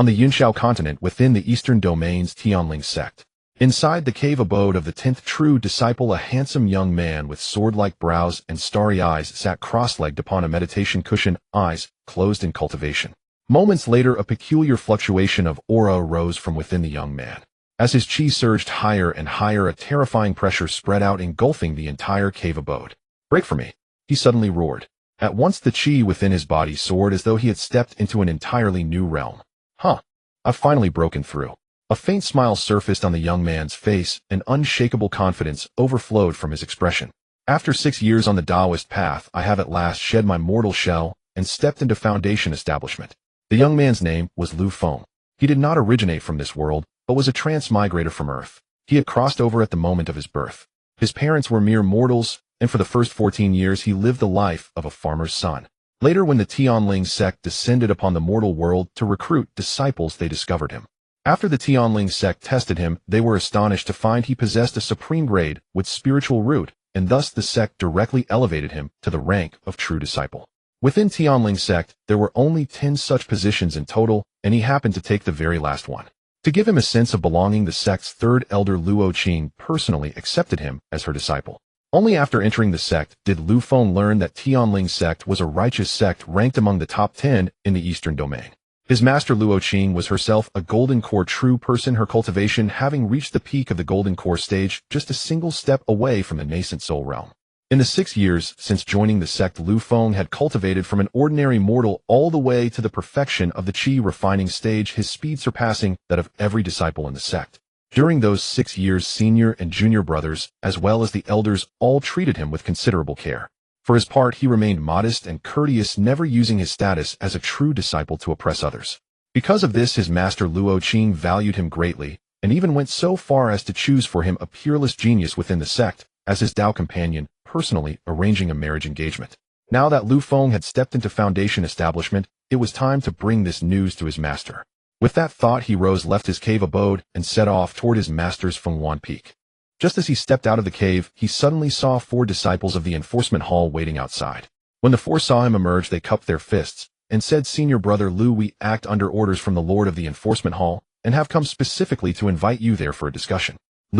on the Yunxiao continent within the eastern domains Tianling Sect. Inside the cave abode of the 10th true disciple, a handsome young man with sword-like brows and starry eyes sat cross-legged upon a meditation cushion, eyes closed in cultivation. Moments later, a peculiar fluctuation of aura arose from within the young man. As his chi surged higher and higher, a terrifying pressure spread out, engulfing the entire cave abode. "Break for me!" he suddenly roared. At once the chi within his body soared as though he had stepped into an entirely new realm. I've finally broken through. A faint smile surfaced on the young man's face, and unshakable confidence overflowed from his expression. After 6 years on the Taoist path, I have at last shed my mortal shell and stepped into Foundation establishment. The young man's name was Feng. He did not originate from this world, but was a transmigrator from Earth. He had crossed over at the moment of his birth. His parents were mere mortals, and for the first 14 years he lived the life of a farmer's son. Later, when the Tianling Sect descended upon the mortal world to recruit disciples, they discovered him. After the Tianling Sect tested him, they were astonished to find he possessed a supreme grade with spiritual root, and thus the sect directly elevated him to the rank of true disciple. Within Tianling Sect, there were only 10 such positions in total, and he happened to take the very last one. To give him a sense of belonging, the sect's third elder Luo Qing personally accepted him as her disciple. Only after entering the sect did Feng learn that Tianling Sect was a righteous sect ranked among the top 10 in the eastern domain. His master Luo Qing was herself a golden core true person, her cultivation having reached the peak of the golden core stage, just a single step away from the nascent soul realm. In the 6 years since joining the sect, Feng had cultivated from an ordinary mortal all the way to the perfection of the chi refining stage, his speed surpassing that of every disciple in the sect. During those 6 years, senior and junior brothers, as well as the elders, all treated him with considerable care. For his part, he remained modest and courteous, never using his status as a true disciple to oppress others. Because of this, his master Luo Qing valued him greatly, and even went so far as to choose for him a peerless genius within the sect as his Tao companion, personally arranging a marriage engagement. Now that Feng had stepped into Foundation establishment, it was time to bring this news to his master. With that thought, he rose, left his cave abode, and set off toward his master's Fengwan Peak. Just as he stepped out of the cave, he suddenly saw 4 disciples of the enforcement hall waiting outside. When the 4 saw him emerge, they cupped their fists and said, "Senior brother Lu, we act under orders from the Lord of the enforcement hall and have come specifically to invite you there for a discussion."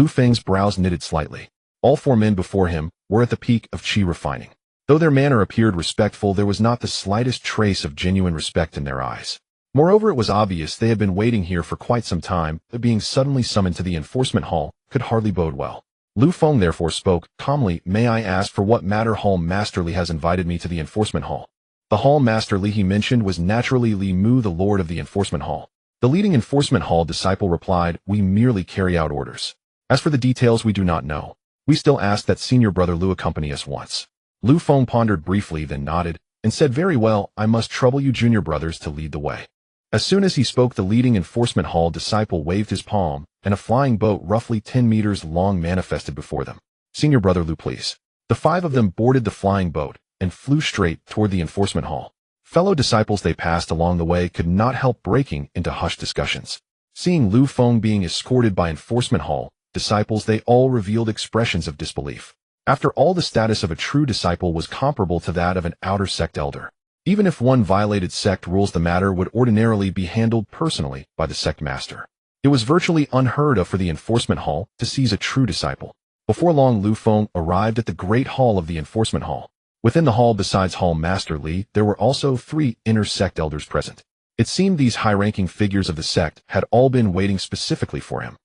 Feng's brows knitted slightly. All 4 men before him were at the peak of chi refining. Though their manner appeared respectful, there was not the slightest trace of genuine respect in their eyes. Moreover, it was obvious they had been waiting here for quite some time, but being suddenly summoned to the enforcement hall could hardly bode well. Feng therefore spoke calmly, "May I ask for what matter Hall Master Li has invited me to the enforcement hall?" The Hall Master Li he mentioned was naturally Li Mu, the lord of the enforcement hall. The leading enforcement hall disciple replied, "We merely carry out orders. As for the details, we do not know. We still ask that senior brother Lu accompany us once." Feng pondered briefly, then nodded, and said, "Very well, I must trouble you junior brothers to lead the way." As soon as he spoke, the leading enforcement hall disciple waved his palm, and a flying boat roughly 10 meters long manifested before them. "Senior brother Lu, please." The 5 of them boarded the flying boat and flew straight toward the enforcement hall. Fellow disciples they passed along the way could not help breaking into hushed discussions. Seeing Feng being escorted by enforcement hall disciples, they all revealed expressions of disbelief. After all, the status of a true disciple was comparable to that of an outer sect elder. Even if one violated sect rules, the matter would ordinarily be handled personally by the sect master. It was virtually unheard of for the enforcement hall to seize a true disciple. Before long, Feng arrived at the great hall of the enforcement hall. Within the hall, besides Hall Master Li, there were also 3 inner sect elders present. It seemed these high-ranking figures of the sect had all been waiting specifically for him.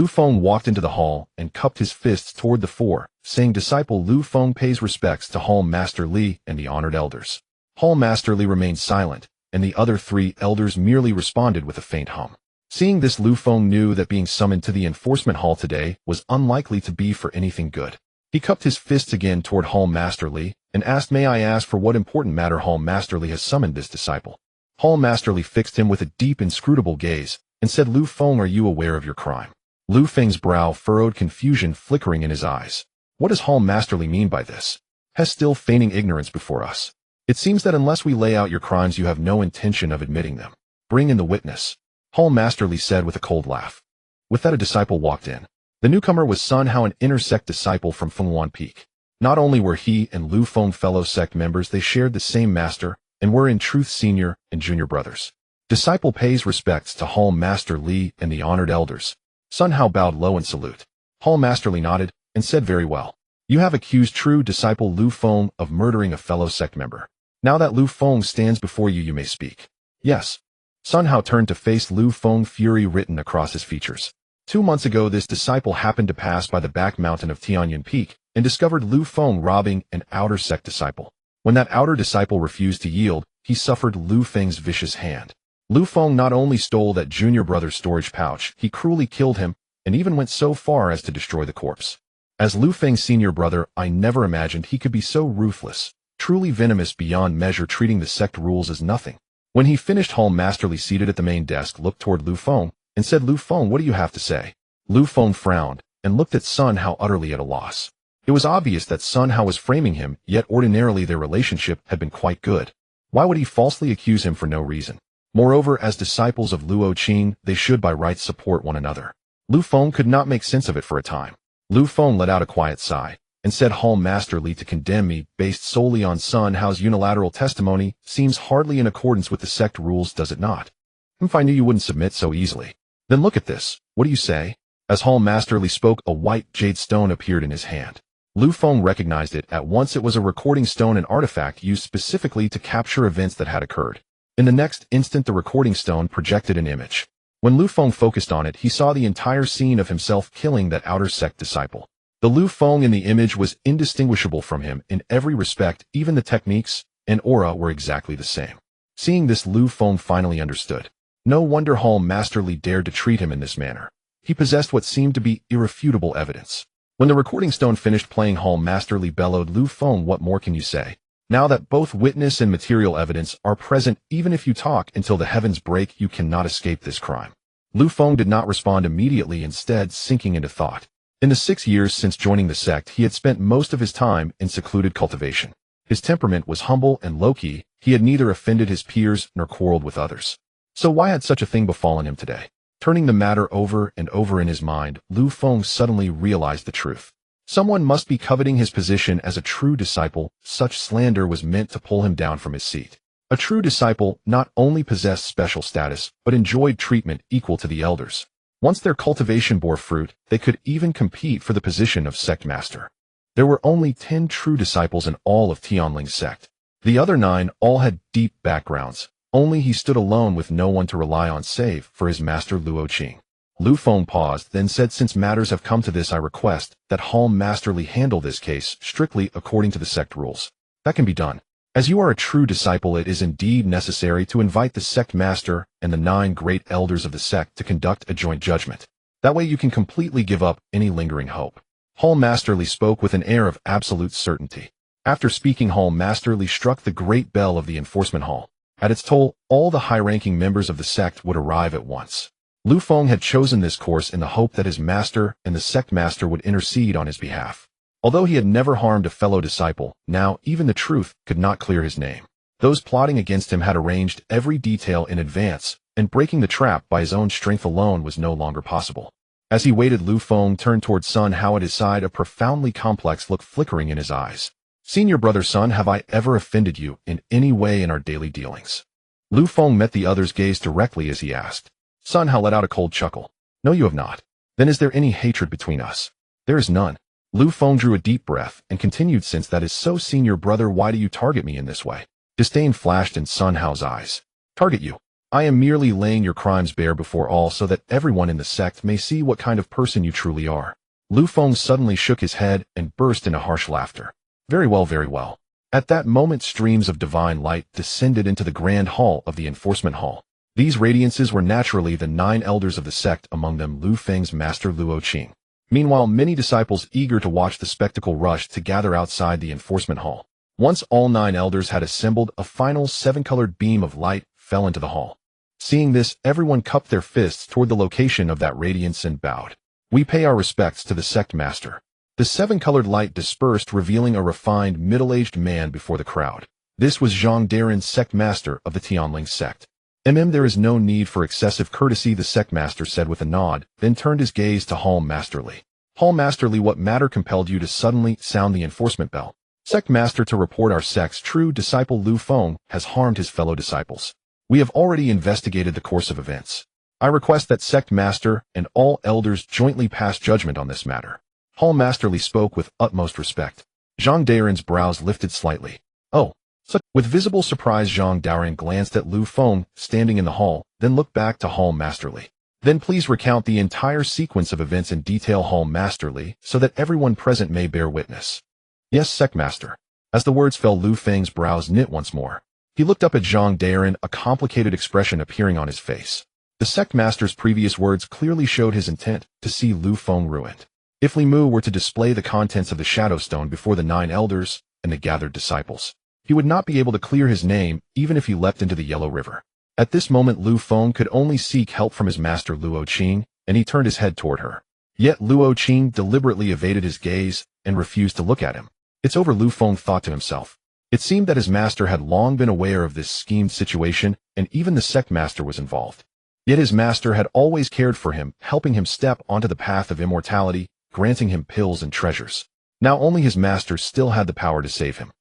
Feng walked into the hall and cupped his fists toward the 4, saying, "Disciple Feng pays respects to Hall Master Li and the honored elders." Hall Master Li remained silent, and the other 3 elders merely responded with a faint hum. Seeing this, Feng knew that being summoned to the enforcement hall today was unlikely to be for anything good. He cupped his fists again toward Hall Master Li and asked, "May I ask for what important matter Hall Master Li has summoned this disciple?" Hall Master Li fixed him with a deep, inscrutable gaze and said, "Feng, are you aware of your crime?" Feng's brow furrowed, confusion flickering in his eyes. What does Hall Master Li mean by this? Has still feigning ignorance before us? It seems that unless we lay out your crimes, you have no intention of admitting them. Bring in the witness. Hall Master Li said with a cold laugh. With that, a disciple walked in. The newcomer was Sun Hao, an inner sect disciple from Fengwan Peak. Not only were he and Feng fellow sect members, they shared the same master and were in truth senior and junior brothers. Disciple pays respects to Hall Master Li and the honored elders. Sun Hao bowed low in salute. Hall Master Li nodded and said, very well. You have accused true disciple Lu Feng of murdering a fellow sect member. Now that Lu Feng stands before you, you may speak. Yes. Sun Hao turned to face Lu Feng, fury written across his features. 2 months ago, this disciple happened to pass by the back mountain of Tianling Peak and discovered Lu Feng robbing an outer sect disciple. When that outer disciple refused to yield, he suffered Lu Feng's vicious hand. Lu Feng not only stole that junior brother's storage pouch, he cruelly killed him and even went so far as to destroy the corpse. As Lu Feng's senior brother, I never imagined he could be so ruthless, truly venomous beyond measure, treating the sect rules as nothing. When he finished, Hall Master Li, seated at the main desk, looked toward Lu Feng and said, Lu Feng, what do you have to say? Lu Feng frowned and looked at Sun Hao, utterly at a loss. It was obvious that Sun Hao was framing him, yet ordinarily their relationship had been quite good. Why would he falsely accuse him for no reason? Moreover, as disciples of Luo Qing, they should by rights support one another. Lu Feng could not make sense of it for a time. Lu Feng let out a quiet sigh and said, Hall Master Li, to condemn me based solely on Sun Hao's unilateral testimony seems hardly in accordance with the sect rules, does it not? If I knew you wouldn't submit so easily. Then look at this. What do you say? As Hall Master Li spoke, a white jade stone appeared in his hand. Lu Feng recognized it at once. It was a recording stone, an artifact used specifically to capture events that had occurred. In the next instant, the recording stone projected an image. When Lu Feng focused on it, he saw the entire scene of himself killing that outer sect disciple. The Lu Feng in the image was indistinguishable from him in every respect. Even the techniques and aura were exactly the same. Seeing this, Lu Feng finally understood. No wonder Hall Master Li dared to treat him in this manner. He possessed what seemed to be irrefutable evidence. When the recording stone finished playing, Hall Master Li bellowed, Lu Feng, what more can you say? Now that both witness and material evidence are present, even if you talk until the heavens break, you cannot escape this crime. Lu Feng did not respond immediately, instead sinking into thought. In the 6 years since joining the sect, he had spent most of his time in secluded cultivation. His temperament was humble and low-key. He had neither offended his peers nor quarreled with others. So why had such a thing befallen him today? Turning the matter over and over in his mind, Lu Feng suddenly realized the truth. Someone must be coveting his position as a true disciple. Such slander was meant to pull him down from his seat. A true disciple not only possessed special status, but enjoyed treatment equal to the elders. Once their cultivation bore fruit, they could even compete for the position of sect master. There were only 10 true disciples in all of Tianling Sect. The other 9 all had deep backgrounds. Only he stood alone with no one to rely on save for his master Luo Qing. Lu Feng paused, then said, since matters have come to this, I request that Hall Master Li handle this case strictly according to the sect rules. That can be done. As you are a true disciple, it is indeed necessary to invite the sect master and the 9 great elders of the sect to conduct a joint judgment. That way you can completely give up any lingering hope. Hall Master Li spoke with an air of absolute certainty. After speaking, Hall Master Li struck the great bell of the enforcement hall. At its toll, all the high-ranking members of the sect would arrive at once. Lu Feng had chosen this course in the hope that his master and the sect master would intercede on his behalf. Although he had never harmed a fellow disciple, now even the truth could not clear his name. Those plotting against him had arranged every detail in advance, and breaking the trap by his own strength alone was no longer possible. As he waited, Lu Feng turned toward Sun Hao at his side, a profoundly complex look flickering in his eyes. Senior brother Sun, have I ever offended you in any way in our daily dealings? Lu Feng met the other's gaze directly as he asked. Sun Hao let out a cold chuckle. No, you have not. Then is there any hatred between us? There is none. Lu Feng drew a deep breath and continued, since that is so, senior brother, why do you target me in this way? Disdain flashed in Sun Hao's eyes. Target you? I am merely laying your crimes bare before all so that everyone in the sect may see what kind of person you truly are. Lu Feng suddenly shook his head and burst into harsh laughter. Very well, very well. At that moment, streams of divine light descended into the grand hall of the enforcement hall. These radiances were naturally the 9 elders of the sect, among them Lu Feng's master Luo Qing. Meanwhile, many disciples eager to watch the spectacle rushed to gather outside the enforcement hall. Once all 9 elders had assembled, a final 7-colored beam of light fell into the hall. Seeing this, everyone cupped their fists toward the location of that radiance and bowed. We pay our respects to the sect master. The 7-colored light dispersed, revealing a refined, middle-aged man before the crowd. This was Zhang Daren's sect master of the Tianling Sect. There is no need for excessive courtesy, the sect master said with a nod, then turned his gaze to Hall Master Li. Hall Master Li, what matter compelled you to suddenly sound the enforcement bell? Sect master, to report our sect's true disciple Lu Feng has harmed his fellow disciples. We have already investigated the course of events. I request that Sect Master and all elders jointly pass judgment on this matter. Hall Masterly spoke with utmost respect. Zhang Daren's brows lifted slightly. Oh, such. With visible surprise, Zhang Daren glanced at Lu Feng, standing in the hall, then looked back to Hall Masterly. Then please recount the entire sequence of events in detail, Hall Masterly, so that everyone present may bear witness. Yes, Sect Master. As the words fell, Lu Feng's brows knit once more. He looked up at Zhang Daren, a complicated expression appearing on his face. The Sect Master's previous words clearly showed his intent to see Lu Feng ruined. If Li Mu were to display the contents of the Shadow Stone before the 9 elders and the gathered disciples, he would not be able to clear his name even if he leapt into the Yellow River. At this moment, Lu Feng could only seek help from his master Luo Qing, and he turned his head toward her. Yet Luo Qing deliberately evaded his gaze and refused to look at him. It's over, Lu Feng thought to himself. It seemed that his master had long been aware of this schemed situation, and even the Sect Master was involved. Yet his master had always cared for him, helping him step onto the path of immortality, granting him pills and treasures. Now only his master still had the power to save him.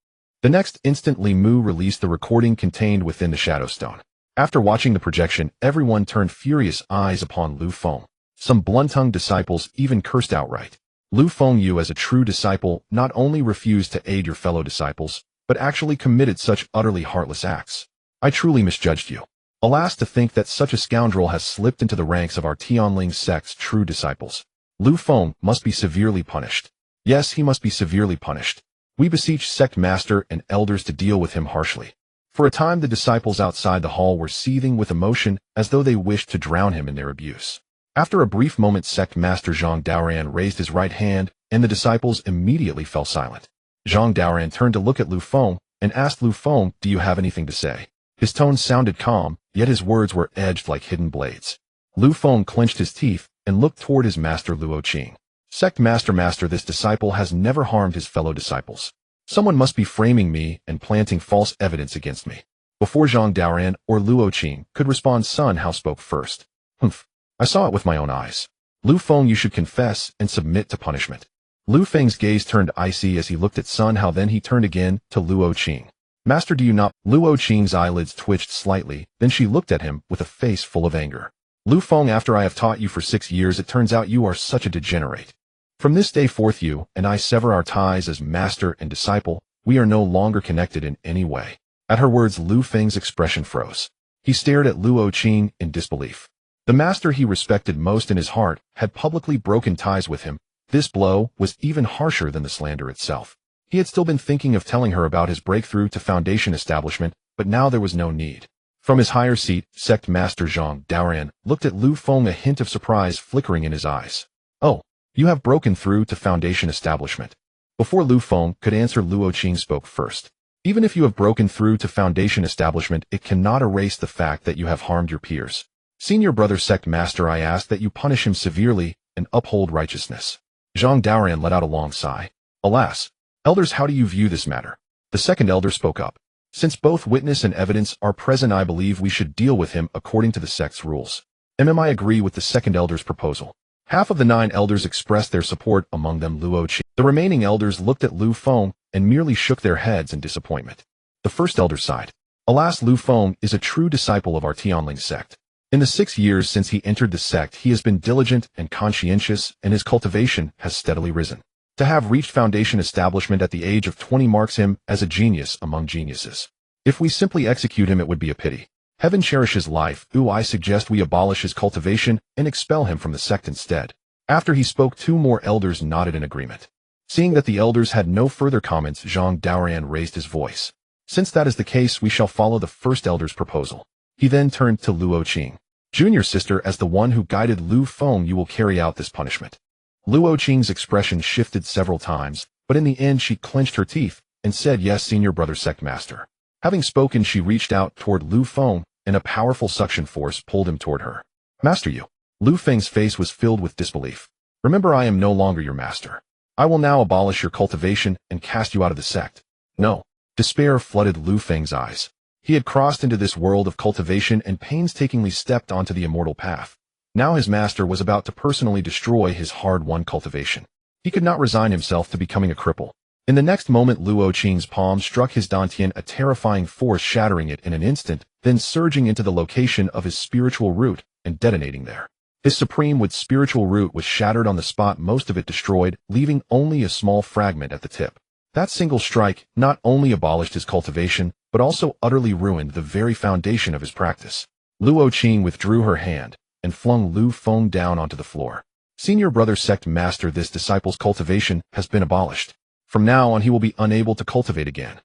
The next instant, Li Mu released the recording contained within the Shadow Stone. After watching the projection, everyone turned furious eyes upon Lu Feng. Some blunt-tongued disciples even cursed outright. Lu Feng, you as a true disciple not only refused to aid your fellow disciples, but actually committed such utterly heartless acts. I truly misjudged you. Alas, to think that such a scoundrel has slipped into the ranks of our Tianling Sect's true disciples. Lu Feng must be severely punished. Yes, he must be severely punished. We beseech Sect Master and elders to deal with him harshly. For a time, the disciples outside the hall were seething with emotion as though they wished to drown him in their abuse. After a brief moment, Sect Master Zhang Daoran raised his right hand, and the disciples immediately fell silent. Zhang Daoran turned to look at Lu Feng and asked Lu Feng, "Do you have anything to say?" His tone sounded calm, yet his words were edged like hidden blades. Lu Feng clenched his teeth and looked toward his master Luo Qing. Sect Master, this disciple has never harmed his fellow disciples. Someone must be framing me and planting false evidence against me. Before Zhang Daoran or Luo Qing could respond, Sun Hao spoke first. Humph. I saw it with my own eyes. Lu Feng, you should confess and submit to punishment. Lu Feng's gaze turned icy as he looked at Sun Hao, then he turned again to Luo Qing. Master, do you not? Luo Qing's eyelids twitched slightly, then she looked at him with a face full of anger. Lu Feng, after I have taught you for 6 years, it turns out you are such a degenerate. From this day forth, you and I sever our ties as master and disciple. We are no longer connected in any way. At her words, Lu Feng's expression froze. He stared at Luo Qing in disbelief. The master he respected most in his heart had publicly broken ties with him. This blow was even harsher than the slander itself. He had still been thinking of telling her about his breakthrough to Foundation establishment, but now there was no need. From his higher seat, Sect Master Zhang Daoran looked at Lu Feng, a hint of surprise flickering in his eyes. Oh, you have broken through to Foundation establishment. Before Lu Feng could answer, Luo Qing spoke first. Even if you have broken through to Foundation establishment, it cannot erase the fact that you have harmed your peers. Senior brother Sect Master, I ask that you punish him severely and uphold righteousness. Zhang Daoran let out a long sigh. Alas, elders, how do you view this matter? The second elder spoke up. Since both witness and evidence are present, I believe we should deal with him according to the sect's rules. I agree with the second elder's proposal. Half of the 9 elders expressed their support, among them Luo Qing. The remaining elders looked at Lu Feng and merely shook their heads in disappointment. The first elder sighed. Alas, Lu Feng is a true disciple of our Tianling Sect. In the 6 years since he entered the sect, he has been diligent and conscientious, and his cultivation has steadily risen. To have reached Foundation establishment at the age of 20 marks him as a genius among geniuses. If we simply execute him, it would be a pity. Heaven cherishes life. I suggest we abolish his cultivation and expel him from the sect instead. After he spoke, 2 more elders nodded in agreement. Seeing that the elders had no further comments, Zhang Daoran raised his voice. Since that is the case, we shall follow the first elder's proposal. He then turned to Luo Qing. Junior sister, as the one who guided Lu Feng, you will carry out this punishment. Luo Qing's expression shifted several times, but in the end she clenched her teeth and said, yes, senior brother Sect Master. Having spoken, she reached out toward Lu Feng, and a powerful suction force pulled him toward her. Master, you. Lu Feng's face was filled with disbelief. Remember, I am no longer your master. I will now abolish your cultivation and cast you out of the sect. No. Despair flooded Lu Feng's eyes. He had crossed into this world of cultivation and painstakingly stepped onto the immortal path. Now his master was about to personally destroy his hard-won cultivation. He could not resign himself to becoming a cripple. In the next moment, Luo Qing's palm struck his dantian, a terrifying force shattering it in an instant, then surging into the location of his spiritual root and detonating there. His supreme with spiritual root was shattered on the spot, most of it destroyed, leaving only a small fragment at the tip. That single strike not only abolished his cultivation, but also utterly ruined the very foundation of his practice. Luo Qing withdrew her hand and flung Lu Feng down onto the floor. Senior brother sect master, this disciple's cultivation has been abolished. From now on he will be unable to cultivate again.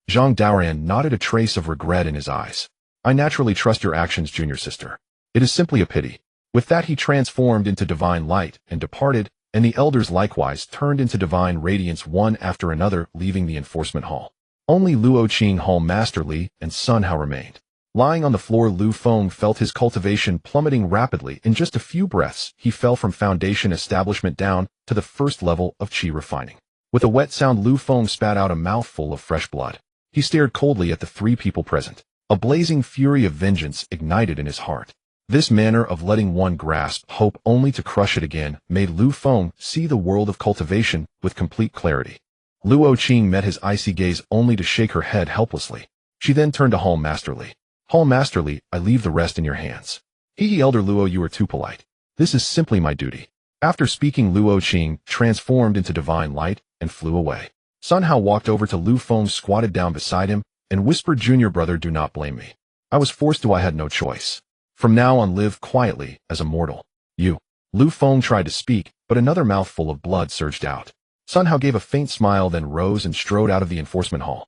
Zhang Daoran nodded, a trace of regret in his eyes. I naturally trust your actions, junior sister. It is simply a pity. With that he transformed into divine light and departed, and the elders likewise turned into divine radiance one after another, leaving the enforcement hall. Only Luo Qing, Hall Master Li, and Sun Hao remained. Lying on the floor, Lu Feng felt his cultivation plummeting rapidly. In just a few breaths, he fell from foundation establishment down to the first level of qi refining. With a wet sound, Lu Feng spat out a mouthful of fresh blood. He stared coldly at the three people present. A blazing fury of vengeance ignited in his heart. This manner of letting one grasp hope only to crush it again made Lu Feng see the world of cultivation with complete clarity. Luo Qing met his icy gaze only to shake her head helplessly. She then turned to Hall Master Li. Hall Master Li, I leave the rest in your hands. Elder Luo, you are too polite. This is simply my duty. After speaking, Luo Qing transformed into divine light and flew away. Sun Hao walked over to Lu Feng, squatted down beside him, and whispered, Junior brother, do not blame me. I was forced to, I had no choice. From now on live quietly as a mortal. You. Lu Feng tried to speak, but another mouthful of blood surged out. Sun Hao gave a faint smile, then rose and strode out of the enforcement hall.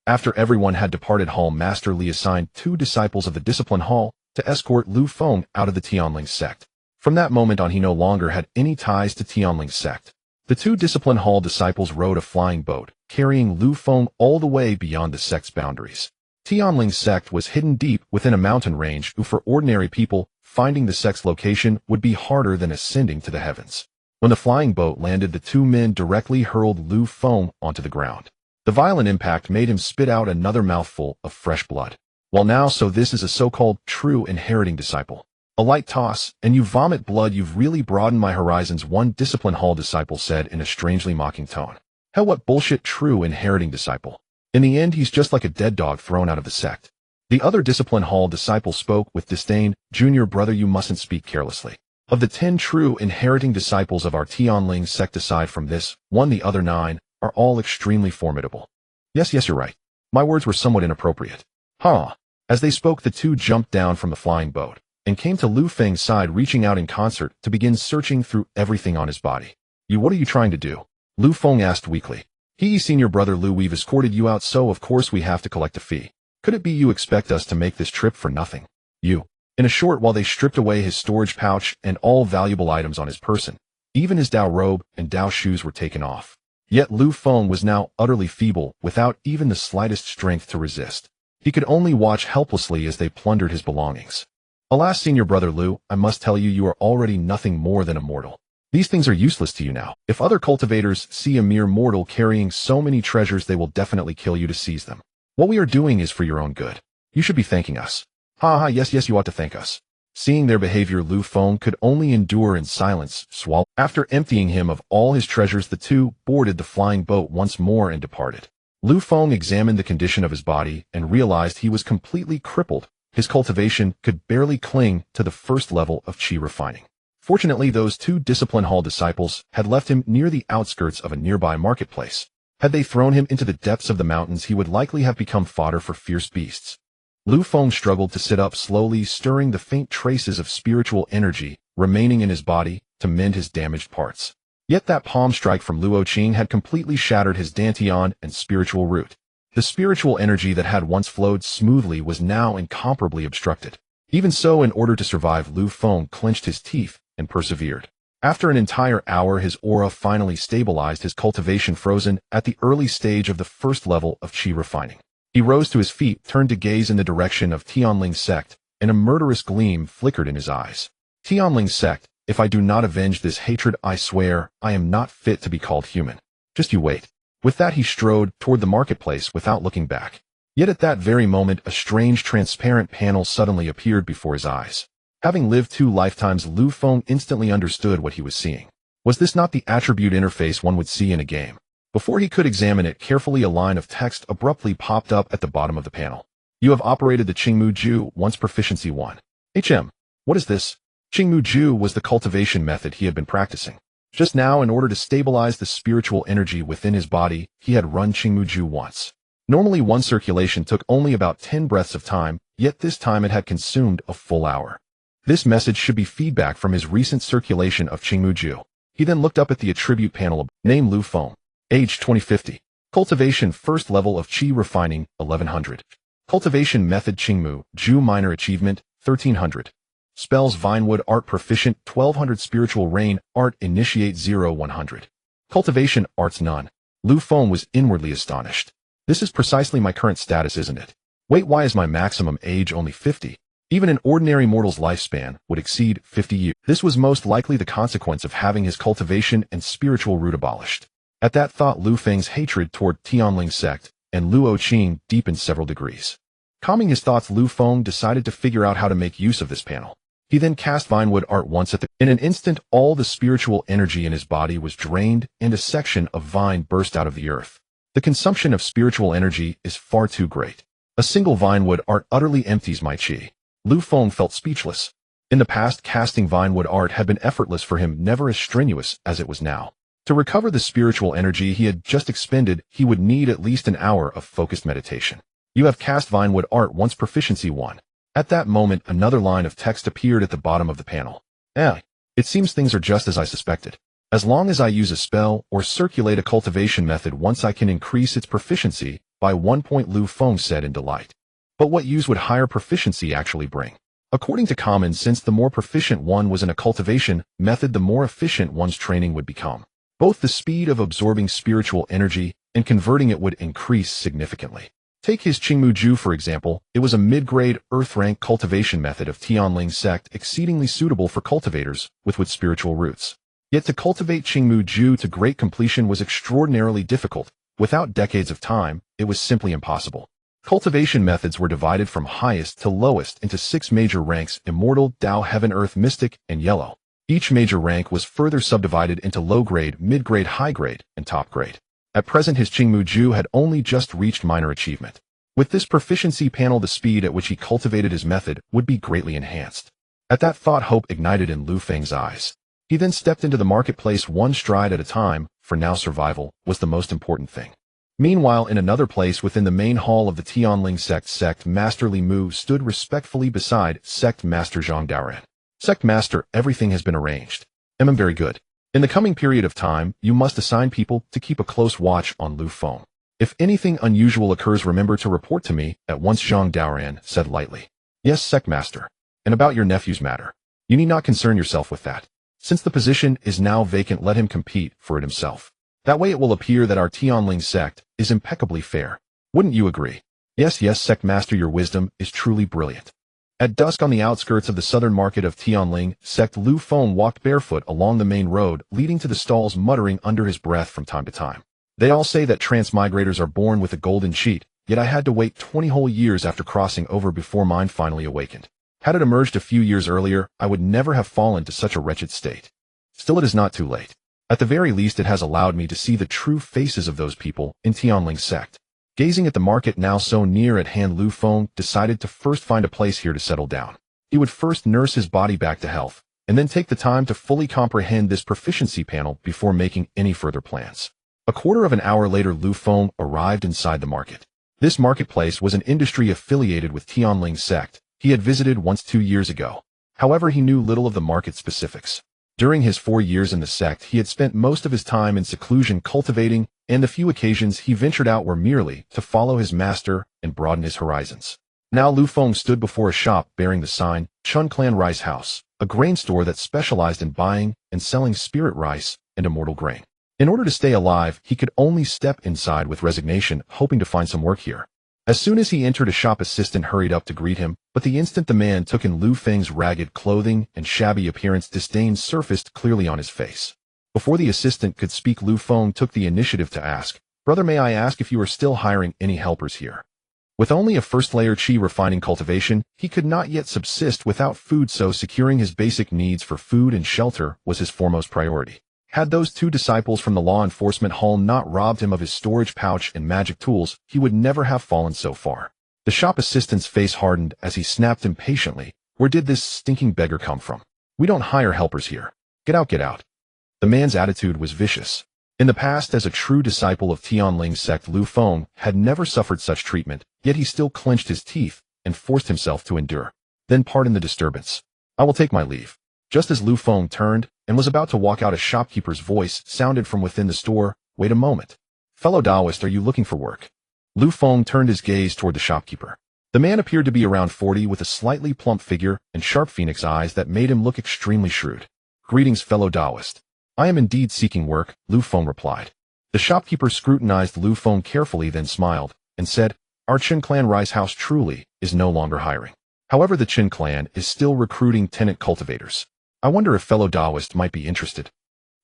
After everyone had departed, Hall Master Li assigned 2 disciples of the Discipline Hall to escort Lu Feng out of the Tianling Sect. From that moment on he no longer had any ties to Tianling Sect. The 2 Discipline Hall disciples rowed a flying boat, carrying Lu Feng all the way beyond the sect's boundaries. Tianling Sect was hidden deep within a mountain range, who for ordinary people, finding the sect's location would be harder than ascending to the heavens. When the flying boat landed, the 2 men directly hurled Lu Feng onto the ground. The violent impact made him spit out another mouthful of fresh blood. Well now, so this is a so-called true inheriting disciple. A light toss, and you vomit blood. You've really broadened my horizons, one Discipline Hall disciple said in a strangely mocking tone. Hell, what bullshit, true inheriting disciple. In the end, he's just like a dead dog thrown out of the sect. The other Discipline Hall disciple spoke with disdain. Junior brother, you mustn't speak carelessly. Of the 10 true inheriting disciples of our Tianling Sect, aside from this one, the other 9 are all extremely formidable. Yes, you're right. My words were somewhat inappropriate. Huh. As they spoke, the 2 jumped down from the flying boat and came to Lu Feng's side, reaching out in concert to begin searching through everything on his body. What are you trying to do? Lu Feng asked weakly. Senior brother Lu, we've escorted you out, so of course we have to collect a fee. Could it be you expect us to make this trip for nothing? In a short while they stripped away his storage pouch and all valuable items on his person. Even his Dao robe and Dao shoes were taken off. Yet Lu Feng was now utterly feeble, without even the slightest strength to resist. He could only watch helplessly as they plundered his belongings. Alas, senior brother Lu, I must tell you, you are already nothing more than a mortal. These things are useless to you now. If other cultivators see a mere mortal carrying so many treasures, they will definitely kill you to seize them. What we are doing is for your own good. You should be thanking us. Yes, you ought to thank us. Seeing their behavior, Lu Feng could only endure in silence, swallow. After emptying him of all his treasures, the 2 boarded the flying boat once more and departed. Lu Feng examined the condition of his body and realized he was completely crippled. His cultivation could barely cling to the first level of qi refining. Fortunately, those 2 Discipline Hall disciples had left him near the outskirts of a nearby marketplace. Had they thrown him into the depths of the mountains, he would likely have become fodder for fierce beasts. Lu Feng struggled to sit up, slowly stirring the faint traces of spiritual energy remaining in his body to mend his damaged parts. Yet that palm strike from Luo Qing had completely shattered his dantian and spiritual root. The spiritual energy that had once flowed smoothly was now incomparably obstructed. Even so, in order to survive, Lu Feng clenched his teeth and persevered. After an entire hour, his aura finally stabilized, his cultivation frozen at the early stage of the first level of qi refining. He rose to his feet, turned to gaze in the direction of Tianling Sect, and a murderous gleam flickered in his eyes. Tianling Sect, if I do not avenge this hatred, I swear I am not fit to be called human. Just you wait. With that he strode toward the marketplace without looking back. Yet at that very moment, a strange transparent panel suddenly appeared before his eyes. Having lived 2 lifetimes, Lu Feng instantly understood what he was seeing. Was this not the attribute interface one would see in a game? Before he could examine it carefully, a line of text abruptly popped up at the bottom of the panel. You have operated the Qingmu Ju once Proficiency 1. What is this? Qingmu Ju was the cultivation method he had been practicing. Just now, in order to stabilize the spiritual energy within his body, he had run Qingmu Ju once. Normally, one circulation took only about 10 breaths of time, yet this time it had consumed a full hour. This message should be feedback from his recent circulation of Qingmu Ju. He then looked up at the attribute panel. Name Lu Feng. Age 2050. Cultivation first level of Qi refining 1100. Cultivation method Qingmu Ju minor achievement 1300. Spells Vinewood Art Proficient 1200. Spiritual Rain Art Initiate 0100. Cultivation Arts None. Lu Feng was inwardly astonished. This is precisely my current status, isn't it? Wait, why is my maximum age only 50? Even an ordinary mortal's lifespan would exceed 50 years. This was most likely the consequence of having his cultivation and spiritual root abolished. At that thought, Lu Feng's hatred toward Tianling Sect and Luo Qing deepened several degrees. Calming his thoughts, Lu Feng decided to figure out how to make use of this panel. He then cast Vinewood Art once in an instant, all the spiritual energy in his body was drained and a section of vine burst out of the earth. The consumption of spiritual energy is far too great. A single Vinewood Art utterly empties my qi. Lu Feng felt speechless. In the past, casting Vinewood Art had been effortless for him, never as strenuous as it was now. To recover the spiritual energy he had just expended, he would need at least an hour of focused meditation. You have cast Vinewood Art once Proficiency 1. At that moment, another line of text appeared at the bottom of the panel. It seems things are just as I suspected. As long as I use a spell or circulate a cultivation method once, I can increase its proficiency by 1 point, Lu Feng said in delight. But what use would higher proficiency actually bring? According to common sense, the more proficient one was in a cultivation method, the more efficient one's training would become. Both the speed of absorbing spiritual energy and converting it would increase significantly. Take his Qingmu Ju, for example. It was a mid-grade, earth-rank cultivation method of Tianling Sect, exceedingly suitable for cultivators with spiritual roots. Yet to cultivate Qingmu Ju to great completion was extraordinarily difficult. Without decades of time, it was simply impossible. Cultivation methods were divided from highest to lowest into 6 major ranks: Immortal, Tao, Heaven, Earth, Mystic, and Yellow. Each major rank was further subdivided into low-grade, mid-grade, high-grade, and top-grade. At present, his Qingmu Ju had only just reached minor achievement. With this proficiency panel, the speed at which he cultivated his method would be greatly enhanced. At that thought, hope ignited in Lu Feng's eyes. He then stepped into the marketplace one stride at a time, for now survival was the most important thing. Meanwhile, in another place within the main hall of the Tianling Sect, Master Li Mu stood respectfully beside Sect Master Zhang Daoran. Sect Master, everything has been arranged. Very good. In the coming period of time, you must assign people to keep a close watch on Lu Feng. If anything unusual occurs, remember to report to me at once, Zhang Daoran said lightly. Yes, Sect Master. And about your nephew's matter, you need not concern yourself with that. Since the position is now vacant, let him compete for it himself. That way it will appear that our Tianling Sect is impeccably fair. Wouldn't you agree? Yes, Sect Master, your wisdom is truly brilliant. At dusk, on the outskirts of the southern market of Tianling Sect, Lu Feng walked barefoot along the main road leading to the stalls, muttering under his breath from time to time. They all say that transmigrators are born with a golden sheet, yet I had to wait 20 whole years after crossing over before mine finally awakened. Had it emerged a few years earlier, I would never have fallen to such a wretched state. Still, it is not too late. At the very least, it has allowed me to see the true faces of those people in Tianling Sect. Gazing at the market now so near at hand, Lu Feng decided to first find a place here to settle down. He would first nurse his body back to health, and then take the time to fully comprehend this proficiency panel before making any further plans. A quarter of an hour later, Lu Feng arrived inside the market. This marketplace was an industry affiliated with Tianling Sect. He had visited once 2 years ago. However, he knew little of the market specifics. During his 4 years in the sect, he had spent most of his time in seclusion cultivating, and the few occasions he ventured out were merely to follow his master and broaden his horizons. Now Lu Feng stood before a shop bearing the sign, Chun Clan Rice House, a grain store that specialized in buying and selling spirit rice and immortal grain. In order to stay alive, he could only step inside with resignation, hoping to find some work here. As soon as he entered, a shop assistant hurried up to greet him, but the instant the man took in Lu Feng's ragged clothing and shabby appearance, disdain surfaced clearly on his face. Before the assistant could speak, Lu Feng took the initiative to ask, "Brother, may I ask if you are still hiring any helpers here?" With only a first-layer Qi refining cultivation, he could not yet subsist without food, so securing his basic needs for food and shelter was his foremost priority. Had those 2 disciples from the law enforcement hall not robbed him of his storage pouch and magic tools, he would never have fallen so far. The shop assistant's face hardened as he snapped impatiently, "Where did this stinking beggar come from? We don't hire helpers here. Get out, get out." The man's attitude was vicious. In the past, as a true disciple of Tianling Sect, Feng had never suffered such treatment, yet he still clenched his teeth and forced himself to endure. "Then pardon the disturbance. I will take my leave." Just as Feng turned and was about to walk out, a shopkeeper's voice sounded from within the store, "Wait a moment. Fellow Taoist, are you looking for work?" Feng turned his gaze toward the shopkeeper. The man appeared to be around 40 with a slightly plump figure and sharp phoenix eyes that made him look extremely shrewd. "Greetings, fellow Taoist. I am indeed seeking work," Feng replied. The shopkeeper scrutinized Feng carefully, then smiled and said, "Our Qin clan rice house truly is no longer hiring. However, the Qin clan is still recruiting tenant cultivators. I wonder if fellow Taoist might be interested."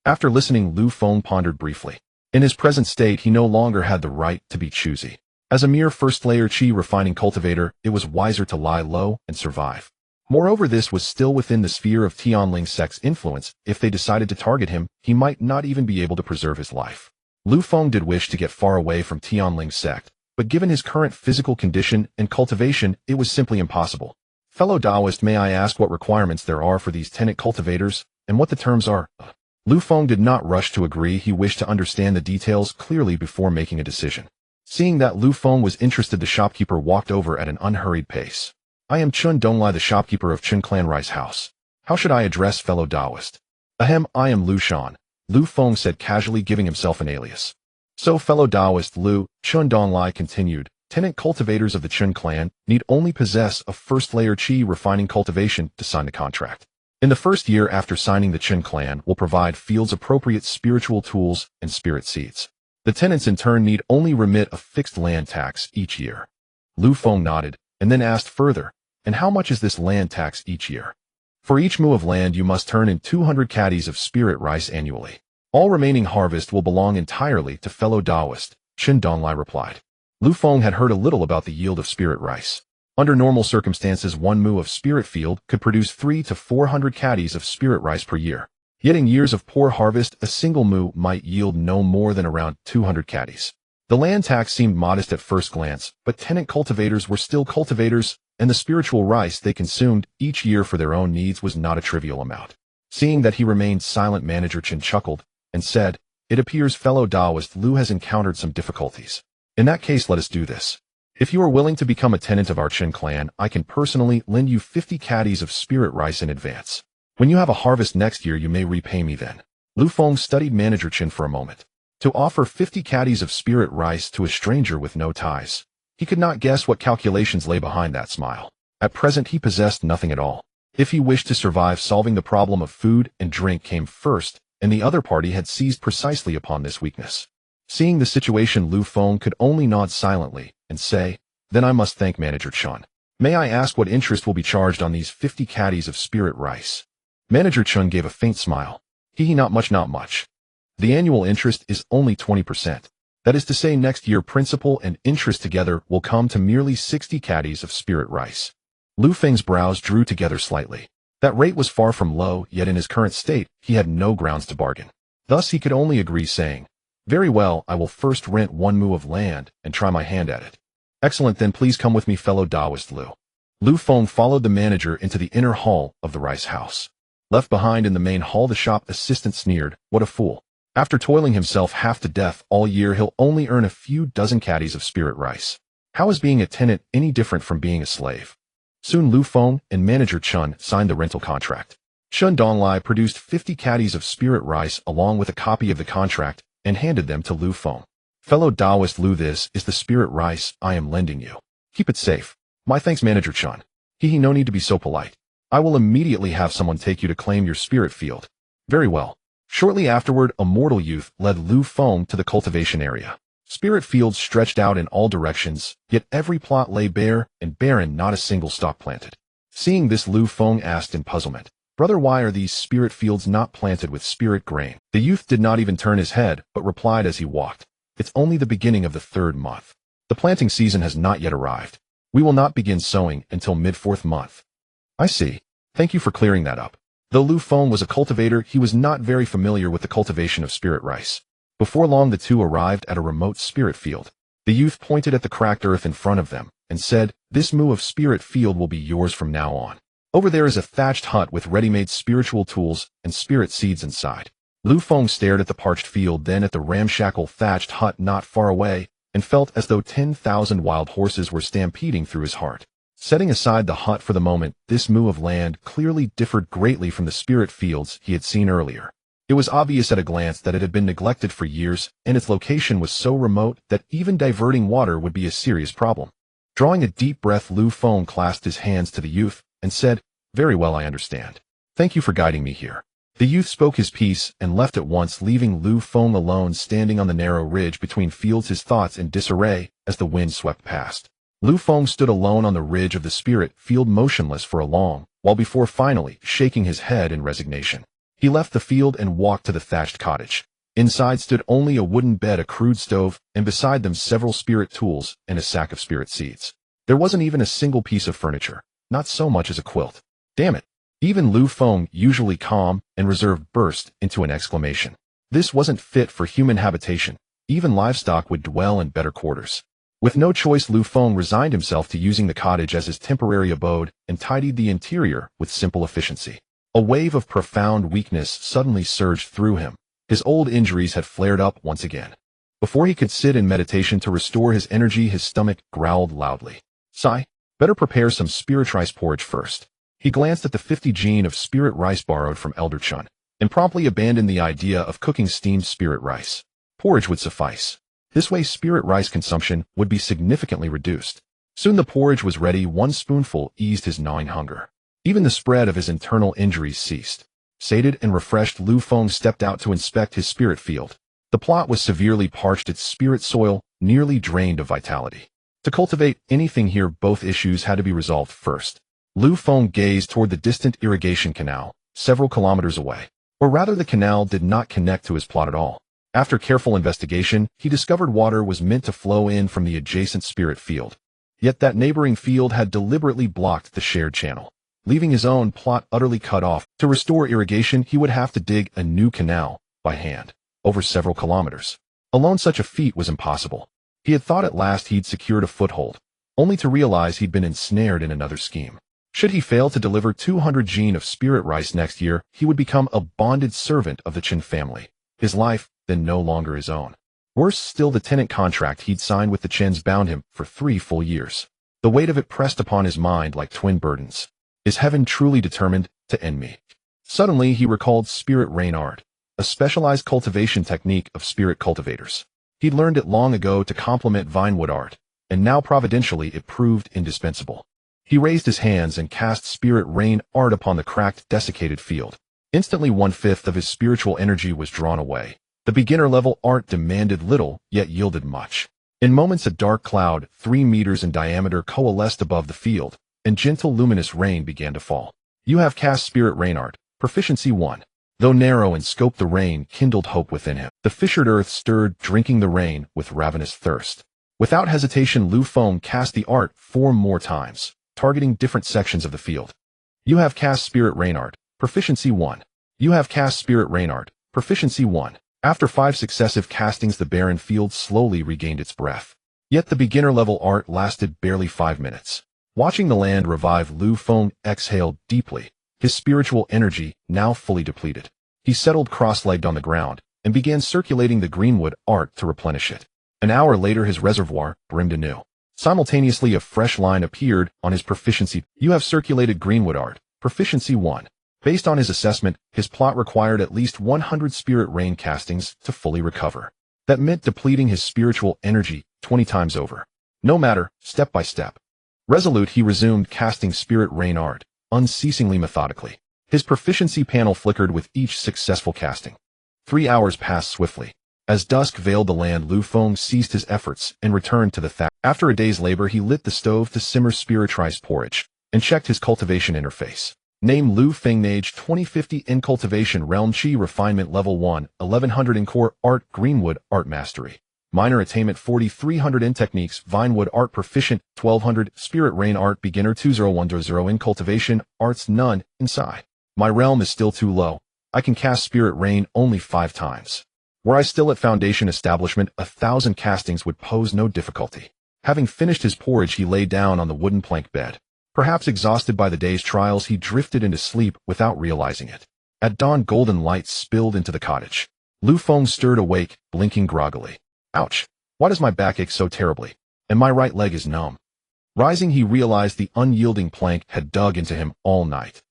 After listening, Feng pondered briefly. In his present state, he no longer had the right to be choosy. As a mere first-layer qi refining cultivator, it was wiser to lie low and survive. Moreover, this was still within the sphere of Tianling Sect's influence. If they decided to target him, he might not even be able to preserve his life. Feng did wish to get far away from Tianling Sect, but given his current physical condition and cultivation, it was simply impossible. "Fellow Taoist, may I ask what requirements there are for these tenant cultivators, and what the terms are?" Feng did not rush to agree. He wished to understand the details clearly before making a decision. Seeing that Feng was interested, the shopkeeper walked over at an unhurried pace. "I am Chun Donglai, the shopkeeper of Qin Clan Rice House. How should I address fellow Taoist?" "Ahem, I am Lu Shan," Feng said casually, giving himself an alias. "So, fellow Taoist Chun Donglai continued, tenant cultivators of the Qin clan need only possess a first-layer qi refining cultivation to sign the contract. In the first year after signing, the Qin clan will provide fields appropriate spiritual tools and spirit seeds. The tenants in turn need only remit a fixed land tax each year." Feng nodded, and then asked further, "And how much is this land tax each year?" "For each mu of land you must turn in 200 caddies of spirit rice annually. All remaining harvest will belong entirely to fellow Taoist," Qin Donglai replied. Feng had heard a little about the yield of spirit rice. Under normal circumstances, 1 mu of spirit field could produce 300 to 400 caddies of spirit rice per year. Yet in years of poor harvest, a single mu might yield no more than around 200 caddies. The land tax seemed modest at first glance, but tenant cultivators were still cultivators, and the spiritual rice they consumed each year for their own needs was not a trivial amount. Seeing that he remained silent, Manager Chen chuckled and said, "It appears fellow Taoist Lu has encountered some difficulties. In that case, let us do this. If you are willing to become a tenant of our Qin clan, I can personally lend you 50 caddies of spirit rice in advance. When you have a harvest next year, you may repay me then." Feng studied Manager Chen for a moment. To offer 50 caddies of spirit rice to a stranger with no ties. He could not guess what calculations lay behind that smile. At present, he possessed nothing at all. If he wished to survive, solving the problem of food and drink came first, and the other party had seized precisely upon this weakness. Seeing the situation, Feng could only nod silently and say, "Then I must thank Manager Chen. May I ask what interest will be charged on these 50 caddies of spirit rice?" Manager Chen gave a faint smile. Not much, not much. The annual interest is only 20%. That is to say, next year principal and interest together will come to merely 60 caddies of spirit rice." Feng's brows drew together slightly. That rate was far from low, yet in his current state, he had no grounds to bargain. Thus he could only agree, saying, "Very well, I will first rent 1 mu of land and try my hand at it." "Excellent, then please come with me, fellow Taoist Lu." Feng followed the manager into the inner hall of the rice house. Left behind in the main hall, the shop assistant sneered, "What a fool. After toiling himself half to death all year, he'll only earn a few dozen caddies of spirit rice. How is being a tenant any different from being a slave?" Soon Feng and Manager Chen signed the rental contract. Chun Donglai produced 50 caddies of spirit rice along with a copy of the contract and handed them to Feng. "Fellow Taoist Lu, this is the spirit rice I am lending you. Keep it safe. My thanks, Manager Chen." No need to be so polite. I will immediately have someone take you to claim your spirit field." "Very well." Shortly afterward, a mortal youth led Feng to the cultivation area. Spirit fields stretched out in all directions, yet every plot lay bare and barren, not a single stalk planted. Seeing this, Feng asked in puzzlement, "Brother, why are these spirit fields not planted with spirit grain?" The youth did not even turn his head, but replied as he walked, "It's only the beginning of the 3rd month. The planting season has not yet arrived. We will not begin sowing until mid-4th month." "I see. Thank you for clearing that up." Though Feng was a cultivator, he was not very familiar with the cultivation of spirit rice. Before long, the two arrived at a remote spirit field. The youth pointed at the cracked earth in front of them and said, "This moo of spirit field will be yours from now on. Over there is a thatched hut with ready-made spiritual tools and spirit seeds inside." Lu Feng stared at the parched field, then at the ramshackle thatched hut not far away, and felt as though 10,000 wild horses were stampeding through his heart. Setting aside the hut for the moment, this moo of land clearly differed greatly from the spirit fields he had seen earlier. It was obvious at a glance that it had been neglected for years, and its location was so remote that even diverting water would be a serious problem. Drawing a deep breath, Lu Feng clasped his hands to the youth and said, "Very well, I understand. Thank you for guiding me here." The youth spoke his piece and left at once, leaving Lu Feng alone standing on the narrow ridge between fields, his thoughts in disarray as the wind swept past. Lu Feng stood alone on the ridge of the spirit field, motionless for a long while before finally shaking his head in resignation. He left the field and walked to the thatched cottage. Inside stood only a wooden bed, a crude stove, and beside them several spirit tools and a sack of spirit seeds. There wasn't even a single piece of furniture, not so much as a quilt. Damn it! Even Lu Feng, usually calm and reserved, burst into an exclamation. This wasn't fit for human habitation. Even livestock would dwell in better quarters. With no choice, Lu Feng resigned himself to using the cottage as his temporary abode and tidied the interior with simple efficiency. A wave of profound weakness suddenly surged through him. His old injuries had flared up once again. Before he could sit in meditation to restore his energy, his stomach growled loudly. Sigh, better prepare some spirit rice porridge first. He glanced at the 50 gene of spirit rice borrowed from Elder Chun, and promptly abandoned the idea of cooking steamed spirit rice. Porridge would suffice. This way spirit rice consumption would be significantly reduced. Soon the porridge was ready. One spoonful eased his gnawing hunger. Even the spread of his internal injuries ceased. Sated and refreshed, Lu Feng stepped out to inspect his spirit field. The plot was severely parched, its spirit soil nearly drained of vitality. To cultivate anything here, both issues had to be resolved first. Lu Feng gazed toward the distant irrigation canal, several kilometers away. Or rather, the canal did not connect to his plot at all. After careful investigation, he discovered water was meant to flow in from the adjacent spirit field. Yet that neighboring field had deliberately blocked the shared channel, leaving his own plot utterly cut off. To restore irrigation, he would have to dig a new canal, by hand, over several kilometers. Alone, such a feat was impossible. He had thought at last he'd secured a foothold, only to realize he'd been ensnared in another scheme. Should he fail to deliver 200 gene of spirit rice next year, he would become a bonded servant of the Chen family, his life then no longer his own. Worse still, the tenant contract he'd signed with the Chens bound him for 3 full years. The weight of it pressed upon his mind like twin burdens. Is heaven truly determined to end me? Suddenly he recalled spirit rain art, a specialized cultivation technique of spirit cultivators. He'd learned it long ago to complement vinewood art, and now providentially it proved indispensable. He raised his hands and cast spirit rain art upon the cracked, desiccated field. Instantly 1/5 of his spiritual energy was drawn away. The beginner-level art demanded little, yet yielded much. In moments a dark cloud, 3 meters in diameter, coalesced above the field, and gentle luminous rain began to fall. You have cast spirit rain art, Proficiency 1. Though narrow in scope, the rain kindled hope within him. The fissured earth stirred, drinking the rain with ravenous thirst. Without hesitation, Lu Feng cast the art 4 more times, targeting different sections of the field. You have cast spirit rain art, Proficiency 1. You have cast spirit rain art, Proficiency 1. After 5 successive castings, the barren field slowly regained its breath. Yet the beginner-level art lasted barely 5 minutes. Watching the land revive, Lu Feng exhaled deeply, his spiritual energy now fully depleted. He settled cross-legged on the ground and began circulating the greenwood art to replenish it. An hour later, his reservoir brimmed anew. Simultaneously, a fresh line appeared on his proficiency. You have circulated greenwood art, Proficiency 1. Based on his assessment, his plot required at least 100 spirit rain castings to fully recover. That meant depleting his spiritual energy 20 times over. No matter, step by step. Resolute, he resumed casting spirit rain art, unceasingly, methodically. His proficiency panel flickered with each successful casting. 3 hours passed swiftly. As dusk veiled the land, Lu Feng ceased his efforts and returned to the thatch. After a day's labor, he lit the stove to simmer spirit rice porridge and checked his cultivation interface. Name Lu Feng, age 2050, in cultivation realm, Chi refinement level 1, 1100 in core art, greenwood art mastery. Minor attainment 4300 in techniques, vinewood art proficient 1200, spirit rain art beginner 2010 in cultivation arts, none inside. My realm is still too low. I can cast spirit rain only 5 times. Were I still at foundation establishment, 1,000 castings would pose no difficulty. Having finished his porridge, he lay down on the wooden plank bed. Perhaps exhausted by the day's trials, he drifted into sleep without realizing it. At dawn, golden light spilled into the cottage. Lu Feng stirred awake, blinking groggily. Ouch! Why does my back ache so terribly? And my right leg is numb. Rising, he realized the unyielding plank had dug into him all night.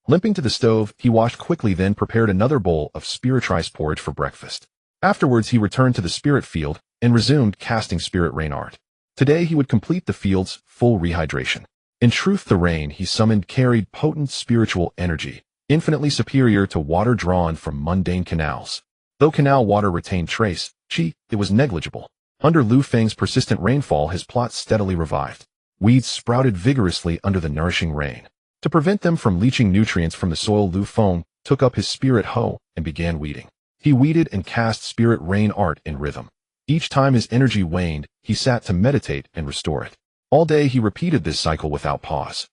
Limping to the stove, he washed quickly, then prepared another bowl of spiritrice porridge for breakfast. Afterwards, he returned to the spirit field and resumed casting spirit rain art. Today, he would complete the field's full rehydration. In truth, the rain he summoned carried potent spiritual energy, infinitely superior to water drawn from mundane canals. Though canal water retained trace, it was negligible. Under Lu Feng's persistent rainfall, his plot steadily revived. Weeds sprouted vigorously under the nourishing rain. To prevent them from leaching nutrients from the soil, Lu Feng took up his spirit hoe and began weeding. He weeded and cast spirit rain art in rhythm. Each time his energy waned, he sat to meditate and restore it. All day he repeated this cycle without pause.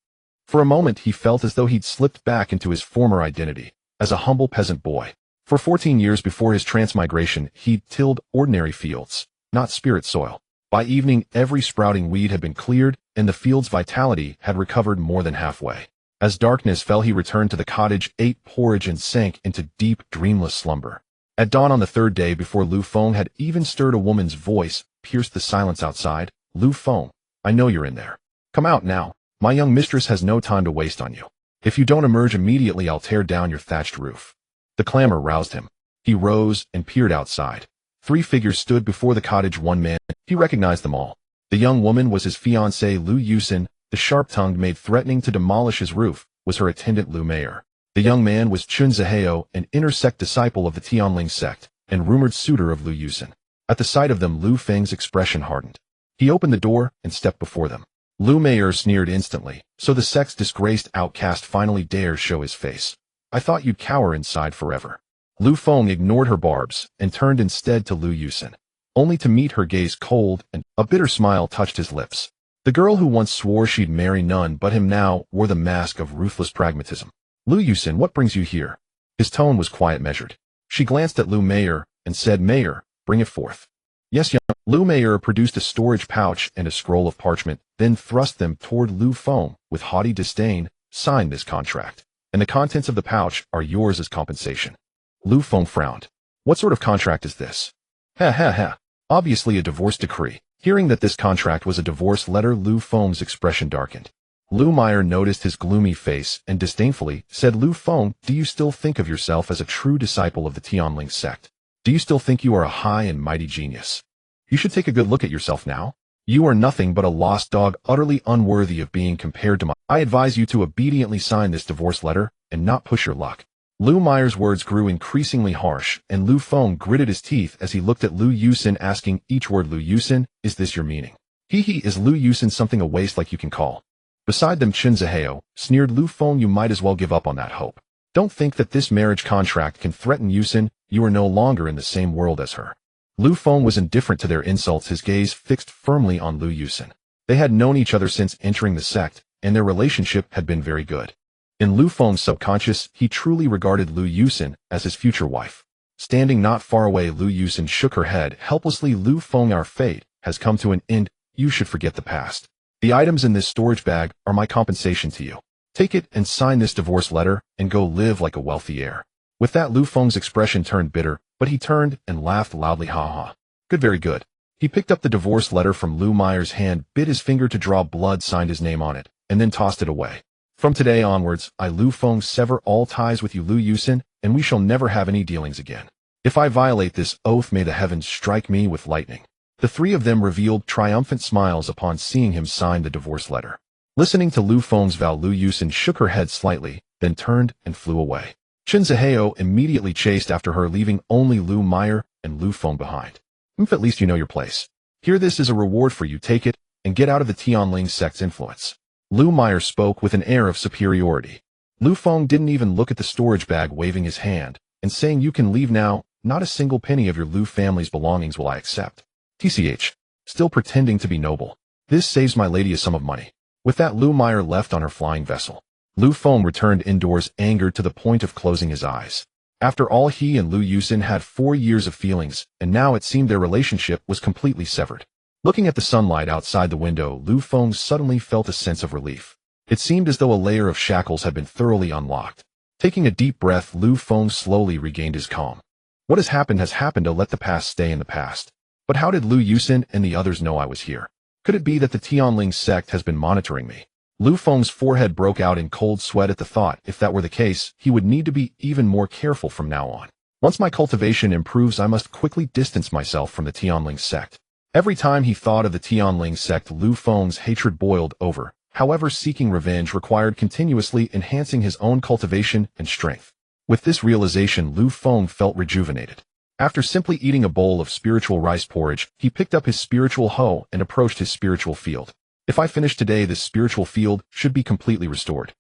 For a moment he felt as though he'd slipped back into his former identity, as a humble peasant boy. For 14 years before his transmigration, he'd tilled ordinary fields, not spirit soil. By evening, every sprouting weed had been cleared, and the field's vitality had recovered more than halfway. As darkness fell, he returned to the cottage, ate porridge, and sank into deep, dreamless slumber. At dawn on the third day, before Lu Feng had even stirred, a woman's voice pierced the silence outside. Lu Feng, I know you're in there. Come out now. My young mistress has no time to waste on you. If you don't emerge immediately, I'll tear down your thatched roof. The clamor roused him. He rose and peered outside. 3 figures stood before the cottage. One man, he recognized them all. The young woman was his fiancée Lu Yusin. The sharp-tongued maid threatening to demolish his roof was her attendant Lu Mayer. The young man was Chun Zihao, an inner sect disciple of the Tianling Sect, and rumored suitor of Lu Yusin. At the sight of them, Lu Feng's expression hardened. He opened the door and stepped before them. Lu Mayer sneered instantly. So the sect's disgraced outcast finally dares show his face. I thought you'd cower inside forever. Lu Feng ignored her barbs and turned instead to Lu Yusin, only to meet her gaze cold, and a bitter smile touched his lips. The girl who once swore she'd marry none but him now wore the mask of ruthless pragmatism. Lu Yusin, what brings you here? His tone was quiet, measured. She glanced at Lu Mayer and said, Mayer, bring it forth. Yes, young. Lu Mayer produced a storage pouch and a scroll of parchment, then thrust them toward Lu Feng with haughty disdain. Sign this contract, and the contents of the pouch are yours as compensation. Lu Feng frowned. What sort of contract is this? Ha ha ha. Obviously a divorce decree. Hearing that this contract was a divorce letter, Lu Feng's expression darkened. Lu Mayer noticed his gloomy face and disdainfully said, Lu Feng, do you still think of yourself as a true disciple of the Tianling Sect? Do you still think you are a high and mighty genius? You should take a good look at yourself now. You are nothing but a lost dog, utterly unworthy of being compared to my. I advise you to obediently sign this divorce letter and not push your luck. Lu Mayer's words grew increasingly harsh, and Lu Feng gritted his teeth as he looked at Lu Yusin, asking each word, Lu Yusin, is this your meaning? Is Lu Yusin something a waste like you can call? Beside them, Chun Zihao sneered, Lu Feng, you might as well give up on that hope. Don't think that this marriage contract can threaten Yusin. You are no longer in the same world as her. Lu Feng was indifferent to their insults, his gaze fixed firmly on Lu Yusin. They had known each other since entering the sect, and their relationship had been very good. In Lu Feng's subconscious, he truly regarded Lu Yusin as his future wife. Standing not far away, Lu Yusin shook her head helplessly. Lu Feng, our fate has come to an end. You should forget the past. The items in this storage bag are my compensation to you. Take it and sign this divorce letter and go live like a wealthy heir. With that, Lu Feng's expression turned bitter, but he turned and laughed loudly. Ha ha. Good, very good. He picked up the divorce letter from Lu Mayer's hand, bit his finger to draw blood, signed his name on it, and then tossed it away. From today onwards, I, Lu Feng, sever all ties with you, Lu Yusin, and we shall never have any dealings again. If I violate this oath, may the heavens strike me with lightning. The 3 of them revealed triumphant smiles upon seeing him sign the divorce letter. Listening to Lu Feng's vow, Lu Yusin shook her head slightly, then turned and flew away. Chun Zihao immediately chased after her, leaving only Lu Mayer and Lu Feng behind. At least you know your place. Here, this is a reward for you. Take it and get out of the Tianling Sect's influence. Lu Mayer spoke with an air of superiority. Lu Feng didn't even look at the storage bag, waving his hand and saying, you can leave now. Not a single penny of your Lu family's belongings will I accept. TCH. Still pretending to be noble. This saves my lady a sum of money. With that, Lu Mayer left on her flying vessel. Lu Feng returned indoors, angered to the point of closing his eyes. After all, he and Lu Yusin had 4 years of feelings, and now it seemed their relationship was completely severed. Looking at the sunlight outside the window, Lu Feng suddenly felt a sense of relief. It seemed as though a layer of shackles had been thoroughly unlocked. Taking a deep breath, Lu Feng slowly regained his calm. What has happened, to let the past stay in the past. But how did Lu Yusin and the others know I was here? Could it be that the Tianling Sect has been monitoring me? Lu Feng's forehead broke out in cold sweat at the thought. If that were the case, he would need to be even more careful from now on. Once my cultivation improves, I must quickly distance myself from the Tianling Sect. Every time he thought of the Tianling Sect, Lu Feng's hatred boiled over. However, seeking revenge required continuously enhancing his own cultivation and strength. With this realization, Lu Feng felt rejuvenated. After simply eating a bowl of spiritual rice porridge, he picked up his spiritual hoe and approached his spiritual field. If I finish today, this spiritual field should be completely restored.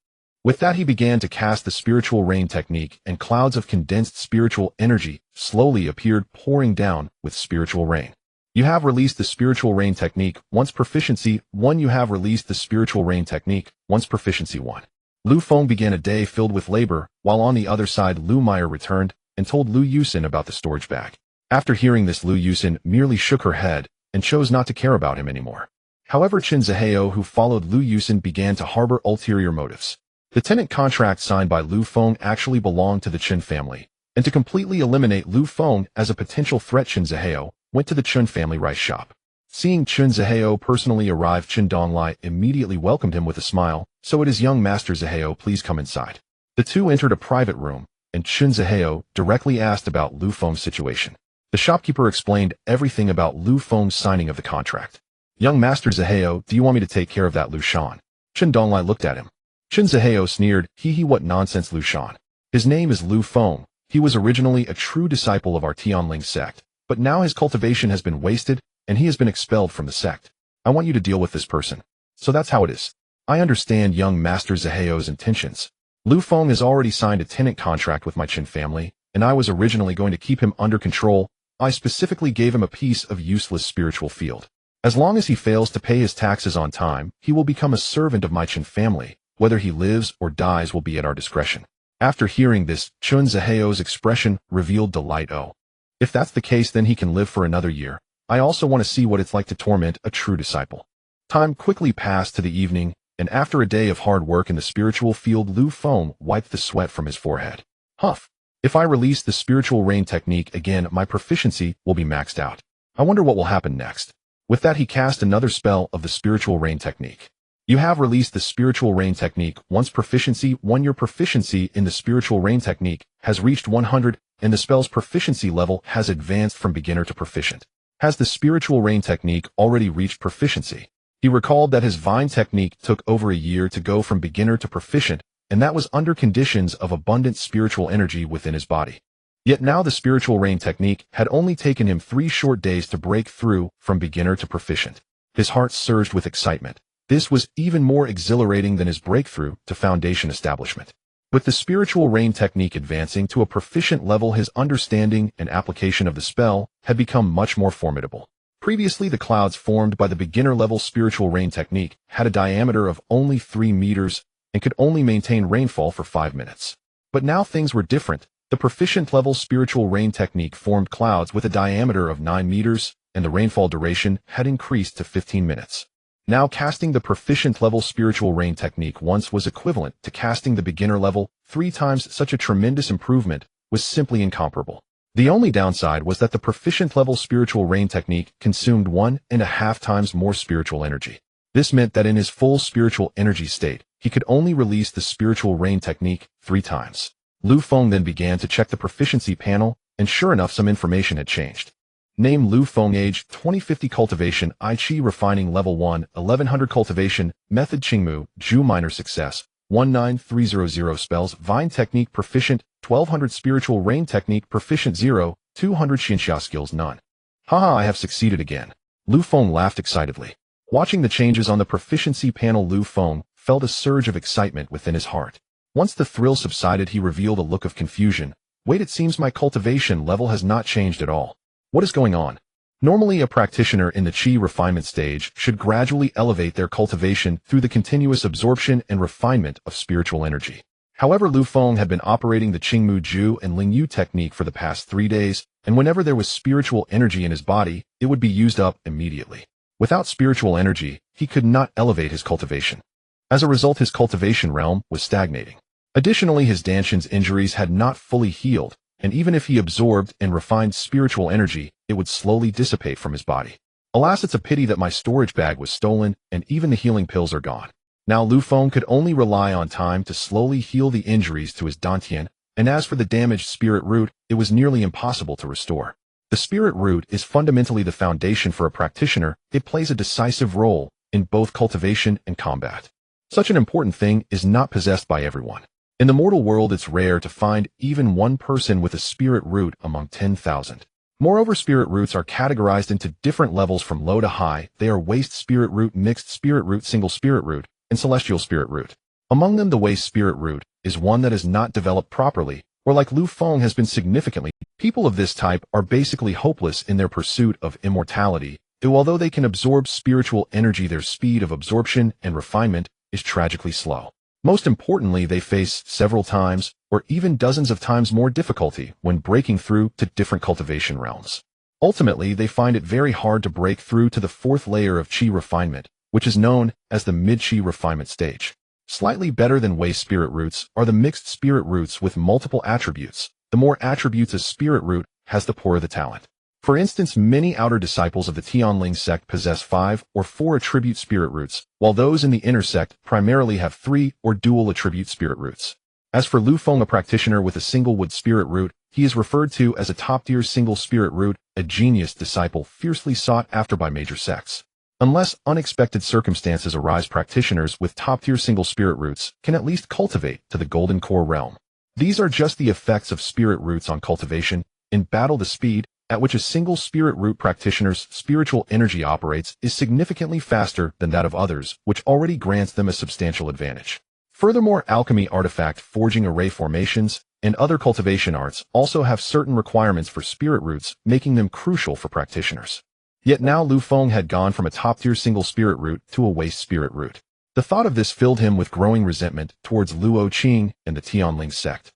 With that, he began to cast the spiritual rain technique, and clouds of condensed spiritual energy slowly appeared, pouring down with spiritual rain. You have released the spiritual rain technique, once proficiency 1. You have released the spiritual rain technique, once proficiency 1. Lu Feng began a day filled with labor, while on the other side Lu Meyer returned and told Lu Yusin about the storage bag. After hearing this, Lu Yusin merely shook her head and chose not to care about him anymore. However, Qin Zihao, who followed Lu Yusin, began to harbor ulterior motives. The tenant contract signed by Lu Feng actually belonged to the Qin family, and to completely eliminate Lu Feng as a potential threat, Qin Zihao went to the Qin family rice shop. Seeing Qin Zihao personally arrive, Qin Donglai immediately welcomed him with a smile. So it is young Master Zihao, please come inside. The two entered a private room, and Qin Zihao directly asked about Lu Feng's situation. The shopkeeper explained everything about Lu Feng's signing of the contract. Young Master Zihao, do you want me to take care of that, Lu Shan? Qin Donglai looked at him. Qin Zihao sneered, what nonsense, Lu Shan. His name is Lu Feng. He was originally a true disciple of our Tianling Sect, but now his cultivation has been wasted, and he has been expelled from the sect. I want you to deal with this person. So that's how it is. I understand young Master Zihao's intentions. Lu Feng has already signed a tenant contract with my Qin family, and I was originally going to keep him under control. I specifically gave him a piece of useless spiritual field. As long as he fails to pay his taxes on time, he will become a servant of my Qin family. Whether he lives or dies will be at our discretion. After hearing this, Qin Zihao's expression revealed delight. Oh, if that's the case, then he can live for another year. I also want to see what it's like to torment a true disciple. Time quickly passed to the evening, and after a day of hard work in the spiritual field, Lu Feng wiped the sweat from his forehead. Huff. If I release the spiritual rain technique again, my proficiency will be maxed out. I wonder what will happen next. With that, he cast another spell of the spiritual rain technique. You have released the spiritual rain technique, once proficiency 1. Your proficiency in the spiritual rain technique has reached 100, and the spell's proficiency level has advanced from beginner to proficient. Has the spiritual rain technique already reached proficiency? He recalled that his vine technique took over a year to go from beginner to proficient, and that was under conditions of abundant spiritual energy within his body. Yet now the spiritual rain technique had only taken him 3 short days to break through from beginner to proficient. His heart surged with excitement. This was even more exhilarating than his breakthrough to foundation establishment. With the spiritual rain technique advancing to a proficient level, his understanding and application of the spell had become much more formidable. Previously, the clouds formed by the beginner-level spiritual rain technique had a diameter of only 3 meters and could only maintain rainfall for 5 minutes. But now things were different. The proficient-level spiritual rain technique formed clouds with a diameter of 9 meters, and the rainfall duration had increased to 15 minutes. Now casting the proficient-level spiritual rain technique once was equivalent to casting the beginner-level 3 times. Such a tremendous improvement was simply incomparable. The only downside was that the proficient-level spiritual rain technique consumed 1.5 times more spiritual energy. This meant that in his full spiritual energy state, he could only release the spiritual rain technique 3 times. Lu Feng then began to check the proficiency panel, and sure enough, some information had changed. Name Lu Feng, age 2050, cultivation I Chi refining level 1, 1100 cultivation, method Qingmu, Ju minor success, 19300 spells, vine technique proficient, 1200 spiritual rain technique proficient 0, 200 Xianxia skills none. Haha, I have succeeded again. Lu Feng laughed excitedly. Watching the changes on the proficiency panel, Lu Feng felt a surge of excitement within his heart. Once the thrill subsided, he revealed a look of confusion. Wait, it seems my cultivation level has not changed at all. What is going on? Normally, a practitioner in the Qi refinement stage should gradually elevate their cultivation through the continuous absorption and refinement of spiritual energy. However, Lu Feng had been operating the Qingmu Ju and Lingyu technique for the past 3 days, and whenever there was spiritual energy in his body, it would be used up immediately. Without spiritual energy, he could not elevate his cultivation. As a result, his cultivation realm was stagnating. Additionally, his Danshan's injuries had not fully healed, and even if he absorbed and refined spiritual energy, it would slowly dissipate from his body. Alas, it's a pity that my storage bag was stolen, and even the healing pills are gone. Now Lu Feng could only rely on time to slowly heal the injuries to his Dantian, and as for the damaged spirit root, it was nearly impossible to restore. The spirit root is fundamentally the foundation for a practitioner. It plays a decisive role in both cultivation and combat. Such an important thing is not possessed by everyone. In the mortal world, it's rare to find even one person with a spirit root among 10,000. Moreover, spirit roots are categorized into different levels from low to high. They are waste spirit root, mixed spirit root, single spirit root, and celestial spirit root. Among them, the waste spirit root is one that is not developed properly, or like Lu Feng has been significantly. People of this type are basically hopeless in their pursuit of immortality, though although they can absorb spiritual energy, their speed of absorption and refinement is tragically slow. Most importantly, they face several times, or even dozens of times more difficulty when breaking through to different cultivation realms. Ultimately, they find it very hard to break through to the fourth layer of Qi refinement, which is known as the mid-Qi refinement stage. Slightly better than waste spirit roots are the mixed spirit roots with multiple attributes. The more attributes a spirit root has, the poorer the talent. For instance, many outer disciples of the Tianling Sect possess 5 or 4 attribute spirit roots, while those in the inner sect primarily have 3 or dual attribute spirit roots. As for Lu Feng, a practitioner with a single wood spirit root, he is referred to as a top-tier single spirit root, a genius disciple fiercely sought after by major sects. Unless unexpected circumstances arise, practitioners with top-tier single spirit roots can at least cultivate to the golden core realm. These are just the effects of spirit roots on cultivation. In battle, the speed at which a single spirit root practitioner's spiritual energy operates is significantly faster than that of others, which already grants them a substantial advantage. Furthermore, alchemy, artifact forging, array formations, and other cultivation arts also have certain requirements for spirit roots, making them crucial for practitioners. Yet now Lu Feng had gone from a top-tier single spirit root to a waste spirit root. The thought of this filled him with growing resentment towards Luo Qing and the Tianling Sect.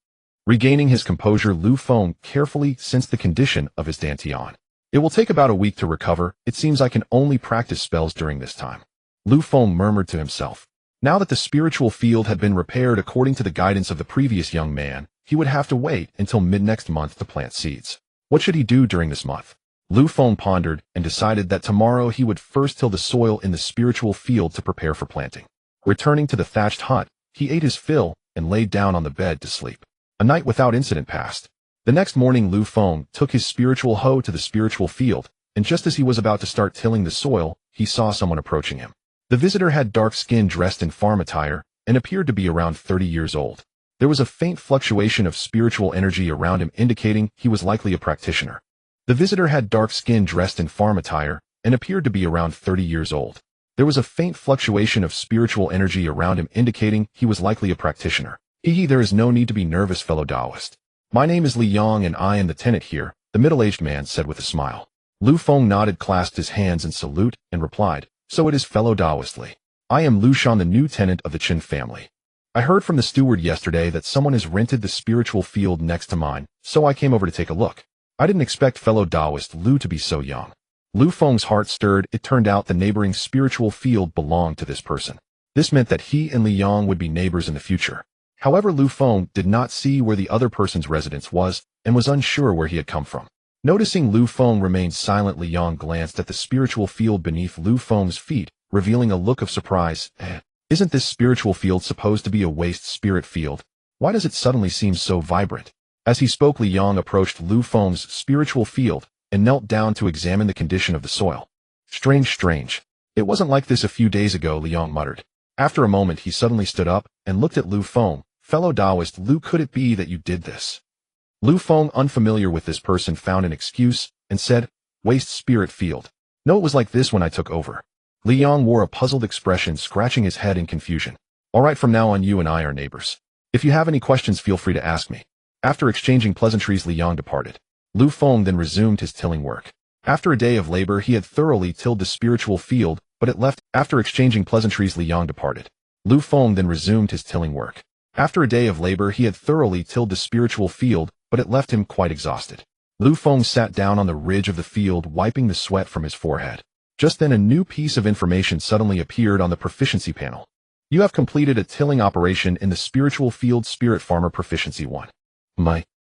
Regaining his composure, Lu Feng carefully sensed the condition of his Dantian. It will take about a week to recover. It seems I can only practice spells during this time. Lu Feng murmured to himself. Now that the spiritual field had been repaired according to the guidance of the previous young man, he would have to wait until mid-next month to plant seeds. What should he do during this month? Lu Feng pondered and decided that tomorrow he would first till the soil in the spiritual field to prepare for planting. Returning to the thatched hut, he ate his fill and laid down on the bed to sleep. A night without incident passed. The next morning, Lu Feng took his spiritual hoe to the spiritual field, and just as he was about to start tilling the soil, he saw someone approaching him. The visitor had dark skin, dressed in farm attire, and appeared to be around 30 years old. There was a faint fluctuation of spiritual energy around him, indicating he was likely a practitioner. The visitor had dark skin, dressed in farm attire, and appeared to be around 30 years old. There was a faint fluctuation of spiritual energy around him, indicating he was likely a practitioner. There is no need to be nervous, fellow Taoist. My name is Li Yang and I am the tenant here, the middle-aged man said with a smile. Lu Feng nodded, clasped his hands in salute, and replied, So it is, fellow Taoist Li. I am Lu Shan, the new tenant of the Qin family. I heard from the steward yesterday that someone has rented the spiritual field next to mine, so I came over to take a look. I didn't expect fellow Taoist Lu to be so young. Lu Feng's heart stirred. It turned out the neighboring spiritual field belonged to this person. This meant that he and Li Yang would be neighbors in the future. However, Lu Feng did not see where the other person's residence was and was unsure where he had come from. Noticing Lu Feng remained silent, Li Yang glanced at the spiritual field beneath Lu Feng's feet, revealing a look of surprise. Isn't this spiritual field supposed to be a waste spirit field? Why does it suddenly seem so vibrant? As he spoke, Li Yang approached Lu Feng's spiritual field and knelt down to examine the condition of the soil. Strange. It wasn't like this a few days ago, Li Yang muttered. After a moment, he suddenly stood up and looked at Lu Feng. Fellow Taoist Lu, could it be that you did this? Lu Feng, unfamiliar with this person, found an excuse and said, Waste spirit field. No, it was like this when I took over. Li Yang wore a puzzled expression, scratching his head in confusion. All right, from now on you and I are neighbors. If you have any questions, feel free to ask me. After exchanging pleasantries, Li Yang departed. Lu Feng then resumed his tilling work. After a day of labor, he had thoroughly tilled the spiritual field, but it left. After exchanging pleasantries, Li Yang departed. Lu Feng then resumed his tilling work. After a day of labor, he had thoroughly tilled the spiritual field, but it left him quite exhausted. Lu Feng sat down on the ridge of the field, wiping the sweat from his forehead. Just then a new piece of information suddenly appeared on the proficiency panel. You have completed a tilling operation in the spiritual field Spirit Farmer Proficiency 1.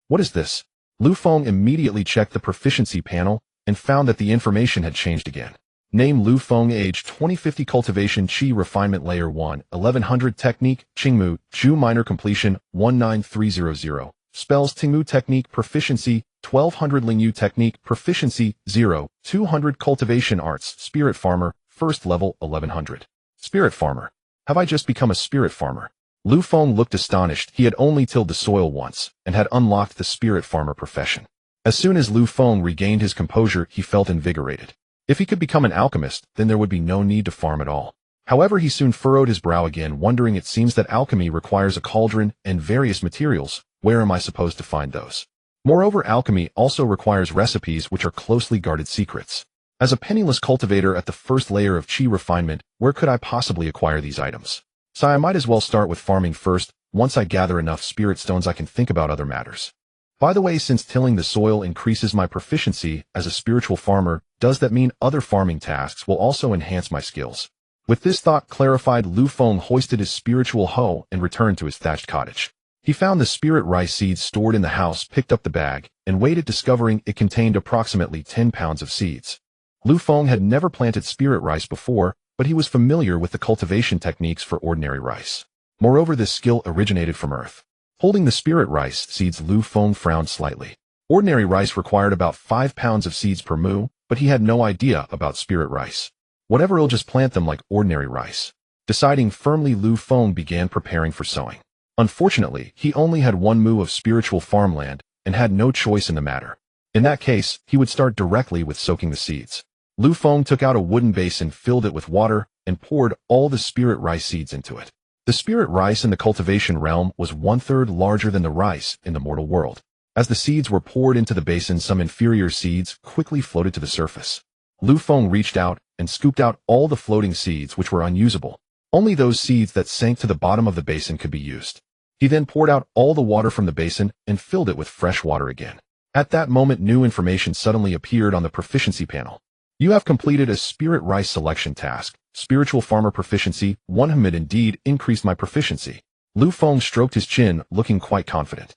What is this? Lu Feng immediately checked the proficiency panel and found that the information had changed again. Name Lu Feng, age 2050, cultivation Qi refinement layer 1, 1100 technique, Qingmu, Zhu minor completion, 19300. Spells Tingmu technique proficiency, 1200 Lingyu technique proficiency, 0, 200 cultivation arts, spirit farmer, first level, 1100. Spirit farmer. Have I just become a spirit farmer? Lu Feng looked astonished. He had only tilled the soil once and had unlocked the spirit farmer profession. As soon as Lu Feng regained his composure, he felt invigorated. If he could become an alchemist, then there would be no need to farm at all. However, he soon furrowed his brow again, wondering, it seems that alchemy requires a cauldron and various materials. Where am I supposed to find those? Moreover, alchemy also requires recipes, which are closely guarded secrets. As a penniless cultivator at the first layer of Qi refinement, where could I possibly acquire these items? So I might as well start with farming first. Once I gather enough spirit stones, I can think about other matters. By the way, since tilling the soil increases my proficiency as a spiritual farmer, does that mean other farming tasks will also enhance my skills? With this thought clarified, Lu Feng hoisted his spiritual hoe and returned to his thatched cottage. He found the spirit rice seeds stored in the house, picked up the bag, and weighed it, discovering it contained approximately 10 pounds of seeds. Lu Feng had never planted spirit rice before, but he was familiar with the cultivation techniques for ordinary rice. Moreover, this skill originated from earth. Holding the spirit rice seeds, Lu Feng frowned slightly. Ordinary rice required about 5 pounds of seeds per mu, but he had no idea about spirit rice. Whatever, he'll just plant them like ordinary rice. Deciding firmly, Lu Feng began preparing for sowing. Unfortunately, he only had 1 mu of spiritual farmland and had no choice in the matter. In that case, he would start directly with soaking the seeds. Lu Feng took out a wooden basin, filled it with water, and poured all the spirit rice seeds into it. The spirit rice in the cultivation realm was 1/3 larger than the rice in the mortal world. As the seeds were poured into the basin, some inferior seeds quickly floated to the surface. Lu Feng reached out and scooped out all the floating seeds which were unusable. Only those seeds that sank to the bottom of the basin could be used. He then poured out all the water from the basin and filled it with fresh water again. At that moment, new information suddenly appeared on the proficiency panel. You have completed a spirit rice selection task. Spiritual farmer proficiency 1 Hamid indeed increased my proficiency. Lu Feng stroked his chin, looking quite confident.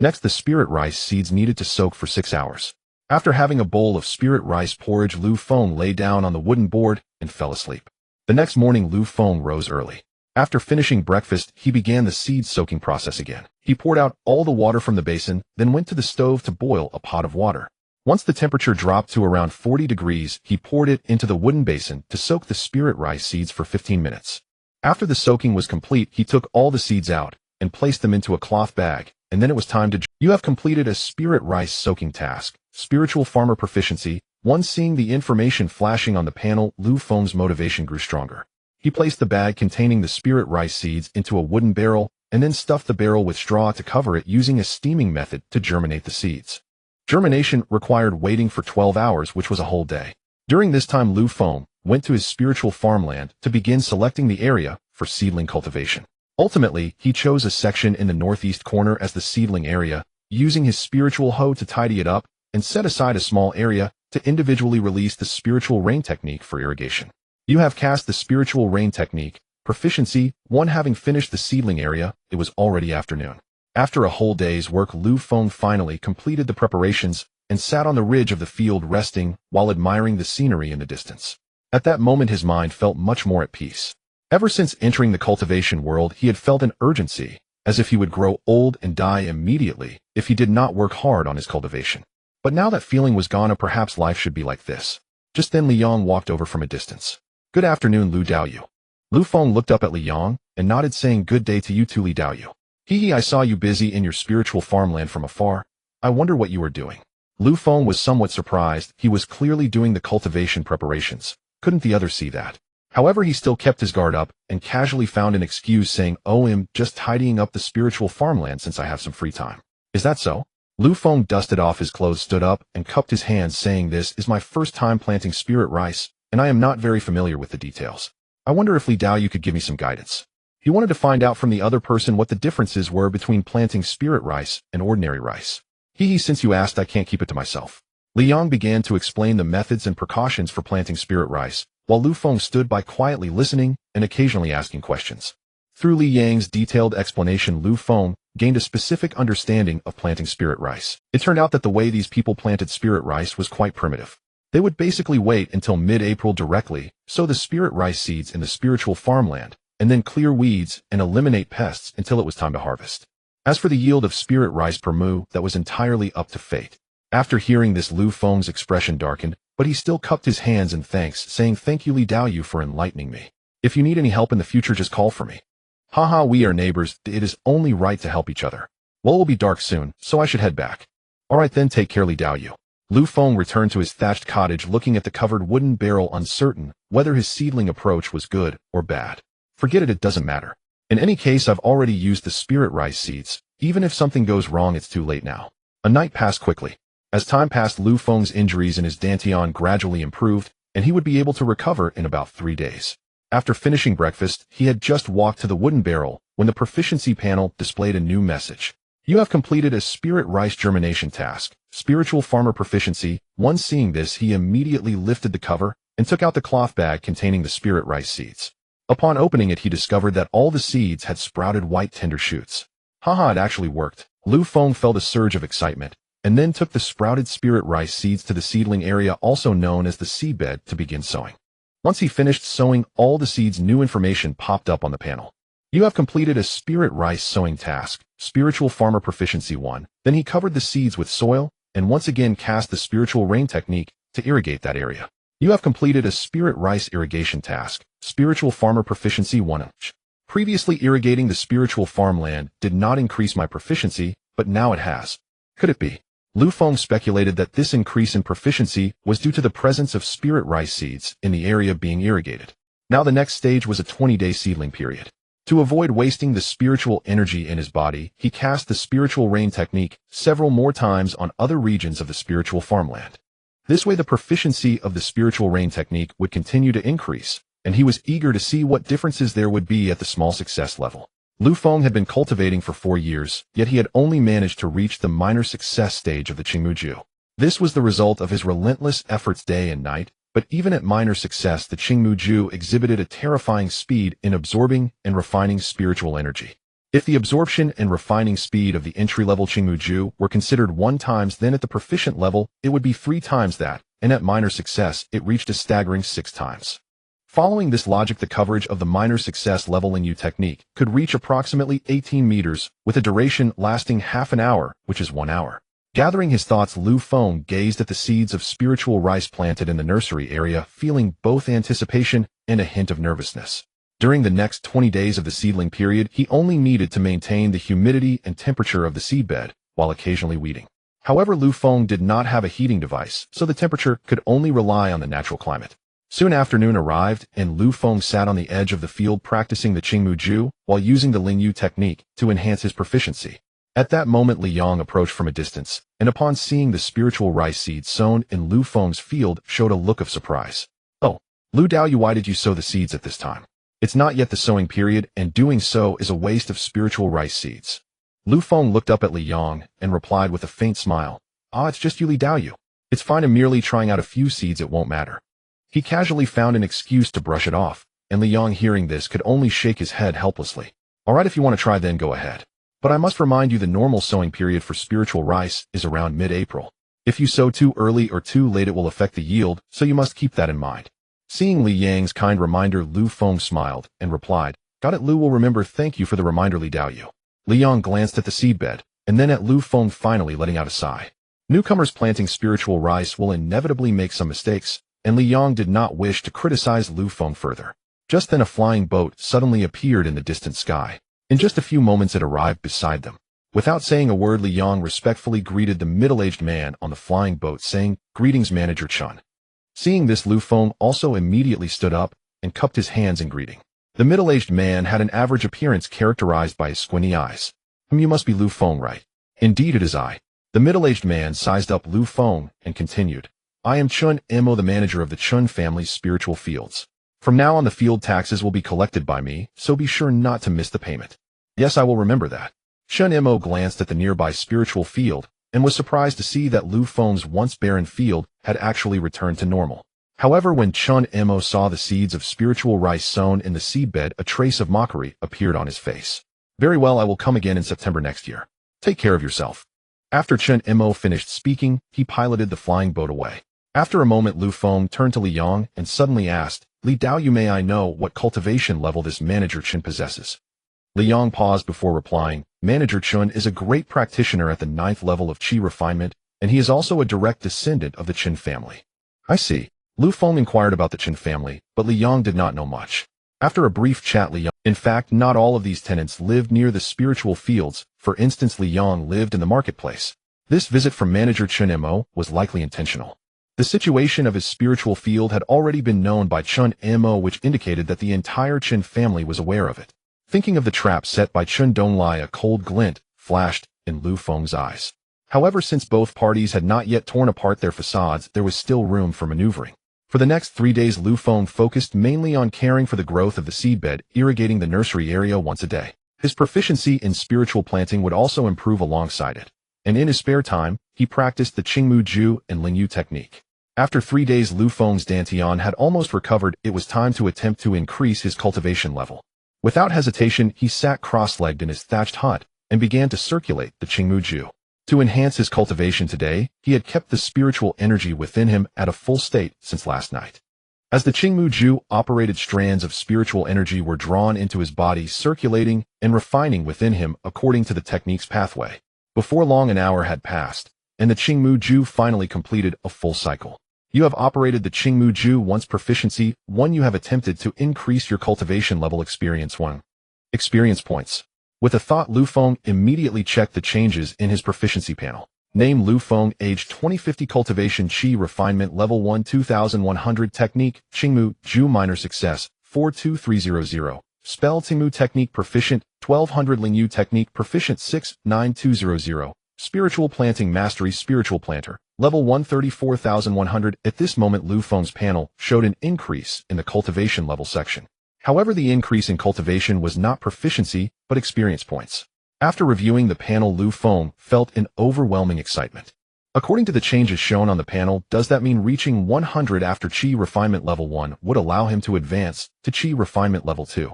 Next, the spirit rice seeds needed to soak for 6 hours. After having a bowl of spirit rice porridge, Lu Feng lay down on the wooden board and fell asleep. The next morning, Lu Feng rose early. After finishing breakfast, he began the seed soaking process again. He poured out all the water from the basin, then went to the stove to boil a pot of water. Once the temperature dropped to around 40 degrees, he poured it into the wooden basin to soak the spirit rice seeds for 15 minutes. After the soaking was complete, he took all the seeds out and placed them into a cloth bag, and then it was time to... You have completed a spirit rice soaking task. Spiritual farmer proficiency 1. Seeing the information flashing on the panel, Lu Feng's motivation grew stronger. He placed the bag containing the spirit rice seeds into a wooden barrel and then stuffed the barrel with straw to cover it, using a steaming method to germinate the seeds. Germination required waiting for 12 hours, which was a whole day. During this time, Lu Feng went to his spiritual farmland to begin selecting the area for seedling cultivation. Ultimately, he chose a section in the northeast corner as the seedling area, using his spiritual hoe to tidy it up, and set aside a small area to individually release the spiritual rain technique for irrigation. You have cast the spiritual rain technique, proficiency 1. Having finished the seedling area, it was already afternoon. After a whole day's work, Lu Feng finally completed the preparations and sat on the ridge of the field, resting while admiring the scenery in the distance. At that moment, his mind felt much more at peace. Ever since entering the cultivation world, he had felt an urgency, as if he would grow old and die immediately if he did not work hard on his cultivation. But now that feeling was gone, or perhaps life should be like this. Just then, Li Yong walked over from a distance. Good afternoon, Lu Daoyu. Lu Feng looked up at Li Yong and nodded, saying, Good day to you too, Li Daoyu. Hee, I saw you busy in your spiritual farmland from afar. I wonder what you are doing. Lu Feng was somewhat surprised. He was clearly doing the cultivation preparations. Couldn't the other see that? However, he still kept his guard up and casually found an excuse, saying, Oh, I'm just tidying up the spiritual farmland since I have some free time. Is that so? Lu Feng dusted off his clothes, stood up, and cupped his hands, saying, This is my first time planting spirit rice, and I am not very familiar with the details. I wonder if Li Daoyu could give me some guidance. He wanted to find out from the other person what the differences were between planting spirit rice and ordinary rice. Since you asked, I can't keep it to myself. Li Yang began to explain the methods and precautions for planting spirit rice, while Lu Feng stood by quietly listening and occasionally asking questions. Through Li Yang's detailed explanation, Lu Feng gained a specific understanding of planting spirit rice. It turned out that the way these people planted spirit rice was quite primitive. They would basically wait until mid-April directly, sow the spirit rice seeds in the spiritual farmland, and then clear weeds and eliminate pests until it was time to harvest. As for the yield of spirit rice per mu, that was entirely up to fate. After hearing this, Lu Feng's expression darkened, but he still cupped his hands in thanks, saying, "Thank you, Li Daoyu, for enlightening me. If you need any help in the future, just call for me." Haha, we are neighbors, it is only right to help each other. Well, it will be dark soon, so I should head back. Alright then, take care, Li Daoyu. Lu Feng returned to his thatched cottage, looking at the covered wooden barrel, uncertain whether his seedling approach was good or bad. Forget it, it doesn't matter. In any case, I've already used the spirit rice seeds. Even if something goes wrong, it's too late now. A night passed quickly. As time passed, Lu Feng's injuries in his dantian gradually improved, and he would be able to recover in about 3 days. After finishing breakfast, he had just walked to the wooden barrel when the proficiency panel displayed a new message. You have completed a spirit rice germination task, spiritual farmer proficiency. Once seeing this, he immediately lifted the cover and took out the cloth bag containing the spirit rice seeds. Upon opening it, he discovered that all the seeds had sprouted white tender shoots. Haha, it actually worked. Lu Feng felt a surge of excitement, and then took the sprouted spirit rice seeds to the seedling area, also known as the seedbed, to begin sowing. Once he finished sowing all the seeds, new information popped up on the panel. You have completed a spirit rice sowing task, spiritual farmer proficiency 1. Then he covered the seeds with soil, and once again cast the spiritual rain technique to irrigate that area. You have completed a spirit rice irrigation task, spiritual farmer proficiency 1. Previously irrigating the spiritual farmland did not increase my proficiency, but now it has. Could it be? Lu Feng speculated that this increase in proficiency was due to the presence of spirit rice seeds in the area being irrigated. Now the next stage was a 20-day seedling period. To avoid wasting the spiritual energy in his body, he cast the spiritual rain technique several more times on other regions of the spiritual farmland. This way the proficiency of the spiritual rain technique would continue to increase, and he was eager to see what differences there would be at the small success level. Lu Feng had been cultivating for 4 years, yet he had only managed to reach the minor success stage of the Qingmuju. This was the result of his relentless efforts day and night, but even at minor success, the Qingmuju exhibited a terrifying speed in absorbing and refining spiritual energy. If the absorption and refining speed of the entry-level Qingmuju were considered 1 times, then at the proficient level, it would be 3 times that, and at minor success, it reached a staggering 6 times. Following this logic, the coverage of the minor success level in Yu technique could reach approximately 18 meters, with a duration lasting half an hour, which is 1 hour. Gathering his thoughts, Lu Feng gazed at the seeds of spiritual rice planted in the nursery area, feeling both anticipation and a hint of nervousness. During the next 20 days of the seedling period, he only needed to maintain the humidity and temperature of the seedbed, while occasionally weeding. However, Lu Feng did not have a heating device, so the temperature could only rely on the natural climate. Soon afternoon arrived, and Lu Feng sat on the edge of the field practicing the Qingmuju while using the Lingyu technique to enhance his proficiency. At that moment, Li Yang approached from a distance, and upon seeing the spiritual rice seeds sown in Lu Feng's field, showed a look of surprise. "Oh, Lu Daoyu, why did you sow the seeds at this time? It's not yet the sowing period, and doing so is a waste of spiritual rice seeds." Lu Feng looked up at Li Yang and replied with a faint smile, "Ah, it's just you, Li Daoyu. It's fine, I'm merely trying out a few seeds, it won't matter." He casually found an excuse to brush it off, and Li Yang, hearing this, could only shake his head helplessly. "Alright, if you want to try, then go ahead. But I must remind you, the normal sowing period for spiritual rice is around mid-April. If you sow too early or too late, it will affect the yield, so you must keep that in mind." Seeing Li Yang's kind reminder, Lu Feng smiled and replied, "Got it, Lu will remember, thank you for the reminder, Li Daoyu." Li Yang glanced at the seedbed, and then at Lu Feng, finally letting out a sigh. Newcomers planting spiritual rice will inevitably make some mistakes, and Li Yang did not wish to criticize Lu Feng further. Just then a flying boat suddenly appeared in the distant sky. In just a few moments it arrived beside them. Without saying a word, Li Yang respectfully greeted the middle-aged man on the flying boat, saying, "Greetings, Manager Chun." Seeing this, Lu Feng also immediately stood up and cupped his hands in greeting. The middle-aged man had an average appearance characterized by his squinty eyes. "You must be Lu Feng, right?" "Indeed it is I." The middle-aged man sized up Lu Feng and continued, "I am Chun Mo, the manager of the Chun family's spiritual fields. From now on, the field taxes will be collected by me, so be sure not to miss the payment." "Yes, I will remember that." Chun Mo glanced at the nearby spiritual field and was surprised to see that Lu Feng's once barren field had actually returned to normal. However, when Chun Mo saw the seeds of spiritual rice sown in the seedbed, a trace of mockery appeared on his face. "Very well, I will come again in September next year. Take care of yourself." After Chun Mo finished speaking, he piloted the flying boat away. After a moment, Lu Feng turned to Li Yang and suddenly asked, "Li Daoyu, may I know what cultivation level this Manager Chun possesses?" Li Yang paused before replying. Manager Chun is a great practitioner at the 9th level of Qi refinement, and he is also a direct descendant of the Qin family. "I see." Lu Feng inquired about the Qin family, but Li Yang did not know much. After a brief chat, Li Yang, in fact, not all of these tenants lived near the spiritual fields. For instance, Li Yang lived in the marketplace. This visit from Manager Chun Mo was likely intentional. The situation of his spiritual field had already been known by Chun Mo, which indicated that the entire Qin family was aware of it. Thinking of the trap set by Chun Donglai, a cold glint flashed in Lu Feng's eyes. However, since both parties had not yet torn apart their facades, there was still room for maneuvering. For the next 3 days, Lu Feng focused mainly on caring for the growth of the seedbed, irrigating the nursery area once a day. His proficiency in spiritual planting would also improve alongside it. And in his spare time, he practiced the Qingmu Ju and Lingyu technique. After 3 days, Lu Feng's Dantian had almost recovered. It was time to attempt to increase his cultivation level. Without hesitation, he sat cross-legged in his thatched hut and began to circulate the Qingmu Ju. To enhance his cultivation today, he had kept the spiritual energy within him at a full state since last night. As the Qingmu Ju operated, strands of spiritual energy were drawn into his body, circulating and refining within him according to the technique's pathway. Before long, an hour had passed, and the Qingmu Ju finally completed a full cycle. You have operated the Qingmu Ju once. Proficiency 1. You have attempted to increase your cultivation level. Experience 1. Experience points. With a thought, Lu Feng immediately checked the changes in his proficiency panel. Name: Lu Feng, age 2050, cultivation Qi refinement level 1 2100, technique Qingmu Ju, minor success 42300, spell Qingmu technique proficient 1200, Lingyu technique proficient 69200, spiritual planting mastery spiritual planter level 134100. At this moment, Lu Feng's panel showed an increase in the cultivation level section. However, the increase in cultivation was not proficiency, but experience points. After reviewing the panel, Lu Feng felt an overwhelming excitement. According to the changes shown on the panel, does that mean reaching 100 after Qi refinement level 1 would allow him to advance to Qi refinement level 2?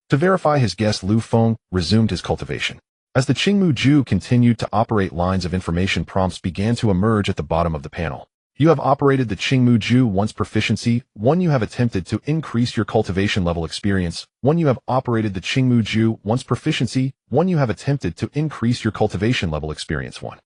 To verify his guess, Lu Feng resumed his cultivation. As the Qingmu Ju continued to operate, lines of information prompts began to emerge at the bottom of the panel. You have operated the Qingmu Ju once. Proficiency 1. You have attempted to increase your cultivation level. Experience 1. You have operated the Qingmu Ju once. Proficiency 1. You have attempted to increase your cultivation level. Experience 1.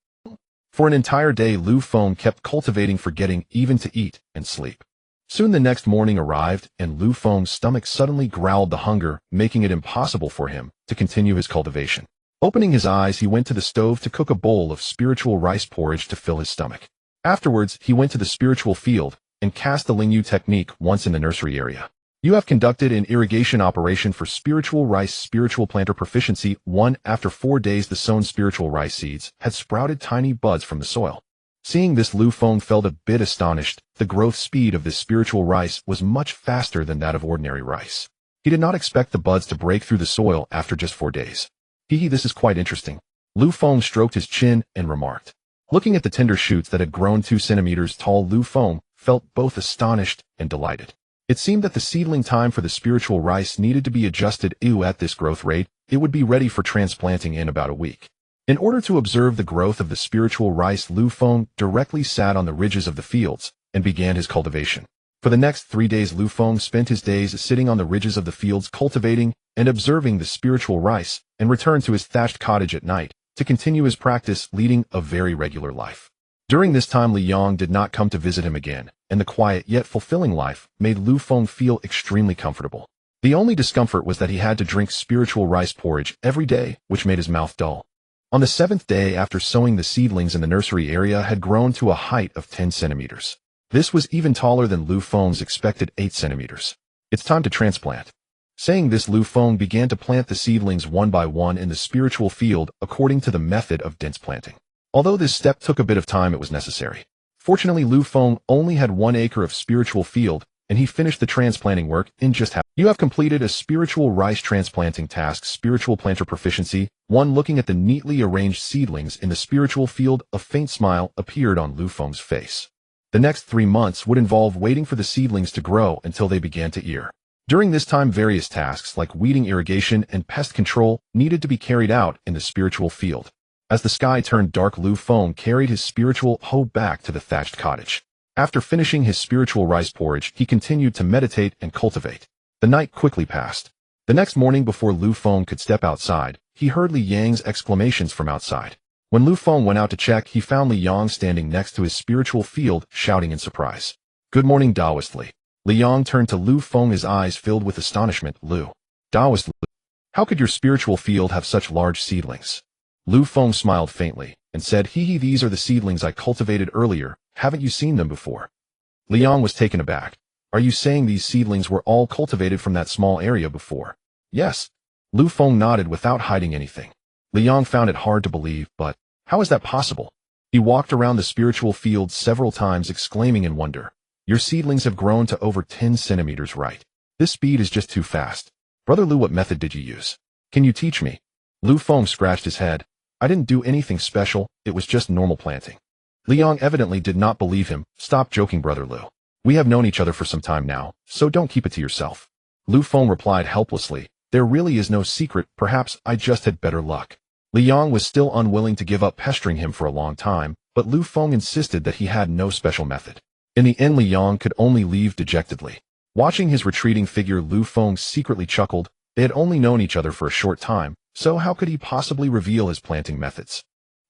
For an entire day, Lu Feng kept cultivating, forgetting even to eat and sleep. Soon the next morning arrived, and Lu Feng's stomach suddenly growled the hunger, making it impossible for him to continue his cultivation. Opening his eyes, he went to the stove to cook a bowl of spiritual rice porridge to fill his stomach. Afterwards, he went to the spiritual field and cast the Lingyu technique once in the nursery area. You have conducted an irrigation operation for spiritual rice spiritual planter. Proficiency 1. After 4 days, the sown spiritual rice seeds had sprouted tiny buds from the soil. Seeing this, Lu Feng felt a bit astonished. The growth speed of this spiritual rice was much faster than that of ordinary rice. He did not expect the buds to break through the soil after just 4 days. This is quite interesting. Lu Feng stroked his chin and remarked. Looking at the tender shoots that had grown 2 centimeters tall, Lu Feng felt both astonished and delighted. It seemed that the seedling time for the spiritual rice needed to be adjusted. At this growth rate, it would be ready for transplanting in about a week. In order to observe the growth of the spiritual rice, Lu Feng directly sat on the ridges of the fields and began his cultivation. For the next 3 days, Lu Feng spent his days sitting on the ridges of the fields, cultivating and observing the spiritual rice, and returned to his thatched cottage at night to continue his practice, leading a very regular life. During this time, Li Yang did not come to visit him again, and the quiet yet fulfilling life made Lu Feng feel extremely comfortable. The only discomfort was that he had to drink spiritual rice porridge every day, which made his mouth dull. On the 7th day after sowing, the seedlings in the nursery area had grown to a height of 10 centimeters. This was even taller than Lu Feng's expected 8 centimeters. It's time to transplant. Saying this, Lu Feng began to plant the seedlings one by one in the spiritual field according to the method of dense planting. Although this step took a bit of time, it was necessary. Fortunately, Lu Feng only had 1 acre of spiritual field, and he finished the transplanting work in just half. You have completed a spiritual rice transplanting task, spiritual planter proficiency 1. Looking at the neatly arranged seedlings in the spiritual field, a faint smile appeared on Lu Feng's face. The next 3 months would involve waiting for the seedlings to grow until they began to ear. During this time, various tasks like weeding, irrigation, and pest control needed to be carried out in the spiritual field. As the sky turned dark, Lu Feng carried his spiritual hoe back to the thatched cottage. After finishing his spiritual rice porridge, he continued to meditate and cultivate. The night quickly passed. The next morning, before Lu Feng could step outside, he heard Li Yang's exclamations from outside. When Lu Feng went out to check, he found Li Yang standing next to his spiritual field, shouting in surprise. "Good morning, Taoist Li." Li Yang turned to Lu Feng, his eyes filled with astonishment. Taoist Li, how could your spiritual field have such large seedlings?" Lu Feng smiled faintly and said, these are the seedlings I cultivated earlier. Haven't you seen them before?" Li Yang was taken aback. "Are you saying these seedlings were all cultivated from that small area before?" "Yes." Lu Feng nodded without hiding anything. Li Yang found it hard to believe, but how is that possible? He walked around the spiritual field several times, exclaiming in wonder, "Your seedlings have grown to over 10 centimeters, right? This speed is just too fast. Brother Lu, what method did you use? Can you teach me?" Lu Feng scratched his head. "I didn't do anything special, it was just normal planting." Li Yang evidently did not believe him. "Stop joking, Brother Lu. We have known each other for some time now, so don't keep it to yourself." Lu Feng replied helplessly, "There really is no secret, perhaps I just had better luck." Li Yang was still unwilling to give up pestering him for a long time, but Lu Feng insisted that he had no special method. In the end, Li Yang could only leave dejectedly. Watching his retreating figure, Lu Feng secretly chuckled. They had only known each other for a short time, so how could he possibly reveal his planting methods?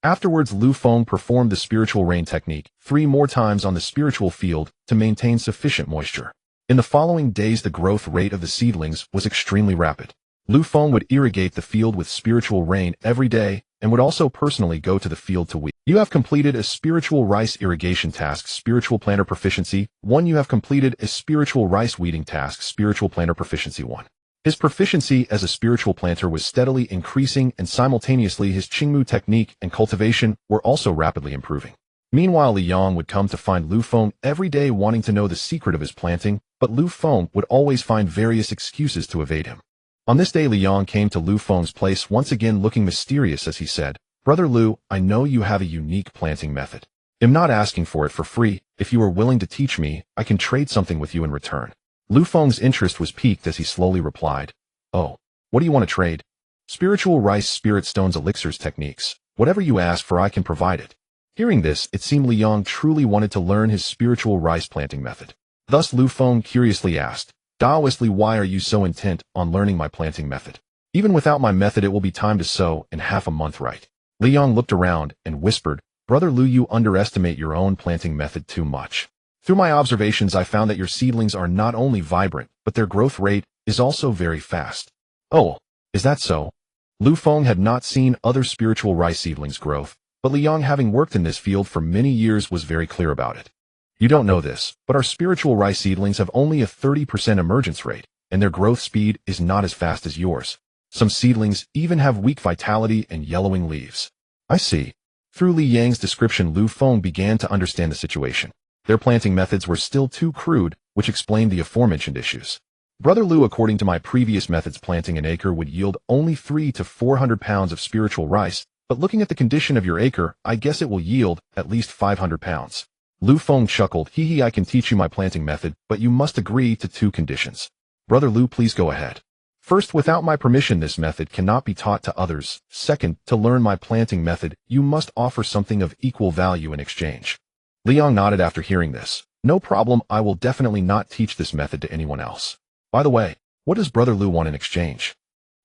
Afterwards, Lu Feng performed the spiritual rain technique 3 more times on the spiritual field to maintain sufficient moisture. In the following days, the growth rate of the seedlings was extremely rapid. Lu Feng would irrigate the field with spiritual rain every day and would also personally go to the field to weed. You have completed a spiritual rice irrigation task, spiritual planter proficiency 1. You have completed a spiritual rice weeding task, spiritual planter proficiency 1. His proficiency as a spiritual planter was steadily increasing, and simultaneously his Qingmu technique and cultivation were also rapidly improving. Meanwhile, Li Yang would come to find Lu Feng every day, wanting to know the secret of his planting, but Lu Feng would always find various excuses to evade him. On this day, Li Yang came to Lu Feng's place once again, looking mysterious as he said, "Brother Lu, I know you have a unique planting method. I'm not asking for it for free. If you are willing to teach me, I can trade something with you in return." Lu Feng's interest was piqued as he slowly replied, "Oh, what do you want to trade?" "Spiritual rice, spirit stones, elixirs, techniques. Whatever you ask for, I can provide it." Hearing this, it seemed Li Yang truly wanted to learn his spiritual rice planting method. Thus Lu Feng curiously asked, "Taoist Li, why are you so intent on learning my planting method? Even without my method, it will be time to sow in half a month, right?" Li Yang looked around and whispered, "Brother Lu, you underestimate your own planting method too much. Through my observations, I found that your seedlings are not only vibrant, but their growth rate is also very fast." "Oh, is that so?" Lu Feng had not seen other spiritual rice seedlings growth, but Li Yang, having worked in this field for many years, was very clear about it. "You don't know this, but our spiritual rice seedlings have only a 30% emergence rate, and their growth speed is not as fast as yours. Some seedlings even have weak vitality and yellowing leaves." "I see." Through Li Yang's description, Lu Feng began to understand the situation. Their planting methods were still too crude, which explained the aforementioned issues. "Brother Lu, according to my previous methods, planting an acre would yield only 300 to 400 pounds of spiritual rice, but looking at the condition of your acre, I guess it will yield at least 500 pounds. Lu Feng chuckled, I can teach you my planting method, but you must agree to 2 conditions. "Brother Lu, please go ahead." "First, without my permission, this method cannot be taught to others. Second, to learn my planting method, you must offer something of equal value in exchange." Li Yang nodded after hearing this. "No problem, I will definitely not teach this method to anyone else. By the way, what does Brother Lu want in exchange?"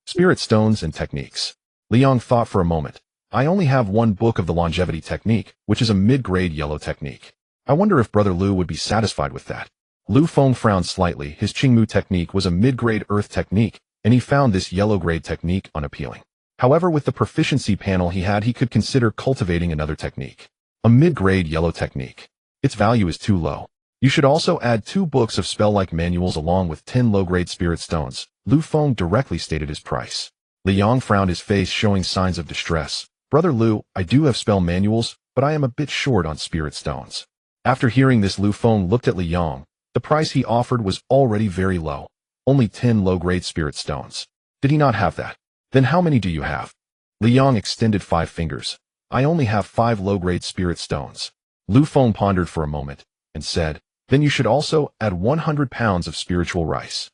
"Spirit stones and techniques." Li Yang thought for a moment. "I only have 1 book of the longevity technique, which is a mid-grade yellow technique. I wonder if Brother Lu would be satisfied with that." Lu Feng frowned slightly. His Qingmu technique was a mid-grade earth technique, and he found this yellow-grade technique unappealing. However, with the proficiency panel he could consider cultivating another technique. A mid-grade yellow technique. Its value is too low. You should also add 2 books of spell-like manuals along with 10 low-grade spirit stones. Lu Feng directly stated his price. Li Yang frowned, his face showing signs of distress. "Brother Lu, I do have spell manuals, but I am a bit short on spirit stones." After hearing this, Lu Feng looked at Li Yang. The price he offered was already very low. Only 10 low-grade spirit stones. Did he not have that? Then how many do you have? Li Yong extended 5 fingers. I only have 5 low-grade spirit stones. Lu Feng pondered for a moment, and said, then you should also add 100 pounds of spiritual rice.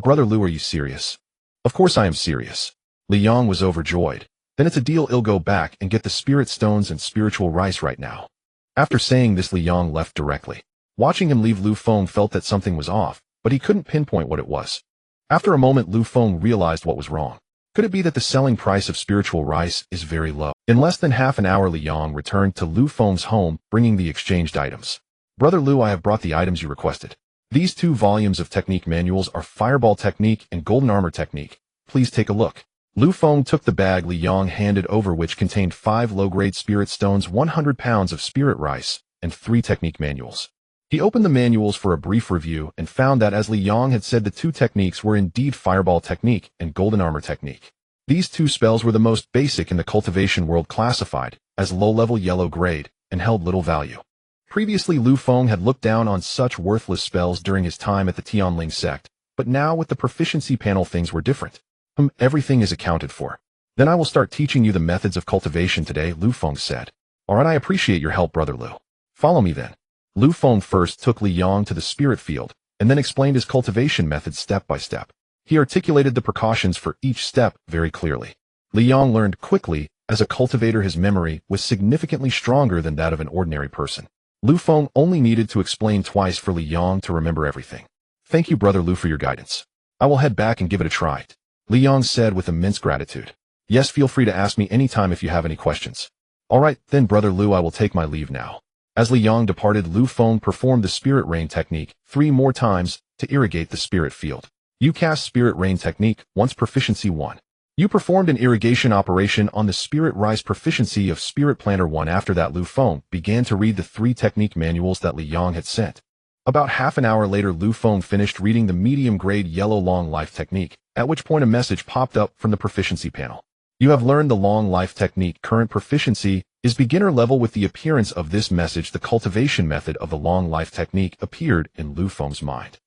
Brother Lu, are you serious? Of course I am serious. Li Yong was overjoyed. Then it's a deal. I'll go back and get the spirit stones and spiritual rice right now. After saying this, Li Yong left directly. Watching him leave, Lu Feng felt that something was off, but he couldn't pinpoint what it was. After a moment, Lu Feng realized what was wrong. Could it be that the selling price of spiritual rice is very low? In less than half an hour, Li Yong returned to Lu Feng's home, bringing the exchanged items. Brother Lu, I have brought the items you requested. These 2 volumes of technique manuals are Fireball Technique and Golden Armor Technique. Please take a look. Lu Feng took the bag Li Yong handed over, which contained 5 low-grade spirit stones, 100 pounds of spirit rice, and 3 technique manuals. He opened the manuals for a brief review and found that, as Li Yong had said, the 2 techniques were indeed Fireball Technique and Golden Armor Technique. These 2 spells were the most basic in the cultivation world, classified as low-level yellow grade, and held little value. Previously, Lu Feng had looked down on such worthless spells during his time at the Tianling Sect, but now with the proficiency panel things were different. Everything is accounted for. Then I will start teaching you the methods of cultivation today, Lu Feng said. Alright, I appreciate your help, Brother Lu. Follow me then. Lu Feng first took Li Yong to the spirit field, and then explained his cultivation methods step by step. He articulated the precautions for each step very clearly. Li Yong learned quickly. As a cultivator, his memory was significantly stronger than that of an ordinary person. Lu Feng only needed to explain twice for Li Yong to remember everything. Thank you, Brother Lu, for your guidance. I will head back and give it a try, Li Yong said with immense gratitude. Yes, feel free to ask me anytime if you have any questions. Alright, then Brother Lu, I will take my leave now. As Li Yong departed, Lu Feng performed the Spirit Rain technique 3 more times to irrigate the spirit field. You cast Spirit Rain technique once, proficiency 1. You performed an irrigation operation on the Spirit Rise proficiency of Spirit Planter 1. After that, Lu Feng began to read the 3 technique manuals that Li Yong had sent. About half an hour later, Lu Feng finished reading the medium-grade yellow long life technique, at which point a message popped up from the proficiency panel. You have learned the long life technique. Current proficiency is beginner level. With the appearance of this message, the cultivation method of the long life technique appeared in Lu Feng's mind.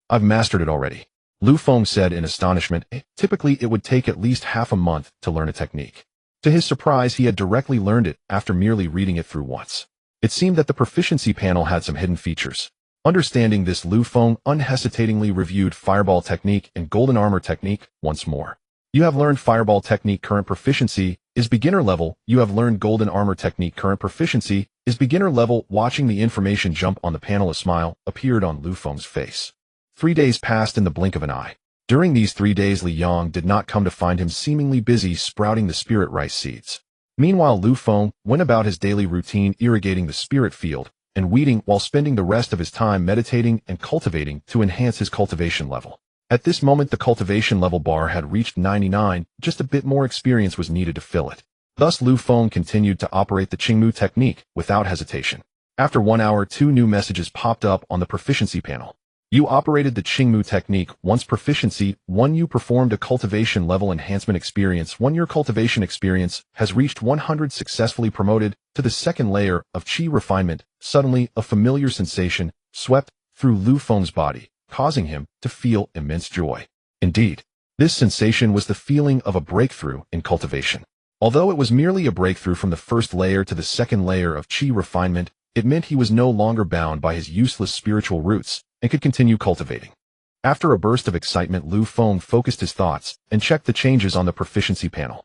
I've mastered it already, Lu Feng said in astonishment. Typically, it would take at least half a month to learn a technique. To his surprise, he had directly learned it after merely reading it through once. It seemed that the proficiency panel had some hidden features. Understanding this, Lu Feng unhesitatingly reviewed Fireball Technique and Golden Armor Technique once more. You have learned Fireball Technique. Current proficiency is beginner level. You have learned Golden Armor Technique. Current proficiency is beginner level. Watching the information jump on the panel, a smile appeared on Lu Feng's face. 3 days passed in the blink of an eye. During these 3 days, Li Yong did not come to find him seemingly busy sprouting the spirit rice seeds. Meanwhile, Lu Feng went about his daily routine, irrigating the spirit field and weeding, while spending the rest of his time meditating and cultivating to enhance his cultivation level. At this moment, the cultivation level bar had reached 99, just a bit more experience was needed to fill it. Thus, Lu Feng continued to operate the Qingmu technique without hesitation. After 1 hour, 2 new messages popped up on the proficiency panel. You operated the Qingmu technique once, proficiency 1. You performed a cultivation level enhancement experience 1. Your cultivation experience has reached 100, successfully promoted to the 2nd layer of Qi refinement. Suddenly, a familiar sensation swept through Lu Feng's body, causing him to feel immense joy. Indeed, this sensation was the feeling of a breakthrough in cultivation. Although it was merely a breakthrough from the 1st layer to the 2nd layer of Qi refinement, it meant he was no longer bound by his useless spiritual roots and could continue cultivating. After a burst of excitement, Lu Feng focused his thoughts and checked the changes on the proficiency panel.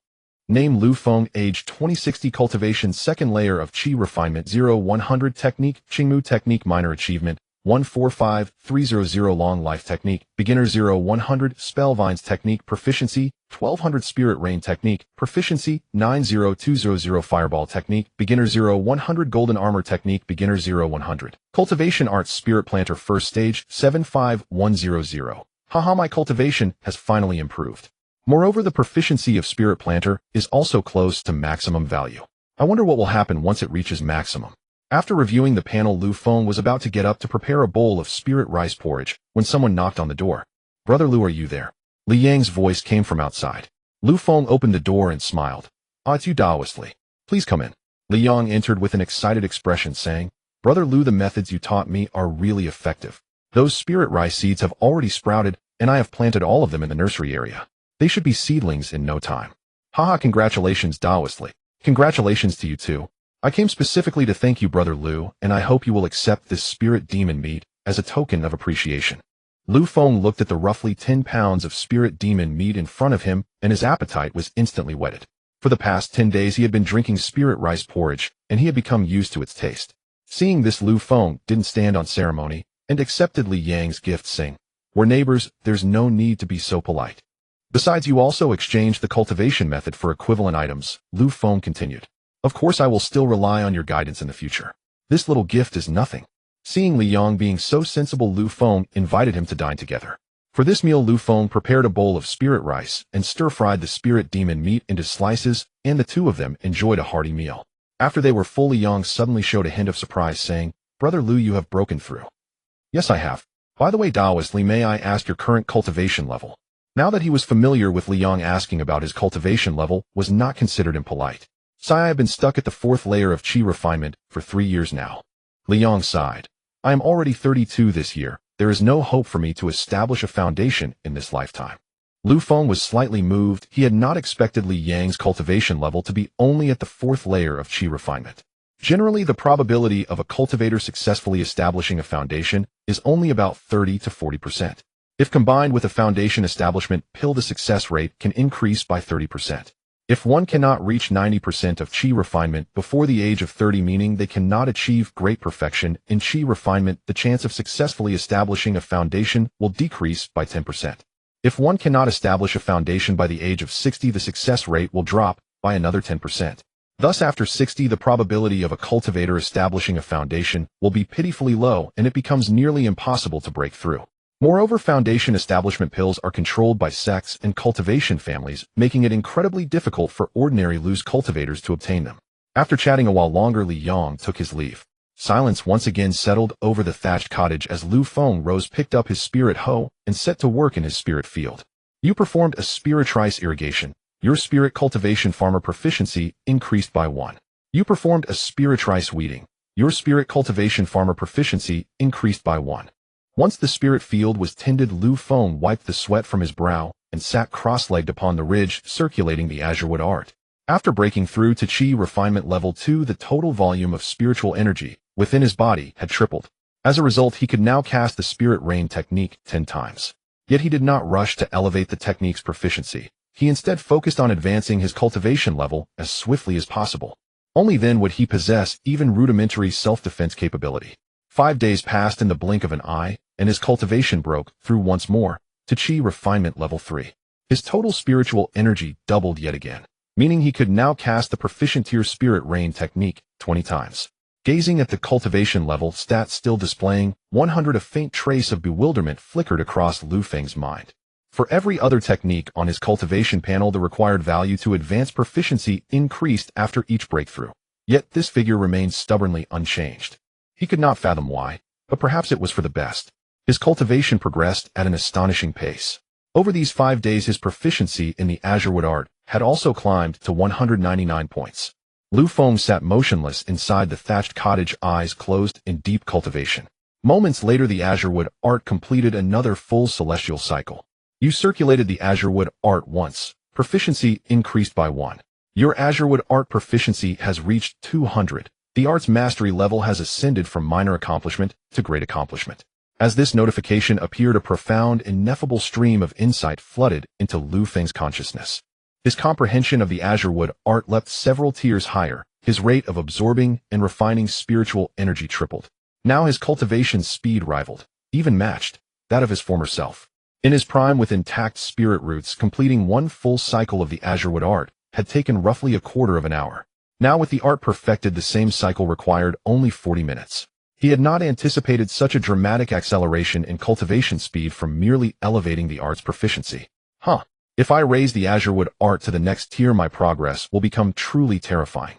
Name: Lu Feng, age 2060, cultivation 2nd layer of Qi refinement 0-100, technique Qingmu technique, minor achievement 145300, long life technique beginner 0-100, spellvines technique proficiency 1200, spirit rain technique proficiency 90200, fireball technique beginner 0-100, golden armor technique beginner 0-100, cultivation arts spirit planter 1st stage 75100. Haha, my cultivation has finally improved. Moreover, the proficiency of spirit planter is also close to maximum value. I wonder what will happen once it reaches maximum. After reviewing the panel, Lu Feng was about to get up to prepare a bowl of spirit rice porridge when someone knocked on the door. Brother Lu, are you there? Li Yang's voice came from outside. Lu Feng opened the door and smiled. It's you, Taoist Li. Please come in. Li Yang entered with an excited expression, saying, Brother Lu, the methods you taught me are really effective. Those spirit rice seeds have already sprouted and I have planted all of them in the nursery area. They should be seedlings in no time. Haha, congratulations, Daoistly. Congratulations to you too. I came specifically to thank you, Brother Liu, and I hope you will accept this spirit demon meat as a token of appreciation. Lu Feng looked at the roughly 10 pounds of spirit demon meat in front of him, and his appetite was instantly whetted. For the past 10 days he had been drinking spirit rice porridge, and he had become used to its taste. Seeing this, Lu Feng didn't stand on ceremony, and accepted Li Yang's gift, saying, "We're neighbors, there's no need to be so polite. Besides, you also exchanged the cultivation method for equivalent items," Lu Feng continued. "Of course I will still rely on your guidance in the future. This little gift is nothing." Seeing Li Yang being so sensible, Lu Feng invited him to dine together. For this meal, Lu Feng prepared a bowl of spirit rice and stir-fried the spirit demon meat into slices, and the two of them enjoyed a hearty meal. After they were full, Li Yang suddenly showed a hint of surprise, saying, "Brother Liu, you have broken through." "Yes, I have. By the way, Daoist Li, may I ask your current cultivation level?" Now that he was familiar with Li Yang, asking about his cultivation level was not considered impolite. "Sai, I have been stuck at the 4th layer of Qi refinement for 3 years now." Li Yang sighed. "I am already 32 this year. There is no hope for me to establish a foundation in this lifetime." Lu Feng was slightly moved. He had not expected Li Yang's cultivation level to be only at the 4th layer of Qi refinement. Generally, the probability of a cultivator successfully establishing a foundation is only about 30 to 40%. If combined with a foundation establishment pill, the success rate can increase by 30%. If one cannot reach 90% of Qi refinement before the age of 30, meaning they cannot achieve great perfection in Qi refinement, the chance of successfully establishing a foundation will decrease by 10%. If one cannot establish a foundation by the age of 60, the success rate will drop by another 10%. Thus, after 60, the probability of a cultivator establishing a foundation will be pitifully low, and it becomes nearly impossible to break through. Moreover, foundation establishment pills are controlled by sects and cultivation families, making it incredibly difficult for ordinary loose cultivators to obtain them. After chatting a while longer, Li Yang took his leave. Silence once again settled over the thatched cottage as Lu Feng rose, picked up his spirit hoe, and set to work in his spirit field. "You performed a spirit rice irrigation. Your spirit cultivation farmer proficiency increased by 1. You performed a spirit rice weeding. Your spirit cultivation farmer proficiency increased by 1. Once the spirit field was tended, Lu Feng wiped the sweat from his brow and sat cross-legged upon the ridge, circulating the azurewood art. After breaking through to Qi refinement level 2, the total volume of spiritual energy within his body had tripled. As a result, he could now cast the spirit rain technique 10 times. Yet he did not rush to elevate the technique's proficiency. He instead focused on advancing his cultivation level as swiftly as possible. Only then would he possess even rudimentary self-defense capability. 5 days passed in the blink of an eye, and his cultivation broke through once more to Qi refinement level 3. His total spiritual energy doubled yet again, meaning he could now cast the proficient tier spirit rain technique 20 times. Gazing at the cultivation level stats still displaying 100, a faint trace of bewilderment flickered across Lu Feng's mind. For every other technique on his cultivation panel, the required value to advance proficiency increased after each breakthrough. Yet this figure remained stubbornly unchanged. He could not fathom why, but perhaps it was for the best. His cultivation progressed at an astonishing pace. Over these 5 days, his proficiency in the azurewood art had also climbed to 199 points. Lu Feng sat motionless inside the thatched cottage, eyes closed in deep cultivation. Moments later, the azurewood art completed another full celestial cycle. You circulated the azurewood art once. Proficiency increased by 1. Your azurewood art proficiency has reached 200. The art's mastery level has ascended from minor accomplishment to great accomplishment. As this notification appeared, a profound, ineffable stream of insight flooded into Lu Feng's consciousness. His comprehension of the azurewood art leapt several tiers higher. His rate of absorbing and refining spiritual energy tripled. Now his cultivation speed rivaled, even matched, that of his former self. In his prime, with intact spirit roots, completing one full cycle of the azurewood art had taken roughly a quarter of an hour. Now with the art perfected, the same cycle required only 40 minutes. He had not anticipated such a dramatic acceleration in cultivation speed from merely elevating the art's proficiency. If I raise the azurewood art to the next tier, my progress will become truly terrifying.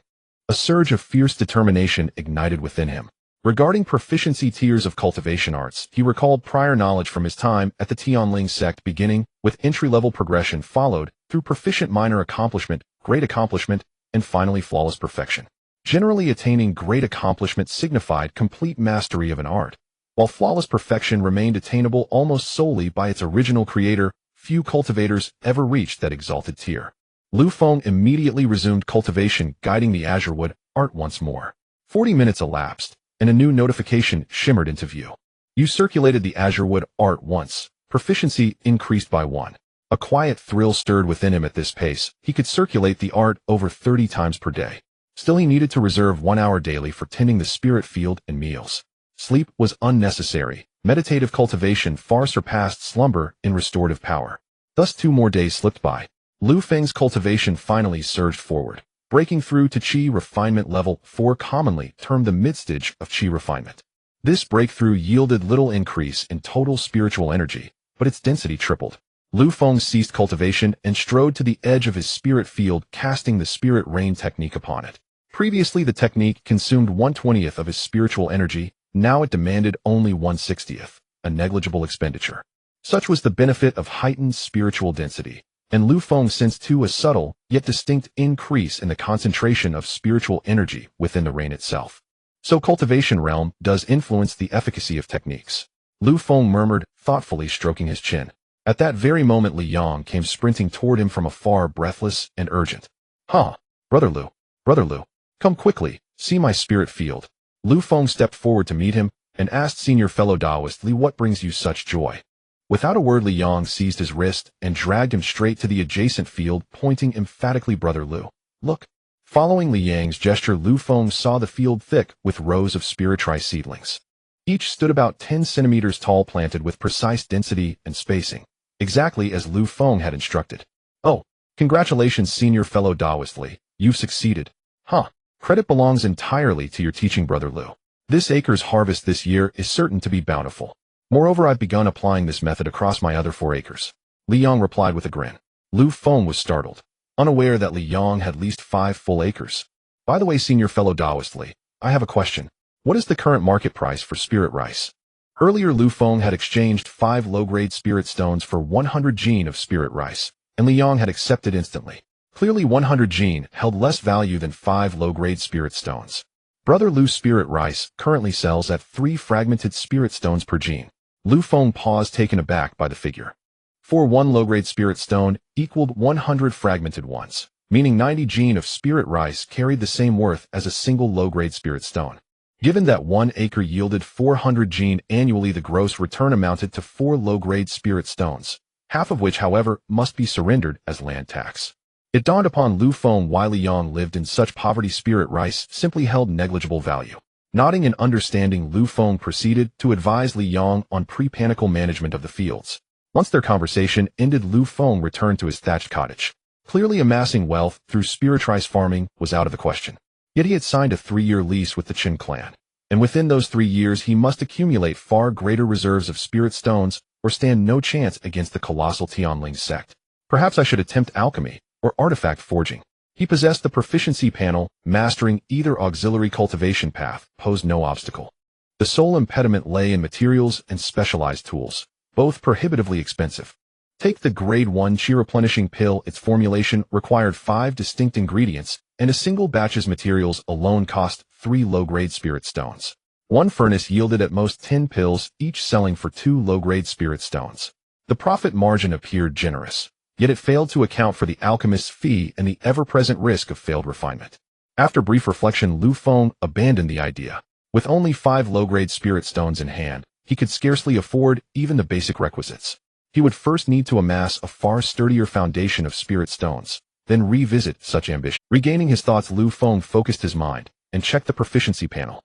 A surge of fierce determination ignited within him. Regarding proficiency tiers of cultivation arts, he recalled prior knowledge from his time at the Tianling Sect, beginning with entry-level progression, followed through proficient minor accomplishment, great accomplishment, and finally flawless perfection. Generally, attaining great accomplishment signified complete mastery of an art, While flawless perfection remained attainable almost solely by its original creator, few cultivators ever reached that exalted tier. Lu Feng immediately resumed cultivation, guiding the azurewood art once more. 40 minutes elapsed, and a new notification shimmered into view. You circulated the azurewood art once. Proficiency increased by 1. A quiet thrill stirred within him at this pace. He could circulate the art over 30 times per day. Still, he needed to reserve 1 hour daily for tending the spirit field and meals. Sleep was unnecessary. Meditative cultivation far surpassed slumber in restorative power. Thus 2 more days slipped by. Lu Feng's cultivation finally surged forward, breaking through to Qi refinement level 4, commonly termed the mid-stage of Qi refinement. This breakthrough yielded little increase in total spiritual energy, but its density tripled. Lu Feng ceased cultivation and strode to the edge of his spirit field, casting the spirit rain technique upon it. Previously, the technique consumed 1/20th of his spiritual energy. Now it demanded only 1/60th, a negligible expenditure. Such was the benefit of heightened spiritual density, and Lu Feng sensed too a subtle, yet distinct increase in the concentration of spiritual energy within the rain itself. So cultivation realm does influence the efficacy of techniques. Lu Feng murmured, thoughtfully stroking his chin. At that very moment, Li Yang came sprinting toward him from afar, breathless and urgent. Huh, Brother Lu, come quickly, see my spirit field. Lu Feng stepped forward to meet him and asked senior fellow Taoist Li, what brings you such joy? Without a word, Li Yang seized his wrist and dragged him straight to the adjacent field, pointing emphatically, Brother Lu, look. Following Li Yang's gesture, Lu Feng saw the field thick with rows of spiritri seedlings. Each stood about 10 centimeters tall, planted with precise density and spacing, exactly as Lu Feng had instructed. Oh, congratulations, senior fellow Taoist Li, you've succeeded. Huh. Credit belongs entirely to your teaching, Brother Lu. This acre's harvest this year is certain to be bountiful. Moreover, I've begun applying this method across my other 4 acres. Li Yang replied with a grin. Lu Feng was startled, unaware that Li Yang had leased 5 full acres. By the way, senior fellow Taoist Li, I have a question. What is the current market price for spirit rice? Earlier, Lu Feng had exchanged 5 low-grade spirit stones for 100 gene of spirit rice, and Li Yang had accepted instantly. Clearly, 100 gene held less value than 5 low-grade spirit stones. Brother Lu's spirit rice currently sells at 3 fragmented spirit stones per gene. Lu Feng paused, taken aback by the figure. For 1 low-grade spirit stone equaled 100 fragmented ones, meaning 90 gene of spirit rice carried the same worth as a single low-grade spirit stone. Given that 1 acre yielded 400 gene annually, the gross return amounted to 4 low-grade spirit stones, half of which, however, must be surrendered as land tax. It dawned upon Lu Feng why Li Yang lived in such poverty. Spirit rice simply held negligible value. Nodding in understanding, Lu Feng proceeded to advise Li Yang on pre-panical management of the fields. Once their conversation ended, Lu Feng returned to his thatched cottage. Clearly, amassing wealth through spirit rice farming was out of the question. Yet he had signed a 3-year lease with the Qin clan, and within those 3 years he must accumulate far greater reserves of spirit stones or stand no chance against the colossal Tianling Sect. Perhaps I should attempt alchemy or artifact forging. He possessed the proficiency panel. Mastering either auxiliary cultivation path posed no obstacle. The sole impediment lay in materials and specialized tools, both prohibitively expensive. Take the grade 1 Qi replenishing pill. Its formulation required 5 distinct ingredients, and a single batch's materials alone cost 3 low-grade spirit stones. 1 furnace yielded at most 10 pills, each selling for 2 low-grade spirit stones. The profit margin appeared generous, yet it failed to account for the alchemist's fee and the ever-present risk of failed refinement. After brief reflection, Lu Feng abandoned the idea. With only 5 low-grade spirit stones in hand, he could scarcely afford even the basic requisites. He would first need to amass a far sturdier foundation of spirit stones, then revisit such ambition. Regaining his thoughts, Lu Feng focused his mind and checked the proficiency panel.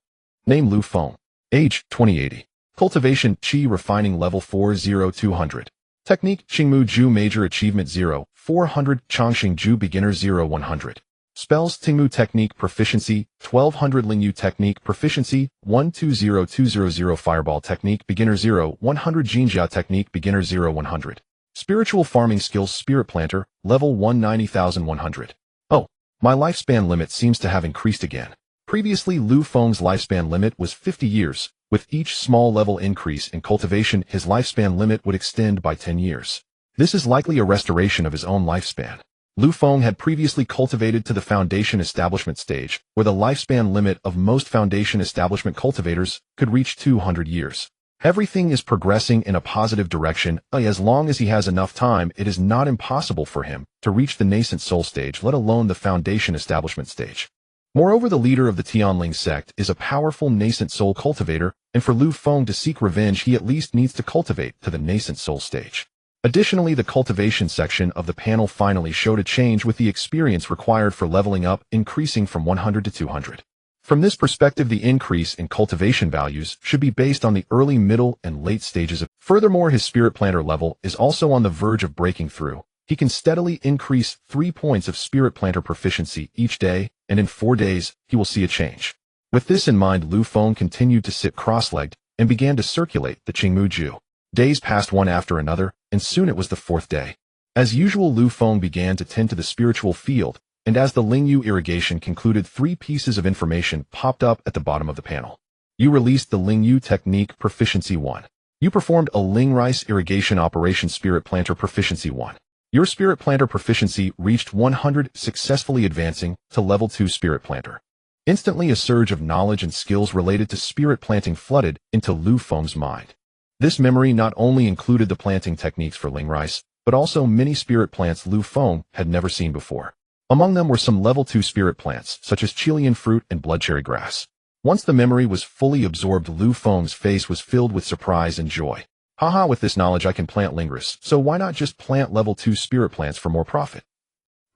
Name Lu Feng. Age 2080. Cultivation Qi refining level 40200. Technique Qingmu Ju major achievement 0, 400. Chongqing Ju beginner 0, 100. Spells Tingmu technique proficiency 1200. Lingyu technique proficiency 120200. Fireball technique beginner 0, 100. Jinjia technique beginner 0, 100. Spiritual farming skills spirit planter level 190,100. Oh, my lifespan limit seems to have increased again. Previously, Lu Feng's lifespan limit was 50 years. With each small level increase in cultivation, his lifespan limit would extend by 10 years. This is likely a restoration of his own lifespan. Lu Feng had previously cultivated to the foundation establishment stage, where the lifespan limit of most foundation establishment cultivators could reach 200 years. Everything is progressing in a positive direction. As long as he has enough time, it is not impossible for him to reach the nascent soul stage, let alone the foundation establishment stage. Moreover, the leader of the Tianling Sect is a powerful nascent soul cultivator, and for Lu Feng to seek revenge, he at least needs to cultivate to the nascent soul stage. Additionally, the cultivation section of the panel finally showed a change, with the experience required for leveling up increasing from 100 to 200. From this perspective, the increase in cultivation values should be based on the early, middle, and late stages of. Furthermore, his spirit planter level is also on the verge of breaking through. He can steadily increase 3 points of spirit planter proficiency each day, and in 4 days, he will see a change. With this in mind, Lu Feng continued to sit cross-legged and began to circulate the Qingmu Ju. Days passed one after another, and soon it was the 4th day. As usual, Lu Feng began to tend to the spiritual field, and as the Lingyu irrigation concluded, 3 pieces of information popped up at the bottom of the panel. You released the Lingyu technique Proficiency 1. You performed a Ling rice irrigation operation Spirit Planter Proficiency 1. Your Spirit Planter proficiency reached 100, successfully advancing to Level 2 Spirit Planter. Instantly, a surge of knowledge and skills related to spirit planting flooded into Lu Feng's mind. This memory not only included the planting techniques for Ling rice, but also many spirit plants Lu Feng had never seen before. Among them were some level 2 spirit plants, such as Chilean fruit and blood cherry grass. Once the memory was fully absorbed, Lu Feng's face was filled with surprise and joy. Haha, with this knowledge I can plant Lingris, so why not just plant level 2 spirit plants for more profit?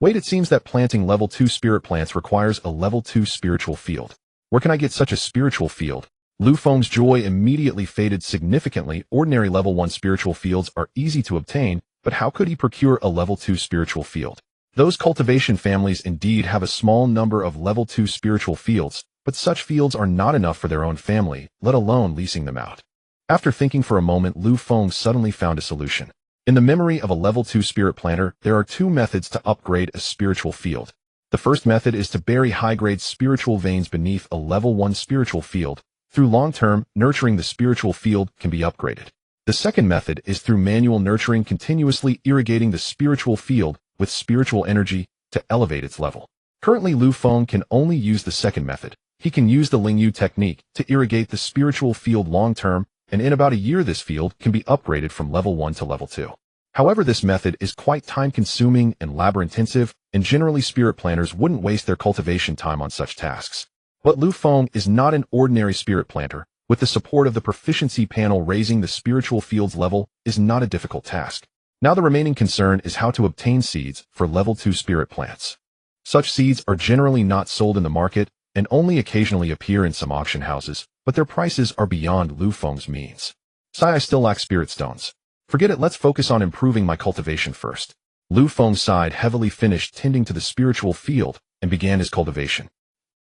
Wait, it seems that planting level 2 spirit plants requires a level 2 spiritual field. Where can I get such a spiritual field? Lu Feng's joy immediately faded significantly. Ordinary level 1 spiritual fields are easy to obtain, but how could he procure a level 2 spiritual field? Those cultivation families indeed have a small number of level 2 spiritual fields, but such fields are not enough for their own family, let alone leasing them out. After thinking for a moment, Lu Feng suddenly found a solution. In the memory of a level 2 spirit planter, there are 2 methods to upgrade a spiritual field. The first method is to bury high-grade spiritual veins beneath a level 1 spiritual field. Through long-term nurturing, the spiritual field can be upgraded. The second method is through manual nurturing, continuously irrigating the spiritual field with spiritual energy to elevate its level. Currently, Lu Feng can only use the second method. He can use the Lingyu technique to irrigate the spiritual field long-term, and in about a year this field can be upgraded from level 1 to level 2. However, this method is quite time-consuming and labor-intensive, and generally spirit planters wouldn't waste their cultivation time on such tasks. But Lu Feng is not an ordinary spirit planter. With the support of the proficiency panel, raising the spiritual field's level is not a difficult task. Now the remaining concern is how to obtain seeds for level 2 spirit plants. Such seeds are generally not sold in the market and only occasionally appear in some auction houses, but their prices are beyond Lu Feng's means. Sigh, I still lack spirit stones. Forget it, let's focus on improving my cultivation first. Lu Feng sighed heavily, finished tending to the spiritual field, and began his cultivation.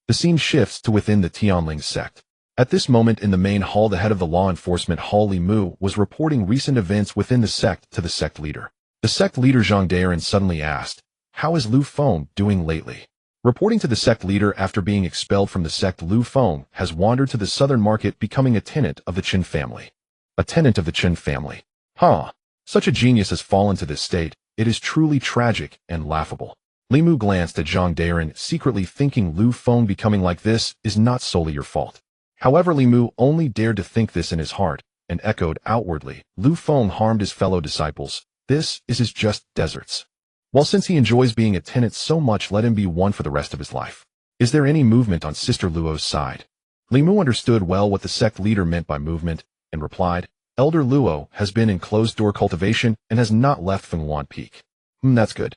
The scene shifts to within the Tianling Sect. At this moment in the main hall, the head of the law enforcement hall, Li Mu, was reporting recent events within the sect to the sect leader. The sect leader Zhang Daren suddenly asked, "How is Lu Feng doing lately?" Reporting to the sect leader, after being expelled from the sect, Lu Feng has wandered to the southern market, becoming a tenant of the Chen family. A tenant of the Chen family. Huh. Such a genius has fallen to this state. It is truly tragic and laughable. Li Mu glanced at Zhang Daren, secretly thinking Lu Feng becoming like this is not solely your fault. However, Li Mu only dared to think this in his heart, and echoed outwardly, Lu Feng harmed his fellow disciples. This is his just deserts. Well, since he enjoys being a tenant so much, let him be one for the rest of his life. Is there any movement on Sister Luo's side? Li Mu understood well what the sect leader meant by movement, and replied, Elder Luo has been in closed-door cultivation and has not left Fengwan Peak. That's good.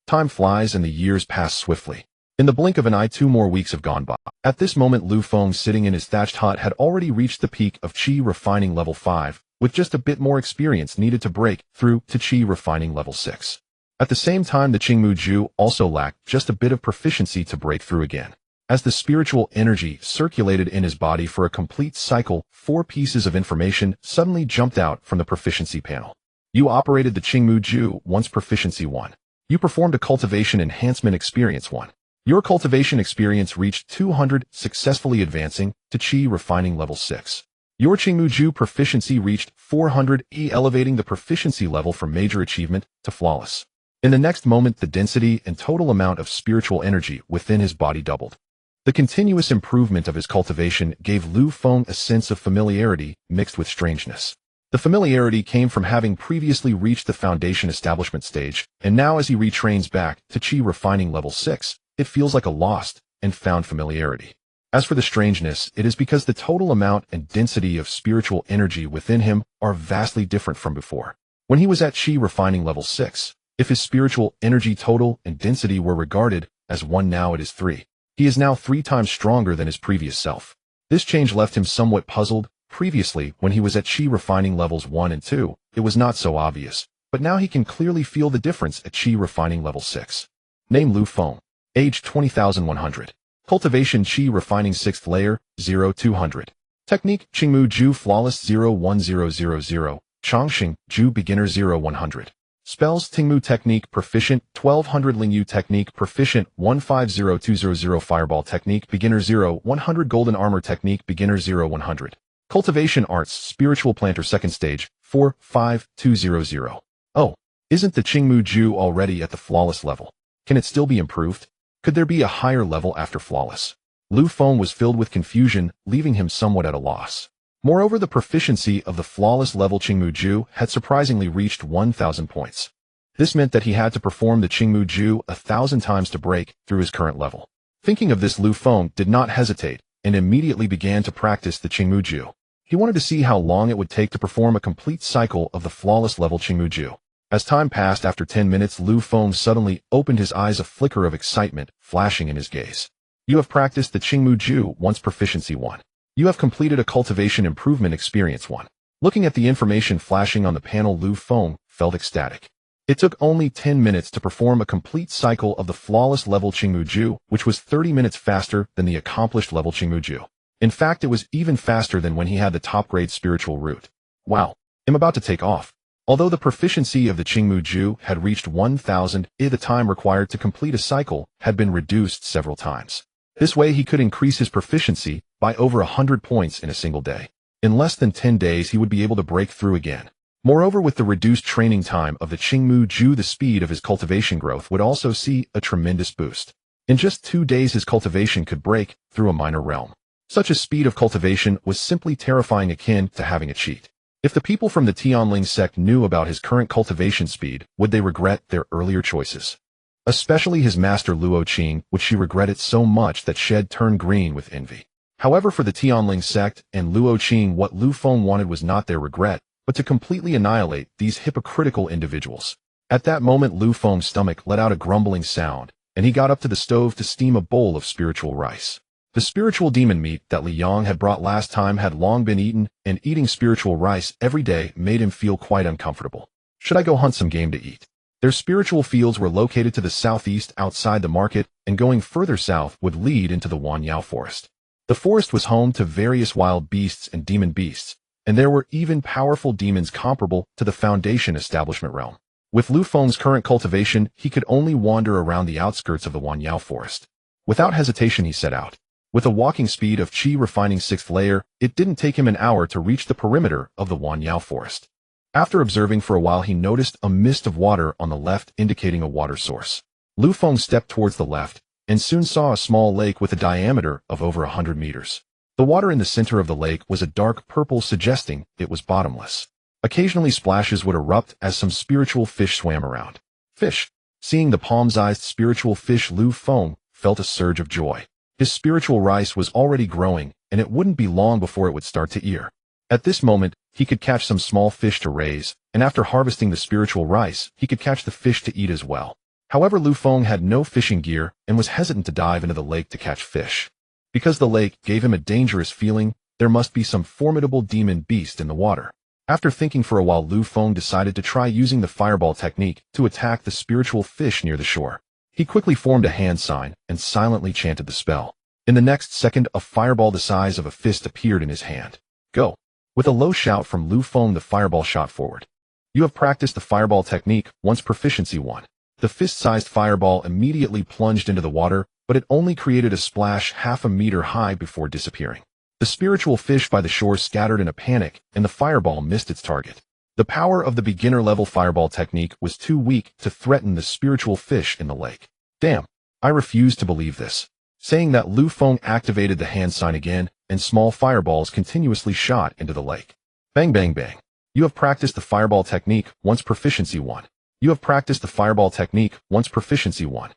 Time flies and the years pass swiftly. In the blink of an eye, 2 more weeks have gone by. At this moment, Lu Feng, sitting in his thatched hut, had already reached the peak of Qi refining level 5, with just a bit more experience needed to break through to Qi refining level 6. At the same time, the Qingmu Ju also lacked just a bit of proficiency to break through again. As the spiritual energy circulated in his body for a complete cycle, 4 pieces of information suddenly jumped out from the proficiency panel. You operated the Qingmu Ju once, proficiency 1. You performed a cultivation enhancement experience 1. Your cultivation experience reached 200, successfully advancing to Qi refining level 6. Your Qingmu Ju proficiency reached 400, elevating the proficiency level from major achievement to flawless. In the next moment, the density and total amount of spiritual energy within his body doubled. The continuous improvement of his cultivation gave Lu Feng a sense of familiarity mixed with strangeness. The familiarity came from having previously reached the foundation establishment stage, and now as he retrains back to Qi refining level 6, it feels like a lost and found familiarity. As for the strangeness, it is because the total amount and density of spiritual energy within him are vastly different from before. When he was at Qi refining level 6, if his spiritual energy total and density were regarded as 1, now it is 3. He is now 3 times stronger than his previous self. This change left him somewhat puzzled. Previously, when he was at Qi refining levels 1 and 2, it was not so obvious, but now he can clearly feel the difference at Qi refining level 6. Name Lu Feng. Age 20,100. Cultivation Qi refining 6th layer, 0200. Technique Qingmu Ju Flawless 01000. Chongxing Ju Beginner 0100. Spells Tingmu Technique Proficient 1200. Lingyu Technique Proficient 150200. Fireball Technique Beginner 0100. Golden Armor Technique Beginner 0100. Cultivation Arts Spiritual Planter 2nd Stage 45200. Oh, isn't the Qingmu Ju already at the Flawless level? Can it still be improved? Could there be a higher level after Flawless? Lu Feng was filled with confusion, leaving him somewhat at a loss. Moreover, the proficiency of the Flawless level Qingmu Ju had surprisingly reached 1,000 points. This meant that he had to perform the Qingmu Ju 1,000 times to break through his current level. Thinking of this, Lu Feng did not hesitate and immediately began to practice the Qingmu Ju. He wanted to see how long it would take to perform a complete cycle of the Flawless level Qingmu Ju. As time passed, after 10 minutes, Lu Feng suddenly opened his eyes, a flicker of excitement flashing in his gaze. You have practiced the Qingmu Ju once, Proficiency 1. You have completed a Cultivation Improvement Experience 1. Looking at the information flashing on the panel, Lu Feng felt ecstatic. It took only 10 minutes to perform a complete cycle of the Flawless level Qingmu Ju, which was 30 minutes faster than the accomplished level Qingmu Ju. In fact, it was even faster than when he had the top-grade spiritual root. Wow, I'm about to take off. Although the proficiency of the Qingmu Ju had reached 1,000, the time required to complete a cycle had been reduced several times. This way he could increase his proficiency by over 100 points in a single day. In less than 10 days he would be able to break through again. Moreover, with the reduced training time of the Qingmu Ju, the speed of his cultivation growth would also see a tremendous boost. In just 2 days his cultivation could break through a minor realm. Such a speed of cultivation was simply terrifying, akin to having a cheat. If the people from the Tianling Sect knew about his current cultivation speed, would they regret their earlier choices? Especially his master Luo Qing, which she regretted so much that she had turned green with envy. However, for the Tianling Sect and Luo Qing, what Lu Feng wanted was not their regret, but to completely annihilate these hypocritical individuals. At that moment, Lu Feng's stomach let out a grumbling sound, and he got up to the stove to steam a bowl of spiritual rice. The spiritual demon meat that Li Yang had brought last time had long been eaten, and eating spiritual rice every day made him feel quite uncomfortable. Should I go hunt some game to eat? Their spiritual fields were located to the southeast outside the market, and going further south would lead into the Wanyao forest. The forest was home to various wild beasts and demon beasts, and there were even powerful demons comparable to the Foundation Establishment realm. With Lu Feng's current cultivation, he could only wander around the outskirts of the Wanyao forest. Without hesitation, he set out. With a walking speed of Qi refining 6th layer, it didn't take him an hour to reach the perimeter of the Wanyao forest. After observing for a while, he noticed a mist of water on the left, indicating a water source. Lu Feng stepped towards the left, and soon saw a small lake with a diameter of over 100 meters. The water in the center of the lake was a dark purple, suggesting it was bottomless. Occasionally splashes would erupt as some spiritual fish swam around. Fish. Seeing the palm-sized spiritual fish, Lu Feng felt a surge of joy. His spiritual rice was already growing, and it wouldn't be long before it would start to ear. At this moment, he could catch some small fish to raise, and after harvesting the spiritual rice, he could catch the fish to eat as well. However, Lu Feng had no fishing gear and was hesitant to dive into the lake to catch fish. Because the lake gave him a dangerous feeling, there must be some formidable demon beast in the water. After thinking for a while, Lu Feng decided to try using the fireball technique to attack the spiritual fish near the shore. He quickly formed a hand sign and silently chanted the spell. In the next second, a fireball the size of a fist appeared in his hand. Go! With a low shout from Lu Feng, the fireball shot forward. You have practiced the fireball technique once, Proficiency 1. The fist-sized fireball immediately plunged into the water, but it only created a splash half a meter high before disappearing. The spiritual fish by the shore scattered in a panic, and the fireball missed its target. The power of the beginner-level fireball technique was too weak to threaten the spiritual fish in the lake. Damn, I refuse to believe this. saying that Lu Feng activated the hand sign again, and small fireballs continuously shot into the lake. Bang bang bang. You have practiced the fireball technique, once proficiency 1. You have practiced the fireball technique, once proficiency 1.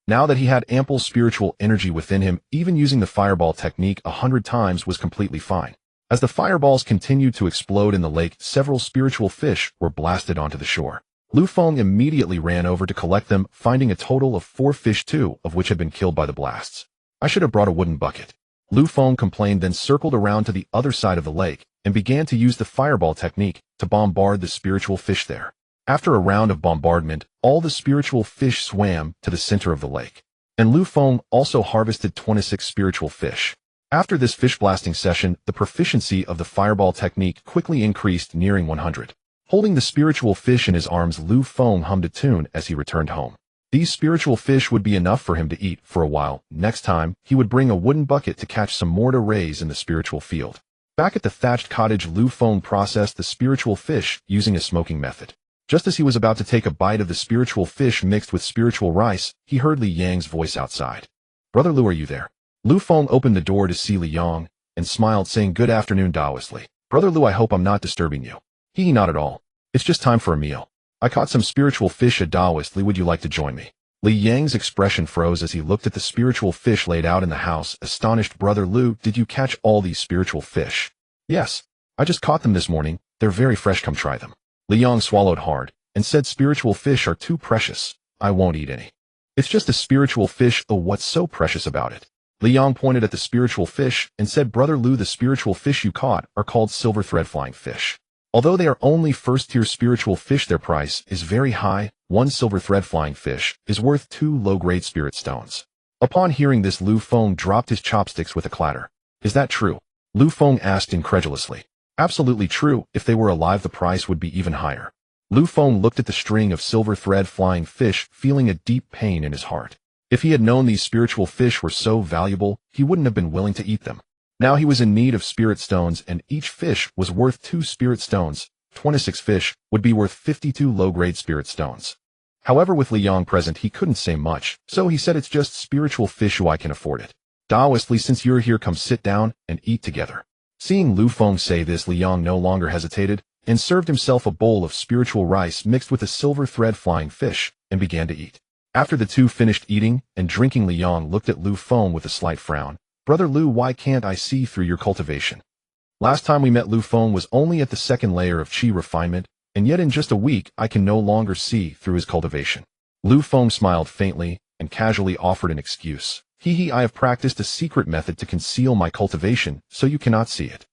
Now that he had ample spiritual energy within him, even using the fireball technique 100 times was completely fine. As the fireballs continued to explode in the lake, several spiritual fish were blasted onto the shore. Lu Feng immediately ran over to collect them, finding a total of 4 fish, 2 of which had been killed by the blasts. I should have brought a wooden bucket. Lu Feng complained, then circled around to the other side of the lake and began to use the fireball technique to bombard the spiritual fish there. After a round of bombardment, all the spiritual fish swam to the center of the lake. And Lu Feng also harvested 26 spiritual fish. After this fish blasting session, the proficiency of the fireball technique quickly increased, nearing 100. Holding the spiritual fish in his arms, Lu Feng hummed a tune as he returned home. These spiritual fish would be enough for him to eat for a while. Next time, he would bring a wooden bucket to catch some more to raise in the spiritual field. Back at the thatched cottage, Lu Feng processed the spiritual fish using a smoking method. Just as he was about to take a bite of the spiritual fish mixed with spiritual rice, he heard Li Yang's voice outside. Brother Lu, are you there? Lu Feng opened the door to see Li Yang and smiled, saying, Good afternoon, Taoistly. Brother Lu, I hope I'm not disturbing you. He, not at all. It's just time for a meal. I caught some spiritual fish at Taoistly. Would you like to join me? Li Yang's expression froze as he looked at the spiritual fish laid out in the house. Astonished, Brother Lu, did you catch all these spiritual fish? Yes. I just caught them this morning. They're very fresh. Come try them. Li Yang swallowed hard and said, Spiritual fish are too precious. I won't eat any. It's just a spiritual fish. Oh, what's so precious about it? Li Yang pointed at the spiritual fish and said, Brother Lu, the spiritual fish you caught are called silver thread flying fish. Although they are only first-tier spiritual fish, their price is very high. 1 silver thread flying fish is worth 2 low-grade spirit stones. Upon hearing this, Lu Feng dropped his chopsticks with a clatter. Is that true? Lu Feng asked incredulously. Absolutely true. If they were alive, the price would be even higher. Lu Feng looked at the string of silver thread flying fish, feeling a deep pain in his heart. If he had known these spiritual fish were so valuable, he wouldn't have been willing to eat them. Now he was in need of spirit stones, and each fish was worth 2 spirit stones. 26 fish would be worth 52 low-grade spirit stones. However, with Li Yang present, he couldn't say much, so he said, It's just spiritual fish, who I can afford it. Taoistly, since you're here, come sit down and eat together. Seeing Lu Feng say this, Li Yang no longer hesitated and served himself a bowl of spiritual rice mixed with a silver thread flying fish and began to eat. After the two finished eating and drinking, Li Yang looked at Lu Feng with a slight frown. Brother Lu, why can't I see through your cultivation? Last time we met, Lu Feng was only at the 2nd layer of qi refinement, and yet in just a week I can no longer see through his cultivation. Lu Feng smiled faintly and casually offered an excuse. I have practiced a secret method to conceal my cultivation, so you cannot see it.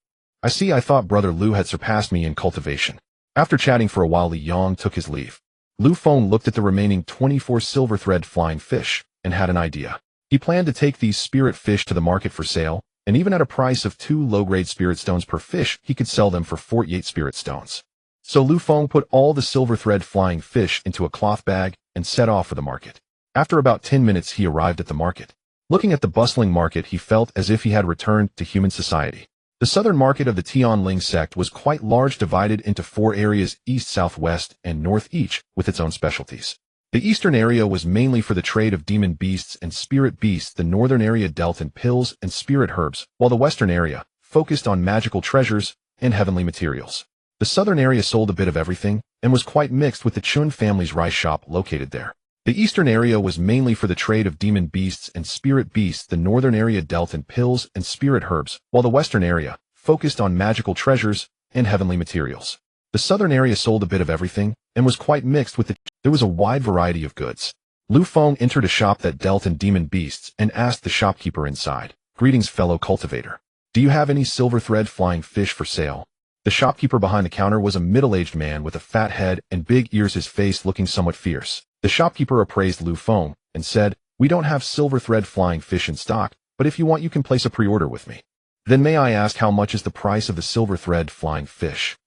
I see. I thought Brother Lu had surpassed me in cultivation. After chatting for a while, Li Yang took his leave. Lu Feng looked at the remaining 24 silver thread flying fish and had an idea. He planned to take these spirit fish to the market for sale, and even at a price of 2 low-grade spirit stones per fish, he could sell them for 48 spirit stones. So Lu Feng put all the silver thread flying fish into a cloth bag and set off for the market. After about 10 minutes, he arrived at the market. Looking at the bustling market, he felt as if he had returned to human society. The southern market of the Tianling Sect was quite large, divided into 4 areas, east, southwest, and north, each with its own specialties. The eastern area was mainly for the trade of demon beasts and spirit beasts. The northern area dealt in pills and spirit herbs, while the western area focused on magical treasures and heavenly materials. The southern area sold a bit of everything and was quite mixed with the Chun family's rice shop located there. The eastern area was mainly for the trade of demon beasts and spirit beasts. The northern area dealt in pills and spirit herbs, while the western area focused on magical treasures and heavenly materials. The southern area sold a bit of everything and was quite mixed with there was a wide variety of goods. Lu Feng entered a shop that dealt in demon beasts and asked the shopkeeper inside, Greetings, fellow cultivator. Do you have any silver thread flying fish for sale? The shopkeeper behind the counter was a middle-aged man with a fat head and big ears, his face looking somewhat fierce. The shopkeeper appraised Lu Feng and said, We don't have silver thread flying fish in stock, but if you want, you can place a pre-order with me. Then may I ask, how much is the price of the silver thread flying fish?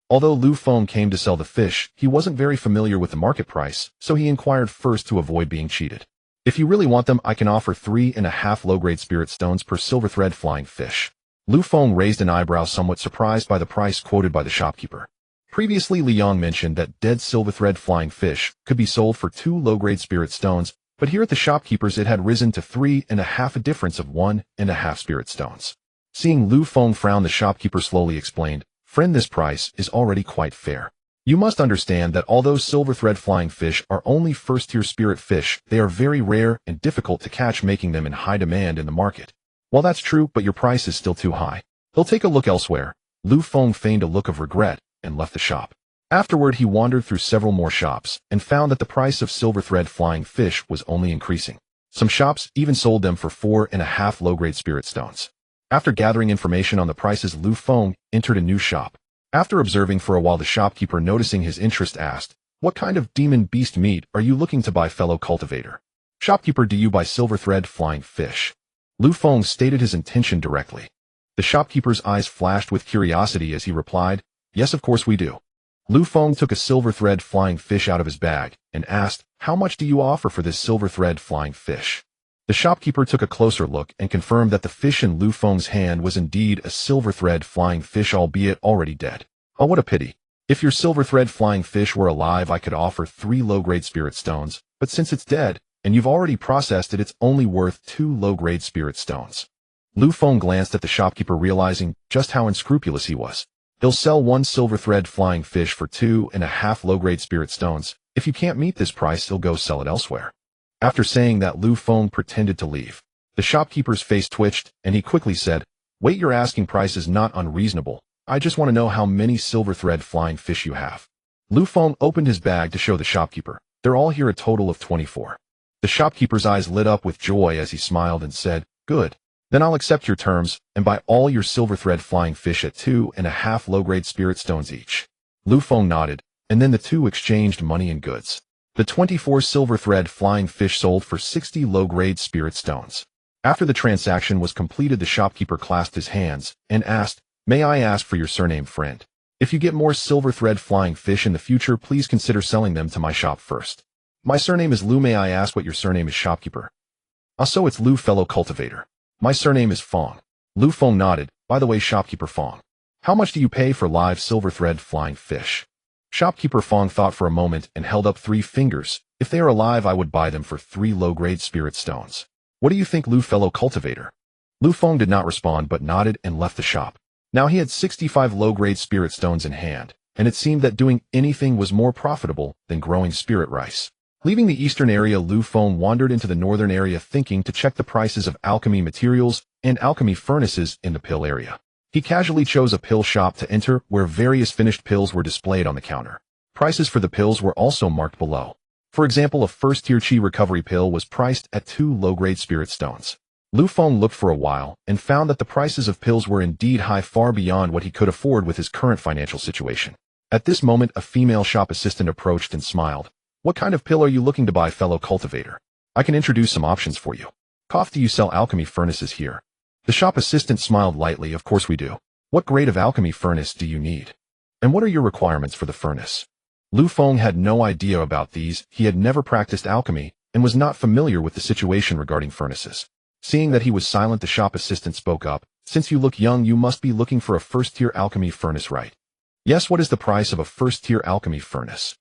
Although Lu Feng came to sell the fish, he wasn't very familiar with the market price, so he inquired first to avoid being cheated. If you really want them, I can offer 3.5 low-grade spirit stones per silver thread flying fish. Lu Feng raised an eyebrow, somewhat surprised by the price quoted by the shopkeeper. Previously, Li Yang mentioned that dead silver thread flying fish could be sold for 2 low-grade spirit stones, but here at the shopkeepers it had risen to 3.5, a difference of 1.5 spirit stones. Seeing Lu Feng frown, the shopkeeper slowly explained, "Friend, this price is already quite fair. You must understand that although silver thread flying fish are only first-tier spirit fish, they are very rare and difficult to catch, making them in high demand in the market. Well, that's true, but your price is still too high. He'll take a look elsewhere." Lu Feng feigned a look of regret and left the shop. Afterward, he wandered through several more shops and found that the price of silver thread flying fish was only increasing. Some shops even sold them for 4.5 low-grade spirit stones. After gathering information on the prices, Lu Feng entered a new shop. After observing for a while, the shopkeeper, noticing his interest, asked, "What kind of demon beast meat are you looking to buy, fellow cultivator?" "Shopkeeper, do you buy silver thread flying fish?" Lu Feng stated his intention directly. The shopkeeper's eyes flashed with curiosity as he replied, "Yes, of course we do." Lu Feng took a silver thread flying fish out of his bag and asked, "How much do you offer for this silver thread flying fish?" The shopkeeper took a closer look and confirmed that the fish in Lu Feng's hand was indeed a silver thread flying fish, albeit already dead. "Oh, what a pity. If your silver thread flying fish were alive, I could offer 3 low-grade spirit stones, but since it's dead, and you've already processed it, it's only worth 2 low-grade spirit stones." Lu Feng glanced at the shopkeeper, realizing just how unscrupulous he was. "He'll sell 1 silver thread flying fish for 2.5 low-grade spirit stones. If you can't meet this price, he'll go sell it elsewhere." After saying that, Lu Feng pretended to leave. The shopkeeper's face twitched, and he quickly said, "Wait, your asking price is not unreasonable. I just want to know how many silver thread flying fish you have." Lu Feng opened his bag to show the shopkeeper. "They're all here, a total of 24. The shopkeeper's eyes lit up with joy as he smiled and said, "Good. Then I'll accept your terms and buy all your silver thread flying fish at 2.5 low-grade spirit stones each." Lu Feng nodded, and then the two exchanged money and goods. The 24 silver thread flying fish sold for 60 low-grade spirit stones. After the transaction was completed, the shopkeeper clasped his hands and asked, "May I ask for your surname, friend? If you get more silver thread flying fish in the future, please consider selling them to my shop first." "My surname is Lu. May I ask what your surname is, shopkeeper?" "Ah, so it's Lu, fellow cultivator. My surname is Feng." Lu Feng nodded. "By the way, shopkeeper Feng, how much do you pay for live silver thread flying fish?" Shopkeeper Feng thought for a moment and held up 3 fingers. "If they are alive, I would buy them for 3 low-grade spirit stones. What do you think, Lu, fellow cultivator?" Lu Feng did not respond but nodded and left the shop. Now he had 65 low-grade spirit stones in hand, and it seemed that doing anything was more profitable than growing spirit rice. Leaving the eastern area, Lu Feng wandered into the northern area, thinking to check the prices of alchemy materials and alchemy furnaces in the pill area. He casually chose a pill shop to enter, where various finished pills were displayed on the counter. Prices for the pills were also marked below. For example, a first-tier chi recovery pill was priced at 2 low-grade spirit stones. Lu Feng looked for a while and found that the prices of pills were indeed high, far beyond what he could afford with his current financial situation. At this moment, a female shop assistant approached and smiled. "What kind of pill are you looking to buy, fellow cultivator? I can introduce some options for you." "Do you sell alchemy furnaces here?" The shop assistant smiled lightly. "Of course we do. What grade of alchemy furnace do you need? And what are your requirements for the furnace?" Lu Feng had no idea about these. He had never practiced alchemy and was not familiar with the situation regarding furnaces. Seeing that he was silent, the shop assistant spoke up. "Since you look young, you must be looking for a first-tier alchemy furnace, right?" "Yes, what is the price of a first-tier alchemy furnace?"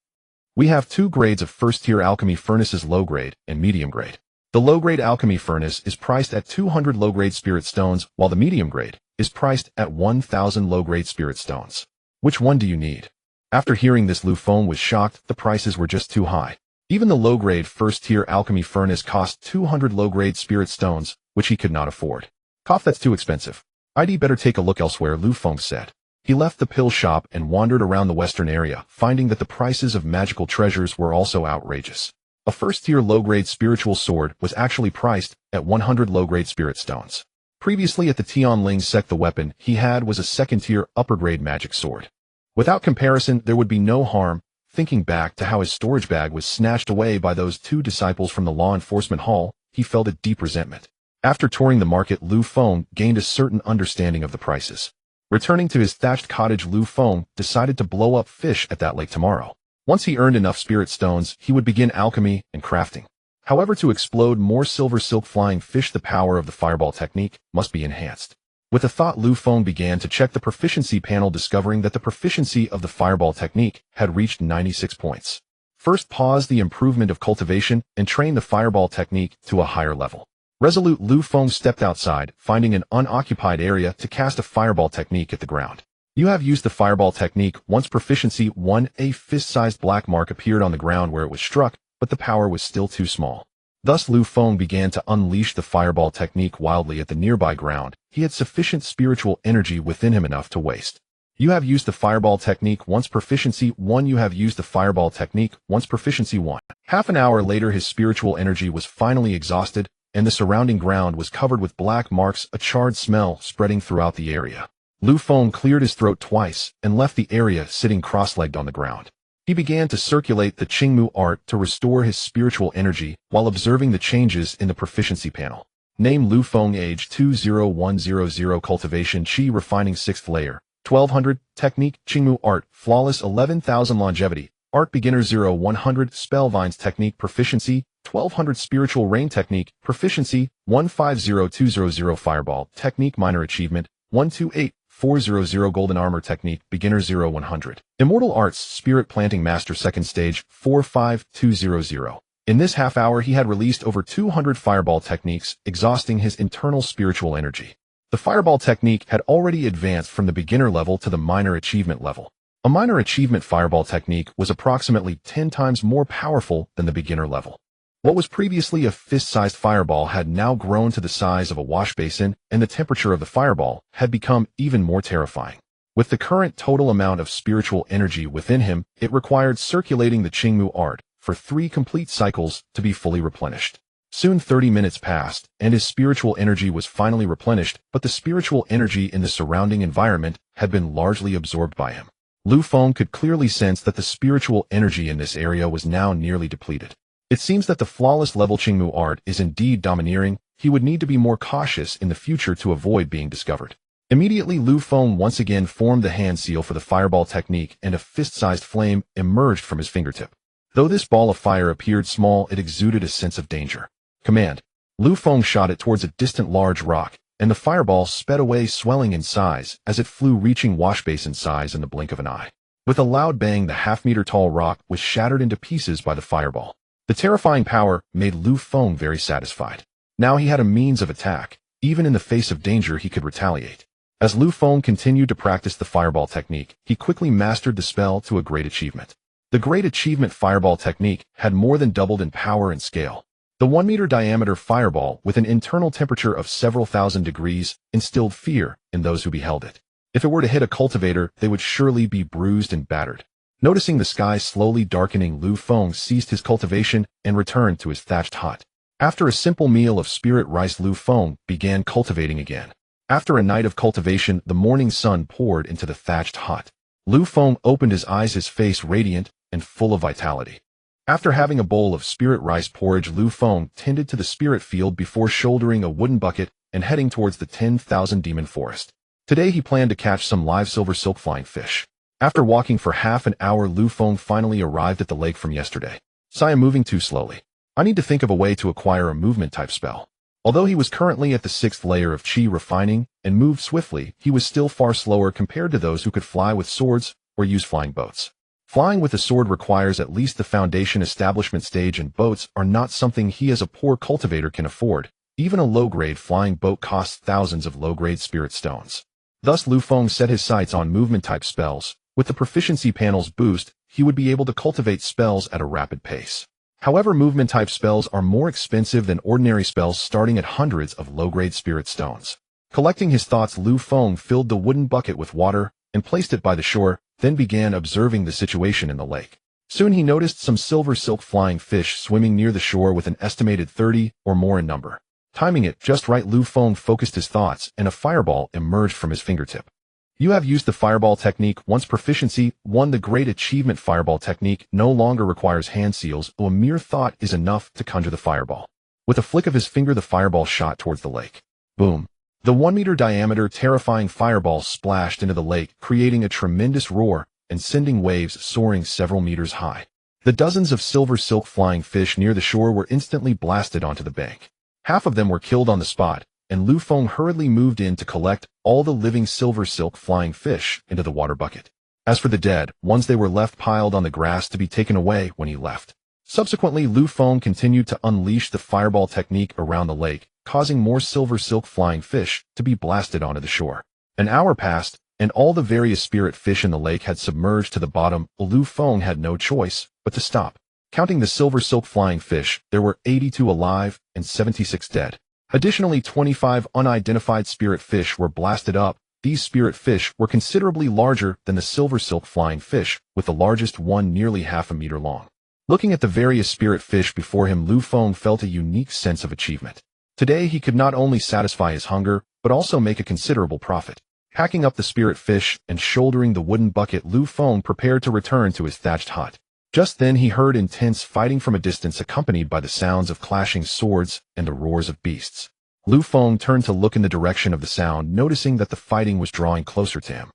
"We have 2 grades of first-tier alchemy furnaces, low-grade and medium-grade. The low-grade alchemy furnace is priced at 200 low-grade spirit stones, while the medium grade is priced at 1,000 low-grade spirit stones. Which one do you need?" After hearing this, Lu Feng was shocked. The prices were just too high. Even the low-grade first-tier alchemy furnace cost 200 low-grade spirit stones, which he could not afford. "That's too expensive. I'd better take a look elsewhere," Lu Feng said. He left the pill shop and wandered around the western area, finding that the prices of magical treasures were also outrageous. A first-tier low-grade spiritual sword was actually priced at 100 low-grade spirit stones. Previously at the Tianling Sect, the weapon he had was a second-tier upper-grade magic sword. Without comparison, there would be no harm. Thinking back to how his storage bag was snatched away by those 2 disciples from the law enforcement hall, he felt a deep resentment. After touring the market, Lu Feng gained a certain understanding of the prices. Returning to his thatched cottage, Lu Feng decided to blow up fish at that lake tomorrow. Once he earned enough spirit stones, he would begin alchemy and crafting. However, to explode more silver silk flying fish, the power of the fireball technique must be enhanced. With a thought, Lu Feng began to check the proficiency panel, discovering that the proficiency of the fireball technique had reached 96 points. First, pause the improvement of cultivation and train the fireball technique to a higher level. Resolute Lu Feng stepped outside, finding an unoccupied area to cast a fireball technique at the ground. You have used the fireball technique once proficiency 1. A fist-sized black mark appeared on the ground where it was struck, but the power was still too small. Thus Lu Feng began to unleash the fireball technique wildly at the nearby ground. He had sufficient spiritual energy within him enough to waste. You have used the fireball technique once proficiency 1. You have used the fireball technique once proficiency 1. Half an hour later his spiritual energy was finally exhausted, and the surrounding ground was covered with black marks, a charred smell spreading throughout the area. Lu Feng cleared his throat twice and left the area sitting cross-legged on the ground. He began to circulate the Qingmu art to restore his spiritual energy while observing the changes in the proficiency panel. Name Lu Feng, age 20100, cultivation Qi refining 6th layer, 1200, technique Qingmu art, flawless 11,000, longevity, art beginner 0100, spellvines technique, proficiency 1200, spiritual rain technique, proficiency 150200, fireball technique, minor achievement 128400, golden armor technique, beginner 0100, immortal arts, spirit planting master, second stage 45200. In this half hour he had released over 200 fireball techniques, exhausting his internal spiritual energy. The fireball technique had already advanced from the beginner level to the minor achievement level. A minor achievement fireball technique was approximately 10 times more powerful than the beginner level. What was previously a fist-sized fireball had now grown to the size of a wash basin, and the temperature of the fireball had become even more terrifying. With the current total amount of spiritual energy within him, it required circulating the Qingmu art for 3 complete cycles to be fully replenished. Soon 30 minutes passed, and his spiritual energy was finally replenished, but the spiritual energy in the surrounding environment had been largely absorbed by him. Lu Feng could clearly sense that the spiritual energy in this area was now nearly depleted. It seems that the flawless level Qingmu art is indeed domineering. He would need to be more cautious in the future to avoid being discovered. Immediately Lu Feng once again formed the hand seal for the fireball technique, and a fist-sized flame emerged from his fingertip. Though this ball of fire appeared small, it exuded a sense of danger. Command. Lu Feng shot it towards a distant large rock, and the fireball sped away, swelling in size as it flew, reaching wash basin size in the blink of an eye. With a loud bang, the half-meter tall rock was shattered into pieces by the fireball. The terrifying power made Lu Feng very satisfied. Now he had a means of attack. Even in the face of danger he could retaliate. As Lu Feng continued to practice the fireball technique, he quickly mastered the spell to a great achievement. The great achievement fireball technique had more than doubled in power and scale. The 1-meter diameter fireball, with an internal temperature of several thousand degrees, instilled fear in those who beheld it. If it were to hit a cultivator, they would surely be bruised and battered. Noticing the sky slowly darkening, Lu Feng ceased his cultivation and returned to his thatched hut. After a simple meal of spirit rice, Lu Feng began cultivating again. After a night of cultivation, the morning sun poured into the thatched hut. Lu Feng opened his eyes, his face radiant and full of vitality. After having a bowl of spirit rice porridge, Lu Feng tended to the spirit field before shouldering a wooden bucket and heading towards the 10,000 demon forest. Today he planned to catch some live silver silk flying fish. After walking for half an hour, Lu Feng finally arrived at the lake from yesterday. I am moving too slowly. I need to think of a way to acquire a movement-type spell. Although he was currently at the 6th layer of Qi refining and moved swiftly, he was still far slower compared to those who could fly with swords or use flying boats. Flying with a sword requires at least the foundation establishment stage, and boats are not something he as a poor cultivator can afford. Even a low-grade flying boat costs thousands of low-grade spirit stones. Thus Lu Feng set his sights on movement-type spells. With the proficiency panel's boost, he would be able to cultivate spells at a rapid pace. However, movement-type spells are more expensive than ordinary spells, starting at hundreds of low-grade spirit stones. Collecting his thoughts, Lu Feng filled the wooden bucket with water and placed it by the shore, then began observing the situation in the lake. Soon he noticed some silver silk flying fish swimming near the shore with an estimated 30 or more in number. Timing it just right, Lu Feng focused his thoughts, and a fireball emerged from his fingertip. You have used the fireball technique once. Proficiency 1. The great achievement fireball technique no longer requires hand seals. A mere thought is enough to conjure the fireball. With a flick of his finger, the fireball shot towards the lake. Boom! The 1-meter diameter terrifying fireball splashed into the lake, creating a tremendous roar and sending waves soaring several meters high. The dozens of silver silk flying fish near the shore were instantly blasted onto the bank. Half of them were killed on the spot, and Lu Feng hurriedly moved in to collect all the living silver silk flying fish into the water bucket. As for the dead ones, they were left piled on the grass to be taken away when he left. Subsequently, Feng continued to unleash the fireball technique around the lake, causing more silver silk flying fish to be blasted onto the shore. An hour passed, and all the various spirit fish in the lake had submerged to the bottom. Feng had no choice but to stop. Counting the silver silk flying fish, there were 82 alive and 76 dead. Additionally, 25 unidentified spirit fish were blasted up. These spirit fish were considerably larger than the silver silk flying fish, with the largest one nearly half a meter long. Looking at the various spirit fish before him, Feng felt a unique sense of achievement. Today he could not only satisfy his hunger, but also make a considerable profit. Packing up the spirit fish and shouldering the wooden bucket, Feng prepared to return to his thatched hut. Just then he heard intense fighting from a distance, accompanied by the sounds of clashing swords and the roars of beasts. Feng turned to look in the direction of the sound, noticing that the fighting was drawing closer to him.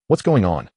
What's going on?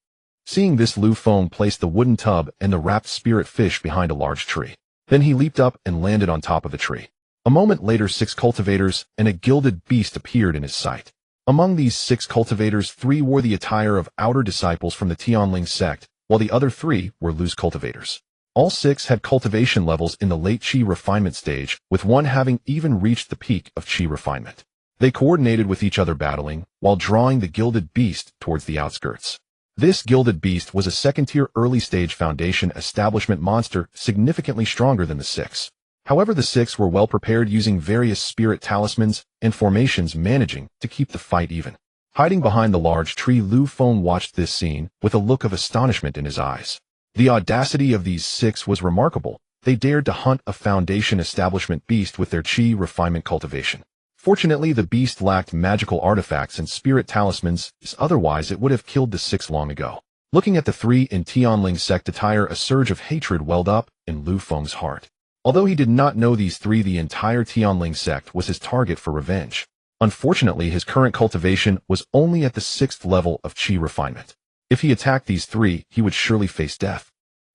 Seeing this, Feng placed the wooden tub and the wrapped spirit fish behind a large tree. Then he leaped up and landed on top of the tree. A moment later, 6 cultivators and a gilded beast appeared in his sight. Among these 6 cultivators, 3 wore the attire of outer disciples from the Tianling Sect, while the other 3 were loose cultivators. All 6 had cultivation levels in the late Qi refinement stage, with one having even reached the peak of Qi refinement. They coordinated with each other, battling, while drawing the gilded beast towards the outskirts. This gilded beast was a second-tier early-stage foundation establishment monster, significantly stronger than the 6. However, the 6 were well prepared, using various spirit talismans and formations, managing to keep the fight even. Hiding behind the large tree, Feng watched this scene with a look of astonishment in his eyes. The audacity of these 6 was remarkable. They dared to hunt a foundation establishment beast with their Qi refinement cultivation. Fortunately, the beast lacked magical artifacts and spirit talismans, otherwise it would have killed the 6 long ago. Looking at the 3 in Tianling Sect attire, a surge of hatred welled up in Feng's heart. Although he did not know these 3, the entire Tianling Sect was his target for revenge. Unfortunately, his current cultivation was only at the 6th level of Qi refinement. If he attacked these 3, he would surely face death.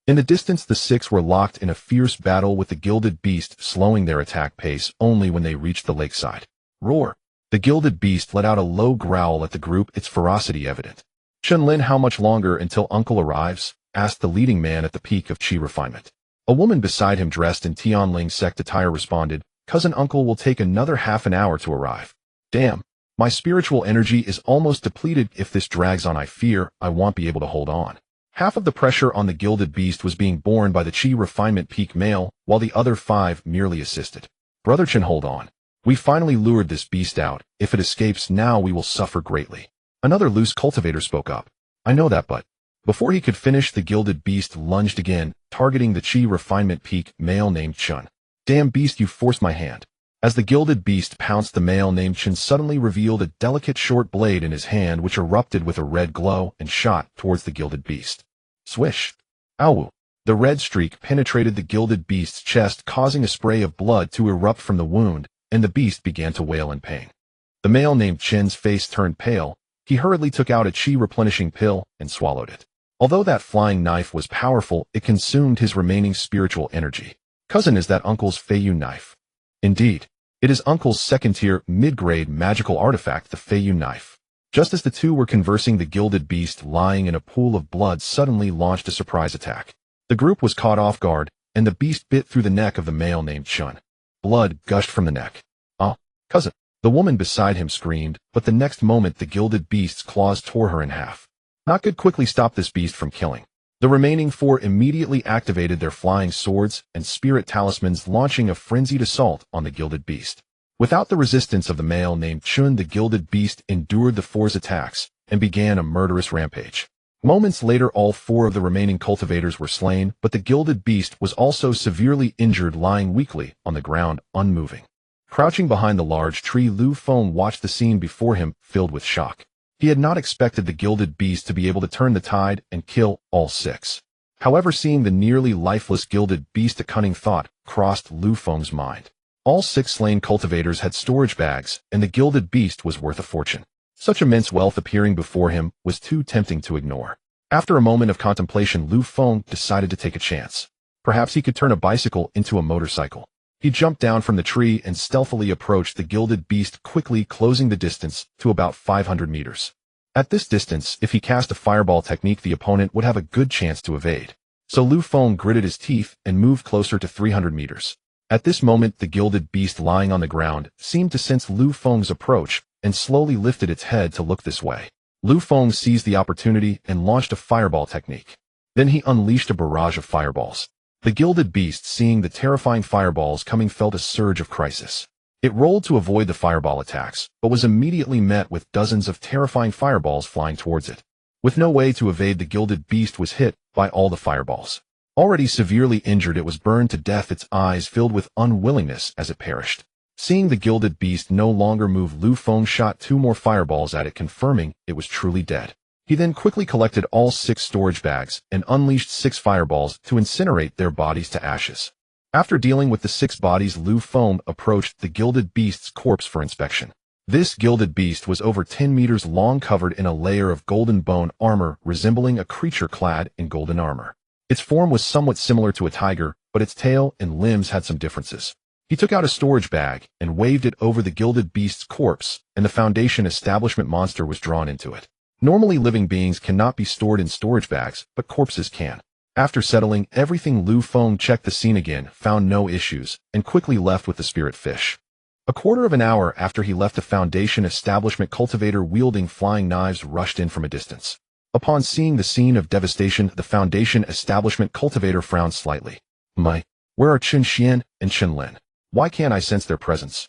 In the distance, the 6 were locked in a fierce battle, with the gilded beast slowing their attack pace only when they reached the lakeside. Roar! The gilded beast let out a low growl at the group, its ferocity evident. "Chunlin, how much longer until uncle arrives?" asked the leading man at the peak of Qi refinement. A woman beside him, dressed in Tianling Sect attire, responded, "Cousin, uncle will take another half an hour to arrive." "Damn. My spiritual energy is almost depleted. If this drags on, I fear I won't be able to hold on." Half of the pressure on the gilded beast was being borne by the Qi refinement peak male, while the other 5 merely assisted. "Brother Chen, hold on. We finally lured this beast out. If it escapes now, we will suffer greatly." Another loose cultivator spoke up. "I know that, but..." Before he could finish, the gilded beast lunged again, targeting the Qi refinement peak male named Chun. "Damn beast, you forced my hand." As the gilded beast pounced, the male named Chun suddenly revealed a delicate short blade in his hand, which erupted with a red glow and shot towards the gilded beast. Swish! Ow! The red streak penetrated the gilded beast's chest, causing a spray of blood to erupt from the wound, and the beast began to wail in pain. The male named Chen's face turned pale. He hurriedly took out a Qi replenishing pill and swallowed it. Although that flying knife was powerful, it consumed his remaining spiritual energy. "Cousin, is that uncle's Feiyu knife?" "Indeed. It is uncle's second-tier, mid-grade magical artifact, the Feiyu knife." Just as the two were conversing, the gilded beast, lying in a pool of blood, suddenly launched a surprise attack. The group was caught off guard, and the beast bit through the neck of the male named Chun. Blood gushed from the neck. "Ah, cousin!" The woman beside him screamed, but the next moment the gilded beast's claws tore her in half. Not good quickly stopped this beast from killing. The remaining 4 immediately activated their flying swords and spirit talismans, launching a frenzied assault on the gilded beast. Without the resistance of the male named Chun, the gilded beast endured the 4's attacks and began a murderous rampage. Moments later, all 4 of the remaining cultivators were slain, but the gilded beast was also severely injured, lying weakly on the ground, unmoving. Crouching behind the large tree, Feng watched the scene before him, filled with shock. He had not expected the gilded beast to be able to turn the tide and kill all 6. However, seeing the nearly lifeless gilded beast, a cunning thought crossed Feng's mind. All 6 slain cultivators had storage bags, and the gilded beast was worth a fortune. Such immense wealth appearing before him was too tempting to ignore. After a moment of contemplation, Feng decided to take a chance. Perhaps he could turn a bicycle into a motorcycle. He jumped down from the tree and stealthily approached the gilded beast, quickly closing the distance to about 500 meters. At this distance, if he cast a fireball technique, the opponent would have a good chance to evade. So Lu Feng gritted his teeth and moved closer to 300 meters. At this moment, the gilded beast lying on the ground seemed to sense Lu Feng's approach and slowly lifted its head to look this way. Lu Feng seized the opportunity and launched a fireball technique. Then he unleashed a barrage of fireballs. The gilded beast, seeing the terrifying fireballs coming, felt a surge of crisis. It rolled to avoid the fireball attacks, but was immediately met with dozens of terrifying fireballs flying towards it. With no way to evade, the gilded beast was hit by all the fireballs. Already severely injured, it was burned to death, its eyes filled with unwillingness as it perished. Seeing the gilded beast no longer move, Lu Feng shot 2 more fireballs at it, confirming it was truly dead. He then quickly collected all 6 storage bags and unleashed 6 fireballs to incinerate their bodies to ashes. After dealing with the 6 bodies, Lu Feng approached the gilded beast's corpse for inspection. This gilded beast was over 10 meters long, covered in a layer of golden bone armor resembling a creature clad in golden armor. Its form was somewhat similar to a tiger, but its tail and limbs had some differences. He took out a storage bag and waved it over the gilded beast's corpse, and the Foundation establishment monster was drawn into it. Normally, living beings cannot be stored in storage bags, but corpses can. After settling everything, Lu Feng checked the scene again, found no issues, and quickly left with the spirit fish. A quarter of an hour after he left, the Foundation establishment cultivator wielding flying knives rushed in from a distance. Upon seeing the scene of devastation, the Foundation establishment cultivator frowned slightly. Where are Chen Xian and Chen Lin? Why can't I sense their presence?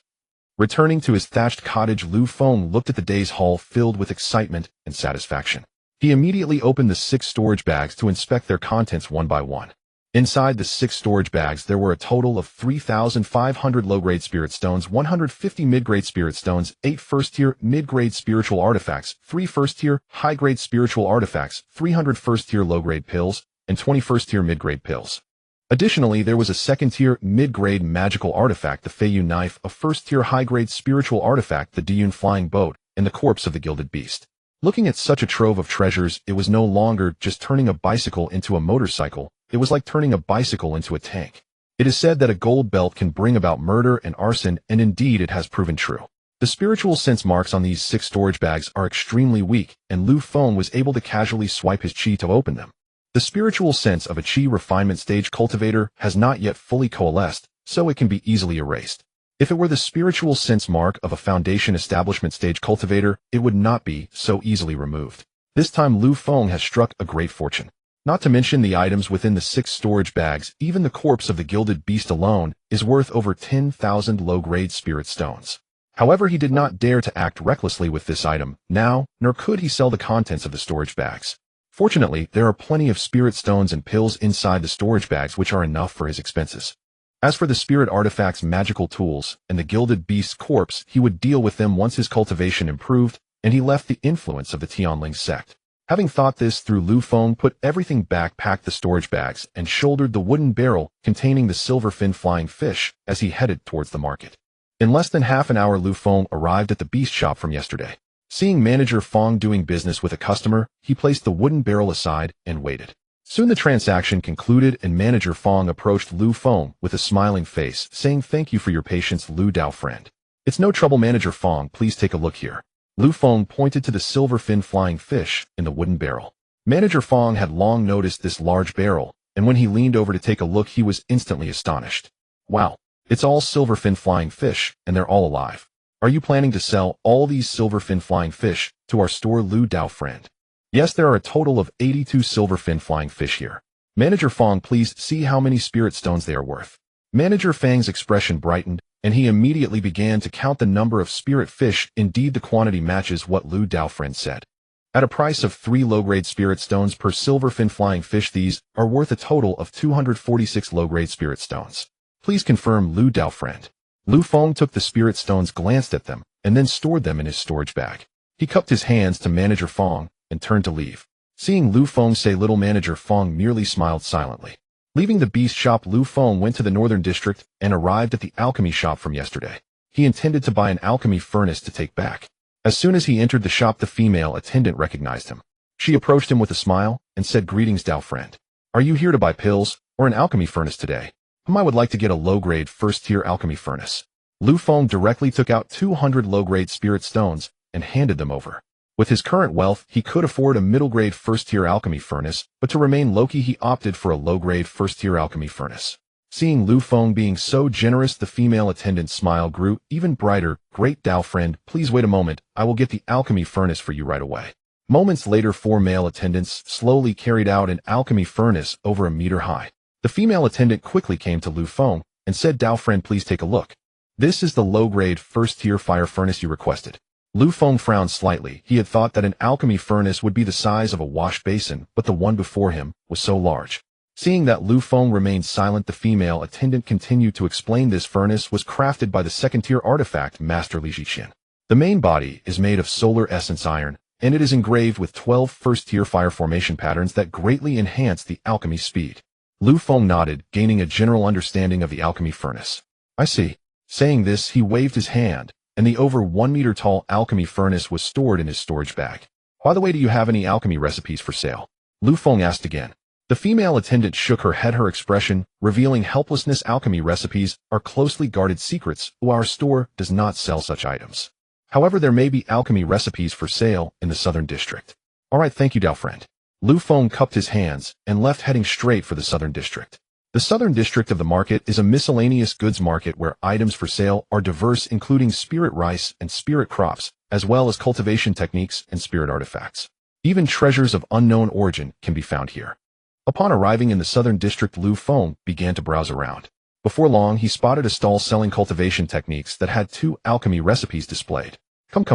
Returning to his thatched cottage, Lu Feng looked at the day's haul filled with excitement and satisfaction. He immediately opened the 6 storage bags to inspect their contents one by one. Inside the 6 storage bags, there were a total of 3,500 low-grade spirit stones, 150 mid-grade spirit stones, 8 first-tier mid-grade spiritual artifacts, 3 first-tier high-grade spiritual artifacts, 300 first-tier low-grade pills, and 20 first-tier mid-grade pills. Additionally, there was a second-tier mid-grade magical artifact, the Feiyu knife, a first-tier high-grade spiritual artifact, the Diyun flying boat, and the corpse of the gilded beast. Looking at such a trove of treasures, it was no longer just turning a bicycle into a motorcycle. It was like turning a bicycle into a tank. It is said that a gold belt can bring about murder and arson, and indeed it has proven true. The spiritual sense marks on these 6 storage bags are extremely weak, and Lu Feng was able to casually swipe his chi to open them. The spiritual sense of a chi refinement stage cultivator has not yet fully coalesced, so it can be easily erased. If it were the spiritual sense mark of a Foundation establishment stage cultivator, it would not be so easily removed. This time Lu Feng has struck a great fortune. Not to mention the items within the 6 storage bags, even the corpse of the gilded beast alone is worth over 10,000 low-grade spirit stones. However, he did not dare to act recklessly with this item now, nor could he sell the contents of the storage bags. Fortunately, there are plenty of spirit stones and pills inside the storage bags, which are enough for his expenses. As for the spirit artifacts, magical tools, and the gilded beast's corpse, he would deal with them once his cultivation improved, and he left the influence of the Tianling Sect. Having thought this through, Lu Feng put everything back, packed the storage bags, and shouldered the wooden barrel containing the silver-fin flying fish as he headed towards the market. In less than half an hour, Lu Feng arrived at the beast shop from yesterday. Seeing manager Feng doing business with a customer, he placed the wooden barrel aside and waited. Soon the transaction concluded, and manager Feng approached Lu Feng with a smiling face, saying, "Thank you for your patience, Lu Dao friend. It's no trouble, manager Feng, please take a look here." Lu Feng pointed to the silver-fin flying fish in the wooden barrel. Manager Feng had long noticed this large barrel, and when he leaned over to take a look, he was instantly astonished. Wow, it's all silver-fin flying fish, and they're all alive. Are you planning to sell all these silver-fin flying fish to our store, Lu Dao friend? Yes, there are a total of 82 silver-fin flying fish here. Manager Feng, please see how many spirit stones they are worth. Manager Feng's expression brightened, and he immediately began to count the number of spirit fish. Indeed, the quantity matches what Lu Dao friend said. At a price of 3 low-grade spirit stones per silver-fin flying fish, these are worth a total of 246 low-grade spirit stones. Please confirm, Lu Dao friend. Lu Feng took the spirit stones, glanced at them, and then stored them in his storage bag. He cupped his hands to manager Feng and turned to leave. Seeing Lu Feng say little, manager Feng merely smiled silently. Leaving the beast shop, Lu Feng went to the northern district and arrived at the alchemy shop from yesterday. He intended to buy an alchemy furnace to take back. As soon as he entered the shop, the female attendant recognized him. She approached him with a smile and said, "Greetings, Dao friend. Are you here to buy pills or an alchemy furnace today?" I would like to get a low-grade first-tier alchemy furnace. Lu Feng directly took out 200 low-grade spirit stones and handed them over. With his current wealth, he could afford a middle-grade first-tier alchemy furnace, but to remain low-key he opted for a low-grade first-tier alchemy furnace. Seeing Lu Feng being so generous, the female attendant's smile grew even brighter. "Great Dao friend, please wait a moment, I will get the alchemy furnace for you right away." Moments later, 4 male attendants slowly carried out an alchemy furnace over a meter high. The female attendant quickly came to Lu Feng and said, "Dao friend, please take a look. This is the low-grade first-tier fire furnace you requested." Lu Feng frowned slightly. He had thought that an alchemy furnace would be the size of a wash basin, but the one before him was so large. Seeing that Lu Feng remained silent, the female attendant continued to explain. This furnace was crafted by the second-tier artifact master Li Jiqian. The main body is made of solar essence iron, and it is engraved with 12 first-tier fire formation patterns that greatly enhance the alchemy speed. Lu Feng nodded, gaining a general understanding of the alchemy furnace. "I see." Saying this, he waved his hand, and the over 1 meter tall alchemy furnace was stored in his storage bag. "By the way, do you have any alchemy recipes for sale?" Lu Feng asked again. The female attendant shook her head, her expression revealing helplessness. "Alchemy recipes are closely guarded secrets. Our store does not sell such items. However, there may be alchemy recipes for sale in the southern district." "All right, thank you, Dao friend." Lu Feng cupped his hands and left, heading straight for the southern district. The southern district of the market is a miscellaneous goods market where items for sale are diverse, including spirit rice and spirit crops, as well as cultivation techniques and spirit artifacts. Even treasures of unknown origin can be found here. Upon arriving in the southern district, Lu Feng began to browse around. Before long, he spotted a stall selling cultivation techniques that had 2 alchemy recipes displayed. Come.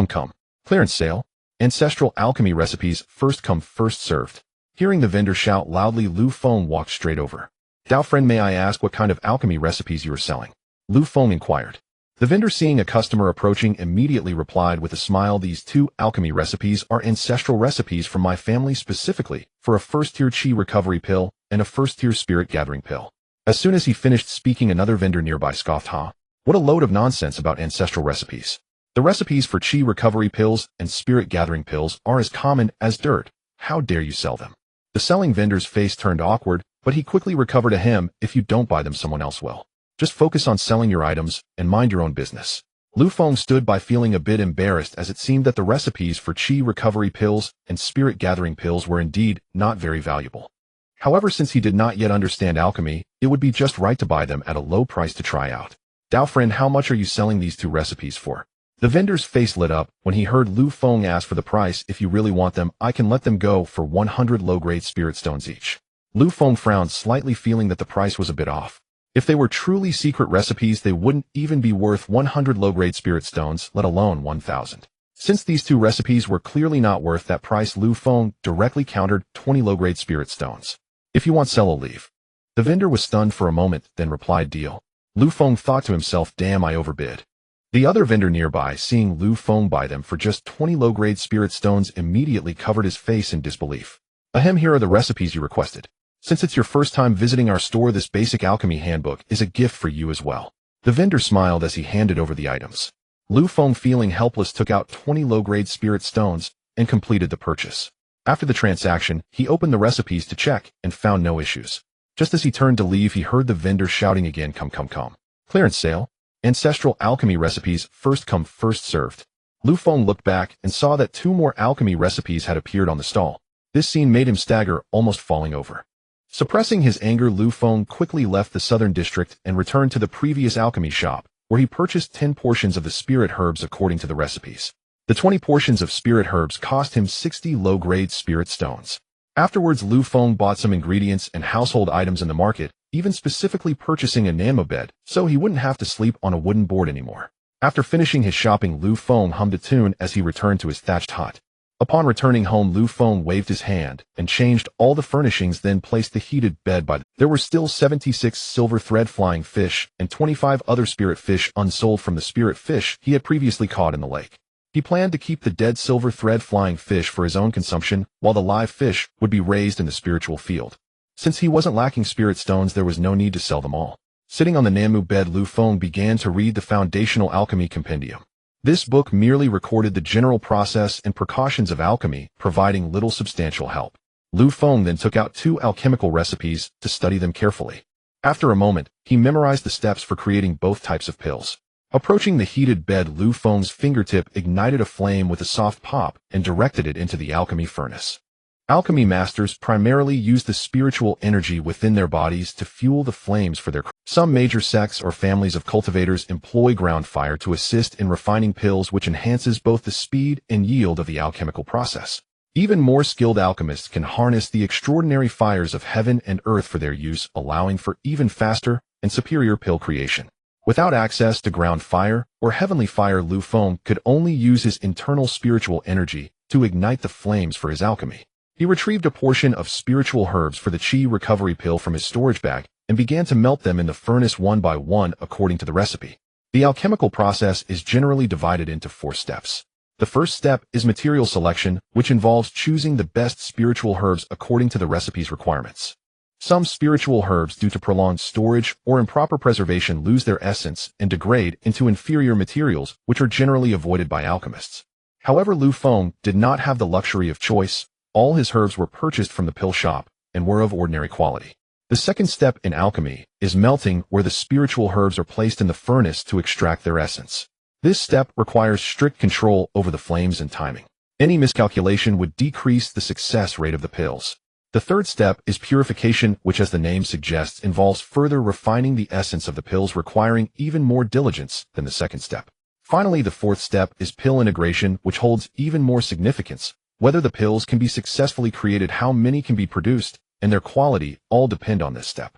Clearance sale. Ancestral alchemy recipes, first come, first served." Hearing the vendor shout loudly, Lu Feng walked straight over. "Dao friend, may I ask what kind of alchemy recipes you are selling?" Lu Feng inquired. The vendor, seeing a customer approaching, immediately replied with a smile, "These 2 alchemy recipes are ancestral recipes from my family, specifically for a first-tier qi recovery pill and a first-tier spirit gathering pill." As soon as he finished speaking, another vendor nearby scoffed, "Huh? What a load of nonsense about ancestral recipes. The recipes for qi recovery pills and spirit gathering pills are as common as dirt. How dare you sell them?" The selling vendor's face turned awkward, but he quickly recovered a him. "If you don't buy them, someone else will. Just focus on selling your items and mind your own business." Lu Feng stood by, feeling a bit embarrassed, as it seemed that the recipes for qi recovery pills and spirit gathering pills were indeed not very valuable. However, since he did not yet understand alchemy, it would be just right to buy them at a low price to try out. "Dao friend, how much are you selling these 2 recipes for?" The vendor's face lit up when he heard Lu Feng ask for the price. "If you really want them, I can let them go for 100 low-grade spirit stones each." Lu Feng frowned slightly, feeling that the price was a bit off. If they were truly secret recipes, they wouldn't even be worth 100 low-grade spirit stones, let alone 1,000. Since these 2 recipes were clearly not worth that price, Lu Feng directly countered 20 low-grade spirit stones. "If you want, sell or leave." The vendor was stunned for a moment, then replied, "Deal." Lu Feng thought to himself, "Damn, I overbid." The other vendor nearby, seeing Lu Feng buy them for just 20 low-grade spirit stones, immediately covered his face in disbelief. "Ahem, here are the recipes you requested. Since it's your first time visiting our store, this basic alchemy handbook is a gift for you as well." The vendor smiled as he handed over the items. Lu Feng, feeling helpless, took out 20 low-grade spirit stones and completed the purchase. After the transaction, he opened the recipes to check and found no issues. Just as he turned to leave, he heard the vendor shouting again, Come. Clearance sale. Ancestral alchemy recipes, first come, first served." Lu Feng looked back and saw that 2 more alchemy recipes had appeared on the stall. This scene made him stagger, almost falling over. Suppressing his anger, Lu Feng quickly left the southern district and returned to the previous alchemy shop, where he purchased 10 portions of the spirit herbs according to the recipes. The 20 portions of spirit herbs cost him 60 low-grade spirit stones. Afterwards, Lu Feng bought some ingredients and household items in the market, even specifically purchasing a Nanmo bed, so he wouldn't have to sleep on a wooden board anymore. After finishing his shopping, Lu Feng hummed a tune as he returned to his thatched hut. Upon returning home, Lu Feng waved his hand and changed all the furnishings, then placed the heated bed by. There were still 76 silver thread flying fish and 25 other spirit fish unsold from the spirit fish he had previously caught in the lake. He planned to keep the dead silver thread flying fish for his own consumption, while the live fish would be raised in the spiritual field. Since he wasn't lacking spirit stones, there was no need to sell them all. Sitting on the Nanmu bed, Lu Feng began to read the Foundational Alchemy Compendium. This book merely recorded the general process and precautions of alchemy, providing little substantial help. Lu Feng then took out 2 alchemical recipes to study them carefully. After a moment, he memorized the steps for creating both types of pills. Approaching the heated bed, Lu Feng's fingertip ignited a flame with a soft pop and directed it into the alchemy furnace. Alchemy masters primarily use the spiritual energy within their bodies to fuel the flames for their craft. Some major sects or families of cultivators employ ground fire to assist in refining pills, which enhances both the speed and yield of the alchemical process. Even more skilled alchemists can harness the extraordinary fires of heaven and earth for their use, allowing for even faster and superior pill creation. Without access to ground fire or heavenly fire, Lu Feng could only use his internal spiritual energy to ignite the flames for his alchemy. He retrieved a portion of spiritual herbs for the Qi recovery pill from his storage bag and began to melt them in the furnace one by one according to the recipe. The alchemical process is generally divided into 4 steps. The first step is material selection, which involves choosing the best spiritual herbs according to the recipe's requirements. Some spiritual herbs, due to prolonged storage or improper preservation, lose their essence and degrade into inferior materials, which are generally avoided by alchemists. However, Lu Feng did not have the luxury of choice. All his herbs were purchased from the pill shop and were of ordinary quality. The second step in alchemy is melting, where the spiritual herbs are placed in the furnace to extract their essence. This step requires strict control over the flames and timing. Any miscalculation would decrease the success rate of the pills. The third step is purification, which, as the name suggests, involves further refining the essence of the pills, requiring even more diligence than the second step. Finally, the fourth step is pill integration, which holds even more significance. Whether the pills can be successfully created, how many can be produced, and their quality all depend on this step.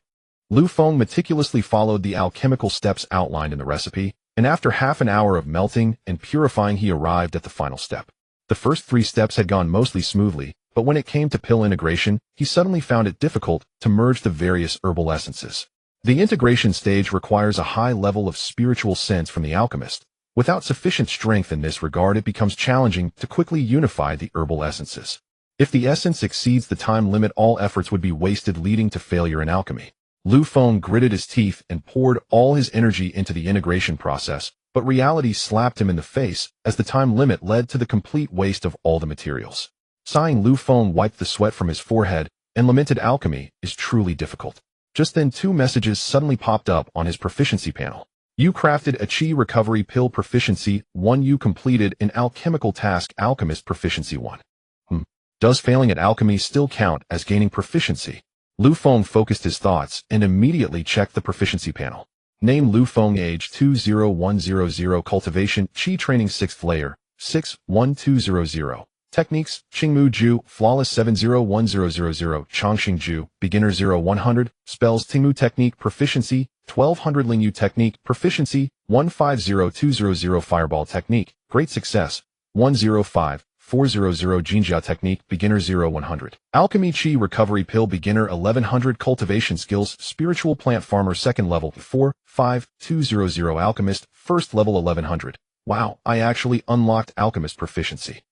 Lu Feng meticulously followed the alchemical steps outlined in the recipe, and after half an hour of melting and purifying, he arrived at the final step. The first 3 steps had gone mostly smoothly, but when it came to pill integration, he suddenly found it difficult to merge the various herbal essences. The integration stage requires a high level of spiritual sense from the alchemist. Without sufficient strength in this regard, it becomes challenging to quickly unify the herbal essences. If the essence exceeds the time limit, all efforts would be wasted, leading to failure in alchemy. Lu Feng gritted his teeth and poured all his energy into the integration process, but reality slapped him in the face as the time limit led to the complete waste of all the materials. Sighing, Lu Feng wiped the sweat from his forehead and lamented, "Alchemy is truly difficult." Just then 2 messages suddenly popped up on his proficiency panel. You crafted a Qi recovery pill, Proficiency 1. You completed an alchemical task, Alchemist Proficiency 1. Does failing at alchemy still count as gaining proficiency? Lu Feng focused his thoughts and immediately checked the proficiency panel. Name: Lu Feng, age 20100, cultivation, Qi training 6th layer, 61200. Techniques: Qingmu Ju, flawless 701000, Chongqing Ju, beginner 0100, spells: Tingmu technique, proficiency 1200, Lingyu technique, proficiency 150200, fireball technique, great success 105400, Jinjiao technique, beginner 0100. Alchemy Qi recovery pill, beginner 1100, cultivation skills, spiritual plant farmer 2nd level 45200, alchemist 1st level 1100. Wow, I actually unlocked alchemist proficiency.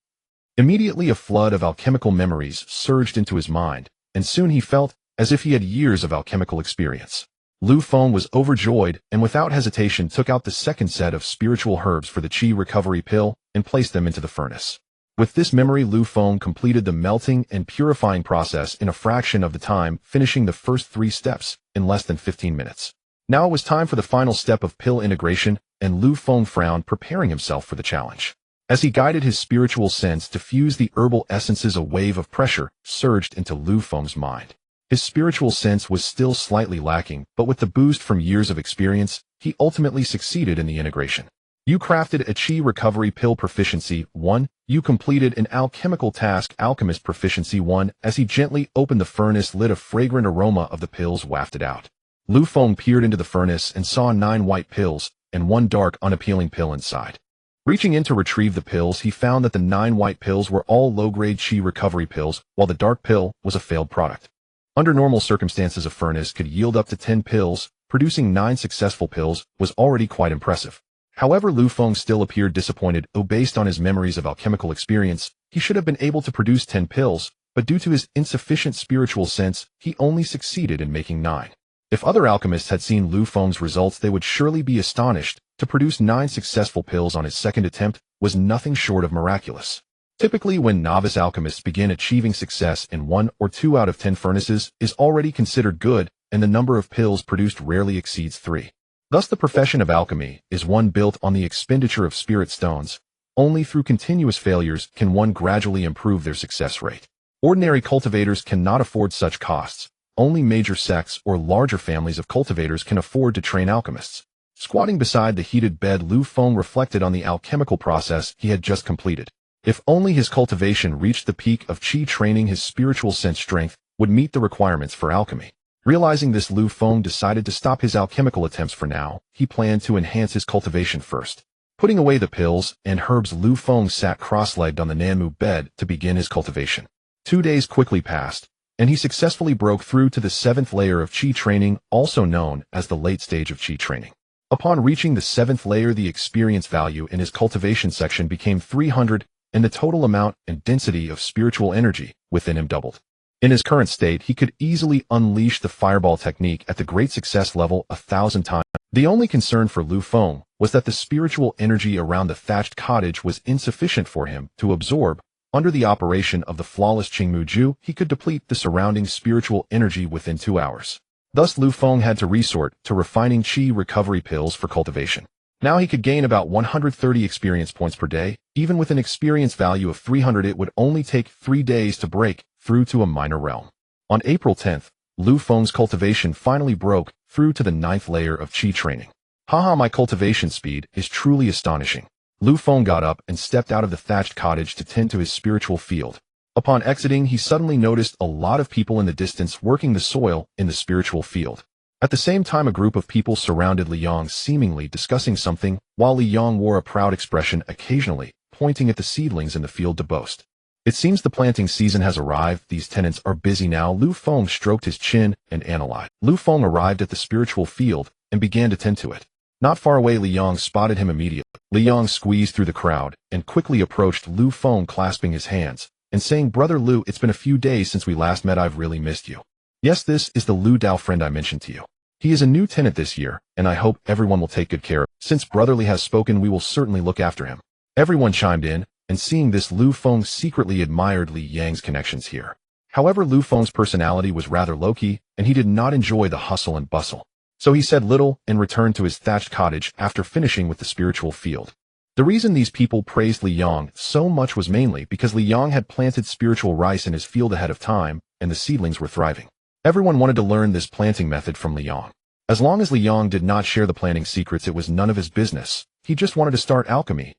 Immediately a flood of alchemical memories surged into his mind, and soon he felt as if he had years of alchemical experience. Lu Feng was overjoyed and without hesitation took out the second set of spiritual herbs for the Qi recovery pill and placed them into the furnace. With this memory, Lu Feng completed the melting and purifying process in a fraction of the time, finishing the first 3 steps in less than 15 minutes. Now it was time for the final step of pill integration, and Lu Feng frowned, preparing himself for the challenge. As he guided his spiritual sense to fuse the herbal essences, a wave of pressure surged into Lu Feng's mind. His spiritual sense was still slightly lacking, but with the boost from years of experience, he ultimately succeeded in the integration. You crafted a Qi recovery pill, Proficiency 1. You completed an alchemical task, Alchemist Proficiency 1. As he gently opened the furnace lid, a fragrant aroma of the pills wafted out. Lu Feng peered into the furnace and saw 9 white pills and 1 dark, unappealing pill inside. Reaching in to retrieve the pills, he found that the 9 white pills were all low-grade Qi recovery pills, while the dark pill was a failed product. Under normal circumstances, a furnace could yield up to 10 pills. Producing 9 successful pills was already quite impressive. However, Lu Feng still appeared disappointed. Based on his memories of alchemical experience, he should have been able to produce 10 pills, but due to his insufficient spiritual sense, he only succeeded in making 9. If other alchemists had seen Lu Feng's results, they would surely be astonished. To produce 9 successful pills on his second attempt was nothing short of miraculous. Typically, when novice alchemists begin, achieving success in 1 or 2 out of 10 furnaces is already considered good, and the number of pills produced rarely exceeds 3. Thus the profession of alchemy is one built on the expenditure of spirit stones. Only through continuous failures can one gradually improve their success rate. Ordinary cultivators cannot afford such costs. Only major sects or larger families of cultivators can afford to train alchemists. Squatting beside the heated bed, Lu Feng reflected on the alchemical process he had just completed. If only his cultivation reached the peak of qi training, his spiritual sense strength would meet the requirements for alchemy. Realizing this, Lu Feng decided to stop his alchemical attempts for now. He planned to enhance his cultivation first. Putting away the pills and herbs, Lu Feng sat cross-legged on the Nanmu bed to begin his cultivation. 2 days quickly passed, and he successfully broke through to the 7th layer of qi training, also known as the late stage of qi training. Upon reaching the 7th layer, the experience value in his cultivation section became 300, and the total amount and density of spiritual energy within him doubled. In his current state, he could easily unleash the fireball technique at the great success level 1,000 times. The only concern for Lu Feng was that the spiritual energy around the thatched cottage was insufficient for him to absorb. Under the operation of the flawless Qingmu Ju, he could deplete the surrounding spiritual energy within 2 hours. Thus, Lu Feng had to resort to refining qi recovery pills for cultivation. Now he could gain about 130 experience points per day. Even with an experience value of 300, it would only take 3 days to break through to a minor realm. On April 10th, Lu Feng's cultivation finally broke through to the 9th layer of qi training. Haha, my cultivation speed is truly astonishing. Lu Feng got up and stepped out of the thatched cottage to tend to his spiritual field. Upon exiting, he suddenly noticed a lot of people in the distance working the soil in the spiritual field. At the same time, a group of people surrounded Li Yang, seemingly discussing something, while Li Yang wore a proud expression, occasionally pointing at the seedlings in the field to boast. It seems the planting season has arrived. These tenants are busy now. Lu Feng stroked his chin and analyzed. Lu Feng arrived at the spiritual field and began to tend to it. Not far away, Li Yang spotted him immediately. Li Yang squeezed through the crowd and quickly approached Lu Feng, clasping his hands and saying, "Brother Lu, it's been a few days since we last met. I've really missed you." Yes, this is the Lu Dao friend I mentioned to you. He is a new tenant this year, and I hope everyone will take good care of him. Since Brother Li has spoken, we will certainly look after him. Everyone chimed in, and seeing this, Lu Feng secretly admired Li Yang's connections here. However, Lu Feng's personality was rather low-key, and he did not enjoy the hustle and bustle. So he said little and returned to his thatched cottage after finishing with the spiritual field. The reason these people praised Li Yang so much was mainly because Li Yang had planted spiritual rice in his field ahead of time, and the seedlings were thriving. Everyone wanted to learn this planting method from Li Yang. As long as Li Yang did not share the planting secrets, it was none of his business. He just wanted to start alchemy.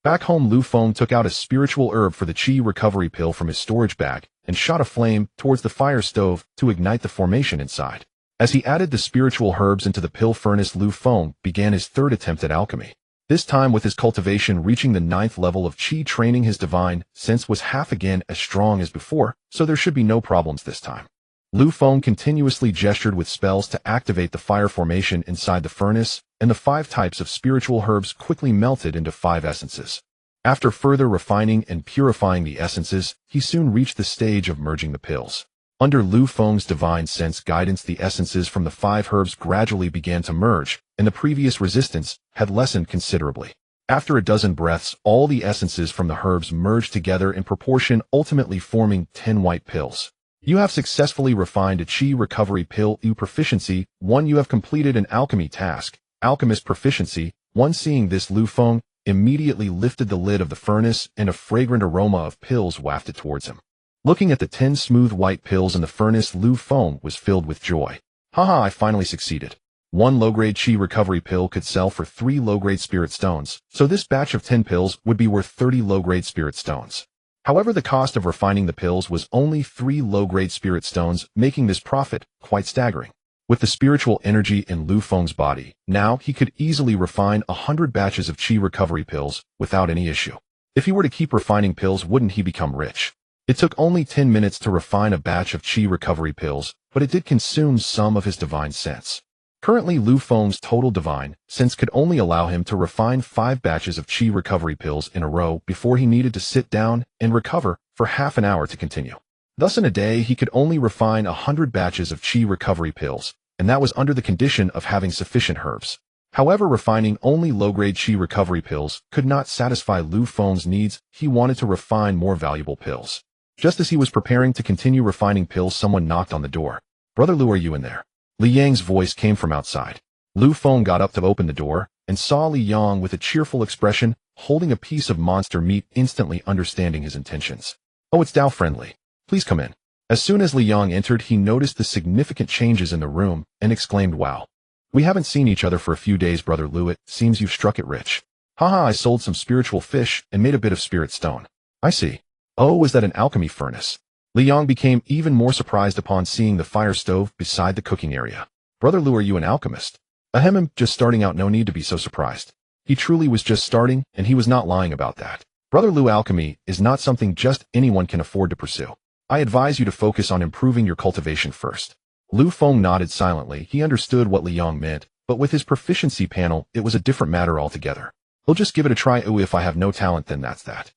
Back home, Lu Feng took out a spiritual herb for the qi recovery pill from his storage bag and shot a flame towards the fire stove to ignite the formation inside. As he added the spiritual herbs into the pill furnace, Lu Feng began his 3rd attempt at alchemy. This time, with his cultivation reaching the 9th level of qi training, his divine sense was half again as strong as before, so there should be no problems this time. Lu Feng continuously gestured with spells to activate the fire formation inside the furnace, and the 5 types of spiritual herbs quickly melted into 5 essences. After further refining and purifying the essences, he soon reached the stage of merging the pills. Under Lu Feng's divine sense guidance, the essences from the 5 herbs gradually began to merge, and the previous resistance had lessened considerably. After a dozen breaths, all the essences from the herbs merged together in proportion, ultimately forming 10 white pills. You have successfully refined a qi recovery pill. Proficiency 1. You have completed an alchemy task. Alchemist Proficiency 1. Seeing this, Lu Feng immediately lifted the lid of the furnace, and a fragrant aroma of pills wafted towards him. Looking at the 10 smooth white pills in the furnace, Lu Feng was filled with joy. Haha, I finally succeeded. 1 low-grade qi recovery pill could sell for 3 low-grade spirit stones, so this batch of 10 pills would be worth 30 low-grade spirit stones. However, the cost of refining the pills was only 3 low-grade spirit stones, making this profit quite staggering. With the spiritual energy in Lu Feng's body, now he could easily refine 100 batches of qi recovery pills without any issue. If he were to keep refining pills, wouldn't he become rich? It took only 10 minutes to refine a batch of qi recovery pills, but it did consume some of his divine sense. Currently, Lu Feng's total divine sense could only allow him to refine 5 batches of qi recovery pills in a row before he needed to sit down and recover for half an hour to continue. Thus, in a day, he could only refine 100 batches of qi recovery pills, and that was under the condition of having sufficient herbs. However, refining only low-grade qi recovery pills could not satisfy Lu Feng's needs. He wanted to refine more valuable pills. Just as he was preparing to continue refining pills, someone knocked on the door. "Brother Lu, are you in there?" Li Yang's voice came from outside. Lu Feng got up to open the door, and saw Li Yang with a cheerful expression, holding a piece of monster meat, instantly understanding his intentions. "Oh, it's Dao friendly. Please come in." As soon as Li Yang entered, he noticed the significant changes in the room, and exclaimed, "Wow. We haven't seen each other for a few days, Brother Lu. It seems you've struck it rich." "Haha, I sold some spiritual fish, and made a bit of spirit stone." "I see. Oh, is that an alchemy furnace?" Li Yang became even more surprised upon seeing the fire stove beside the cooking area. "Brother Lu, are you an alchemist?" "Ahem, just starting out, no need to be so surprised." He truly was just starting, and he was not lying about that. Brother Lu, alchemy is not something just anyone can afford to pursue. I advise you to focus on improving your cultivation first. Lu Feng nodded silently. He understood what Li Yang meant, but with his proficiency panel, it was a different matter altogether. "He'll just give it a try. Ooh, if I have no talent, then that's that.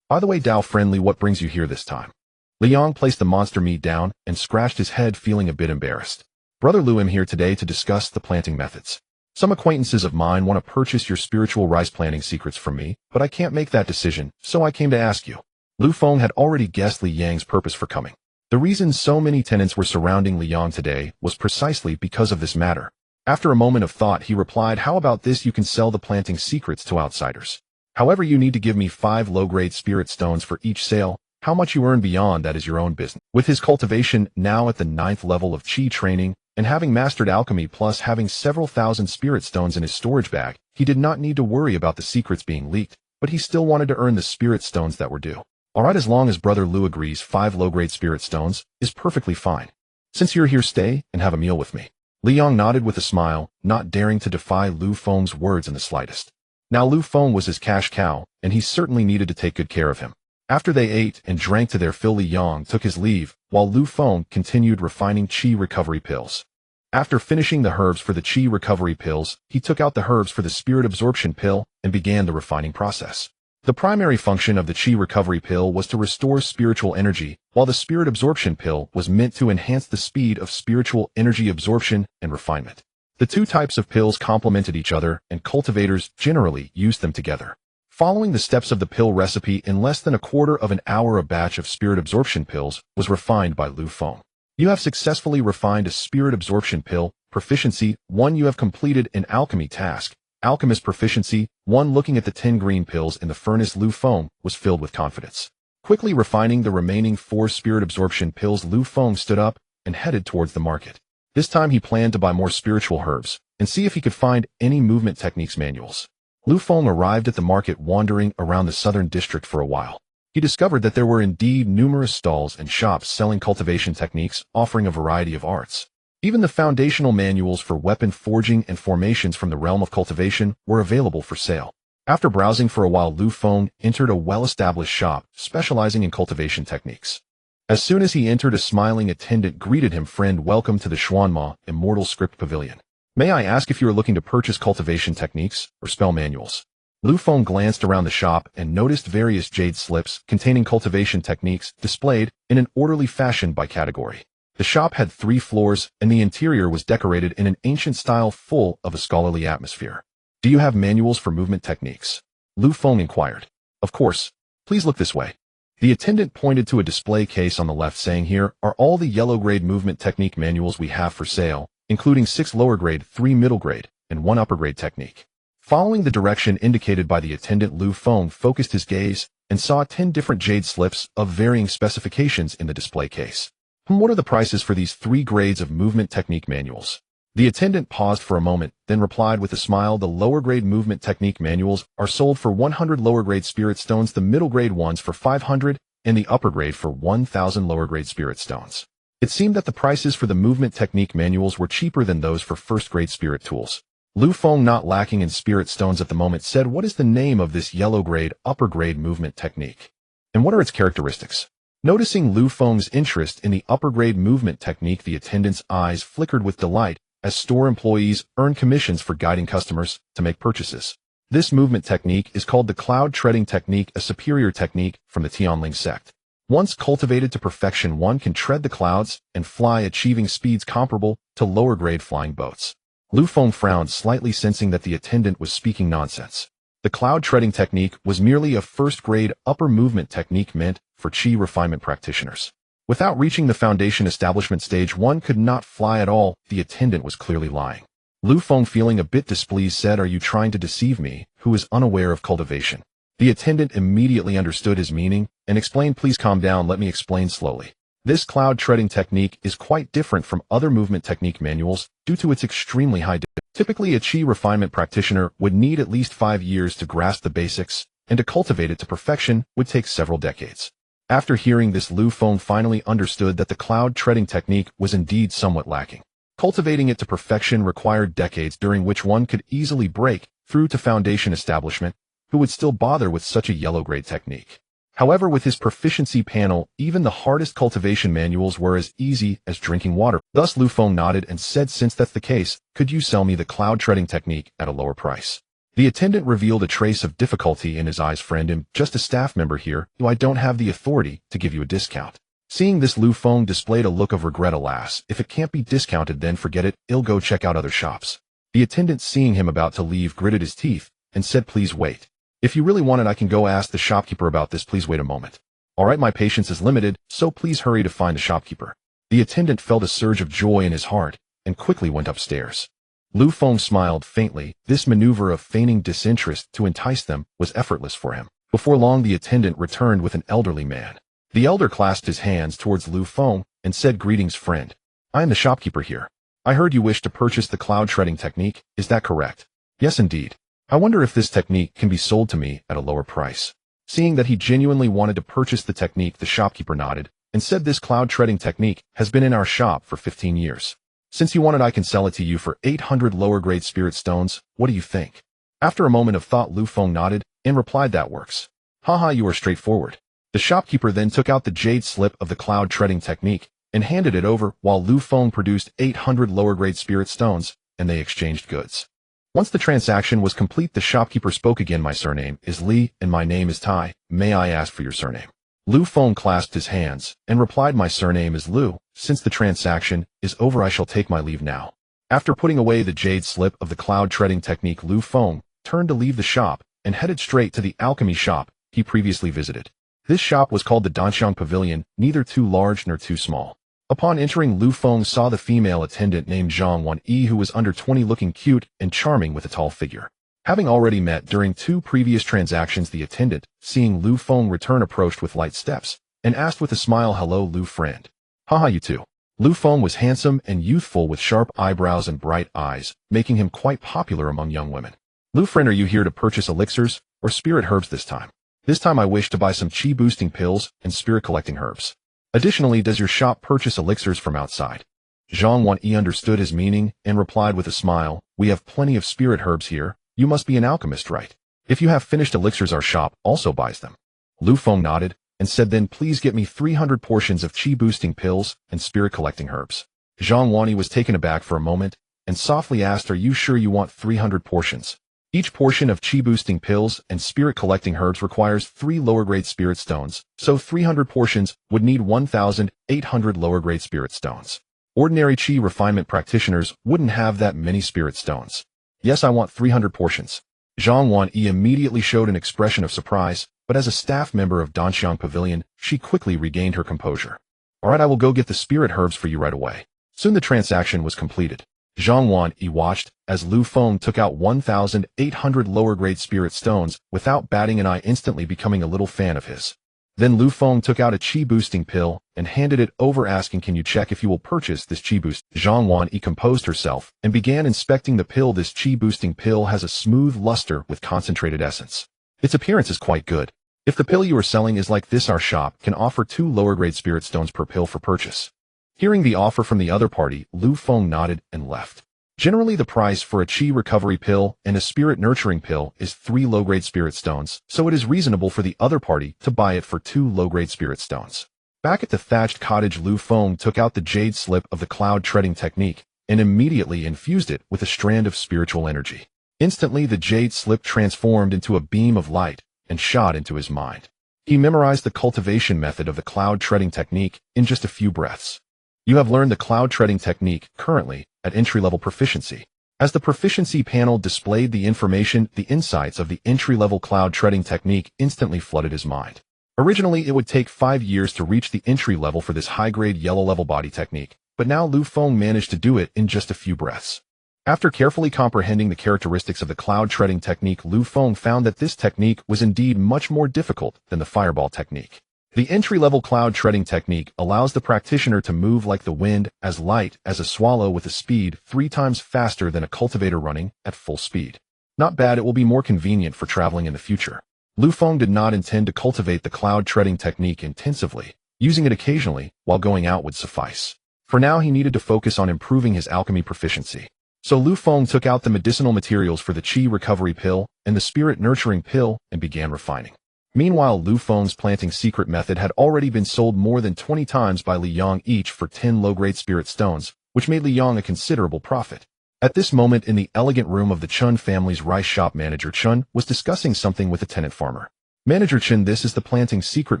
By the way, Dao friendly, what brings you here this time?" Li Yang placed the monster meat down and scratched his head, feeling a bit embarrassed. "Brother Lu, I'm here today to discuss the planting methods. Some acquaintances of mine want to purchase your spiritual rice planting secrets from me, but I can't make that decision, so I came to ask you." Lu Feng had already guessed Li Yang's purpose for coming. The reason so many tenants were surrounding Li Yang today was precisely because of this matter. After a moment of thought, he replied, "How about this? You can sell the planting secrets to outsiders. However, you need to give me 5 low-grade spirit stones for each sale. How much you earn beyond that is your own business." With his cultivation now at the 9th level of Qi training, and having mastered alchemy plus having several thousand spirit stones in his storage bag, he did not need to worry about the secrets being leaked, but he still wanted to earn the spirit stones that were due. "Alright, as long as Brother Lu agrees, 5 low-grade spirit stones is perfectly fine. Since you're here, stay and have a meal with me." Li Yang nodded with a smile, not daring to defy Lu Feng's words in the slightest. Now Lu Feng was his cash cow, and he certainly needed to take good care of him. After they ate and drank to their fill, Li Yang took his leave, while Lu Feng continued refining Qi recovery pills. After finishing the herbs for the Qi recovery pills, he took out the herbs for the spirit absorption pill and began the refining process. The primary function of the Qi recovery pill was to restore spiritual energy, while the spirit absorption pill was meant to enhance the speed of spiritual energy absorption and refinement. The two types of pills complemented each other, and cultivators generally used them together. Following the steps of the pill recipe, in less than a quarter of an hour, a batch of spirit absorption pills was refined by Lu Feng. "You have successfully refined a spirit absorption pill. Proficiency 1. You have completed an alchemy task. Alchemist proficiency 1. Looking at the 10 green pills in the furnace, Lu Feng was filled with confidence. Quickly refining the remaining 4 spirit absorption pills, Lu Feng stood up and headed towards the market. This time he planned to buy more spiritual herbs and see if he could find any movement techniques manuals. Lu Feng arrived at the market, wandering around the southern district for a while. He discovered that there were indeed numerous stalls and shops selling cultivation techniques, offering a variety of arts. Even the foundational manuals for weapon forging and formations from the realm of cultivation were available for sale. After browsing for a while, Lu Feng entered a well-established shop specializing in cultivation techniques. As soon as he entered, a smiling attendant greeted him. "Friend, welcome to the Xuanma Immortal Script Pavilion. May I ask if you are looking to purchase cultivation techniques or spell manuals?" Lu Feng glanced around the shop and noticed various jade slips containing cultivation techniques displayed in an orderly fashion by category. The shop had 3 floors, and the interior was decorated in an ancient style full of a scholarly atmosphere. "Do you have manuals for movement techniques?" Lu Feng inquired. "Of course. Please look this way." The attendant pointed to a display case on the left, saying, "Here are all the yellow-grade movement technique manuals we have for sale, including 6 lower-grade, 3 middle-grade, and 1 upper-grade technique." Following the direction indicated by the attendant, Lu Feng focused his gaze and saw 10 different jade slips of varying specifications in the display case. "What are the prices for these 3 grades of movement technique manuals?" The attendant paused for a moment, then replied with a smile, "The lower-grade movement technique manuals are sold for 100 lower-grade spirit stones, the middle-grade ones for 500, and the upper-grade for 1,000 lower-grade spirit stones." It seemed that the prices for the movement technique manuals were cheaper than those for first-grade spirit tools. Lu Feng, not lacking in spirit stones at the moment, said, "What is the name of this yellow-grade, upper-grade movement technique? And what are its characteristics?" Noticing Lu Feng's interest in the upper-grade movement technique, the attendant's eyes flickered with delight, as store employees earn commissions for guiding customers to make purchases. This movement technique is called the cloud treading technique, a superior technique from the Tianling Sect. Once cultivated to perfection, one can tread the clouds and fly, achieving speeds comparable to lower-grade flying boats. Lu Feng frowned slightly, sensing that the attendant was speaking nonsense. The cloud treading technique was merely a first-grade upper movement technique meant for Qi refinement practitioners. Without reaching the foundation establishment stage, one could not fly at all. The attendant was clearly lying. Lu Feng, feeling a bit displeased, said, "Are you trying to deceive me, who is unaware of cultivation?" The attendant immediately understood his meaning and explained, "Please calm down, let me explain slowly. This cloud treading technique is quite different from other movement technique manuals due to its extremely high difficulty. Typically, a chi refinement practitioner would need at least 5 years to grasp the basics, and to cultivate it to perfection would take several decades." After hearing this, Lu Feng finally understood that the cloud treading technique was indeed somewhat lacking. Cultivating it to perfection required decades, during which one could easily break through to foundation establishment, who would still bother with such a yellow-grade technique. However, with his proficiency panel, even the hardest cultivation manuals were as easy as drinking water. Thus Lu Feng nodded and said, "Since that's the case, could you sell me the cloud treading technique at a lower price?" The attendant revealed a trace of difficulty in his eyes. "Friend, I'm just a staff member here, so I don't have the authority to give you a discount." Seeing this, Lu Feng displayed a look of regret. "Alas, if it can't be discounted, then forget it, I'll go check out other shops." The attendant, seeing him about to leave, gritted his teeth and said, "Please wait. If you really want it, I can go ask the shopkeeper about this. Please wait a moment." "All right, my patience is limited, so please hurry to find the shopkeeper." The attendant felt a surge of joy in his heart and quickly went upstairs. Lu Feng smiled faintly. This maneuver of feigning disinterest to entice them was effortless for him. Before long, the attendant returned with an elderly man. The elder clasped his hands towards Lu Feng and said, "Greetings, friend. I am the shopkeeper here. I heard you wish to purchase the cloud treading technique, is that correct?" "Yes, indeed. I wonder if this technique can be sold to me at a lower price." Seeing that he genuinely wanted to purchase the technique, the shopkeeper nodded and said, "This cloud treading technique has been in our shop for 15 years. Since you want it, I can sell it to you for 800 lower-grade spirit stones. What do you think?" After a moment of thought, Lu Feng nodded and replied, "That works." "Haha, you are straightforward." The shopkeeper then took out the jade slip of the cloud treading technique and handed it over, while Lu Feng produced 800 lower-grade spirit stones, and they exchanged goods. Once the transaction was complete, the shopkeeper spoke again. "My surname is Li, and my name is Tai. May I ask for your surname?" Lu Feng clasped his hands and replied, "My surname is Lu. Since the transaction is over, I shall take my leave now." After putting away the jade slip of the cloud treading technique, Lu Feng turned to leave the shop and headed straight to the alchemy shop he previously visited. This shop was called the Danxiang Pavilion, neither too large nor too small. Upon entering, Lu Feng saw the female attendant named Zhang Wan-yi, who was under 20, looking cute and charming with a tall figure. Having already met during 2 previous transactions, the attendant, seeing Lu Feng return, approached with light steps and asked with a smile, "Hello, Lu friend. Haha, you too." Lu Feng was handsome and youthful with sharp eyebrows and bright eyes, making him quite popular among young women. "Lu friend, are you here to purchase elixirs or spirit herbs this time?" "This time I wish to buy some chi boosting pills and spirit collecting herbs." "Additionally, does your shop purchase elixirs from outside?" Zhang Wan-yi understood his meaning and replied with a smile, "We have plenty of spirit herbs here. You must be an alchemist, right? If you have finished elixirs, our shop also buys them." Lu Feng nodded and said, "Then please get me 300 portions of chi boosting pills and spirit collecting herbs." Zhang Wan-yi was taken aback for a moment and softly asked, "Are you sure you want 300 portions?" Each portion of chi boosting pills and spirit collecting herbs requires 3 lower grade spirit stones, so 300 portions would need 1,800 lower grade spirit stones. Ordinary chi refinement practitioners wouldn't have that many spirit stones. "Yes, I want 300 portions." Zhang Wan-yi immediately showed an expression of surprise, but as a staff member of Danxiang Pavilion, she quickly regained her composure. "All right, I will go get the spirit herbs for you right away." Soon the transaction was completed. Zhang Wan-yi watched as Lu Feng took out 1,800 lower-grade spirit stones without batting an eye, instantly becoming a little fan of his. Then Lu Feng took out a chi-boosting pill and handed it over, asking, "Can you check if you will purchase this chi-boost?" Zhang Wan-yi composed herself and began inspecting the pill. This chi-boosting pill has a smooth luster with concentrated essence. Its appearance is quite good. If the pill you are selling is like this, our shop can offer 2 lower-grade spirit stones per pill for purchase. Hearing the offer from the other party, Lu Feng nodded and left. Generally, the price for a chi recovery pill and a spirit nurturing pill is 3 low-grade spirit stones, so it is reasonable for the other party to buy it for 2 low-grade spirit stones. Back at the thatched cottage, Lu Feng took out the jade slip of the cloud treading technique and immediately infused it with a strand of spiritual energy. Instantly, the jade slip transformed into a beam of light and shot into his mind. He memorized the cultivation method of the cloud treading technique in just a few breaths. You have learned the cloud treading technique currently at entry-level proficiency. As the proficiency panel displayed the information, the insights of the entry-level cloud treading technique instantly flooded his mind. Originally, it would take 5 years to reach the entry level for this high-grade yellow-level body technique, but now Lu Feng managed to do it in just a few breaths. After carefully comprehending the characteristics of the cloud-treading technique, Lu Feng found that this technique was indeed much more difficult than the fireball technique. The entry-level cloud-treading technique allows the practitioner to move like the wind, as light as a swallow with a speed 3 times faster than a cultivator running at full speed. Not bad, it will be more convenient for traveling in the future. Lu Feng did not intend to cultivate the cloud-treading technique intensively. Using it occasionally, while going out, would suffice. For now, he needed to focus on improving his alchemy proficiency. So Lu Feng took out the medicinal materials for the Qi recovery pill and the spirit nurturing pill and began refining. Meanwhile, Lu Feng's planting secret method had already been sold more than 20 times by Li Yang, each for 10 low-grade spirit stones, which made Li Yang a considerable profit. At this moment, in the elegant room of the Chun family's rice shop, Manager Chun was discussing something with the tenant farmer. Manager Chun, this is the planting secret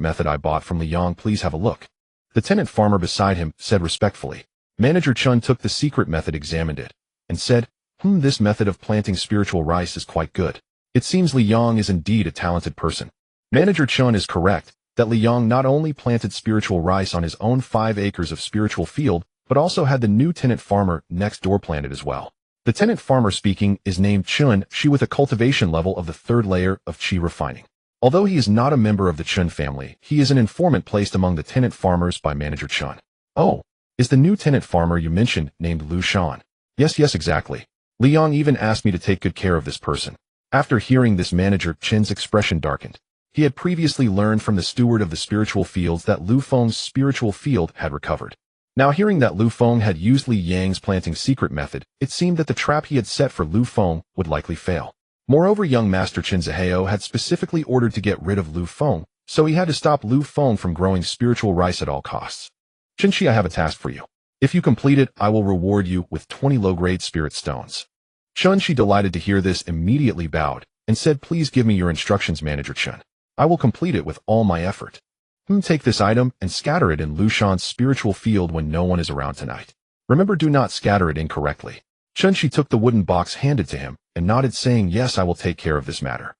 method I bought from Li Yang, please have a look. The tenant farmer beside him said respectfully. Manager Chun took the secret method, examined it, and said, this method of planting spiritual rice is quite good. It seems Li Yang is indeed a talented person. Manager Chun is correct that Li Yang not only planted spiritual rice on his own 5 acres of spiritual field, but also had the new tenant farmer next door planted as well. The tenant farmer speaking is named Chun Shi with a cultivation level of the 3rd layer of Qi refining. Although he is not a member of the Chun family, he is an informant placed among the tenant farmers by Manager Chun. Oh, is the new tenant farmer you mentioned named Lu Shan? Yes, exactly. Li Yang even asked me to take good care of this person. After hearing this, Manager Chin's expression darkened. He had previously learned from the steward of the spiritual fields that Lu Feng's spiritual field had recovered. Now, hearing that Lu Feng had used Li Yang's planting secret method, it seemed that the trap he had set for Lu Feng would likely fail. Moreover, young Master Qin Zihao had specifically ordered to get rid of Lu Feng, so he had to stop Lu Feng from growing spiritual rice at all costs. Qin Shi, I have a task for you. If you complete it, I will reward you with 20 low-grade spirit stones. Chun Shi, delighted to hear this, immediately bowed and said, please give me your instructions, Manager Chun. I will complete it with all my effort. Take this item and scatter it in Lu Shan's spiritual field when no one is around tonight. Remember, do not scatter it incorrectly. Chun Shi took the wooden box handed to him and nodded, saying, yes, I will take care of this matter.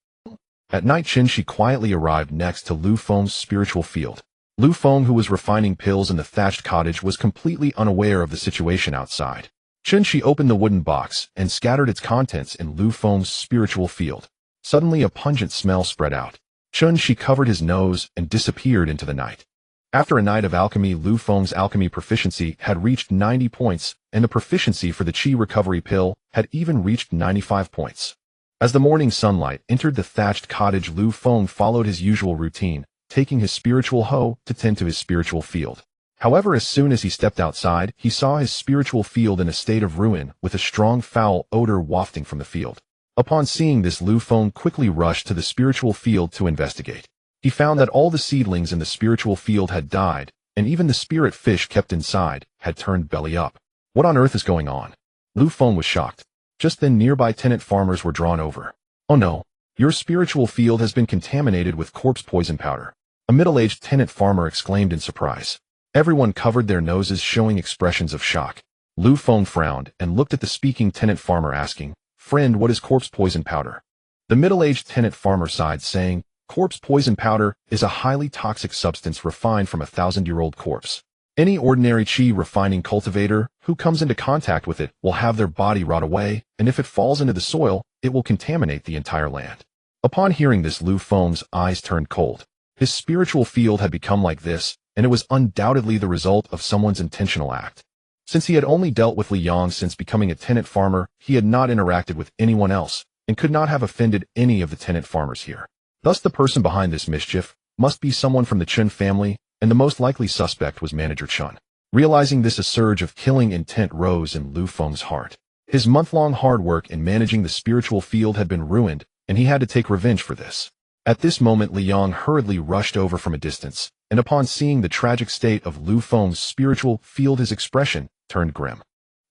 At night, Qin Shi quietly arrived next to Lu Feng's spiritual field. Lu Feng, who was refining pills in the thatched cottage, was completely unaware of the situation outside. Qin Shi opened the wooden box and scattered its contents in Lu Feng's spiritual field. Suddenly, a pungent smell spread out. Qin Shi covered his nose and disappeared into the night. After a night of alchemy, Lu Feng's alchemy proficiency had reached 90 points, and the proficiency for the Qi recovery pill had even reached 95 points. As the morning sunlight entered the thatched cottage, Lu Feng followed his usual routine, taking his spiritual hoe to tend to his spiritual field. However, as soon as he stepped outside, he saw his spiritual field in a state of ruin, with a strong foul odor wafting from the field. Upon seeing this, Lu Feng quickly rushed to the spiritual field to investigate. He found that all the seedlings in the spiritual field had died, and even the spirit fish kept inside had turned belly up. What on earth is going on? Lu Feng was shocked. Just then, nearby tenant farmers were drawn over. Oh no, your spiritual field has been contaminated with corpse poison powder. A middle-aged tenant farmer exclaimed in surprise. Everyone covered their noses, showing expressions of shock. Lu Feng frowned and looked at the speaking tenant farmer, asking, friend, what is corpse poison powder? The middle-aged tenant farmer sighed, saying, corpse poison powder is a highly toxic substance refined from a 1,000-year-old corpse. Any ordinary Qi refining cultivator who comes into contact with it will have their body rot away, and if it falls into the soil, it will contaminate the entire land. Upon hearing this, Lu Feng's eyes turned cold. His spiritual field had become like this, and it was undoubtedly the result of someone's intentional act. Since he had only dealt with Li Yang since becoming a tenant farmer, he had not interacted with anyone else, and could not have offended any of the tenant farmers here. Thus, the person behind this mischief must be someone from the Chun family, and the most likely suspect was Manager Chun. Realizing this, a surge of killing intent rose in Lu Feng's heart. His month-long hard work in managing the spiritual field had been ruined, and he had to take revenge for this. At this moment, Li Yang hurriedly rushed over from a distance, and upon seeing the tragic state of Lu Feng's spiritual field, his expression turned grim.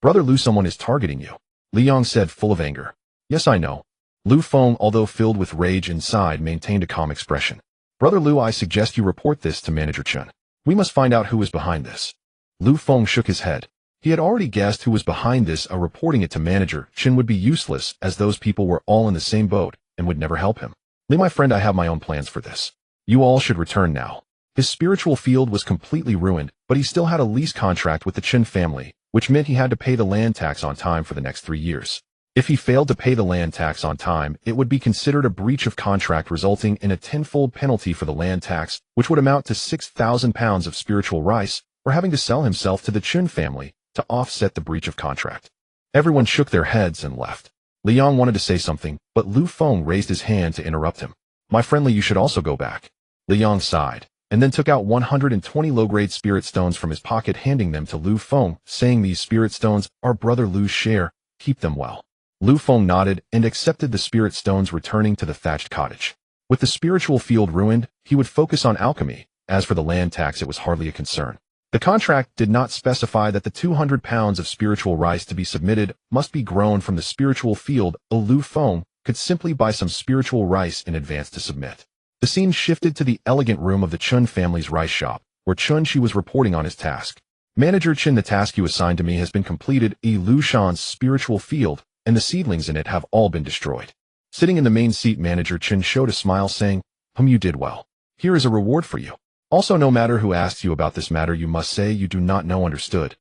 Brother Lu, someone is targeting you, Li Yang said, full of anger. Yes, I know. Lu Feng, although filled with rage inside, maintained a calm expression. Brother Lu, I suggest you report this to Manager Chun. We must find out who is behind this. Lu Feng shook his head. He had already guessed who was behind this. Reporting it to Manager Chun would be useless, as those people were all in the same boat and would never help him. Li, my friend, I have my own plans for this. You all should return now. His spiritual field was completely ruined, but he still had a lease contract with the Chun family, which meant he had to pay the land tax on time for the next 3 years. If he failed to pay the land tax on time, it would be considered a breach of contract, resulting in a tenfold penalty for the land tax, which would amount to 6,000 pounds of spiritual rice, or having to sell himself to the Chun family to offset the breach of contract. Everyone shook their heads and left. Liang wanted to say something, but Lu Feng raised his hand to interrupt him. My friendly, you should also go back. Liang sighed, and then took out 120 low-grade spirit stones from his pocket, handing them to Lu Feng, saying, these spirit stones are brother Lu's share, keep them well. Lu Feng nodded and accepted the spirit stones, returning to the thatched cottage. With the spiritual field ruined, he would focus on alchemy. As for the land tax, it was hardly a concern. The contract did not specify that the 200 pounds of spiritual rice to be submitted must be grown from the spiritual field. Lu Feng could simply buy some spiritual rice in advance to submit. The scene shifted to the elegant room of the Chun family's rice shop, where Chun Shi was reporting on his task. Manager Chen, the task you assigned to me has been completed. Lu Shan's spiritual field and the seedlings in it have all been destroyed. Sitting in the main seat, Manager Chen showed a smile, saying, you did well. Here is a reward for you. Also, no matter who asks you about this matter, you must say you do not know. Understood?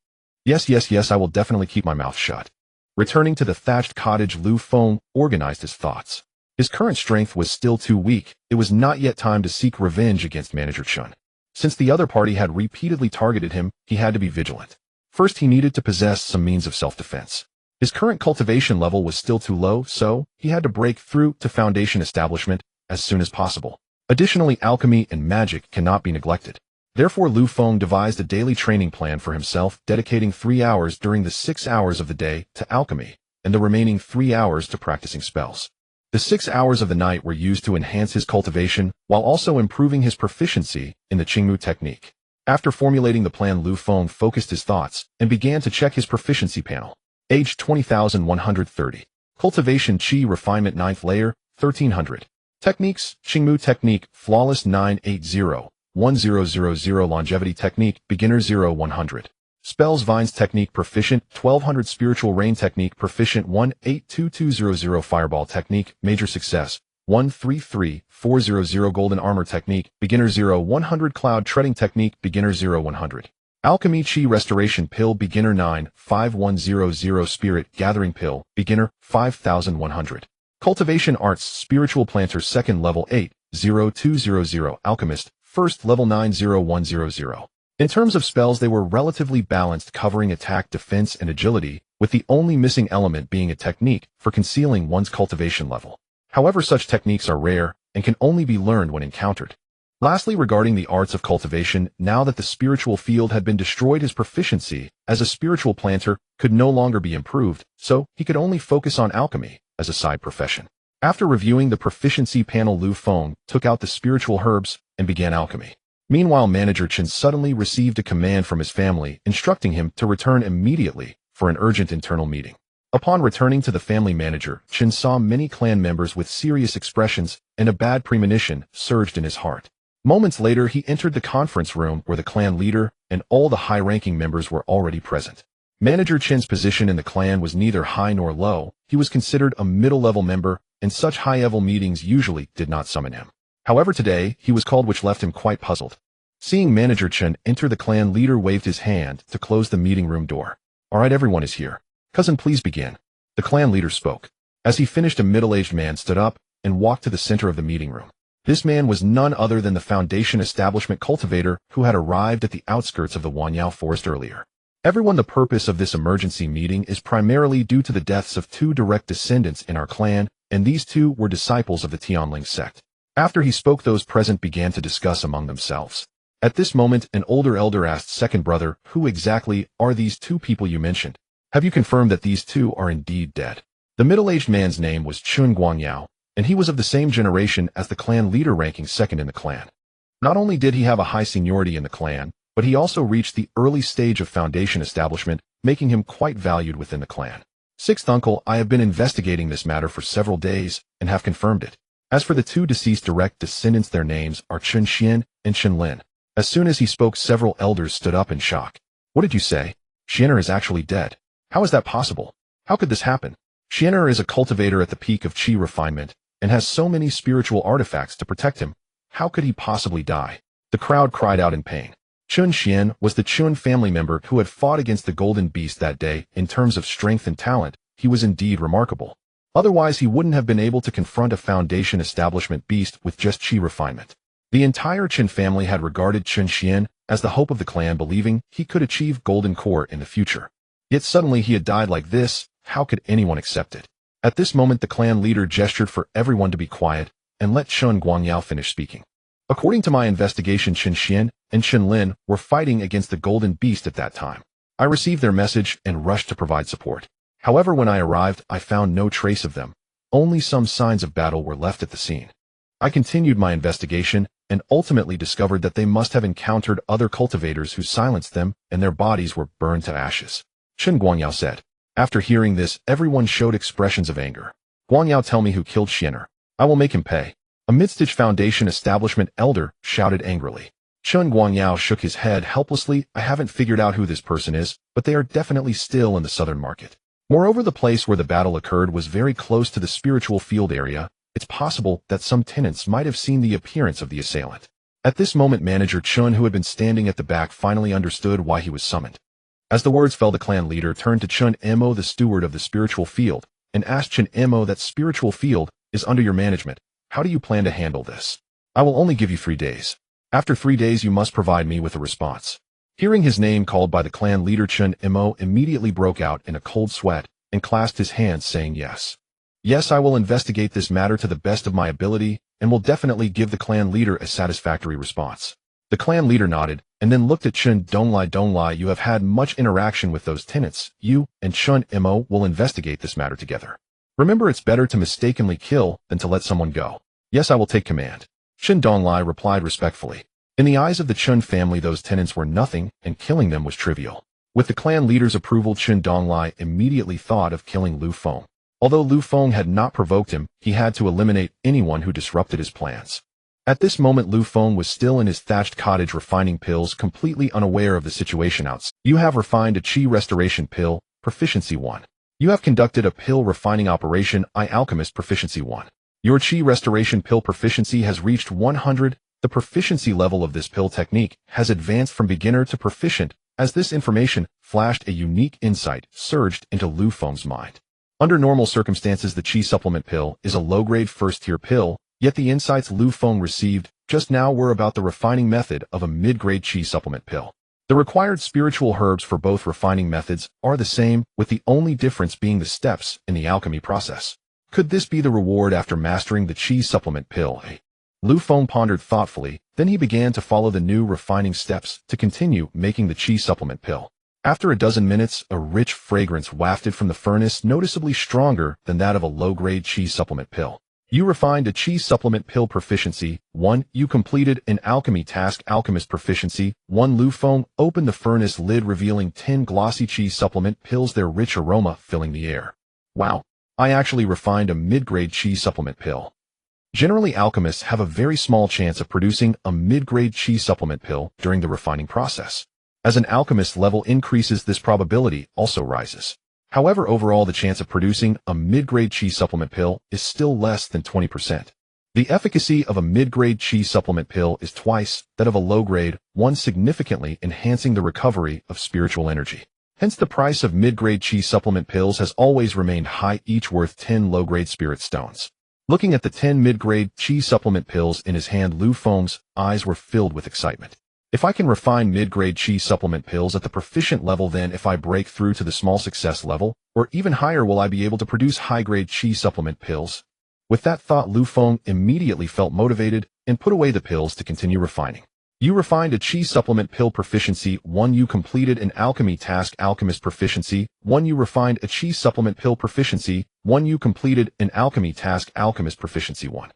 Yes, I will definitely keep my mouth shut. Returning to the thatched cottage, Lu Feng organized his thoughts. His current strength was still too weak. It was not yet time to seek revenge against Manager Chun. Since the other party had repeatedly targeted him, he had to be vigilant. First, he needed to possess some means of self-defense. His current cultivation level was still too low, so he had to break through to foundation establishment as soon as possible. Additionally, alchemy and magic cannot be neglected. Therefore, Lu Feng devised a daily training plan for himself, dedicating 3 hours during the 6 hours of the day to alchemy, and the remaining 3 hours to practicing spells. The 6 hours of the night were used to enhance his cultivation, while also improving his proficiency in the Qingmu technique. After formulating the plan, Lu Feng focused his thoughts and began to check his proficiency panel. Age 20,130. Cultivation Qi Refinement 9th Layer, 1300. Techniques, Qingmu Technique, Flawless 980, 1000. Longevity Technique, Beginner 0100. Spells, Vines Technique, Proficient, 1200. Spiritual Rain Technique, Proficient 182200. Fireball Technique, Major Success, 133400. Golden Armor Technique, Beginner 0100. Cloud Treading Technique, Beginner 0100. Alchemy Qi Restoration Pill, Beginner 95100. Spirit Gathering Pill, Beginner 5100. Cultivation Arts, Spiritual Planter, 2nd Level 80200. Alchemist, 1st Level 90100. In terms of spells, they were relatively balanced, covering attack, defense, and agility, with the only missing element being a technique for concealing one's cultivation level. However, such techniques are rare and can only be learned when encountered. Lastly, regarding the arts of cultivation, now that the spiritual field had been destroyed, his proficiency as a spiritual planter could no longer be improved, so he could only focus on alchemy as a side profession. After reviewing the proficiency panel, Lu Feng took out the spiritual herbs and began alchemy. Meanwhile, Manager Chen suddenly received a command from his family, instructing him to return immediately for an urgent internal meeting. Upon returning to the family, Manager Chen saw many clan members with serious expressions, and a bad premonition surged in his heart. Moments later, he entered the conference room where the clan leader and all the high-ranking members were already present. Manager Chen's position in the clan was neither high nor low. He was considered a middle-level member, and such high-level meetings usually did not summon him. However, today, he was called, which left him quite puzzled. Seeing Manager Chen enter, the clan leader waved his hand to close the meeting room door. All right, everyone is here. Cousin, please begin. The clan leader spoke. As he finished, a middle-aged man stood up and walked to the center of the meeting room. This man was none other than the Foundation Establishment cultivator who had arrived at the outskirts of the Wanyao forest earlier. Everyone, the purpose of this emergency meeting is primarily due to the deaths of 2 direct descendants in our clan, and these 2 were disciples of the Tianling Sect. After he spoke, those present began to discuss among themselves. At this moment, an older elder asked, second brother, who exactly are these 2 people you mentioned? Have you confirmed that these 2 are indeed dead? The middle-aged man's name was Chun Guangyao, and he was of the same generation as the clan leader, ranking 2nd in the clan. Not only did he have a high seniority in the clan, but he also reached the early stage of foundation establishment, making him quite valued within the clan. 6th uncle, I have been investigating this matter for several days and have confirmed it. As for the 2 deceased direct descendants, their names are Chun Xian and Chun Lin. As soon as he spoke, several elders stood up in shock. What did you say? Xianer is actually dead. How is that possible? How could this happen? Xianer is a cultivator at the peak of Qi refinement, and has so many spiritual artifacts to protect him. How could he possibly die? The crowd cried out in pain. Chun Xian was the Chun family member who had fought against the Golden Beast that day. In terms of strength and talent, he was indeed remarkable. Otherwise, he wouldn't have been able to confront a Foundation establishment beast with just chi refinement. The entire Chun family had regarded Chun Xian as the hope of the clan, believing he could achieve Golden Core in the future. Yet suddenly he had died like this. How could anyone accept it? At this moment, the clan leader gestured for everyone to be quiet and let Chun Guangyao finish speaking. According to my investigation, Chun Xian and Chun Lin were fighting against the Golden Beast at that time. I received their message and rushed to provide support. However, when I arrived, I found no trace of them. Only some signs of battle were left at the scene. I continued my investigation and ultimately discovered that they must have encountered other cultivators who silenced them and their bodies were burned to ashes. Chun Guangyao said. After hearing this, everyone showed expressions of anger. Guangyao, tell me who killed Xiener. I will make him pay. A Midstage Foundation establishment elder shouted angrily. Chun Guangyao shook his head helplessly. I haven't figured out who this person is, but they are definitely still in the southern market. Moreover, the place where the battle occurred was very close to the spiritual field area. It's possible that some tenants might have seen the appearance of the assailant. At this moment, Manager Chun, who had been standing at the back, finally understood why he was summoned. As the words fell, the clan leader turned to Chun Mo, the steward of the spiritual field, and asked Chun Mo, that spiritual field is under your management. How do you plan to handle this? I will only give you 3 days. After 3 days, you must provide me with a response. Hearing his name called by the clan leader, Chun Mo immediately broke out in a cold sweat and clasped his hands, saying yes. Yes, I will investigate this matter to the best of my ability and will definitely give the clan leader a satisfactory response. The clan leader nodded and then looked at Chun. Don't lie, you have had much interaction with those tenants. You and Chun Mo will investigate this matter together. Remember, it's better to mistakenly kill than to let someone go. Yes, I will take command. Chun Donglai replied respectfully. In the eyes of the Chun family, those tenants were nothing, and killing them was trivial. With the clan leader's approval, Chun Donglai immediately thought of killing Lu Feng. Although Lu Feng had not provoked him, he had to eliminate anyone who disrupted his plans. At this moment, Lu Feng was still in his thatched cottage refining pills, completely unaware of the situation outside. You have refined a Qi Restoration Pill, Proficiency 1. You have conducted a pill refining operation, Alchemist, Proficiency 1. Your Qi Restoration Pill proficiency has reached 100. The proficiency level of this pill technique has advanced from beginner to proficient. As this information flashed, a unique insight surged into Lu Feng's mind. Under normal circumstances, the Qi Supplement Pill is a low-grade first-tier pill, yet the insights Lu Feng received just now were about the refining method of a mid-grade Qi Supplement Pill. The required spiritual herbs for both refining methods are the same, with the only difference being the steps in the alchemy process. Could this be the reward after mastering the Qi Supplement Pill? Lu Feng pondered thoughtfully, then he began to follow the new refining steps to continue making the Qi Supplement Pill. After a dozen minutes, a rich fragrance wafted from the furnace, noticeably stronger than that of a low-grade Qi Supplement Pill. You refined a Qi Supplement Pill Proficiency 1. You completed an alchemy task, Alchemist Proficiency 1. Lu Feng opened the furnace lid, revealing 10 glossy Qi Supplement Pills, their rich aroma filling the air. Wow! I actually refined a mid-grade Qi Supplement Pill. Generally, alchemists have a very small chance of producing a mid-grade Qi Supplement Pill during the refining process. As an alchemist level increases, this probability also rises. However, overall, the chance of producing a mid-grade Qi Supplement Pill is still less than 20%. The efficacy of a mid-grade Qi Supplement Pill is twice that of a low-grade one, significantly enhancing the recovery of spiritual energy. Hence, the price of mid-grade Qi Supplement Pills has always remained high, each worth 10 low-grade Spirit Stones. Looking at the 10 mid-grade Qi Supplement Pills in his hand, Lu Feng's eyes were filled with excitement. If I can refine mid-grade Qi Supplement Pills at the proficient level, then if I break through to the small success level, or even higher, will I be able to produce high-grade Qi Supplement Pills? With that thought, Lu Feng immediately felt motivated and put away the pills to continue refining. You refined a Qi Supplement Pill Proficiency 1. You completed an alchemy task, Alchemist Proficiency 1. You refined a Qi Supplement Pill Proficiency 1. You completed an alchemy task, Alchemist Proficiency 1.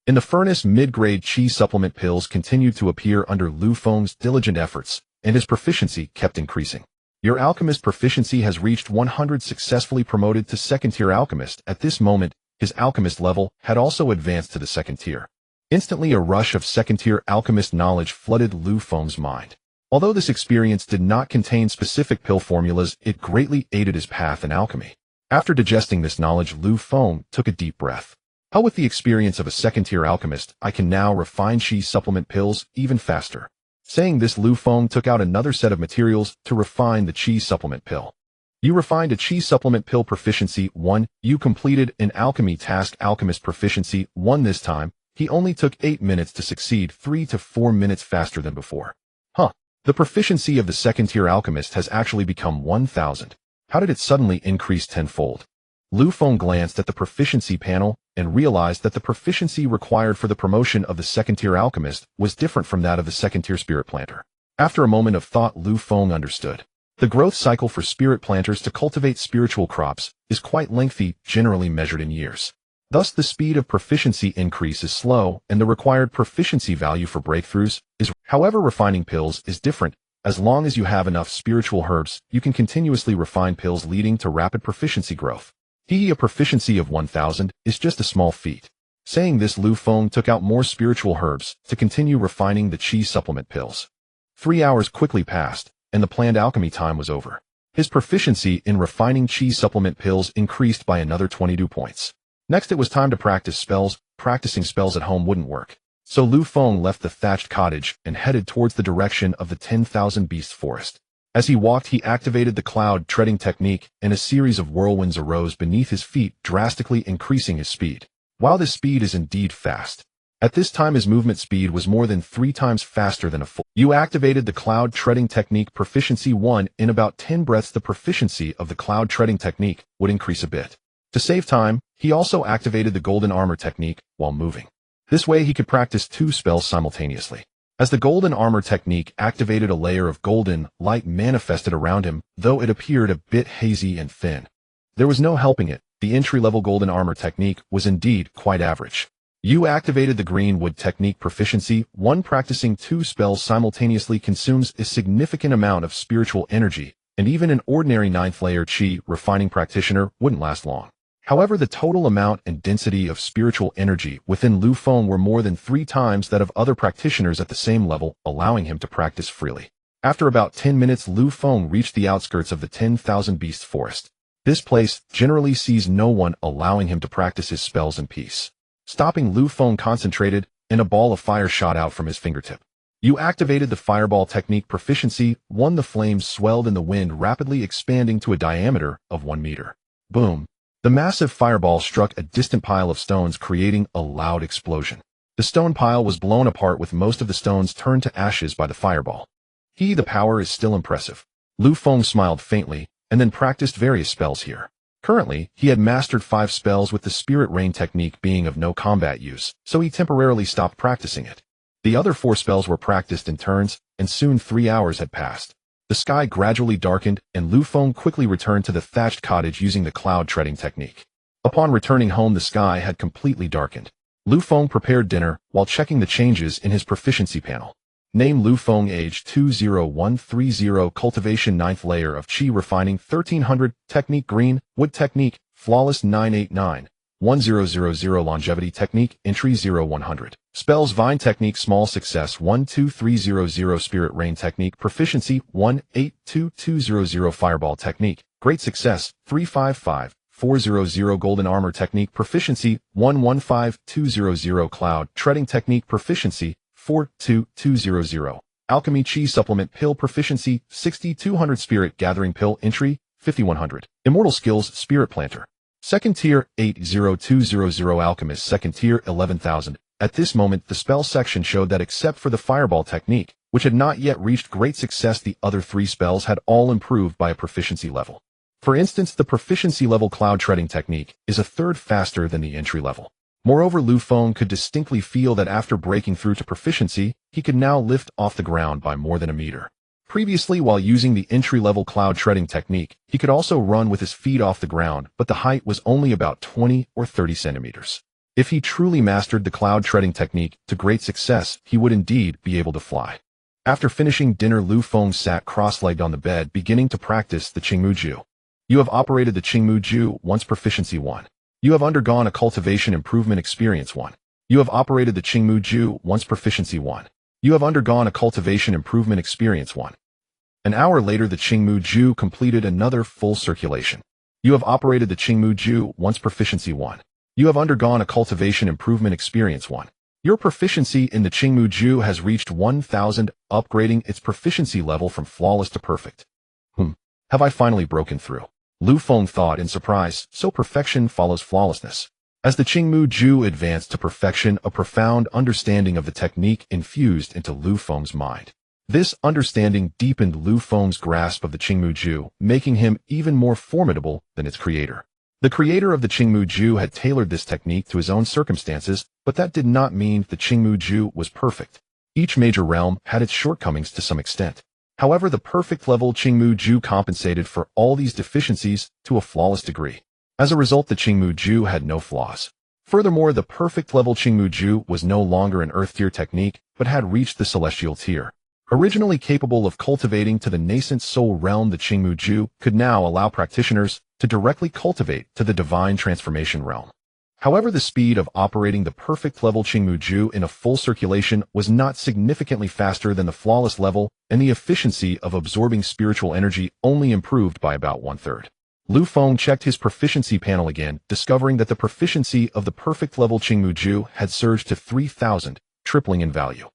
In the furnace, mid-grade Qi Supplement Pills continued to appear under Lu Feng's diligent efforts, and his proficiency kept increasing. Your Alchemist Proficiency has reached 100, successfully promoted to second-tier Alchemist. At this moment, his Alchemist level had also advanced to the second tier. Instantly, a rush of second-tier Alchemist knowledge flooded Lu Feng's mind. Although this experience did not contain specific pill formulas, it greatly aided his path in alchemy. After digesting this knowledge, Lu Feng took a deep breath. How, with the experience of a second-tier alchemist, I can now refine Qi Supplement Pills even faster. Saying this, Lu Feng took out another set of materials to refine the Qi supplement pill. You refined a Qi supplement pill proficiency 1. You completed an alchemy task alchemist proficiency 1 this time. He only took 8 minutes to succeed, 3 to 4 minutes faster than before. Huh. The proficiency of the second-tier alchemist has actually become 1,000. How did it suddenly increase tenfold? Lu Feng glanced at the proficiency panel and realized that the proficiency required for the promotion of the second-tier alchemist was different from that of the second-tier spirit planter. After a moment of thought, Lu Feng understood. The growth cycle for spirit planters to cultivate spiritual crops is quite lengthy, generally measured in years. Thus, the speed of proficiency increase is slow, and the required proficiency value for breakthroughs is. However, refining pills is different. As long as you have enough spiritual herbs, you can continuously refine pills, leading to rapid proficiency growth. A proficiency of 1,000 is just a small feat. Saying this, Lu Feng took out more spiritual herbs to continue refining the Qi supplement pills. 3 hours quickly passed, and the planned alchemy time was over. His proficiency in refining Qi supplement pills increased by another 22 points. Next, it was time to practice spells. Practicing spells at home wouldn't work. So Lu Feng left the thatched cottage and headed towards the direction of the 10,000 Beast Forest. As he walked, he activated the cloud treading technique, and a series of whirlwinds arose beneath his feet, drastically increasing his speed. While this speed is indeed fast, at this time his movement speed was more than 3 times faster than a full. You activated the cloud treading technique proficiency 1. In about 10 breaths, the proficiency of the cloud treading technique would increase a bit. To save time, he also activated the golden armor technique while moving. This way he could practice 2 spells simultaneously. As the golden armor technique activated, a layer of golden light manifested around him, though it appeared a bit hazy and thin. There was no helping it. The entry-level golden armor technique was indeed quite average. You activated the green wood technique proficiency 1. Practicing 2 spells simultaneously consumes a significant amount of spiritual energy, and even an ordinary 9th layer Qi refining practitioner wouldn't last long. However, the total amount and density of spiritual energy within Lu Feng were more than 3 times that of other practitioners at the same level, allowing him to practice freely. After about 10 minutes, Lu Feng reached the outskirts of the 10,000 Beast Forest. This place generally sees no one, allowing him to practice his spells in peace. Stopping, Lu Feng concentrated, and a ball of fire shot out from his fingertip. You activated the fireball technique proficiency 1. The flames swelled in the wind, rapidly expanding to a diameter of 1 meter. Boom. The massive fireball struck a distant pile of stones, creating a loud explosion. The stone pile was blown apart, with most of the stones turned to ashes by the fireball. The power is still impressive. Lu Feng smiled faintly, and then practiced various spells here. Currently, he had mastered 5 spells, with the Spirit Rain technique being of no combat use, so he temporarily stopped practicing it. The other 4 spells were practiced in turns, and soon 3 hours had passed. The sky gradually darkened, and Lu Feng quickly returned to the thatched cottage using the cloud treading technique. Upon returning home, the sky had completely darkened. Lu Feng prepared dinner while checking the changes in his proficiency panel. Name: Lu Feng, age 20130, cultivation 9th layer of Qi refining 1300, technique green wood technique, flawless 989, 1000, longevity technique, entry 0100, spells vine technique, small success 12300, spirit rain technique, proficiency 182200, fireball technique, great success 355, 400, golden armor technique, proficiency 115200, cloud treading technique, proficiency 42200, alchemy Qi supplement pill, proficiency 6200, spirit gathering pill, entry 5100, immortal skills, spirit planter, second tier 80200, alchemist second tier 11,000. At this moment, the spell section showed that except for the fireball technique, which had not yet reached great success, the other 3 spells had all improved by a proficiency level. For instance, the proficiency level cloud treading technique is a third faster than the entry level. Moreover, Lu Feng could distinctly feel that after breaking through to proficiency, he could now lift off the ground by more than a meter. Previously, while using the entry-level cloud treading technique, he could also run with his feet off the ground, but the height was only about 20 or 30 centimeters. If he truly mastered the cloud treading technique to great success, he would indeed be able to fly. After finishing dinner, Lu Feng sat cross-legged on the bed, beginning to practice the Qingmu Ju. You have operated the Qingmu Ju once, proficiency 1. You have undergone a cultivation improvement experience 1. You have operated the Qingmu Ju once, proficiency 1. You have undergone a cultivation improvement experience 1. An hour later, the Qingmu Ju completed another full circulation. You have operated the Qingmu Ju once, proficiency 1. You have undergone a cultivation improvement experience 1. Your proficiency in the Qingmu Ju has reached 1000, upgrading its proficiency level from flawless to perfect. Have I finally broken through? Lu Feng thought in surprise, so perfection follows flawlessness. As the Qingmu Ju advanced to perfection, a profound understanding of the technique infused into Lu Feng's mind. This understanding deepened Lu Feng's grasp of the Qingmu Ju, making him even more formidable than its creator. The creator of the Qingmu Ju had tailored this technique to his own circumstances, but that did not mean the Qingmu Ju was perfect. Each major realm had its shortcomings to some extent. However, the perfect level Qingmu Ju compensated for all these deficiencies to a flawless degree. As a result, the Qingmu Ju had no flaws. Furthermore, the perfect level Qingmu Ju was no longer an earth tier technique, but had reached the celestial tier. Originally capable of cultivating to the nascent soul realm, the Qingmu Ju could now allow practitioners to directly cultivate to the divine transformation realm. However, the speed of operating the perfect level Qingmu Ju in a full circulation was not significantly faster than the flawless level, and the efficiency of absorbing spiritual energy only improved by about 1/3. Lu Feng checked his proficiency panel again, discovering that the proficiency of the perfect level Qingmu Ju had surged to 3000, tripling in value.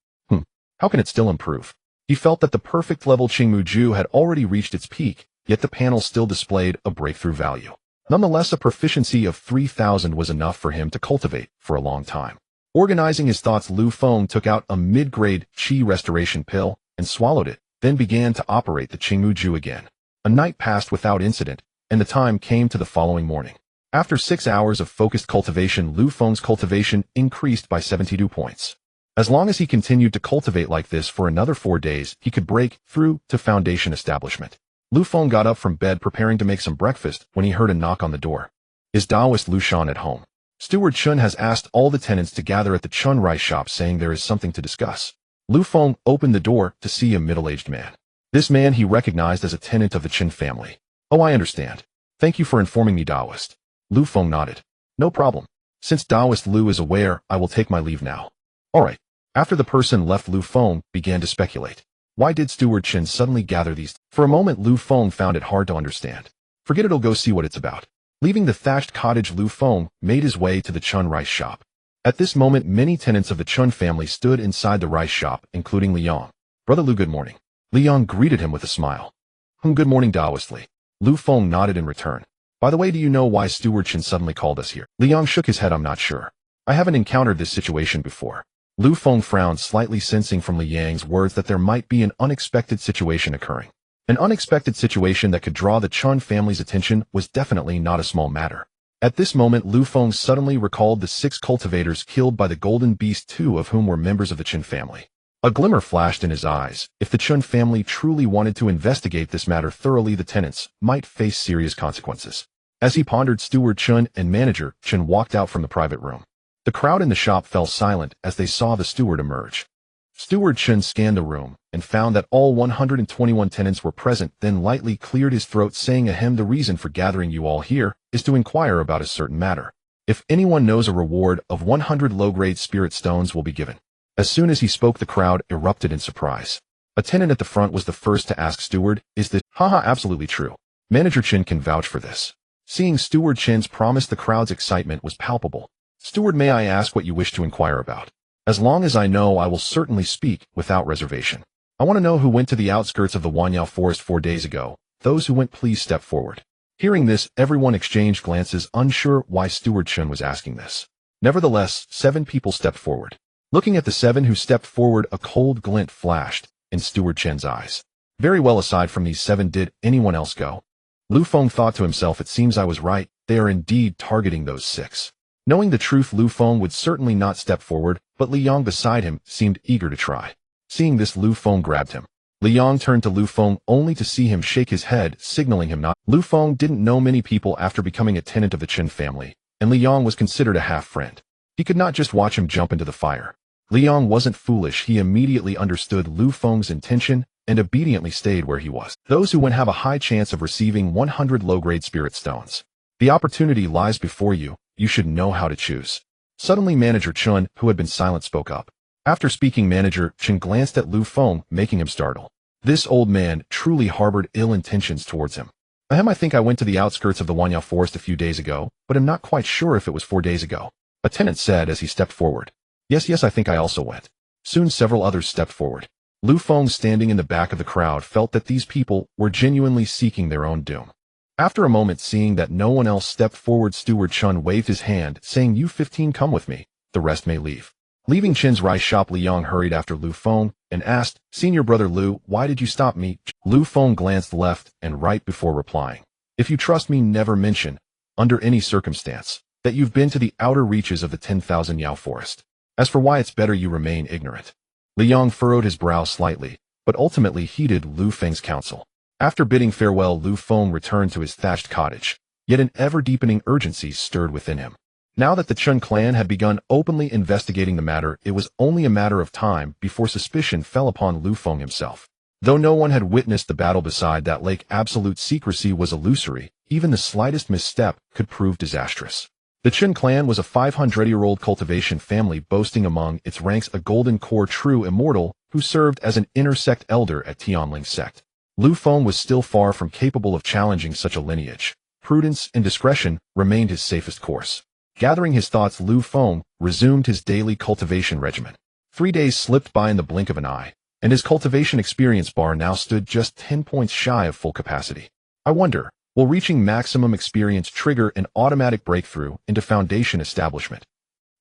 How can it still improve? He felt that the perfect level Qingmu Ju had already reached its peak, yet the panel still displayed a breakthrough value. Nonetheless, a proficiency of 3000 was enough for him to cultivate for a long time. Organizing his thoughts, Lu Feng took out a mid-grade Qi restoration pill and swallowed it, then began to operate the Qingmu Ju again. A night passed without incident, and the time came to the following morning. After 6 hours of focused cultivation, Lu Feng's cultivation increased by 72 points. As long as he continued to cultivate like this for another 4 days, he could break through to foundation establishment. Lu Feng got up from bed preparing to make some breakfast when he heard a knock on the door. Is Taoist Lu Shan at home? Steward Chun has asked all the tenants to gather at the Chun rice shop, saying there is something to discuss. Lu Feng opened the door to see a middle-aged man. This man he recognized as a tenant of the Chun family. Oh, I understand. Thank you for informing me, Taoist. Lu Feng nodded. No problem. Since Taoist Lu is aware, I will take my leave now. All right. After the person left, Lu Feng began to speculate. Why did Steward Chen suddenly gather these? For a moment, Lu Feng found it hard to understand. Forget it, I'll go see what it's about. Leaving the thatched cottage, Lu Feng made his way to the Chun rice shop. At this moment, many tenants of the Chun family stood inside the rice shop, including Liang. Brother Lu, good morning. Liang greeted him with a smile. Good morning, Taoist Li. Lu Feng nodded in return. By the way, do you know why Steward Chen suddenly called us here? Liang shook his head. I'm not sure. I haven't encountered this situation before. Lu Feng frowned slightly, sensing from Liang's words that there might be an unexpected situation occurring. An unexpected situation that could draw the Chun family's attention was definitely not a small matter. At this moment, Lu Feng suddenly recalled the 6 cultivators killed by the Golden Beast, 2 of whom were members of the Chun family. A glimmer flashed in his eyes. If the Chun family truly wanted to investigate this matter thoroughly, the tenants might face serious consequences. As he pondered, Steward Chun and Manager Chun walked out from the private room. The crowd in the shop fell silent as they saw the steward emerge. Steward Chun scanned the room and found that all 121 tenants were present, then lightly cleared his throat, saying, Ahem, the reason for gathering you all here is to inquire about a certain matter. If anyone knows, a reward of 100 low-grade spirit stones will be given. As soon as he spoke, the crowd erupted in surprise. A tenant at the front was the first to ask Steward, is this? Haha, absolutely true. Manager Chin can vouch for this. Seeing Steward Chin's promise, the crowd's excitement was palpable. Steward, may I ask what you wish to inquire about? As long as I know, I will certainly speak without reservation. I want to know who went to the outskirts of the Wanyao forest 4 days ago. Those who went, please step forward. Hearing this, everyone exchanged glances, unsure why Steward Chun was asking this. Nevertheless, 7 people stepped forward. Looking at the 7 who stepped forward, a cold glint flashed in Steward Chen's eyes. Very well, aside from these 7, did anyone else go? Lu Feng thought to himself, it seems I was right, they are indeed targeting those 6. Knowing the truth, Lu Feng would certainly not step forward, but Liang beside him seemed eager to try. Seeing this, Lu Feng grabbed him. Liang turned to Lu Feng only to see him shake his head, signaling him not. Lu Feng didn't know many people after becoming a tenant of the Chen family, and Liang was considered a half-friend. He could not just watch him jump into the fire. Liang wasn't foolish. He immediately understood Lu Feng's intention and obediently stayed where he was. Those who went have a high chance of receiving 100 low-grade spirit stones. The opportunity lies before you. You should know how to choose. Suddenly, Manager Chun, who had been silent, spoke up. After speaking, Manager Chun glanced at Lu Feng, making him startle. This old man truly harbored ill intentions towards him. I think I went to the outskirts of the Wanyao forest a few days ago, but am not quite sure if it was 4 days ago. A tenant said as he stepped forward. Yes, I think I also went. Soon several others stepped forward. Lu Feng, standing in the back of the crowd, felt that these people were genuinely seeking their own doom. After a moment, seeing that no one else stepped forward, Steward Chun waved his hand, saying, "You 15 come with me. The rest may leave." Leaving Chin's rice shop, Liang hurried after Lu Feng and asked, "Senior brother Lu, why did you stop me?" Lu Feng glanced left and right before replying, "If you trust me, never mention, under any circumstance, that you've been to the outer reaches of the 10,000 Yao forest. As for why, it's better you remain ignorant." Liang furrowed his brow slightly, but ultimately heeded Lu Feng's counsel. After bidding farewell, Lu Feng returned to his thatched cottage, yet an ever-deepening urgency stirred within him. Now that the Chun clan had begun openly investigating the matter, it was only a matter of time before suspicion fell upon Lu Feng himself. Though no one had witnessed the battle beside that lake, absolute secrecy was illusory. Even the slightest misstep could prove disastrous. The Chun clan was a 500-year-old cultivation family boasting among its ranks a golden core true immortal who served as an inner sect elder at Tianling Sect. Lu Feng was still far from capable of challenging such a lineage. Prudence and discretion remained his safest course. Gathering his thoughts, Lu Feng resumed his daily cultivation regimen. 3 days slipped by in the blink of an eye, and his cultivation experience bar now stood just 10 points shy of full capacity. I wonder, will reaching maximum experience trigger an automatic breakthrough into Foundation Establishment?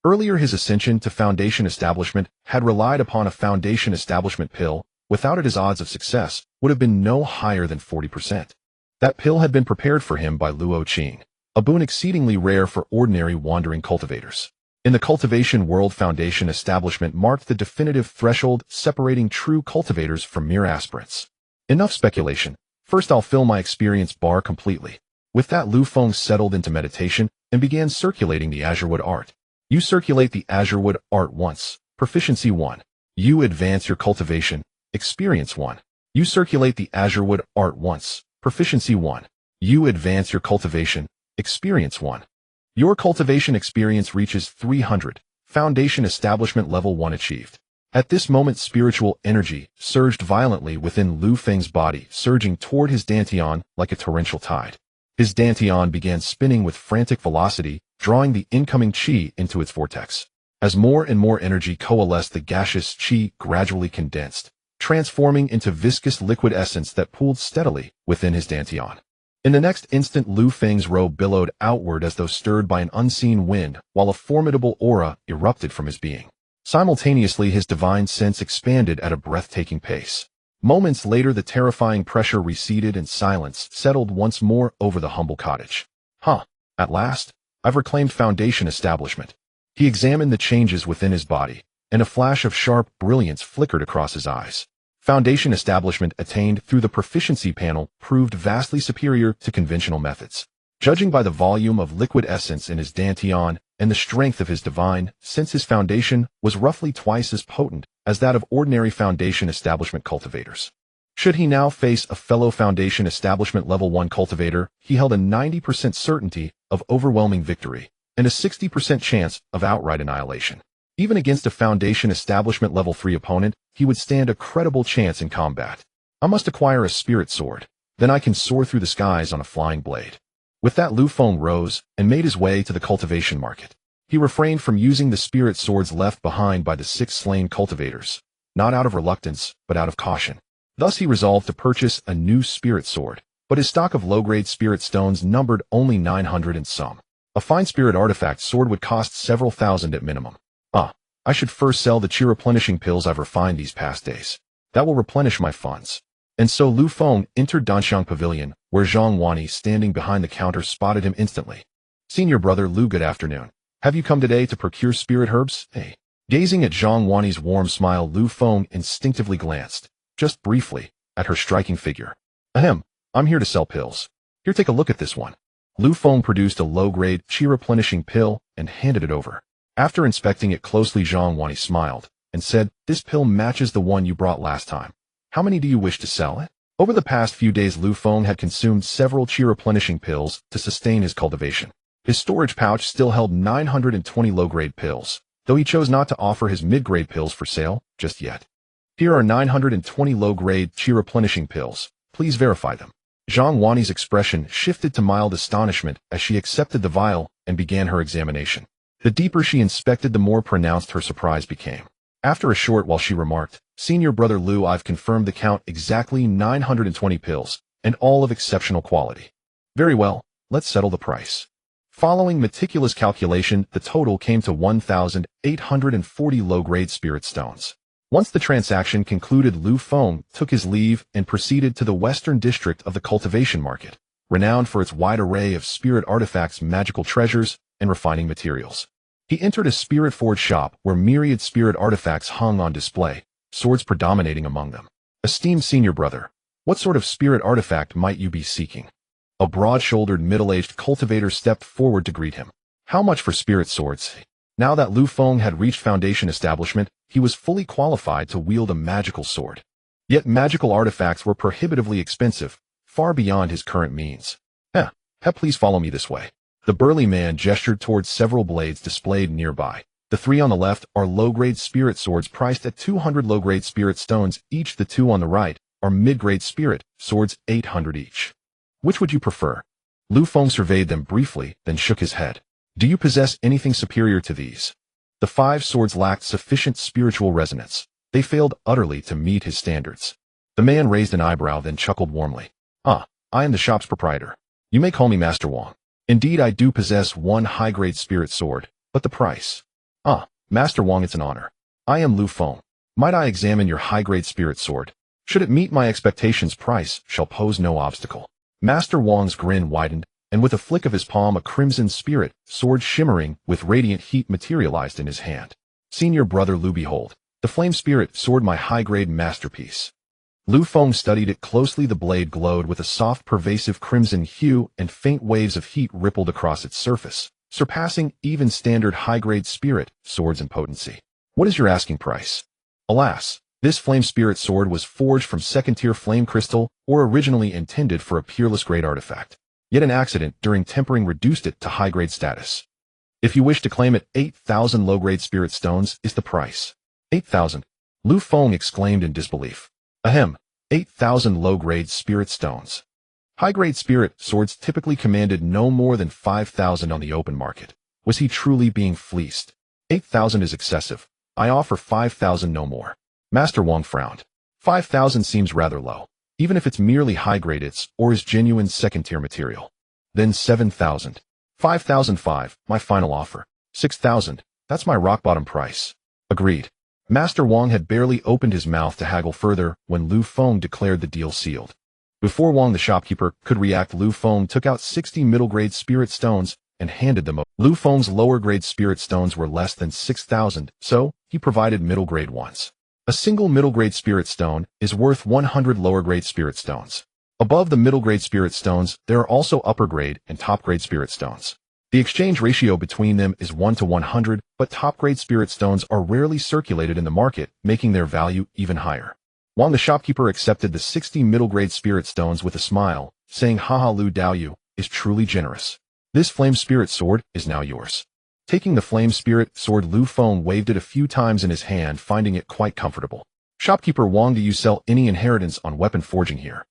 Earlier, his ascension to Foundation Establishment had relied upon a Foundation Establishment pill. Without it, his odds of success would have been no higher than 40%. That pill had been prepared for him by Luo Qing, a boon exceedingly rare for ordinary wandering cultivators. In the cultivation world, Foundation Establishment marked the definitive threshold separating true cultivators from mere aspirants. Enough speculation. First, I'll fill my experience bar completely. With that, Lu Feng settled into meditation and began circulating the Azurewood art. You circulate the Azurewood art once. Proficiency 1. You advance your cultivation. Experience 1. You circulate the Azurewood art once. Proficiency 1. You advance your cultivation. Experience 1. Your cultivation experience reaches 300. Foundation Establishment Level 1 achieved. At this moment, spiritual energy surged violently within Lu Feng's body, surging toward his dantian like a torrential tide. His dantian began spinning with frantic velocity, drawing the incoming qi into its vortex. As more and more energy coalesced, the gaseous qi gradually condensed, transforming into viscous liquid essence that pooled steadily within his dantian. In the next instant, Lu Feng's robe billowed outward as though stirred by an unseen wind, while a formidable aura erupted from his being. Simultaneously, his divine sense expanded at a breathtaking pace. Moments later, the terrifying pressure receded and silence settled once more over the humble cottage. At last, I've reclaimed Foundation Establishment. He examined the changes within his body, and a flash of sharp brilliance flickered across his eyes. Foundation Establishment attained through the proficiency panel proved vastly superior to conventional methods. Judging by the volume of liquid essence in his dantian and the strength of his divine sense, his foundation was roughly twice as potent as that of ordinary Foundation Establishment cultivators. Should he now face a fellow Foundation Establishment Level 1 cultivator, he held a 90% certainty of overwhelming victory and a 60% chance of outright annihilation. Even against a Foundation Establishment Level 3 opponent, he would stand a credible chance in combat. I must acquire a spirit sword, then I can soar through the skies on a flying blade. With that, Lu Feng rose and made his way to the cultivation market. He refrained from using the spirit swords left behind by the 6 slain cultivators, not out of reluctance, but out of caution. Thus he resolved to purchase a new spirit sword, but his stock of low-grade spirit stones numbered only 900 and some. A fine spirit artifact sword would cost several thousand at minimum. I should first sell the chi replenishing pills I've refined these past days. That will replenish my funds. And so Lu Feng entered Danxiang Pavilion, where Zhang Wani, standing behind the counter, spotted him instantly. Senior brother Lu, good afternoon. Have you come today to procure spirit herbs? Hey. Gazing at Zhang Wani's warm smile, Lu Feng instinctively glanced, just briefly, at her striking figure. Ahem, I'm here to sell pills. Here, take a look at this one. Lu Feng produced a low-grade chi replenishing pill and handed it over. After inspecting it closely, Zhang Wani smiled and said, "This pill matches the one you brought last time. How many do you wish to sell?" Over the past few days, Lu Feng had consumed several chi replenishing pills to sustain his cultivation. His storage pouch still held 920 low-grade pills, though he chose not to offer his mid-grade pills for sale just yet. Here are 920 low-grade chi replenishing pills. Please verify them. Zhang Wani's expression shifted to mild astonishment as she accepted the vial and began her examination. The deeper she inspected, the more pronounced her surprise became. After a short while she remarked, "Senior Brother Lu, I've confirmed the count, exactly 920 pills, and all of exceptional quality." "Very well, let's settle the price." Following meticulous calculation, the total came to 1,840 low-grade spirit stones. Once the transaction concluded, Lu Feng took his leave and proceeded to the western district of the cultivation market, renowned for its wide array of spirit artifacts, magical treasures, and refining materials. He entered a spirit forge shop where myriad spirit artifacts hung on display, swords predominating among them. "Esteemed Senior Brother, what sort of spirit artifact might you be seeking?" A broad-shouldered, middle-aged cultivator stepped forward to greet him. "How much for spirit swords?" Now that Lu Feng had reached foundation establishment, he was fully qualified to wield a magical sword. Yet magical artifacts were prohibitively expensive, far beyond his current means. Please follow me this way." The burly man gestured towards several blades displayed nearby. The three on the left are low-grade spirit swords priced at 200 low-grade spirit stones each. The two on the right are mid-grade spirit swords, 800 each. "Which would you prefer?" Lu Feng surveyed them briefly, then shook his head. "Do you possess anything superior to these?" The 5 swords lacked sufficient spiritual resonance. They failed utterly to meet his standards. The man raised an eyebrow, then chuckled warmly. I am the shop's proprietor. You may call me Master Wang. Indeed, I do possess one high-grade spirit sword, but the price..." Master Wang, it's an honor. I am Lu Feng. Might I examine your high-grade spirit sword? Should it meet my expectations, price shall pose no obstacle." Master Wang's grin widened, and with a flick of his palm, a crimson spirit sword shimmering with radiant heat materialized in his hand. "Senior Brother Lu, behold, the flame spirit sword, my high-grade masterpiece." Lu Feng studied it closely. The blade glowed with a soft, pervasive crimson hue, and faint waves of heat rippled across its surface, surpassing even standard high-grade spirit swords in potency. "What is your asking price?" Alas, this flame spirit sword was forged from second-tier flame crystal, or originally intended for a peerless grade artifact. Yet an accident during tempering reduced it to high-grade status. "If you wish to claim it, 8,000 low-grade spirit stones is the price." 8,000? Lu Feng exclaimed in disbelief. 8,000 low-grade spirit stones. High-grade spirit swords typically commanded no more than 5,000 on the open market. Was he truly being fleeced? 8,000 is excessive. I offer 5,000, no more. Master Wang frowned. 5,000 seems rather low, even if it's merely high-grade or is genuine second-tier material. Then 7,000. 5,005, my final offer. 6,000, that's my rock-bottom price. Agreed. Master Wang had barely opened his mouth to haggle further when Lu Feng declared the deal sealed. Before Wang the shopkeeper could react, Lu Feng took out 60 middle-grade spirit stones and handed them over. Lu Feng's lower-grade spirit stones were less than 6,000, so he provided middle-grade ones. A single middle-grade spirit stone is worth 100 lower-grade spirit stones. Above the middle-grade spirit stones, there are also upper-grade and top-grade spirit stones. The exchange ratio between them is 1 to 100, but top-grade spirit stones are rarely circulated in the market, making their value even higher. Wang the shopkeeper accepted the 60 middle-grade spirit stones with a smile, saying, "Haha, Lu Daoyu is truly generous. This flame spirit sword is now yours." Taking the flame spirit sword, Lu Feng waved it a few times in his hand, finding it quite comfortable. "Shopkeeper Wang, do you sell any inheritance on weapon forging here?"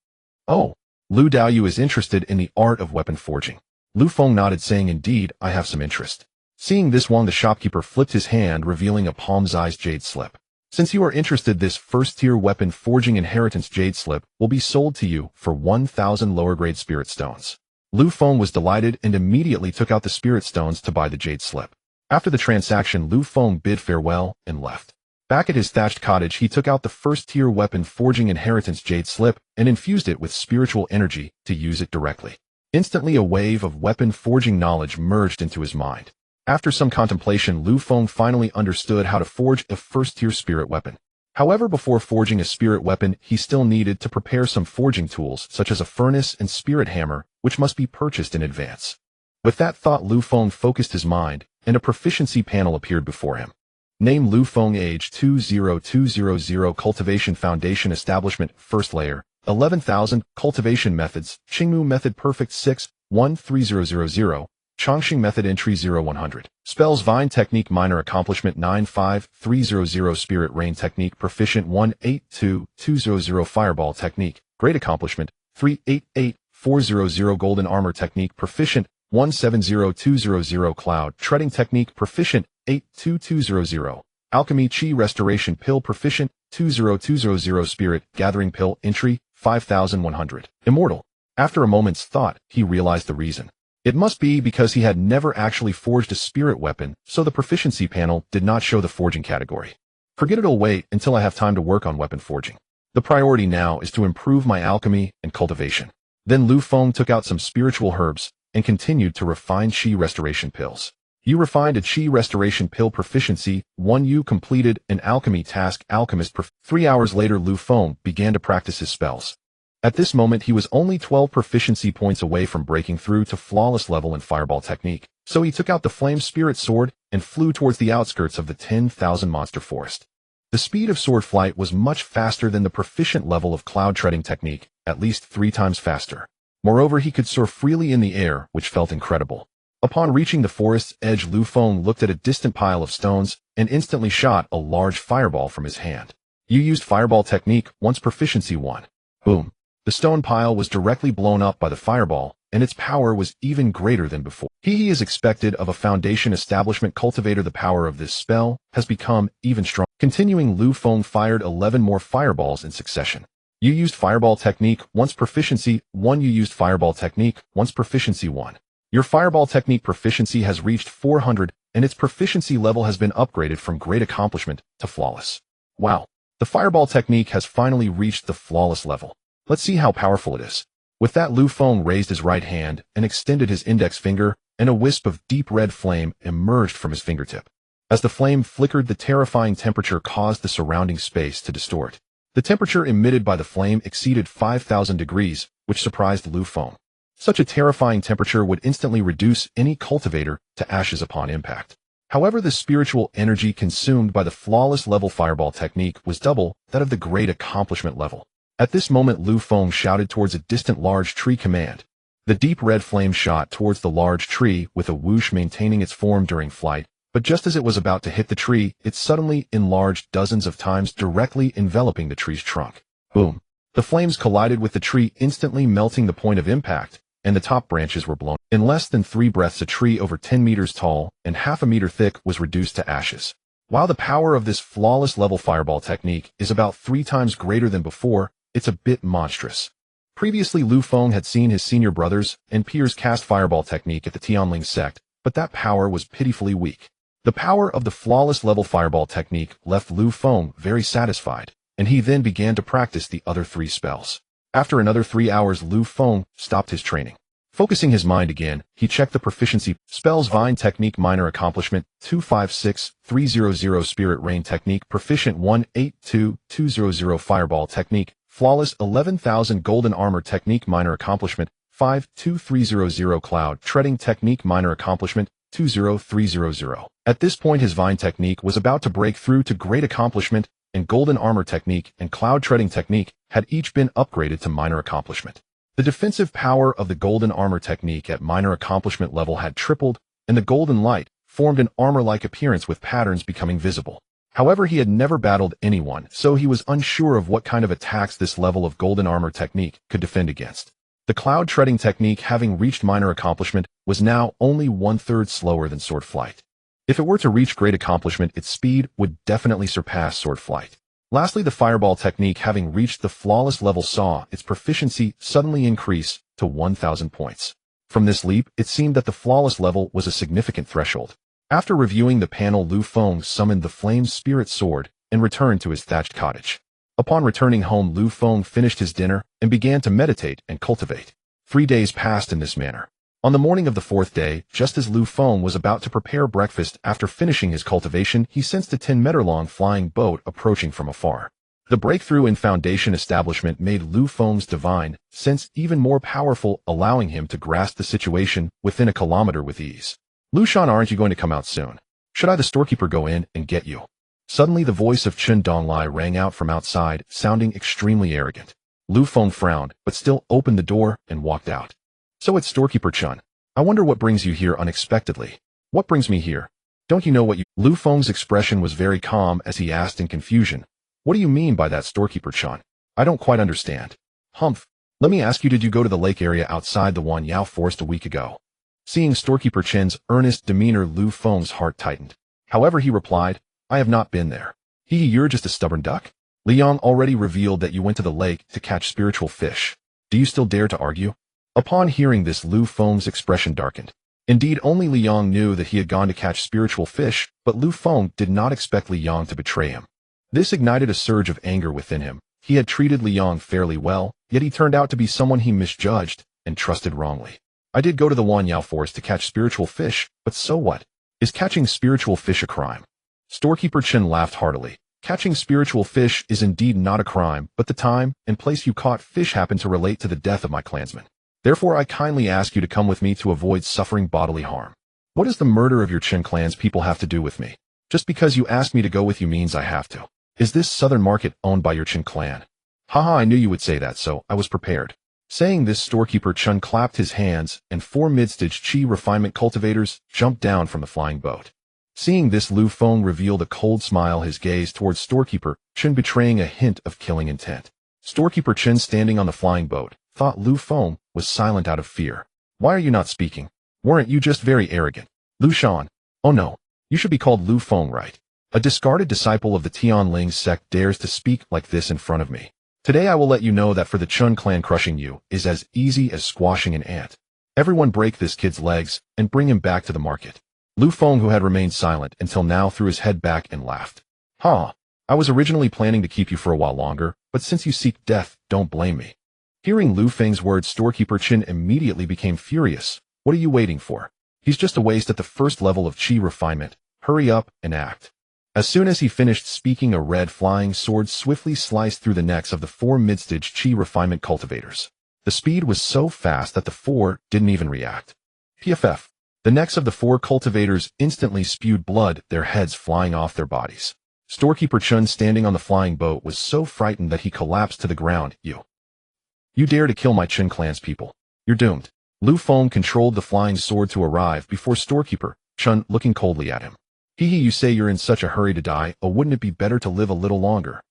"Oh, Lu Daoyu is interested in the art of weapon forging." Lu Feng nodded, saying, "Indeed, I have some interest." Seeing this, Wang the shopkeeper flipped his hand, revealing a palm-sized jade slip. "Since you are interested, this first-tier weapon forging inheritance jade slip will be sold to you for 1,000 lower-grade spirit stones." Lu Feng was delighted and immediately took out the spirit stones to buy the jade slip. After the transaction, Lu Feng bid farewell and left. Back at his thatched cottage, he took out the first-tier weapon forging inheritance jade slip and infused it with spiritual energy to use it directly. Instantly, a wave of weapon forging knowledge merged into his mind. After some contemplation, Lu Feng finally understood how to forge a first-tier spirit weapon. However, before forging a spirit weapon, he still needed to prepare some forging tools, such as a furnace and spirit hammer, which must be purchased in advance. With that thought, Lu Feng focused his mind, and a proficiency panel appeared before him. Name: Lu Feng. Age: 20200. Cultivation Foundation Establishment. First layer, 11,000. Cultivation methods: Qingmu method perfect 6, 13000. Chongqing method entry 0100. Spells: Vine technique minor accomplishment 95300. Spirit rain technique proficient 182200. Fireball technique great accomplishment 388400. Golden armor technique proficient 170200 Cloud Treading Technique Proficient 82200 Alchemy Chi Restoration Pill Proficient 20200 Spirit Gathering Pill Entry 5100 Immortal. After a moment's thought, he realized the reason. It must be because he had never actually forged a spirit weapon, so the proficiency panel did not show the forging category. Forget it, I'll wait until I have time to work on weapon forging. The priority now is to improve my alchemy and cultivation. Then Lu Feng took out some spiritual herbs and continued to refine Qi restoration pills. You refined a Qi restoration pill proficiency 1. You completed an alchemy task alchemist. 3 hours later Lu Feng began to practice his spells. At this moment he was only 12 proficiency points away from breaking through to flawless level in fireball technique, so he took out the flame spirit sword and flew towards the outskirts of the 10,000 monster forest. The speed of sword flight was much faster than the proficient level of cloud treading technique, at least 3 times faster. Moreover, he could soar freely in the air, which felt incredible. Upon reaching the forest's edge, Lu Feng looked at a distant pile of stones and instantly shot a large fireball from his hand. You used fireball technique, once proficiency 1. Boom. The stone pile was directly blown up by the fireball, and its power was even greater than before. He is expected of a foundation establishment cultivator. The power of this spell has become even stronger. Continuing, Lu Feng fired 11 more fireballs in succession. You used fireball technique, once proficiency 1. You used fireball technique, once proficiency 1. Your fireball technique proficiency has reached 400, and its proficiency level has been upgraded from great accomplishment to flawless. Wow. The fireball technique has finally reached the flawless level. Let's see how powerful it is. With that, Lu Feng raised his right hand and extended his index finger, and a wisp of deep red flame emerged from his fingertip. As the flame flickered, the terrifying temperature caused the surrounding space to distort. The temperature emitted by the flame exceeded 5,000 degrees, which surprised Lu Feng. Such a terrifying temperature would instantly reduce any cultivator to ashes upon impact. However, the spiritual energy consumed by the flawless level fireball technique was double that of the great accomplishment level. At this moment, Lu Feng shouted towards a distant large tree command. The deep red flame shot towards the large tree with a whoosh, maintaining its form during flight, but just as it was about to hit the tree, it suddenly enlarged dozens of times, directly enveloping the tree's trunk. Boom. The flames collided with the tree, instantly melting the point of impact, and the top branches were blown. In less than 3 breaths, a tree over 10 meters tall and half a meter thick was reduced to ashes. While the power of this flawless level fireball technique is about 3 times greater than before, it's a bit monstrous. Previously, Lu Feng had seen his senior brothers and peers cast fireball technique at the Tianling Sect, but that power was pitifully weak. The power of the flawless level fireball technique left Lu Feng very satisfied, and he then began to practice the other 3 spells. After another 3 hours, Lu Feng stopped his training. Focusing his mind again, he checked the proficiency. Spells Vine Technique Minor Accomplishment 256300 Spirit Rain Technique Proficient 182200 Fireball Technique Flawless 11,000 Golden Armor Technique Minor Accomplishment 52300 Cloud Treading Technique Minor Accomplishment 20300. At this point, his Vine Technique was about to break through to Great Accomplishment, and Golden Armor Technique and Cloud Treading Technique had each been upgraded to Minor Accomplishment. The defensive power of the Golden Armor Technique at Minor Accomplishment level had tripled, and the Golden Light formed an armor-like appearance with patterns becoming visible. However, he had never battled anyone, so he was unsure of what kind of attacks this level of Golden Armor Technique could defend against. The Cloud Treading Technique, having reached Minor Accomplishment, was now only 1/3 slower than Sword Flight. If it were to reach Great Accomplishment, its speed would definitely surpass Sword Flight. Lastly, the Fireball Technique, having reached the flawless level, saw its proficiency suddenly increase to 1,000 points. From this leap, it seemed that the flawless level was a significant threshold. After reviewing the panel, Lu Feng summoned the Flame Spirit Sword and returned to his thatched cottage. Upon returning home, Lu Feng finished his dinner and began to meditate and cultivate. 3 days passed in this manner. On the morning of the 4th day, just as Lu Feng was about to prepare breakfast after finishing his cultivation, he sensed a 10-meter-long flying boat approaching from afar. The breakthrough in Foundation establishment made Lu Feng's divine sense even more powerful, allowing him to grasp the situation within a kilometer with ease. "Lu Shan, aren't you going to come out soon? Should I, the storekeeper, go in and get you?" Suddenly the voice of Chen Donglai rang out from outside, sounding extremely arrogant. Lu Feng frowned, but still opened the door and walked out. "So it's storekeeper Chen. I wonder what brings you here unexpectedly." "What brings me here? Don't you know what you—" Lu Feng's expression was very calm as he asked in confusion, "What do you mean by that, storekeeper Chen? I don't quite understand." "Humph. Let me ask you, did you go to the lake area outside the Wanyao forest a week ago?" Seeing storekeeper Chen's earnest demeanor, Lu Feng's heart tightened. However, he replied, I have not been there. You're just a stubborn duck. Liang already revealed that you went to the lake to catch spiritual fish. Do you still dare to argue? Upon hearing this, Lu Feng's expression darkened. Indeed, only Liang knew that he had gone to catch spiritual fish, but Lu Feng did not expect Liang to betray him. This ignited a surge of anger within him. He had treated Liang fairly well, yet he turned out to be someone he misjudged and trusted wrongly. I did go to the Wanyao forest to catch spiritual fish, but so what? Is catching spiritual fish a crime? Storekeeper Chen laughed heartily. Catching spiritual fish is indeed not a crime, but the time and place you caught fish happen to relate to the death of my clansmen. Therefore, I kindly ask you to come with me to avoid suffering bodily harm. What does the murder of your Chen clan's people have to do with me? Just because you asked me to go with you means I have to. Is this southern market owned by your Chen clan? Haha, I knew you would say that, so I was prepared. Saying this, storekeeper Chen clapped his hands, and 4 mid-stage chi refinement cultivators jumped down from the flying boat. Seeing this, Lu Feng revealed a cold smile, his gaze towards storekeeper Chen betraying a hint of killing intent. Storekeeper Chen, standing on the flying boat, thought Lu Feng was silent out of fear. Why are you not speaking? Weren't you just very arrogant? Lu Shan. Oh no. You should be called Lu Feng, right? A discarded disciple of the Tianling Sect dares to speak like this in front of me. Today I will let you know that for the Chen clan, crushing you is as easy as squashing an ant. Everyone break this kid's legs and bring him back to the market. Lu Feng, who had remained silent until now, threw his head back and laughed. Ha! I was originally planning to keep you for a while longer, but since you seek death, don't blame me. Hearing Lu Feng's words, storekeeper Chen immediately became furious. What are you waiting for? He's just a waste at the first level of chi refinement. Hurry up and act. As soon as he finished speaking, a red flying sword swiftly sliced through the necks of the 4 mid-stage chi refinement cultivators. The speed was so fast that the 4 didn't even react. PFF. The necks of the 4 cultivators instantly spewed blood, their heads flying off their bodies. Storekeeper Chen, standing on the flying boat, was so frightened that he collapsed to the ground. You dare to kill my Chen clan's people. You're doomed. Lu Feng controlled the flying sword to arrive before storekeeper Chen, looking coldly at him. You say you're in such a hurry to die, oh, wouldn't it be better to live a little longer?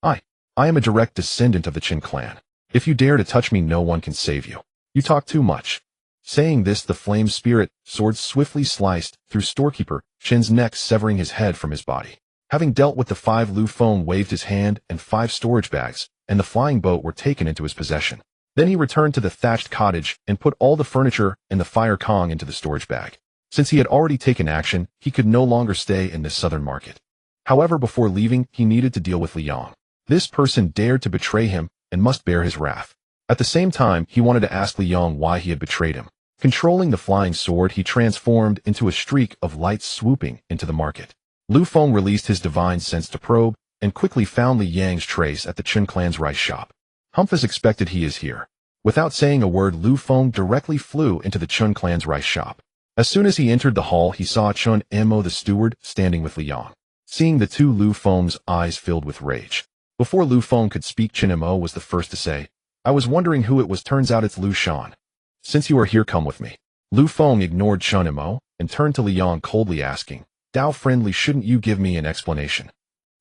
I am a direct descendant of the Chen clan. If you dare to touch me, no one can save you. You talk too much. Saying this, the flame spirit sword swiftly sliced through storekeeper Chen's neck, severing his head from his body. Having dealt with the 5, Lu Feng waved his hand, and 5 storage bags and the flying boat were taken into his possession. Then he returned to the thatched cottage and put all the furniture and the fire Kong into the storage bag. Since he had already taken action, he could no longer stay in this southern market. However, before leaving, he needed to deal with Liang. This person dared to betray him and must bear his wrath. At the same time, he wanted to ask Liang why he had betrayed him. Controlling the flying sword, he transformed into a streak of light swooping into the market. Lu Feng released his divine sense to probe and quickly found Li Yang's trace at the Chen clan's rice shop. Humph, as expected, he is here. Without saying a word, Lu Feng directly flew into the Chen clan's rice shop. As soon as he entered the hall, he saw Chen Mo, the steward, standing with Liang. Seeing the two, Lu Feng's eyes filled with rage. Before Lu Feng could speak, Chen Mo was the first to say, I was wondering who it was. Turns out it's Lu Shan. Since you are here, come with me. Lu Feng ignored Chen Mo and turned to Liang, coldly asking, Dao friendly, shouldn't you give me an explanation?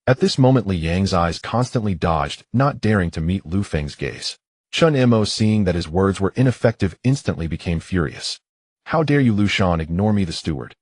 At this moment, Li Yang's eyes constantly dodged, not daring to meet Lu Feng's gaze. Chen Mo, seeing that his words were ineffective, instantly became furious. How dare you, Lu Shan, ignore me, the steward?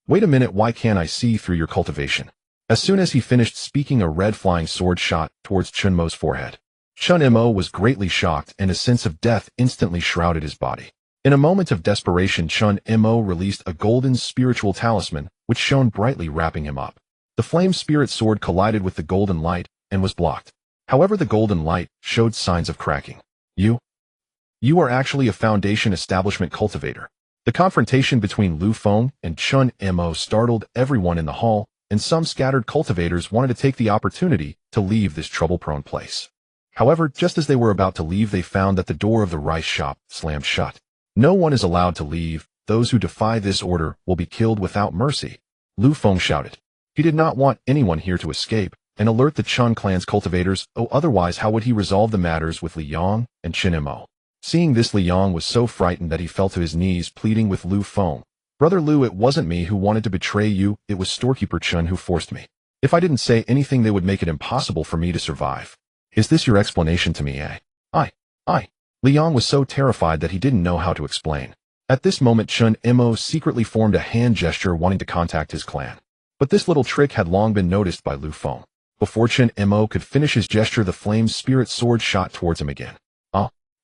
Wait a minute, why can't I see through your cultivation? As soon as he finished speaking, a red flying sword shot towards Chen Mo's forehead. Chen Mo was greatly shocked, and a sense of death instantly shrouded his body. In a moment of desperation, Chen Mo released a golden spiritual talisman, which shone brightly, wrapping him up. The flame spirit sword collided with the golden light and was blocked. However, the golden light showed signs of cracking. You are actually a foundation establishment cultivator. The confrontation between Lu Feng and Chen Mo startled everyone in the hall, and some scattered cultivators wanted to take the opportunity to leave this trouble-prone place. However, just as they were about to leave, they found that the door of the rice shop slammed shut. No one is allowed to leave. Those who defy this order will be killed without mercy. Lu Feng shouted. He did not want anyone here to escape and alert the Chen clan's cultivators, otherwise how would he resolve the matters with Liang and Chen Mo? Seeing this, Liang was so frightened that he fell to his knees, pleading with Lu Feng. Brother Lu, it wasn't me who wanted to betray you, it was storekeeper Chen who forced me. If I didn't say anything, they would make it impossible for me to survive. Is this your explanation to me, eh? Liang was so terrified that he didn't know how to explain. At this moment Chun Mo secretly formed a hand gesture wanting to contact his clan. But this little trick had long been noticed by Lu Feng. Before Chun Mo could finish his gesture, the flame spirit sword shot towards him again.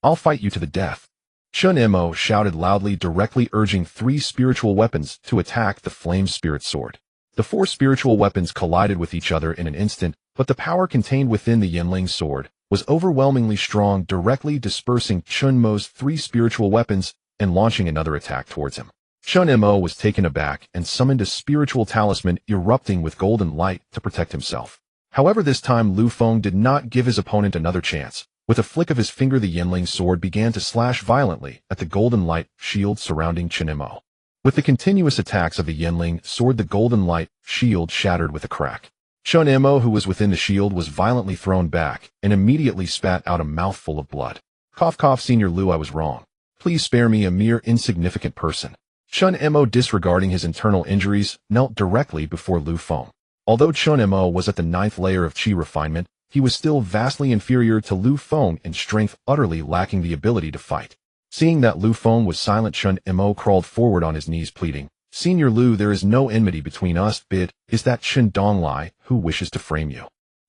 I'll fight you to the death. Chun Mo shouted loudly, directly urging 3 spiritual weapons to attack the flame spirit sword. The 4 spiritual weapons collided with each other in an instant, but the power contained within the Tianling sword was overwhelmingly strong, directly dispersing Chun Mo's 3 spiritual weapons and launching another attack towards him. Chun Mo was taken aback and summoned a spiritual talisman erupting with golden light to protect himself. However, this time Lu Feng did not give his opponent another chance. With a flick of his finger, the Tianling sword began to slash violently at the golden light shield surrounding Chun Mo. With the continuous attacks of the Tianling sword, the golden light shield shattered with a crack. Chun Mo, who was within the shield, was violently thrown back and immediately spat out a mouthful of blood. Cough cough, Senior Lu, I was wrong. Please spare me, a mere insignificant person. Chun Mo, disregarding his internal injuries, knelt directly before Lu Feng. Although Chun Mo was at the 9th layer of Qi refinement, he was still vastly inferior to Lu Feng in strength, utterly lacking the ability to fight. Seeing that Lu Feng was silent, Chun Mo crawled forward on his knees, pleading, Senior Lu, there is no enmity between us, but is that Chen Donglai who wishes to frame you.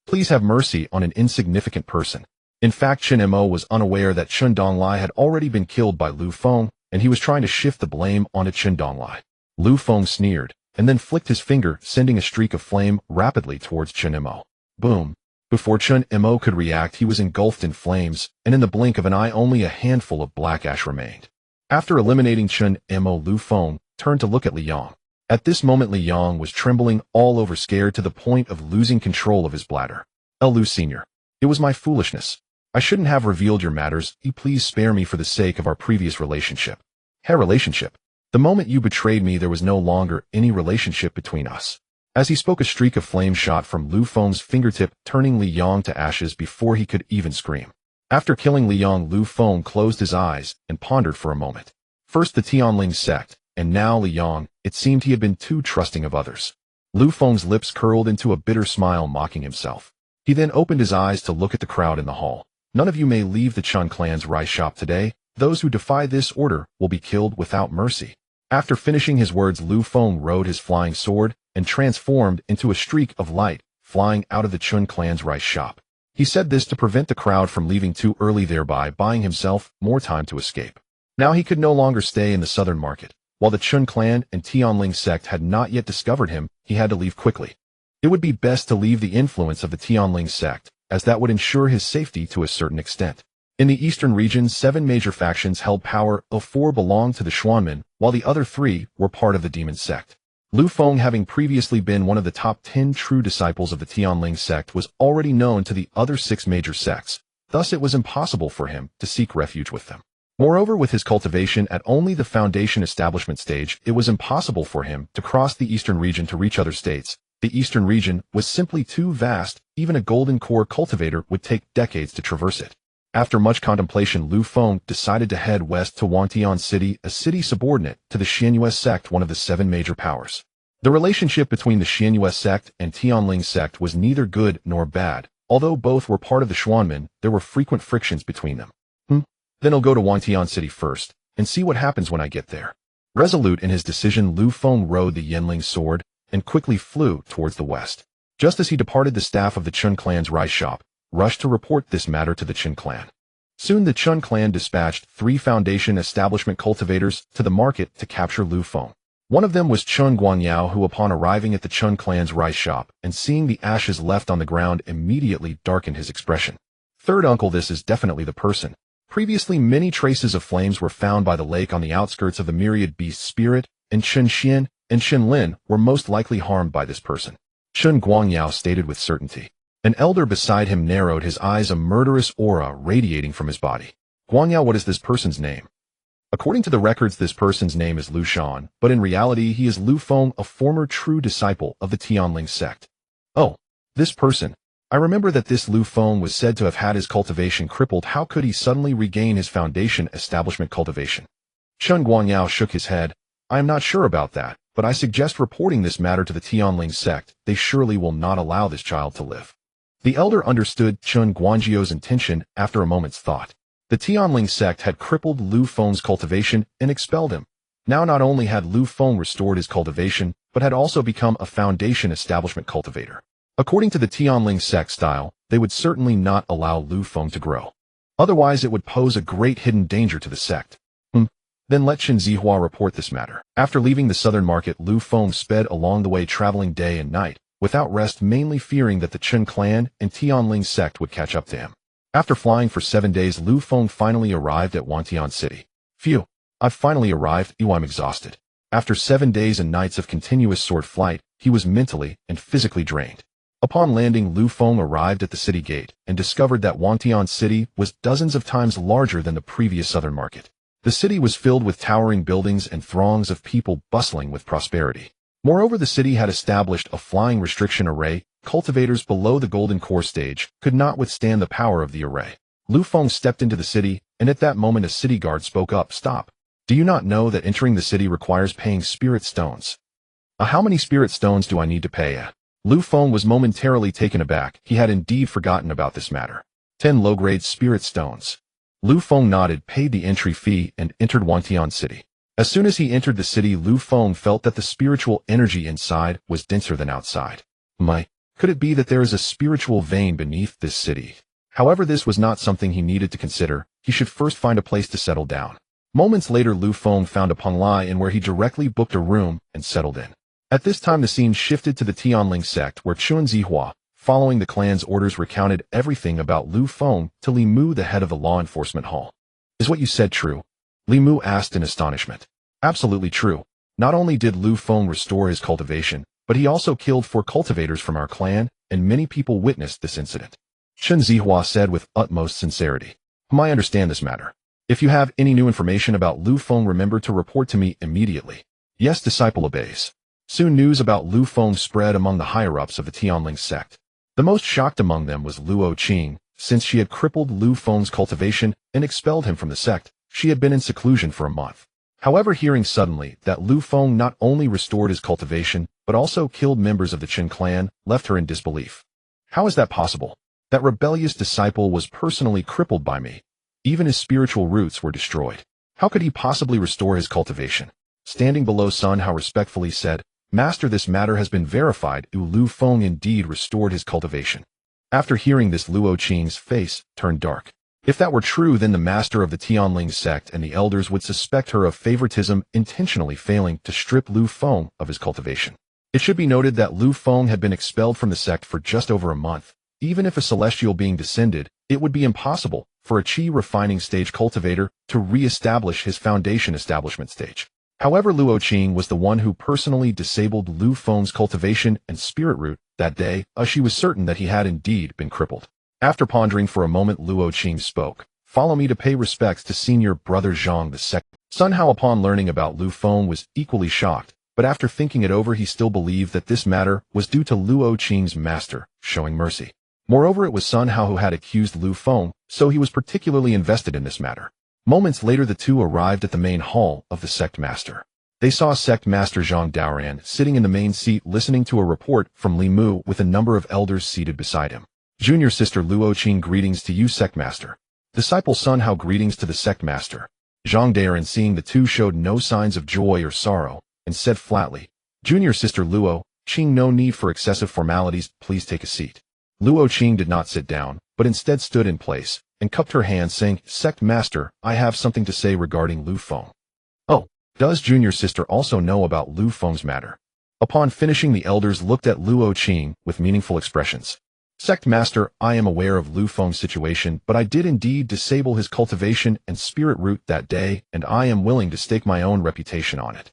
Please have mercy on an insignificant person. In fact, Chun Mo was unaware that Chen Donglai had already been killed by Lu Feng, and he was trying to shift the blame onto Chen Donglai. Lu Feng sneered, and then flicked his finger, sending a streak of flame rapidly towards Chun Mo. Boom. Before Chun Mo could react, he was engulfed in flames, and in the blink of an eye only a handful of black ash remained. After eliminating Chun Mo, Lu Feng turned to look at Li Yang. At this moment Li Yang was trembling all over, scared to the point of losing control of his bladder. Lu Senior, it was my foolishness. I shouldn't have revealed your matters. Please spare me for the sake of our previous relationship. Relationship? The moment you betrayed me, there was no longer any relationship between us. As he spoke, a streak of flame shot from Lu Feng's fingertip, turning Li Yang to ashes before he could even scream. After killing Li Yang, Lu Feng closed his eyes and pondered for a moment. First the Tianling Sect, and now Li Yang. It seemed he had been too trusting of others. Lu Feng's lips curled into a bitter smile, mocking himself. He then opened his eyes to look at the crowd in the hall. None of you may leave the Chun clan's rice shop today. Those who defy this order will be killed without mercy. After finishing his words, Lu Feng rode his flying sword and transformed into a streak of light, flying out of the Chun clan's rice shop. He said this to prevent the crowd from leaving too early, thereby buying himself more time to escape. Now he could no longer stay in the southern market. While the Chun clan and Tianling Sect had not yet discovered him, he had to leave quickly. It would be best to leave the influence of the Tianling Sect, as that would ensure his safety to a certain extent. In the eastern region, 7 major factions held power, of 4 belonged to the Xuanmen, while the other 3 were part of the Demon Sect. Lu Feng, having previously been one of the top 10 true disciples of the Tianling Sect, was already known to the other 6 major sects, thus it was impossible for him to seek refuge with them. Moreover, with his cultivation at only the foundation establishment stage, it was impossible for him to cross the eastern region to reach other states. The eastern region was simply too vast. Even a golden core cultivator would take decades to traverse it. After much contemplation, Lu Feng decided to head west to Wantian City, a city subordinate to the Xianyue Sect, one of the 7 major powers. The relationship between the Xianyue Sect and Tianling Sect was neither good nor bad. Although both were part of the Xuanmen, there were frequent frictions between them. Then I'll go to Wantian City first, and see what happens when I get there. Resolute in his decision, Lu Feng rode the Tianling sword and quickly flew towards the west. Just as he departed, the staff of the Chun clan's rice shop rushed to report this matter to the Chun clan. Soon the Chun clan dispatched 3 foundation establishment cultivators to the market to capture Lu Feng. One of them was Chun Guanyao, who upon arriving at the Chun clan's rice shop and seeing the ashes left on the ground immediately darkened his expression. Third uncle, this is definitely the person. Previously, many traces of flames were found by the lake on the outskirts of the myriad beast spirit, and Chen Xian and Chen Lin were most likely harmed by this person. Chun Guanyao stated with certainty. An elder beside him narrowed his eyes, a murderous aura radiating from his body. Guanyao, what is this person's name? According to the records, this person's name is Lu Shan, but in reality he is Lu Feng, a former true disciple of the Tianling Sect. Oh, this person. I remember that this Lu Feng was said to have had his cultivation crippled. How could he suddenly regain his foundation establishment cultivation? Chun Guanyao shook his head. I am not sure about that, but I suggest reporting this matter to the Tianling Sect. They surely will not allow this child to live. The elder understood Chun Guangio's intention after a moment's thought. The Tianling Sect had crippled Lu Feng's cultivation and expelled him. Now not only had Lu Feng restored his cultivation, but had also become a foundation establishment cultivator. According to the Tianling Sect style, they would certainly not allow Lu Feng to grow. Otherwise it would pose a great hidden danger to the sect. Then let Chen Zihua report this matter. After leaving the southern market, Lu Feng sped along the way, traveling day and night, without rest, mainly fearing that the Chen clan and Tianling Sect would catch up to him. After flying for 7 days, Lu Feng finally arrived at Wantian City. Phew, I've finally arrived. I'm exhausted. After 7 days and nights of continuous sword flight, he was mentally and physically drained. Upon landing, Lu Feng arrived at the city gate and discovered that Wantian City was dozens of times larger than the previous southern market. The city was filled with towering buildings and throngs of people bustling with prosperity. Moreover, the city had established a flying restriction array. Cultivators below the golden core stage could not withstand the power of the array. Lu Feng stepped into the city, and at that moment a city guard spoke up. Stop. Do you not know that entering the city requires paying spirit stones? How many spirit stones do I need to pay? Lu Feng was momentarily taken aback. He had indeed forgotten about this matter. 10 low-grade spirit stones. Lu Feng nodded, paid the entry fee, and entered Wantian City. As soon as he entered the city, Lu Feng felt that the spiritual energy inside was denser than outside. Could it be that there is a spiritual vein beneath this city? However, this was not something he needed to consider. He should first find a place to settle down. Moments later, Lu Feng found a Panglai Inn where he directly booked a room and settled in. At this time, the scene shifted to the Tianling Sect, where Chen Zihua, following the clan's orders, recounted everything about Lu Feng to Li Mu, the head of the law enforcement hall. Is what you said true? Li Mu asked in astonishment. Absolutely true. Not only did Lu Feng restore his cultivation, but he also killed 4 cultivators from our clan, and many people witnessed this incident. Chen Zihua said with utmost sincerity. I understand this matter. If you have any new information about Lu Feng, remember to report to me immediately. Yes, disciple obeys. Soon news about Lu Feng spread among the higher-ups of the Tianling Sect. The most shocked among them was Luo Qing. Since she had crippled Lu Feng's cultivation and expelled him from the sect, she had been in seclusion for a month. However, hearing suddenly that Lu Feng not only restored his cultivation, but also killed members of the Chen clan, left her in disbelief. How is that possible? That rebellious disciple was personally crippled by me. Even his spiritual roots were destroyed. How could he possibly restore his cultivation? Standing below, Sun Hao respectfully said, Master, this matter has been verified. Lu Feng indeed restored his cultivation. After hearing this, Luo Qing's face turned dark. If that were true, then the master of the Tianling Sect and the elders would suspect her of favoritism, intentionally failing to strip Lu Feng of his cultivation. It should be noted that Lu Feng had been expelled from the sect for just over a month. Even if a celestial being descended, it would be impossible for a Qi refining stage cultivator to re-establish his foundation establishment stage. However, Luo Qing was the one who personally disabled Lu Feng's cultivation and spirit root that day, as she was certain that he had indeed been crippled. After pondering for a moment, Luo Qing spoke. Follow me to pay respects to senior brother Zhang II. Sun Hao, upon learning about Lu Feng, was equally shocked, but after thinking it over, he still believed that this matter was due to Luo Qing's master showing mercy. Moreover, it was Sun Hao who had accused Lu Feng, so he was particularly invested in this matter. Moments later, the two arrived at the main hall of the sect master. They saw Sect Master Zhang Daoran sitting in the main seat, listening to a report from Li Mu with a number of elders seated beside him. Junior Sister Luo Qing, greetings to you, Sect Master. Disciple Sun Hao, greetings to the Sect Master. Zhang Daoran, seeing the two, showed no signs of joy or sorrow, and said flatly, Junior Sister Luo Qing, no need for excessive formalities, please take a seat. Luo Qing did not sit down, but instead stood in place, and cupped her hands, saying, Sect Master, I have something to say regarding Lu Feng. Oh, does Junior Sister also know about Lu Feng's matter? Upon finishing, the elders looked at Luo Qing with meaningful expressions. Sect Master, I am aware of Lu Feng's situation, but I did indeed disable his cultivation and spirit root that day, and I am willing to stake my own reputation on it.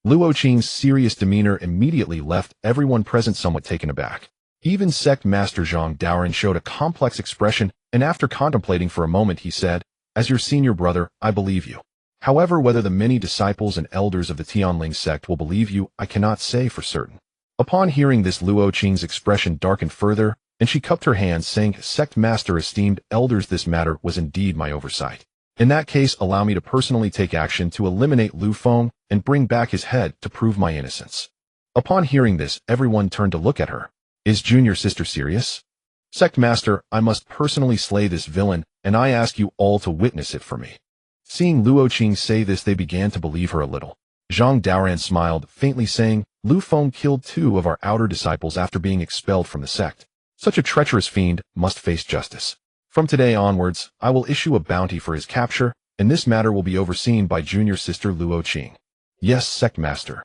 Luo Qing's serious demeanor immediately left everyone present somewhat taken aback. Even Sect Master Zhang Daoran showed a complex expression, and after contemplating for a moment, he said, As your senior brother, I believe you. However, whether the many disciples and elders of the Tianling Sect will believe you, I cannot say for certain. Upon hearing this, Luo Qing's expression darkened further, and she cupped her hands, saying, Sect Master, esteemed elders, this matter was indeed my oversight. In that case, allow me to personally take action to eliminate Lu Feng and bring back his head to prove my innocence. Upon hearing this, everyone turned to look at her. Is Junior Sister serious? Sect Master, I must personally slay this villain, and I ask you all to witness it for me." Seeing Luo Qing say this, they began to believe her a little. Zhang Daoran smiled, faintly saying, "Lu Feng killed 2 of our outer disciples after being expelled from the sect. Such a treacherous fiend must face justice. From today onwards, I will issue a bounty for his capture, and this matter will be overseen by junior sister Luo Qing." "Yes, sect master."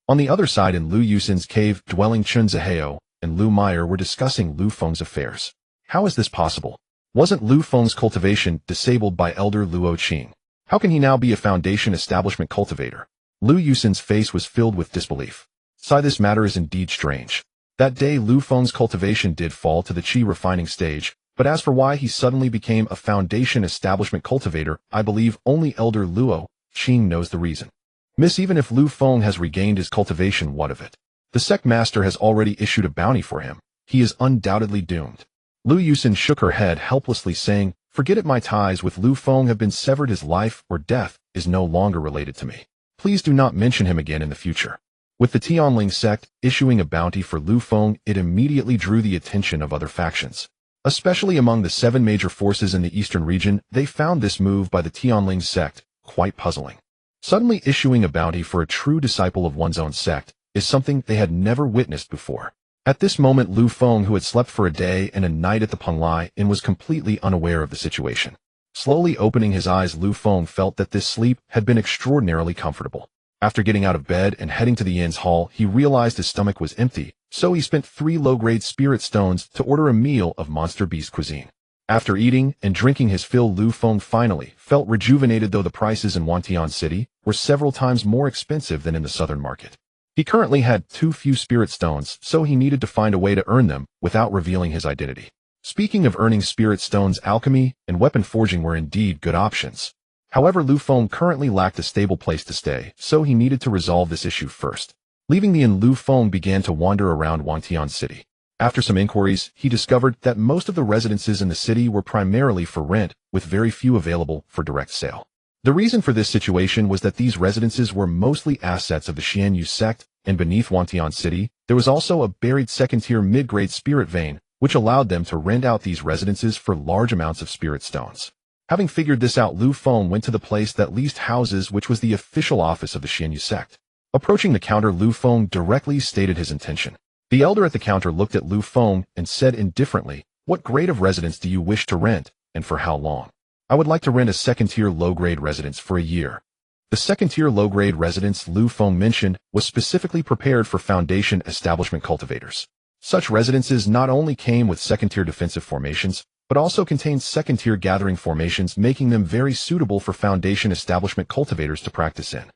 On the other side, in Lu Yusin's cave dwelling, Chun Zihao and Lu Meyer were discussing Lu Feng's affairs. How is this possible? Wasn't Lu Feng's cultivation disabled by elder Luo Qing? How can he now be a foundation establishment cultivator? Lu Yusin's face was filled with disbelief. "Sai, this matter is indeed strange. That day Lu Feng's cultivation did fall to the qi refining stage, but as for why he suddenly became a foundation establishment cultivator, I believe only elder Luo Qing knows the reason. Miss, even if Lu Feng has regained his cultivation, what of it? The sect master has already issued a bounty for him. He is undoubtedly doomed." Lu Yusin shook her head helplessly, saying, "Forget it, my ties with Lu Feng have been severed. His life or death is no longer related to me. Please do not mention him again in the future." With the Tianling Sect issuing a bounty for Lu Feng, it immediately drew the attention of other factions. Especially among the 7 major forces in the eastern region, they found this move by the Tianling Sect quite puzzling. Suddenly issuing a bounty for a true disciple of one's own sect is something they had never witnessed before. At this moment, Lu Feng, who had slept for a day and a night at the Penglai Inn, was completely unaware of the situation. Slowly opening his eyes, Lu Feng felt that this sleep had been extraordinarily comfortable. After getting out of bed and heading to the inn's hall, he realized his stomach was empty, so he spent 3 low-grade spirit stones to order a meal of monster beast cuisine. After eating and drinking his fill, Lu Feng finally felt rejuvenated, though the prices in Wantian City were several times more expensive than in the southern market. He currently had too few spirit stones, so he needed to find a way to earn them without revealing his identity. Speaking of earning spirit stones, alchemy and weapon forging were indeed good options. However, Lu Feng currently lacked a stable place to stay, so he needed to resolve this issue first. Leaving the inn, Lu Feng began to wander around Wantian City. After some inquiries, he discovered that most of the residences in the city were primarily for rent, with very few available for direct sale. The reason for this situation was that these residences were mostly assets of the Tianling Sect, and beneath Wantian City, there was also a buried second-tier mid-grade spirit vein, which allowed them to rent out these residences for large amounts of spirit stones. Having figured this out, Lu Feng went to the place that leased houses, which was the official office of the Tianling Sect. Approaching the counter, Lu Feng directly stated his intention. The elder at the counter looked at Lu Feng and said indifferently, "What grade of residence do you wish to rent, and for how long?" "I would like to rent a second-tier low-grade residence for a year." The second-tier low-grade residence Lu Feng mentioned was specifically prepared for foundation establishment cultivators. Such residences not only came with second-tier defensive formations, but also contained second-tier gathering formations, making them very suitable for foundation establishment cultivators to practice in.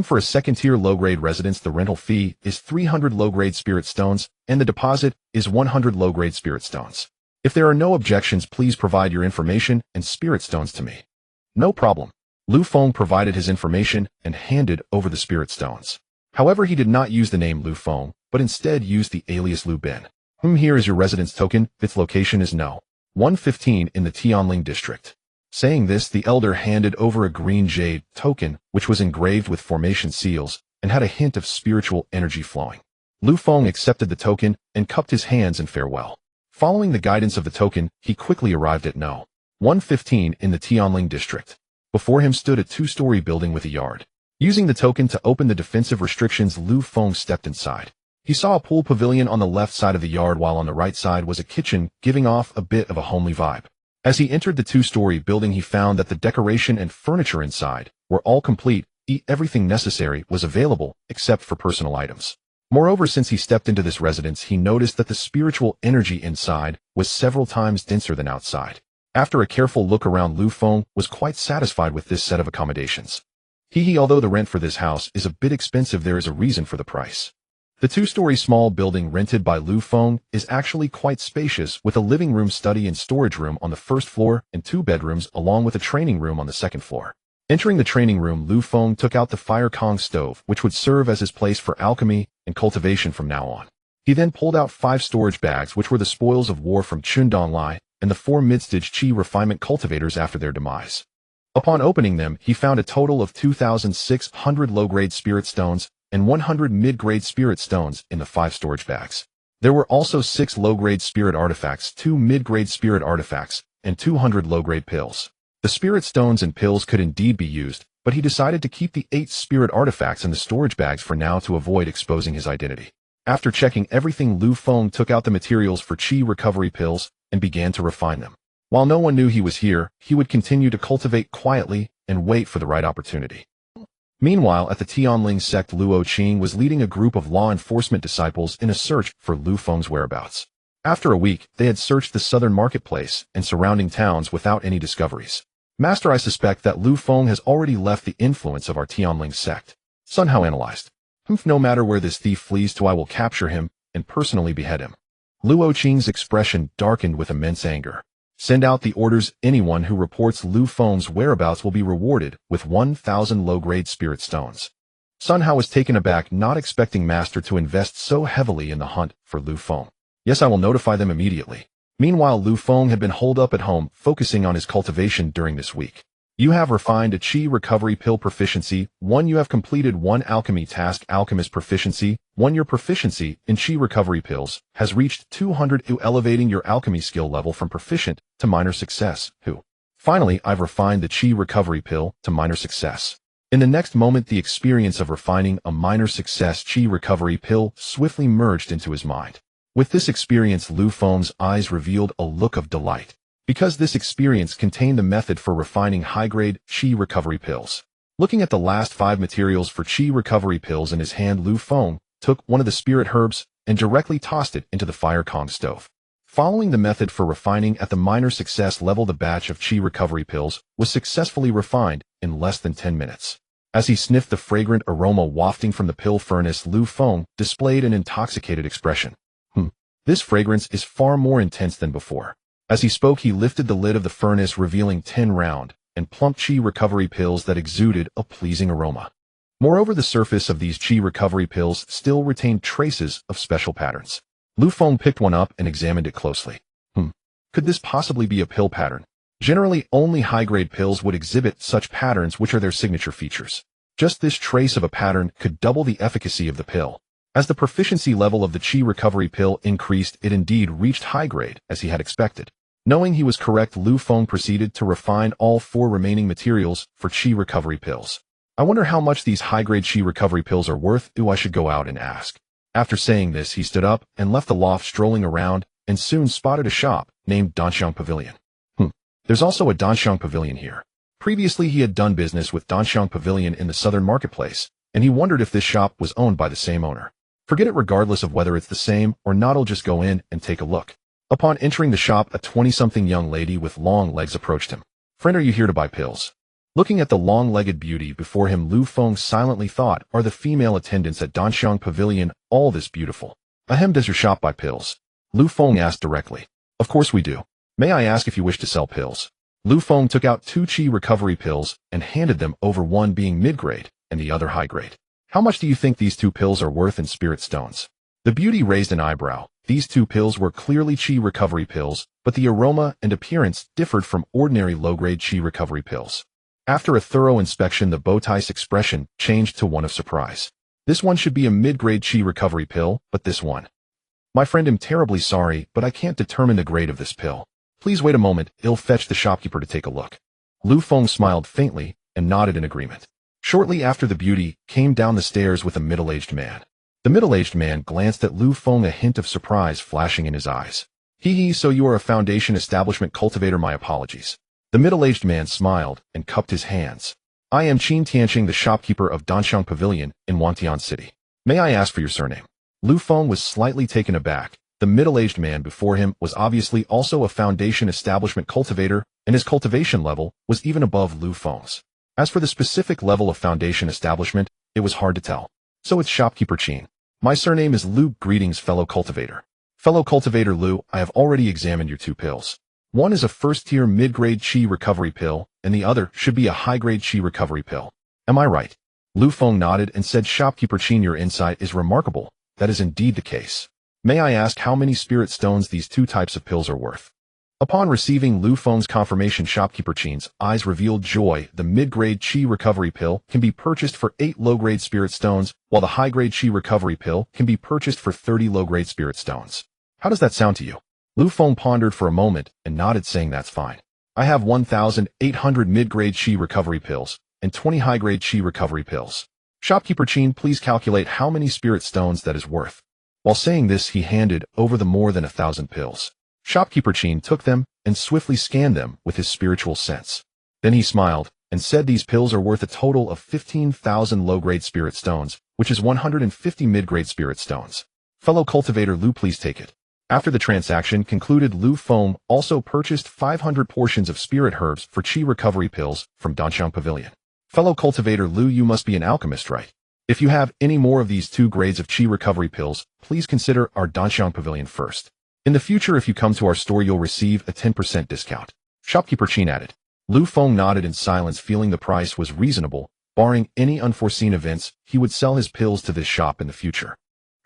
For a second-tier low-grade residence, the rental fee is 300 low-grade spirit stones, and the deposit is 100 low-grade spirit stones. If there are no objections, please provide your information and spirit stones to me." "No problem." Lu Feng provided his information and handed over the spirit stones. However, he did not use the name Lu Feng, but instead used the alias Lu Bin. "Here is your residence token. Its location is No. 115 in the Tianling district." Saying this, the elder handed over a green jade token, which was engraved with formation seals and had a hint of spiritual energy flowing. Lu Feng accepted the token and cupped his hands in farewell. Following the guidance of the token, he quickly arrived at No. 115 in the Tianling district. Before him stood a 2-story building with a yard. Using the token to open the defensive restrictions, Lu Feng stepped inside. He saw a pool pavilion on the left side of the yard, while on the right side was a kitchen, giving off a bit of a homely vibe. As he entered the 2-story building, he found that the decoration and furniture inside were all complete. Everything necessary was available, except for personal items. Moreover, since he stepped into this residence, he noticed that the spiritual energy inside was several times denser than outside. After a careful look around, Lu Feng was quite satisfied with this set of accommodations. Although the rent for this house is a bit expensive, there is a reason for the price. The 2-story small building rented by Lu Feng is actually quite spacious, with a living room, study, and storage room on the first floor and 2 bedrooms, along with a training room on the second floor. Entering the training room, Lu Feng took out the fire Kong stove, which would serve as his place for alchemy and cultivation from now on. He then pulled out 5 storage bags, which were the spoils of war from Chundong Lai and the 4 mid-stage qi refinement cultivators after their demise. Upon opening them, he found a total of 2,600 low-grade spirit stones and 100 mid-grade spirit stones in the 5 storage bags. There were also 6 low-grade spirit artifacts, 2 mid-grade spirit artifacts, and 200 low-grade pills. The spirit stones and pills could indeed be used, but he decided to keep the 8 spirit artifacts in the storage bags for now to avoid exposing his identity. After checking everything, Feng took out the materials for chi recovery pills and began to refine them. While no one knew he was here, he would continue to cultivate quietly and wait for the right opportunity. Meanwhile, at the Tianling Sect, Luo Qing was leading a group of law enforcement disciples in a search for Feng's whereabouts. After a week, they had searched the southern marketplace and surrounding towns without any discoveries. Master, I suspect that Feng has already left the influence of our Tianling Sect. Sun Hao analyzed. No matter where this thief flees to, I will capture him and personally behead him. Luo Qing's expression darkened with immense anger. Send out the orders. Anyone who reports Feng's whereabouts will be rewarded with 1,000 low-grade spirit stones. Sun Hao was taken aback, not expecting Master to invest so heavily in the hunt for Feng. Yes, I will notify them immediately. Meanwhile, Feng had been holed up at home, focusing on his cultivation during this week. You have refined a chi recovery pill proficiency. 1. You have completed 1 alchemy task. Alchemist proficiency. 1. Your proficiency in chi recovery pills has reached 200. Elevating your alchemy skill level from proficient to minor success. Finally, I've refined the chi recovery pill to minor success. In the next moment, the experience of refining a minor success chi recovery pill swiftly merged into his mind. With this experience, Feng's eyes revealed a look of delight, because this experience contained the method for refining high-grade chi recovery pills. Looking at the last 5 materials for chi recovery pills in his hand, Feng took one of the spirit herbs and directly tossed it into the fire Kong stove. Following the method for refining at the minor success level, the batch of chi recovery pills was successfully refined in less than 10 minutes. As he sniffed the fragrant aroma wafting from the pill furnace, Feng displayed an intoxicated expression. This fragrance is far more intense than before. As he spoke, he lifted the lid of the furnace, revealing 10 round and plump chi recovery pills that exuded a pleasing aroma. Moreover, the surface of these chi recovery pills still retained traces of special patterns. Feng picked one up and examined it closely. Could this possibly be a pill pattern? Generally, only high-grade pills would exhibit such patterns, which are their signature features. Just this trace of a pattern could double the efficacy of the pill. As the proficiency level of the chi recovery pill increased, it indeed reached high grade, as he had expected. Knowing he was correct, Feng proceeded to refine all 4 remaining materials for chi recovery pills. I wonder how much these high-grade chi recovery pills are worth. I should go out and ask. After saying this, he stood up and left the loft, strolling around, and soon spotted a shop named Danxiang Pavilion. There's also a Danxiang Pavilion here. Previously, he had done business with Danxiang Pavilion in the southern marketplace, and he wondered if this shop was owned by the same owner. Forget it, regardless of whether it's the same or not, I'll just go in and take a look. Upon entering the shop, a 20-something young lady with long legs approached him. Friend, are you here to buy pills? Looking at the long-legged beauty before him, Feng silently thought, are the female attendants at Danxiang Pavilion all this beautiful? Does your shop buy pills? Feng asked directly. Of course we do. May I ask if you wish to sell pills? Feng took out 2 chi recovery pills and handed them over, one being mid-grade and the other high-grade. How much do you think these 2 pills are worth in spirit stones? The beauty raised an eyebrow. These 2 pills were clearly chi recovery pills, but the aroma and appearance differed from ordinary low-grade chi recovery pills. After a thorough inspection, the bowtie's expression changed to one of surprise. This one should be a mid-grade chi recovery pill, but this one. My friend, I'm terribly sorry, but I can't determine the grade of this pill. Please wait a moment, I'll fetch the shopkeeper to take a look. Feng smiled faintly and nodded in agreement. Shortly after, the beauty came down the stairs with a middle-aged man. The middle-aged man glanced at Feng, a hint of surprise flashing in his eyes. So you are a Foundation establishment cultivator? My apologies. The middle-aged man smiled and cupped his hands. I am Qin Tianqing, the shopkeeper of Danxiang Pavilion in Wantian City. May I ask for your surname? Feng was slightly taken aback. The middle-aged man before him was obviously also a Foundation establishment cultivator, and his cultivation level was even above Feng's. As for the specific level of Foundation establishment, it was hard to tell. So it's shopkeeper Qin. My surname is Lu. Greetings, fellow cultivator. Fellow cultivator Lu, I have already examined your 2 pills. One is a first-tier mid-grade chi recovery pill, and the other should be a high-grade chi recovery pill. Am I right? Feng nodded and said, Shopkeeper Qin, your insight is remarkable. That is indeed the case. May I ask how many spirit stones these 2 types of pills are worth? Upon receiving Feng's confirmation, Shopkeeper Qin's eyes revealed joy. The mid-grade chi recovery pill can be purchased for 8 low-grade spirit stones, while the high-grade chi recovery pill can be purchased for 30 low-grade spirit stones. How does that sound to you? Lu Feng pondered for a moment and nodded, saying that's fine. I have 1,800 mid-grade Qi recovery pills and 20 high-grade Qi recovery pills. Shopkeeper Qin, please calculate how many spirit stones that is worth. While saying this, he handed over the more than 1,000 pills. Shopkeeper Qin took them and swiftly scanned them with his spiritual sense. Then he smiled and said these pills are worth a total of 15,000 low-grade spirit stones, which is 150 mid-grade spirit stones. Fellow cultivator Lu, please take it. After the transaction concluded, Lu Feng also purchased 500 portions of spirit herbs for Qi recovery pills from Danxiang Pavilion. Fellow cultivator Lu, you must be an alchemist, right? If you have any more of these 2 grades of Qi recovery pills, please consider our Danxiang Pavilion first. In the future, if you come to our store, you'll receive a 10% discount. Shopkeeper Qin added. Lu Feng nodded in silence, feeling the price was reasonable. Barring any unforeseen events, he would sell his pills to this shop in the future,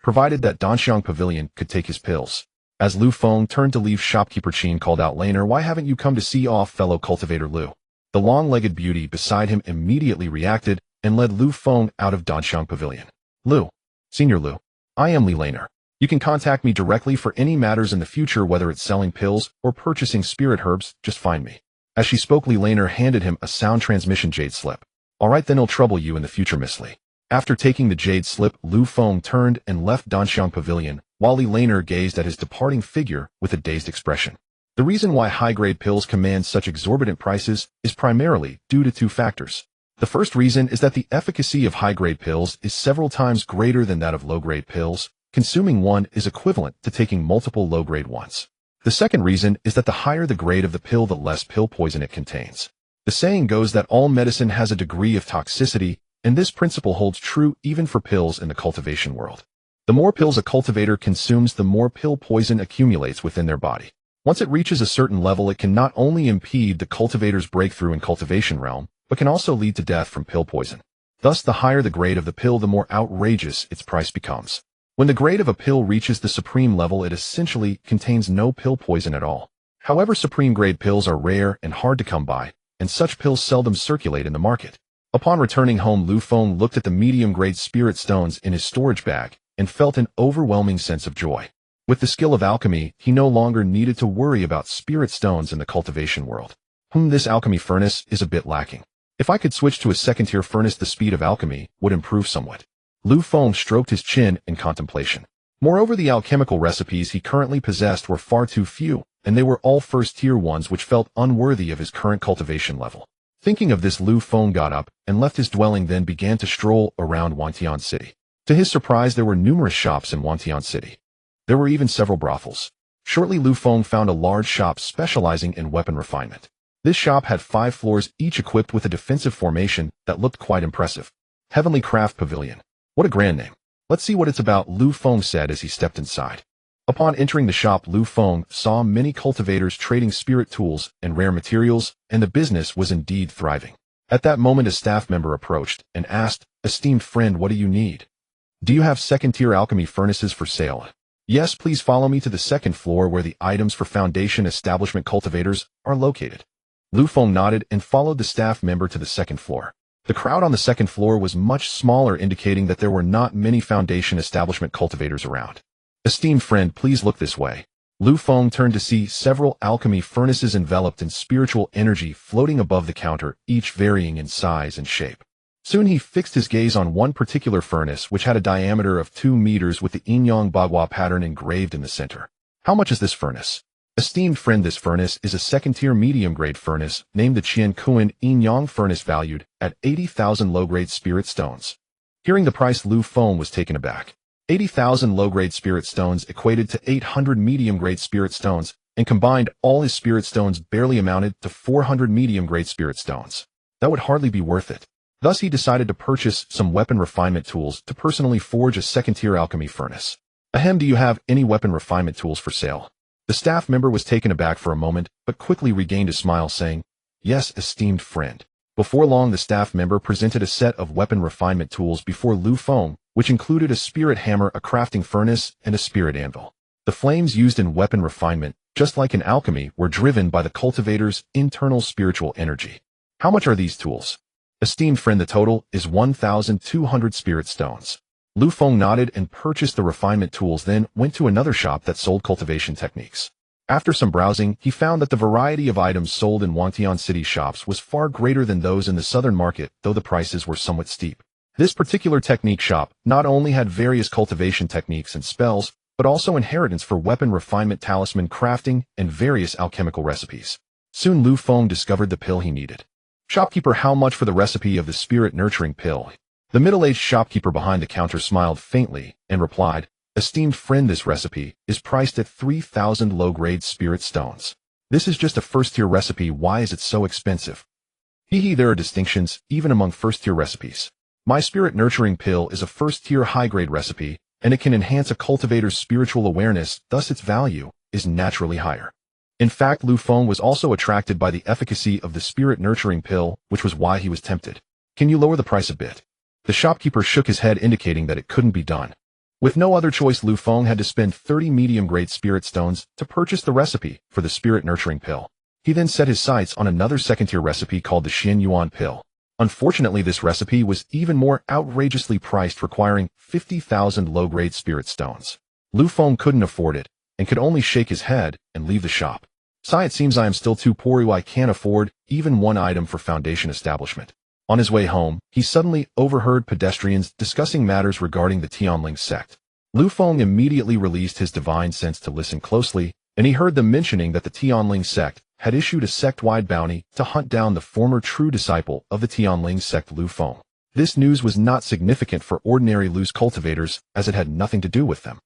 provided that Danxiang Pavilion could take his pills. As Lu Feng turned to leave, Shopkeeper Qin called out, "Laner, why haven't you come to see off fellow cultivator Lu?" The long-legged beauty beside him immediately reacted and led Lu Feng out of Danxiang Pavilion. "Lu. Senior Lu. I am Li Laner. You can contact me directly for any matters in the future, whether it's selling pills or purchasing spirit herbs, just find me." As she spoke, Li Laner handed him a sound transmission jade slip. "Alright, then I'll trouble you in the future, Miss Li." After taking the jade slip, Lu Feng turned and left Danxiang Pavilion, while Li Laner gazed at his departing figure with a dazed expression. The reason why high-grade pills command such exorbitant prices is primarily due to 2 factors. The first reason is that the efficacy of high-grade pills is several times greater than that of low-grade pills. Consuming one is equivalent to taking multiple low-grade ones. The second reason is that the higher the grade of the pill, the less pill poison it contains. The saying goes that all medicine has a degree of toxicity, and this principle holds true even for pills in the cultivation world. The more pills a cultivator consumes, the more pill poison accumulates within their body. Once it reaches a certain level, it can not only impede the cultivator's breakthrough in cultivation realm, but can also lead to death from pill poison. Thus, the higher the grade of the pill, the more outrageous its price becomes. When the grade of a pill reaches the supreme level, it essentially contains no pill poison at all. However, supreme grade pills are rare and hard to come by, and such pills seldom circulate in the market. Upon returning home, Lu Feng looked at the medium-grade spirit stones in his storage bag and felt an overwhelming sense of joy. With the skill of alchemy, he no longer needed to worry about spirit stones in the cultivation world. This alchemy furnace is a bit lacking. If I could switch to a second-tier furnace, the speed of alchemy would improve somewhat. Lu Feng stroked his chin in contemplation. Moreover, the alchemical recipes he currently possessed were far too few, and they were all first-tier ones which felt unworthy of his current cultivation level. Thinking of this, Lu Feng got up and left his dwelling, then began to stroll around Wantian City. To his surprise, there were numerous shops in Wantian City. There were even several brothels. Shortly, Lu Feng found a large shop specializing in weapon refinement. This shop had 5 floors, each equipped with a defensive formation that looked quite impressive. Heavenly Craft Pavilion. What a grand name. Let's see what it's about, Lu Feng said as he stepped inside. Upon entering the shop, Lu Feng saw many cultivators trading spirit tools and rare materials, and the business was indeed thriving. At that moment, a staff member approached and asked, "Esteemed friend, what do you need? Do you have second-tier alchemy furnaces for sale?" "Yes, please follow me to the second floor where the items for foundation establishment cultivators are located." Lu Feng nodded and followed the staff member to the second floor. The crowd on the second floor was much smaller, indicating that there were not many foundation establishment cultivators around. "Esteemed friend, please look this way." Lu Feng turned to see several alchemy furnaces enveloped in spiritual energy floating above the counter, each varying in size and shape. Soon he fixed his gaze on one particular furnace, which had a diameter of 2 meters with the Yin-Yang Bagua pattern engraved in the center. "How much is this furnace?" "Esteemed friend, this furnace is a second-tier medium-grade furnace named the Qian Kuan Yin-Yang furnace, valued at 80,000 low-grade spirit stones." Hearing the price, Lu Feng was taken aback. 80,000 low-grade spirit stones equated to 800 medium-grade spirit stones, and combined, all his spirit stones barely amounted to 400 medium-grade spirit stones. That would hardly be worth it. Thus, he decided to purchase some weapon refinement tools to personally forge a second-tier alchemy furnace. "Ahem, do you have any weapon refinement tools for sale?" The staff member was taken aback for a moment, but quickly regained a smile, saying, "Yes, esteemed friend." Before long, the staff member presented a set of weapon refinement tools before Lu Feng, which included a spirit hammer, a crafting furnace, and a spirit anvil. The flames used in weapon refinement, just like in alchemy, were driven by the cultivator's internal spiritual energy. "How much are these tools?" "Esteemed friend, the total is 1,200 spirit stones." Lu Feng nodded and purchased the refinement tools, then went to another shop that sold cultivation techniques. After some browsing, he found that the variety of items sold in Wangtian City shops was far greater than those in the southern market, though the prices were somewhat steep. This particular technique shop not only had various cultivation techniques and spells, but also inheritance for weapon refinement, talisman crafting, and various alchemical recipes. Soon Lu Feng discovered the pill he needed. Shopkeeper, how much for the recipe of the spirit-nurturing pill? The middle-aged shopkeeper behind the counter smiled faintly and replied, Esteemed friend, this recipe is priced at 3,000 low-grade spirit stones. This is just a first-tier recipe. Why is it so expensive? There are distinctions, even among first-tier recipes. My spirit-nurturing pill is a first-tier high-grade recipe, and it can enhance a cultivator's spiritual awareness, thus its value is naturally higher. In fact, Lu Feng was also attracted by the efficacy of the spirit-nurturing pill, which was why he was tempted. Can you lower the price a bit? The shopkeeper shook his head, indicating that it couldn't be done. With no other choice, Lu Feng had to spend 30 medium-grade spirit stones to purchase the recipe for the spirit-nurturing pill. He then set his sights on another second-tier recipe called the Xian Yuan pill. Unfortunately, this recipe was even more outrageously priced, requiring 50,000 low-grade spirit stones. Lu Feng couldn't afford it, and could only shake his head and leave the shop. It seems I am still too poor. I can't afford even one item for foundation establishment. On his way home, he suddenly overheard pedestrians discussing matters regarding the Tianling Sect. Lu Feng immediately released his divine sense to listen closely, and he heard them mentioning that the Tianling Sect had issued a sect-wide bounty to hunt down the former true disciple of the Tianling Sect, Lu Feng. This news was not significant for ordinary Lu's cultivators, as it had nothing to do with them.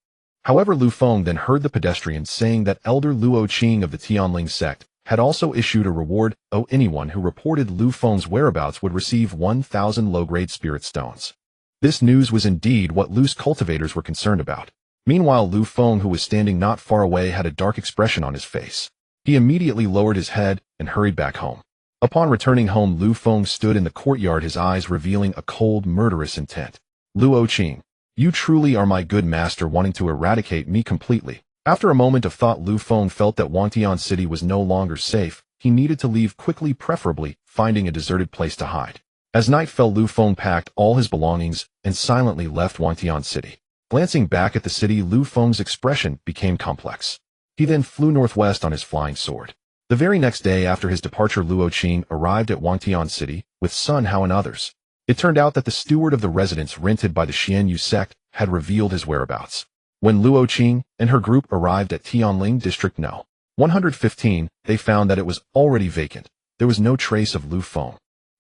However, Lu Feng then heard the pedestrians saying that Elder Luo Qing of the Tianling Sect had also issued a reward. Anyone who reported Lu Feng's whereabouts would receive 1,000 low-grade spirit stones. This news was indeed what Lu's cultivators were concerned about. Meanwhile, Lu Feng, who was standing not far away, had a dark expression on his face. He immediately lowered his head and hurried back home. Upon returning home, Lu Feng stood in the courtyard, his eyes revealing a cold, murderous intent. Luo Qing, you truly are my good master, wanting to eradicate me completely. After a moment of thought, Lu Feng felt that Wangtian City was no longer safe. He needed to leave quickly, preferably finding a deserted place to hide. As night fell, Lu Feng packed all his belongings and silently left Wangtian City. Glancing back at the city, Lu Feng's expression became complex. He then flew northwest on his flying sword. The very next day after his departure, Luo Qing arrived at Wangtian City with Sun Hao and others. It turned out that the steward of the residence rented by the Xianyu sect had revealed his whereabouts. When Luo Qing and her group arrived at Tianling District No. 115, they found that it was already vacant. There was no trace of Lu Feng.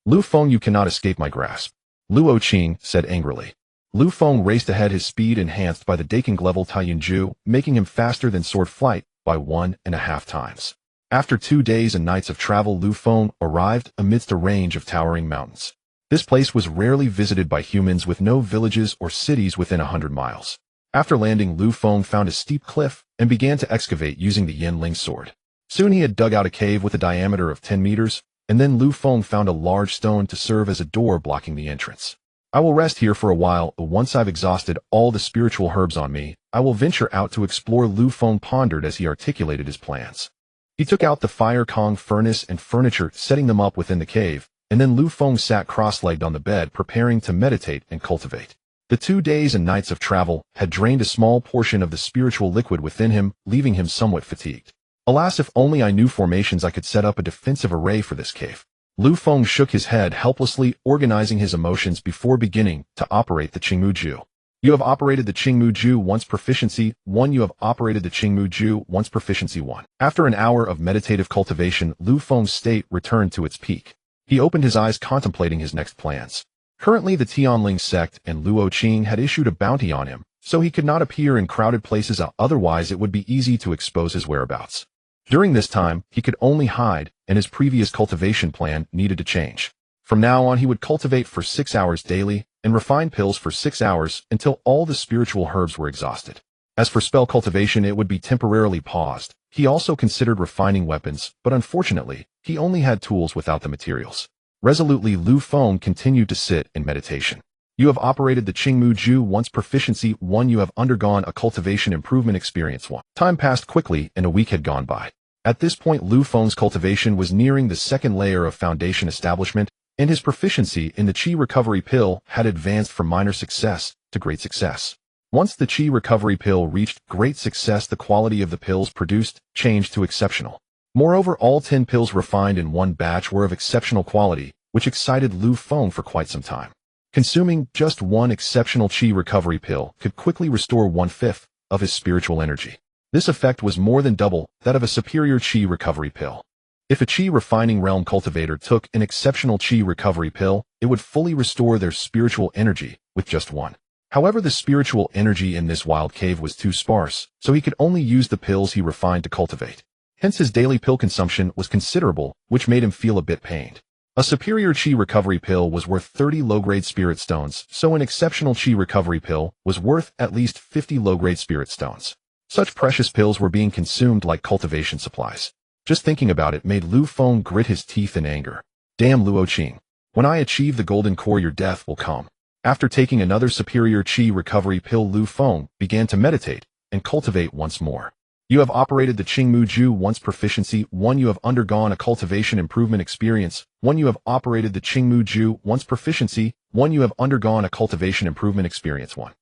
Lu Feng, you cannot escape my grasp, Luo Qing said angrily. Lu Feng raced ahead, his speed enhanced by the Daking level Taiyunju, making him faster than sword flight by 1.5 times. After 2 days and nights of travel, Lu Feng arrived amidst a range of towering mountains. This place was rarely visited by humans, with no villages or cities within 100 miles. After landing, Lu Feng found a steep cliff and began to excavate using the Tianling sword. Soon he had dug out a cave with a diameter of 10 meters, and then Lu Feng found a large stone to serve as a door blocking the entrance. I will rest here for a while. Once I've exhausted all the spiritual herbs on me, I will venture out to explore, Lu Feng pondered as he articulated his plans. He took out the fire Kong furnace and furniture, setting them up within the cave, and then Lu Feng sat cross-legged on the bed, preparing to meditate and cultivate. The 2 days and nights of travel had drained a small portion of the spiritual liquid within him, leaving him somewhat fatigued. Alas, if only I knew formations I could set up a defensive array for this cave. Lu Feng shook his head helplessly, organizing his emotions before beginning to operate the Qingmu Ju. You have operated the Qingmu Ju once, proficiency 1. You have operated the Qingmu Ju once, proficiency 1. After an hour of meditative cultivation, Lu Feng's state returned to its peak. He opened his eyes, contemplating his next plans. Currently, the Tianling Sect and Luo Qing had issued a bounty on him, so he could not appear in crowded places, otherwise it would be easy to expose his whereabouts. During this time, he could only hide, and his previous cultivation plan needed to change. From now on, he would cultivate for 6 hours daily, and refine pills for 6 hours until all the spiritual herbs were exhausted. As for spell cultivation, it would be temporarily paused. He also considered refining weapons, but unfortunately, he only had tools without the materials. Resolutely, Lu Feng continued to sit in meditation. You have operated the Qingmu Ju once, proficiency 1. You have undergone a cultivation improvement, experience 1. Time passed quickly and a week had gone by. At this point, Lu Feng's cultivation was nearing the second layer of foundation establishment, and his proficiency in the Qi recovery pill had advanced from minor success to great success. Once the Qi recovery pill reached great success, the quality of the pills produced changed to exceptional. Moreover, all 10 pills refined in one batch were of exceptional quality, which excited Lu Feng for quite some time. Consuming just one exceptional Qi recovery pill could quickly restore 1/5 of his spiritual energy. This effect was more than double that of a superior Qi recovery pill. If a Qi refining realm cultivator took an exceptional Qi recovery pill, it would fully restore their spiritual energy with just one. However, the spiritual energy in this wild cave was too sparse, so he could only use the pills he refined to cultivate. Hence his daily pill consumption was considerable, which made him feel a bit pained. A superior Qi recovery pill was worth 30 low-grade spirit stones, so an exceptional Qi recovery pill was worth at least 50 low-grade spirit stones. Such precious pills were being consumed like cultivation supplies. Just thinking about it made Lu Feng grit his teeth in anger. Damn Luo Qing. When I achieve the golden core, your death will come. After taking another superior Qi recovery pill, Lu Feng began to meditate and cultivate once more. You have operated the Qingmu Ju once. Proficiency 1. You have undergone a cultivation improvement experience 1. You have operated the Qingmu Ju once. Proficiency 1. You have undergone a cultivation improvement experience 1.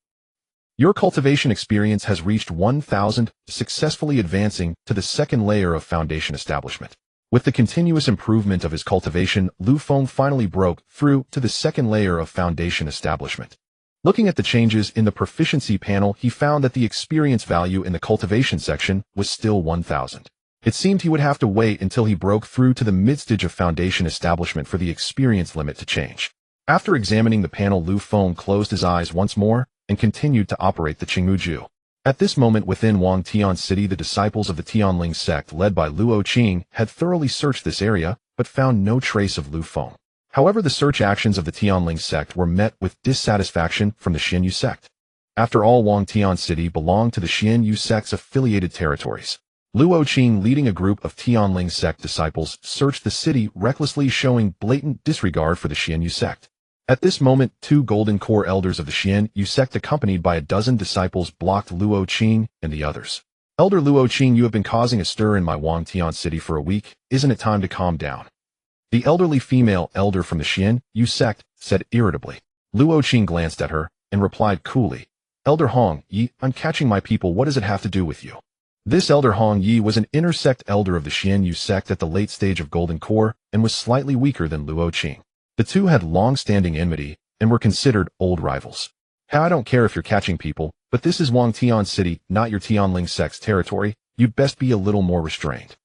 Your cultivation experience has reached 1000, successfully advancing to the second layer of foundation establishment. With the continuous improvement of his cultivation, Lu Feng finally broke through to the second layer of foundation establishment. Looking at the changes in the proficiency panel, he found that the experience value in the cultivation section was still 1000. It seemed he would have to wait until he broke through to the mid-stage of foundation establishment for the experience limit to change. After examining the panel, Lu Feng closed his eyes once more and continued to operate the Qingmu Ju. At this moment within Wangtian City, the disciples of the Tianling Sect led by Luo Qing had thoroughly searched this area, but found no trace of Lu Feng. However, the search actions of the Tianling Sect were met with dissatisfaction from the Xianyu Sect. After all, Wangtian City belonged to the Xianyu Sect's affiliated territories. Luo Qing, leading a group of Tianling Sect disciples, searched the city recklessly, showing blatant disregard for the Xianyu Sect. At this moment, 2 golden core elders of the Xianyu Sect, accompanied by a dozen disciples, blocked Luo Qing and the others. Elder Luo Qing, you have been causing a stir in my Wangtian City for a week. Isn't it time to calm down? The elderly female elder from the Xianyu Sect said irritably. Luo Qing glanced at her and replied coolly, Elder Hong Yi, I'm catching my people. What does it have to do with you? This Elder Hong Yi was an intersect elder of the Xianyu Sect at the late stage of Golden Core and was slightly weaker than Luo Qing. The two had long-standing enmity and were considered old rivals. I don't care if you're catching people, but this is Wangtian City, not your Tianling Sect's territory. You'd best be a little more restrained.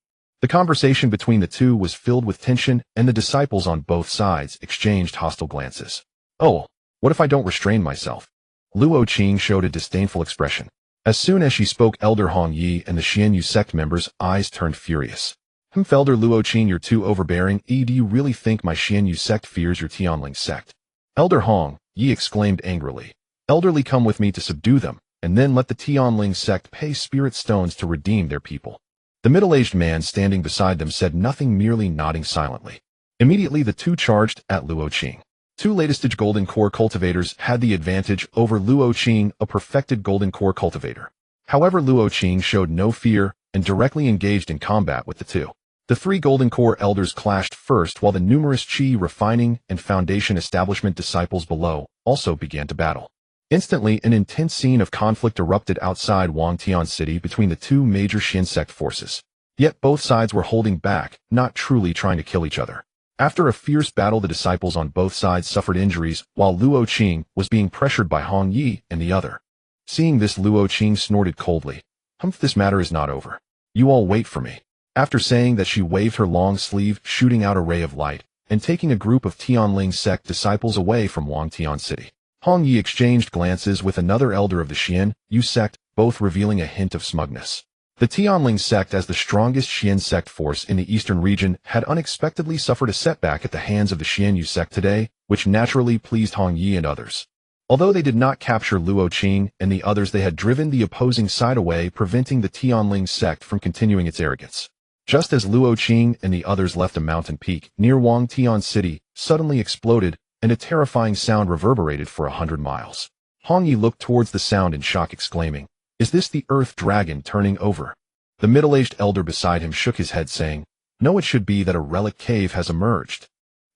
The conversation between the two was filled with tension, and the disciples on both sides exchanged hostile glances. Oh, what if I don't restrain myself? Luo Qing showed a disdainful expression. As soon as she spoke, Elder Hong Yi and the Xianyu Sect members' eyes turned furious. Elder Luo Qing, you're too overbearing. Do you really think my Xianyu Sect fears your Tianling Sect? Elder Hong Yi exclaimed angrily. Elderly, come with me to subdue them, and then let the Tianling Sect pay spirit stones to redeem their people. The middle-aged man standing beside them said nothing, merely nodding silently. Immediately the two charged at Luo Qing. 2 latest-stage golden core cultivators had the advantage over Luo Qing, a perfected golden core cultivator. However, Luo Qing showed no fear and directly engaged in combat with the two. The 3 golden core elders clashed first, while the numerous Qi refining and foundation establishment disciples below also began to battle. Instantly, an intense scene of conflict erupted outside Wangtian City between the 2 major Xian Sect forces. Yet both sides were holding back, not truly trying to kill each other. After a fierce battle, the disciples on both sides suffered injuries, while Luo Qing was being pressured by Hong Yi and the other. Seeing this, Luo Qing snorted coldly. This matter is not over. You all wait for me. After saying that, she waved her long sleeve, shooting out a ray of light, and taking a group of Tianling Sect disciples away from Wangtian City. Hong Yi exchanged glances with another elder of the Xianyu Sect, both revealing a hint of smugness. The Tianling Sect, as the strongest Xian Sect force in the eastern region, had unexpectedly suffered a setback at the hands of the Xianyu Sect today, which naturally pleased Hong Yi and others. Although they did not capture Luo Qing and the others, they had driven the opposing side away, preventing the Tianling Sect from continuing its arrogance. Just as Luo Qing and the others left, a mountain peak near Wangtian City suddenly exploded, and a terrifying sound reverberated for 100 miles. Hong Yi looked towards the sound in shock, exclaiming, "Is this the Earth Dragon turning over?" The middle-aged elder beside him shook his head, saying, "No, it should be that a relic cave has emerged."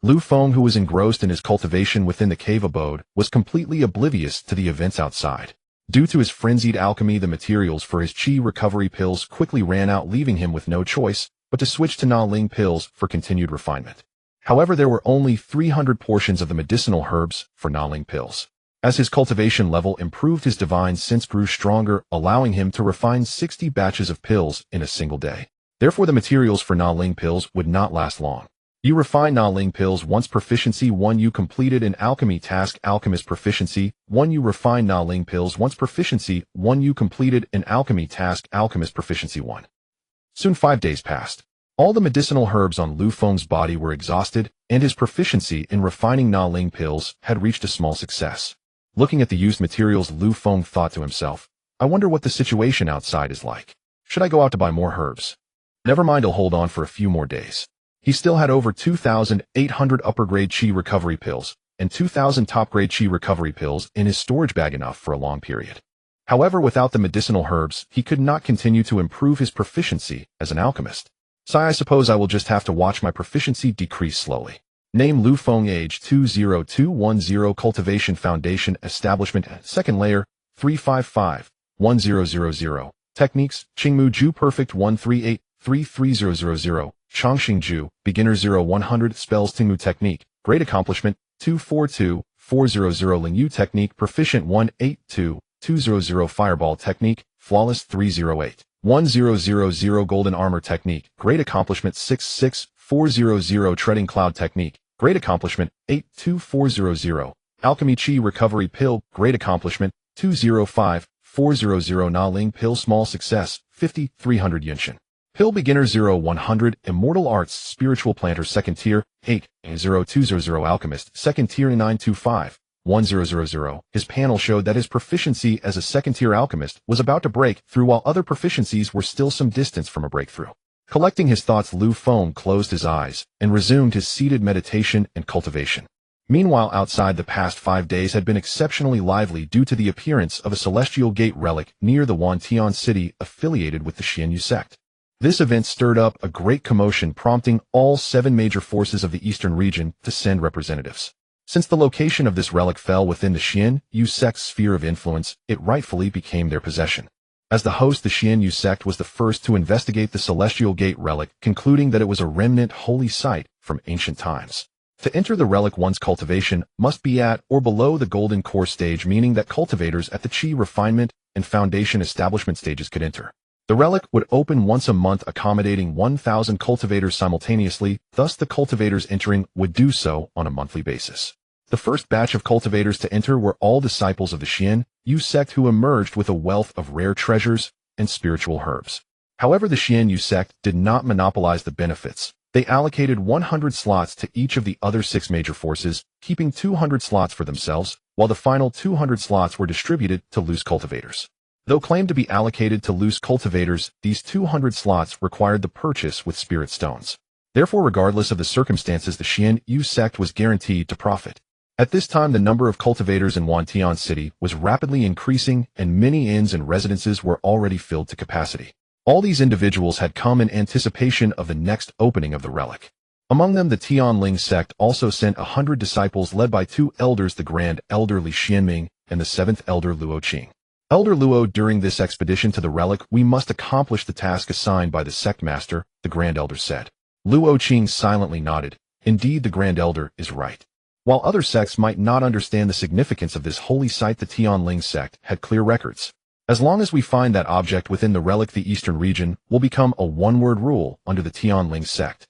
Lu Feng, who was engrossed in his cultivation within the cave abode, was completely oblivious to the events outside. Due to his frenzied alchemy, the materials for his qi recovery pills quickly ran out, leaving him with no choice but to switch to Na Ling pills for continued refinement. However, there were only 300 portions of the medicinal herbs for Na Ling pills. As his cultivation level improved, his divine sense grew stronger, allowing him to refine 60 batches of pills in a single day. Therefore, the materials for Na Ling pills would not last long. You refine Na Ling pills once. Proficiency 1. You completed an alchemy task. Alchemist Proficiency 1. You refine Na Ling pills once. Proficiency 1. You completed an alchemy task. Alchemist Proficiency 1. Soon 5 days passed. All the medicinal herbs on Lu Feng's body were exhausted, and his proficiency in refining Na Ling pills had reached a small success. Looking at the used materials, Lu Feng thought to himself, I wonder what the situation outside is like. Should I go out to buy more herbs? Never mind, I'll hold on for a few more days. He still had over 2,800 upper-grade qi recovery pills and 2,000 top-grade qi recovery pills in his storage bag, enough for a long period. However, without the medicinal herbs, he could not continue to improve his proficiency as an alchemist. So I suppose I will just have to watch my proficiency decrease slowly. Name Lu Feng, age 20210, Cultivation Foundation Establishment, second layer 3551000. Techniques: Qingmu Ju Perfect 138330000. Changxing Beginner 0100. Spells: Tingmu Technique, Great Accomplishment 242400. Lingyu Technique, Proficient 182200. Fireball Technique, Flawless 308 1000. Golden Armor Technique, Great Accomplishment 66400. Treading Cloud Technique, Great Accomplishment 82400. Alchemy Qi Recovery Pill, Great Accomplishment 205400. Na Ling Pill, Small Success 5300 Yunshin. Pill Beginner 0100. Immortal Arts Spiritual Planter, Second Tier 80200. Alchemist, Second Tier 9251000. His panel showed that his proficiency as a second-tier alchemist was about to break through, while other proficiencies were still some distance from a breakthrough. Collecting his thoughts, Lu Feng closed his eyes and resumed his seated meditation and cultivation. Meanwhile, outside, the past 5 days had been exceptionally lively due to the appearance of a celestial gate relic near the Tianling city affiliated with the Tianling Sect. This event stirred up a great commotion, prompting all 7 major forces of the eastern region to send representatives. Since the location of this relic fell within the Tianling Sect's sphere of influence, it rightfully became their possession. As the host, the Tianling Sect was the first to investigate the celestial gate relic, concluding that it was a remnant holy site from ancient times. To enter the relic, one's cultivation must be at or below the golden core stage, meaning that cultivators at the qi refinement and foundation establishment stages could enter. The relic would open once a month, accommodating 1,000 cultivators simultaneously, thus the cultivators entering would do so on a monthly basis. The first batch of cultivators to enter were all disciples of the Tianling Sect, who emerged with a wealth of rare treasures and spiritual herbs. However, the Tianling Sect did not monopolize the benefits. They allocated 100 slots to each of the other 6 major forces, keeping 200 slots for themselves, while the final 200 slots were distributed to loose cultivators. Though claimed to be allocated to loose cultivators, these 200 slots required the purchase with spirit stones. Therefore, regardless of the circumstances, the Tianling Sect was guaranteed to profit. At this time, the number of cultivators in Tianling City was rapidly increasing, and many inns and residences were already filled to capacity. All these individuals had come in anticipation of the next opening of the relic. Among them, the Tianling Sect also sent 100 disciples led by 2 elders, the Grand Elder Li Xianming and the 7th Elder Luo Qing. Elder Luo, during this expedition to the relic, we must accomplish the task assigned by the sect master, the Grand Elder said. Luo Qing silently nodded. Indeed, the Grand Elder is right. While other sects might not understand the significance of this holy site, the Tianling Sect had clear records. As long as we find that object within the relic, the eastern region will become a one-word rule under the Tianling Sect.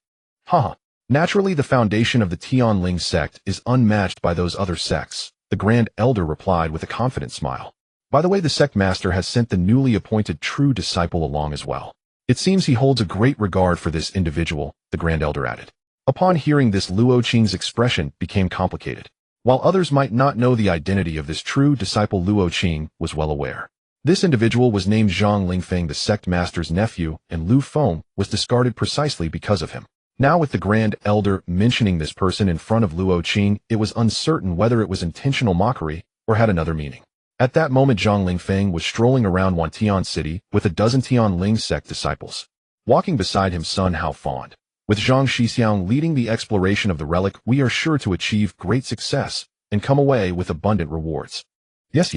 Naturally, the foundation of the Tianling Sect is unmatched by those other sects, the Grand Elder replied with a confident smile. By the way, the sect master has sent the newly appointed true disciple along as well. It seems he holds a great regard for this individual, the Grand Elder added. Upon hearing this, Luo Qing's expression became complicated. While others might not know the identity of this true disciple, Luo Qing was well aware. This individual was named Zhang Lingfeng, the sect master's nephew, and Lu Feng was discarded precisely because of him. Now, with the Grand Elder mentioning this person in front of Luo Qing, it was uncertain whether it was intentional mockery or had another meaning. At that moment, Zhang Lingfeng was strolling around Tianling City with a dozen Tianling Sect disciples. Walking beside him, Sun Hao fawned. With Zhang Shixiang leading the exploration of the relic, we are sure to achieve great success and come away with abundant rewards. Yes,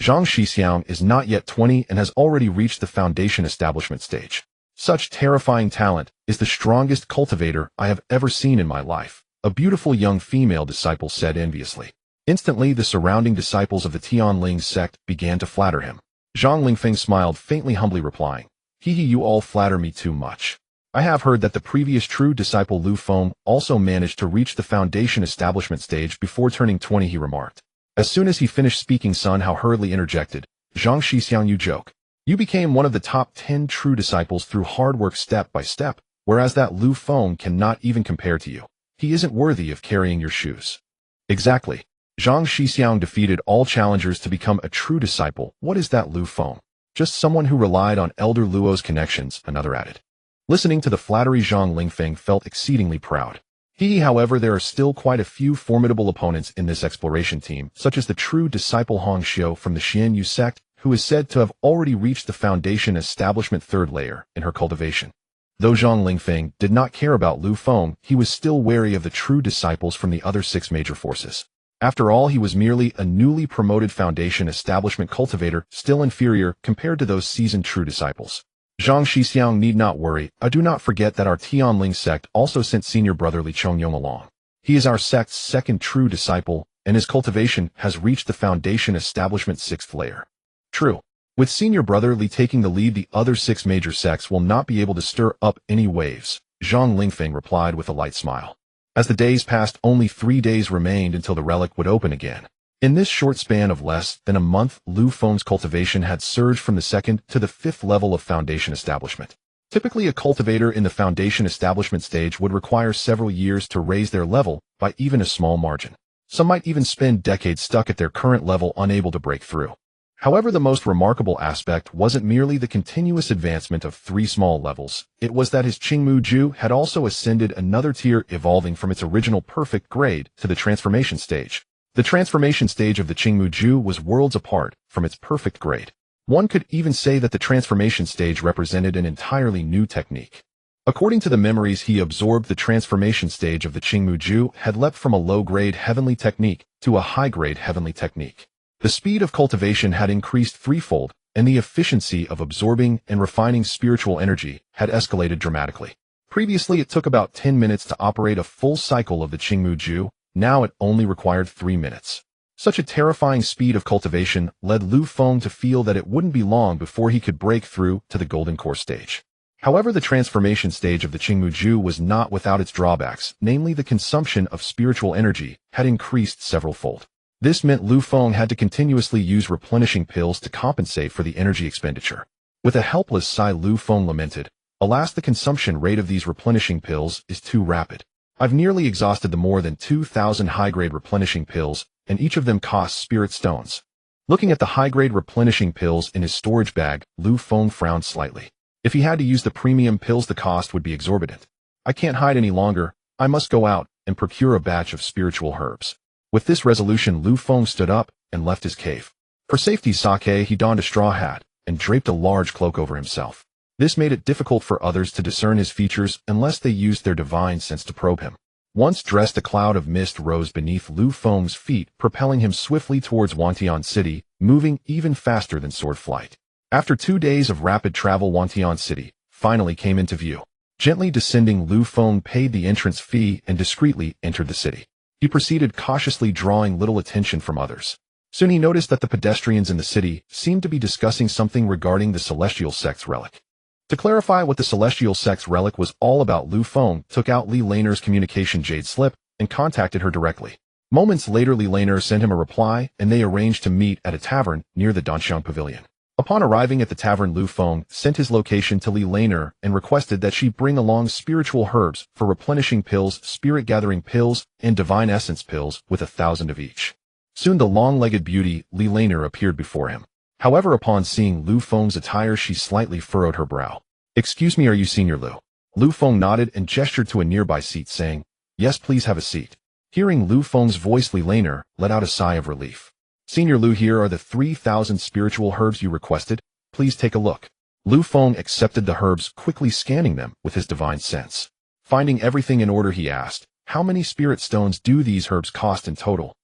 Zhang Shixiang is not yet 20 and has already reached the foundation establishment stage. Such terrifying talent is the strongest cultivator I have ever seen in my life, a beautiful young female disciple said enviously. Instantly, the surrounding disciples of the Tianling Sect began to flatter him. Zhang Lingfeng smiled faintly, humbly replying, "Hehe, you all flatter me too much. I have heard that the previous true disciple Lu Feng also managed to reach the foundation establishment stage before turning 20, he remarked. As soon as he finished speaking, Sun Hao hurriedly interjected, Zhang Shixiang, you joke. You became one of the top 10 true disciples through hard work step by step, whereas that Lu Feng cannot even compare to you. He isn't worthy of carrying your shoes." Exactly. Zhang Shixiang defeated all challengers to become a true disciple. What is that Lu Feng? Just someone who relied on Elder Luo's connections, another added. Listening to the flattery, Zhang Lingfeng felt exceedingly proud. However, there are still quite a few formidable opponents in this exploration team, such as the true disciple Hong Xiu from the Tianling Sect, who is said to have already reached the foundation establishment third layer in her cultivation. Though Zhang Lingfeng did not care about Lu Feng, he was still wary of the true disciples from the other 6 major forces. After all, he was merely a newly promoted foundation establishment cultivator, still inferior compared to those seasoned true disciples. Zhang Shixiang need not worry. I do not forget that our Tianling Sect also sent senior brother Li Chongyong along. He is our sect's second true disciple, and his cultivation has reached the foundation establishment 6th layer. True. With senior brother Li taking the lead, the other 6 major sects will not be able to stir up any waves, Zhang Lingfeng replied with a light smile. As the days passed, only 3 days remained until the relic would open again. In this short span of less than a month, Lu Feng's cultivation had surged from the 2nd to the 5th level of foundation establishment. Typically, a cultivator in the foundation establishment stage would require several years to raise their level by even a small margin. Some might even spend decades stuck at their current level, unable to break through. However, the most remarkable aspect wasn't merely the continuous advancement of 3 small levels, it was that his Qingmu Ju had also ascended another tier, evolving from its original perfect grade to the transformation stage. The transformation stage of the Qingmu Ju was worlds apart from its perfect grade. One could even say that the transformation stage represented an entirely new technique. According to the memories he absorbed, the transformation stage of the Qingmu Ju had leapt from a low-grade heavenly technique to a high-grade heavenly technique. The speed of cultivation had increased threefold, and the efficiency of absorbing and refining spiritual energy had escalated dramatically. Previously, it took about 10 minutes to operate a full cycle of the Qingmu Ju. Now it only required 3 minutes. Such a terrifying speed of cultivation led Lu Feng to feel that it wouldn't be long before he could break through to the golden core stage. However, the transformation stage of the Qingmu Ju was not without its drawbacks, namely the consumption of spiritual energy had increased several-fold. This meant Lu Feng had to continuously use replenishing pills to compensate for the energy expenditure. With a helpless sigh, Lu Feng lamented, "Alas, the consumption rate of these replenishing pills is too rapid. I've nearly exhausted the more than 2,000 high-grade replenishing pills, and each of them costs spirit stones." Looking at the high-grade replenishing pills in his storage bag, Lu Feng frowned slightly. If he had to use the premium pills, the cost would be exorbitant. "I can't hide any longer. I must go out and procure a batch of spiritual herbs." With this resolution, Lu Feng stood up and left his cave. For safety's sake, he donned a straw hat and draped a large cloak over himself. This made it difficult for others to discern his features unless they used their divine sense to probe him. Once dressed, a cloud of mist rose beneath Lu Feng's feet, propelling him swiftly towards Wantian City, moving even faster than sword flight. After 2 days of rapid travel, Wantian City finally came into view. Gently descending, Lu Feng paid the entrance fee and discreetly entered the city. He proceeded cautiously, drawing little attention from others. Soon he noticed that the pedestrians in the city seemed to be discussing something regarding the Celestial Sect's relic. To clarify what the Celestial Sect's relic was all about, Lu Feng took out Li Laner's communication jade slip and contacted her directly. Moments later, Li Laner sent him a reply, and they arranged to meet at a tavern near the Danxiang Pavilion. Upon arriving at the tavern, Lu Feng sent his location to Li Laner and requested that she bring along spiritual herbs for replenishing pills, spirit-gathering pills, and divine essence pills with 1,000 of each. Soon the long-legged beauty, Li Laner, appeared before him. However, upon seeing Lu Feng's attire, she slightly furrowed her brow. "Excuse me, are you Senior Lu?" Lu Feng nodded and gestured to a nearby seat, saying, "Yes, please have a seat." Hearing Lu Feng's voice, Li Laner let out a sigh of relief. "Senior Lu, here are the 3,000 spiritual herbs you requested. Please take a look." Lu Feng accepted the herbs, quickly scanning them with his divine sense. Finding everything in order, he asked, "How many spirit stones do these herbs cost in total?"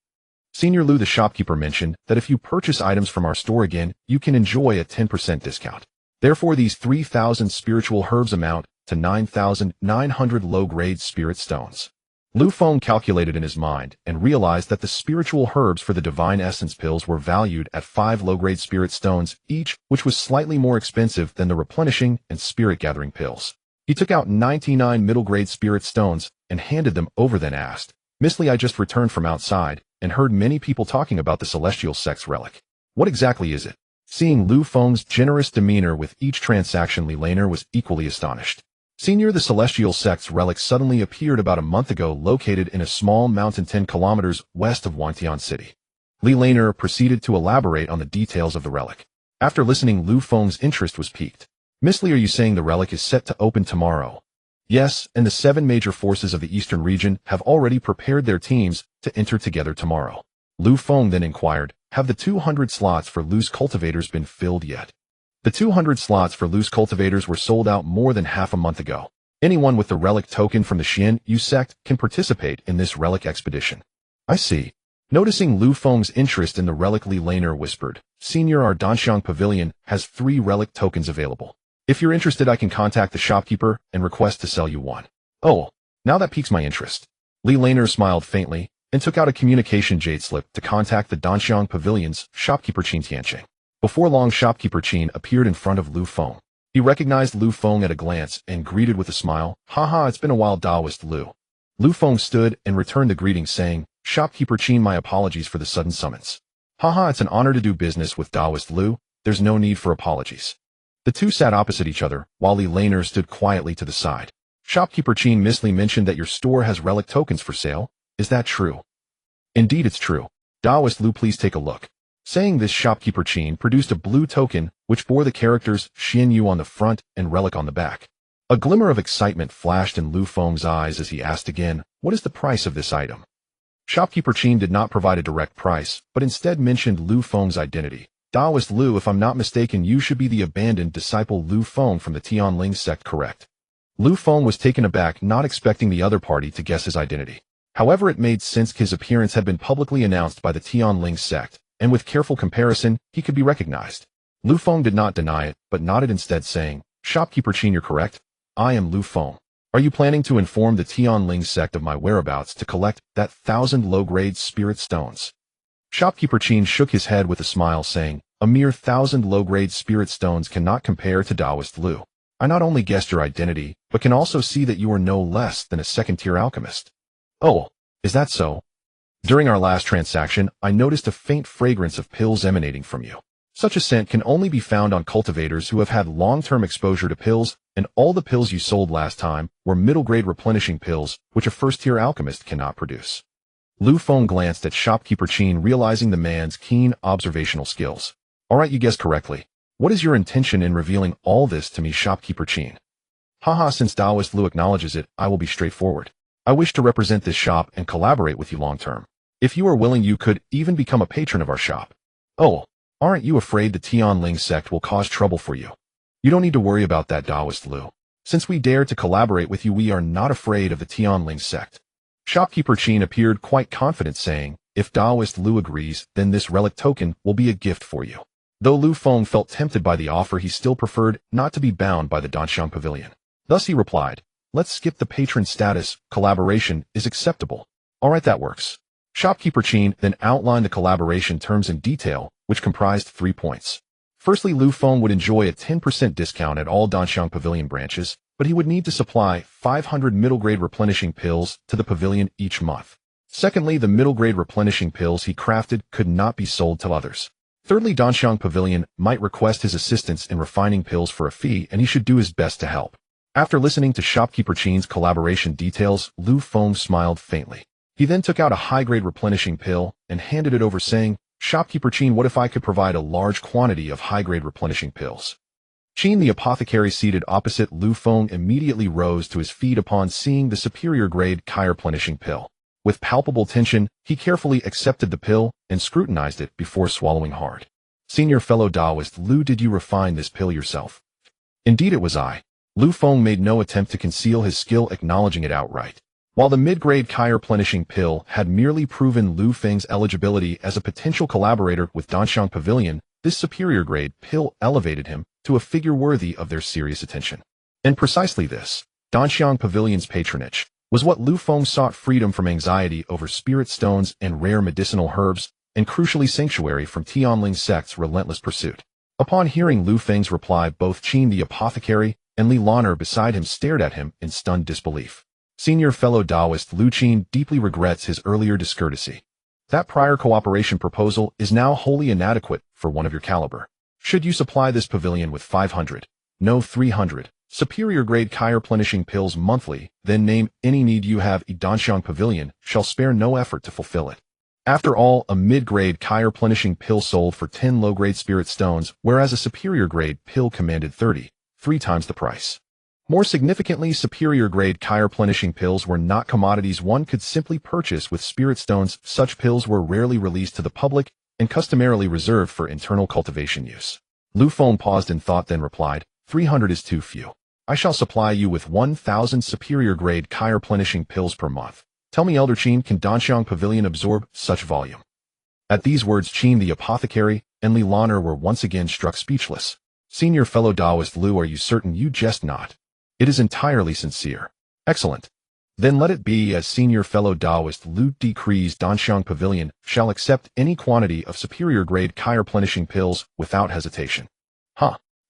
Senior Lu the shopkeeper mentioned that if you purchase items from our store again, you can enjoy a 10% discount. Therefore, these 3,000 spiritual herbs amount to 9,900 low-grade spirit stones. Lu Feng calculated in his mind and realized that the spiritual herbs for the divine essence pills were valued at 5 low-grade spirit stones each, which was slightly more expensive than the replenishing and spirit-gathering pills. He took out 99 middle-grade spirit stones and handed them over, then asked, "Miss Lee, I just returned from outside and heard many people talking about the Celestial Sect's relic. What exactly is it?" Seeing Lu Feng's generous demeanor with each transaction, Li Laner was equally astonished. Senior, the Celestial Sect's relic suddenly appeared about a month ago, located in a small mountain 10 kilometers west of Wantian City. Li Laner proceeded to elaborate on the details of the relic. After listening, Lu Feng's interest was piqued. "Miss Li, are you saying the relic is set to open tomorrow?" "Yes, and the 7 major forces of the eastern region have already prepared their teams to enter together tomorrow." Lu Feng then inquired, "Have the 200 slots for loose cultivators been filled yet?" The 200 slots for loose cultivators were sold out more than half a month ago. Anyone with the relic token from the Xian-Yu sect can participate in this relic expedition. "I see." Noticing Lu Feng's interest in the relic, Li Laner whispered, "Senior, our Danxiang Pavilion has 3 relic tokens available. If you're interested, I can contact the shopkeeper and request to sell you one." "Oh, now that piques my interest." Li Laner smiled faintly and took out a communication jade slip to contact the Danxiang Pavilion's shopkeeper Qin Tiancheng. Before long, shopkeeper Qin appeared in front of Lu Feng. He recognized Lu Feng at a glance and greeted with a smile, "Haha, it's been a while, Taoist Lu." Lu Feng stood and returned the greeting, saying, "Shopkeeper Qin, my apologies for the sudden summons." "Haha, it's an honor to do business with Taoist Lu. There's no need for apologies." The two sat opposite each other, while Li Laner stood quietly to the side. "Shopkeeper Qin, Miss Li mentioned that your store has relic tokens for sale. Is that true?" "Indeed, it's true. Taoist Lu, please take a look." Saying this, shopkeeper Qin produced a blue token which bore the characters Xian-Yu on the front and relic on the back. A glimmer of excitement flashed in Lu Feng's eyes as he asked again, "What is the price of this item?" Shopkeeper Qin did not provide a direct price, but instead mentioned Lu Feng's identity. "Taoist Lu, if I'm not mistaken, you should be the abandoned disciple Lu Feng from the Tianling Sect, correct?" Lu Feng was taken aback, not expecting the other party to guess his identity. However, it made sense. His appearance had been publicly announced by the Tianling Sect, and with careful comparison, he could be recognized. Lu Feng did not deny it, but nodded instead, saying, "Shopkeeper Qin, you're correct. I am Lu Feng. Are you planning to inform the Tianling Sect of my whereabouts to collect that 1,000 low-grade spirit stones?" Shopkeeper Qin shook his head with a smile, saying, "A mere 1,000 low-grade spirit stones cannot compare to Taoist Lu. I not only guessed your identity, but can also see that you are no less than a second-tier alchemist." "Oh, is that so? During our last transaction, I noticed a faint fragrance of pills emanating from you. Such a scent can only be found on cultivators who have had long-term exposure to pills, and all the pills you sold last time were middle-grade replenishing pills, which a first-tier alchemist cannot produce." Lu Feng glanced at shopkeeper Qin, realizing the man's keen observational skills. "All right, you guessed correctly. What is your intention in revealing all this to me, shopkeeper Qin?" "Haha, since Taoist Lu acknowledges it, I will be straightforward. I wish to represent this shop and collaborate with you long-term. If you are willing, you could even become a patron of our shop." "Oh, aren't you afraid the Tianling Sect will cause trouble for you?" "You don't need to worry about that, Taoist Lu. Since we dare to collaborate with you, we are not afraid of the Tianling Sect." Shopkeeper Qin appeared quite confident, saying, "If Taoist Lu agrees, then this relic token will be a gift for you." Though Lu Feng felt tempted by the offer, he still preferred not to be bound by the Danxiang Pavilion. Thus he replied, "Let's skip the patron status. Collaboration is acceptable." "All right, that works." Shopkeeper Qin then outlined the collaboration terms in detail, which comprised 3 points. Firstly, Lu Feng would enjoy a 10% discount at all Danxiang Pavilion branches, but he would need to supply 500 middle-grade replenishing pills to the pavilion each month. Secondly, the middle-grade replenishing pills he crafted could not be sold to others. Thirdly, Danxiang Pavilion might request his assistance in refining pills for a fee, and he should do his best to help. After listening to shopkeeper Qin's collaboration details, Lu Feng smiled faintly. He then took out a high-grade replenishing pill and handed it over, saying, "Shopkeeper Qin, what if I could provide a large quantity of high-grade replenishing pills?" Qin, the apothecary seated opposite Lu Feng, immediately rose to his feet upon seeing the superior-grade replenishing pill. With palpable tension, he carefully accepted the pill and scrutinized it before swallowing hard. "Senior fellow Taoist Lu, did you refine this pill yourself?" "Indeed, it was I." Lu Feng made no attempt to conceal his skill, acknowledging it outright. While the mid-grade Kai replenishing pill had merely proven Lu Feng's eligibility as a potential collaborator with Danxiang Pavilion, this superior grade pill elevated him to a figure worthy of their serious attention. And precisely this, Danxiang Pavilion's patronage, was what Lu Feng sought: freedom from anxiety over spirit stones and rare medicinal herbs, and crucially sanctuary from Tianling Sect's relentless pursuit. Upon hearing Lu Feng's reply, both Qin the apothecary and Li Lan'er beside him stared at him in stunned disbelief. Senior fellow Taoist Lu Qin deeply regrets his earlier discourtesy. That prior cooperation proposal is now wholly inadequate for one of your caliber. Should you supply this pavilion with 500, no 300, superior grade Kai replenishing pills monthly, then name any need you have. Danxiang Pavilion shall spare no effort to fulfill it. After all, a mid-grade Kai replenishing pill sold for 10 low-grade spirit stones, whereas a superior grade pill commanded 30, 3 times the price. More significantly, superior grade Kai replenishing pills were not commodities one could simply purchase with spirit stones. Such pills were rarely released to the public and customarily reserved for internal cultivation use. Lu Feng paused in thought, then replied, 300 is too few. I shall supply you with 1,000 superior grade Kai replenishing pills per month. Tell me, Elder Qin, can Danxiang Pavilion absorb such volume? At these words, Qin the apothecary and Li Lan'er were once again struck speechless. Senior fellow Taoist Lu, are you certain you jest not? It is entirely sincere. Excellent. Then let it be as senior fellow Taoist Lu decrees. Danxiang Pavilion shall accept any quantity of superior grade Kai replenishing pills without hesitation.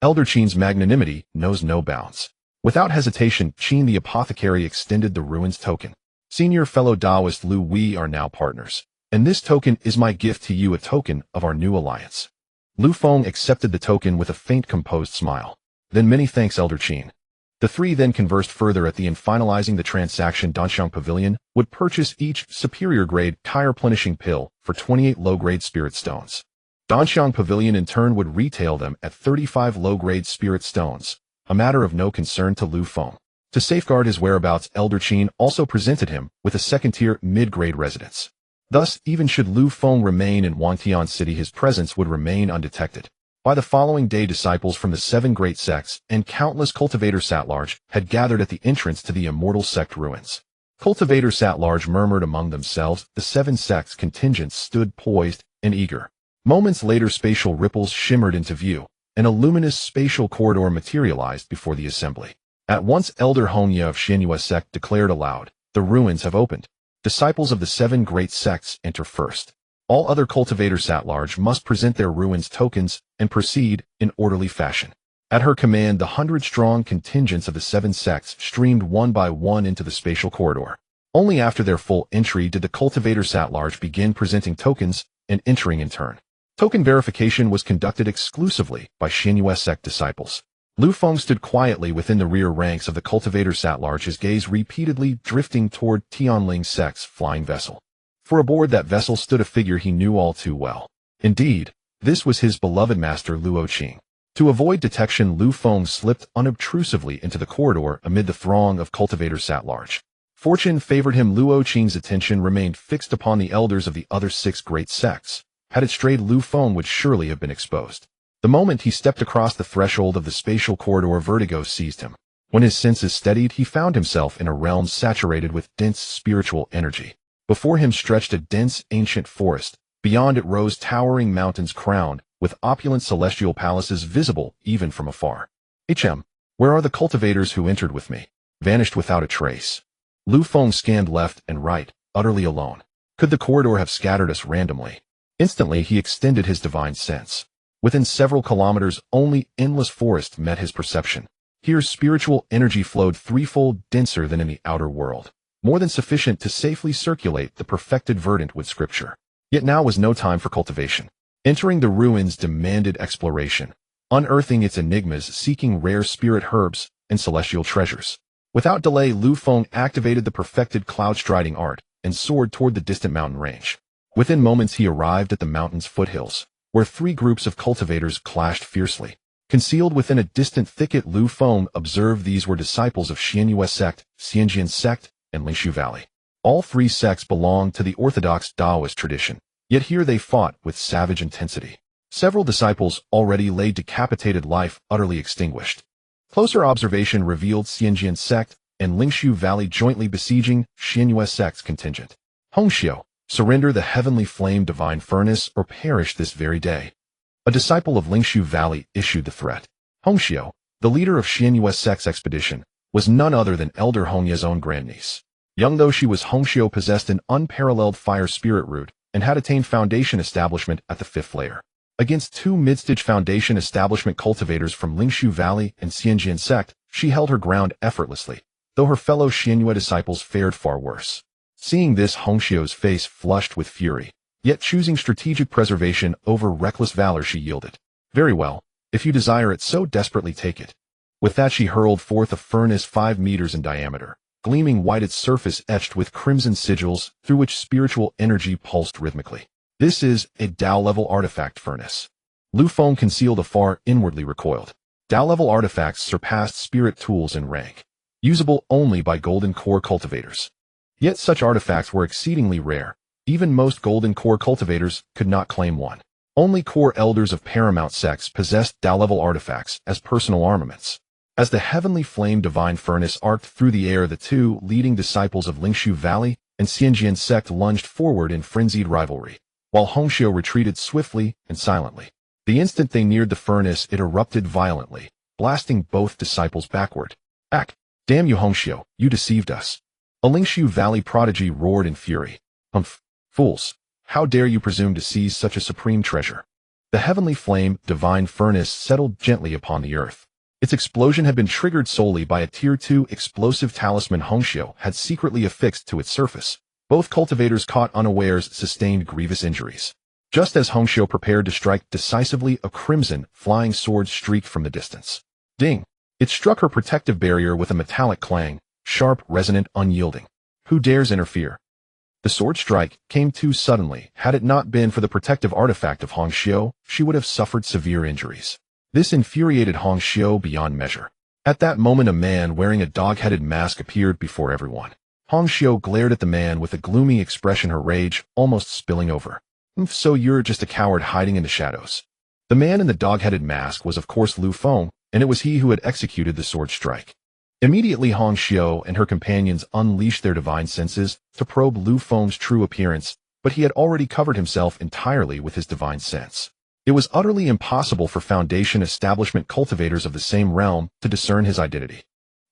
Elder Qin's magnanimity knows no bounds. Without hesitation, Qin the apothecary extended the ruins token. Senior fellow Taoist Lu, we are now partners, and this token is my gift to you, a token of our new alliance. Lu Feng accepted the token with a faint composed smile. Then many thanks, Elder Qin. The three then conversed further at the end. Finalizing the transaction, Danxiang Pavilion would purchase each superior grade Kai replenishing pill for 28 low-grade spirit stones. Danxiang Pavilion in turn would retail them at 35 low-grade spirit stones, a matter of no concern to Lu Feng. To safeguard his whereabouts, Elder Qin also presented him with a second-tier mid-grade residence. Thus, even should Lu Feng remain in Wangtian City, his presence would remain undetected. By the following day, disciples from the 7 great sects and countless cultivators at large had gathered at the entrance to the Immortal Sect ruins. Cultivators at large murmured among themselves. The 7 sects contingents stood poised and eager. Moments later, spatial ripples shimmered into view, and a luminous spatial corridor materialized before the assembly. At once, Elder Hongya of Xianyue Sect declared aloud, "The ruins have opened. Disciples of the 7 great sects enter first. All other cultivators at large must present their ruins tokens and proceed in orderly fashion." At her command, the 100-strong contingents of the 7 sects streamed one by one into the spatial corridor. Only after their full entry did the cultivators at large begin presenting tokens and entering in turn. Token verification was conducted exclusively by Xianyue Sect disciples. Lu Feng stood quietly within the rear ranks of the cultivators at large, his gaze repeatedly drifting toward Tianling Sect's flying vessel. For aboard that vessel stood a figure he knew all too well. Indeed, this was his beloved master Luo Qing. To avoid detection, Lu Feng slipped unobtrusively into the corridor amid the throng of cultivators at large. Fortune favored him. Luo Qing's attention remained fixed upon the elders of the other 6 great sects. Had it strayed, Lu Feng would surely have been exposed. The moment he stepped across the threshold of the spatial corridor, vertigo seized him. When his senses steadied, he found himself in a realm saturated with dense spiritual energy. Before him stretched a dense, ancient forest. Beyond it rose towering mountains crowned with opulent celestial palaces visible even from afar. Where are the cultivators who entered with me? Vanished without a trace. Lu Feng scanned left and right, utterly alone. Could the corridor have scattered us randomly? Instantly, he extended his divine sense. Within several kilometers, only endless forest met his perception. Here, spiritual energy flowed threefold denser than in the outer world, more than sufficient to safely circulate the perfected verdant with scripture. Yet now was no time for cultivation. Entering the ruins demanded exploration, unearthing its enigmas, seeking rare spirit herbs and celestial treasures. Without delay, Lu Feng activated the perfected cloud-striding art and soared toward the distant mountain range. Within moments, he arrived at the mountain's foothills, where 3 groups of cultivators clashed fiercely. Concealed within a distant thicket, Lu Feng observed these were disciples of Xianyue Sect, Tianling Sect, and Lingshu Valley. All 3 sects belonged to the orthodox Taoist tradition, yet here they fought with savage intensity. Several disciples already lay decapitated, life utterly extinguished. Closer observation revealed Tianling Sect and Lingshu Valley jointly besieging Xianyue Sect's contingent. Hongxiu, surrender the heavenly flame divine furnace or perish this very day. A disciple of Lingshu Valley issued the threat. Hongxiu, the leader of Xianyue Sect's expedition, was none other than Elder Hongye's own grandniece. Young though she was, Hongxiu possessed an unparalleled fire spirit root and had attained foundation establishment at the 5th layer. Against 2 mid-stage foundation establishment cultivators from Lingshu Valley and Tianling Sect, she held her ground effortlessly, though her fellow Xianyue disciples fared far worse. Seeing this, Hongxiu's face flushed with fury, yet choosing strategic preservation over reckless valor, she yielded. Very well, if you desire it so desperately, take it. With that she hurled forth a furnace 5 meters in diameter, gleaming white, its surface etched with crimson sigils through which spiritual energy pulsed rhythmically. This is a Tao-level artifact furnace. Lu Feng, concealed afar, inwardly recoiled. Tao-level artifacts surpassed spirit tools in rank, usable only by golden core cultivators. Yet such artifacts were exceedingly rare. Even most golden core cultivators could not claim one. Only core elders of paramount sects possessed Tao-level artifacts as personal armaments. As the heavenly flame divine furnace arced through the air, the 2 leading disciples of Lingshu Valley and Tianling Sect lunged forward in frenzied rivalry, while Hongxiu retreated swiftly and silently. The instant they neared the furnace, it erupted violently, blasting both disciples backward. Ack! Damn you, Hongxiu, you deceived us. A Lingshu Valley prodigy roared in fury. Humph! Fools! How dare you presume to seize such a supreme treasure? The heavenly flame divine furnace settled gently upon the earth. Its explosion had been triggered solely by a Tier 2 explosive talisman Hongxiu had secretly affixed to its surface. Both cultivators, caught unawares, sustained grievous injuries. Just as Hongxiu prepared to strike decisively, a crimson, flying sword streaked from the distance. Ding! It struck her protective barrier with a metallic clang, sharp, resonant, unyielding. Who dares interfere? The sword strike came too suddenly. Had it not been for the protective artifact of Hongxiu, she would have suffered severe injuries. This infuriated Hongxiu beyond measure. At that moment, a man wearing a dog-headed mask appeared before everyone. Hongxiu glared at the man with a gloomy expression, her rage almost spilling over. So you're just a coward hiding in the shadows. The man in the dog-headed mask was of course Lu Feng, and it was he who had executed the sword strike. Immediately Hongxiu and her companions unleashed their divine senses to probe Lu Feng's true appearance, but he had already covered himself entirely with his divine sense. It was utterly impossible for Foundation establishment cultivators of the same realm to discern his identity.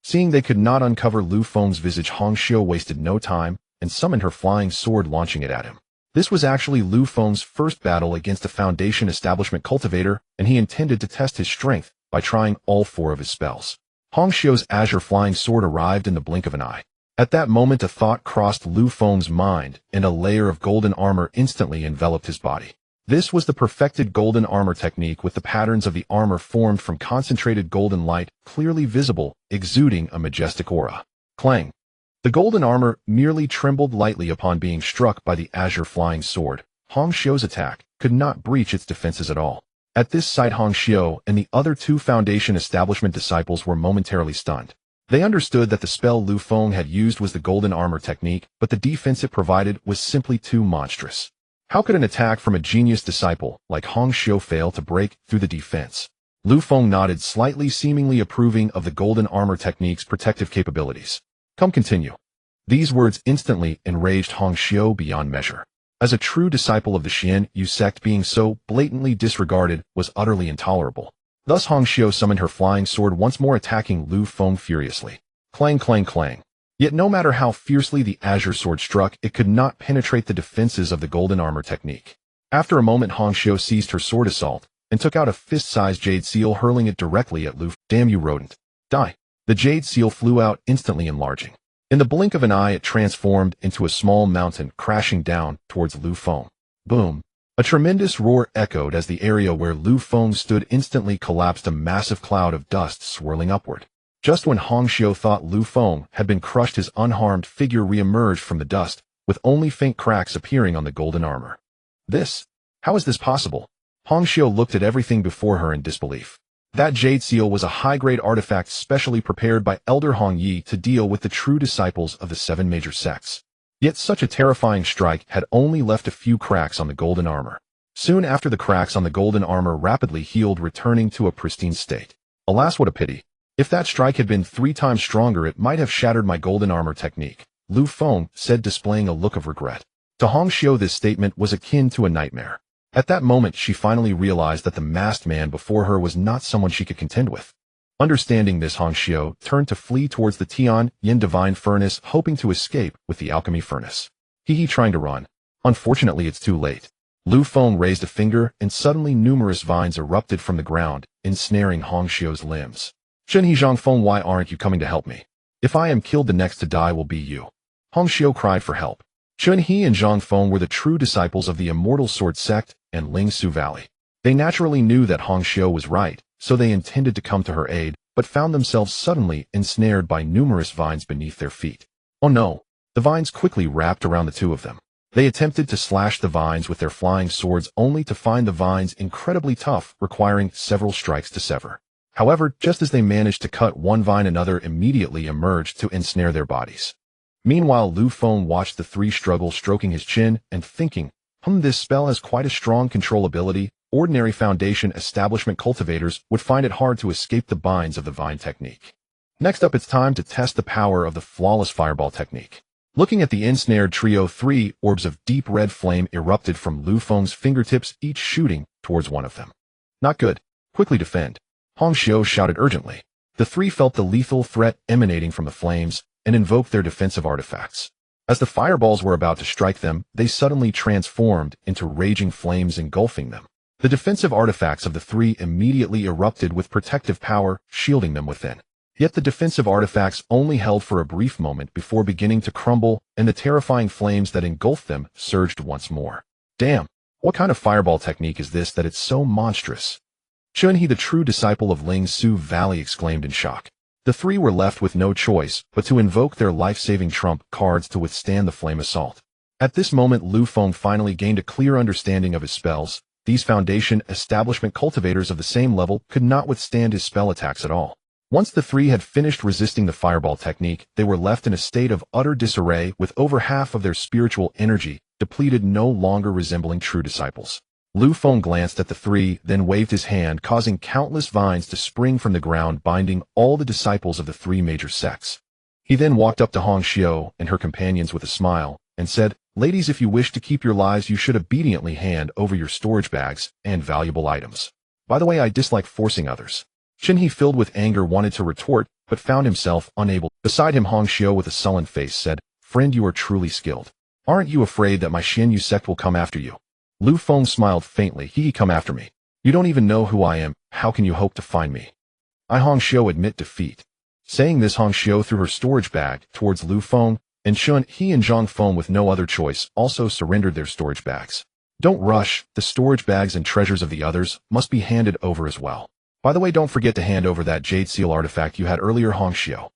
Seeing they could not uncover Lu Feng's visage, Hongxiu wasted no time and summoned her flying sword, launching it at him. This was actually Lu Feng's first battle against a Foundation establishment cultivator, and he intended to test his strength by trying all 4 of his spells. Hongxiu's azure flying sword arrived in the blink of an eye. At that moment a thought crossed Lu Feng's mind, and a layer of golden armor instantly enveloped his body. This was the perfected golden armor technique, with the patterns of the armor formed from concentrated golden light, clearly visible, exuding a majestic aura. Clang! The golden armor merely trembled lightly upon being struck by the azure flying sword. Hongxiu's attack could not breach its defenses at all. At this sight, Hongxiu and the other 2 Foundation establishment disciples were momentarily stunned. They understood that the spell Lu Feng had used was the golden armor technique, but the defense it provided was simply too monstrous. How could an attack from a genius disciple like Hongxiu fail to break through the defense? Lu Feng nodded slightly, seemingly approving of the golden armor technique's protective capabilities. Come, continue. These words instantly enraged Hongxiu beyond measure. As a true disciple of the Xianyue Sect, being so blatantly disregarded was utterly intolerable. Thus Hongxiu summoned her flying sword, once more attacking Lu Feng furiously. Clang, clang, clang. Yet no matter how fiercely the azure sword struck, it could not penetrate the defenses of the golden armor technique. After a moment, Hongxiu seized her sword assault and took out a fist-sized jade seal, hurling it directly at Lu Feng. Damn you, rodent. Die. The jade seal flew out, instantly enlarging. In the blink of an eye, it transformed into a small mountain, crashing down towards Lu Feng. Boom. A tremendous roar echoed as the area where Lu Feng stood instantly collapsed, a massive cloud of dust swirling upward. Just when Hongxiu thought Lu Feng had been crushed, his unharmed figure re-emerged from the dust, with only faint cracks appearing on the golden armor. How is this possible? Hongxiu looked at everything before her in disbelief. That jade seal was a high-grade artifact specially prepared by Elder Hong Yi to deal with the true disciples of the 7 major sects. Yet such a terrifying strike had only left a few cracks on the golden armor. Soon after, the cracks on the golden armor rapidly healed, returning to a pristine state. Alas, what a pity. If that strike had been 3 times stronger, it might have shattered my golden armor technique, Lu Feng said, displaying a look of regret. To Hongxiu, this statement was akin to a nightmare. At that moment, she finally realized that the masked man before her was not someone she could contend with. Understanding this, Hongxiu turned to flee towards the Tianling divine furnace, hoping to escape with the alchemy furnace. He trying to run. Unfortunately, it's too late. Lu Feng raised a finger, and suddenly numerous vines erupted from the ground, ensnaring Hongxiu's limbs. Zhenghe Zhangfeng, why aren't you coming to help me? If I am killed, the next to die will be you. Hongxiu cried for help. Zhenghe and Zhangfeng were the true disciples of the Immortal Sword Sect and Lingsu Valley. They naturally knew that Hongxiu was right, so they intended to come to her aid, but found themselves suddenly ensnared by numerous vines beneath their feet. Oh no! The vines quickly wrapped around the two of them. They attempted to slash the vines with their flying swords, only to find the vines incredibly tough, requiring several strikes to sever. However, just as they managed to cut one vine, another immediately emerged to ensnare their bodies. Meanwhile, Lu Feng watched the three struggle, stroking his chin and thinking, this spell has quite a strong control ability. Ordinary foundation establishment cultivators would find it hard to escape the binds of the vine technique. Next up, it's time to test the power of the flawless fireball technique. Looking at the ensnared trio, 3 orbs of deep red flame erupted from Lu Feng's fingertips, each shooting towards one of them. Not good. Quickly defend. Hongxiu shouted urgently. The 3 felt the lethal threat emanating from the flames and invoked their defensive artifacts. As the fireballs were about to strike them, they suddenly transformed into raging flames, engulfing them. The defensive artifacts of the 3 immediately erupted with protective power, shielding them within. Yet the defensive artifacts only held for a brief moment before beginning to crumble, and the terrifying flames that engulfed them surged once more. Damn! What kind of fireball technique is this that it's so monstrous? Zhenghe, the true disciple of Lingsu Valley, exclaimed in shock. The 3 were left with no choice but to invoke their life-saving trump cards to withstand the flame assault. At this moment, Lu Feng finally gained a clear understanding of his spells. These foundation establishment cultivators of the same level could not withstand his spell attacks at all. Once the 3 had finished resisting the fireball technique, they were left in a state of utter disarray, with over half of their spiritual energy depleted, no longer resembling true disciples. Lu Feng glanced at the 3, then waved his hand, causing countless vines to spring from the ground, binding all the disciples of the 3 major sects. He then walked up to Hongxiu and her companions with a smile, and said, "Ladies, if you wish to keep your lives, you should obediently hand over your storage bags and valuable items. By the way, I dislike forcing others." Zhenghe, filled with anger, wanted to retort, but found himself unable. Beside him, Hongxiu, with a sullen face, said, "Friend, you are truly skilled. Aren't you afraid that my Xianyu sect will come after you?" Lu Feng smiled faintly. "He come after me. You don't even know who I am. How can you hope to find me?" Hongxiu admit defeat. Saying this, Hongxiu threw her storage bag towards Lu Feng, and Zhenghe and Zhangfeng, with no other choice, also surrendered their storage bags. Don't rush. The storage bags and treasures of the others must be handed over as well. By the way, don't forget to hand over that jade seal artifact you had earlier, Hongxiu.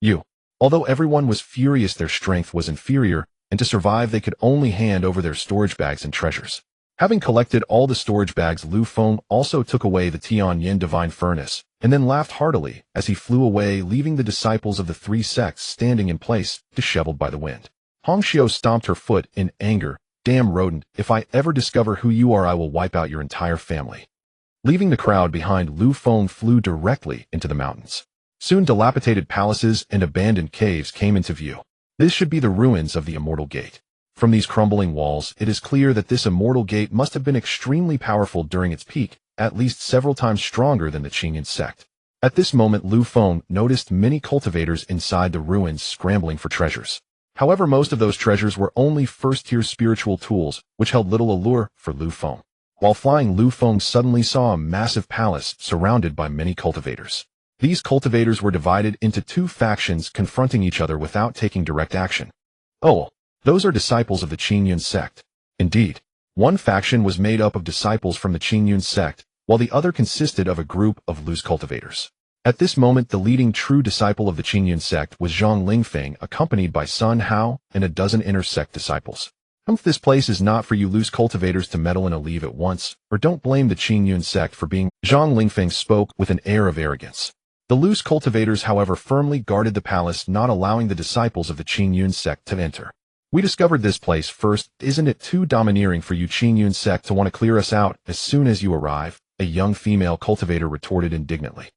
You. Although everyone was furious their strength was inferior, and to survive they could only hand over their storage bags and treasures. Having collected all the storage bags, Lu Feng also took away the Tianling divine furnace, and then laughed heartily as he flew away, leaving the disciples of the 3 sects standing in place, disheveled by the wind. Hongxiu stomped her foot in anger. "Damn rodent, if I ever discover who you are, I will wipe out your entire family." Leaving the crowd behind, Lu Feng flew directly into the mountains. Soon dilapidated palaces and abandoned caves came into view. This should be the ruins of the Immortal Gate. From these crumbling walls, it is clear that this Immortal Gate must have been extremely powerful during its peak, at least several times stronger than the Tianling Sect. At this moment, Lu Feng noticed many cultivators inside the ruins scrambling for treasures. However, most of those treasures were only first-tier spiritual tools, which held little allure for Lu Feng. While flying, Lu Feng suddenly saw a massive palace surrounded by many cultivators. These cultivators were divided into 2 factions, confronting each other without taking direct action. Oh, those are disciples of the Tianling Sect. Indeed, one faction was made up of disciples from the Tianling Sect, while the other consisted of a group of loose cultivators. At this moment, the leading true disciple of the Tianling Sect was Zhang Lingfeng, accompanied by Sun Hao and a dozen inner sect disciples. This place is not for you loose cultivators to meddle in and leave at once, or don't blame the Tianling Sect for being. Zhang Lingfeng spoke with an air of arrogance. The loose cultivators, however, firmly guarded the palace, not allowing the disciples of the Tianling Sect to enter. "We discovered this place first. Isn't it too domineering for you Tianling Sect to want to clear us out as soon as you arrive?" a young female cultivator retorted indignantly.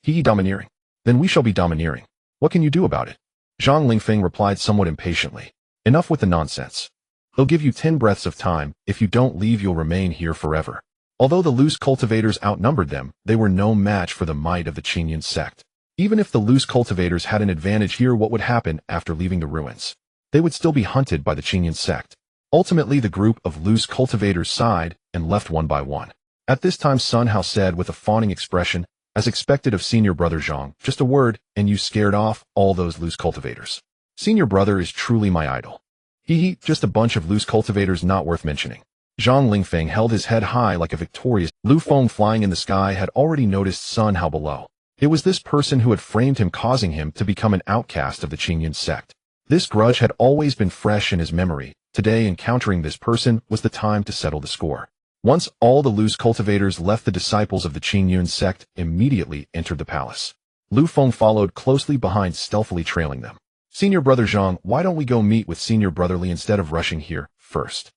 He domineering. Then we shall be domineering. What can you do about it? Zhang Lingfeng replied somewhat impatiently. Enough with the nonsense. They'll give you 10 breaths of time. If you don't leave, you'll remain here forever. Although the loose cultivators outnumbered them, they were no match for the might of the Tianling Sect. Even if the loose cultivators had an advantage here, what would happen after leaving the ruins? They would still be hunted by the Tianling Sect. Ultimately, the group of loose cultivators sighed and left one by one. At this time, Sun Hao said with a fawning expression, as expected of senior brother Zhang, just a word, and you scared off all those loose cultivators. Senior brother is truly my idol. Just a bunch of loose cultivators not worth mentioning. Zhang Lingfeng held his head high like a victorious. Lu Feng flying in the sky had already noticed Sun Hao below. It was this person who had framed him, causing him to become an outcast of the Tianling Sect. This grudge had always been fresh in his memory. Today, encountering this person was the time to settle the score. Once all the loose cultivators left, the disciples of the Tianling Sect immediately entered the palace. Lu Feng followed closely behind, stealthily trailing them. Senior brother Zhang, why don't we go meet with senior brother Li instead of rushing here first?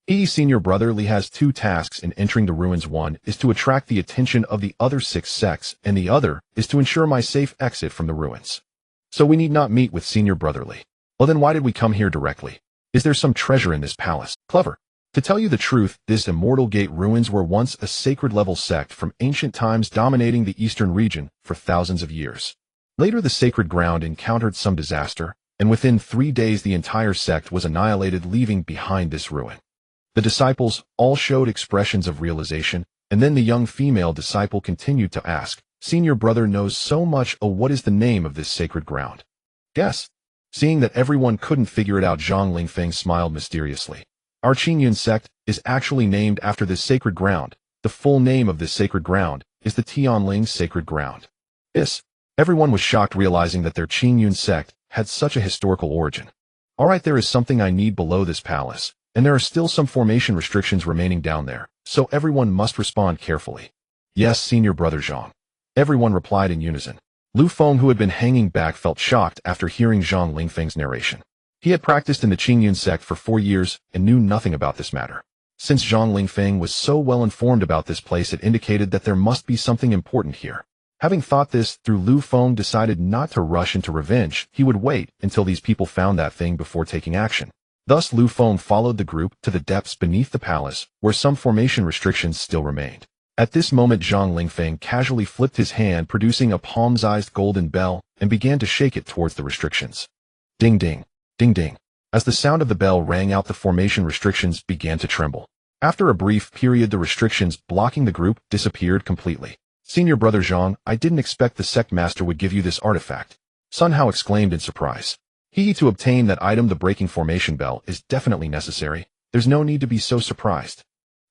Senior brother Li has two tasks in entering the ruins. One is to attract the attention of the other 6 sects, and the other is to ensure my safe exit from the ruins. So we need not meet with senior brother Li. Well, then why did we come here directly? Is there some treasure in this palace? Clever. To tell you the truth, this Immortal Gate ruins were once a sacred-level sect from ancient times, dominating the eastern region for thousands of years. Later, the sacred ground encountered some disaster, and within 3 days the entire sect was annihilated, leaving behind this ruin. The disciples all showed expressions of realization, and then the young female disciple continued to ask, Senior brother knows so much. Oh, what is the name of this sacred ground? Guess. Seeing that everyone couldn't figure it out, Zhang Lingfeng smiled mysteriously. Our Tianling Sect is actually named after this sacred ground. The full name of this sacred ground is the Tianling Sacred Ground. Everyone was shocked, realizing that their Tianling Sect had such a historical origin. Alright, there is something I need below this palace, and there are still some formation restrictions remaining down there, so everyone must respond carefully. Yes, senior brother Zhang. Everyone replied in unison. Lu Feng, who had been hanging back, felt shocked after hearing Zhang Lingfeng's narration. He had practiced in the Tianling Sect for 4 years and knew nothing about this matter. Since Zhang Lingfeng was so well informed about this place, it indicated that there must be something important here. Having thought this through, Lu Feng decided not to rush into revenge. He would wait until these people found that thing before taking action. Thus, Lu Feng followed the group to the depths beneath the palace, where some formation restrictions still remained. At this moment, Zhang Lingfeng casually flipped his hand, producing a palm-sized golden bell, and began to shake it towards the restrictions. Ding ding, ding ding. As the sound of the bell rang out, the formation restrictions began to tremble. After a brief period, the restrictions blocking the group disappeared completely. Senior brother Zhang, I didn't expect the sect master would give you this artifact. Sun Hao exclaimed in surprise. To obtain that item, the breaking formation bell, is definitely necessary. There's no need to be so surprised.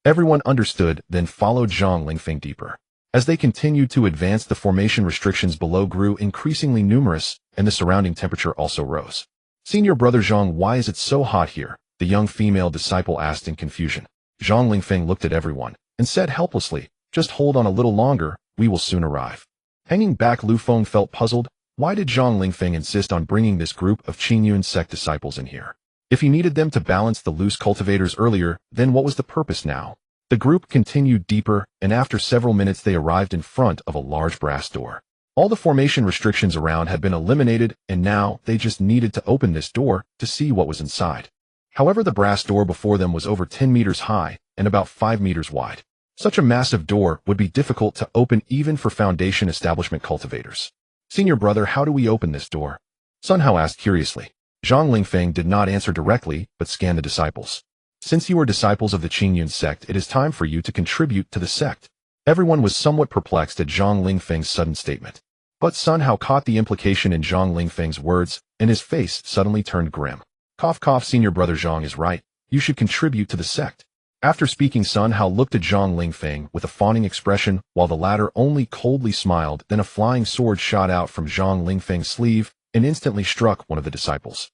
Everyone understood, then followed Zhang Lingfeng deeper. As they continued to advance, the formation restrictions below grew increasingly numerous, and the surrounding temperature also rose. Senior brother Zhang, why is it so hot here? The young female disciple asked in confusion. Zhang Lingfeng looked at everyone and said helplessly, just hold on a little longer, we will soon arrive. Hanging back, Lu Feng felt puzzled. Why did Zhang Lingfeng insist on bringing this group of Tianling Sect disciples in here? If he needed them to balance the loose cultivators earlier, then what was the purpose now? The group continued deeper, and after several minutes they arrived in front of a large brass door. All the formation restrictions around had been eliminated, and now they just needed to open this door to see what was inside. However, the brass door before them was over 10 meters high and about 5 meters wide. Such a massive door would be difficult to open even for foundation establishment cultivators. Senior brother, how do we open this door? Sun Hao asked curiously. Zhang Lingfeng did not answer directly, but scanned the disciples. Since you are disciples of the Tianling Sect, it is time for you to contribute to the sect. Everyone was somewhat perplexed at Zhang Lingfeng's sudden statement. But Sun Hao caught the implication in Zhang Lingfeng's words, and his face suddenly turned grim. Cough cough, senior brother Zhang is right. You should contribute to the sect. After speaking, Sun Hao looked at Zhang Lingfeng with a fawning expression, while the latter only coldly smiled. Then a flying sword shot out from Zhang Lingfeng's sleeve and instantly struck one of the disciples.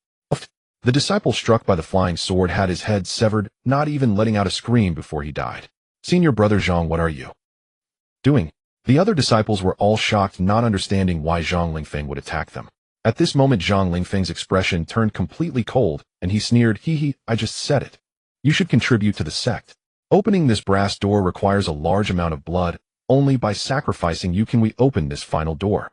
The disciple struck by the flying sword had his head severed, not even letting out a scream before he died. Senior brother Zhang, what are you doing? The other disciples were all shocked, not understanding why Zhang Lingfeng would attack them. At this moment, Zhang Lingfeng's expression turned completely cold, and he sneered, I just said it. You should contribute to the sect. Opening this brass door requires a large amount of blood, only by sacrificing you can we open this final door.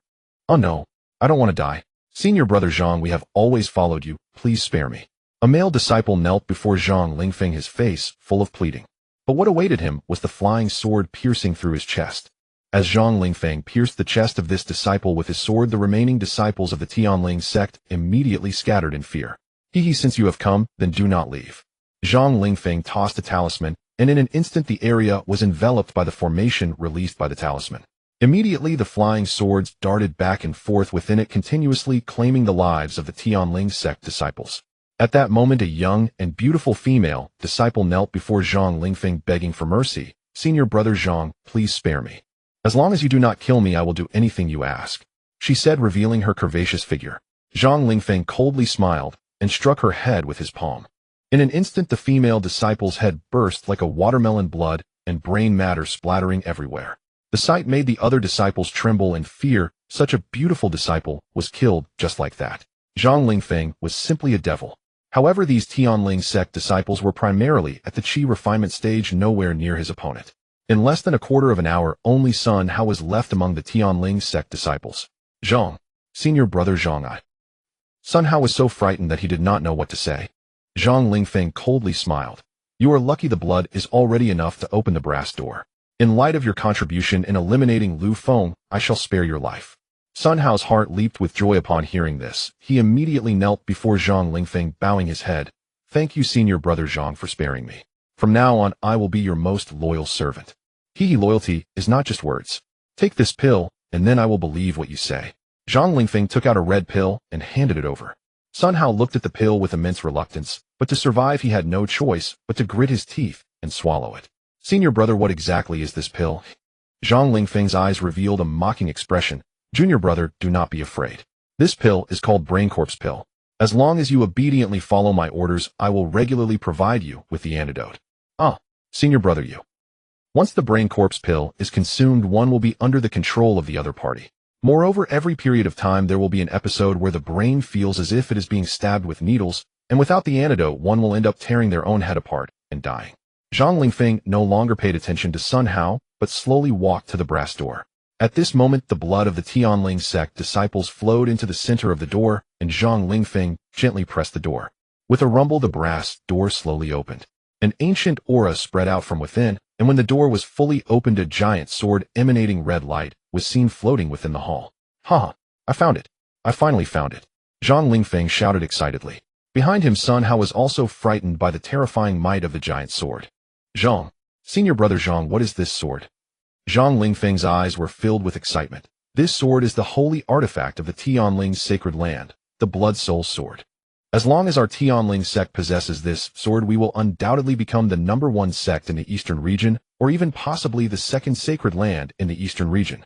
Oh no, I don't want to die. Senior brother Zhang, we have always followed you, please spare me. A male disciple knelt before Zhang Lingfeng, his face full of pleading. But what awaited him was the flying sword piercing through his chest. As Zhang Lingfeng pierced the chest of this disciple with his sword, the remaining disciples of the Tianling Sect immediately scattered in fear. Since you have come, then do not leave. Zhang Lingfeng tossed a talisman, and in an instant the area was enveloped by the formation released by the talisman. Immediately the flying swords darted back and forth within it, continuously claiming the lives of the Tianling Sect disciples. At that moment a young and beautiful female disciple knelt before Zhang Lingfeng begging for mercy. Senior brother Zhang, please spare me. As long as you do not kill me, I will do anything you ask, she said, revealing her curvaceous figure. Zhang Lingfeng coldly smiled and struck her head with his palm. In an instant the female disciple's head burst like a watermelon, blood and brain matter splattering everywhere. The sight made the other disciples tremble in fear. Such a beautiful disciple was killed just like that. Zhang Lingfeng was simply a devil. However, these Tianling Sect disciples were primarily at the Qi refinement stage, nowhere near his opponent. In less than a quarter of an hour, only Sun Hao was left among the Tianling Sect disciples. Zhang, senior brother Zhang. Sun Hao was so frightened that he did not know what to say. Zhang Lingfeng coldly smiled. You are lucky the blood is already enough to open the brass door. In light of your contribution in eliminating Lu Feng, I shall spare your life. Sun Hao's heart leaped with joy upon hearing this. He immediately knelt before Zhang Lingfeng, bowing his head. Thank you, senior brother Zhang, for sparing me. From now on, I will be your most loyal servant. Loyalty is not just words. Take this pill, and then I will believe what you say. Zhang Lingfeng took out a red pill and handed it over. Sun Hao looked at the pill with immense reluctance, but to survive he had no choice but to grit his teeth and swallow it. Senior brother, what exactly is this pill? Zhang Lingfeng's eyes revealed a mocking expression. Junior brother, do not be afraid. This pill is called Brain Corpse Pill. As long as you obediently follow my orders, I will regularly provide you with the antidote. Senior brother, you. Once the Brain Corpse Pill is consumed, one will be under the control of the other party. Moreover, every period of time there will be an episode where the brain feels as if it is being stabbed with needles, and without the antidote one will end up tearing their own head apart and dying. Zhang Lingfeng no longer paid attention to Sun Hao, but slowly walked to the brass door. At this moment the blood of the Tianling Sect disciples flowed into the center of the door, and Zhang Lingfeng gently pressed the door. With a rumble the brass door slowly opened. An ancient aura spread out from within, and when the door was fully opened, a giant sword emanating red light was seen floating within the hall. I found it. I finally found it. Zhang Lingfeng shouted excitedly. Behind him Sun Hao was also frightened by the terrifying might of the giant sword. Zhang, senior brother Zhang, what is this sword? Zhang Lingfeng's eyes were filled with excitement. This sword is the holy artifact of the Tianling's sacred land, the Blood Soul Sword. As long as our Tianling Sect possesses this sword, we will undoubtedly become the #1 sect in the eastern region, or even possibly the second sacred land in the eastern region.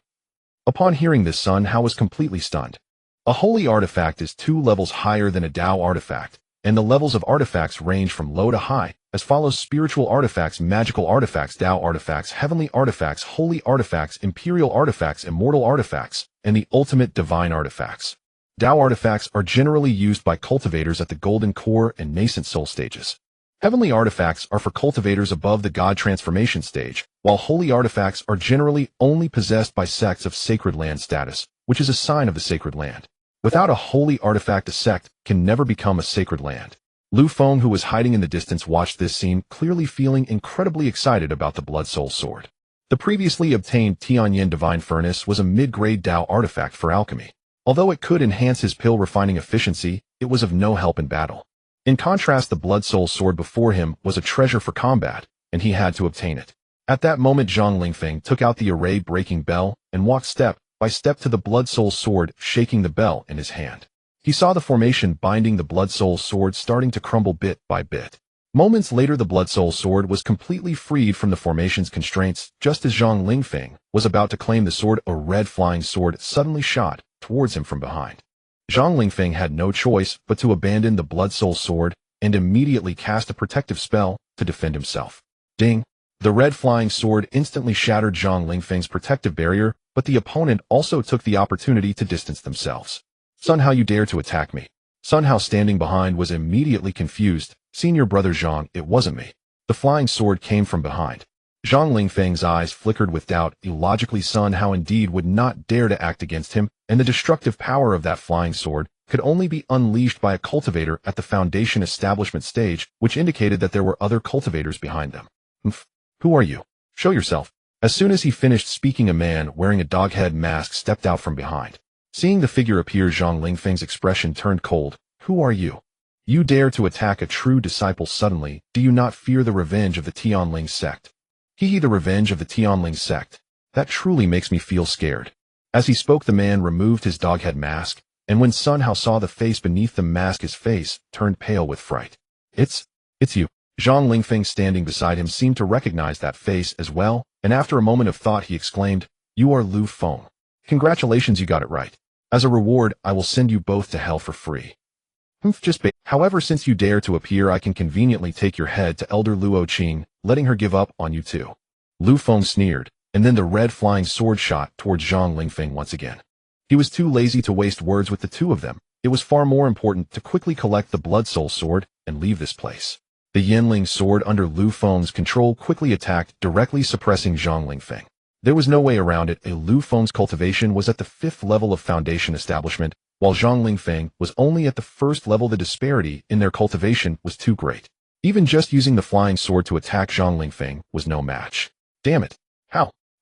Upon hearing this, Sun Hao was completely stunned. A holy artifact is 2 levels higher than a Dao artifact, and the levels of artifacts range from low to high, as follows: spiritual artifacts, magical artifacts, Dao artifacts, heavenly artifacts, holy artifacts, imperial artifacts, immortal artifacts, and the ultimate divine artifacts. Dao artifacts are generally used by cultivators at the golden core and nascent soul stages. Heavenly artifacts are for cultivators above the god transformation stage, while holy artifacts are generally only possessed by sects of sacred land status, which is a sign of the sacred land. Without a holy artifact, a sect can never become a sacred land. Lu Feng, who was hiding in the distance, watched this scene, clearly feeling incredibly excited about the Blood Soul Sword. The previously obtained Tianyin Divine Furnace was a mid-grade Dao artifact for alchemy. Although it could enhance his pill refining efficiency, it was of no help in battle. In contrast, the Blood Soul Sword before him was a treasure for combat, and he had to obtain it. At that moment Zhang Lingfeng took out the array-breaking bell and walked step by step to the Blood Soul Sword, shaking the bell in his hand. He saw the formation binding the Blood Soul Sword starting to crumble bit by bit. Moments later the Blood Soul Sword was completely freed from the formation's constraints. Just as Zhang Lingfeng was about to claim the sword, a red flying sword suddenly shot towards him from behind. Zhang Lingfeng had no choice but to abandon the Blood Soul Sword and immediately cast a protective spell to defend himself. Ding! The red flying sword instantly shattered Zhang Lingfeng's protective barrier, but the opponent also took the opportunity to distance themselves. Sun Hao, you dare to attack me? Sun Hao, standing behind, was immediately confused. Senior brother Zhang, it wasn't me. The flying sword came from behind. Zhang Lingfeng's eyes flickered with doubt. Illogically, Sun Hao indeed would not dare to act against him, and the destructive power of that flying sword could only be unleashed by a cultivator at the Foundation establishment stage, which indicated that there were other cultivators behind them. Who are you? Show yourself. As soon as he finished speaking, a man wearing a dog-head mask stepped out from behind. Seeing the figure appear, Zhang Lingfeng's expression turned cold. Who are you? You dare to attack a true disciple suddenly? Do you not fear the revenge of the Tianling Sect? The revenge of the Tianling Sect. That truly makes me feel scared. As he spoke, the man removed his dog-head mask, and when Sun Hao saw the face beneath the mask, his face turned pale with fright. It's you. Zhang Lingfeng, standing beside him, seemed to recognize that face as well, and after a moment of thought he exclaimed, You are Lu Feng. Congratulations, you got it right. As a reward, I will send you both to hell for free. However, since you dare to appear, I can conveniently take your head to Elder Luo Qing, letting her give up on you too. Lu Feng sneered, and then the red flying sword shot towards Zhang Lingfeng once again. He was too lazy to waste words with the two of them. It was far more important to quickly collect the Blood Soul sword and leave this place. The Yanling sword under Lu Feng's control quickly attacked, directly suppressing Zhang Lingfeng. There was no way around it. Lu Feng's cultivation was at the 5th level of Foundation establishment, while Zhang Lingfeng was only at the 1st level. The disparity in their cultivation was too great. Even just using the flying sword to attack Zhang Lingfeng was no match. Damn it.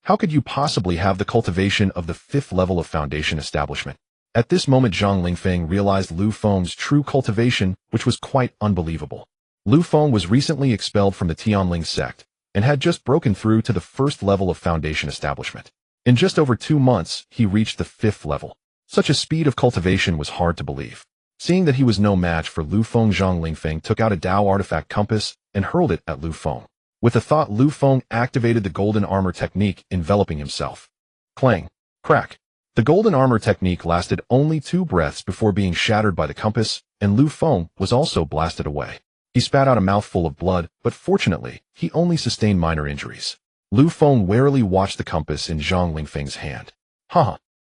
How could you possibly have the cultivation of the 5th level of Foundation establishment? At this moment, Zhang Lingfeng realized Lu Feng's true cultivation, which was quite unbelievable. Lu Feng was recently expelled from the Tianling Sect, and had just broken through to the 1st level of Foundation establishment. In just over 2 months, he reached the 5th level. Such a speed of cultivation was hard to believe. Seeing that he was no match for Lu Feng, Zhang Lingfeng took out a Dao artifact compass and hurled it at Lu Feng. With the thought, Lu Feng activated the golden armor technique, enveloping himself. Clang. Crack. The golden armor technique lasted only 2 breaths before being shattered by the compass, and Lu Feng was also blasted away. He spat out a mouthful of blood, but fortunately, he only sustained minor injuries. Lu Feng warily watched the compass in Zhang Lingfeng's hand.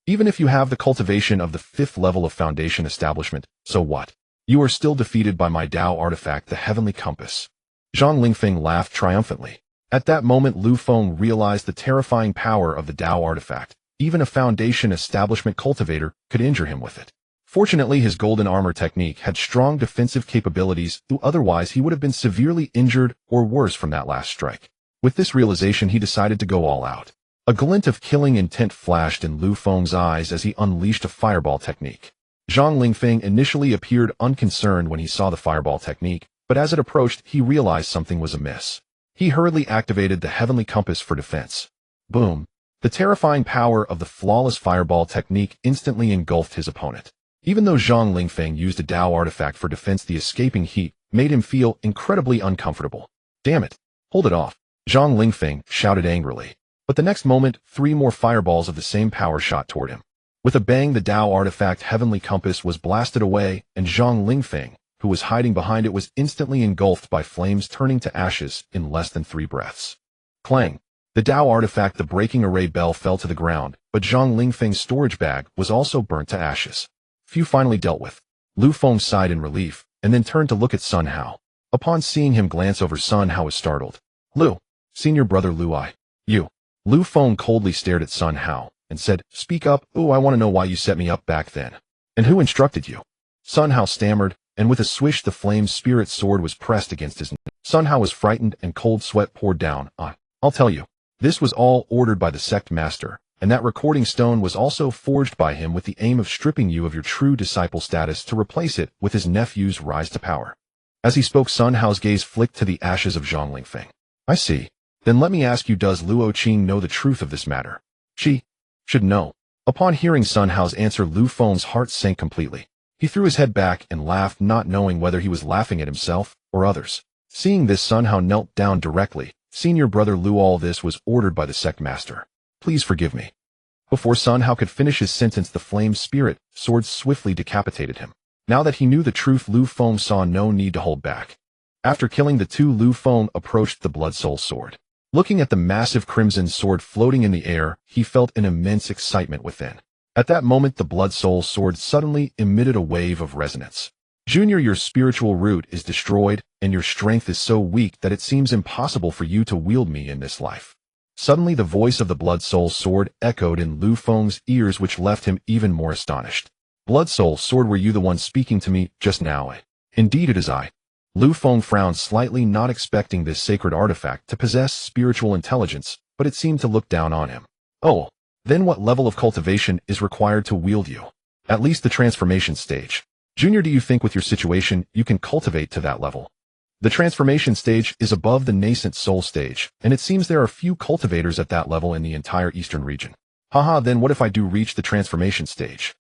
Even if you have the cultivation of the 5th level of Foundation establishment, so what? You are still defeated by my Dao artifact, the heavenly compass. Zhang Lingfeng laughed triumphantly. At that moment, Lu Feng realized the terrifying power of the Dao artifact. Even a Foundation establishment cultivator could injure him with it. Fortunately, his golden armor technique had strong defensive capabilities, though otherwise he would have been severely injured or worse from that last strike. With this realization, he decided to go all out. A glint of killing intent flashed in Lu Feng's eyes as he unleashed a fireball technique. Zhang Lingfeng initially appeared unconcerned when he saw the fireball technique, but as it approached, he realized something was amiss. He hurriedly activated the heavenly compass for defense. Boom! The terrifying power of the flawless fireball technique instantly engulfed his opponent. Even though Zhang Lingfeng used a Dao artifact for defense, the escaping heat made him feel incredibly uncomfortable. Damn it! Hold it off! Zhang Lingfeng shouted angrily. But the next moment, 3 more fireballs of the same power shot toward him. With a bang, the Dao artifact heavenly compass was blasted away, and Zhang Lingfeng, who was hiding behind it, was instantly engulfed by flames, turning to ashes in less than 3 breaths. Clang! The Dao artifact, the breaking array bell, fell to the ground, but Zhang Lingfeng's storage bag was also burnt to ashes. Few finally dealt with. Lu Feng sighed in relief, and then turned to look at Sun Hao. Upon seeing him glance over, Sun Hao was startled. Lu, senior brother Lu, you. Lu Feng coldly stared at Sun Hao, and said, Speak up. I want to know why you set me up back then. And who instructed you? Sun Hao stammered, and with a swish the flame spirit sword was pressed against his neck. Sun Hao was frightened, and cold sweat poured down. I'll tell you. This was all ordered by the sect master, and that recording stone was also forged by him with the aim of stripping you of your true disciple status to replace it with his nephew's rise to power. As he spoke, Sun Hao's gaze flicked to the ashes of Zhang Lingfeng. I see. Then let me ask you, does Luo Qing know the truth of this matter? She should know. Upon hearing Sun Hao's answer, Lu Feng's heart sank completely. He threw his head back and laughed, not knowing whether he was laughing at himself or others. Seeing this, Sun Hao knelt down directly. Senior brother Lu, all this was ordered by the sect master. Please forgive me. Before Sun Hao could finish his sentence, the flame spirit sword swiftly decapitated him. Now that he knew the truth, Lu Feng saw no need to hold back. After killing the 2, Lu Feng approached the Blood Soul sword. Looking at the massive crimson sword floating in the air, he felt an immense excitement within. At that moment, the Blood Soul sword suddenly emitted a wave of resonance. Junior, your spiritual root is destroyed, and your strength is so weak that it seems impossible for you to wield me in this life. Suddenly the voice of the Blood Soul Sword echoed in Lu Feng's ears, which left him even more astonished. Blood Soul Sword, were you the one speaking to me just now? Indeed it is I. Lu Feng frowned slightly, not expecting this sacred artifact to possess spiritual intelligence, but it seemed to look down on him. Oh, then what level of cultivation is required to wield you? At least the transformation stage. Junior, do you think with your situation you can cultivate to that level? The transformation stage is above the nascent soul stage, and it seems there are few cultivators at that level in the entire eastern region. Haha, then what if I do reach the transformation stage?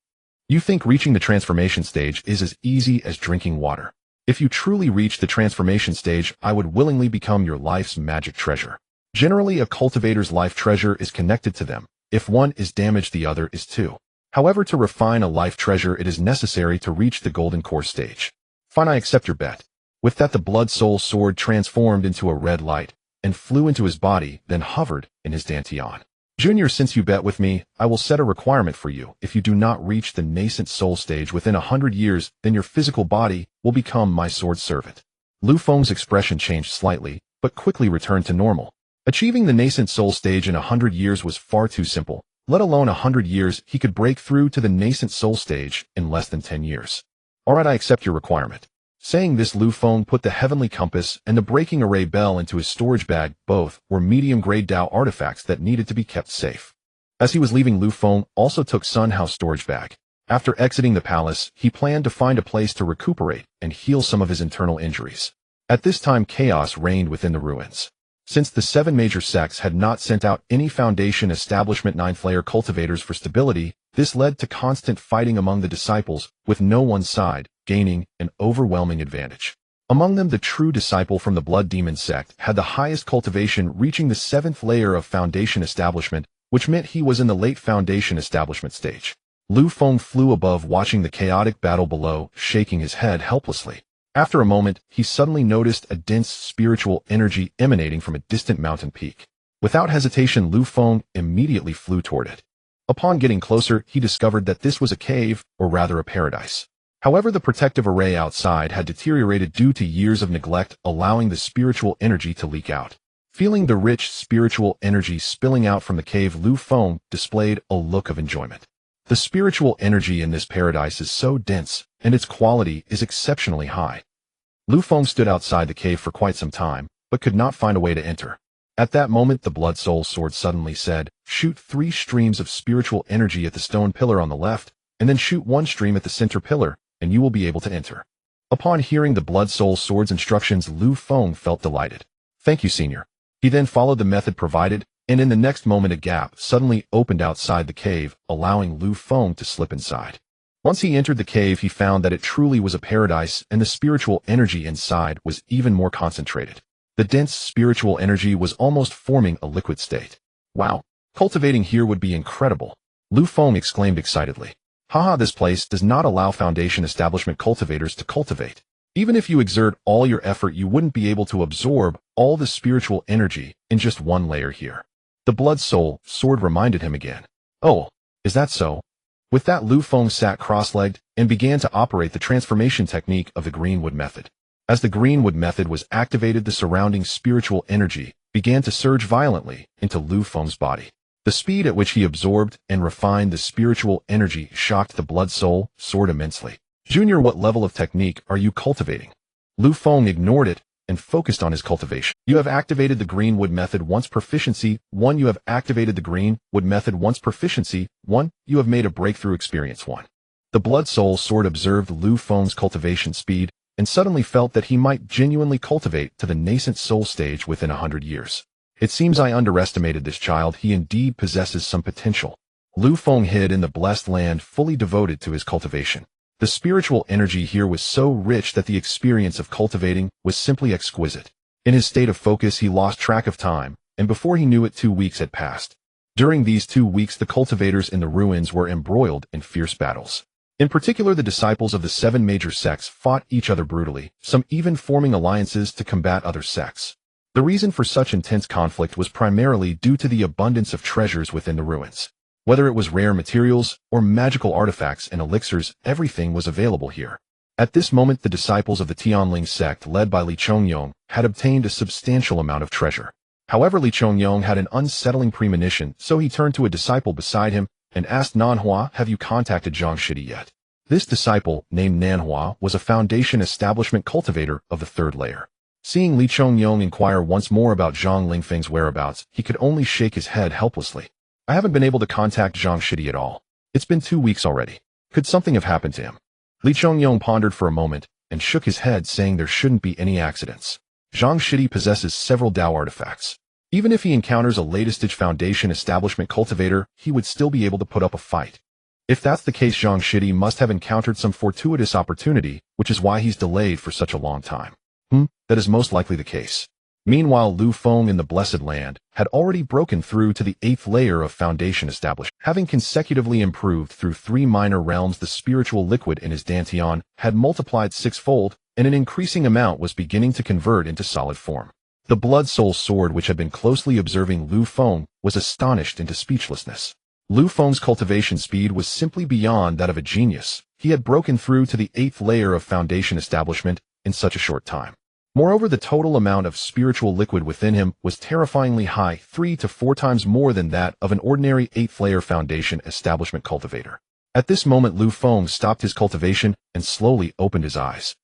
You think reaching the transformation stage is as easy as drinking water. If you truly reach the transformation stage, I would willingly become your life's magic treasure. Generally, a cultivator's life treasure is connected to them. If one is damaged, the other is too. However, to refine a life treasure, it is necessary to reach the golden core stage. Fine, I accept your bet. With that, the Blood Soul Sword transformed into a red light and flew into his body, then hovered in his dantian. Junior, since you bet with me, I will set a requirement for you. If you do not reach the nascent soul stage within 100 years, then your physical body will become my sword servant. Lu Feng's expression changed slightly, but quickly returned to normal. Achieving the nascent soul stage in 100 years was far too simple. Let alone 100 years, he could break through to the nascent soul stage in less than 10 years. Alright, I accept your requirement. Saying this, Lu Feng put the heavenly compass and the breaking array bell into his storage bag. Both were medium-grade Dao artifacts that needed to be kept safe. As he was leaving, Lu Feng also took Sun Hao's storage bag. After exiting the palace, he planned to find a place to recuperate and heal some of his internal injuries. At this time, chaos reigned within the ruins. Since the 7 major sects had not sent out any foundation establishment 9th-layer cultivators for stability, this led to constant fighting among the disciples, with no one side gaining an overwhelming advantage. Among them, the true disciple from the Blood Demon sect had the highest cultivation, reaching the 7th layer of foundation establishment, which meant he was in the late foundation establishment stage. Lu Feng flew above, watching the chaotic battle below, shaking his head helplessly. After a moment, he suddenly noticed a dense spiritual energy emanating from a distant mountain peak. Without hesitation, Lu Feng immediately flew toward it. Upon getting closer, he discovered that this was a cave, or rather a paradise. However, the protective array outside had deteriorated due to years of neglect, allowing the spiritual energy to leak out. Feeling the rich spiritual energy spilling out from the cave, Lu Feng displayed a look of enjoyment. The spiritual energy in this paradise is so dense, and its quality is exceptionally high. Lu Feng stood outside the cave for quite some time, but could not find a way to enter. At that moment, the Blood Soul Sword suddenly said, "Shoot 3 streams of spiritual energy at the stone pillar on the left, and then shoot 1 stream at the center pillar, and you will be able to enter." Upon hearing the Blood Soul Sword's instructions, Lu Feng felt delighted. "Thank you, Senior." He then followed the method provided, and in the next moment a gap suddenly opened outside the cave, allowing Lu Feng to slip inside. Once he entered the cave, he found that it truly was a paradise, and the spiritual energy inside was even more concentrated. The dense spiritual energy was almost forming a liquid state. "Wow, cultivating here would be incredible," Lu Feng exclaimed excitedly. "Haha, this place does not allow foundation establishment cultivators to cultivate. Even if you exert all your effort, you wouldn't be able to absorb all the spiritual energy in just 1 layer here." The Blood Soul Sword reminded him again. "Oh, is that so?" With that, Lu Feng sat cross-legged and began to operate the transformation technique of the Greenwood method. As the Greenwood method was activated, the surrounding spiritual energy began to surge violently into Lu Feng's body. The speed at which he absorbed and refined the spiritual energy shocked the Blood Soul Sword immensely. "Junior, what level of technique are you cultivating?" Lu Feng ignored it and focused on his cultivation. "You have activated the Greenwood method once, proficiency 1. You have activated the Greenwood method once, proficiency 1. You have made a breakthrough, experience 1. The Blood Soul Sword observed Lu Feng's cultivation speed and suddenly felt that he might genuinely cultivate to the nascent soul stage within 100 years. "It seems I underestimated this child. He indeed possesses some potential." Lu Feng hid in the blessed land, fully devoted to his cultivation. The spiritual energy here was so rich that the experience of cultivating was simply exquisite. In his state of focus, he lost track of time, and before he knew it, 2 weeks had passed. During these 2 weeks, the cultivators in the ruins were embroiled in fierce battles. In particular, the disciples of the 7 major sects fought each other brutally, some even forming alliances to combat other sects. The reason for such intense conflict was primarily due to the abundance of treasures within the ruins. Whether it was rare materials or magical artifacts and elixirs, everything was available here. At this moment, the disciples of the Tianling Sect, led by Li Chongyong, had obtained a substantial amount of treasure. However, Li Chongyong had an unsettling premonition, so he turned to a disciple beside him and asked Nanhua, "Have you contacted Zhang Shidi yet?" This disciple, named Nanhua, was a Foundation establishment cultivator of the third layer. Seeing Li Chongyong inquire once more about Zhang Lingfeng's whereabouts, he could only shake his head helplessly. "I haven't been able to contact Zhang Shidi at all. It's been 2 weeks already. Could something have happened to him?" Li Chongyong pondered for a moment and shook his head, saying there shouldn't be any accidents. Zhang Shidi possesses several Dao artifacts. Even if he encounters a latest-stage Foundation establishment cultivator, he would still be able to put up a fight. If that's the case, Zhang Shidi must have encountered some fortuitous opportunity, which is why he's delayed for such a long time. That is most likely the case. Meanwhile, Lu Feng in the Blessed Land had already broken through to the 8th layer of Foundation establishment. Having consecutively improved through 3 minor realms, the spiritual liquid in his dantian had multiplied 6-fold, and an increasing amount was beginning to convert into solid form. The Blood Soul Sword, which had been closely observing Lu Feng, was astonished into speechlessness. Lu Feng's cultivation speed was simply beyond that of a genius. He had broken through to the 8th layer of Foundation establishment in such a short time. Moreover, the total amount of spiritual liquid within him was terrifyingly high, 3 to 4 times more than that of an ordinary 8th layer Foundation establishment cultivator. At this moment, Lu Feng stopped his cultivation and slowly opened his eyes.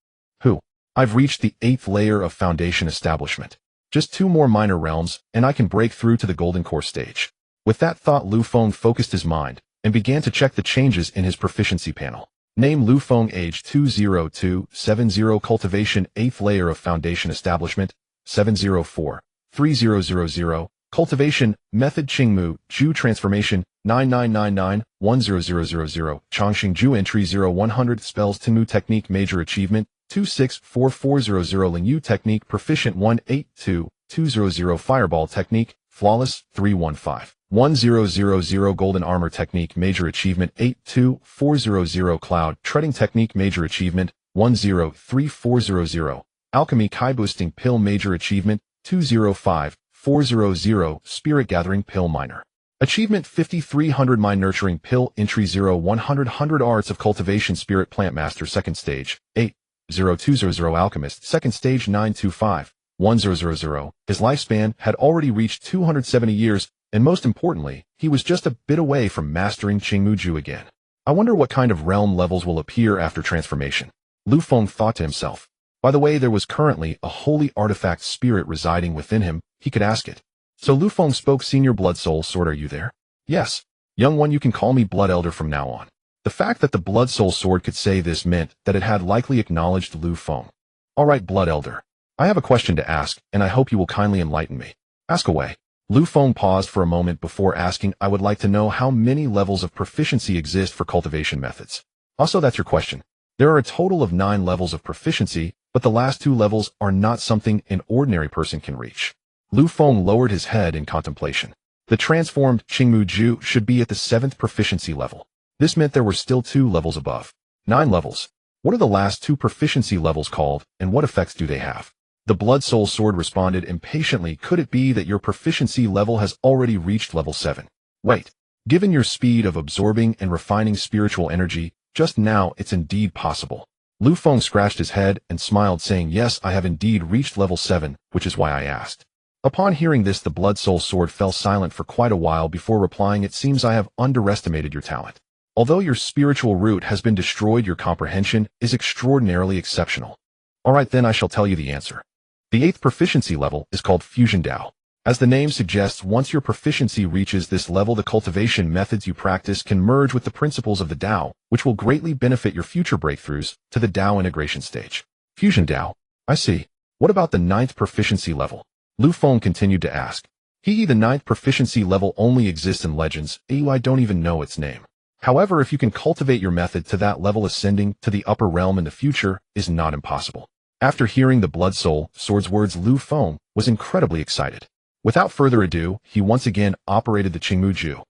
I've reached the 8th layer of Foundation establishment. Just 2 more minor realms, and I can break through to the Golden Core stage. With that thought, Lu Feng focused his mind and began to check the changes in his proficiency panel. Name: Lu Feng, age 20270, cultivation 8th layer of Foundation establishment 7043000, cultivation method Qingmu Ju transformation 9999100000, Chongqing Ju entry 0100, spells Tenmu technique major achievement 264400, Lingyu technique proficient 182200, fireball technique flawless 3151000, golden armor technique major achievement 82400, cloud treading technique major achievement 103400, alchemy kai boosting pill major achievement 205400, spirit gathering pill minor achievement 5300, mind nurturing pill entry 0100, arts of cultivation spirit plant master second stage 80200, alchemist second stage 925100. His lifespan had already reached 270 years, and most importantly, he was just a bit away from mastering Qingmu Ju again. I wonder what kind of realm levels will appear after transformation. Lu Feng thought to himself. By the way, there was currently a holy artifact spirit residing within him. He could ask it. So Lu Feng spoke. Senior Blood Soul Sword, are you there? Yes. Young one, you can call me Blood Elder from now on. The fact that the Blood Soul Sword could say this meant that it had likely acknowledged Lu Feng. All right, Blood Elder. I have a question to ask, and I hope you will kindly enlighten me. Ask away. Lu Feng paused for a moment before asking, I would like to know how many levels of proficiency exist for cultivation methods. Also, that's your question. There are a total of 9 levels of proficiency, but the last 2 levels are not something an ordinary person can reach. Lu Feng lowered his head in contemplation. The transformed Qingmu Ju should be at the 7th proficiency level. This meant there were still 2 levels above. 9 levels. What are the last 2 proficiency levels called, and what effects do they have? The Blood Soul Sword responded impatiently. Could it be that your proficiency level has already reached level 7? Wait. Given your speed of absorbing and refining spiritual energy, just now it's indeed possible. Lu Feng scratched his head and smiled, saying, yes, I have indeed reached level 7, which is why I asked. Upon hearing this, the Blood Soul Sword fell silent for quite a while before replying, it seems I have underestimated your talent. Although your spiritual root has been destroyed, your comprehension is extraordinarily exceptional. All right, then I shall tell you the answer. The 8th proficiency level is called Fusion Dao. As the name suggests, once your proficiency reaches this level, the cultivation methods you practice can merge with the principles of the Dao, which will greatly benefit your future breakthroughs to the Dao integration stage. Fusion Dao. I see. What about the 9th proficiency level? Lu Feng continued to ask. The 9th proficiency level only exists in legends. I don't even know its name. However, if you can cultivate your method to that level, ascending to the upper realm in the future is not impossible. After hearing the Blood Soul Sword's words, Lu Feng was incredibly excited. Without further ado, he once again operated the Qingmu Ju.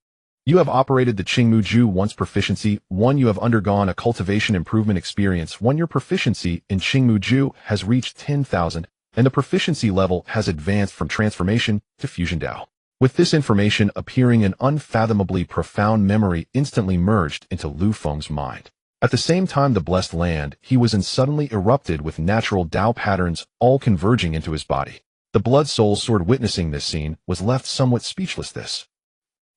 You have operated the Qingmu Ju once. Proficiency 1. You have undergone a cultivation improvement experience 1. Your proficiency in Qingmu Ju has reached 10,000, and the proficiency level has advanced from transformation to Fusion Dao. With this information appearing, an unfathomably profound memory instantly merged into Lu Feng's mind. At the same time the blessed land he was in suddenly erupted with natural Tao patterns all converging into his body. The blood soul sword witnessing this scene was left somewhat speechless.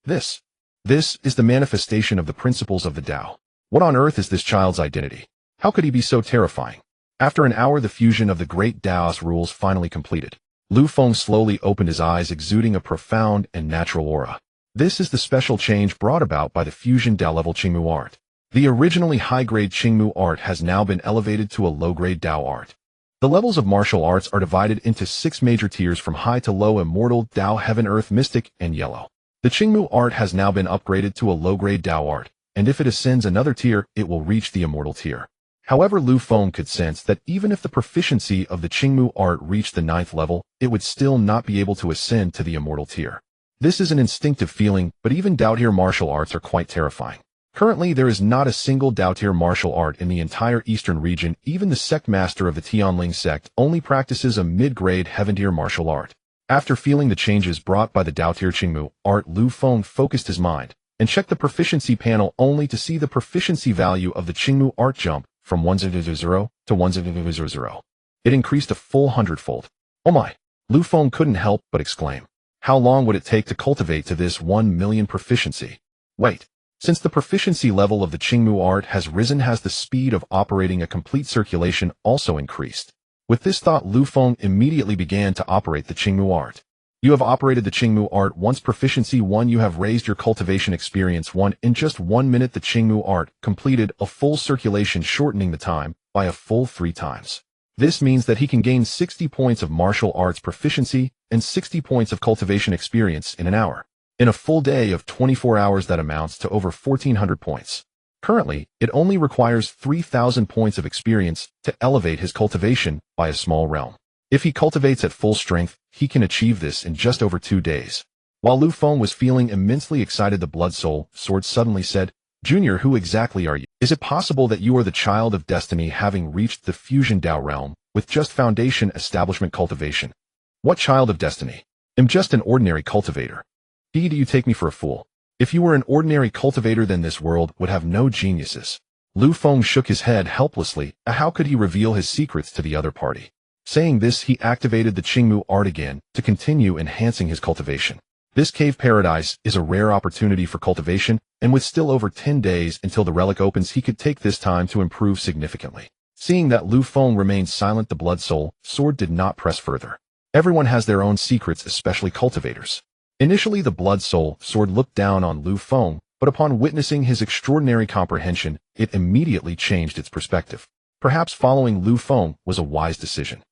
This is the manifestation of the principles of the Tao. What on earth is this child's identity? How could he be so terrifying? After an hour the fusion of the great Taoist rules finally completed. Lu Feng slowly opened his eyes, exuding a profound and natural aura. This is the special change brought about by the fusion Tao level Qingmu art. The originally high-grade Qingmu art has now been elevated to a low-grade Tao art. The levels of martial arts are divided into 6 major tiers from high to low: Immortal, Tao, Heaven, Earth, Mystic, and Yellow. The Qingmu art has now been upgraded to a low-grade Tao art, and if it ascends another tier, it will reach the Immortal tier. However, Lu Feng could sense that even if the proficiency of the Qingmu art reached the 9th level, it would still not be able to ascend to the Immortal tier. This is an instinctive feeling, but even Tao tier martial arts are quite terrifying. Currently, there is not a single Tao tier martial art in the entire eastern region. Even the sect master of the Tianling Sect only practices a mid-grade Heaven tier martial art. After feeling the changes brought by the Tao tier Qingmu art, Lu Feng focused his mind and checked the proficiency panel only to see the proficiency value of the Qingmu art jump from 100 to 100. It increased a full 100-fold. Oh my! Lu Feng couldn't help but exclaim. How long would it take to cultivate to this 1 million proficiency? Wait. Since the proficiency level of the Qingmu art has risen, has the speed of operating a complete circulation also increased? With this thought, Lu Feng immediately began to operate the Qingmu art. You have operated the Qingmu art once. Proficiency 1. You have raised your cultivation experience 1. In just 1 minute the Qingmu art completed a full circulation, shortening the time by a full 3 times. This means that he can gain 60 points of martial arts proficiency and 60 points of cultivation experience in an hour. In a full day of 24 hours that amounts to over 1,400 points. Currently, it only requires 3,000 points of experience to elevate his cultivation by a small realm. If he cultivates at full strength, he can achieve this in just over 2 days. While Lu Feng was feeling immensely excited, the blood soul sword suddenly said, "Junior, who exactly are you? Is it possible that you are the child of destiny, having reached the fusion Tao realm with just foundation establishment cultivation?" What child of destiny? I'm just an ordinary cultivator. Do you take me for a fool? If you were an ordinary cultivator, then this world would have no geniuses. Lu Feng shook his head helplessly. How could he reveal his secrets to the other party? Saying this, he activated the Qingmu art again to continue enhancing his cultivation. This cave paradise is a rare opportunity for cultivation, and with still over 10 days until the relic opens, he could take this time to improve significantly. Seeing that Lu Feng remained silent, the blood soul sword did not press further. Everyone has their own secrets, especially cultivators. Initially, the blood soul sword looked down on Lu Feng, but upon witnessing his extraordinary comprehension, it immediately changed its perspective. Perhaps following Lu Feng was a wise decision.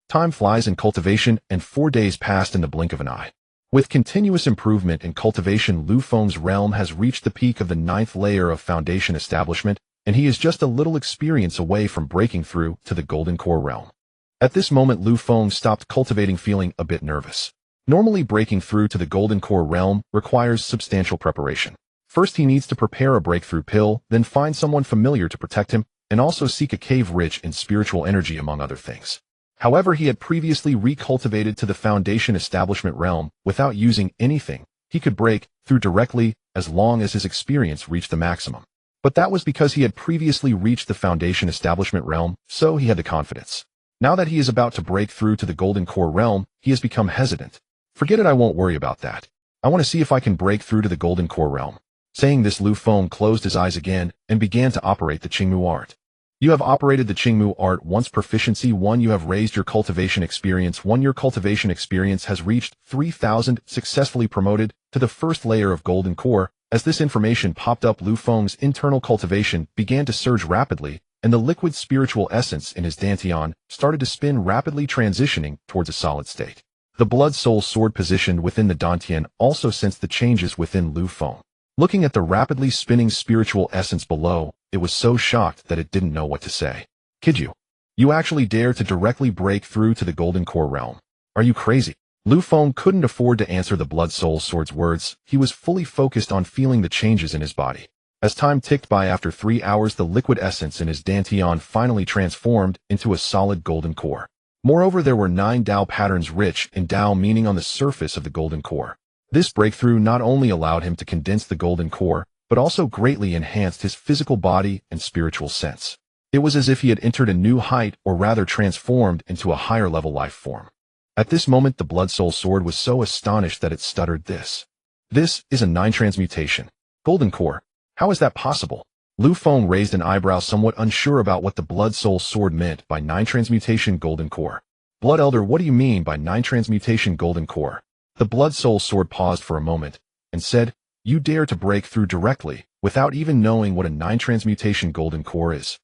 Time flies in cultivation, and 4 days passed in the blink of an eye. With continuous improvement in cultivation, Lu Feng's realm has reached the peak of the 9th layer of foundation establishment, and he is just a little experience away from breaking through to the golden core realm. At this moment, Lu Feng stopped cultivating, feeling a bit nervous. Normally, breaking through to the golden core realm requires substantial preparation. First, he needs to prepare a breakthrough pill, then find someone familiar to protect him, and also seek a cave rich in spiritual energy, among other things. However, he had previously recultivated to the foundation establishment realm without using anything. He could break through directly as long as his experience reached the maximum. But that was because he had previously reached the foundation establishment realm, so he had the confidence. Now that he is about to break through to the golden core realm, he has become hesitant. Forget it, I won't worry about that. I want to see if I can break through to the golden core realm. Saying this, Lu Feng closed his eyes again and began to operate the Qingmu art. You have operated the Qingmu art once. Proficiency 1. You have raised your cultivation experience 1. Your cultivation experience has reached 3,000, successfully promoted to the 1st layer of golden core. As this information popped up, Lu Feng's internal cultivation began to surge rapidly, and the liquid spiritual essence in his dantian started to spin rapidly, transitioning towards a solid state. The blood soul sword positioned within the dantian also sensed the changes within Lu Feng. Looking at the rapidly spinning spiritual essence below, it was so shocked that it didn't know what to say. Kid you? You actually dare to directly break through to the golden core realm? Are you crazy? Lu Feng couldn't afford to answer the blood soul sword's words. He was fully focused on feeling the changes in his body. As time ticked by, after 3 hours, the liquid essence in his dantian finally transformed into a solid golden core. Moreover, there were 9 Tao patterns rich in Tao meaning on the surface of the golden core. This breakthrough not only allowed him to condense the golden core, but also greatly enhanced his physical body and spiritual sense. It was as if he had entered a new height, or rather transformed into a higher-level life form. At this moment, the Blood Soul Sword was so astonished that it stuttered this. This is a 9 transmutation. Golden core. How is that possible? Lu Feng raised an eyebrow, somewhat unsure about what the Blood Soul Sword meant by 9 transmutation golden core. Blood Elder, what do you mean by 9 transmutation golden core? The Blood Soul Sword paused for a moment and said, "You dare to break through directly, without even knowing what a 9 transmutation golden core is?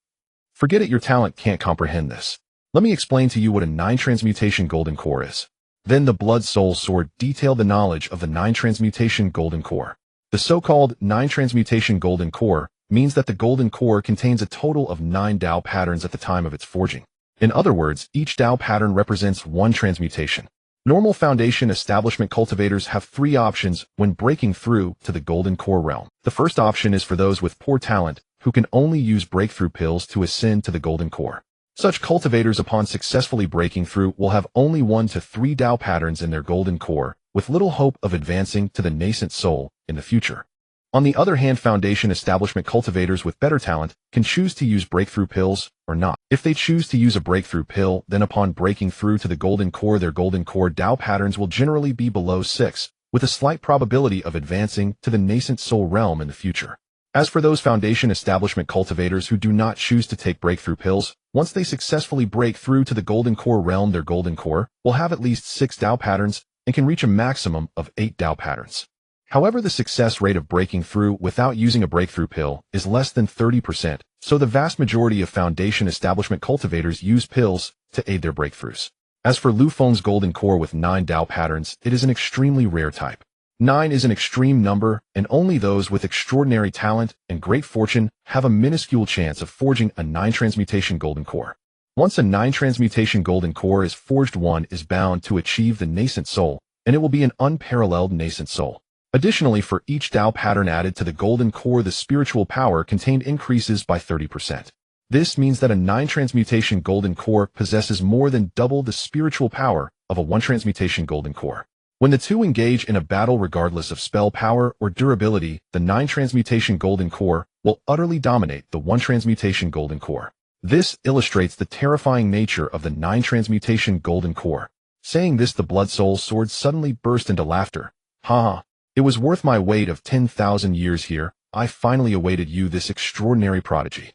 Forget it, your talent can't comprehend this. Let me explain to you what a 9 transmutation golden core is." Then the Blood Soul Sword detailed the knowledge of the 9 transmutation golden core. The so-called 9 transmutation golden core means that the golden core contains a total of 9 Tao patterns at the time of its forging. In other words, each Tao pattern represents 1 transmutation. Normal foundation establishment cultivators have 3 options when breaking through to the golden core realm. The first option is for those with poor talent who can only use breakthrough pills to ascend to the golden core. Such cultivators, upon successfully breaking through, will have only 1 to 3 Tao patterns in their golden core, with little hope of advancing to the nascent soul in the future. On the other hand, foundation establishment cultivators with better talent can choose to use breakthrough pills or not. If they choose to use a breakthrough pill, then upon breaking through to the golden core, their golden core Tao patterns will generally be below 6, with a slight probability of advancing to the nascent soul realm in the future. As for those foundation establishment cultivators who do not choose to take breakthrough pills, once they successfully break through to the golden core realm, their golden core will have at least 6 Tao patterns and can reach a maximum of 8 Tao patterns. However, the success rate of breaking through without using a breakthrough pill is less than 30%, so the vast majority of foundation establishment cultivators use pills to aid their breakthroughs. As for Lu Feng's golden core with 9 Tao patterns, it is an extremely rare type. 9 is an extreme number, and only those with extraordinary talent and great fortune have a minuscule chance of forging a 9 transmutation golden core. Once a 9 transmutation golden core is forged, one is bound to achieve the nascent soul, and it will be an unparalleled nascent soul. Additionally, for each Tao pattern added to the golden core, the spiritual power contained increases by 30%. This means that a 9 transmutation golden core possesses more than double the spiritual power of a 1 transmutation golden core. When the two engage in a battle, regardless of spell power or durability, the 9 transmutation golden core will utterly dominate the 1 transmutation golden core. This illustrates the terrifying nature of the 9 transmutation golden core. Saying this, the Blood Soul Sword suddenly burst into laughter. Ha! It was worth my weight of 10,000 years here. I finally awaited you, this extraordinary prodigy.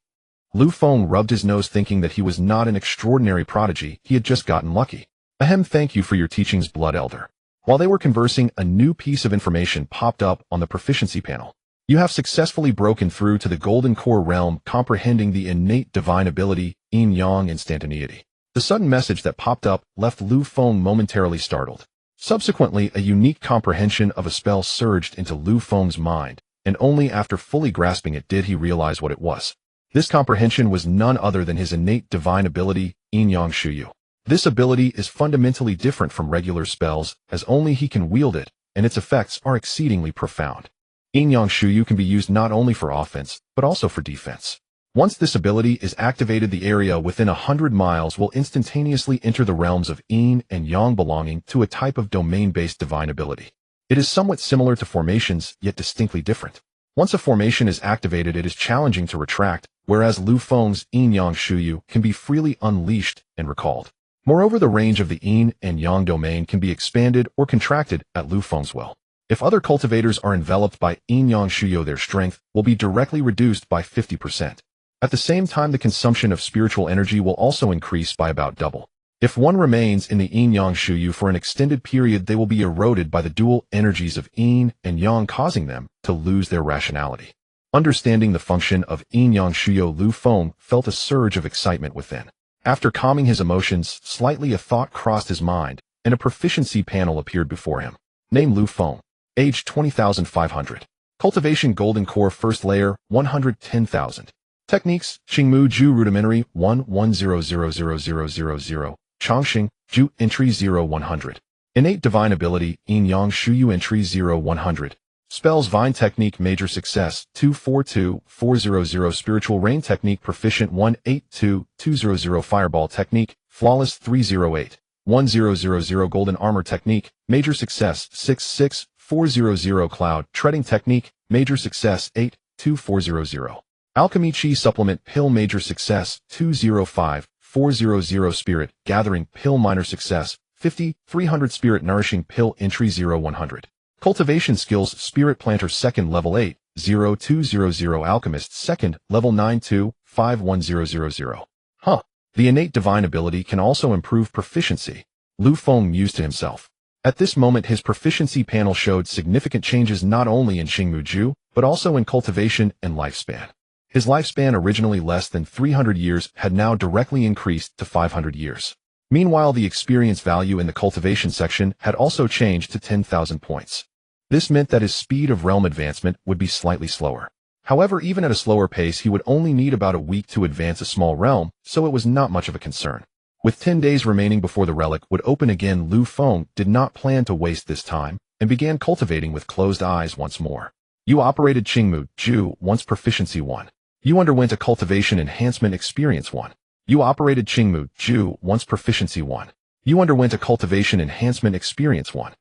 Lu Feng rubbed his nose, thinking that he was not an extraordinary prodigy, he had just gotten lucky. Ahem, thank you for your teachings, Blood Elder. While they were conversing, a new piece of information popped up on the proficiency panel. You have successfully broken through to the golden core realm, comprehending the innate divine ability, yin-yang instantaneity. The sudden message that popped up left Lu Feng momentarily startled. Subsequently, a unique comprehension of a spell surged into Lu Feng's mind, and only after fully grasping it did he realize what it was. This comprehension was none other than his innate divine ability, Yin-Yang Shuyu. This ability is fundamentally different from regular spells, as only he can wield it, and its effects are exceedingly profound. Yin-Yang Shuyu can be used not only for offense, but also for defense. Once this ability is activated, the area within 100 miles will instantaneously enter the realms of Yin and Yang, belonging to a type of domain-based divine ability. It is somewhat similar to formations, yet distinctly different. Once a formation is activated, it is challenging to retract, whereas Lu Feng's Yin-Yang Shuyu can be freely unleashed and recalled. Moreover, the range of the Yin and Yang domain can be expanded or contracted at Lu Feng's will. If other cultivators are enveloped by Yin-Yang Shuyu, their strength will be directly reduced by 50%. At the same time, the consumption of spiritual energy will also increase by about double. If one remains in the Yin-Yang Shuyu for an extended period, they will be eroded by the dual energies of Yin and Yang, causing them to lose their rationality. Understanding the function of Yin-Yang Shuyu, Lu Feng felt a surge of excitement within. After calming his emotions slightly, a thought crossed his mind, and a proficiency panel appeared before him. Name: Lu Feng. Age 20,500. Cultivation golden core first layer 110,000. Techniques: Qingmu Ju rudimentary 1100000, Chongxing Ju entry 0100. Innate divine ability Yin-Yang Shuyu entry 0100. Spells: Vine technique major success 242400, spiritual rain technique proficient 182200, fireball technique flawless 308 1000, golden armor technique major success 66400, cloud treading technique major success 8 20400. Alchemy Chi Supplement Pill Major Success 205400. Spirit Gathering Pill Minor Success 50 300. Spirit Nourishing Pill Entry 0100. Cultivation Skills Spirit Planter 2nd Level 8 0200. Alchemist 2nd Level 92 51000. Huh. The innate divine ability can also improve proficiency, Lu Feng mused to himself. At this moment his proficiency panel showed significant changes not only in Xingmu, but also in cultivation and lifespan. His lifespan, originally less than 300 years, had now directly increased to 500 years. Meanwhile, the experience value in the cultivation section had also changed to 10,000 points. This meant that his speed of realm advancement would be slightly slower. However, even at a slower pace, he would only need about a week to advance a small realm, so it was not much of a concern. With 10 days remaining before the relic would open again, Lu Feng did not plan to waste this time and began cultivating with closed eyes once more. You operated Qingmu Ju once Proficiency 1. You underwent a Cultivation Enhancement Experience 1. You operated Qingmu Ju once Proficiency 1. You underwent a Cultivation Enhancement Experience 1.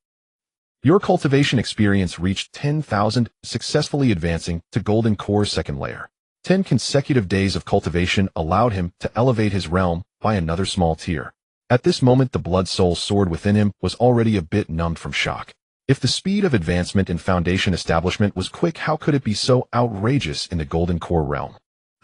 Your cultivation experience reached 10,000, successfully advancing to Golden Core 2nd layer. 10 consecutive days of cultivation allowed him to elevate his realm by another small tier. At this moment the blood soul sword within him was already a bit numbed from shock. If the speed of advancement in foundation establishment was quick, how could it be so outrageous in the Golden Core realm?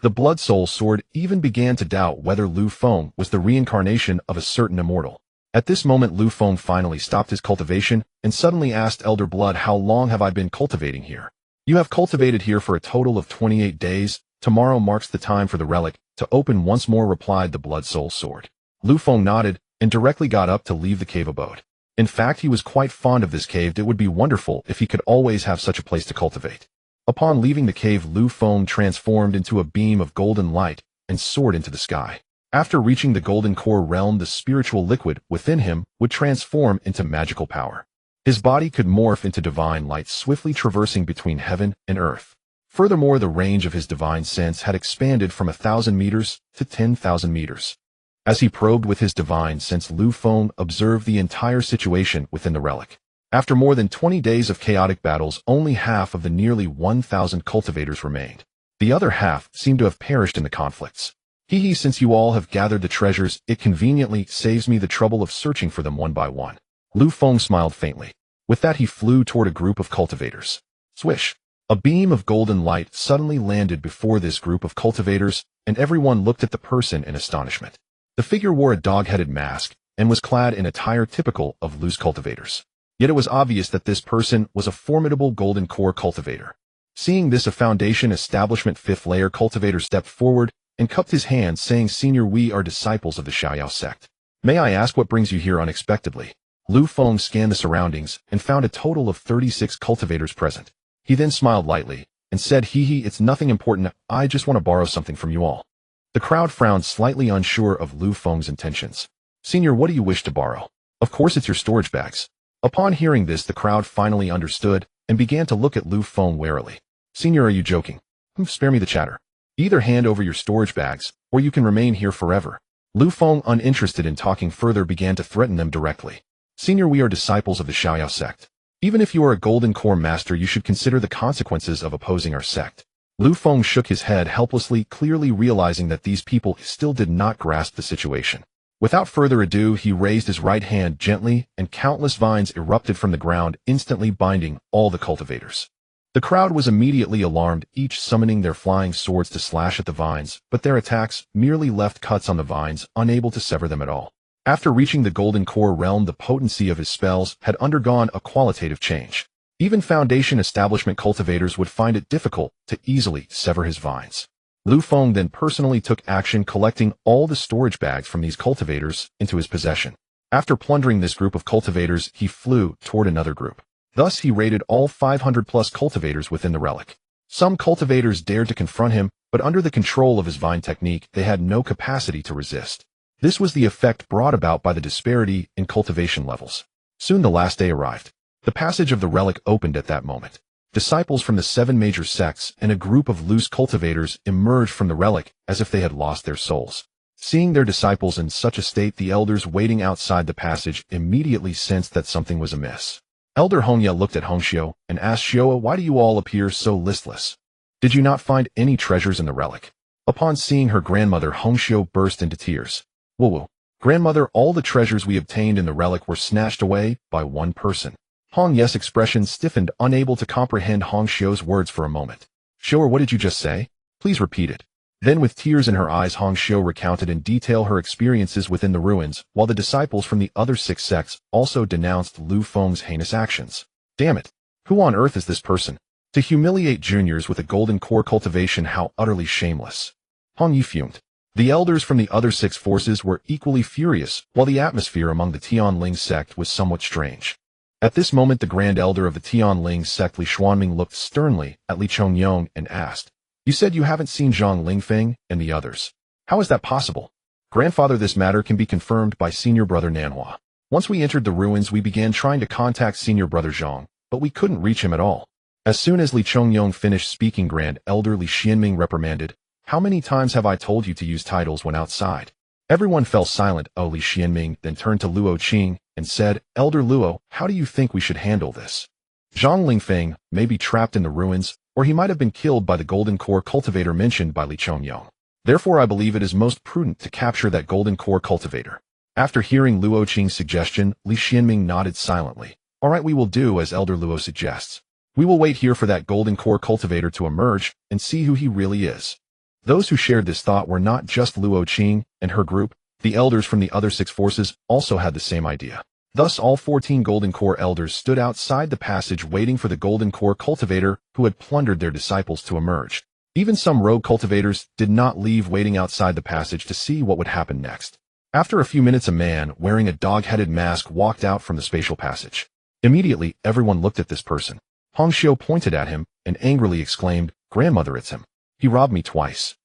The blood soul sword even began to doubt whether Lu Feng was the reincarnation of a certain immortal. At this moment Lu Feng finally stopped his cultivation and suddenly asked Elder Blood, how long have I been cultivating here? You have cultivated here for a total of 28 days. Tomorrow marks the time for the relic to open once more, replied the blood soul sword. Lu Feng nodded and directly got up to leave the cave abode. In fact, he was quite fond of this cave. It would be wonderful if he could always have such a place to cultivate. Upon leaving the cave, Lu Feng transformed into a beam of golden light and soared into the sky. After reaching the Golden Core realm, the spiritual liquid within him would transform into magical power. His body could morph into divine light, swiftly traversing between heaven and earth. Furthermore, the range of his divine sense had expanded from 1,000 meters to 10,000 meters. As he probed with his divine sense, Lu Feng observed the entire situation within the relic. After more than 20 days of chaotic battles, only half of the nearly 1,000 cultivators remained. The other half seemed to have perished in the conflicts. Since you all have gathered the treasures, it conveniently saves me the trouble of searching for them one by one. Lu Feng smiled faintly. With that he flew toward a group of cultivators. Swish! A beam of golden light suddenly landed before this group of cultivators, and everyone looked at the person in astonishment. The figure wore a dog-headed mask and was clad in attire typical of Lu's cultivators. Yet it was obvious that this person was a formidable Golden Core cultivator. Seeing this, a Foundation Establishment 5th layer cultivator stepped forward and cupped his hands, saying, "Senior, we are disciples of the Xiaoyao sect. May I ask what brings you here unexpectedly?" Lu Feng scanned the surroundings and found a total of 36 cultivators present. He then smiled lightly and said, "It's nothing important. I just want to borrow something from you all." The crowd frowned, slightly unsure of Lu Feng's intentions. "Senior, what do you wish to borrow?" "Of course it's your storage bags." Upon hearing this, the crowd finally understood and began to look at Lu Feng warily. "Senior, are you joking? Spare me the chatter. Either hand over your storage bags, or you can remain here forever." Lu Feng, uninterested in talking further, began to threaten them directly. "Senior, we are disciples of the Xiaoyao sect. Even if you are a Golden Core master, you should consider the consequences of opposing our sect." Lu Feng shook his head helplessly, clearly realizing that these people still did not grasp the situation. Without further ado, he raised his right hand gently, and countless vines erupted from the ground, instantly binding all the cultivators. The crowd was immediately alarmed, each summoning their flying swords to slash at the vines, but their attacks merely left cuts on the vines, unable to sever them at all. After reaching the Golden Core realm, the potency of his spells had undergone a qualitative change. Even Foundation Establishment cultivators would find it difficult to easily sever his vines. Lu Feng then personally took action, collecting all the storage bags from these cultivators into his possession. After plundering this group of cultivators, he flew toward another group. Thus, he raided all 500-plus cultivators within the relic. Some cultivators dared to confront him, but under the control of his vine technique, they had no capacity to resist. This was the effect brought about by the disparity in cultivation levels. Soon the last day arrived. The passage of the relic opened at that moment. Disciples from the 7 major sects and a group of loose cultivators emerged from the relic as if they had lost their souls. Seeing their disciples in such a state, the elders waiting outside the passage immediately sensed that something was amiss. Elder Hongya looked at Hongxiu and asked, "Xiao, why do you all appear so listless?" Did you not find any treasures in the relic? Upon seeing her grandmother, Hongxiu burst into tears. Woo-woo. Grandmother, all the treasures we obtained in the relic were snatched away by one person. Hong Ye's expression stiffened, unable to comprehend Hongxiu's words for a moment. Xiu'er, what did you just say? Please repeat it. Then with tears in her eyes, Hongxiu recounted in detail her experiences within the ruins, while the disciples from the other 6 sects also denounced Lu Feng's heinous actions. Damn it. Who on earth is this person? To humiliate juniors with a golden core cultivation, how utterly shameless. Hong Yi fumed. The elders from the other 6 forces were equally furious, while the atmosphere among the Tianling Sect was somewhat strange. At this moment, the Grand Elder of the Tianling Sect, Li Xuanming, looked sternly at Li Chongyong and asked, "You said you haven't seen Zhang Lingfeng and the others. How is that possible?" "Grandfather, this matter can be confirmed by senior brother Nanhua. Once we entered the ruins, we began trying to contact senior brother Zhang, but we couldn't reach him at all." As soon as Li Chongyong finished speaking, Grand Elder Li Xianming reprimanded, "How many times have I told you to use titles when outside?" Everyone fell silent. Li Xianming then turned to Luo Qing and said, "Elder Luo, how do you think we should handle this? Zhang Lingfeng may be trapped in the ruins, or he might have been killed by the golden core cultivator mentioned by Li Chongyong. Therefore, I believe it is most prudent to capture that golden core cultivator." After hearing Luo Qing's suggestion, Li Xianming nodded silently. "All right, we will do as Elder Luo suggests. We will wait here for that golden core cultivator to emerge and see who he really is." Those who shared this thought were not just Luo Qing and her group. The elders from the other 6 forces also had the same idea. Thus, all 14 golden core elders stood outside the passage waiting for the golden core cultivator who had plundered their disciples to emerge. Even some rogue cultivators did not leave, waiting outside the passage to see what would happen next. After a few minutes, a man wearing a dog-headed mask walked out from the spatial passage. Immediately, everyone looked at this person. Hongxiu pointed at him and angrily exclaimed, "Grandmother, it's him. He robbed me twice."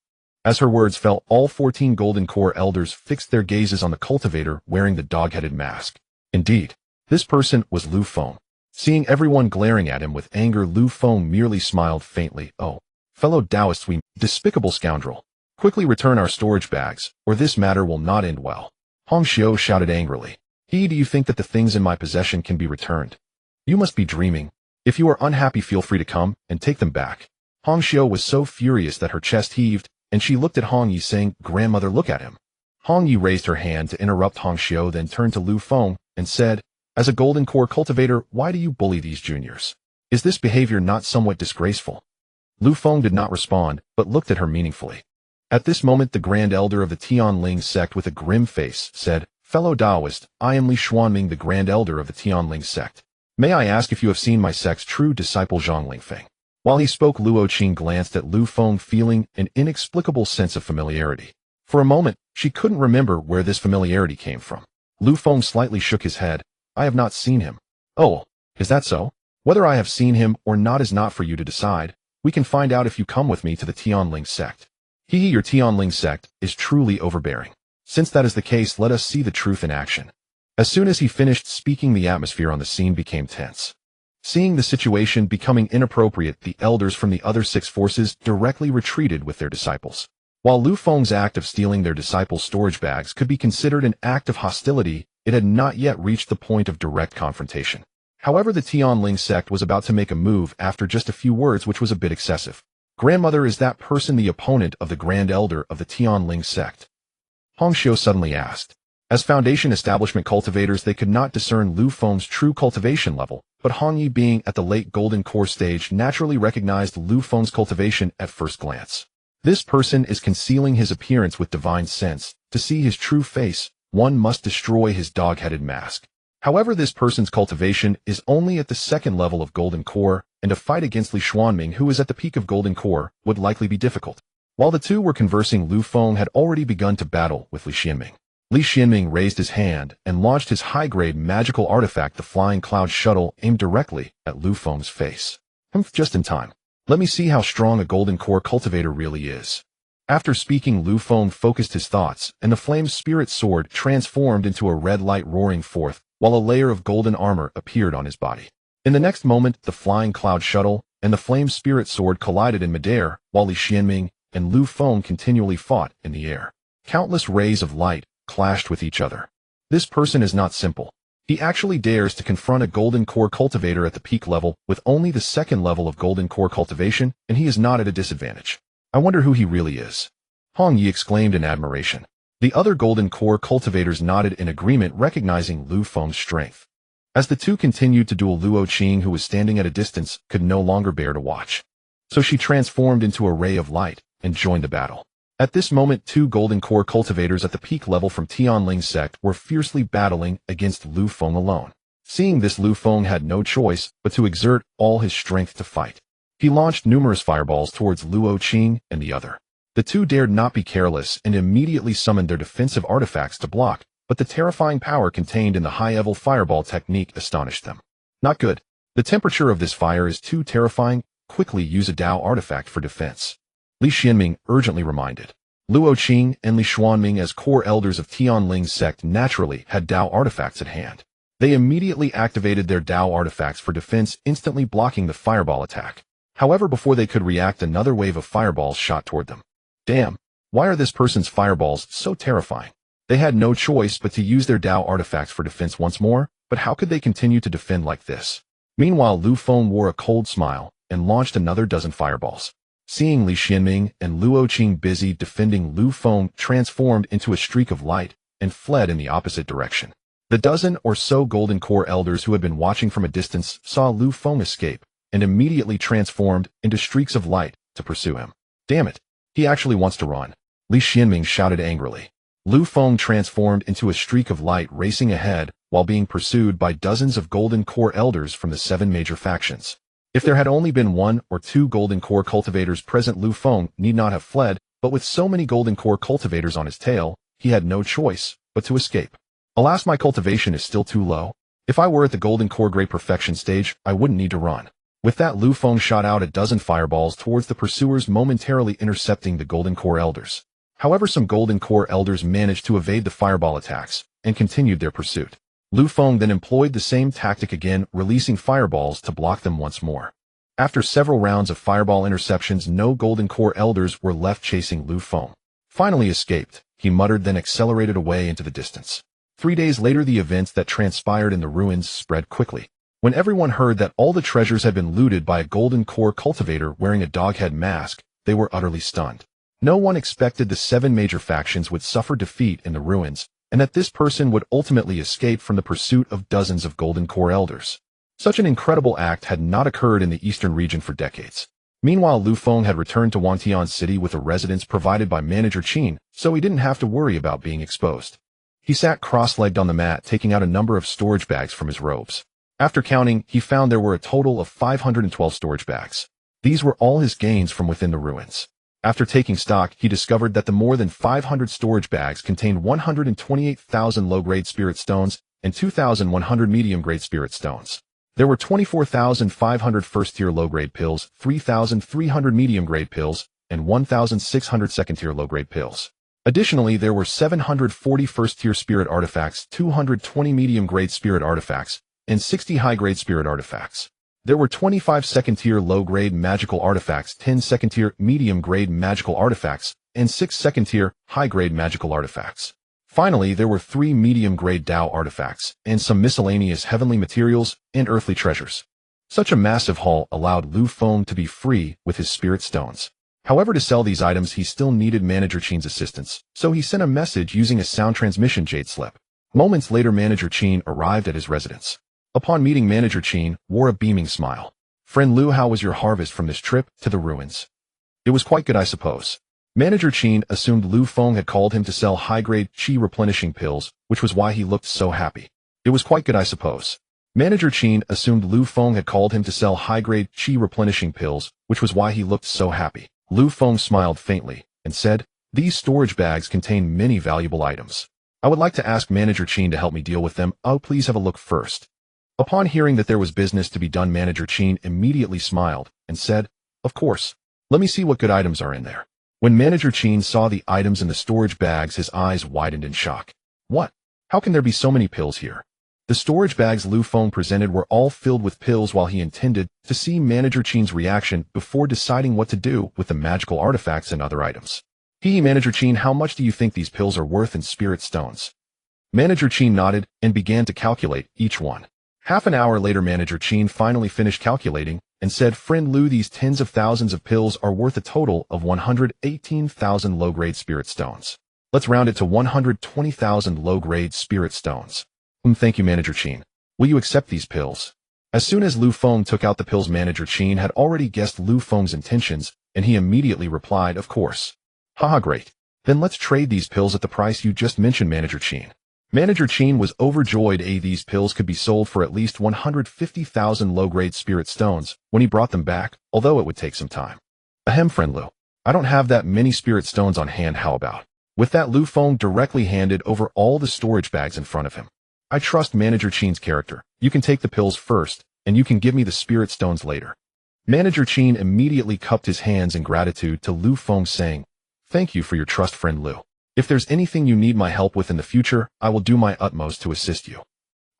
As her words fell, all 14 golden core elders fixed their gazes on the cultivator wearing the dog-headed mask. Indeed, this person was Lu Feng. Seeing everyone glaring at him with anger, Lu Feng merely smiled faintly. "Oh, fellow Taoists, we despicable scoundrel. Quickly return our storage bags, or this matter will not end well." Hongxiu shouted angrily. "Do you think that the things in my possession can be returned? You must be dreaming. If you are unhappy, feel free to come and take them back." Hongxiu was so furious that her chest heaved, and she looked at Hong Yi saying, "Grandmother, look at him." Hong Yi raised her hand to interrupt Hongxiu, then turned to Lu Feng and said, "As a golden core cultivator, why do you bully these juniors? Is this behavior not somewhat disgraceful?" Lu Feng did not respond, but looked at her meaningfully. At this moment, the Grand Elder of the Tianling Sect, with a grim face, said, "Fellow Taoist, I am Li Xuanming, the Grand Elder of the Tianling Sect. May I ask if you have seen my sect's true disciple Zhang Lingfeng?" While he spoke, Luo Qing glanced at Lu Feng, feeling an inexplicable sense of familiarity. For a moment, she couldn't remember where this familiarity came from. Lu Feng slightly shook his head. "I have not seen him." "Oh, is that so? Whether I have seen him or not is not for you to decide. We can find out if you come with me to the Tianling Sect." Your Tianling Sect is truly overbearing. Since that is the case, let us see the truth in action." As soon as he finished speaking, the atmosphere on the scene became tense. Seeing the situation becoming inappropriate, the elders from the other 6 forces directly retreated with their disciples. While Lu Feng's act of stealing their disciples' storage bags could be considered an act of hostility, it had not yet reached the point of direct confrontation. However, the Tianling Sect was about to make a move after just a few words, which was a bit excessive. "Grandmother, is that person the opponent of the Grand Elder of the Tianling Sect?" Hongxiu suddenly asked. As Foundation establishment cultivators, they could not discern Lu Feng's true cultivation level, but Hong Yi, being at the late golden core stage, naturally recognized Lu Feng's cultivation at first glance. This person is concealing his appearance with divine sense. To see his true face, one must destroy his dog-headed mask. However, this person's cultivation is only at the 2nd level of golden core, and a fight against Li Xuanming, who is at the peak of golden core, would likely be difficult. While the two were conversing, Lu Feng had already begun to battle with Li Xianming. Li Xianming raised his hand and launched his high-grade magical artifact, the Flying Cloud Shuttle, aimed directly at Lu Feng's face. Just in time. Let me see how strong a golden core cultivator really is." After speaking, Lu Feng focused his thoughts, and the flame spirit sword transformed into a red light roaring forth, while a layer of golden armor appeared on his body. In the next moment, the Flying Cloud Shuttle and the flame spirit sword collided in midair, while Li Xianming and Lu Feng continually fought in the air. Countless rays of light clashed with each other. This person is not simple. He actually dares to confront a golden core cultivator at the peak level with only the second level of golden core cultivation, and he is not at a disadvantage. I wonder who he really is. Hong Yi exclaimed in admiration. The other golden core cultivators nodded in agreement, recognizing Lu Feng's strength. As the two continued to duel, Luo Qing, who was standing at a distance, could no longer bear to watch. So she transformed into a ray of light and joined the battle. At this moment, two golden core cultivators at the peak level from Tianling Sect were fiercely battling against Lu Feng alone. Seeing this, Lu Feng had no choice but to exert all his strength to fight. He launched numerous fireballs towards Luo Qing and the other. The two dared not be careless and immediately summoned their defensive artifacts to block, but the terrifying power contained in the high-level fireball technique astonished them. Not good. The temperature of this fire is too terrifying. Quickly use a Dao artifact for defense. Li Xianming urgently reminded. Luo Qing and Li Xuanming, as core elders of Tianling Sect, naturally had Dao artifacts at hand. They immediately activated their Dao artifacts for defense, instantly blocking the fireball attack. However, before they could react, another wave of fireballs shot toward them. Damn, why are this person's fireballs so terrifying? They had no choice but to use their Dao artifacts for defense once more, but how could they continue to defend like this? Meanwhile, Lu Feng wore a cold smile and launched another dozen fireballs. Seeing Li Xianming and Luo Qing busy defending, Lu Feng transformed into a streak of light and fled in the opposite direction. The dozen or so golden core elders who had been watching from a distance saw Lu Feng escape and immediately transformed into streaks of light to pursue him. Damn it, he actually wants to run. Li Xianming shouted angrily. Lu Feng transformed into a streak of light, racing ahead while being pursued by dozens of golden core elders from the 7 major factions. If there had only been 1 or 2 golden core cultivators present, Lu Feng need not have fled, but with so many golden core cultivators on his tail, he had no choice but to escape. Alas, my cultivation is still too low. If I were at the golden core great perfection stage, I wouldn't need to run. With that, Lu Feng shot out a dozen fireballs towards the pursuers, momentarily intercepting the golden core elders. However, some golden core elders managed to evade the fireball attacks and continued their pursuit. Lu Feng then employed the same tactic again, releasing fireballs to block them once more. After several rounds of fireball interceptions, no golden core elders were left chasing Lu Feng. Finally escaped, he muttered, then accelerated away into the distance. 3 days later, the events that transpired in the ruins spread quickly. When everyone heard that all the treasures had been looted by a golden core cultivator wearing a dog head mask, they were utterly stunned. No one expected the 7 major factions would suffer defeat in the ruins, and that this person would ultimately escape from the pursuit of dozens of golden core elders. Such an incredible act had not occurred in the eastern region for decades. Meanwhile, Lu Feng had returned to Wantian City with a residence provided by Manager Qin, so he didn't have to worry about being exposed. He sat cross-legged on the mat, taking out a number of storage bags from his robes. After counting, he found there were a total of 512 storage bags. These were all his gains from within the ruins. After taking stock, he discovered that the more than 500 storage bags contained 128,000 low-grade spirit stones and 2,100 medium-grade spirit stones. There were 24,500 first-tier low-grade pills, 3,300 medium-grade pills, and 1,600 second-tier low-grade pills. Additionally, there were 740 first-tier spirit artifacts, 220 medium-grade spirit artifacts, and 60 high-grade spirit artifacts. There were 25 second-tier low-grade magical artifacts, 10 second-tier medium-grade magical artifacts, and 6 second-tier high-grade magical artifacts. Finally, there were 3 medium-grade Dao artifacts, and some miscellaneous heavenly materials and earthly treasures. Such a massive haul allowed Lu Feng to be free with his spirit stones. However, to sell these items, he still needed Manager Qin's assistance, so he sent a message using a sound transmission jade slip. Moments later, Manager Qin arrived at his residence. Upon meeting Manager Qin, wore a beaming smile. "Friend Lu, how was your harvest from this trip to the ruins?" "It was quite good, I suppose." Manager Qin assumed Lu Feng had called him to sell high-grade qi replenishing pills, which was why he looked so happy. "It was quite good, I suppose." Manager Qin assumed Lu Feng had called him to sell high-grade qi replenishing pills, which was why he looked so happy. Lu Feng smiled faintly and said, "These storage bags contain many valuable items. I would like to ask Manager Qin to help me deal with them. Oh, please have a look first." Upon hearing that there was business to be done, Manager Qin immediately smiled and said, "Of course. Let me see what good items are in there." When Manager Qin saw the items in the storage bags, his eyes widened in shock. "What? How can there be so many pills here?" The storage bags Lu Feng presented were all filled with pills, while he intended to see Manager Qin's reaction before deciding what to do with the magical artifacts and other items. "Manager Qin, how much do you think these pills are worth in spirit stones?" Manager Qin nodded and began to calculate each one. Half an hour later, Manager Qin finally finished calculating and said, "Friend Lu, these tens of thousands of pills are worth a total of 118,000 low-grade spirit stones. Let's round it to 120,000 low-grade spirit stones." Thank you, Manager Qin. Will you accept these pills? As soon as Lu Feng took out the pills, Manager Qin had already guessed Lu Feng's intentions, and he immediately replied, "Of course." "Haha, great. Then let's trade these pills at the price you just mentioned, Manager Qin." Manager Qin was overjoyed. These pills could be sold for at least 150,000 low-grade spirit stones when he brought them back, although it would take some time. "Ahem, friend Lu. I don't have that many spirit stones on hand. How about?" With that, Lu Feng directly handed over all the storage bags in front of him. "I trust Manager Qin's character. You can take the pills first, and you can give me the spirit stones later." Manager Qin immediately cupped his hands in gratitude to Lu Feng, saying, "Thank you for your trust, friend Lu. If there's anything you need my help with in the future, I will do my utmost to assist you."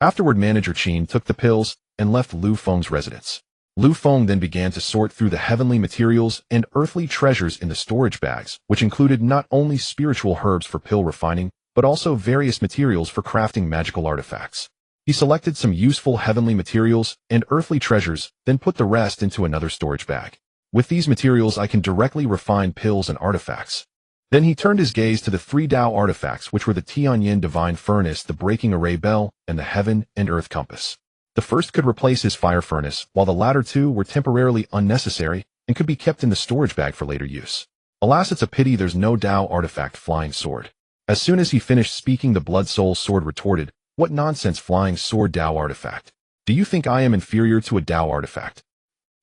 Afterward, Manager Qin took the pills and left Lu Feng's residence. Lu Feng then began to sort through the heavenly materials and earthly treasures in the storage bags, which included not only spiritual herbs for pill refining, but also various materials for crafting magical artifacts. He selected some useful heavenly materials and earthly treasures, then put the rest into another storage bag. With these materials, I can directly refine pills and artifacts. Then he turned his gaze to the 3 Tao artifacts, which were the Tianling Divine Furnace, the Breaking Array Bell, and the Heaven and Earth Compass. The first could replace his fire furnace, while the latter 2 were temporarily unnecessary and could be kept in the storage bag for later use. Alas, it's a pity there's no Tao artifact flying sword. As soon as he finished speaking, the Blood Soul Sword retorted, "What nonsense, flying sword Tao artifact? Do you think I am inferior to a Tao artifact?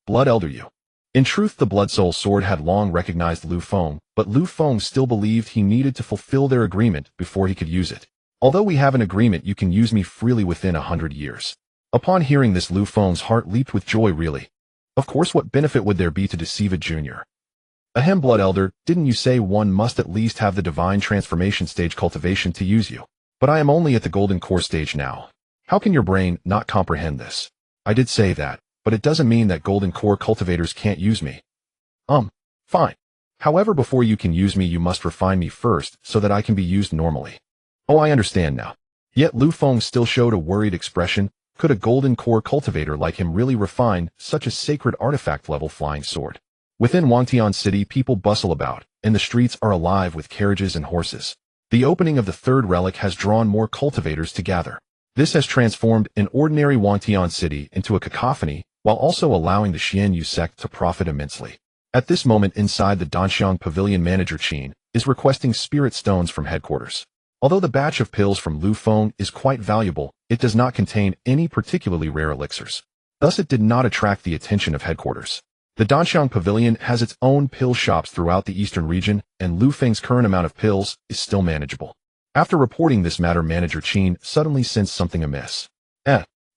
Blood Elder you." In truth, the Blood Soul Sword had long recognized Lu Feng, but Lu Feng still believed he needed to fulfill their agreement before he could use it. "Although we have an agreement, you can use me freely within 100 years. Upon hearing this, Lu Feng's heart leaped with joy. "Really? Of course, what benefit would there be to deceive a junior?" "Ahem, Blood Elder, didn't you say one must at least have the divine transformation stage cultivation to use you? But I am only at the golden core stage now. How can your brain not comprehend this?" "I did say that, but it doesn't mean that golden core cultivators can't use me." Fine. However, before you can use me, you must refine me first so that I can be used normally." "Oh, I understand now." Yet Lu Feng still showed a worried expression. Could a golden core cultivator like him really refine such a sacred artifact-level flying sword? Within Wangtian City, people bustle about, and the streets are alive with carriages and horses. The opening of the 3rd relic has drawn more cultivators to gather. This has transformed an ordinary Wangtian City into a cacophony, while also allowing the Tianling Sect to profit immensely. At this moment, inside the Danxiang Pavilion, Manager Qin is requesting spirit stones from headquarters. Although the batch of pills from Lu Feng is quite valuable, it does not contain any particularly rare elixirs. Thus, it did not attract the attention of headquarters. The Danxiang Pavilion has its own pill shops throughout the eastern region, and Lu Feng's current amount of pills is still manageable. After reporting this matter, Manager Qin suddenly sensed something amiss.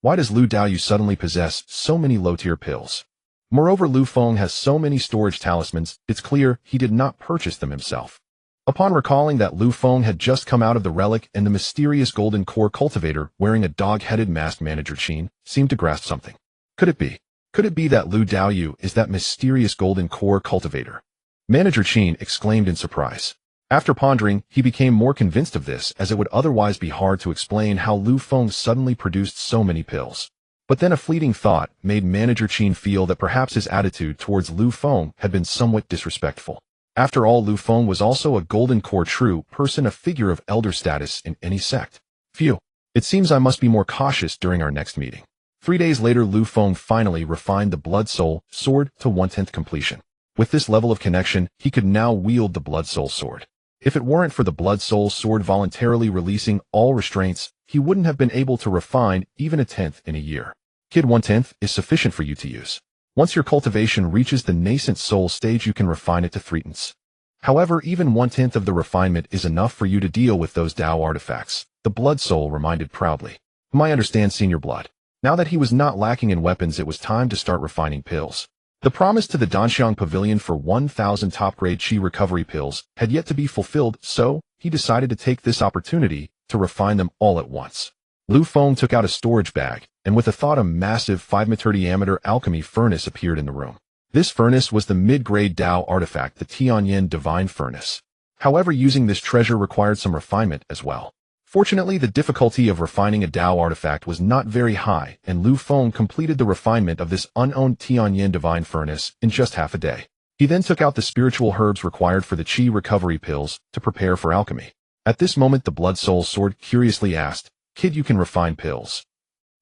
Why does Lu Daoyu suddenly possess so many low-tier pills? Moreover, Lu Feng has so many storage talismans, it's clear he did not purchase them himself. Upon recalling that Lu Feng had just come out of the relic and the mysterious golden core cultivator wearing a dog-headed mask, Manager Qin seemed to grasp something. Could it be that Lu Daoyu is that mysterious golden core cultivator? Manager Qin exclaimed in surprise. After pondering, he became more convinced of this, as it would otherwise be hard to explain how Lu Feng suddenly produced so many pills. But then a fleeting thought made Manager Qin feel that perhaps his attitude towards Lu Feng had been somewhat disrespectful. After all, Lu Feng was also a golden core true person, a figure of elder status in any sect. Phew. It seems I must be more cautious during our next meeting. 3 days later, Lu Feng finally refined the Blood Soul Sword to 1/10 completion. With this level of connection, he could now wield the Blood Soul Sword. If it weren't for the Blood Soul Sword voluntarily releasing all restraints, he wouldn't have been able to refine even 1/10 in a year. Kid, 1/10 is sufficient for you to use. Once your cultivation reaches the nascent soul stage, you can refine it to 3/10. However, even 1/10 of the refinement is enough for you to deal with those Tao artifacts, the Blood Soul reminded proudly. I understand, Senior Blood. Now that he was not lacking in weapons, it was time to start refining pills. The promise to the Danxiang Pavilion for 1,000 top-grade Qi recovery pills had yet to be fulfilled, so he decided to take this opportunity to refine them all at once. Lu Feng took out a storage bag, and with a thought, a massive 5-meter diameter alchemy furnace appeared in the room. This furnace was the mid-grade Tao artifact, the Tianling Divine Furnace. However, using this treasure required some refinement as well. Fortunately, the difficulty of refining a Dao artifact was not very high, and Lu Feng completed the refinement of this unowned Tianyin divine furnace in just half a day. He then took out the spiritual herbs required for the Qi recovery pills to prepare for alchemy. At this moment, the Blood Soul Sword curiously asked, "Kid, you can refine pills?"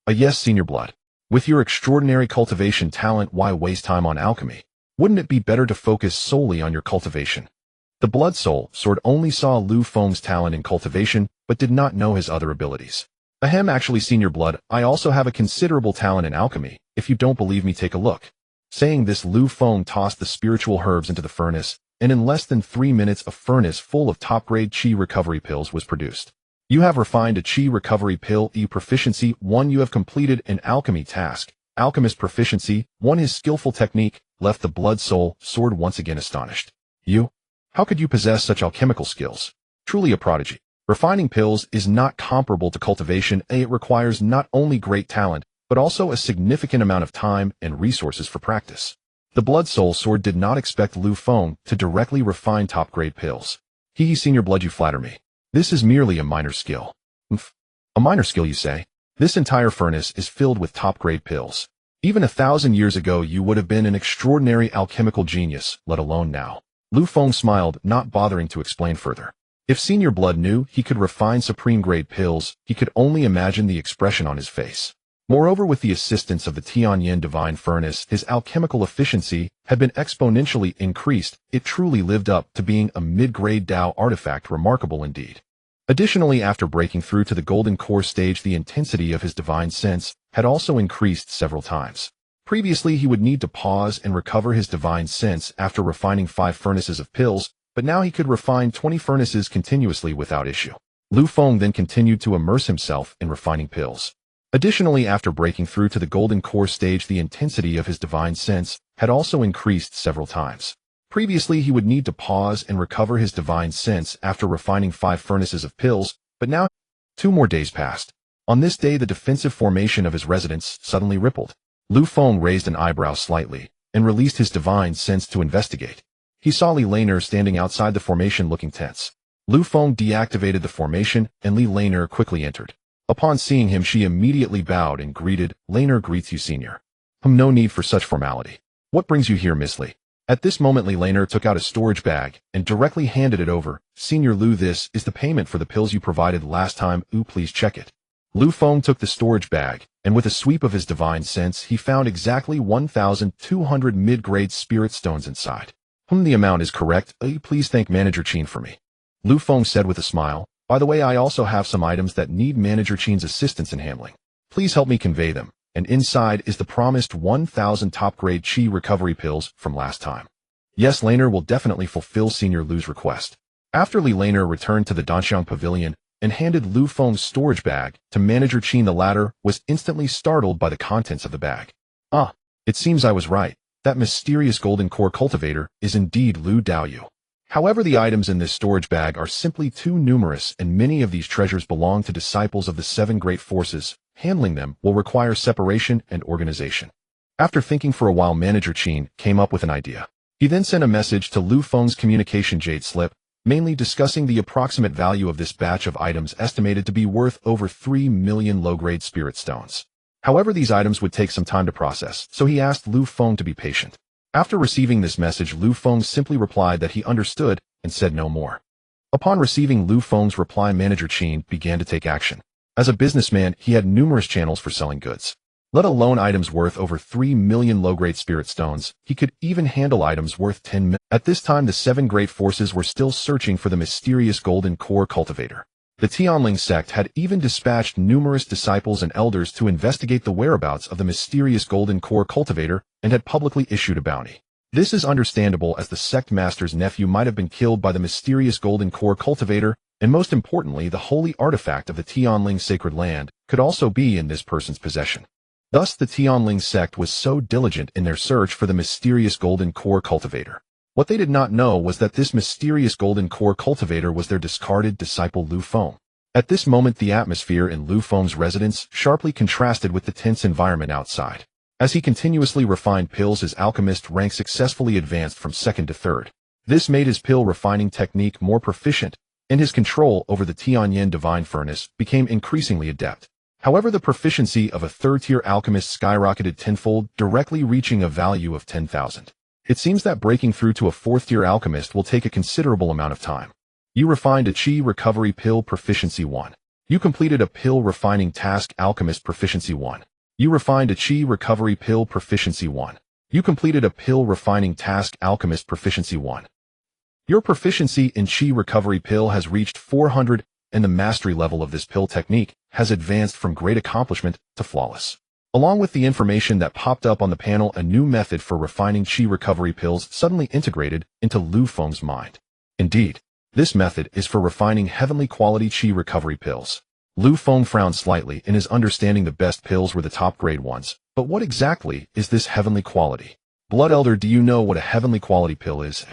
Yes, Senior Blood. With your extraordinary cultivation talent, why waste time on alchemy? Wouldn't it be better to focus solely on your cultivation? The Blood Soul Sword only saw Lu Feng's talent in cultivation, but did not know his other abilities. Ahem, actually, Senior Blood, I also have a considerable talent in alchemy. If you don't believe me, take a look. Saying this, Lu Feng tossed the spiritual herbs into the furnace, and in less than 3 minutes a furnace full of top-grade Qi recovery pills was produced. You have refined a Qi recovery pill. Proficiency 1. You have completed an alchemy task. Alchemist Proficiency 1. His skillful technique left the Blood Soul Sword once again astonished. You? How could you possess such alchemical skills? Truly a prodigy. Refining pills is not comparable to cultivation. It requires not only great talent, but also a significant amount of time and resources for practice. The Blood Soul Sword did not expect Lu Feng to directly refine top-grade pills. Senior Blood, you flatter me. This is merely a minor skill. A minor skill, you say? This entire furnace is filled with top-grade pills. Even 1,000 years ago you would have been an extraordinary alchemical genius, let alone now. Lu Feng smiled, not bothering to explain further. If Senior Blood knew he could refine supreme-grade pills, he could only imagine the expression on his face. Moreover, with the assistance of the Tianyin divine furnace, his alchemical efficiency had been exponentially increased. It truly lived up to being a mid-grade Dao artifact, remarkable indeed. Additionally, after breaking through to the golden core stage, the intensity of his divine sense had also increased several times. Previously, he would need to pause and recover his divine sense after refining 5 furnaces of pills, but now he could refine 20 furnaces continuously without issue. Lu Feng then continued to immerse himself in refining pills. Additionally, after breaking through to the golden core stage, the intensity of his divine sense had also increased several times. Previously, he would need to pause and recover his divine sense after refining 5 furnaces of pills, but now 2 more days passed. On this day, the defensive formation of his residence suddenly rippled. Lu Feng raised an eyebrow slightly and released his divine sense to investigate. He saw Li Laner standing outside the formation looking tense. Lu Feng deactivated the formation and Li Laner quickly entered. Upon seeing him, she immediately bowed and greeted, "Laner greets you, Senior." No need for such formality. What brings you here, Miss Li? At this moment, Li Laner took out a storage bag and directly handed it over. "Senior Lu, this is the payment for the pills you provided last time. Please check it." Lu Feng took the storage bag, and with a sweep of his divine sense, he found exactly 1,200 mid-grade spirit stones inside. The amount is correct. Please thank Manager Qin for me." Lu Feng said with a smile. "By the way, I also have some items that need Manager Qin's assistance in handling. Please help me convey them." And inside is the promised 1,000 top-grade Qi recovery pills from last time. Yes, Laner will definitely fulfill Senior Lu's request. After Li Laner returned to the Danxiang Pavilion and handed Lu Feng's storage bag to Manager Qin, the latter was instantly startled by the contents of the bag. It seems I was right. That mysterious golden core cultivator is indeed Lu Daoyu. However, the items in this storage bag are simply too numerous, and many of these treasures belong to disciples of the 7 great forces. Handling them will require separation and organization. After thinking for a while, Manager Qin came up with an idea. He then sent a message to Lu Feng's communication jade slip, mainly discussing the approximate value of this batch of items, estimated to be worth over 3 million low-grade spirit stones. However, these items would take some time to process, so he asked Lu Feng to be patient. After receiving this message, Lu Feng simply replied that he understood and said no more. Upon receiving Lu Feng's reply, Manager Qin began to take action. As a businessman, he had numerous channels for selling goods. Let alone items worth over 3 million low-grade spirit stones, he could even handle items worth 10 million. At this time, the 7 great forces were still searching for the mysterious golden core cultivator. The Tianling Sect had even dispatched numerous disciples and elders to investigate the whereabouts of the mysterious golden core cultivator and had publicly issued a bounty. This is understandable, as the sect master's nephew might have been killed by the mysterious golden core cultivator, and most importantly, the holy artifact of the Tianling sacred land could also be in this person's possession. Thus, the Tianling Sect was so diligent in their search for the mysterious golden core cultivator. What they did not know was that this mysterious golden core cultivator was their discarded disciple Lu Feng. At this moment, the atmosphere in Lu Feng's residence sharply contrasted with the tense environment outside. As he continuously refined pills, his alchemist rank successfully advanced from 2nd to 3rd. This made his pill refining technique more proficient, and his control over the Tianling divine furnace became increasingly adept. However, the proficiency of a third-tier alchemist skyrocketed tenfold, directly reaching a value of 10,000. It seems that breaking through to a fourth-tier alchemist will take a considerable amount of time. You refined a Qi Recovery Pill Proficiency 1. You completed a Pill Refining Task Alchemist Proficiency 1. You refined a Qi Recovery Pill Proficiency 1. You completed a Pill Refining Task Alchemist Proficiency 1. Your proficiency in Qi Recovery Pill has reached 400, and the mastery level of this pill technique has advanced from great accomplishment to flawless. Along with the information that popped up on the panel, a new method for refining Qi Recovery Pills suddenly integrated into Lu Feng's mind. Indeed, this method is for refining heavenly quality Qi Recovery Pills. Lu Feng frowned slightly in his understanding the best pills were the top-grade ones, but what exactly is this heavenly quality? Blood Elder, do you know what a heavenly quality pill is?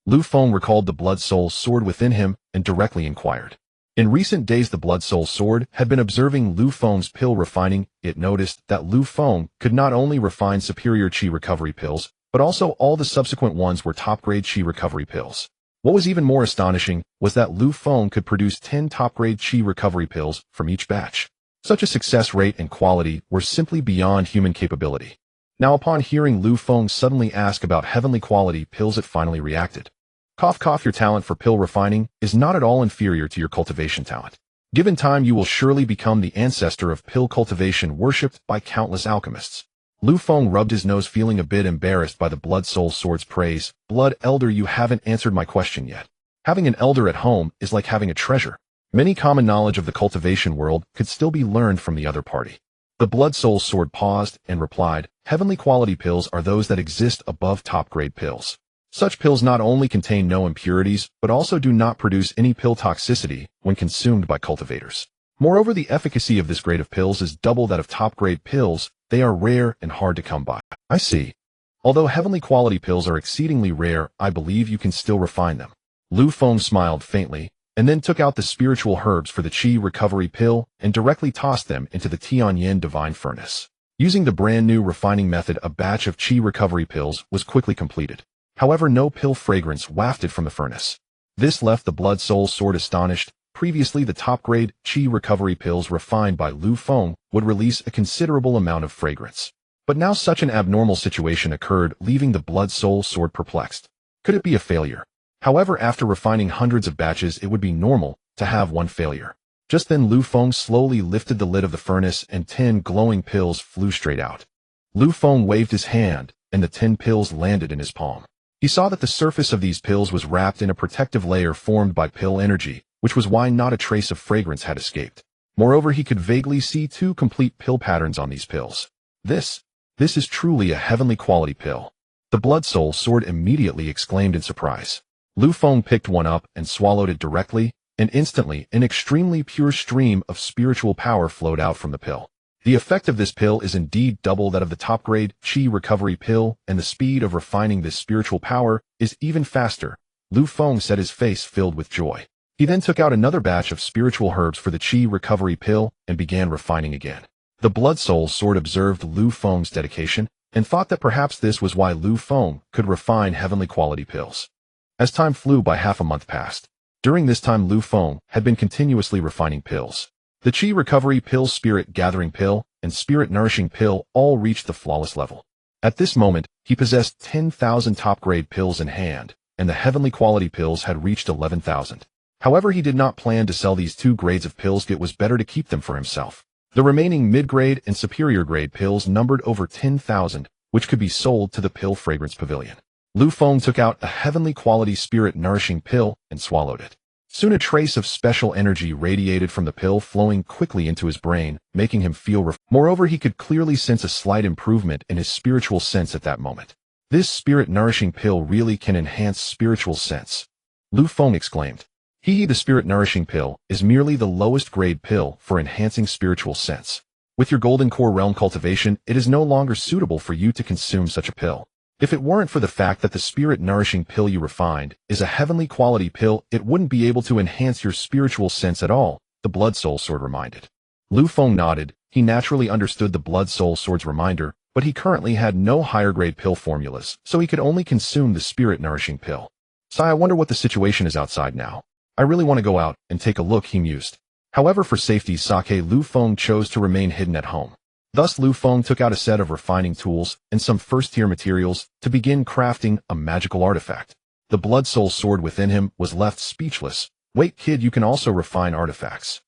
Lu Feng recalled the Blood Soul Sword within him and directly inquired. In recent days, the Blood Soul Sword had been observing Lu Feng's pill refining. It noticed that Lu Feng could not only refine superior Qi Recovery Pills, but also all the subsequent ones were top-grade Qi Recovery Pills. What was even more astonishing was that Lu Feng could produce 10 top-grade Qi Recovery Pills from each batch. Such a success rate and quality were simply beyond human capability. Now, upon hearing Lu Feng suddenly ask about heavenly quality pills, it finally reacted. Cough, cough, your talent for pill refining is not at all inferior to your cultivation talent. Given time, you will surely become the ancestor of pill cultivation worshipped by countless alchemists. Lu Feng rubbed his nose, feeling a bit embarrassed by the Blood Soul Sword's praise. Blood Elder, you haven't answered my question yet. Having an elder at home is like having a treasure. Many common knowledge of the cultivation world could still be learned from the other party. The Blood Soul Sword paused and replied, heavenly quality pills are those that exist above top-grade pills. Such pills not only contain no impurities, but also do not produce any pill toxicity when consumed by cultivators. Moreover, the efficacy of this grade of pills is double that of top-grade pills. They are rare and hard to come by. I see. Although heavenly quality pills are exceedingly rare, I believe you can still refine them. Lu Feng smiled faintly, and then took out the spiritual herbs for the Qi Recovery Pill and directly tossed them into the Tianling divine furnace. Using the brand new refining method, a batch of Qi Recovery Pills was quickly completed. However, no pill fragrance wafted from the furnace. This left the Blood Soul Sword astonished. Previously, the top-grade Qi Recovery Pills refined by Lu Feng would release a considerable amount of fragrance. But now such an abnormal situation occurred, leaving the Blood Soul Sword perplexed. Could it be a failure? However, after refining hundreds of batches, it would be normal to have one failure. Just then, Lu Feng slowly lifted the lid of the furnace and 10 glowing pills flew straight out. Lu Feng waved his hand, and the 10 pills landed in his palm. He saw that the surface of these pills was wrapped in a protective layer formed by pill energy, which was why not a trace of fragrance had escaped. Moreover, he could vaguely see 2 complete pill patterns on these pills. This is truly a heavenly quality pill. The Blood Soul Sword immediately exclaimed in surprise. Lu Feng picked one up and swallowed it directly, and instantly an extremely pure stream of spiritual power flowed out from the pill. The effect of this pill is indeed double that of the top-grade Qi Recovery Pill, and the speed of refining this spiritual power is even faster. Lu Feng said, his face filled with joy. He then took out another batch of spiritual herbs for the Qi Recovery Pill and began refining again. The Blood Soul Sword observed Lu Feng's dedication and thought that perhaps this was why Lu Feng could refine heavenly quality pills. As time flew by, half a month passed. During this time, Lu Feng had been continuously refining pills. The Qi Recovery Pill, Spirit Gathering Pill, and Spirit Nourishing Pill all reached the flawless level. At this moment, he possessed 10,000 top-grade pills in hand, and the heavenly quality pills had reached 11,000. However, he did not plan to sell these 2 grades of pills. It was better to keep them for himself. The remaining mid-grade and superior-grade pills numbered over 10,000, which could be sold to the Pill Fragrance Pavilion. Lu Feng took out a heavenly quality Spirit Nourishing Pill and swallowed it. Soon a trace of special energy radiated from the pill, flowing quickly into his brain, making him feel Moreover, he could clearly sense a slight improvement in his spiritual sense at that moment. This Spirit Nourishing Pill really can enhance spiritual sense. Lu Feng exclaimed. The Spirit Nourishing Pill is merely the lowest grade pill for enhancing spiritual sense. With your Golden Core Realm cultivation, it is no longer suitable for you to consume such a pill. If it weren't for the fact that the Spirit Nourishing Pill you refined is a heavenly quality pill, it wouldn't be able to enhance your spiritual sense at all, the Blood Soul Sword reminded. Lu Feng nodded. He naturally understood the Blood Soul Sword's reminder, but he currently had no higher grade pill formulas, so he could only consume the Spirit Nourishing Pill. I wonder what the situation is outside now. I really want to go out and take a look, he mused. However, for safety's sake, Lu Feng chose to remain hidden at home. Thus, Lu Feng took out a set of refining tools and some first-tier materials to begin crafting a magical artifact. The blood soul sword within him was left speechless. Wait, kid, you can also refine artifacts.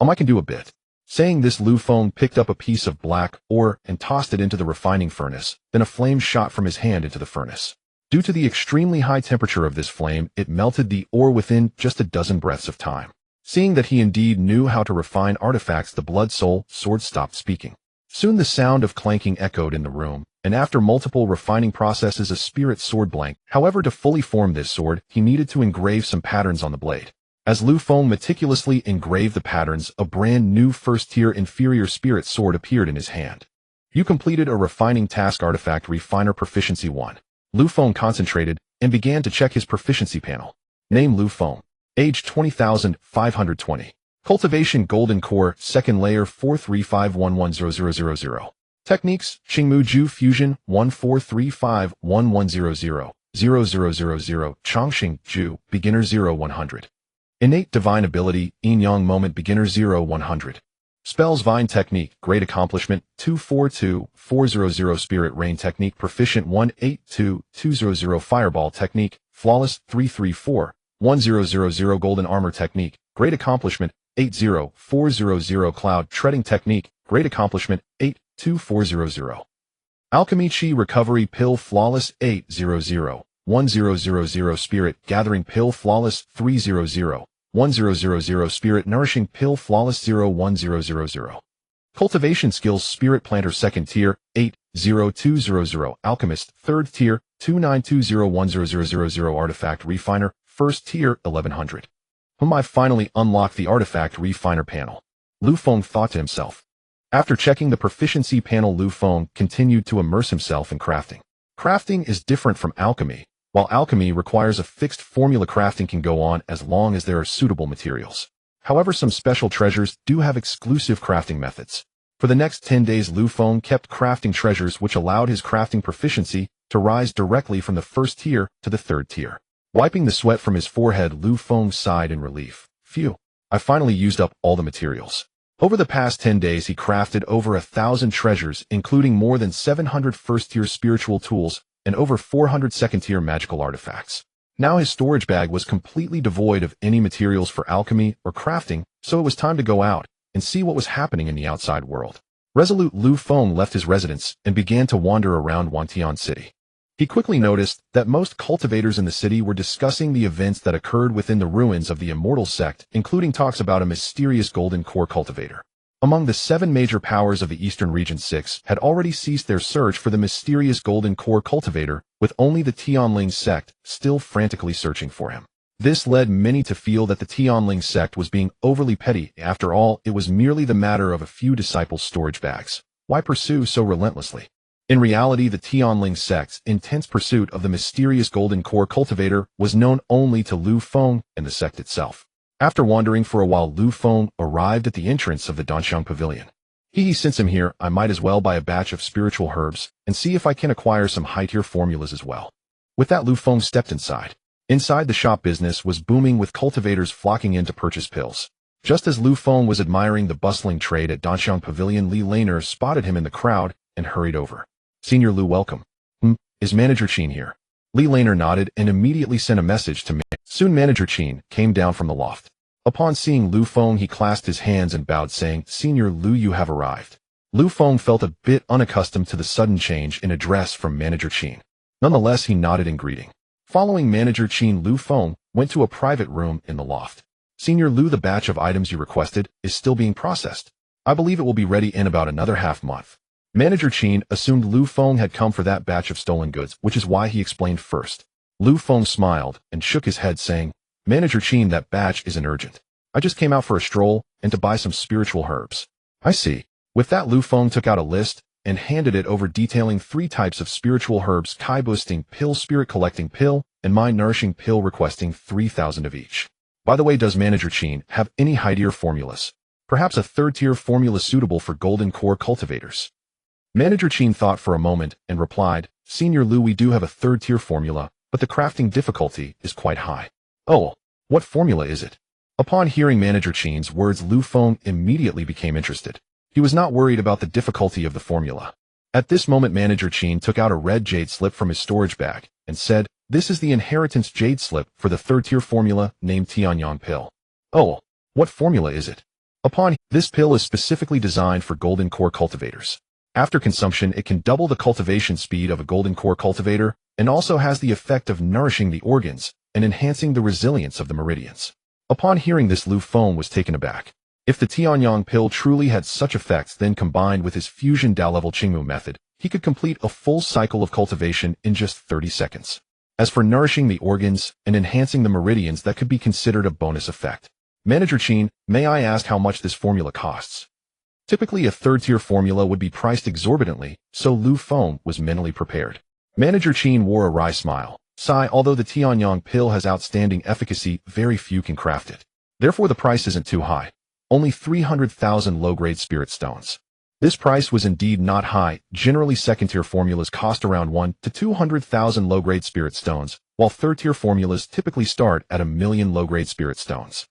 I can do a bit. Saying this, Lu Feng picked up a piece of black ore and tossed it into the refining furnace. Then a flame shot from his hand into the furnace. Due to the extremely high temperature of this flame, it melted the ore within just a dozen breaths of time. Seeing that he indeed knew how to refine artifacts, the blood soul sword stopped speaking. Soon the sound of clanking echoed in the room, and after multiple refining processes, a spirit sword blank. However, to fully form this sword, he needed to engrave some patterns on the blade. As Lu Feng meticulously engraved the patterns, a brand new first-tier inferior spirit sword appeared in his hand. You completed a refining task, artifact refiner proficiency 1. Lu Feng concentrated and began to check his proficiency panel. Name Lu Feng. Age 20,520. Cultivation golden core, second layer 435110000. Techniques, Qingmu Ju Fusion 143511000000. Chongqing Ju, beginner 0100. Innate divine ability, Yin Yang moment, beginner 0100. Spells Vine technique, great accomplishment 242400. Spirit rain technique, proficient 182200. Fireball technique, flawless 3341000. Golden armor technique, great accomplishment 80400. Cloud treading technique, great accomplishment 82400. Alchemy chi recovery pill, flawless 8001000. Spirit gathering pill, flawless 3001000. Spirit nourishing pill, flawless 01000. Cultivation skills, spirit planter second tier 80200. Alchemist third tier 29201000. Artifact refiner first tier 1100. I finally unlocked the artifact refiner panel. Lu Feng thought to himself. After checking the proficiency panel, Lu Feng continued to immerse himself in crafting. Crafting is different from alchemy. While alchemy requires a fixed formula, crafting can go on as long as there are suitable materials. However, some special treasures do have exclusive crafting methods. For the next 10 days, Lu Feng kept crafting treasures, which allowed his crafting proficiency to rise directly from the first tier to the third tier. Wiping the sweat from his forehead, Lu Feng sighed in relief. Phew, I finally used up all the materials. Over the past 10 days, he crafted over 1,000 treasures, including more than 700 first-tier spiritual tools and over 400 second-tier magical artifacts. Now his storage bag was completely devoid of any materials for alchemy or crafting, so it was time to go out and see what was happening in the outside world. Resolute, Lu Feng left his residence and began to wander around Wantian City. He quickly noticed that most cultivators in the city were discussing the events that occurred within the ruins of the Immortal sect, including talks about a mysterious golden core cultivator. Among the 7 major powers of the Eastern region, 6 had already ceased their search for the mysterious golden core cultivator, with only the Tianling Sect still frantically searching for him. This led many to feel that the Tianling Sect was being overly petty. After all, it was merely the matter of a few disciples' storage bags. Why pursue so relentlessly? In reality, the Tianling Sect's intense pursuit of the mysterious golden core cultivator was known only to Lu Feng and the sect itself. After wandering for a while, Lu Feng arrived at the entrance of the Danxiang Pavilion. Since I'm here, I might as well buy a batch of spiritual herbs and see if I can acquire some high-tier formulas as well. With that, Lu Feng stepped inside. Inside, the shop business was booming, with cultivators flocking in to purchase pills. Just as Lu Feng was admiring the bustling trade at Danxiang Pavilion, Li Laner spotted him in the crowd and hurried over. Senior Lu, welcome. Is Manager Qin here? Li Laner nodded and immediately sent a message to me. Soon Manager Qin came down from the loft. Upon seeing Lu Feng, he clasped his hands and bowed, saying, Senior Lu, you have arrived. Lu Feng felt a bit unaccustomed to the sudden change in address from Manager Qin. Nonetheless, he nodded in greeting. Following Manager Qin, Lu Feng went to a private room in the loft. Senior Lu, the batch of items you requested is still being processed. I believe it will be ready in about another half-month. Manager Qin assumed Lu Feng had come for that batch of stolen goods, which is why he explained first. Lu Feng smiled and shook his head, saying, Manager Qin, that batch isn't urgent. I just came out for a stroll and to buy some spiritual herbs. I see. With that, Lu Feng took out a list and handed it over, detailing 3 types of spiritual herbs: Kai boosting pill, spirit collecting pill, and mind nourishing pill, requesting 3,000 of each. By the way, does Manager Qin have any high-tier formulas? Perhaps a third-tier formula suitable for golden core cultivators? Manager Qin thought for a moment and replied, Senior Lu, we do have a third-tier formula, but the crafting difficulty is quite high. Oh, What formula is it? Upon hearing Manager Qin's words, Lu Feng immediately became interested. He was not worried about the difficulty of the formula. At this moment, Manager Qin took out a red jade slip from his storage bag and said, "This is the inheritance jade slip for the third-tier formula named Tianyang pill." "Oh, what formula is it?" This pill is specifically designed for golden core cultivators. After consumption, it can double the cultivation speed of a golden core cultivator and also has the effect of nourishing the organs and enhancing the resilience of the meridians. Upon hearing this, Lu Feng was taken aback. If the Tianyang pill truly had such effects, then combined with his fusion Dao level Qingmu method, he could complete a full cycle of cultivation in just 30 seconds. As for nourishing the organs and enhancing the meridians, that could be considered a bonus effect. "Manager Qin, may I ask how much this formula costs?" Typically, a third-tier formula would be priced exorbitantly, so Lu Feng was mentally prepared. Manager Qin wore a wry smile. "Sigh, although the Tianyang pill has outstanding efficacy, very few can craft it. Therefore, the price isn't too high. Only 300,000 low-grade spirit stones." This price was indeed not high. Generally, second-tier formulas cost around 1 to 200,000 low-grade spirit stones, while third-tier formulas typically start at 1,000,000 low-grade spirit stones.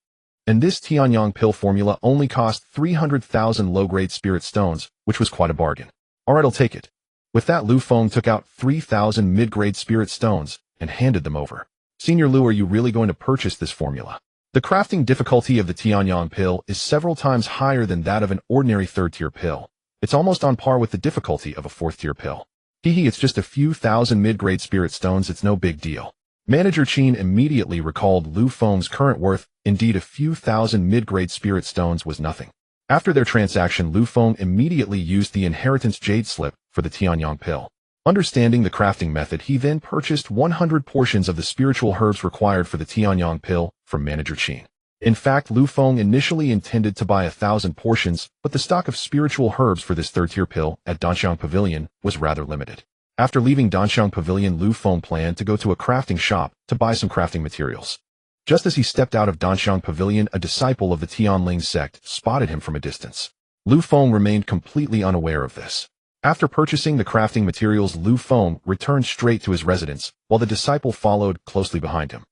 And this Tianyang pill formula only cost 300,000 low-grade spirit stones, which was quite a bargain. "Alright, I'll take it." With that, Lu Feng took out 3,000 mid-grade spirit stones and handed them over. "Senior Lu, are you really going to purchase this formula? The crafting difficulty of the Tianyang pill is several times higher than that of an ordinary third-tier pill. It's almost on par with the difficulty of a fourth-tier pill. Hehe, it's just a few thousand mid-grade spirit stones, it's no big deal." Manager Qin immediately recalled Lu Feng's current worth. Indeed, a few thousand mid-grade spirit stones was nothing. After their transaction, Lu Feng immediately used the inheritance jade slip for the Tianyang pill. Understanding the crafting method, he then purchased 100 portions of the spiritual herbs required for the Tianyang pill from Manager Qin. In fact, Lu Feng initially intended to buy 1,000 portions, but the stock of spiritual herbs for this third-tier pill at Danxiang Pavilion was rather limited. After leaving Danxiang Pavilion, Lu Feng planned to go to a crafting shop to buy some crafting materials. Just as he stepped out of Danxiang Pavilion, a disciple of the Tianling Sect spotted him from a distance. Lu Feng remained completely unaware of this. After purchasing the crafting materials, Lu Feng returned straight to his residence, while the disciple followed closely behind him.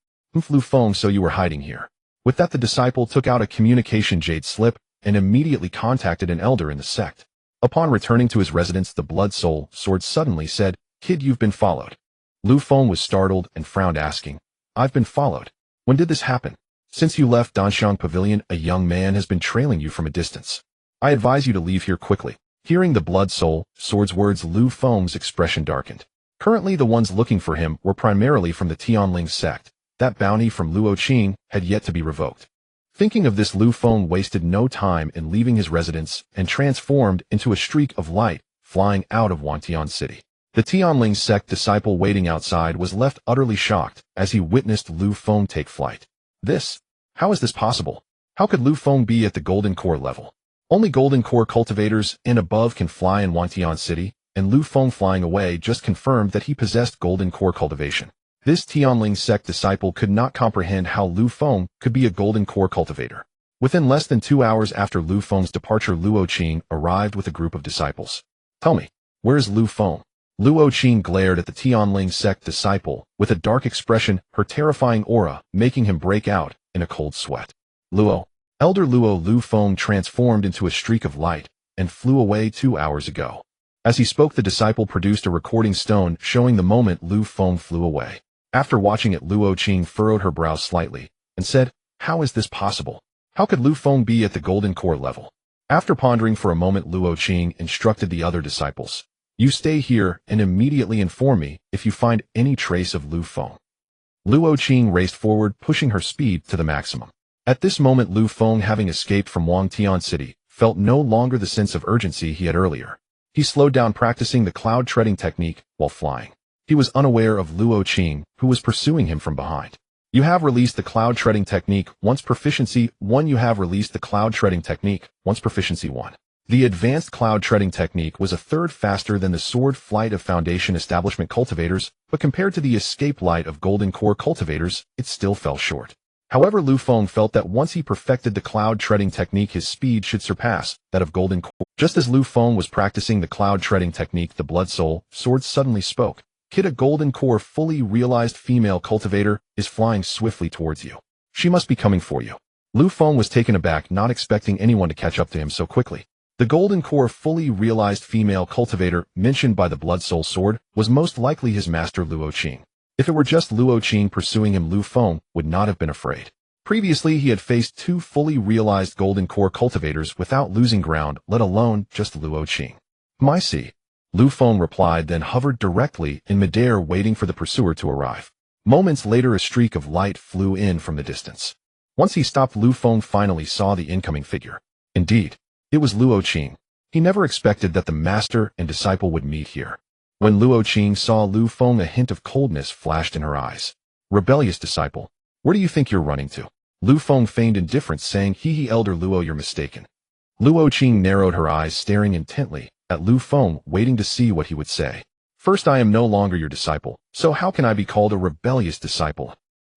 "Lu Feng, so you were hiding here." With that, the disciple took out a communication jade slip and immediately contacted an elder in the sect. Upon returning to his residence, the blood soul sword suddenly said, "Kid, you've been followed." Lu Feng was startled and frowned, asking, "I've been followed? When did this happen?" "Since you left Danxiang Pavilion, a young man has been trailing you from a distance. I advise you to leave here quickly." Hearing the blood soul sword's words, Lu Feng's expression darkened. Currently, the ones looking for him were primarily from the Tianling Sect. That bounty from Luo Qing had yet to be revoked. Thinking of this, Lu Feng wasted no time in leaving his residence and transformed into a streak of light flying out of Wantian City. The Tianling Sect disciple waiting outside was left utterly shocked as he witnessed Lu Feng take flight. How is this possible? How could Lu Feng be at the Golden Core level? Only Golden Core cultivators and above can fly in Wantian City, and Lu Feng flying away just confirmed that he possessed Golden Core cultivation. This Tianling Sect disciple could not comprehend how Lu Feng could be a Golden Core cultivator. Within less than 2 hours after Lu Feng's departure, Luo Qing arrived with a group of disciples. "Tell me, where is Lu Feng?" Luo Qing glared at the Tianling Sect disciple with a dark expression, her terrifying aura making him break out in a cold sweat. Elder Luo, Lu Feng transformed into a streak of light and flew away 2 hours ago. As he spoke, the disciple produced a recording stone showing the moment Lu Feng flew away. After watching it, Luo Qing furrowed her brows slightly and said, "How is this possible? How could Lu Feng be at the Golden Core level?" After pondering for a moment, Luo Qing instructed the other disciples, "You stay here and immediately inform me if you find any trace of Lu Feng." Luo Qing raced forward, pushing her speed to the maximum. At this moment, Lu Feng, having escaped from Wangtian City, felt no longer the sense of urgency he had earlier. He slowed down, practicing the cloud treading technique while flying. He was unaware of Luo Qing, who was pursuing him from behind. "You have released the cloud treading technique once proficiency 1. You have released the cloud treading technique once proficiency 1. The advanced cloud treading technique was a third faster than the sword flight of Foundation Establishment cultivators, but compared to the escape light of Golden Core cultivators, it still fell short. However, Lu Feng felt that once he perfected the cloud treading technique, his speed should surpass that of Golden Core. Just as Lu Feng was practicing the cloud treading technique, the blood soul sword suddenly spoke. "Kid, a Golden Core fully realized female cultivator is flying swiftly towards you. She must be coming for you. Lu Feng was taken aback, not expecting anyone to catch up to him so quickly. The golden core fully realized female cultivator mentioned by the Blood Soul Sword was most likely his master Luo Qing. If it were just Luo Qing pursuing him, Lu Feng would not have been afraid. Previously, he had faced 2 fully realized golden core cultivators without losing ground, let alone just Luo Qing. I see. Lu Feng replied, then hovered directly in midair, waiting for the pursuer to arrive. Moments later, a streak of light flew in from the distance. Once he stopped, Lu Feng finally saw the incoming figure. Indeed, it was Luo Qing. He never expected that the master and disciple would meet here. When Luo Qing saw Lu Feng, a hint of coldness flashed in her eyes. Rebellious disciple, where do you think you're running to? Lu Feng feigned indifference, saying, He, Elder Luo, you're mistaken. Luo Qing narrowed her eyes, staring intently at Lu Feng, waiting to see what he would say. First, I am no longer your disciple, so how can I be called a rebellious disciple?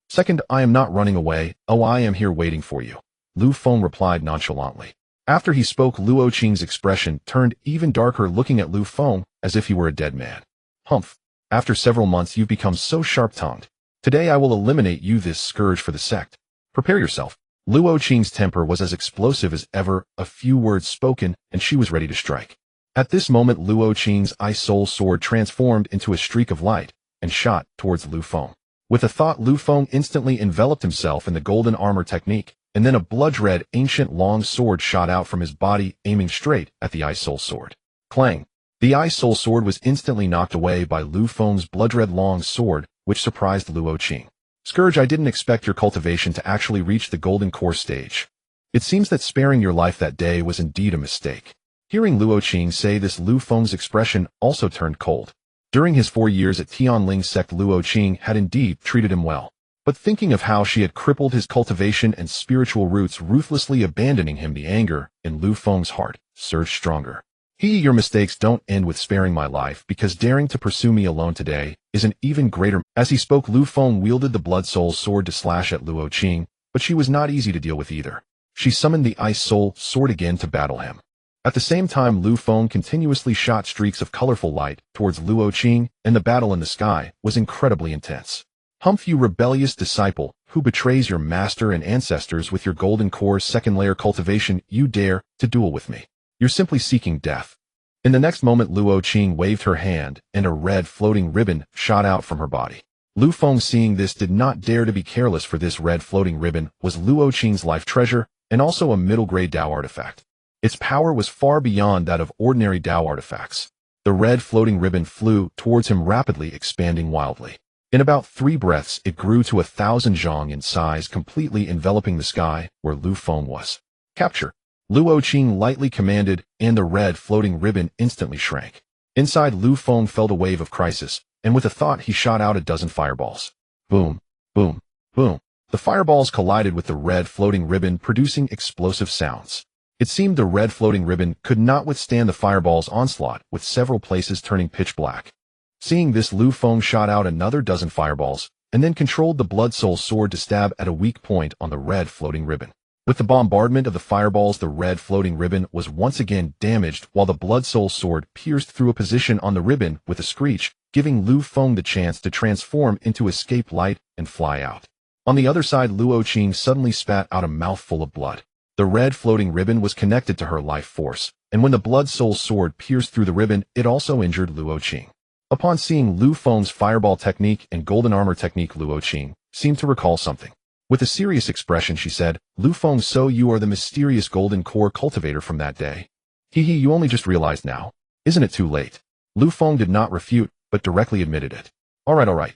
Second, I am not running away, I am here waiting for you. Lu Feng replied nonchalantly. After he spoke, Luo Qing's expression turned even darker, looking at Lu Feng as if he were a dead man. Humph. After several months, you've become so sharp-tongued. Today I will eliminate you, this scourge for the sect. Prepare yourself. Luo Qing's temper was as explosive as ever, a few words spoken, and she was ready to strike. At this moment, Luo Qing's Ice Soul Sword transformed into a streak of light and shot towards Lu Feng. With a thought, Lu Feng instantly enveloped himself in the golden armor technique, and then a blood-red, ancient long sword shot out from his body, aiming straight at the Ice Soul Sword. Clang! The Ice Soul Sword was instantly knocked away by Lu Feng's blood-red long sword, which surprised Luo Qing. Scourge, I didn't expect your cultivation to actually reach the golden core stage. It seems that sparing your life that day was indeed a mistake. Hearing Luo Qing say this, Lu Feng's expression also turned cold. During his 4 years at Tianling Sect, Luo Qing had indeed treated him well. But thinking of how she had crippled his cultivation and spiritual roots, ruthlessly abandoning him, the anger in Lu Feng's heart surged stronger. Your mistakes don't end with sparing my life, because daring to pursue me alone today is an even greater. As he spoke, Lu Feng wielded the Blood Soul Sword to slash at Luo Qing, but she was not easy to deal with either. She summoned the Ice Soul Sword again to battle him. At the same time, Lu Feng continuously shot streaks of colorful light towards Luo Qing, and the battle in the sky was incredibly intense. Humph, you rebellious disciple, who betrays your master and ancestors with your golden core second-layer cultivation, you dare to duel with me. You're simply seeking death. In the next moment, Luo Qing waved her hand, and a red floating ribbon shot out from her body. Lu Feng, seeing this, did not dare to be careless, for this red floating ribbon was Luo Qing's life treasure, and also a middle-grade Dao artifact. Its power was far beyond that of ordinary Dao artifacts. The red floating ribbon flew towards him rapidly, expanding wildly. In about 3 breaths, it grew to 1,000 zhang in size, completely enveloping the sky where Lu Feng was. Capture! Luo Qing lightly commanded, and the red floating ribbon instantly shrank. Inside, Lu Feng felt a wave of crisis, and with a thought, he shot out a dozen fireballs. Boom, boom, boom. The fireballs collided with the red floating ribbon, producing explosive sounds. It seemed the red floating ribbon could not withstand the fireball's onslaught, with several places turning pitch black. Seeing this, Lu Feng shot out another dozen fireballs, and then controlled the Blood Soul Sword to stab at a weak point on the red floating ribbon. With the bombardment of the fireballs, the red floating ribbon was once again damaged, while the Blood Soul Sword pierced through a position on the ribbon with a screech, giving Lu Feng the chance to transform into escape light and fly out. On the other side, Luo Qing suddenly spat out a mouthful of blood. The red floating ribbon was connected to her life force, and when the Blood Soul Sword pierced through the ribbon, it also injured Luo Qing. Upon seeing Lu Feng's fireball technique and golden armor technique, Luo Qing seemed to recall something. With a serious expression, she said, Lu Feng, so you are the mysterious golden core cultivator from that day. You only just realized now. Isn't it too late? Lu Feng did not refute, but directly admitted it. All right.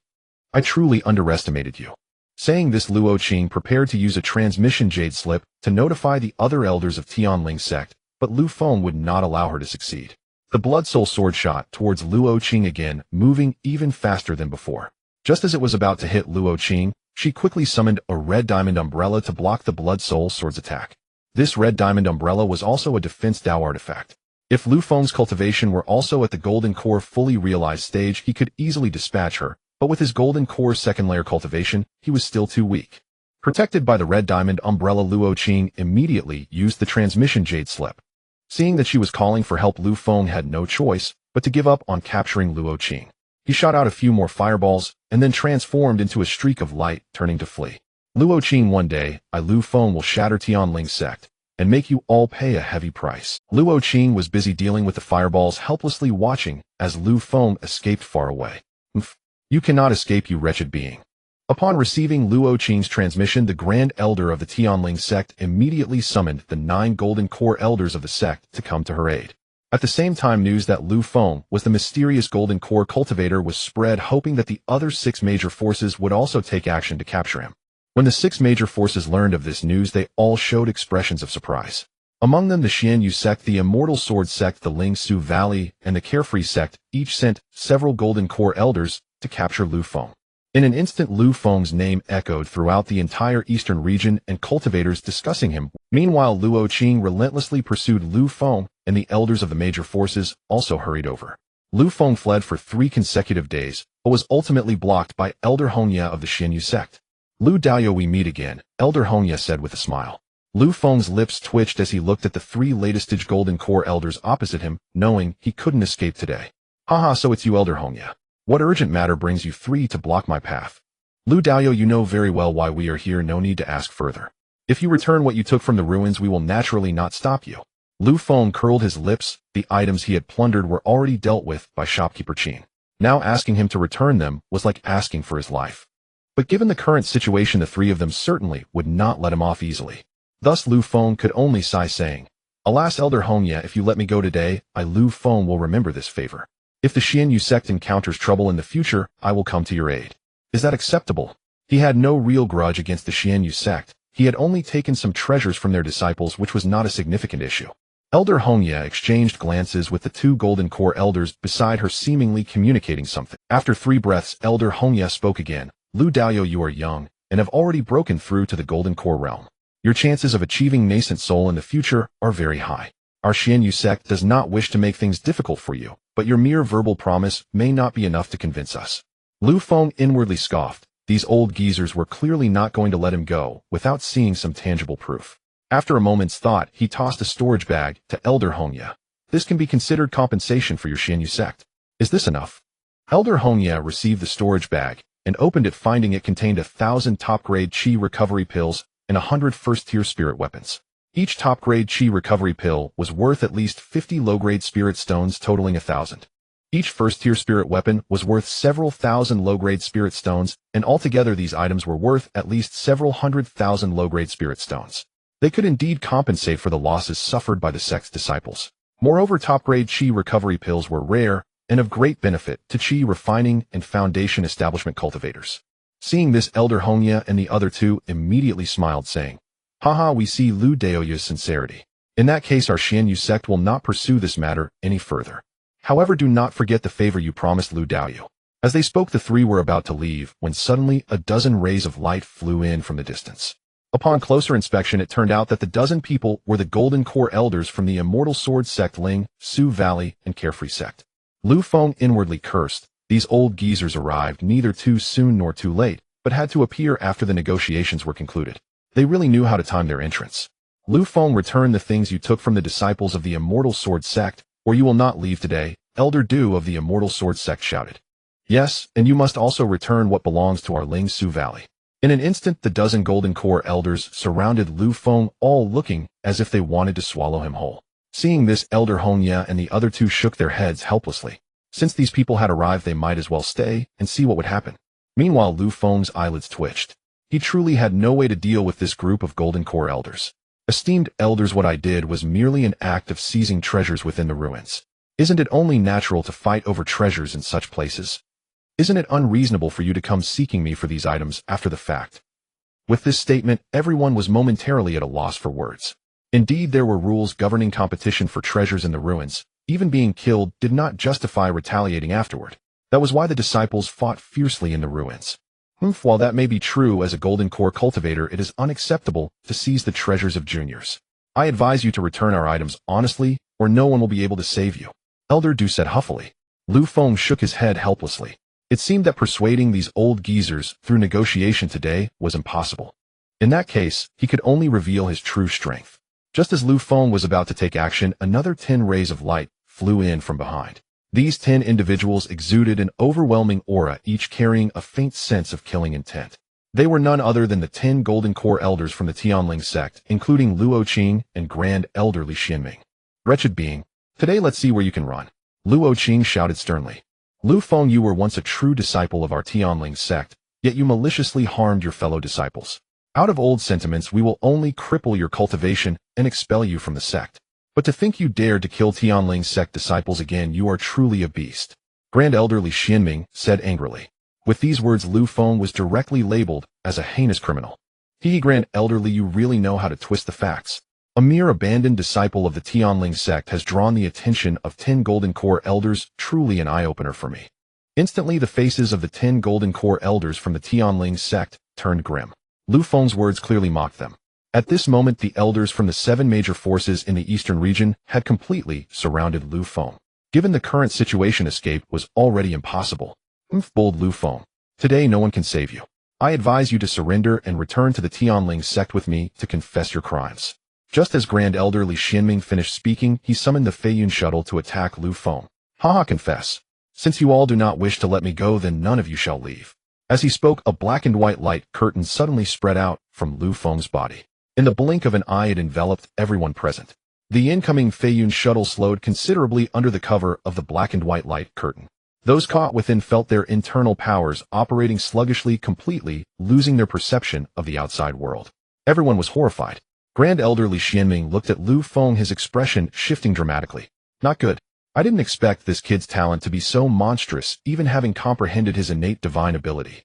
I truly underestimated you. Saying this, Luo Qing prepared to use a transmission jade slip to notify the other elders of Tianling Sect, but Lu Feng would not allow her to succeed. The Blood Soul Sword shot towards Luo Qing again, moving even faster than before. Just as it was about to hit Luo Qing, she quickly summoned a red diamond umbrella to block the Blood Soul Sword's attack. This red diamond umbrella was also a defense Dao artifact. If Lu Feng's cultivation were also at the golden core fully realized stage, he could easily dispatch her, but with his golden core second layer cultivation, he was still too weak. Protected by the red diamond umbrella, Luo Qing immediately used the transmission jade slip. Seeing that she was calling for help, Lu Feng had no choice but to give up on capturing Luo Qing. He shot out a few more fireballs, and then transformed into a streak of light, turning to flee. Luo Qing one day, Lu Feng will shatter Tianling Sect and make you all pay a heavy price. Luo Qing was busy dealing with the fireballs, helplessly watching as Lu Feng escaped far away. You cannot escape, you wretched being. Upon receiving Luo Qing's transmission, the Grand Elder of the Tianling Sect immediately summoned the 9 Golden Core Elders of the sect to come to her aid. At the same time, news that Lu Feng was the mysterious Golden Core cultivator was spread, hoping that the other 6 major forces would also take action to capture him. When the 6 major forces learned of this news, they all showed expressions of surprise. Among them, the Xianyu Sect, the Immortal Sword Sect, the Ling Su Valley, and the Carefree Sect each sent several Golden Core Elders to capture Lu Feng. In an instant, Lu Feng's name echoed throughout the entire eastern region, and cultivators discussing him. Meanwhile, Luo Qing relentlessly pursued Lu Feng, and the elders of the major forces also hurried over. Lu Feng fled for 3 consecutive days, but was ultimately blocked by Elder Hongya of the Xianyu Sect. Lu Daoyo, we meet again, Elder Hongya said with a smile. Lu Feng's lips twitched as he looked at the 3 latest Golden Core Elders opposite him, knowing he couldn't escape today. Haha, so it's you, Elder Hongya. What urgent matter brings you 3 to block my path? Lu Daoyo, you know very well why we are here, no need to ask further. If you return what you took from the ruins, we will naturally not stop you. Lu Feng curled his lips. The items he had plundered were already dealt with by shopkeeper Qin. Now asking him to return them was like asking for his life. But given the current situation, the 3 of them certainly would not let him off easily. Thus Lu Feng could only sigh, saying, Alas, Elder Hongya, if you let me go today, Lu Feng will remember this favor. If the Xianyu Sect encounters trouble in the future, I will come to your aid. Is that acceptable? He had no real grudge against the Xianyu Sect. He had only taken some treasures from their disciples, which was not a significant issue. Elder Hongya exchanged glances with the 2 Golden Core Elders beside her, seemingly communicating something. After 3 breaths, Elder Hongya spoke again. Lu Daoyo, you are young, and have already broken through to the Golden Core realm. Your chances of achieving nascent soul in the future are very high. Our Xianyu Sect does not wish to make things difficult for you, but your mere verbal promise may not be enough to convince us. Lu Feng inwardly scoffed. These old geezers were clearly not going to let him go without seeing some tangible proof. After a moment's thought, he tossed a storage bag to Elder Hongya. This can be considered compensation for your Xianyu Sect. Is this enough? Elder Hongya received the storage bag and opened it, finding it contained 1,000 top-grade Qi recovery pills and 100 first-tier spirit weapons. Each top-grade Qi recovery pill was worth at least 50 low-grade spirit stones, totaling 1,000. Each first-tier spirit weapon was worth several thousand low-grade spirit stones, and altogether these items were worth at least several 100,000 low-grade spirit stones. They could indeed compensate for the losses suffered by the sect's disciples. Moreover, top-grade Qi recovery pills were rare and of great benefit to Qi refining and foundation establishment cultivators. Seeing this, Elder Hongya and the other 2 immediately smiled, saying, Haha, we see Lu Daoyo's sincerity. In that case, our Xianyu Sect will not pursue this matter any further. However, do not forget the favor you promised Lu Daoyo. As they spoke, the 3 were about to leave, when suddenly a dozen rays of light flew in from the distance. Upon closer inspection, it turned out that the dozen people were the Golden Core Elders from the Immortal Sword Sect, Ling Su Valley, and Carefree Sect. Lu Feng inwardly cursed. These old geezers arrived neither too soon nor too late, but had to appear after the negotiations were concluded. They really knew how to time their entrance. Lu Feng, return the things you took from the disciples of the Immortal Sword Sect, or you will not leave today, Elder Du of the Immortal Sword Sect shouted. Yes, and you must also return what belongs to our Ling Su Valley. In an instant, the dozen Golden Core Elders surrounded Lu Feng, all looking as if they wanted to swallow him whole. Seeing this, Elder Hongya and the other 2 shook their heads helplessly. Since these people had arrived, they might as well stay and see what would happen. Meanwhile, Lu Feng's eyelids twitched. He truly had no way to deal with this group of Golden Core Elders. Esteemed elders, what I did was merely an act of seizing treasures within the ruins. Isn't it only natural to fight over treasures in such places? Isn't it unreasonable for you to come seeking me for these items after the fact? With this statement, everyone was momentarily at a loss for words. Indeed, there were rules governing competition for treasures in the ruins. Even being killed did not justify retaliating afterward. That was why the disciples fought fiercely in the ruins. While that may be true, as a Golden Core cultivator, it is unacceptable to seize the treasures of juniors. I advise you to return our items honestly, or no one will be able to save you. Elder Du said huffily. Lu Feng shook his head helplessly. It seemed that persuading these old geezers through negotiation today was impossible. In that case, he could only reveal his true strength. Just as Lu Feng was about to take action, another 10 rays of light flew in from behind. These 10 individuals exuded an overwhelming aura, each carrying a faint sense of killing intent. They were none other than the 10 Golden Core Elders from the Tianling Sect, including Luo Qing and Grand Elder Li Xianming. Wretched being, today let's see where you can run. Luo Qing shouted sternly. Lu Feng, you were once a true disciple of our Tianling Sect, yet you maliciously harmed your fellow disciples. Out of old sentiments we will only cripple your cultivation and expel you from the sect. But to think you dared to kill Tianling Sect disciples again, you are truly a beast. Grand Elder Li Xianming said angrily. With these words, Lu Feng was directly labeled as a heinous criminal. Grand Elder Li, you really know how to twist the facts. A mere abandoned disciple of the Tianling Sect has drawn the attention of 10 Golden Core Elders, truly an eye-opener for me. Instantly the faces of the 10 Golden Core Elders from the Tianling Sect turned grim. Lu Feng's words clearly mocked them. At this moment the elders from the 7 major forces in the eastern region had completely surrounded Lu Feng. Given the current situation, escape was already impossible. Bold Lu Feng. Today no one can save you. I advise you to surrender and return to the Tianling Sect with me to confess your crimes. Just as Grand Elder Li Xianming finished speaking, he summoned the Feiyun shuttle to attack Lu Feng. Confess. Since you all do not wish to let me go, then none of you shall leave. As he spoke, a black and white light curtain suddenly spread out from Lu Feng's body. In the blink of an eye it enveloped everyone present. The incoming Feiyun shuttle slowed considerably under the cover of the black and white light curtain. Those caught within felt their internal powers operating sluggishly, completely losing their perception of the outside world. Everyone was horrified. Grand Elder Li Xianming looked at Lu Feng, his expression shifting dramatically. Not good. I didn't expect this kid's talent to be so monstrous, even having comprehended his innate divine ability.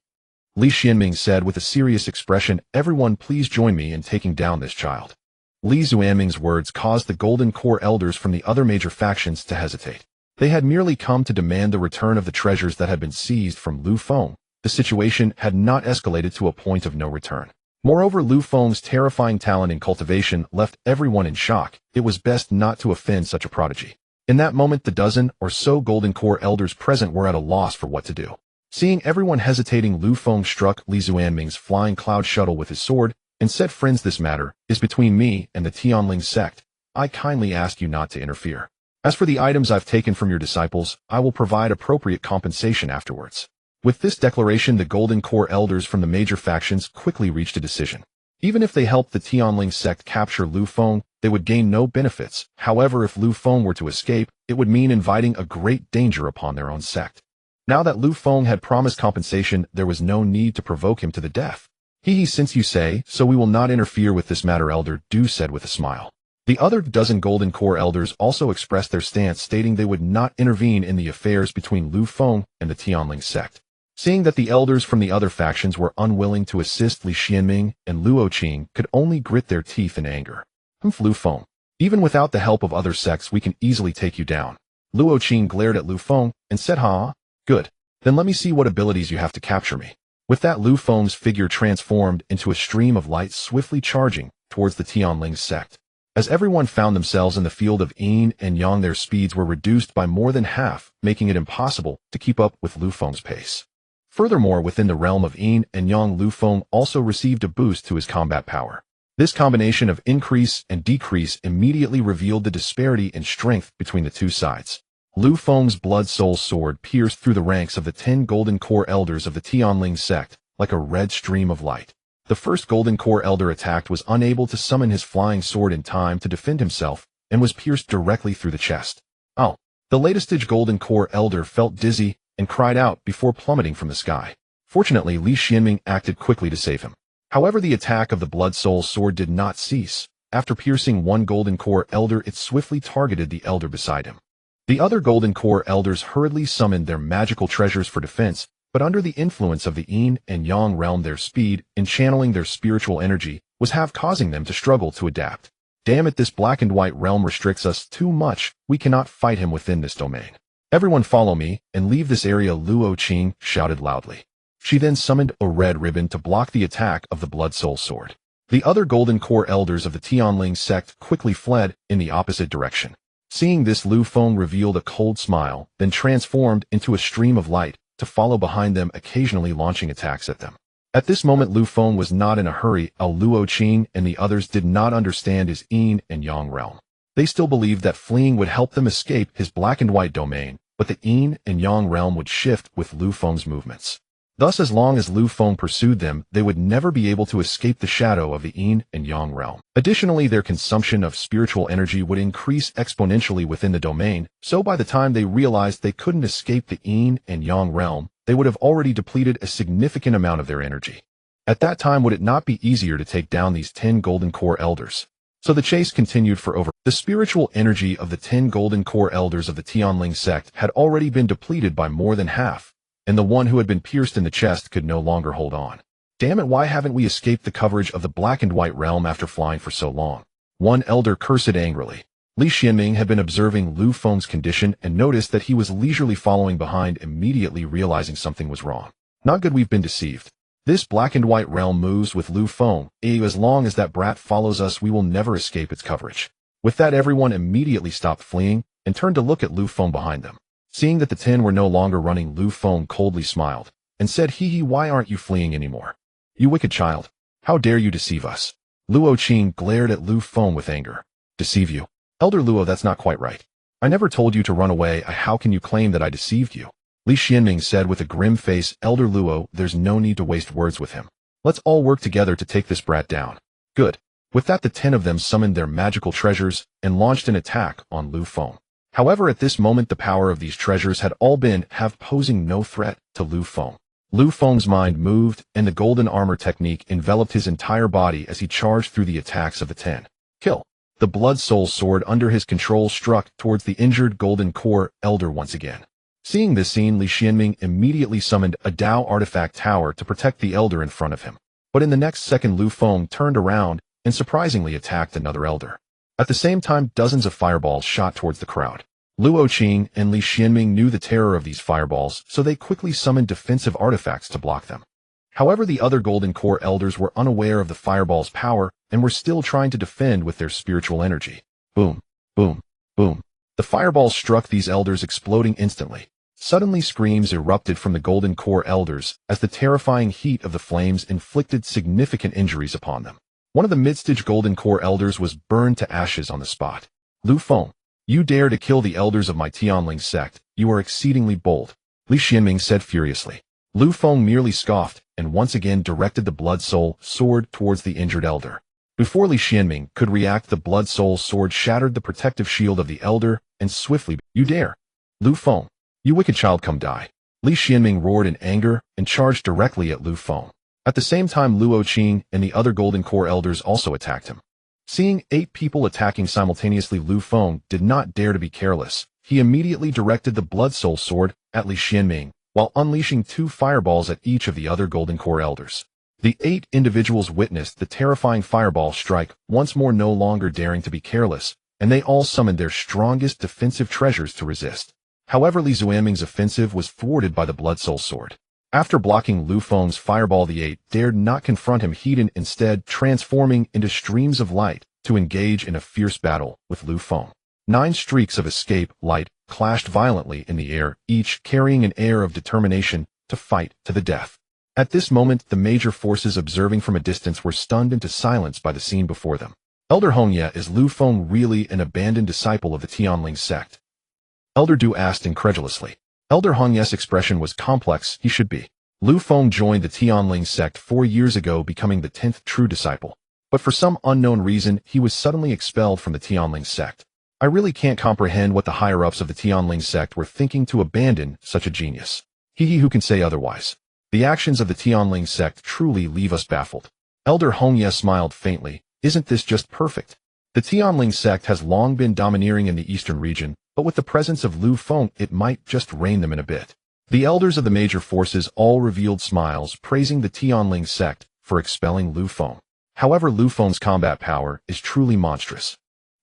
Li Xianming said with a serious expression, everyone please join me in taking down this child. Li Xuanming's words caused the Golden Core Elders from the other major factions to hesitate. They had merely come to demand the return of the treasures that had been seized from Lu Feng. The situation had not escalated to a point of no return. Moreover, Lu Feng's terrifying talent in cultivation left everyone in shock. It was best not to offend such a prodigy. In that moment, the dozen or so Golden Core Elders present were at a loss for what to do. Seeing everyone hesitating, Lu Feng struck Li Xuanming's flying cloud shuttle with his sword and said, friends, this matter is between me and the Tianling Sect. I kindly ask you not to interfere. As for the items I've taken from your disciples, I will provide appropriate compensation afterwards. With this declaration, the Golden Core Elders from the major factions quickly reached a decision. Even if they helped the Tianling Sect capture Lu Feng, they would gain no benefits. However, if Lu Feng were to escape, it would mean inviting a great danger upon their own sect. Now that Lu Feng had promised compensation, there was no need to provoke him to the death. Since you say so, we will not interfere with this matter, Elder Du said with a smile. The other dozen Golden Core Elders also expressed their stance, stating they would not intervene in the affairs between Lu Feng and the Tianling Sect. Seeing that the elders from the other factions were unwilling to assist, Li Xianming and Luo Qing could only grit their teeth in anger. Lu Feng. Even without the help of other sects, we can easily take you down. Luo Qing glared at Lu Feng and said, Good. Then let me see what abilities you have to capture me. With that, Lu Feng's figure transformed into a stream of light, swiftly charging towards the Tianling Sect. As everyone found themselves in the field of yin and yang, their speeds were reduced by more than half, making it impossible to keep up with Lu Feng's pace. Furthermore, within the realm of yin and yang, Lu Feng also received a boost to his combat power. This combination of increase and decrease immediately revealed the disparity in strength between the two sides. Lu Feng's blood soul sword pierced through the ranks of the 10 Golden Core Elders of the Tianling Sect like a red stream of light. The first Golden Core Elder attacked was unable to summon his flying sword in time to defend himself and was pierced directly through the chest. The latest stage Golden Core Elder felt dizzy and cried out before plummeting from the sky. Fortunately, Li Xianming acted quickly to save him. However, the attack of the Blood Soul sword did not cease. After piercing one Golden Core Elder, it swiftly targeted the elder beside him. The other Golden Core Elders hurriedly summoned their magical treasures for defense, but under the influence of the yin and yang realm, their speed in channeling their spiritual energy was causing them to struggle to adapt. Damn it, this black and white realm restricts us too much. We cannot fight him within this domain. Everyone follow me and leave this area, Luo Qing shouted loudly. She then summoned a red ribbon to block the attack of the Blood Soul sword. The other Golden Core Elders of the Tianling Sect quickly fled in the opposite direction. Seeing this, Lu Feng revealed a cold smile, then transformed into a stream of light to follow behind them, occasionally launching attacks at them. At this moment, Lu Feng was not in a hurry. Luo Qing and the others did not understand his yin and yang realm. They still believed that fleeing would help them escape his black and white domain, but the yin and yang realm would shift with Lu Feng's movements. Thus, as long as Lu Feng pursued them, they would never be able to escape the shadow of the yin and yang realm. Additionally, their consumption of spiritual energy would increase exponentially within the domain, so by the time they realized they couldn't escape the yin and yang realm, they would have already depleted a significant amount of their energy. At that time, would it not be easier to take down these 10 Golden Core Elders? So the chase continued for over. The spiritual energy of the 10 Golden Core Elders of the Tianling Sect had already been depleted by more than half, and the one who had been pierced in the chest could no longer hold on. Damn it, why haven't we escaped the coverage of the black and white realm after flying for so long? One elder cursed angrily. Li Xianming had been observing Lu Feng's condition and noticed that he was leisurely following behind, immediately realizing something was wrong. Not good, we've been deceived. This black and white realm moves with Lu Feng. As long as that brat follows us, we will never escape its coverage. With that, everyone immediately stopped fleeing and turned to look at Lu Feng behind them. Seeing that the 10 were no longer running, Lu Feng coldly smiled and said, "Hee, why aren't you fleeing anymore? You wicked child. How dare you deceive us?" Luo Qing glared at Lu Feng with anger. "Deceive you? Elder Luo, that's not quite right. I never told you to run away. How can you claim that I deceived you?" Li Xianming said with a grim face, "Elder Luo, there's no need to waste words with him. Let's all work together to take this brat down." Good. With that, the 10 of them summoned their magical treasures and launched an attack on Lu Feng. However, at this moment, the power of these treasures had all been posing no threat to Lu Feng. Lu Feng's mind moved, and the golden armor technique enveloped his entire body as he charged through the attacks of the 10. Kill. The blood soul sword under his control struck towards the injured Golden Core Elder once again. Seeing this scene, Li Xianming immediately summoned a Dao artifact tower to protect the elder in front of him. But in the next second, Lu Feng turned around and surprisingly attacked another elder. At the same time, dozens of fireballs shot towards the crowd. Luo Qing and Li Xianming knew the terror of these fireballs, so they quickly summoned defensive artifacts to block them. However, the other Golden Core Elders were unaware of the fireball's power and were still trying to defend with their spiritual energy. Boom, boom, boom. The fireballs struck these elders, exploding instantly. Suddenly, screams erupted from the Golden Core Elders as the terrifying heat of the flames inflicted significant injuries upon them. One of the mid-stage Golden Core Elders was burned to ashes on the spot. "Lu Feng, you dare to kill the elders of my Tianling Sect. You are exceedingly bold," Li Xianming said furiously. Lu Feng merely scoffed and once again directed the Blood Soul sword towards the injured elder. Before Li Xianming could react, the Blood Soul sword shattered the protective shield of the elder and swiftly, "You dare! Lu Feng, you wicked child, come die." Li Xianming roared in anger and charged directly at Lu Feng. At the same time, Luo Qing and the other Golden Core Elders also attacked him. Seeing 8 people attacking simultaneously, Lu Feng did not dare to be careless. He immediately directed the Blood Soul sword at Li Xianming, while unleashing 2 fireballs at each of the other Golden Core Elders. The 8 individuals witnessed the terrifying fireball strike, once more no longer daring to be careless, and they all summoned their strongest defensive treasures to resist. However, Li Xianming's offensive was thwarted by the Blood Soul sword. After blocking Lu Feng's fireball, the 8 dared not confront him, instead transforming into streams of light to engage in a fierce battle with Lu Feng. 9 streaks of escape light clashed violently in the air, each carrying an air of determination to fight to the death. At this moment, the major forces observing from a distance were stunned into silence by the scene before them. Elder Hongye, is Lu Feng really an abandoned disciple of the Tianling Sect? Elder Du asked incredulously. Elder Hongye's expression was complex. He should be. Lu Feng joined the Tianling Sect 4 years ago, becoming the 10th true disciple. But for some unknown reason, he was suddenly expelled from the Tianling Sect. I really can't comprehend what the higher-ups of the Tianling Sect were thinking to abandon such a genius. He who can say otherwise. The actions of the Tianling Sect truly leave us baffled. Elder Hongye smiled faintly. Isn't this just perfect? The Tianling Sect has long been domineering in the eastern region, but with the presence of Lu Feng, it might just rein them in a bit. The elders of the major forces all revealed smiles, praising the Tianling Sect for expelling Lu Feng. However, Lu Feng's combat power is truly monstrous.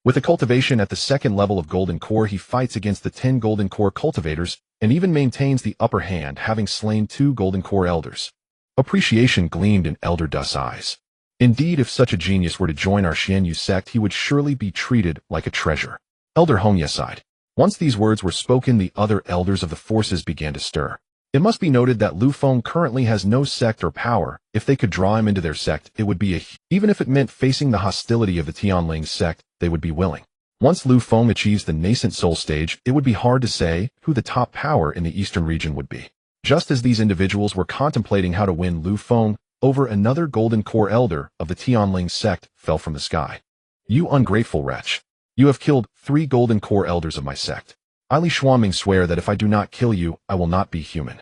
With a cultivation at the 2nd level of Golden Core, he fights against the 10 Golden Core cultivators and even maintains the upper hand, having slain 2 Golden Core elders. Appreciation gleamed in Elder Du's eyes. Indeed, if such a genius were to join our Xianyu sect, he would surely be treated like a treasure. Elder Hongye sighed. Once these words were spoken, the other elders of the forces began to stir. It must be noted that Lu Feng currently has no sect or power. If they could draw him into their sect, it would be even if it meant facing the hostility of the Tianling Sect, they would be willing. Once Lu Feng achieves the nascent soul stage, it would be hard to say who the top power in the eastern region would be. Just as these individuals were contemplating how to win Lu Feng over, another golden core elder of the Tianling Sect fell from the sky. You ungrateful wretch. You have killed 3 golden core elders of my sect. I Li Xuanming swear that if I do not kill you, I will not be human.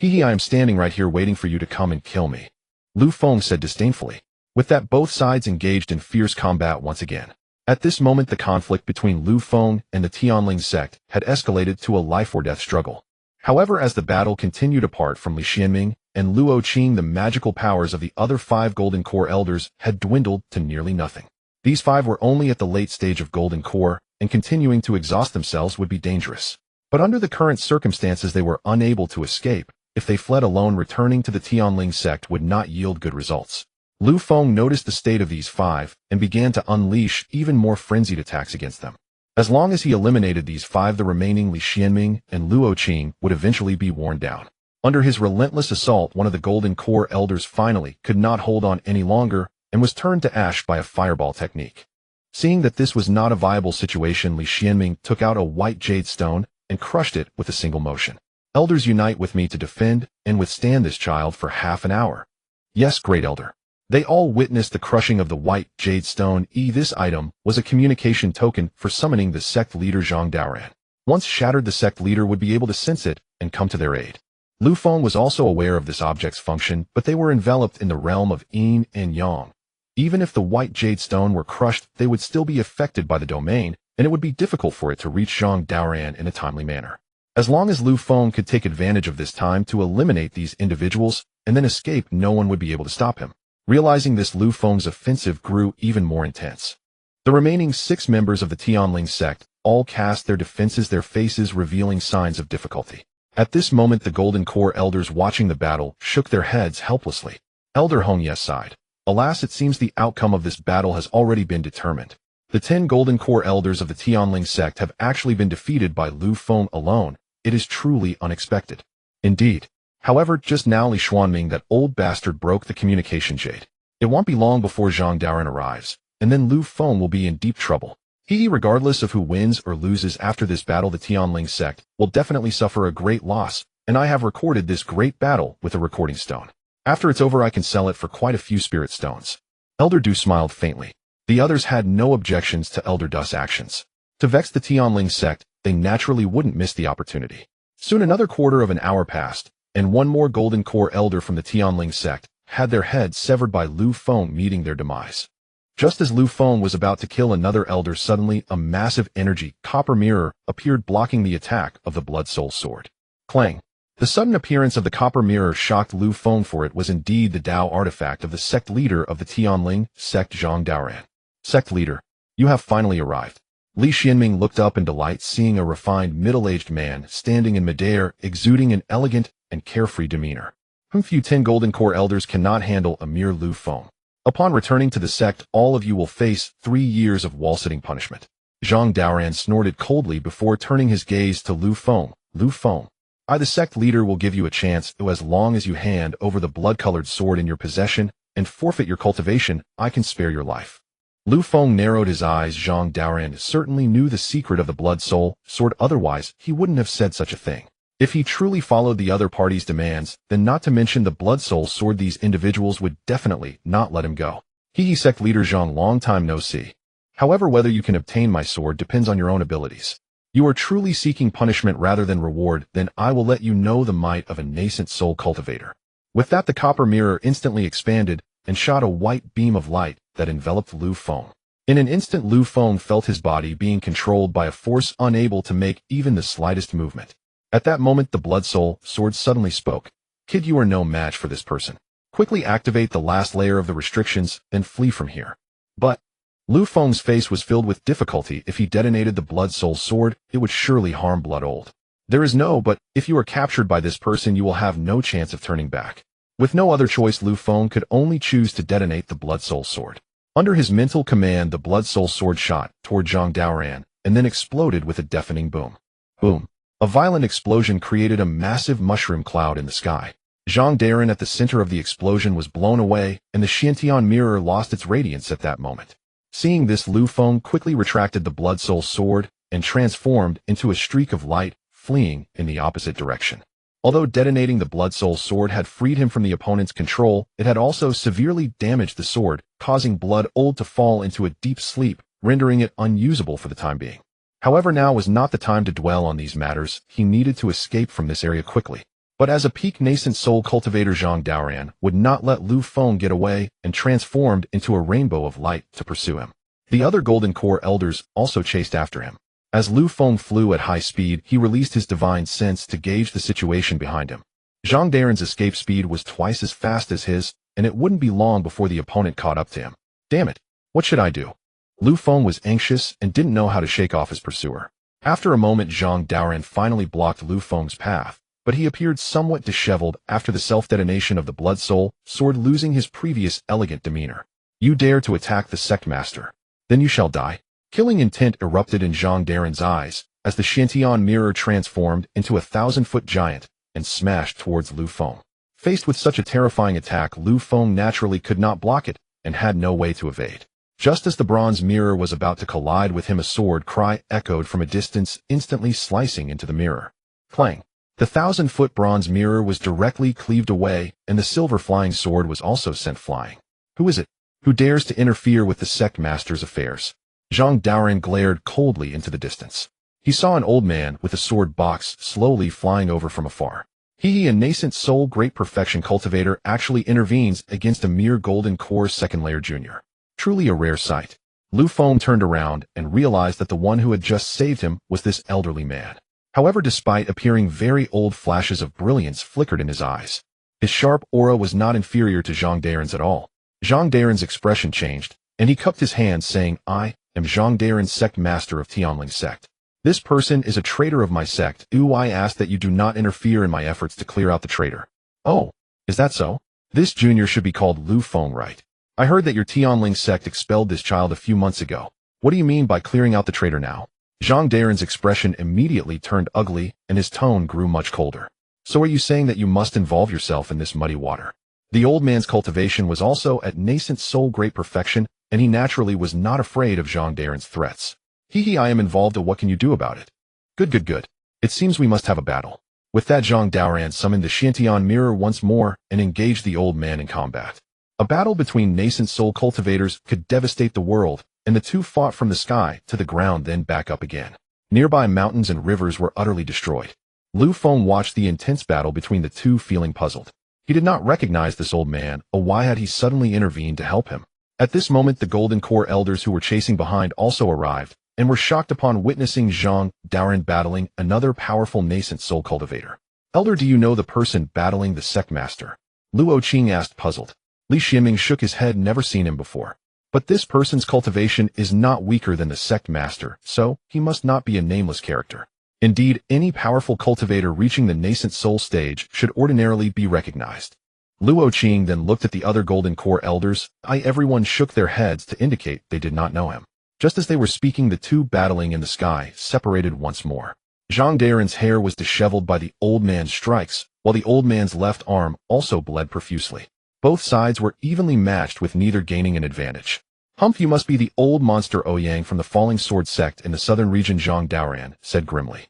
I am standing right here waiting for you to come and kill me. Lu Feng said disdainfully. With that, both sides engaged in fierce combat once again. At this moment, the conflict between Lu Feng and the Tianling Sect had escalated to a life-or-death struggle. However, as the battle continued apart from Li Xianming and Luo Qing, the magical powers of the other 5 golden core elders had dwindled to nearly nothing. These 5 were only at the late stage of golden core, and continuing to exhaust themselves would be dangerous. But under the current circumstances, they were unable to escape. If they fled alone, returning to the Tianling Sect would not yield good results. Lu Feng noticed the state of these 5 and began to unleash even more frenzied attacks against them. As long as he eliminated these 5, the remaining Li Xianming and Luo Qing would eventually be worn down. Under his relentless assault, one of the golden core elders finally could not hold on any longer and was turned to ash by a fireball technique. Seeing that this was not a viable situation, Li Xianming took out a white jade stone and crushed it with a single motion. Elders, unite with me to defend and withstand this child for half an hour. Yes, great elder. They all witnessed the crushing of the white jade stone. This item was a communication token for summoning the sect leader Zhang Daoran. Once shattered, the sect leader would be able to sense it and come to their aid. Lu Feng was also aware of this object's function, but they were enveloped in the realm of yin and yang. Even if the white jade stone were crushed, they would still be affected by the domain, and it would be difficult for it to reach Zhang Daoran in a timely manner. As long as Lu Feng could take advantage of this time to eliminate these individuals and then escape, no one would be able to stop him. Realizing this, Lu Feng's offensive grew even more intense. The remaining 6 members of the Tianling Sect all cast their defenses, their faces revealing signs of difficulty. At this moment, the golden core elders watching the battle shook their heads helplessly. Elder Hongye sighed. Alas, it seems the outcome of this battle has already been determined. The 10 golden core elders of the Tianling Sect have actually been defeated by Lu Feng alone. It is truly unexpected. Indeed. However, just now Li Xuanming, that old bastard, broke the communication jade. It won't be long before Zhang Daoran arrives, and then Lu Feng will be in deep trouble. Regardless of who wins or loses after this battle, the Tianling Sect will definitely suffer a great loss, and I have recorded this great battle with a recording stone. After it's over, I can sell it for quite a few spirit stones. Elder Du smiled faintly. The others had no objections to Elder Du's actions. To vex the Tianling Sect, they naturally wouldn't miss the opportunity. Soon another quarter of an hour passed, and one more golden core elder from the Tianling Sect had their heads severed by Lu Feng, meeting their demise. Just as Lu Feng was about to kill another elder, suddenly a massive energy copper mirror appeared, blocking the attack of the Blood Soul Sword. Clang! The sudden appearance of the copper mirror shocked Lu Feng, for it was indeed the Dao artifact of the sect leader of the Tianling Sect, Zhang Daoran. Sect leader, you have finally arrived. Li Xianming looked up in delight, seeing a refined middle-aged man standing in midair, exuding an elegant and carefree demeanor. Few 10 golden core elders cannot handle a mere Lu Feng. Upon returning to the sect, all of you will face 3 years of wall-sitting punishment. Zhang Daoran snorted coldly before turning his gaze to Lu Feng. Lu Feng, I, the sect leader, will give you a chance. As long as you hand over the blood-colored sword in your possession and forfeit your cultivation, I can spare your life. Lu Feng narrowed his eyes. Zhang Daoran certainly knew the secret of the Blood Soul Sword, otherwise he wouldn't have said such a thing. If he truly followed the other party's demands, then not to mention the Blood Soul Sword, these individuals would definitely not let him go. Sect leader Zhang, long time no see. However, whether you can obtain my sword depends on your own abilities. You are truly seeking punishment rather than reward, then I will let you know the might of a nascent soul cultivator. With that, the copper mirror instantly expanded and shot a white beam of light that enveloped Lu Feng. In an instant, Lu Feng felt his body being controlled by a force unable to make even the slightest movement. At that moment, the Blood Soul Sword suddenly spoke. Kid, you are no match for this person. Quickly activate the last layer of the restrictions, then flee from here. But Lu Feng's face was filled with difficulty. If he detonated the Blood Soul Sword, it would surely harm Blood Old. There is no but. If you are captured by this person, you will have no chance of turning back. With no other choice, Lu Feng could only choose to detonate the Blood Soul Sword. Under his mental command, the Blood Soul Sword shot toward Zhang Daoran and then exploded with a deafening boom. Boom. A violent explosion created a massive mushroom cloud in the sky. Zhang Daoran at the center of the explosion was blown away, and the Xiantian mirror lost its radiance at that moment. Seeing this, Lu Feng quickly retracted the Blood Soul Sword and transformed into a streak of light, fleeing in the opposite direction. Although detonating the Blood Soul sword had freed him from the opponent's control, it had also severely damaged the sword, causing Blood Old to fall into a deep sleep, rendering it unusable for the time being. However, now was not the time to dwell on these matters. He needed to escape from this area quickly. But as a peak nascent soul cultivator, Zhang Daoran would not let Lu Feng get away and transformed into a rainbow of light to pursue him. The other Golden Core elders also chased after him. As Lu Feng flew at high speed, he released his divine sense to gauge the situation behind him. Zhang Daoran's escape speed was twice as fast as his, and it wouldn't be long before the opponent caught up to him. Damn it! What should I do? Lu Feng was anxious and didn't know how to shake off his pursuer. After a moment, Zhang Daoran finally blocked Lu Feng's path, but he appeared somewhat disheveled after the self-detonation of the Blood Soul sword, losing his previous elegant demeanor. You dare to attack the sect master? Then you shall die. Killing intent erupted in Zhang Daoran's eyes as the Xiantian mirror transformed into a 1,000-foot giant and smashed towards Lu Feng. Faced with such a terrifying attack, Lu Feng naturally could not block it and had no way to evade. Just as the bronze mirror was about to collide with him, a sword cry echoed from a distance, instantly slicing into the mirror. Clang! The 1,000-foot bronze mirror was directly cleaved away, and the silver flying sword was also sent flying. Who is it? Who dares to interfere with the sect master's affairs? Zhang Daoran glared coldly into the distance. He saw an old man with a sword box slowly flying over from afar. He, a nascent soul great perfection cultivator, actually intervenes against a mere Golden Core second layer junior. Truly a rare sight. Lu Feng turned around and realized that the one who had just saved him was this elderly man. However, despite appearing very old, flashes of brilliance flickered in his eyes. His sharp aura was not inferior to Zhang Daoran's at all. Zhang Daoran's expression changed, and he cupped his hands, saying, I am Zhang Daoran, sect master of Tianling Sect. This person is a traitor of my sect. I ask that you do not interfere in my efforts to clear out the traitor. Oh, is that so? This junior should be called Lu Feng, right? I heard that your Tianling Sect expelled this child a few months ago. What do you mean by clearing out the traitor now? Zhang Daoran's expression immediately turned ugly, and his tone grew much colder. So are you saying that you must involve yourself in this muddy water? The old man's cultivation was also at nascent soul great perfection, and he naturally was not afraid of Zhang Daoran's threats. I am involved, what can you do about it? Good. It seems we must have a battle. With that, Zhang Daoran summoned the Xiantian mirror once more and engaged the old man in combat. A battle between nascent soul cultivators could devastate the world, and the two fought from the sky to the ground, then back up again. Nearby mountains and rivers were utterly destroyed. Lu Feng watched the intense battle between the two, feeling puzzled. He did not recognize this old man, or why had he suddenly intervened to help him? At this moment, the Golden Core elders who were chasing behind also arrived, and were shocked upon witnessing Zhang Daoran battling another powerful nascent soul cultivator. Elder, do you know the person battling the sect master? Luo Qing asked, puzzled. Li Xianming shook his head, never seen him before. But this person's cultivation is not weaker than the sect master, so he must not be a nameless character. Indeed, any powerful cultivator reaching the nascent soul stage should ordinarily be recognized. Luo Qing then looked at the other Golden Core elders. Everyone shook their heads to indicate they did not know him. Just as they were speaking, the two battling in the sky separated once more. Zhang Daoran's hair was disheveled by the old man's strikes, while the old man's left arm also bled profusely. Both sides were evenly matched, with neither gaining an advantage. Humph, you must be the old monster Ouyang from the Falling Sword Sect in the southern region, Zhang Daoran said grimly.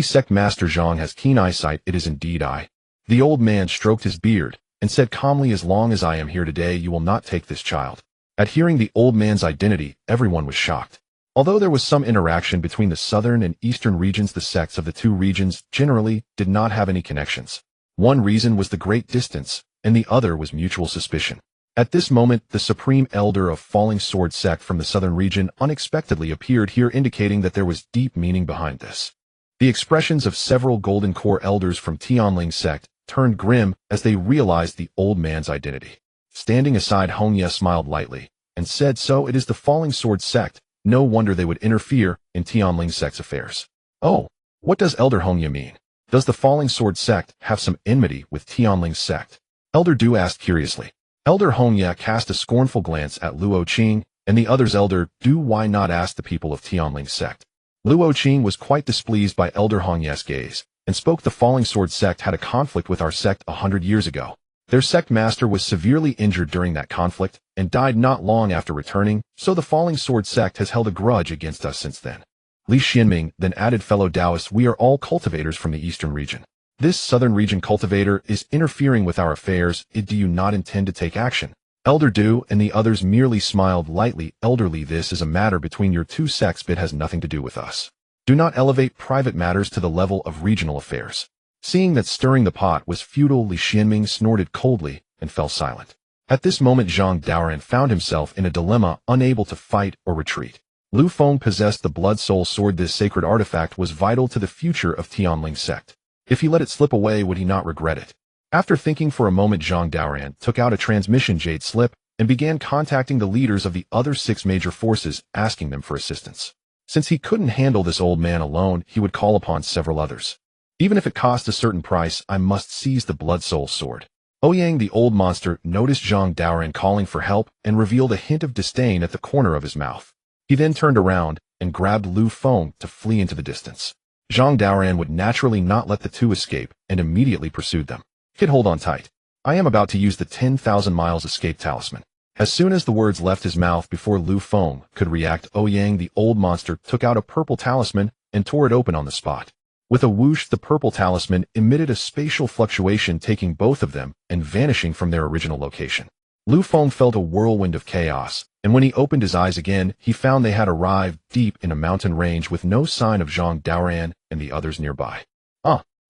Sect Master Zhang has keen eyesight, it is indeed I. The old man stroked his beard and said calmly, as long as I am here today, you will not take this child. At hearing the old man's identity, everyone was shocked. Although there was some interaction between the southern and eastern regions, the sects of the two regions generally did not have any connections. One reason was the great distance, and the other was mutual suspicion. At this moment, the supreme elder of Falling Sword Sect from the southern region unexpectedly appeared here, indicating that there was deep meaning behind this. The expressions of several Golden Core elders from Tianling Sect turned grim as they realized the old man's identity. Standing aside, Hongye smiled lightly and said, so it is the Falling Sword Sect. No wonder they would interfere in Tianling Sect's affairs. Oh, what does Elder Hongye mean? Does the Falling Sword Sect have some enmity with Tianling Sect? Elder Du asked curiously. Elder Hongye cast a scornful glance at Luo Qing and the others. Elder Du, why not ask the people of Tianling Sect? Luo Qing was quite displeased by Elder Hongye's gaze and spoke. The Falling Sword Sect had a conflict with our sect 100 years ago. Their sect master was severely injured during that conflict and died not long after returning, so the Falling Sword Sect has held a grudge against us since then. Li Xianming then added, fellow Taoists, we are all cultivators from the eastern region. This southern region cultivator is interfering with our affairs. Do you not intend to take action? Elder Do and the others merely smiled lightly. Elderly, this is a matter between your two sects, but has nothing to do with us. Do not elevate private matters to the level of regional affairs. Seeing that stirring the pot was futile, Li Xianming snorted coldly and fell silent. At this moment, Zhang Daoran found himself in a dilemma, unable to fight or retreat. Lu Feng possessed the Blood Soul Sword. This sacred artifact was vital to the future of Tianling Sect. If he let it slip away, would he not regret it? After thinking for a moment, Zhang Daoran took out a transmission jade slip and began contacting the leaders of the other 6 major forces, asking them for assistance. Since he couldn't handle this old man alone, he would call upon several others. Even if it cost a certain price, I must seize the Blood Soul Sword. Ouyang, the old monster, noticed Zhang Daoran calling for help and revealed a hint of disdain at the corner of his mouth. He then turned around and grabbed Lu Feng to flee into the distance. Zhang Daoran would naturally not let the two escape and immediately pursued them. Kid, hold on tight. I am about to use the 10,000 miles escape talisman. As soon as the words left his mouth before Lu Feng could react, Ouyang, the old monster, took out a purple talisman and tore it open on the spot. With a whoosh, the purple talisman emitted a spatial fluctuation, taking both of them and vanishing from their original location. Lu Feng felt a whirlwind of chaos, and when he opened his eyes again, he found they had arrived deep in a mountain range with no sign of Zhang Daoran and the others nearby.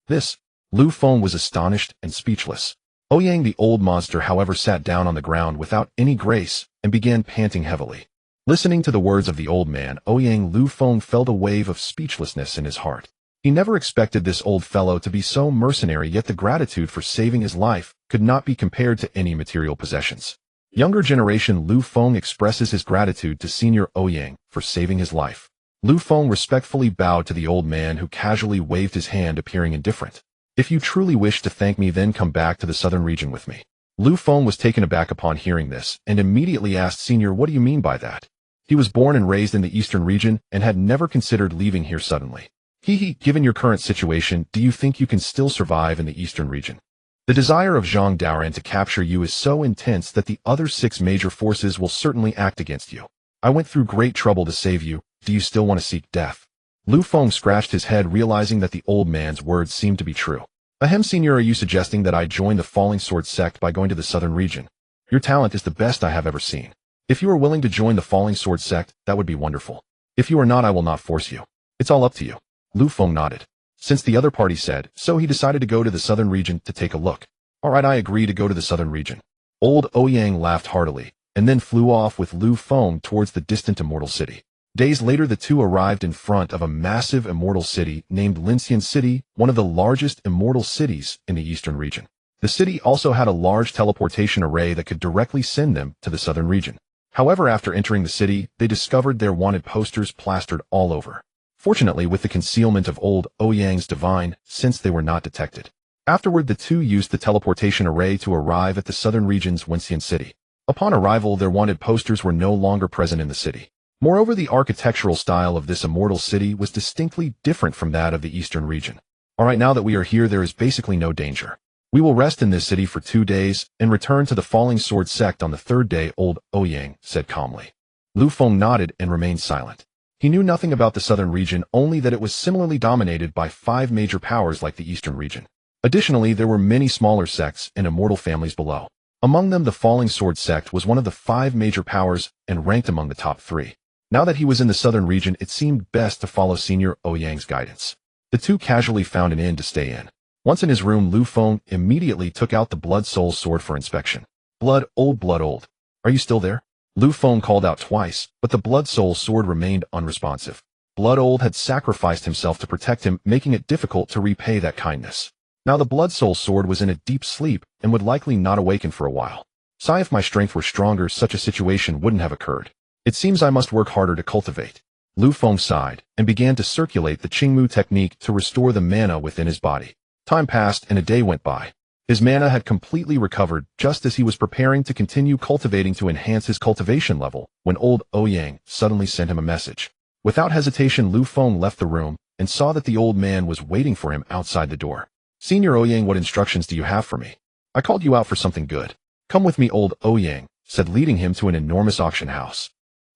This. Lu Feng was astonished and speechless. Ouyang, the old monster, however, sat down on the ground without any grace and began panting heavily. Listening to the words of the old man, Ouyang, Lu Feng felt a wave of speechlessness in his heart. He never expected this old fellow to be so mercenary, yet the gratitude for saving his life could not be compared to any material possessions. Younger generation Lu Feng expresses his gratitude to Senior Ouyang for saving his life. Lu Feng respectfully bowed to the old man, who casually waved his hand, appearing indifferent. If you truly wish to thank me, then come back to the southern region with me. Lu Feng was taken aback upon hearing this and immediately asked, Senior, what do you mean by that? He was born and raised in the eastern region and had never considered leaving here suddenly. Given your current situation, do you think you can still survive in the eastern region? The desire of Zhang Daoran to capture you is so intense that the other 6 major forces will certainly act against you. I went through great trouble to save you. Do you still want to seek death? Lu Feng scratched his head, realizing that the old man's words seemed to be true. Ahem, Senior, are you suggesting that I join the Falling Sword Sect by going to the southern region? Your talent is the best I have ever seen. If you are willing to join the Falling Sword Sect, that would be wonderful. If you are not, I will not force you. It's all up to you. Lu Feng nodded. Since the other party said so, he decided to go to the southern region to take a look. All right, I agree to go to the southern region. Old Ouyang laughed heartily, and then flew off with Lu Feng towards the distant Immortal City. Days later, the two arrived in front of a massive immortal city named Linxian City, one of the largest immortal cities in the eastern region. The city also had a large teleportation array that could directly send them to the southern region. However, after entering the city, they discovered their wanted posters plastered all over. Fortunately, with the concealment of old Ouyang's divine sense, they were not detected. Afterward, the two used the teleportation array to arrive at the southern region's Linxian City. Upon arrival, their wanted posters were no longer present in the city. Moreover, the architectural style of this immortal city was distinctly different from that of the eastern region. Alright, now that we are here, there is basically no danger. We will rest in this city for 2 days and return to the Falling Sword Sect on the 3rd day, old Ouyang said calmly. Lu Feng nodded and remained silent. He knew nothing about the southern region, only that it was similarly dominated by 5 major powers like the eastern region. Additionally, there were many smaller sects and immortal families below. Among them, the Falling Sword Sect was one of the 5 major powers and ranked among the top 3. Now that he was in the southern region, it seemed best to follow Senior Ouyang's guidance. The two casually found an inn to stay in. Once in his room, Lu Feng immediately took out the Blood Soul Sword for inspection. Blood old. Are you still there? Lu Feng called out twice, but the Blood Soul Sword remained unresponsive. Blood Old had sacrificed himself to protect him, making it difficult to repay that kindness. Now the Blood Soul Sword was in a deep sleep and would likely not awaken for a while. Sigh, if my strength were stronger, such a situation wouldn't have occurred. It seems I must work harder to cultivate. Lu Feng sighed and began to circulate the Qingmu technique to restore the mana within his body. Time passed and a day went by. His mana had completely recovered just as he was preparing to continue cultivating to enhance his cultivation level when old Ouyang suddenly sent him a message. Without hesitation, Lu Feng left the room and saw that the old man was waiting for him outside the door. Senior Ouyang, what instructions do you have for me? I called you out for something good. Come with me, old Ouyang said, leading him to an enormous auction house.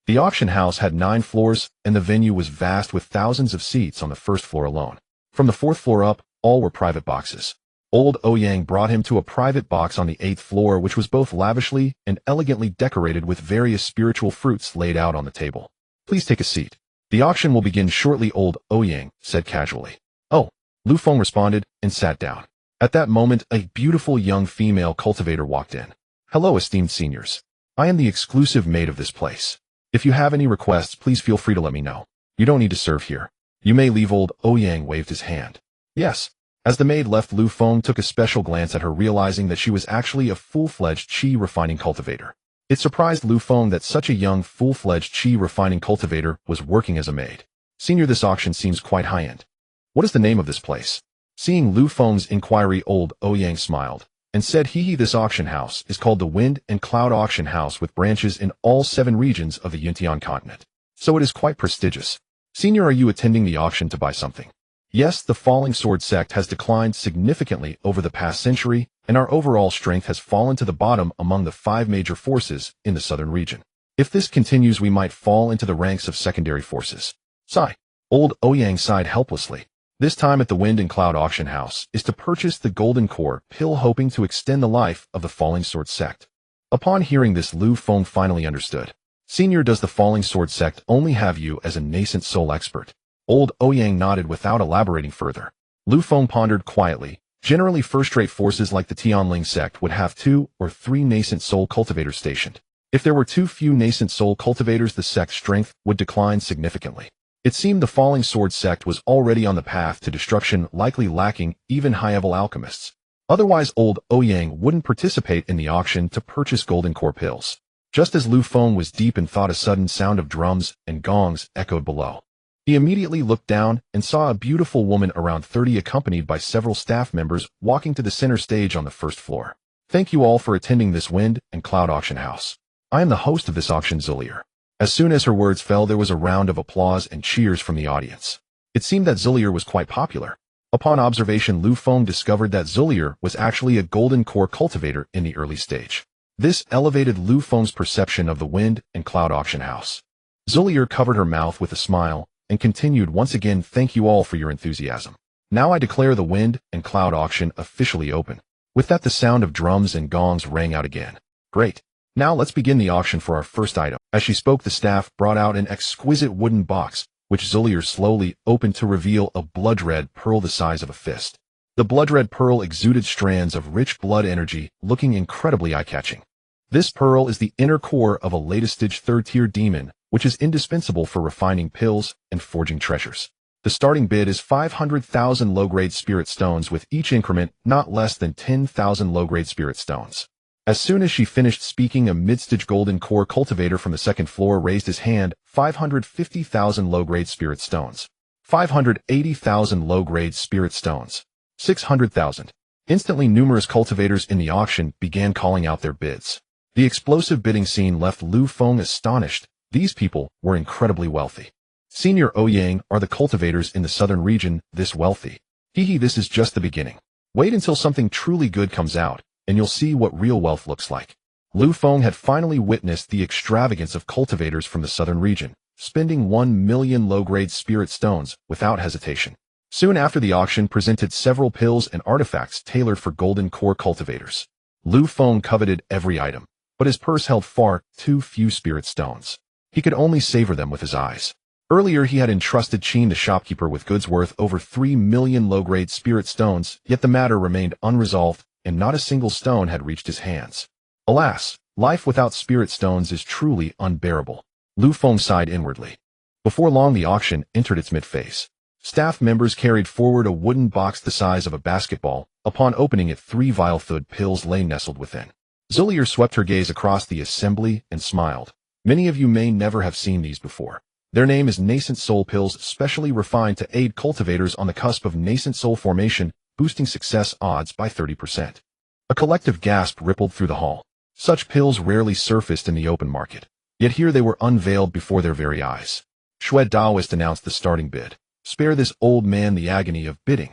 The auction house had 9 floors, and the venue was vast with thousands of seats on the first floor alone. From the 4th floor up, all were private boxes. Old Ouyang brought him to a private box on the 8th floor which was both lavishly and elegantly decorated with various spiritual fruits laid out on the table. Please take a seat. The auction will begin shortly, Old Ouyang said casually. Oh, Lu Feng responded and sat down. At that moment, a beautiful young female cultivator walked in. Hello, esteemed seniors. I am the exclusive maid of this place. If you have any requests, please feel free to let me know. You don't need to serve here. You may leave. Old Ouyang waved his hand. Yes. As the maid left, Lu Feng took a special glance at her, realizing that she was actually a full-fledged qi refining cultivator. It surprised Lu Feng that such a young, full-fledged qi refining cultivator was working as a maid. Senior, this auction seems quite high-end. What is the name of this place? Seeing Lu Feng's inquiry, Old Ouyang smiled and said, this auction house is called the Wind and Cloud Auction House with branches in all 7 regions of the Yuntian continent. So it is quite prestigious. Senior, are you attending the auction to buy something? Yes, the Falling Sword sect has declined significantly over the past century, and our overall strength has fallen to the bottom among the 5 major forces in the southern region. If this continues, we might fall into the ranks of secondary forces. Sigh. Old Ouyang sighed helplessly. This time at the Wind and Cloud Auction House is to purchase the Golden Core pill, hoping to extend the life of the Falling Sword sect. Upon hearing this, Lu Feng finally understood. Senior, does the Falling Sword sect only have you as a nascent soul expert? Old Ouyang nodded without elaborating further. Lu Feng pondered quietly. Generally, first-rate forces like the Tianling Sect would have 2 or 3 nascent soul cultivators stationed. If there were too few nascent soul cultivators, the sect's strength would decline significantly. It seemed the Falling Sword sect was already on the path to destruction, likely lacking even high-level alchemists. Otherwise, Old Ouyang wouldn't participate in the auction to purchase Golden Core pills. Just as Lu Feng was deep in thought, a sudden sound of drums and gongs echoed below. He immediately looked down and saw a beautiful woman around 30 accompanied by several staff members walking to the center stage on the 1st floor. Thank you all for attending this Wind and Cloud Auction House. I am the host of this auction, Zulier. As soon as her words fell, there was a round of applause and cheers from the audience. It seemed that Zulier was quite popular. Upon observation, Lu Feng discovered that Zulier was actually a Golden Core cultivator in the early stage. This elevated Lu Feng's perception of the Wind and Cloud Auction House. Zulier covered her mouth with a smile and continued, once again, thank you all for your enthusiasm. Now I declare the Wind and Cloud Auction officially open. With that, the sound of drums and gongs rang out again. Great. Now let's begin the auction for our first item. As she spoke, the staff brought out an exquisite wooden box, which Zulier slowly opened to reveal a blood-red pearl the size of a fist. The blood-red pearl exuded strands of rich blood energy, looking incredibly eye-catching. This pearl is the inner core of a latest-stage 3rd-tier demon, which is indispensable for refining pills and forging treasures. The starting bid is 500,000 low-grade spirit stones, with each increment not less than 10,000 low-grade spirit stones. As soon as she finished speaking, a mid-stage Golden Core cultivator from the 2nd floor raised his hand. 550,000 low-grade spirit stones. 580,000 low-grade spirit stones. 600,000. Instantly, numerous cultivators in the auction began calling out their bids. The explosive bidding scene left Lu Feng astonished. These people were incredibly wealthy. Senior Ouyang, are the cultivators in the southern region this wealthy? This is just the beginning. Wait until something truly good comes out, and you'll see what real wealth looks like. Lu Feng had finally witnessed the extravagance of cultivators from the southern region, spending 1 million low-grade spirit stones without hesitation. Soon after, the auction presented several pills and artifacts tailored for Golden Core cultivators. Lu Feng coveted every item, but his purse held far too few spirit stones. He could only savor them with his eyes. Earlier, he had entrusted Qin, the shopkeeper, with goods worth over 3 million low-grade spirit stones, yet the matter remained unresolved, and not a single stone had reached his hands. Alas, life without spirit stones is truly unbearable. Lu Feng sighed inwardly. Before long, the auction entered its mid-phase. Staff members carried forward a wooden box the size of a basketball. Upon opening it, 3 Vilethud pills lay nestled within. Zulier swept her gaze across the assembly and smiled. Many of you may never have seen these before. Their name is nascent soul pills, specially refined to aid cultivators on the cusp of nascent soul formation, boosting success odds by 30%. A collective gasp rippled through the hall. Such pills rarely surfaced in the open market, yet here they were unveiled before their very eyes. Shui Daoist announced the starting bid. Spare this old man the agony of bidding.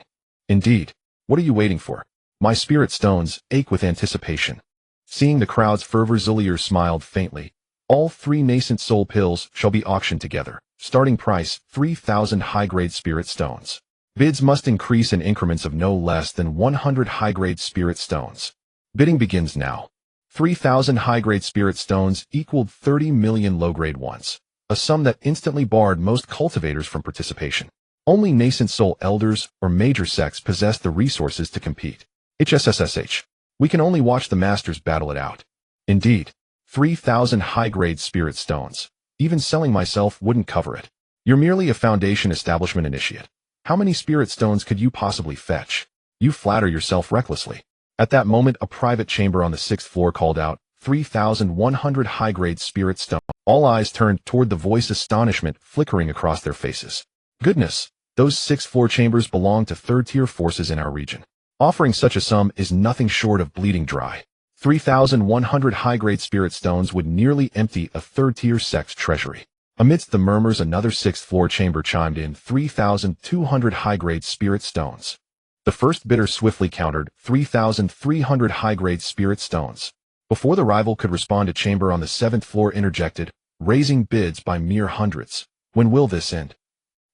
Indeed. What are you waiting for? My spirit stones ache with anticipation. Seeing the crowd's fervor, Zulier smiled faintly. All 3 nascent soul pills shall be auctioned together. Starting price, 3,000 high-grade spirit stones. Bids must increase in increments of no less than 100 high-grade spirit stones. Bidding begins now. 3,000 high-grade spirit stones equaled 30 million low-grade ones, a sum that instantly barred most cultivators from participation. Only nascent soul elders or major sects possessed the resources to compete. HSSSH. We can only watch the masters battle it out. Indeed, 3,000 high-grade spirit stones. Even selling myself wouldn't cover it. You're merely a foundation establishment initiate. How many spirit stones could you possibly fetch? You flatter yourself recklessly. At that moment, a private chamber on the 6th floor called out, 3,100 high-grade spirit stone. All eyes turned toward the voice, astonishment flickering across their faces. Goodness, those 6th floor chambers belong to third-tier forces in our region. Offering such a sum is nothing short of bleeding dry. 3,100 high-grade spirit stones would nearly empty a third-tier sect's treasury. Amidst the murmurs, another 6th floor chamber chimed in, 3,200 high-grade spirit stones. The first bidder swiftly countered, 3,300 high-grade spirit stones. Before the rival could respond, a chamber on the 7th floor interjected, raising bids by mere hundreds. When will this end?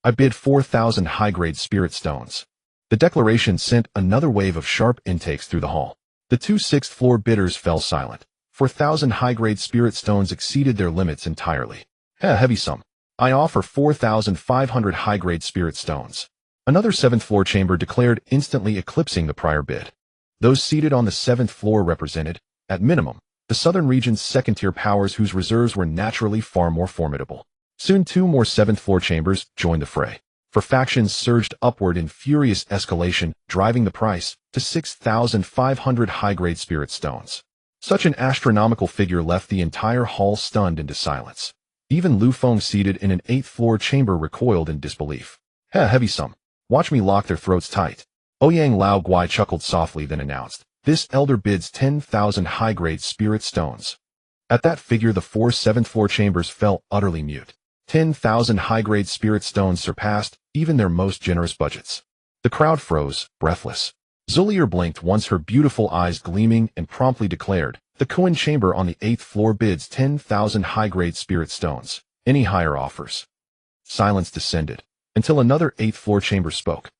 I bid 4,000 high-grade spirit stones. The declaration sent another wave of sharp intakes through the hall. The two 6th floor bidders fell silent. 4,000 high-grade spirit stones exceeded their limits entirely. A heavy sum. I offer 4,500 high-grade spirit stones. Another 7th floor chamber declared, instantly eclipsing the prior bid. Those seated on the 7th floor represented, at minimum, the southern region's second-tier powers whose reserves were naturally far more formidable. Soon 2 more 7th floor chambers joined the fray. For factions surged upward in furious escalation, driving the price to 6,500 high-grade spirit stones. Such an astronomical figure left the entire hall stunned into silence. Even Lu Feng, seated in an 8th floor chamber, recoiled in disbelief. Heavy sum. Watch me lock their throats tight. Ouyang Lao Guai chuckled softly, then announced, this elder bids 10,000 high-grade spirit stones. At that figure, the 4 7th floor chambers fell utterly mute. 10,000 high-grade spirit stones surpassed even their most generous budgets. The crowd froze, breathless. Zulier blinked once, her beautiful eyes gleaming, and promptly declared, the Kuan chamber on the 8th floor bids 10,000 high-grade spirit stones. Any higher offers? Silence descended, until another 8th floor chamber spoke.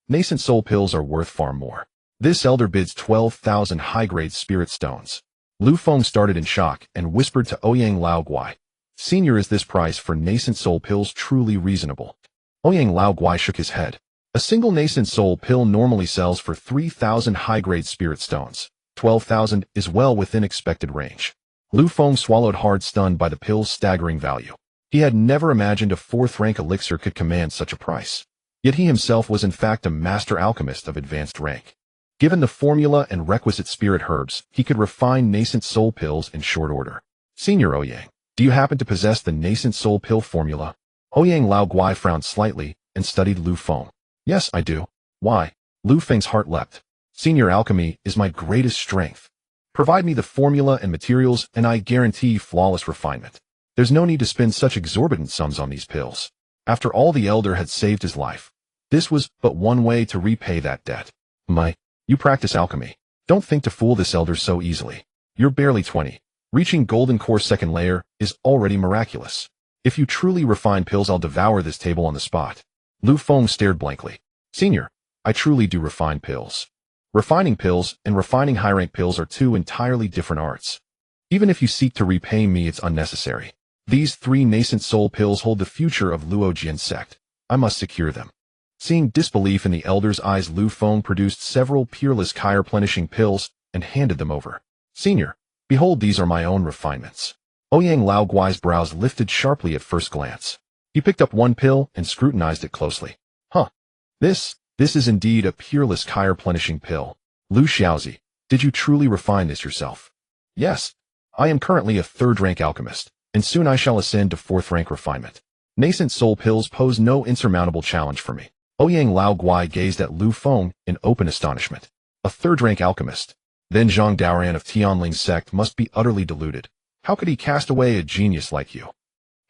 Nascent soul pills are worth far more. This elder bids 12,000 high-grade spirit stones. Lu Feng started in shock and whispered to Ouyang Lao Guai, Senior, is this price for nascent soul pills truly reasonable? Ouyang Lao Guai shook his head. A single nascent soul pill normally sells for 3,000 high-grade spirit stones. 12,000 is well within expected range. Lu Feng swallowed hard, stunned by the pill's staggering value. He had never imagined a 4th-rank elixir could command such a price. Yet he himself was in fact a master alchemist of advanced rank. Given the formula and requisite spirit herbs, he could refine nascent soul pills in short order. Senior Ouyang, do you happen to possess the nascent soul pill formula? Ouyang Lao Guai frowned slightly and studied Lu Feng. Yes, I do. Why? Lu Feng's heart leapt. Senior, alchemy is my greatest strength. Provide me the formula and materials and I guarantee flawless refinement. There's no need to spend such exorbitant sums on these pills. After all, the elder had saved his life. This was but one way to repay that debt. You practice alchemy. Don't think to fool this elder so easily. You're barely 20. Reaching golden core 2nd layer is already miraculous. If you truly refine pills, I'll devour this table on the spot. Lu Feng stared blankly. Senior, I truly do refine pills. Refining pills and refining high-rank pills are 2 entirely different arts. Even if you seek to repay me, it's unnecessary. These 3 nascent soul pills hold the future of Luojian sect. I must secure them. Seeing disbelief in the elder's eyes, Lu Feng produced several peerless replenishing pills and handed them over. Senior, behold, these are my own refinements. Ouyang Lao Guai's brows lifted sharply at first glance. He picked up one pill and scrutinized it closely. This is indeed a peerless replenishing pill. Lu Xiaozi, did you truly refine this yourself? Yes. I am currently a 3rd-rank alchemist, and soon I shall ascend to 4th-rank refinement. Nascent soul pills pose no insurmountable challenge for me. Ouyang Lao Guai gazed at Lu Feng in open astonishment. A 3rd-rank alchemist? Then Zhang Daoran of Tianling Sect must be utterly deluded. How could he cast away a genius like you?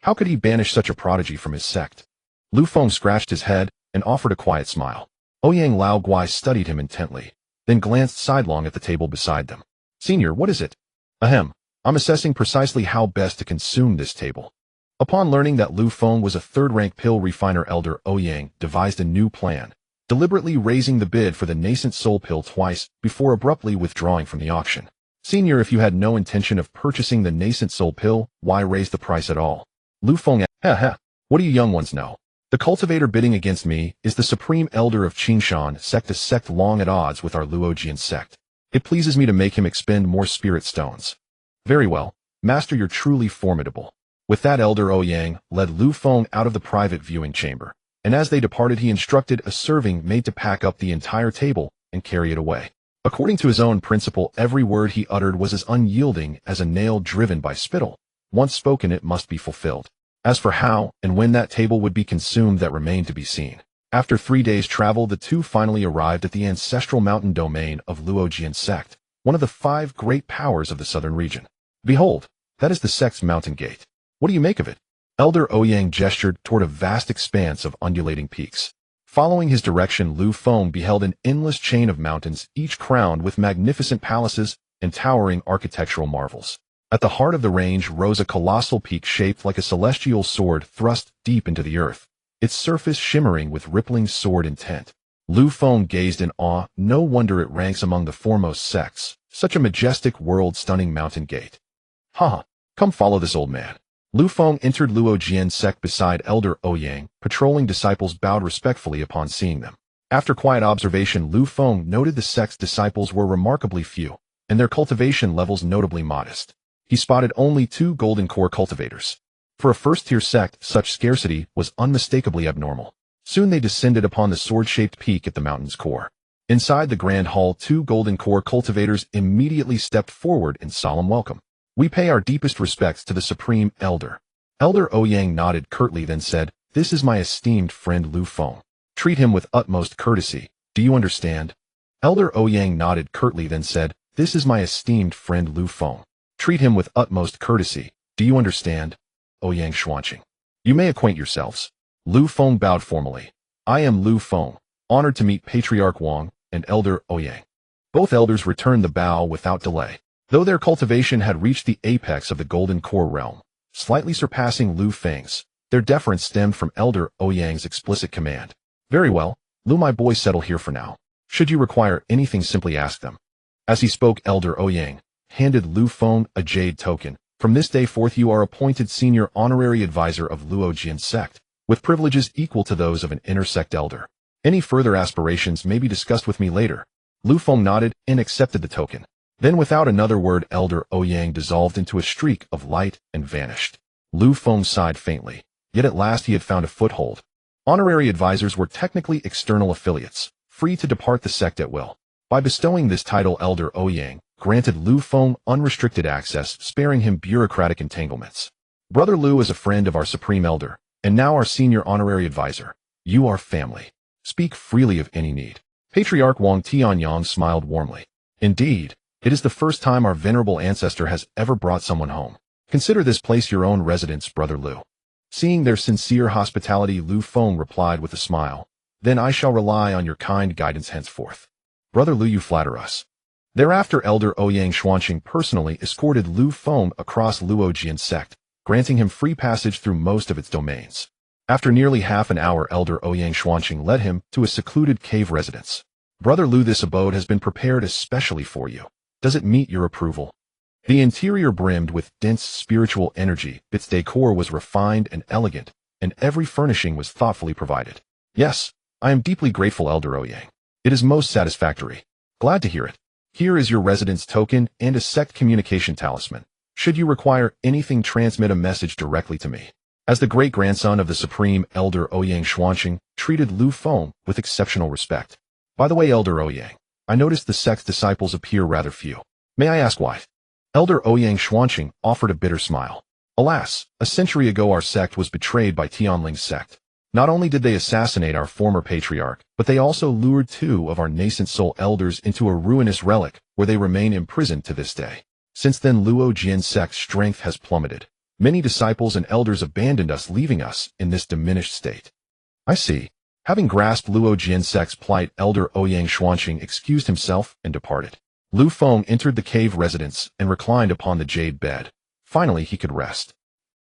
How could he banish such a prodigy from his sect? Lu Feng scratched his head and offered a quiet smile. Ouyang Lao Guai studied him intently, then glanced sidelong at the table beside them. Senior, what is it? I'm assessing precisely how best to consume this table. Upon learning that Lu Feng was a third-rank pill refiner, Elder Ouyang devised a new plan, deliberately raising the bid for the nascent soul pill twice before abruptly withdrawing from the auction. Senior, if you had no intention of purchasing the nascent soul pill, why raise the price at all? Lu Feng, what do you young ones know? The cultivator bidding against me is the supreme elder of Qingshan Sect, a sect long at odds with our Luojian sect. It pleases me to make him expend more spirit stones. Very well, master, you're truly formidable. With that, Elder Ouyang led Lu Feng out of the private viewing chamber, and as they departed he instructed a serving maid to pack up the entire table and carry it away. According to his own principle, every word he uttered was as unyielding as a nail driven by spittle. Once spoken, it must be fulfilled. As for how and when that table would be consumed, that remained to be seen. After 3 days' travel, the two finally arrived at the ancestral mountain domain of Luojian Sect, one of the 5 great powers of the southern region. Behold, that is the sect's mountain gate. What do you make of it? Elder Ouyang gestured toward a vast expanse of undulating peaks. Following his direction, Lu Feng beheld an endless chain of mountains, each crowned with magnificent palaces and towering architectural marvels. At the heart of the range rose a colossal peak shaped like a celestial sword thrust deep into the earth, its surface shimmering with rippling sword intent. Lu Feng gazed in awe. No wonder it ranks among the foremost sects. Such a majestic, world-stunning mountain gate. Come follow this old man. Lu Feng entered Luojian Sect beside Elder Ouyang. Patrolling disciples bowed respectfully upon seeing them. After quiet observation, Lu Feng noted the sect's disciples were remarkably few, and their cultivation levels notably modest. He spotted only 2 golden core cultivators. For a first-tier sect, such scarcity was unmistakably abnormal. Soon they descended upon the sword-shaped peak at the mountain's core. Inside the grand hall, 2 golden core cultivators immediately stepped forward in solemn welcome. We pay our deepest respects to the Supreme Elder. Elder Ouyang nodded curtly, then said, This is my esteemed friend Lu Feng. Treat him with utmost courtesy. Do you understand? Elder Ouyang nodded curtly, then said, This is my esteemed friend Lu Feng. Treat him with utmost courtesy. Do you understand? Ouyang Xuanqing. You may acquaint yourselves. Lu Feng bowed formally. I am Lu Feng, honored to meet Patriarch Wang and Elder Ouyang. Both elders returned the bow without delay. Though their cultivation had reached the apex of the Golden Core realm, slightly surpassing Lu Feng's, their deference stemmed from Elder Ouyang's explicit command. Very well, Lu my boy, settle here for now. Should you require anything, simply ask them. As he spoke, Elder Ouyang handed Lu Feng a jade token. From this day forth you are appointed senior honorary advisor of Luojian Sect, with privileges equal to those of an inter-sect elder. Any further aspirations may be discussed with me later. Lu Feng nodded and accepted the token. Then without another word, Elder Ouyang dissolved into a streak of light and vanished. Lu Feng sighed faintly, yet at last he had found a foothold. Honorary advisors were technically external affiliates, free to depart the sect at will. By bestowing this title, Elder Ouyang granted Lu Feng unrestricted access, sparing him bureaucratic entanglements. Brother Lu is a friend of our Supreme Elder, and now our senior honorary advisor. You are family. Speak freely of any need. Patriarch Wang Tianyang smiled warmly. Indeed, it is the first time our venerable ancestor has ever brought someone home. Consider this place your own residence, Brother Lu. Seeing their sincere hospitality, Lu Feng replied with a smile. Then I shall rely on your kind guidance henceforth. Brother Lu, you flatter us. Thereafter, Elder Ouyang Xuanqing personally escorted Lu Feng across Luojian Sect, granting him free passage through most of its domains. After nearly half an hour, Elder Ouyang Xuanqing led him to a secluded cave residence. Brother Lu, this abode has been prepared especially for you. Does it meet your approval? The interior brimmed with dense spiritual energy, its decor was refined and elegant, and every furnishing was thoughtfully provided. Yes, I am deeply grateful, Elder Ouyang. It is most satisfactory. Glad to hear it. Here is your residence token and a sect communication talisman. Should you require anything, transmit a message directly to me. As the great-grandson of the Supreme Elder Ouyang Xuanqing treated Lu Feng with exceptional respect. By the way, Elder Ouyang, I noticed the sect's disciples appear rather few. May I ask why? Elder Ouyang Xuanqing offered a bitter smile. Alas, a century ago our sect was betrayed by Tianling Sect. Not only did they assassinate our former patriarch, but they also lured 2 of our nascent soul elders into a ruinous relic where they remain imprisoned to this day. Since then, Luojian Sect's strength has plummeted. Many disciples and elders abandoned us, leaving us in this diminished state. I see. Having grasped Luojian Sect's plight, Elder Ouyang Xuanqing excused himself and departed. Lu Feng entered the cave residence and reclined upon the jade bed. Finally, he could rest.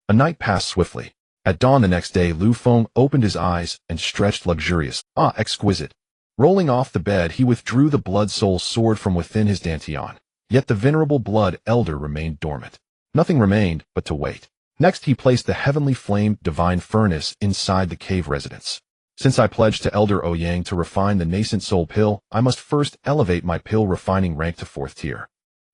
A night passed swiftly. At dawn the next day, Lu Feng opened his eyes and stretched luxurious. Ah, exquisite. Rolling off the bed, he withdrew the blood soul sword from within his dantian. Yet the venerable blood elder remained dormant. Nothing remained but to wait. Next, he placed the heavenly flame divine furnace inside the cave residence. Since I pledged to Elder Ouyang to refine the nascent soul pill, I must first elevate my pill refining rank to 4th tier.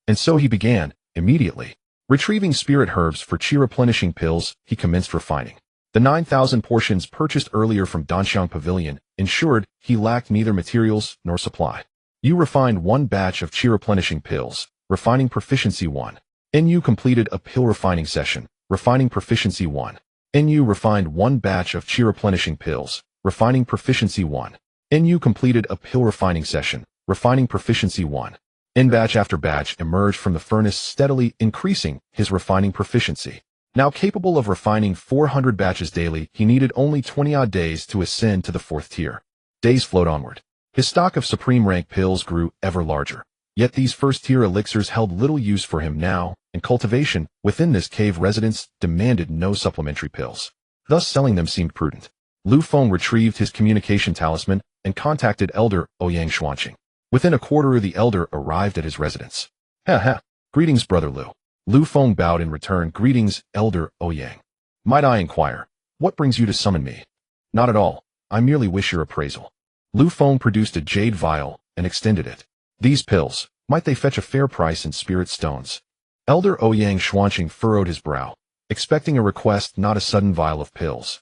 And so he began, immediately. Retrieving spirit herbs for chi replenishing pills, he commenced refining. The 9,000 portions purchased earlier from Danxiang Pavilion ensured he lacked neither materials nor supply. You refined 1 batch of chi replenishing pills, refining proficiency 1. NU completed a pill refining session, refining proficiency 1. NU refined 1 batch of chi replenishing pills, refining proficiency 1. NU completed a pill refining session, refining proficiency 1. N batch after batch emerged from the furnace, steadily increasing his refining proficiency. Now capable of refining 400 batches daily, he needed only 20-odd days to ascend to the 4th tier. Days flowed onward. His stock of supreme rank pills grew ever larger. Yet these 1st-tier elixirs held little use for him now, and cultivation within this cave residence demanded no supplementary pills. Thus selling them seemed prudent. Lu Feng retrieved his communication talisman and contacted Elder Ouyang Xuanqing. Within a quarter, the elder arrived at his residence. Ha. Greetings, Brother Lu. Lu Feng bowed in return. Greetings, Elder Ouyang. Might I inquire, what brings you to summon me? Not at all. I merely wish your appraisal. Lu Feng produced a jade vial and extended it. These pills, might they fetch a fair price in spirit stones? Elder Ouyang Xuanqing furrowed his brow, expecting a request, not a sudden vial of pills.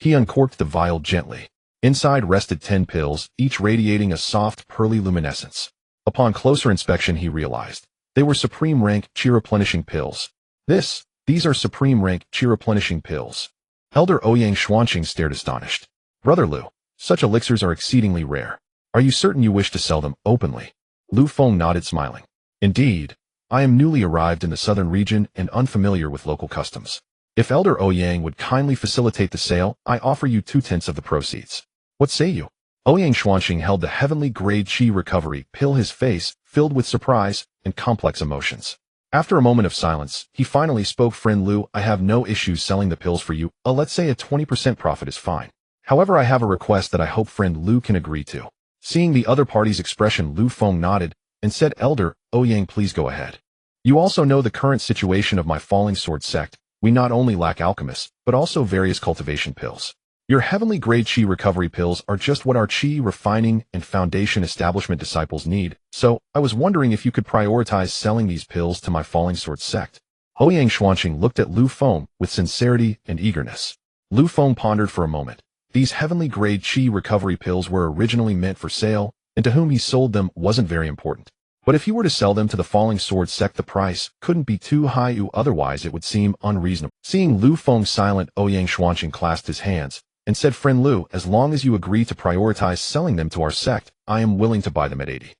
He uncorked the vial gently. Inside rested 10 pills, each radiating a soft, pearly luminescence. Upon closer inspection, he realized they were supreme rank chi replenishing pills. These are supreme rank chi replenishing pills. Elder Ouyang Xuanqing stared astonished. Brother Lu, such elixirs are exceedingly rare. Are you certain you wish to sell them openly? Lu Feng nodded, smiling. Indeed. I am newly arrived in the southern region and unfamiliar with local customs. If Elder Ouyang would kindly facilitate the sale, I offer you 2/10 of the proceeds. What say you? Ouyang Xuanqing held the heavenly grade chi recovery pill, his face filled with surprise and complex emotions. After a moment of silence, he finally spoke. Friend Lu, I have no issues selling the pills for you. Let's say a 20% profit is fine. However, I have a request that I hope friend Lu can agree to. Seeing the other party's expression, Lu Feng nodded and said, Elder Ouyang, please go ahead. You also know the current situation of my falling sword sect. We not only lack alchemists, but also various cultivation pills. Your heavenly grade chi recovery pills are just what our chi refining and foundation establishment disciples need, so I was wondering if you could prioritize selling these pills to my falling sword sect. Ouyang Xuanqing looked at Lu Feng with sincerity and eagerness. Lu Feng pondered for a moment. These heavenly grade chi recovery pills were originally meant for sale, and to whom he sold them wasn't very important. But if he were to sell them to the falling sword sect, the price couldn't be too high, otherwise it would seem unreasonable. Seeing Lu Feng silent, Ouyang Xuanqing clasped his hands and said, Friend Lu, as long as you agree to prioritize selling them to our sect, I am willing to buy them at 80.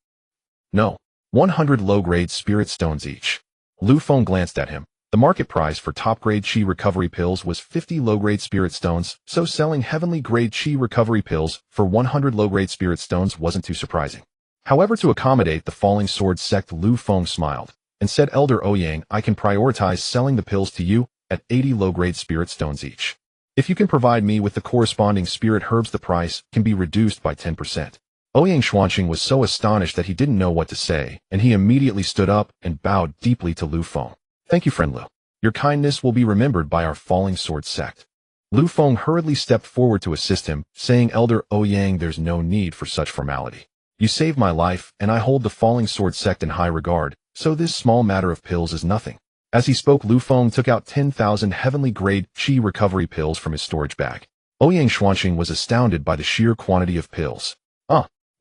No. 100 low-grade spirit stones each. Lu Feng glanced at him. The market price for top-grade chi recovery pills was 50 low-grade spirit stones, so selling heavenly grade chi recovery pills for 100 low-grade spirit stones wasn't too surprising. However, to accommodate the falling sword sect, Lu Feng smiled and said, Elder Ouyang, I can prioritize selling the pills to you at 80 low-grade spirit stones each. If you can provide me with the corresponding spirit herbs, the price can be reduced by 10%. Ouyang Xuanqing was so astonished that he didn't know what to say, and he immediately stood up and bowed deeply to Lu Feng. Thank you, friend Lu. Your kindness will be remembered by our falling sword sect. Lu Feng hurriedly stepped forward to assist him, saying, Elder Ouyang, there's no need for such formality. You saved my life, and I hold the falling sword sect in high regard, so this small matter of pills is nothing. As he spoke, Lu Feng took out 10,000 heavenly grade chi recovery pills from his storage bag. Ouyang Xuanqing was astounded by the sheer quantity of pills.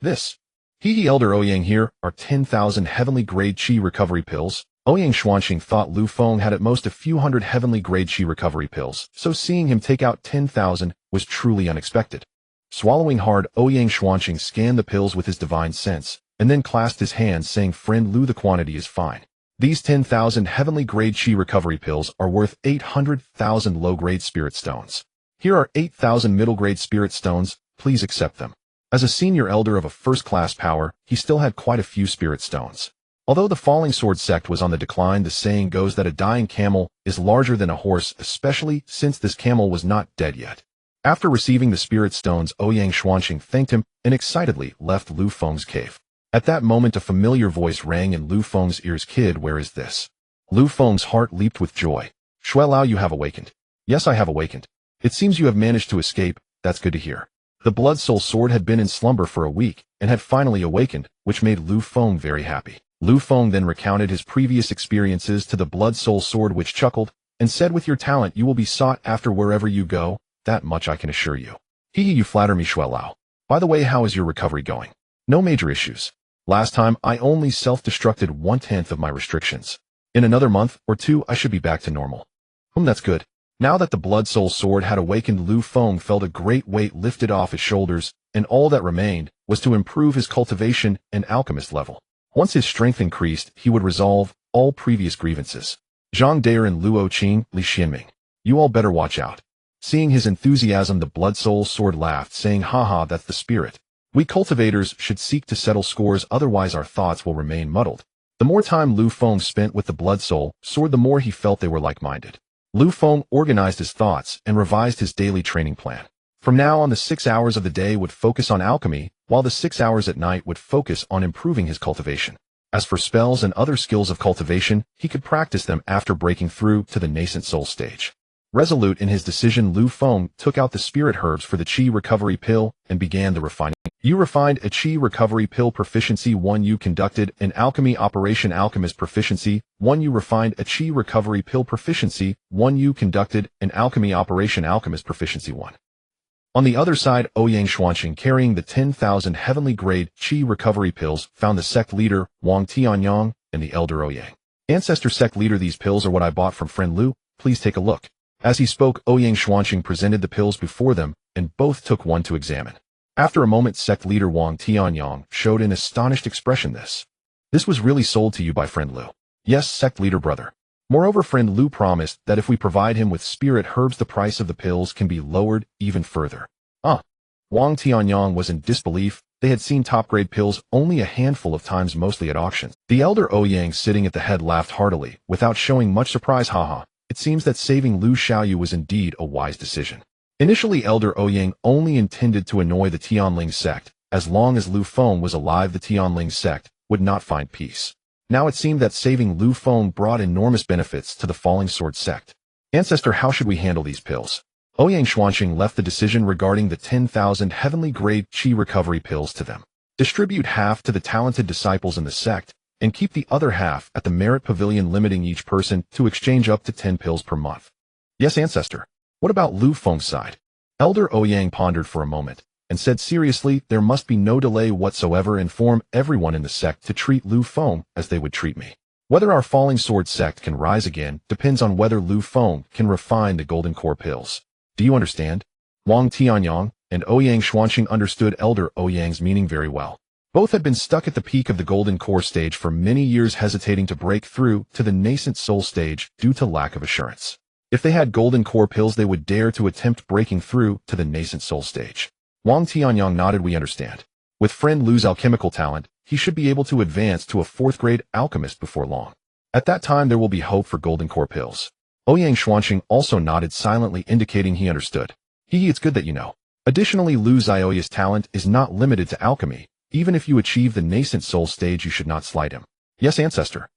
This. Elder Ouyang, here are 10,000 heavenly grade chi recovery pills. Ouyang Xuanqing thought Lu Feng had at most a few hundred heavenly grade chi recovery pills, so seeing him take out 10,000 was truly unexpected. Swallowing hard, Ouyang Xuanqing scanned the pills with his divine sense, and then clasped his hands, saying, Friend Lu, the quantity is fine. These 10,000 heavenly grade chi recovery pills are worth 800,000 low-grade spirit stones. Here are 8,000 middle-grade spirit stones, please accept them. As a senior elder of a first-class power, he still had quite a few spirit stones. Although the Falling Sword sect was on the decline, the saying goes that a dying camel is larger than a horse, especially since this camel was not dead yet. After receiving the spirit stones, Ouyang Xuanqing thanked him and excitedly left Lu Feng's cave. At that moment, a familiar voice rang in Lu Feng's ears. "Kid, where is this?" Lu Feng's heart leaped with joy. "Shui Lao, you have awakened." "Yes, I have awakened." "It seems you have managed to escape. That's good to hear." The Blood Soul Sword had been in slumber for a week and had finally awakened, which made Lu Feng very happy. Lu Feng then recounted his previous experiences to the Blood Soul Sword, which chuckled and said, "With your talent, you will be sought after wherever you go. That much I can assure you." "Hee, you flatter me, Shui Lao. By the way, how is your recovery going?" "No major issues. Last time, I only self-destructed 1/10 of my restrictions. In another month or two, I should be back to normal." That's good." Now that the Blood Soul Sword had awakened, Lu Feng felt a great weight lifted off his shoulders, and all that remained was to improve his cultivation and alchemist level. Once his strength increased, he would resolve all previous grievances. Zhang Dare and Luo Qing, Li Xianming. "You all better watch out." Seeing his enthusiasm, the Blood Soul Sword laughed, saying, "Haha, that's the spirit. We cultivators should seek to settle scores, otherwise our thoughts will remain muddled." The more time Lu Feng spent with the Blood Soul Sword, the more he felt they were like-minded. Lu Feng organized his thoughts and revised his daily training plan. From now on, the 6 hours of the day would focus on alchemy, while the 6 hours at night would focus on improving his cultivation. As for spells and other skills of cultivation, he could practice them after breaking through to the nascent soul stage. Resolute in his decision, Lu Feng took out the spirit herbs for the Qi recovery pill and began the refining. You refined a Qi recovery pill proficiency 1. You conducted an alchemy operation alchemist proficiency 1. You refined a Qi recovery pill proficiency 1. You conducted an alchemy operation alchemist proficiency 1. On the other side, Ouyang Xuanqing, carrying the 10,000 heavenly grade Qi recovery pills, found the sect leader, Wang Tianyang, and the elder Ouyang. "Ancestor sect leader, these pills are what I bought from friend Lu. Please take a look." As he spoke, Ouyang Xuanqing presented the pills before them, and both took one to examine. After a moment, sect leader Wang Tianyang showed an astonished expression. This was really sold to you by friend Lu." "Yes, sect leader brother. Moreover, friend Lu promised that if we provide him with spirit herbs, the price of the pills can be lowered even further." Wang Tianyang was in disbelief. They had seen top-grade pills only a handful of times, mostly at auctions. The elder Ouyang, sitting at the head, laughed heartily, without showing much surprise. "Haha, it seems that saving Lu Xiaoyu was indeed a wise decision." Initially, elder Ouyang only intended to annoy the Tianling Sect. As long as Lu Feng was alive, the Tianling Sect would not find peace. Now it seemed that saving Lu Feng brought enormous benefits to the Falling Sword sect. "Ancestor, how should we handle these pills?" Ouyang Xuanqing left the decision regarding the 10,000 heavenly grade Qi recovery pills to them. "Distribute half to the talented disciples in the sect, and keep the other half at the merit pavilion, limiting each person to exchange up to 10 pills per month." "Yes, ancestor." "What about Lu Feng's side?" Elder Ouyang pondered for a moment, and said seriously, "There must be no delay whatsoever. Inform everyone in the sect to treat Lu Feng as they would treat me. Whether our Falling Sword sect can rise again depends on whether Lu Feng can refine the Golden Core pills. Do you understand?" Wang Tianyang and Ouyang Xuanqing understood elder Ouyang's meaning very well. Both had been stuck at the peak of the Golden Core stage for many years, hesitating to break through to the nascent soul stage due to lack of assurance. If they had Golden Core pills, they would dare to attempt breaking through to the nascent soul stage. Wang Tianyang nodded. "We understand. With friend Lu's alchemical talent, he should be able to advance to a 4th-grade alchemist before long. At that time, there will be hope for Golden Core pills." Ouyang Xuanqing also nodded silently, indicating he understood. It's good that you know. Additionally, Lu Xiaoya's talent is not limited to alchemy. Even if you achieve the nascent soul stage, you should not slight him." "Yes, ancestor."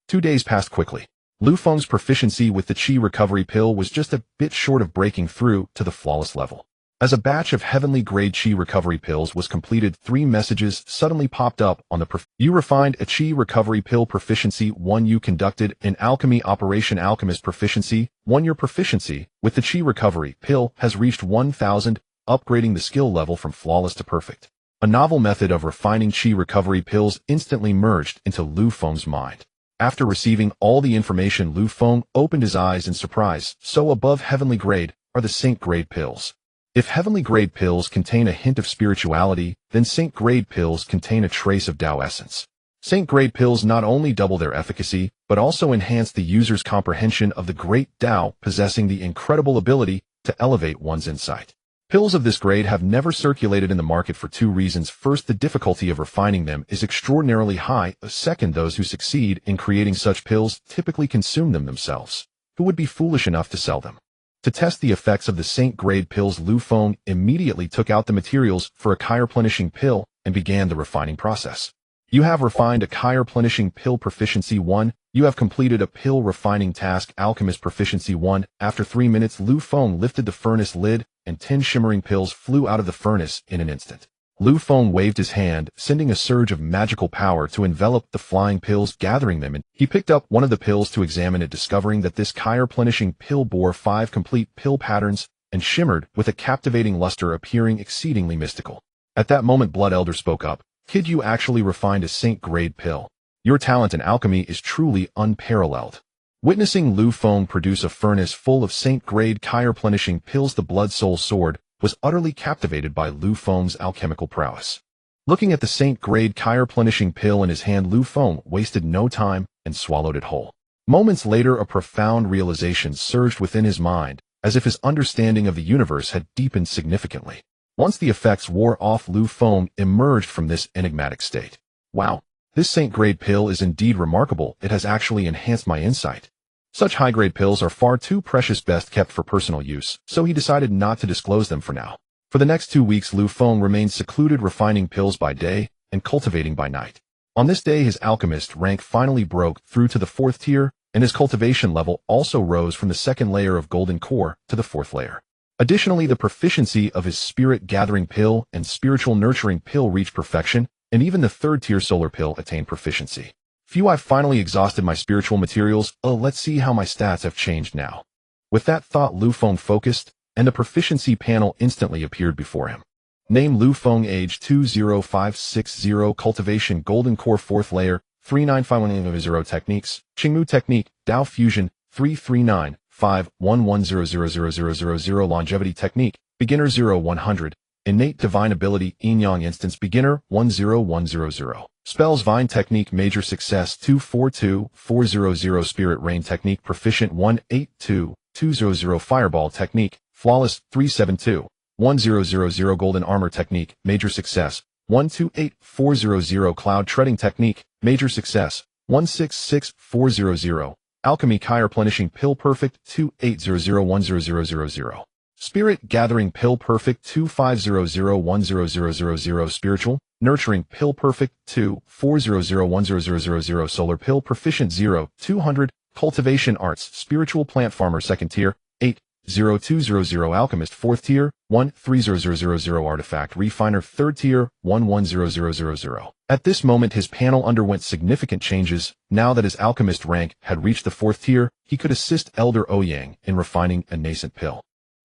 2 days passed quickly. Lu Feng's proficiency with the Qi recovery pill was just a bit short of breaking through to the flawless level. As a batch of heavenly grade Qi recovery pills was completed, 3 messages suddenly popped up on the You refined a Qi recovery pill proficiency 1. You conducted an alchemy operation alchemist proficiency 1. Your proficiency with the Qi recovery pill has reached 1,000, upgrading the skill level from flawless to perfect. A novel method of refining Qi recovery pills instantly merged into Lu Feng's mind. After receiving all the information, Lu Feng opened his eyes in surprise. So above heavenly grade are the saint grade pills. If heavenly grade pills contain a hint of spirituality, then saint grade pills contain a trace of Tao essence. Saint grade pills not only double their efficacy, but also enhance the user's comprehension of the great Tao, possessing the incredible ability to elevate one's insight. Pills of this grade have never circulated in the market for two reasons. First, the difficulty of refining them is extraordinarily high. Second, those who succeed in creating such pills typically consume them themselves. Who would be foolish enough to sell them? To test the effects of the Saint-grade pills, Lu Feng immediately took out the materials for a chi-replenishing pill and began the refining process. You have refined a chi-replenishing pill Proficiency 1. You have completed a pill refining task Alchemist Proficiency 1. After 3 minutes, Lu Feng lifted the furnace lid, and 10 shimmering pills flew out of the furnace in an instant. Lu Feng waved his hand, sending a surge of magical power to envelop the flying pills, gathering them, and he picked up one of the pills to examine it, discovering that this chi-replenishing pill bore 5 complete pill patterns and shimmered with a captivating luster, appearing exceedingly mystical. At that moment, Blood Elder spoke up. Kid, you actually refined a Saint-grade pill. Your talent in alchemy is truly unparalleled. Witnessing Lu Feng produce a furnace full of Saint-grade chi-replenishing pills, the Blood Soul Sword was utterly captivated by Lu Feng's alchemical prowess. Looking at the Saint-grade chi-replenishing pill in his hand, Lu Feng wasted no time and swallowed it whole. Moments later, a profound realization surged within his mind, as if his understanding of the universe had deepened significantly. Once the effects wore off, Lu Feng emerged from this enigmatic state. Wow, this Saint-grade pill is indeed remarkable. It has actually enhanced my insight. Such high-grade pills are far too precious, best kept for personal use, so he decided not to disclose them for now. For the next 2 weeks, Lu Feng remained secluded, refining pills by day and cultivating by night. On this day, his alchemist rank finally broke through to the 4th tier, and his cultivation level also rose from the 2nd layer of golden core to the 4th layer. Additionally, the proficiency of his spirit-gathering pill and spiritual nurturing pill reached perfection, and even the 3rd tier solar pill attained proficiency. Phew, I've finally exhausted my spiritual materials. Let's see how my stats have changed now. With that thought, Lu Feng focused, and the proficiency panel instantly appeared before him. Name: Lu Feng, age 20560, cultivation golden core 4th layer, 39510 techniques, Qingmu technique, Dao fusion, 33951100000, longevity technique, beginner 0100, innate divine ability, Yin Yang instance, beginner 10100. Spells: Vine technique, major success 242400, spirit rain technique, proficient 182200, fireball technique, flawless 372100, golden armor technique, major success 128400, cloud treading technique, major success 166400, alchemy chi-replenishing pill perfect 28001000, spirit gathering pill perfect 25001000, spiritual nurturing pill perfect 24001000, solar pill proficient 0200, cultivation arts, spiritual plant farmer 2nd tier 80200, alchemist 4th tier 13000, artifact refiner 3rd tier 110000. At this moment, his panel underwent significant changes. Now that his alchemist rank had reached the 4th tier, he could assist Elder Ouyang in refining a nascent pill.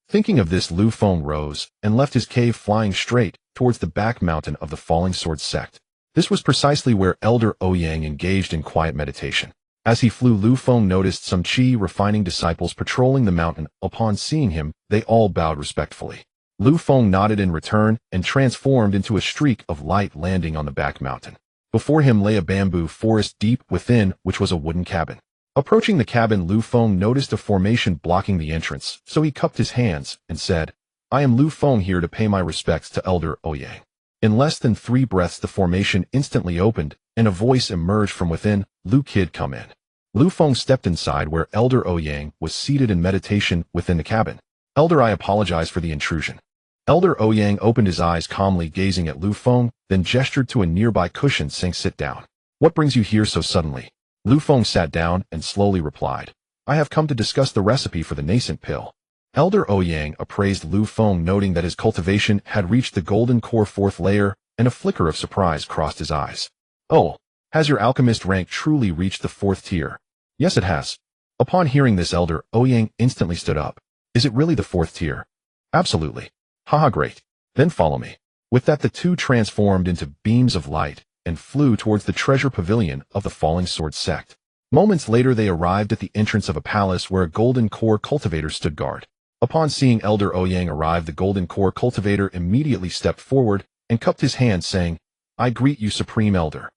Thinking of this, Lu Feng rose and left his cave, flying straight towards the back mountain of the Falling Sword Sect. This was precisely where Elder Ouyang engaged in quiet meditation. As he flew, Lu Feng noticed some chi-refining disciples patrolling the mountain. Upon seeing him, they all bowed respectfully. Lu Feng nodded in return and transformed into a streak of light, landing on the back mountain. Before him lay a bamboo forest, deep within which was a wooden cabin. Approaching the cabin, Lu Feng noticed a formation blocking the entrance, so he cupped his hands and said, "I am Lu Feng, here to pay my respects to Elder Ouyang." In less than 3 breaths, the formation instantly opened, and a voice emerged from within, "Lu kid, come in." Lu Feng stepped inside, where Elder Ouyang was seated in meditation within the cabin. "Elder, I apologize for the intrusion." Elder Ouyang opened his eyes, calmly gazing at Lu Feng, then gestured to a nearby cushion, saying, "Sit down." "What brings you here so suddenly?" Lu Feng sat down and slowly replied, "I have come to discuss the recipe for the nascent pill." Elder Ouyang appraised Lu Feng, noting that his cultivation had reached the golden core 4th layer, and a flicker of surprise crossed his eyes. "Oh, has your alchemist rank truly reached the 4th tier?" "Yes, it has." Upon hearing this, Elder Ouyang instantly stood up. "Is it really the 4th tier?" "Absolutely." "Haha, great. Then follow me." With that, the two transformed into beams of light and flew towards the treasure pavilion of the Falling Sword Sect. Moments later, they arrived at the entrance of a palace where a golden core cultivator stood guard. Upon seeing Elder Ouyang arrive, the golden core cultivator immediately stepped forward and cupped his hand, saying, "I greet you, Supreme Elder."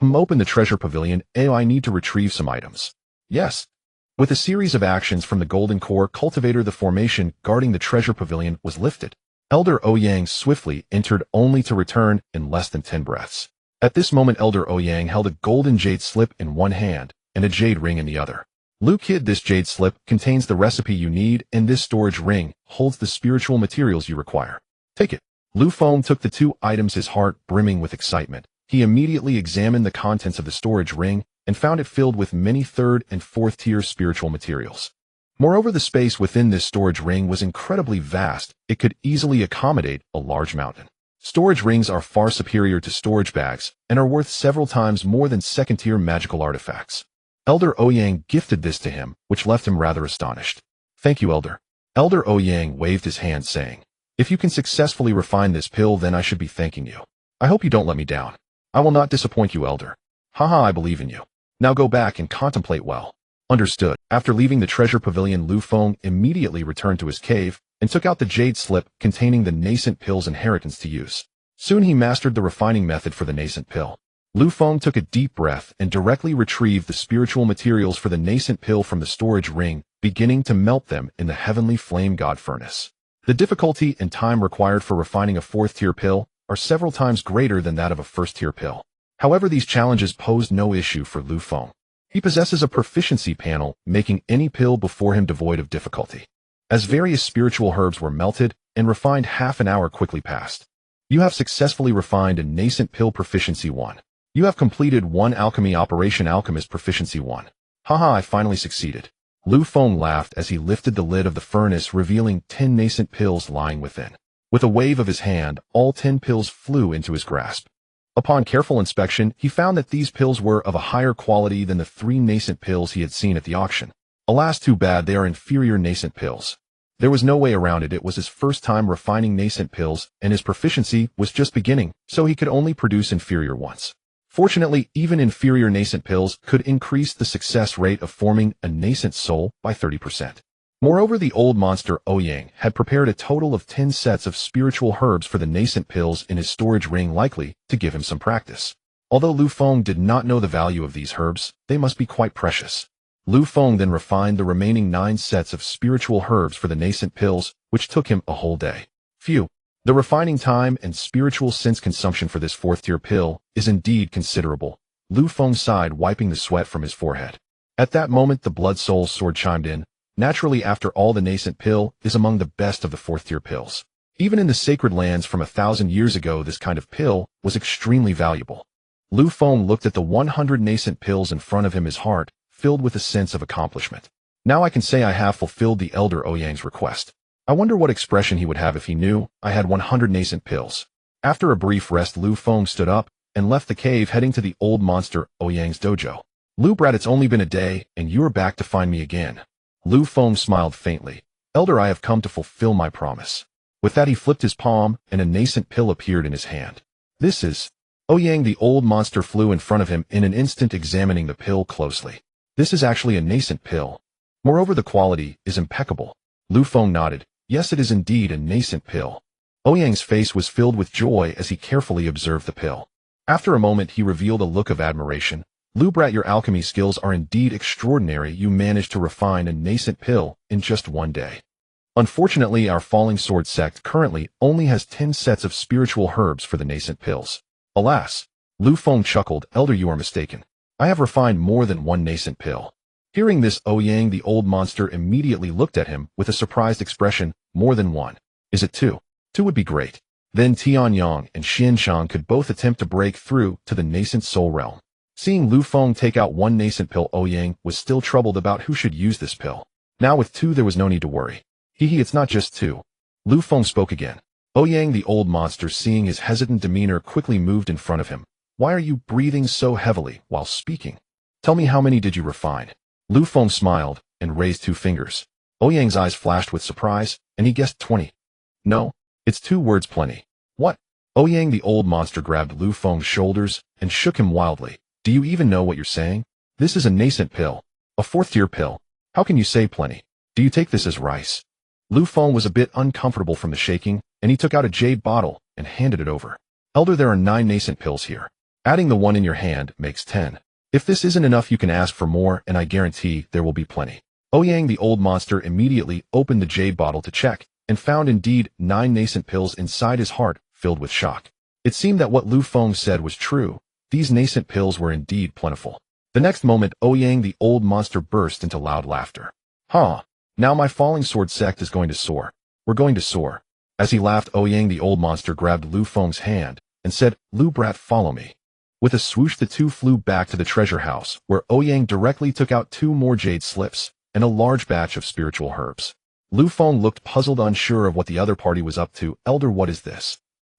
Open the treasure pavilion. I need to retrieve some items." "Yes." With a series of actions from the golden core cultivator, the formation guarding the treasure pavilion was lifted. Elder Ouyang swiftly entered only to return in less than 10 breaths. At this moment Elder Ouyang held a golden jade slip in one hand and a jade ring in the other. Lu Kid, this jade slip contains the recipe you need, and this storage ring holds the spiritual materials you require. Take it. Lu Feng took the two items, his heart brimming with excitement. He immediately examined the contents of the storage ring and found it filled with many third and fourth tier spiritual materials. Moreover, the space within this storage ring was incredibly vast. It could easily accommodate a large mountain. Storage rings are far superior to storage bags and are worth several times more than second-tier magical artifacts. Elder Ouyang gifted this to him, which left him rather astonished. Thank you, Elder. Elder Ouyang waved his hand, saying, if you can successfully refine this pill, then I should be thanking you. I hope you don't let me down. I will not disappoint you, Elder. Haha, I believe in you. Now go back and contemplate well. Understood. After leaving the treasure pavilion, Lu Feng immediately returned to his cave and took out the jade slip containing the nascent pill's inheritance to use. Soon he mastered the refining method for the nascent pill. Lu Feng took a deep breath and directly retrieved the spiritual materials for the nascent pill from the storage ring, beginning to melt them in the heavenly flame god furnace. The difficulty and time required for refining a fourth-tier pill are several times greater than that of a first-tier pill. However, these challenges posed no issue for Lu Feng. He possesses a proficiency panel, making any pill before him devoid of difficulty. As various spiritual herbs were melted and refined, half an hour quickly passed. You have successfully refined a nascent pill proficiency 1. You have completed 1 alchemy operation alchemist proficiency 1. Haha, I finally succeeded. Lu Feng laughed as he lifted the lid of the furnace, revealing 10 nascent pills lying within. With a wave of his hand, all 10 pills flew into his grasp. Upon careful inspection, he found that these pills were of a higher quality than the 3 nascent pills he had seen at the auction. Alas, too bad, they are inferior nascent pills. There was no way around it. It was his first time refining nascent pills, and his proficiency was just beginning, so he could only produce inferior ones. Fortunately, even inferior nascent pills could increase the success rate of forming a nascent soul by 30%. Moreover, the old monster Ouyang had prepared a total of 10 sets of spiritual herbs for the nascent pills in his storage ring, likely to give him some practice. Although Lu Feng did not know the value of these herbs, they must be quite precious. Lu Feng then refined the remaining 9 sets of spiritual herbs for the nascent pills, which took him a whole day. Phew. The refining time and spiritual sense consumption for this 4th-tier pill is indeed considerable. Lu Feng sighed, wiping the sweat from his forehead. At that moment, the Blood Soul's sword chimed in. Naturally, after all, the nascent pill is among the best of the 4th-tier pills. Even in the sacred lands from 1,000 years ago, this kind of pill was extremely valuable. Lu Feng looked at the 100 nascent pills in front of him, his heart filled with a sense of accomplishment. Now I can say I have fulfilled the Elder Ouyang's request. I wonder what expression he would have if he knew I had 100 nascent pills. After a brief rest, Lu Feng stood up and left the cave, heading to the old monster Ouyang's dojo. Lu Brat, it's only been a day, and you are back to find me again. Lu Feng smiled faintly. Elder, I have come to fulfill my promise. With that, he flipped his palm, and a nascent pill appeared in his hand. This is... Ouyang, the old monster, flew in front of him in an instant, examining the pill closely. This is actually a nascent pill. Moreover, the quality is impeccable. Lu Feng nodded. Yes, it is indeed a nascent pill. Ouyang's face was filled with joy as he carefully observed the pill. After a moment, he revealed a look of admiration. Lu Brat, your alchemy skills are indeed extraordinary. You managed to refine a nascent pill in just 1 day. Unfortunately, our Falling Sword sect currently only has 10 sets of spiritual herbs for the nascent pills. Alas. Lu Feng chuckled. Elder, you are mistaken. I have refined more than 1 nascent pill. Hearing this, Ouyang, the old monster, immediately looked at him with a surprised expression. More than 1. Is it 2? 2 would be great. Then Tianyang and Xianshang could both attempt to break through to the nascent soul realm. Seeing Lu Feng take out 1 nascent pill, Ouyang was still troubled about who should use this pill. Now with 2, there was no need to worry. It's not just 2. Lu Feng spoke again. Ouyang, the old monster, seeing his hesitant demeanor, quickly moved in front of him. Why are you breathing so heavily while speaking? Tell me, how many did you refine? Lu Feng smiled and raised 2 fingers. Ouyang's eyes flashed with surprise, and he guessed 20. No, it's 2 words plenty. What? Ouyang, the old monster, grabbed Lu Feng's shoulders and shook him wildly. Do you even know what you're saying? This is a nascent pill. A 4th-tier pill. How can you say plenty? Do you take this as rice? Lu Feng was a bit uncomfortable from the shaking, and he took out a jade bottle and handed it over. Elder, there are 9 nascent pills here. Adding the 1 in your hand makes 10. If this isn't enough, you can ask for more, and I guarantee there will be plenty. Ouyang, the old monster, immediately opened the jade bottle to check, and found indeed 9 nascent pills inside his heart, filled with shock. It seemed that what Lu Feng said was true. These nascent pills were indeed plentiful. The next moment, Ouyang the old monster burst into loud laughter. Huh. Now my falling sword sect is going to soar. We're going to soar. As he laughed, Ouyang the old monster grabbed Lu Feng's hand and said, Lu brat, follow me. With a swoosh, the two flew back to the treasure house, where Ouyang directly took out 2 more jade slips and a large batch of spiritual herbs. Lu Feng looked puzzled, unsure of what the other party was up to. Elder, what is this?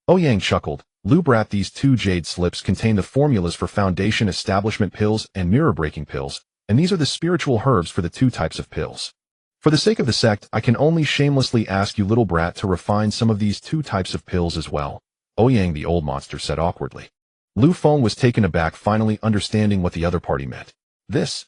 Ouyang chuckled. Lu brat, these 2 jade slips contain the formulas for foundation establishment pills and mirror-breaking pills, and these are the spiritual herbs for the 2 types of pills. For the sake of the sect, I can only shamelessly ask you, little brat, to refine some of these 2 types of pills as well, Ouyang the old monster said awkwardly. Lu Feng was taken aback, finally understanding what the other party meant. This?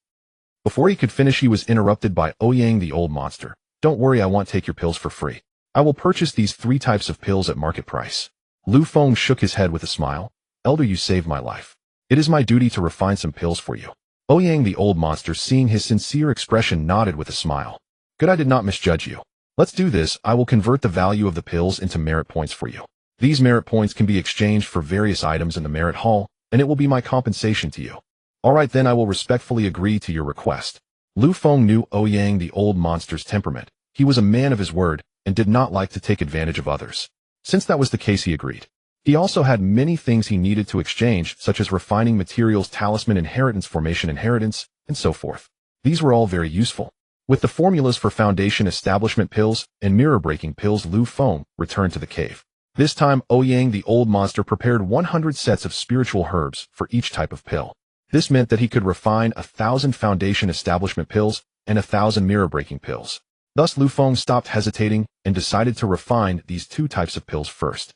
Before he could finish, he was interrupted by Ouyang the old monster. Don't worry, I won't take your pills for free. I will purchase these 3 types of pills at market price. Lu Feng shook his head with a smile. Elder, you saved my life. It is my duty to refine some pills for you. Ouyang the old monster, seeing his sincere expression, nodded with a smile. Good, I did not misjudge you. Let's do this. I will convert the value of the pills into merit points for you. These merit points can be exchanged for various items in the merit hall, and it will be my compensation to you. All right, then I will respectfully agree to your request. Lu Feng knew Ouyang the old monster's temperament. He was a man of his word, and did not like to take advantage of others. Since that was the case, he agreed. He also had many things he needed to exchange, such as refining materials, talisman, inheritance, formation, inheritance, and so forth. These were all very useful. With the formulas for foundation establishment pills and mirror-breaking pills, Lu Feng returned to the cave. This time, Ouyang the old monster prepared 100 sets of spiritual herbs for each type of pill. This meant that he could refine 1,000 foundation establishment pills and 1,000 mirror-breaking pills. Thus, Lu Feng stopped hesitating and decided to refine these 2 types of pills first.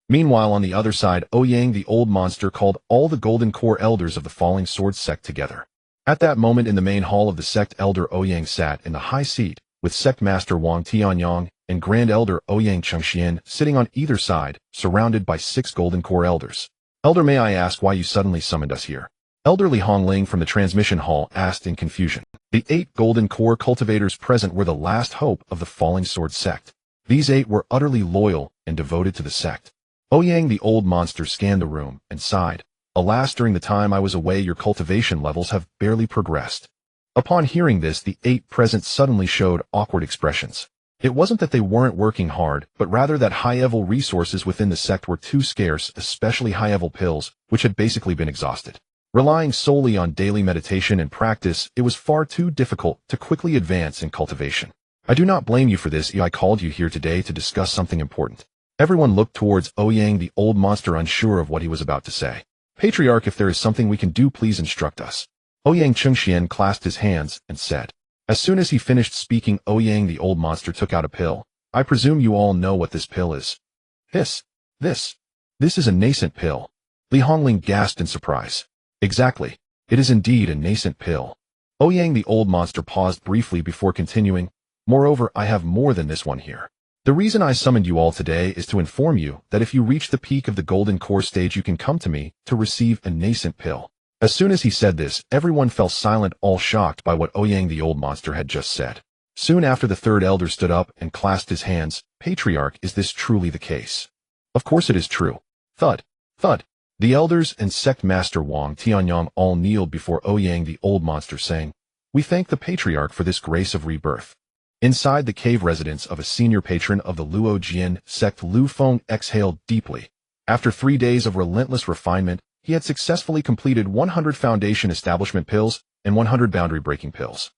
Meanwhile, on the other side, Ouyang the old monster called all the golden core elders of the falling sword sect together. At that moment, in the main hall of the sect, Elder Ouyang sat in the high seat, with Sect Master Wang Tianyang and Grand Elder Ouyang Chengxian sitting on either side, surrounded by 6 golden core elders. Elder, may I ask why you suddenly summoned us here? Elder Li Hongling from the transmission hall asked in confusion. The 8 golden core cultivators present were the last hope of the falling sword sect. These 8 were utterly loyal and devoted to the sect. Ouyang the old monster scanned the room and sighed. Alas, during the time I was away, your cultivation levels have barely progressed. Upon hearing this, the 8 present suddenly showed awkward expressions. It wasn't that they weren't working hard, but rather that high-level resources within the sect were too scarce, especially high-level pills, which had basically been exhausted. Relying solely on daily meditation and practice, it was far too difficult to quickly advance in cultivation. I do not blame you for this. I called you here today to discuss something important. Everyone looked towards Ouyang the old monster, unsure of what he was about to say. Patriarch, if there is something we can do, please instruct us. Ouyang Chengxian clasped his hands and said. As soon as he finished speaking, Ouyang the old monster took out a pill. I presume you all know what this pill is. This is a nascent pill. Li Hongling gasped in surprise. Exactly. It is indeed a nascent pill. Ouyang the old monster paused briefly before continuing. Moreover, I have more than this one here. The reason I summoned you all today is to inform you that if you reach the peak of the golden core stage, you can come to me to receive a nascent pill. As soon as he said this, everyone fell silent, all shocked by what Ouyang the old monster had just said. Soon after, the 3rd elder stood up and clasped his hands. Patriarch, is this truly the case? Of course it is true. Thud, thud. The elders and sect master Wang Tianyang all kneeled before Ouyang the old monster, saying, We thank the Patriarch for this grace of rebirth. Inside the cave residence of a senior patron of the Luojian sect, Lu Feng exhaled deeply. After 3 days of relentless refinement, he had successfully completed 100 foundation establishment pills and 100 boundary-breaking pills.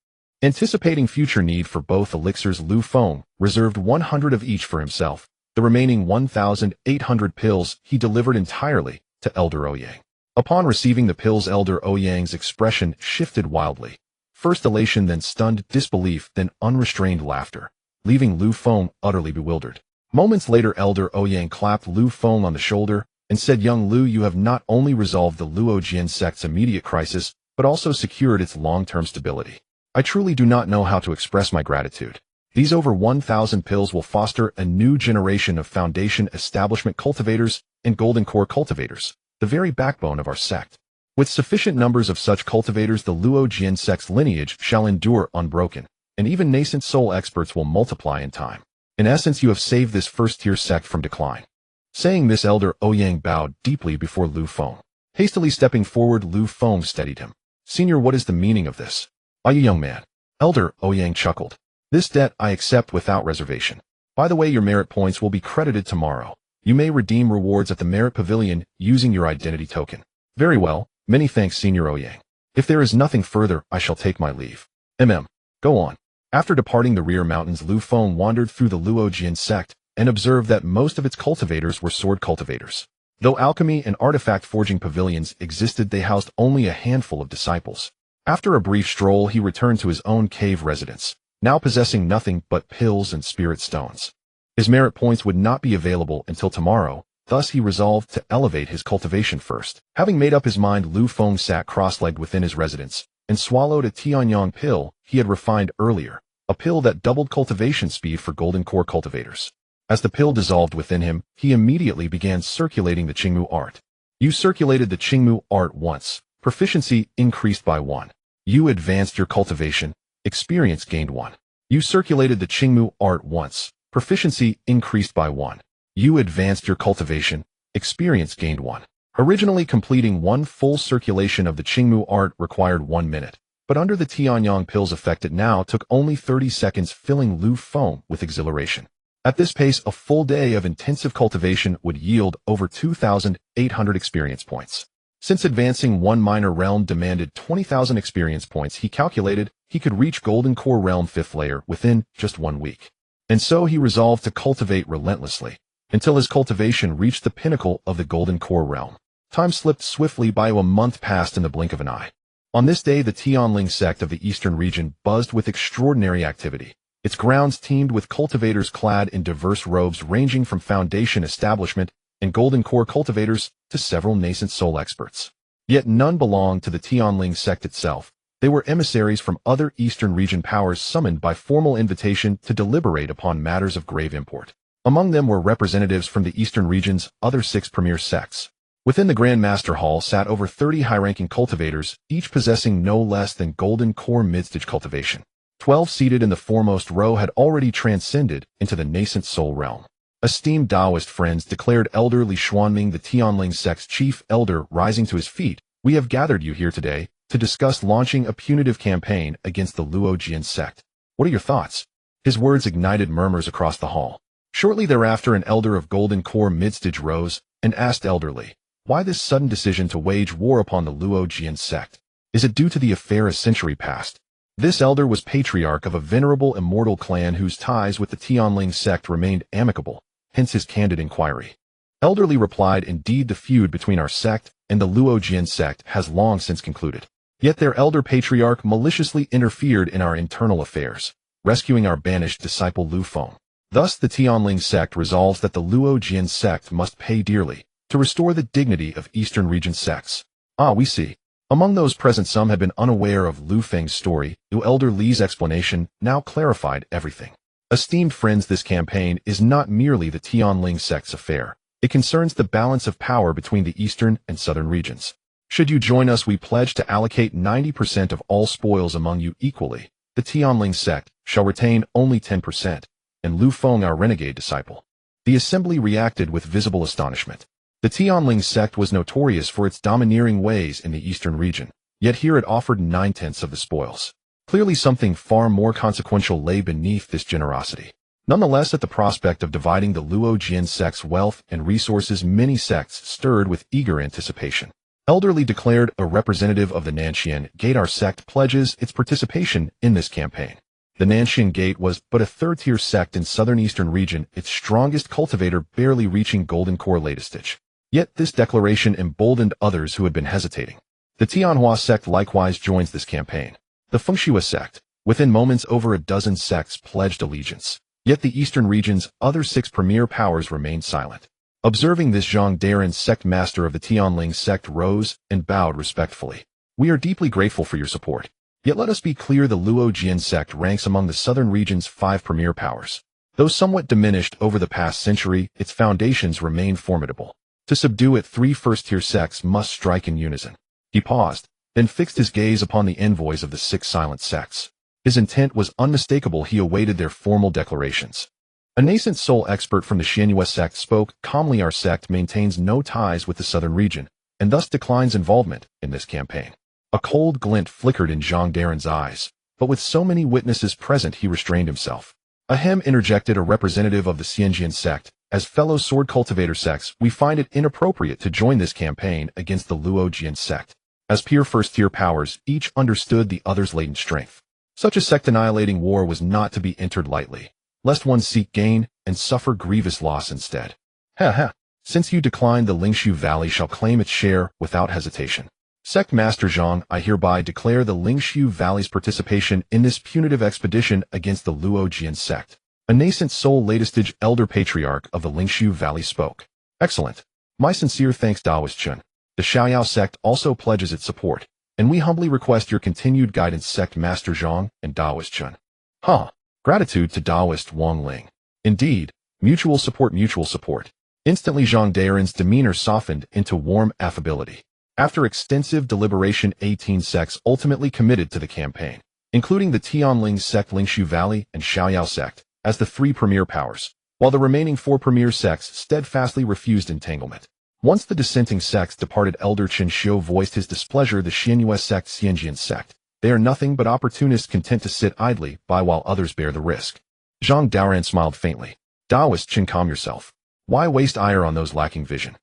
Anticipating future need for both elixirs, Lu Feng reserved 100 of each for himself. The remaining 1,800 pills he delivered entirely to Elder Ouyang. Upon receiving the pills, Elder Ouyang's expression shifted wildly. First elation, then stunned disbelief, then unrestrained laughter, leaving Lu Feng utterly bewildered. Moments later, Elder Ouyang clapped Lu Feng on the shoulder and said, Young Lu, you have not only resolved the Luojian sect's immediate crisis, but also secured its long-term stability. I truly do not know how to express my gratitude. These over 1,000 pills will foster a new generation of foundation establishment cultivators and golden core cultivators, the very backbone of our sect. With sufficient numbers of such cultivators, the Luojian sect's lineage shall endure unbroken, and even nascent soul experts will multiply in time. In essence, you have saved this first-tier sect from decline. Saying this, Elder Ouyang bowed deeply before Lu Feng. Hastily stepping forward, Lu Feng steadied him. Senior, what is the meaning of this? You young man. Elder Ouyang chuckled. This debt I accept without reservation. By the way, your merit points will be credited tomorrow. You may redeem rewards at the Merit Pavilion using your identity token. Very well. Many thanks, Senior Ouyang. If there is nothing further, I shall take my leave. Go on. After departing the rear mountains, Lu Feng wandered through the Luojian sect and observed that most of its cultivators were sword cultivators. Though alchemy and artifact forging pavilions existed, they housed only a handful of disciples. After a brief stroll, he returned to his own cave residence, now possessing nothing but pills and spirit stones. His merit points would not be available until tomorrow, thus he resolved to elevate his cultivation first. Having made up his mind, Lu Feng sat cross-legged within his residence and swallowed a Tianyang pill he had refined earlier, a pill that doubled cultivation speed for golden core cultivators. As the pill dissolved within him, he immediately began circulating the Qingmu art. You circulated the Qingmu art once. Proficiency increased by 1. You advanced your cultivation. Experience gained 1. You circulated the Qingmu art once. Proficiency increased by 1. You advanced your cultivation. Experience gained 1. Originally, completing one full circulation of the Qingmu art required 1 minute, but under the Tianyang pill's effect it now took only 30 seconds, filling Lu Feng with exhilaration. At this pace, a full day of intensive cultivation would yield over 2,800 experience points. Since advancing one minor realm demanded 20,000 experience points, he calculated he could reach Golden Core Realm 5th layer within just 1 week. And so he resolved to cultivate relentlessly, until his cultivation reached the pinnacle of the Golden Core Realm. Time slipped swiftly by. A month passed in the blink of an eye. On this day, the Tianling Sect of the eastern region buzzed with extraordinary activity. Its grounds teemed with cultivators clad in diverse robes ranging from foundation establishment and golden core cultivators to several nascent soul experts. Yet none belonged to the Tianling Sect itself. They were emissaries from other eastern region powers summoned by formal invitation to deliberate upon matters of grave import. Among them were representatives from the eastern region's other 6 premier sects. Within the Grand Master Hall sat over 30 high-ranking cultivators, each possessing no less than golden core mid-stage cultivation. 12 seated in the foremost row had already transcended into the nascent soul realm. Esteemed Taoist friends, declared Elder Li Xuanming, the Tianling Sect's chief elder, rising to his feet, we have gathered you here today to discuss launching a punitive campaign against the Luojian sect. What are your thoughts? His words ignited murmurs across the hall. Shortly thereafter, an elder of golden core mid-stage rose and asked Elder Li, why this sudden decision to wage war upon the Luojian sect? Is it due to the affair a century past? This elder was patriarch of a venerable Immortal clan whose ties with the Tianling sect remained amicable, hence his candid inquiry. Elder Li replied, indeed, the feud between our sect and the Luojian sect has long since concluded. Yet their elder patriarch maliciously interfered in our internal affairs, rescuing our banished disciple Lu Feng. Thus the Tianling sect resolves that the Luojian sect must pay dearly to restore the dignity of eastern region sects. We see. Among those present, some had been unaware of Lu Feng's story. Elder Li's explanation now clarified everything. Esteemed friends, this campaign is not merely the Tianling sect's affair. It concerns the balance of power between the eastern and southern regions. Should you join us, we pledge to allocate 90% of all spoils among you equally. The Tianling sect shall retain only 10%, and Lu Feng, our renegade disciple. The assembly reacted with visible astonishment. The Tianling sect was notorious for its domineering ways in the eastern region, yet here it offered 9/10 of the spoils. Clearly something far more consequential lay beneath this generosity. Nonetheless, at the prospect of dividing the Luojian sect's wealth and resources, many sects stirred with eager anticipation. Elder Li declared, a representative of the Nanxian Gate, our sect pledges its participation in this campaign. The Nanxian Gate was but a third-tier sect in southern eastern region, its strongest cultivator barely reaching golden core latest stage. Yet this declaration emboldened others who had been hesitating. The Tianhua sect likewise joins this campaign. The Fengshua sect, within moments over a dozen sects pledged allegiance. Yet the eastern region's other 6 premier powers remained silent. Observing this, Zhang Daren, sect master of the Tianling sect, rose and bowed respectfully. We are deeply grateful for your support. Yet let us be clear, the Luojian sect ranks among the southern region's 5 premier powers. Though somewhat diminished over the past century, its foundations remain formidable. To subdue it, 3 first-tier sects must strike in unison. He paused, then fixed his gaze upon the envoys of the 6 silent sects. His intent was unmistakable. He awaited their formal declarations. A nascent soul expert from the Tianling Sect spoke calmly. Our sect maintains no ties with the southern region, and thus declines involvement in this campaign. A cold glint flickered in Zhang Daren's eyes, but with so many witnesses present he restrained himself. Ahem, interjected a representative of the Tianling Sect. As fellow sword cultivator sects, we find it inappropriate to join this campaign against the Luojian sect. As peer first-tier powers, each understood the other's latent strength. Such a sect-annihilating war was not to be entered lightly, lest one seek gain and suffer grievous loss instead. Ha ha! Since you declined, the Lingshu Valley shall claim its share without hesitation. Sect Master Zhang, I hereby declare the Lingshu Valley's participation in this punitive expedition against the Luojian sect. A nascent soul latestage elder patriarch of the Lingshu Valley spoke. Excellent. My sincere thanks, Daoist Chun. The Xiaoyao sect also pledges its support, and we humbly request your continued guidance, Sect Master Zhang and Daoist Chun. Gratitude to Daoist Wang Ling. Indeed, mutual support, mutual support. Instantly Zhang Daren's demeanor softened into warm affability. After extensive deliberation, 18 sects ultimately committed to the campaign, including the Tianling Sect, Lingshu Valley, and Xiaoyao sect, as the 3 premier powers, while the remaining 4 premier sects steadfastly refused entanglement. Once the dissenting sects departed, Elder Chen Xiu voiced his displeasure. The Xianyue sect, Xianjian sect, they are nothing but opportunists content to sit idly by while others bear the risk. Zhang Daoran smiled faintly. Daoist Chen, calm yourself. Why waste ire on those lacking vision?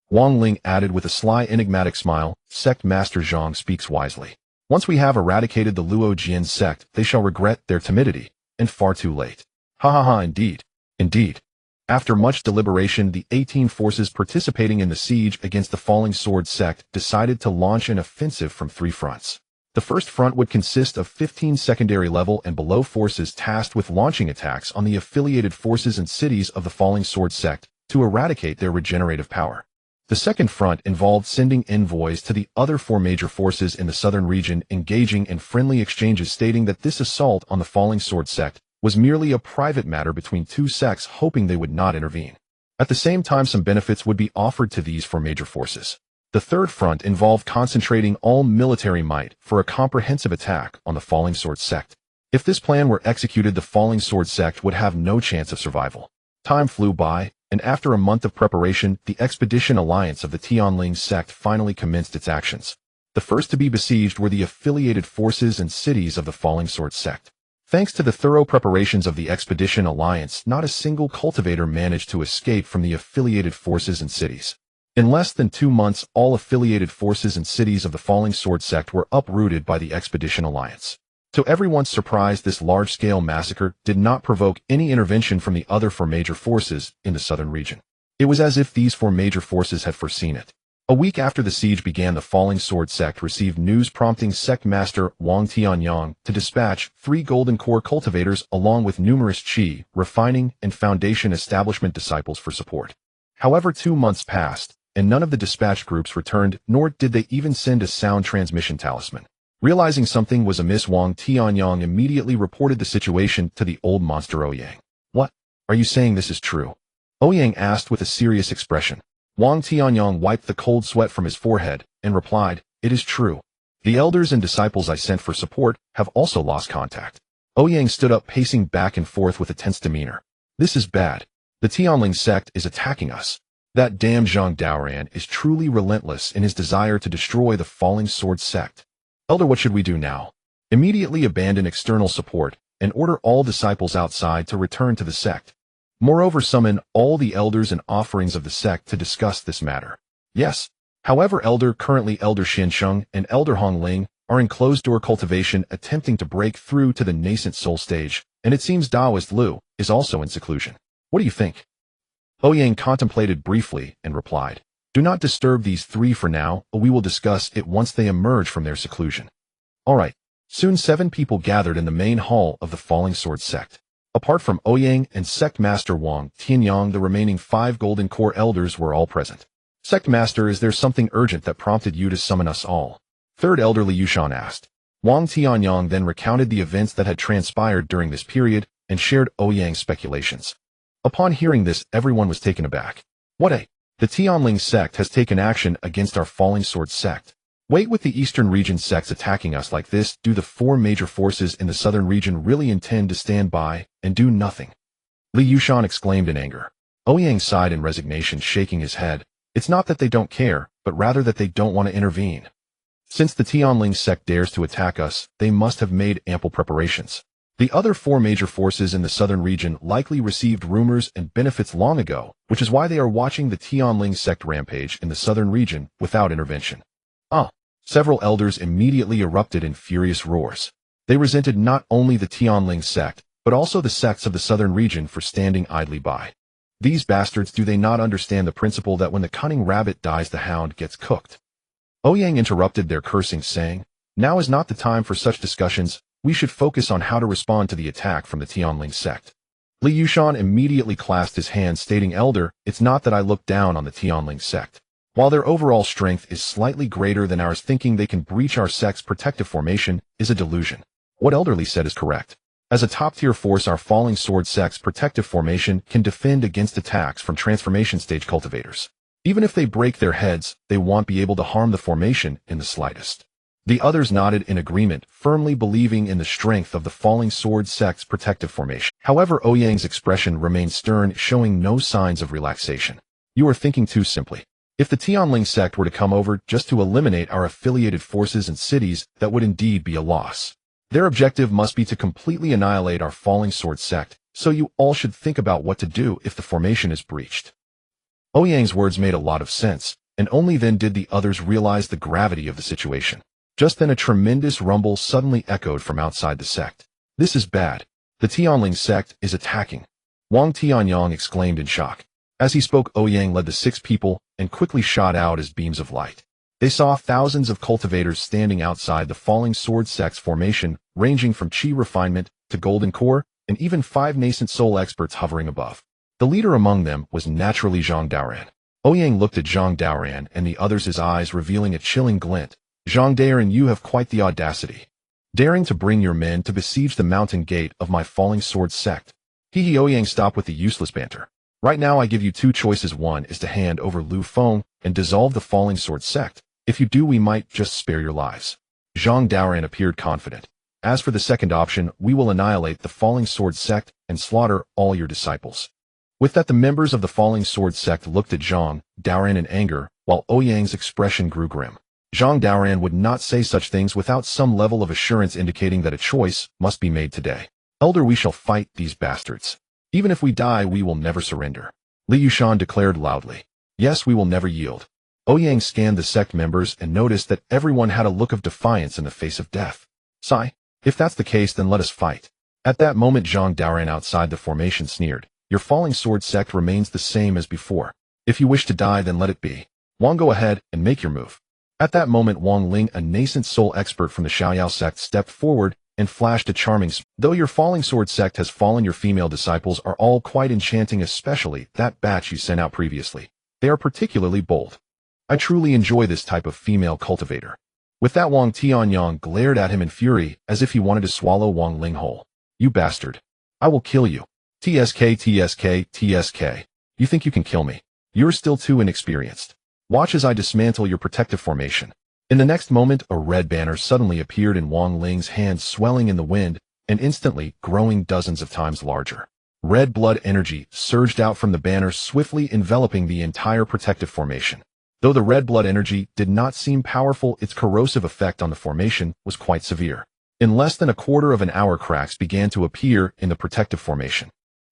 Wang Ling added with a sly enigmatic smile, Sect Master Zhang speaks wisely. Once we have eradicated the Luojian sect, they shall regret their timidity, and far too late. Ha ha ha, indeed. Indeed. After much deliberation, the 18 forces participating in the siege against the Falling Sword sect decided to launch an offensive from 3 fronts. The first front would consist of 15 secondary level and below forces tasked with launching attacks on the affiliated forces and cities of the Falling Sword sect to eradicate their regenerative power. The second front involved sending envoys to the other 4 major forces in the southern region, engaging in friendly exchanges stating that this assault on the Falling Sword sect was merely a private matter between 2 sects, hoping they would not intervene. At the same time, some benefits would be offered to these 4 major forces. The third front involved concentrating all military might for a comprehensive attack on the Falling Sword sect. If this plan were executed, the Falling Sword sect would have no chance of survival. Time flew by, and after a month of preparation, the expedition alliance of the Tianling Sect finally commenced its actions. The first to be besieged were the affiliated forces and cities of the Falling Sword sect. Thanks to the thorough preparations of the expedition alliance, not a single cultivator managed to escape from the affiliated forces and cities. In less than 2 months, all affiliated forces and cities of the Falling Sword sect were uprooted by the expedition alliance. To everyone's surprise, this large-scale massacre did not provoke any intervention from the other 4 major forces in the southern region. It was as if these 4 major forces had foreseen it. A week after the siege began, the Falling Sword sect received news prompting Sect Master Wang Tianyang to dispatch 3 Golden Core cultivators along with numerous Qi, refining, and foundation establishment disciples for support. However, 2 months passed, and none of the dispatched groups returned, nor did they even send a sound transmission talisman. Realizing something was amiss, Wang Tianyang immediately reported the situation to the old monster Ouyang. What? Are you saying this is true? Ouyang asked with a serious expression. Wang Tianyang wiped the cold sweat from his forehead and replied, It is true. The elders and disciples I sent for support have also lost contact. Ouyang stood up, pacing back and forth with a tense demeanor. This is bad. The Tianling Sect is attacking us. That damn Zhang Daoran is truly relentless in his desire to destroy the Falling Sword sect. Elder, what should we do now? Immediately abandon external support and order all disciples outside to return to the sect. Moreover, summon all the elders and offerings of the sect to discuss this matter. Yes. However, currently Elder Xiansheng and Elder Hongling are in closed-door cultivation attempting to break through to the nascent soul stage, and it seems Daoist Lu is also in seclusion. What do you think? Ouyang contemplated briefly and replied, Do not disturb these 3 for now, but we will discuss it once they emerge from their seclusion. All right. Soon 7 people gathered in the main hall of the Falling Sword sect. Apart from Ouyang and Sect Master Wang Tianyang, the remaining 5 Golden Core elders were all present. Sect Master, is there something urgent that prompted you to summon us all? Third Elder Li Yushan asked. Wang Tianyang then recounted the events that had transpired during this period and shared Ouyang's speculations. Upon hearing this, everyone was taken aback. The Tianling Sect has taken action against our Falling Sword sect. Wait, with the eastern region sects attacking us like this, do the 4 major forces in the southern region really intend to stand by and do nothing? Li Yushan exclaimed in anger. Ouyang sighed in resignation, shaking his head. It's not that they don't care, but rather that they don't want to intervene. Since the Tianling Sect dares to attack us, they must have made ample preparations. The other four major forces in the southern region likely received rumors and benefits long ago, which is why they are watching the Tianling Sect rampage in the southern region without intervention. Several elders immediately erupted in furious roars. They resented not only the Tianling Sect, but also the sects of the southern region for standing idly by. These bastards, do they not understand the principle that when the cunning rabbit dies, the hound gets cooked? Ouyang interrupted their cursing, saying, "Now is not the time for such discussions. We should focus on how to respond to the attack from the Tianling Sect." Li Yushan immediately clasped his hands, stating, "Elder, it's not that I look down on the Tianling Sect. While their overall strength is slightly greater than ours, thinking they can breach our sect's protective formation is a delusion. What Elderly said is correct. As a top-tier force, our Falling Sword sect's protective formation can defend against attacks from transformation stage cultivators. Even if they break their heads, they won't be able to harm the formation in the slightest." The others nodded in agreement, firmly believing in the strength of the Falling Sword sect's protective formation. However, Ouyang's expression remained stern, showing no signs of relaxation. "You are thinking too simply. If the Tianling Sect were to come over just to eliminate our affiliated forces and cities, that would indeed be a loss. Their objective must be to completely annihilate our Falling Sword sect, so you all should think about what to do if the formation is breached." Ouyang's words made a lot of sense, and only then did the others realize the gravity of the situation. Just then a tremendous rumble suddenly echoed from outside the sect. "This is bad. The Tianling Sect is attacking." Wang Tianyang exclaimed in shock. As he spoke, Ouyang led the 6 people and quickly shot out as beams of light. They saw thousands of cultivators standing outside the Falling Sword sect's formation, ranging from Qi refinement to golden core, and even 5 nascent soul experts hovering above. The leader among them was naturally Zhang Daoran. Ouyang looked at Zhang Daoran and the others, his eyes revealing a chilling glint. "Zhang Daoran, you have quite the audacity. Daring to bring your men to besiege the mountain gate of my Falling Sword sect." Ouyang, stop with the useless banter. Right now I give you 2 choices. One is to hand over Lu Feng and dissolve the Falling Sword sect. If you do, we might just spare your lives. Zhang Daoran appeared confident. As for the second option, we will annihilate the Falling Sword sect and slaughter all your disciples. With that, the members of the Falling Sword sect looked at Zhang Daoran in anger, while Ouyang's expression grew grim. Zhang Daoran would not say such things without some level of assurance, indicating that a choice must be made today. "Elder, we shall fight these bastards. Even if we die, we will never surrender," Li Yushan declared loudly. "Yes, we will never yield." Ouyang scanned the sect members and noticed that everyone had a look of defiance in the face of death. "Sigh. If that's the case, then let us fight." At that moment, Zhang Daoran outside the formation sneered. "Your Falling Sword sect remains the same as before. If you wish to die, then let it be. Wang, go ahead and make your move." At that moment, Wang Ling, a nascent soul expert from the Xiaoyao sect, stepped forward and flashed a charming smile. "Though your Falling Sword sect has fallen, your female disciples are all quite enchanting, especially that batch you sent out previously. They are particularly bold. I truly enjoy this type of female cultivator." With that, Wang Tianyang glared at him in fury, as if he wanted to swallow Wang Ling whole. "You bastard. I will kill you. TSK, TSK, TSK. You think you can kill me? You're still too inexperienced. Watch as I dismantle your protective formation." In the next moment, a red banner suddenly appeared in Wang Ling's hand, swelling in the wind, and instantly growing dozens of times larger. Red blood energy surged out from the banner, swiftly enveloping the entire protective formation. Though the red blood energy did not seem powerful, its corrosive effect on the formation was quite severe. In less than a quarter of an hour, cracks began to appear in the protective formation.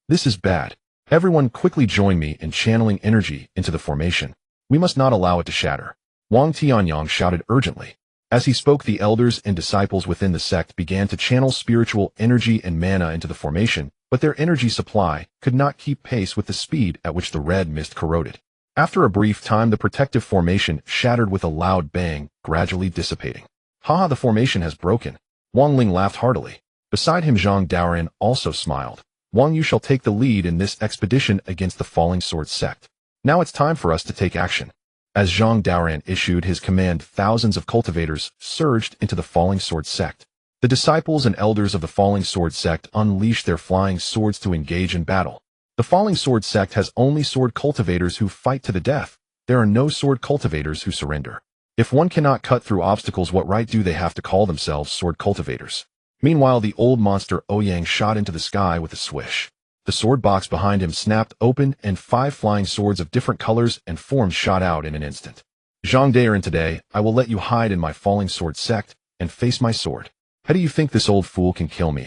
"This is bad. Everyone quickly join me in channeling energy into the formation. We must not allow it to shatter," Wang Tianyang shouted urgently. As he spoke, the elders and disciples within the sect began to channel spiritual energy and mana into the formation, but their energy supply could not keep pace with the speed at which the red mist corroded. After a brief time, the protective formation shattered with a loud bang, gradually dissipating. "Haha, the formation has broken." Wang Ling laughed heartily. Beside him, Zhang Daoran also smiled. "Wang, you shall take the lead in this expedition against the Falling Sword sect. Now it's time for us to take action." As Zhang Daoran issued his command, thousands of cultivators surged into the Falling Sword sect. The disciples and elders of the Falling Sword sect unleashed their flying swords to engage in battle. The Falling Sword sect has only sword cultivators who fight to the death. There are no sword cultivators who surrender. If one cannot cut through obstacles, what right do they have to call themselves sword cultivators? Meanwhile, the old monster Ouyang shot into the sky with a swish. The The sword box behind him snapped open and 5 flying swords of different colors and forms shot out in an instant. Zhang Daoran, today, I will let you hide in my falling sword sect and face my sword. How do you think this old fool can kill me?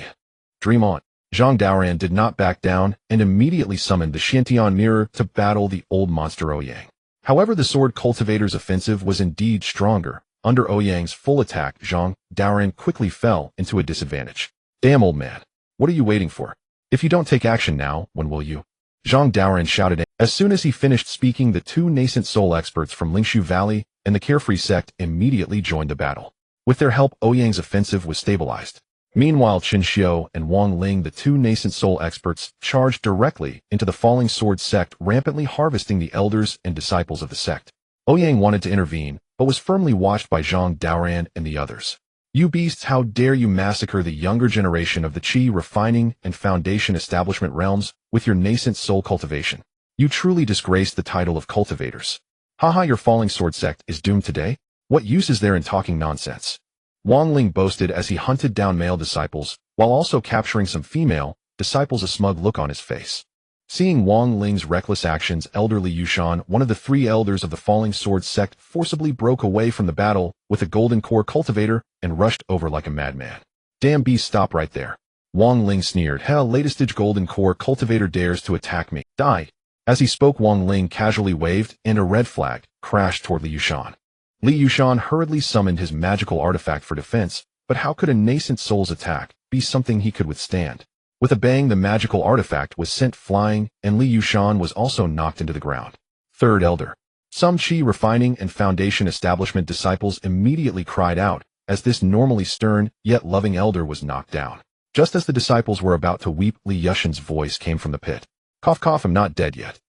Dream on. Zhang Daoran did not back down and immediately summoned the Xiantian mirror to battle the old monster Ouyang. However, the sword cultivator's offensive was indeed stronger. Under Ouyang's full attack, Zhang Daoran quickly fell into a disadvantage. Damn, old man. What are you waiting for? If you don't take action now, when will you? Zhang Daoran shouted. As soon as he finished speaking, the 2 nascent soul experts from Lingshu Valley and the Carefree Sect immediately joined the battle. With their help, Ouyang's offensive was stabilized. Meanwhile, Qin Xiu and Wang Ling, the 2 nascent soul experts, charged directly into the Falling Sword Sect, rampantly harvesting the elders and disciples of the sect. Ouyang wanted to intervene, but was firmly watched by Zhang Daoran and the others. You beasts, how dare you massacre the younger generation of the Qi refining and foundation establishment realms with your nascent soul cultivation. You truly disgrace the title of cultivators. Haha, your Falling Sword Sect is doomed today? What use is there in talking nonsense? Wang Ling boasted as he hunted down male disciples, while also capturing some female disciples, a smug look on his face. Seeing Wang Ling's reckless actions, Elder Li Yushan, one of the 3 elders of the Falling Sword Sect, forcibly broke away from the battle with a golden core cultivator and rushed over like a madman. Damn beast, stop right there. Wang Ling sneered. Hell, latest golden core cultivator dares to attack me. Die. As he spoke, Wang Ling casually waved and a red flag crashed toward Li Yushan. Li Yushan hurriedly summoned his magical artifact for defense, but how could a nascent soul's attack be something he could withstand? With a bang, the magical artifact was sent flying, and Li Yushan was also knocked into the ground. 3rd Elder. Some Qi refining and foundation establishment disciples immediately cried out, as this normally stern, yet loving elder was knocked down. Just as the disciples were about to weep, Li Yushan's voice came from the pit. Cough cough, I'm not dead yet.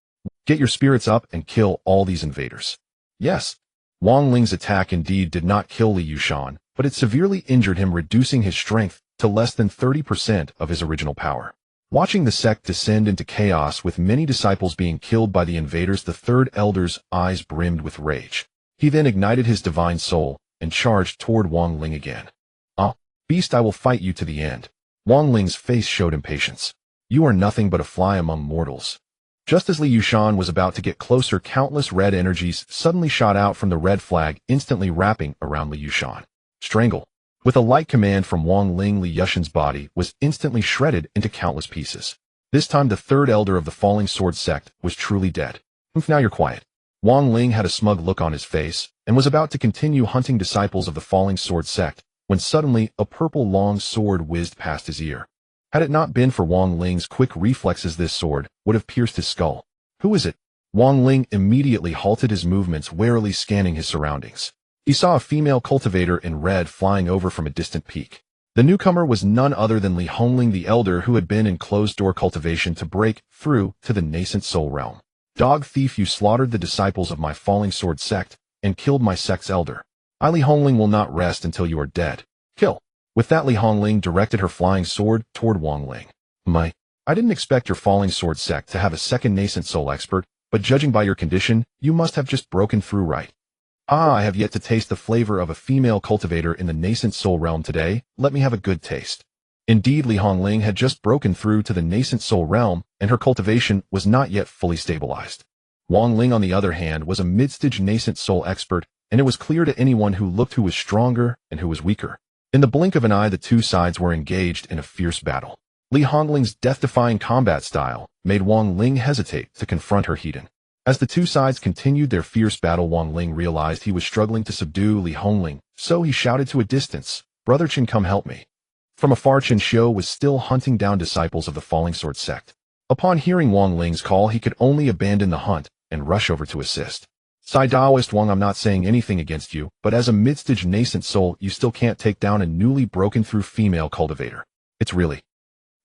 Get your spirits up and kill all these invaders. Yes. Wang Ling's attack indeed did not kill Li Yushan, but it severely injured him, reducing his strength to less than 30% of his original power. Watching the sect descend into chaos with many disciples being killed by the invaders, the 3rd Elder's eyes brimmed with rage. He then ignited his divine soul and charged toward Wang Ling again. Ah, beast, I will fight you to the end. Wang Ling's face showed impatience. You are nothing but a fly among mortals. Just as Li Yushan was about to get closer, countless red energies suddenly shot out from the red flag, instantly wrapping around Li Yushan. Strangle. With a light command from Wang Ling, Li Yushan's body was instantly shredded into countless pieces. This time, the 3rd Elder of the Falling Sword Sect was truly dead. Now you're quiet. Wang Ling had a smug look on his face and was about to continue hunting disciples of the Falling Sword Sect when suddenly a purple long sword whizzed past his ear. Had it not been for Wang Ling's quick reflexes, this sword would have pierced his skull. Who is it? Wang Ling immediately halted his movements, warily scanning his surroundings. He saw a female cultivator in red flying over from a distant peak. The newcomer was none other than Li Hongling, the elder who had been in closed-door cultivation to break through to the nascent soul realm. Dog thief, you slaughtered the disciples of my Falling Sword Sect and killed my sect's elder. I, Li Hongling, will not rest until you are dead. Kill. With that, Li Hongling directed her flying sword toward Wang Ling. I didn't expect your Falling Sword Sect to have a second nascent soul expert, but judging by your condition, you must have just broken through, right? I have yet to taste the flavor of a female cultivator in the nascent soul realm today. Let me have a good taste. Indeed, Li Hongling had just broken through to the nascent soul realm, and her cultivation was not yet fully stabilized. Wang Ling, on the other hand, was a mid-stage nascent soul expert, and it was clear to anyone who looked who was stronger and who was weaker. In the blink of an eye, the 2 sides were engaged in a fierce battle. Li Hongling's death-defying combat style made Wang Ling hesitate to confront her heathen. As the 2 sides continued their fierce battle, Wang Ling realized he was struggling to subdue Li Hongling, so he shouted to a distance, "Brother Qin, come help me." From afar, Qin Xiu was still hunting down disciples of the Falling Sword Sect. Upon hearing Wang Ling's call, he could only abandon the hunt and rush over to assist. Sai Daoist Wang, I'm not saying anything against you, but as a mid-stage nascent soul, you still can't take down a newly broken-through female cultivator. It's really...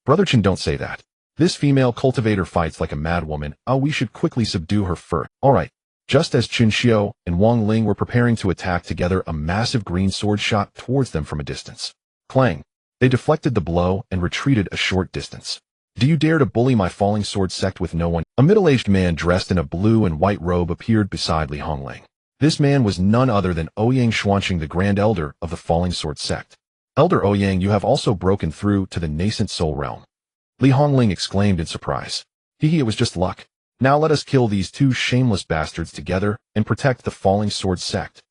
Brother Qin, don't say that. This female cultivator fights like a madwoman. We should quickly subdue her first. Alright. Just as Qin Xiu and Wang Ling were preparing to attack together, a massive green sword shot towards them from a distance. Clang. They deflected the blow and retreated a short distance. Do you dare to bully my Falling Sword Sect with no one? A middle-aged man dressed in a blue and white robe appeared beside Li Hongling. This man was none other than Ouyang Xuanqing, the Grand Elder of the Falling Sword Sect. Elder Ouyang, you have also broken through to the nascent soul realm. Li Hongling exclaimed in surprise. It was just luck. Now let us kill these two shameless bastards together and protect the Falling Sword Sect.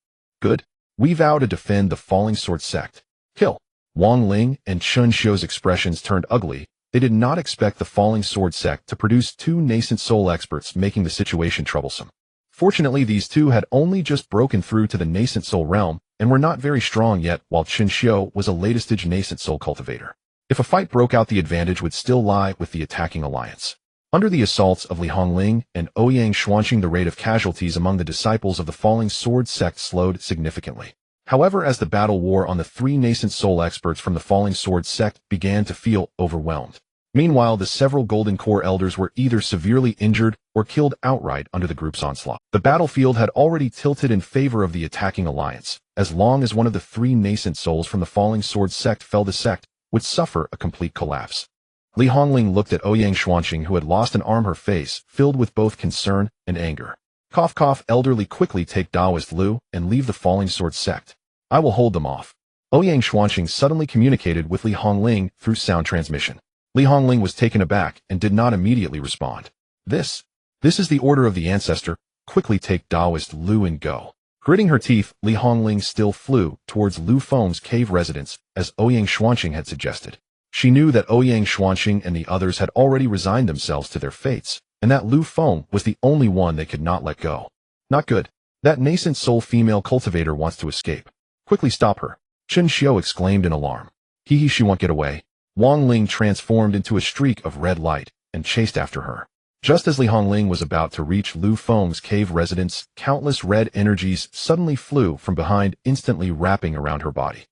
Good. We vow to defend the Falling Sword Sect. Kill. Wang Ling and Chun Xiu's expressions turned ugly. They did not expect the Falling Sword Sect to produce two nascent soul experts, making the situation troublesome. Fortunately, these two had only just broken through to the nascent soul realm and were not very strong yet, while Chun Xiu was a latest-stage nascent soul cultivator. If a fight broke out, the advantage would still lie with the attacking alliance. Under the assaults of Li Hongling and Ouyang Xuanqing, the rate of casualties among the disciples of the Falling Sword Sect slowed significantly. However, as the battle wore on, the three nascent soul experts from the Falling Sword Sect began to feel overwhelmed. Meanwhile, the several Golden Core elders were either severely injured or killed outright under the group's onslaught. The battlefield had already tilted in favor of the attacking alliance. As long as one of the three nascent souls from the Falling Sword Sect fell, the sect would suffer a complete collapse. Li Hongling looked at Ouyang Xuanqing, who had lost an arm, her face filled with both concern and anger. Cough cough, elderly, quickly take Daoist Lu and leave the Falling Sword Sect. I will hold them off. Ouyang Xuanqing suddenly communicated with Li Hongling through sound transmission. Li Hongling was taken aback and did not immediately respond. This is the order of the ancestor. Quickly take Daoist Lu and go. Gritting her teeth, Li Hongling still flew towards Lu Feng's cave residence, as Ouyang Xuanqing had suggested. She knew that Ouyang Xuanqing and the others had already resigned themselves to their fates, and that Lu Feng was the only one they could not let go. Not good. That nascent soul female cultivator wants to escape. Quickly stop her. Chun Xiu exclaimed in alarm. She won't get away. Wang Ling transformed into a streak of red light and chased after her. Just as Li Hongling was about to reach Lu Feng's cave residence, countless red energies suddenly flew from behind, instantly wrapping around her body.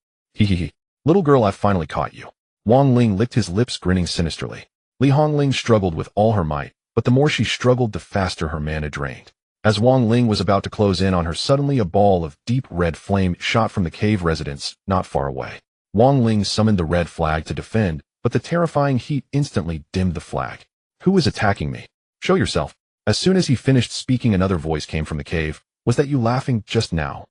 Little girl, I've finally caught you. Wang Ling licked his lips, grinning sinisterly. Li Hongling struggled with all her might, but the more she struggled, the faster her mana drained. As Wang Ling was about to close in on her, suddenly a ball of deep red flame shot from the cave residence not far away. Wang Ling summoned the red flag to defend, but the terrifying heat instantly dimmed the flag. Who is attacking me? Show yourself. As soon as he finished speaking, another voice came from the cave. Was that you laughing just now?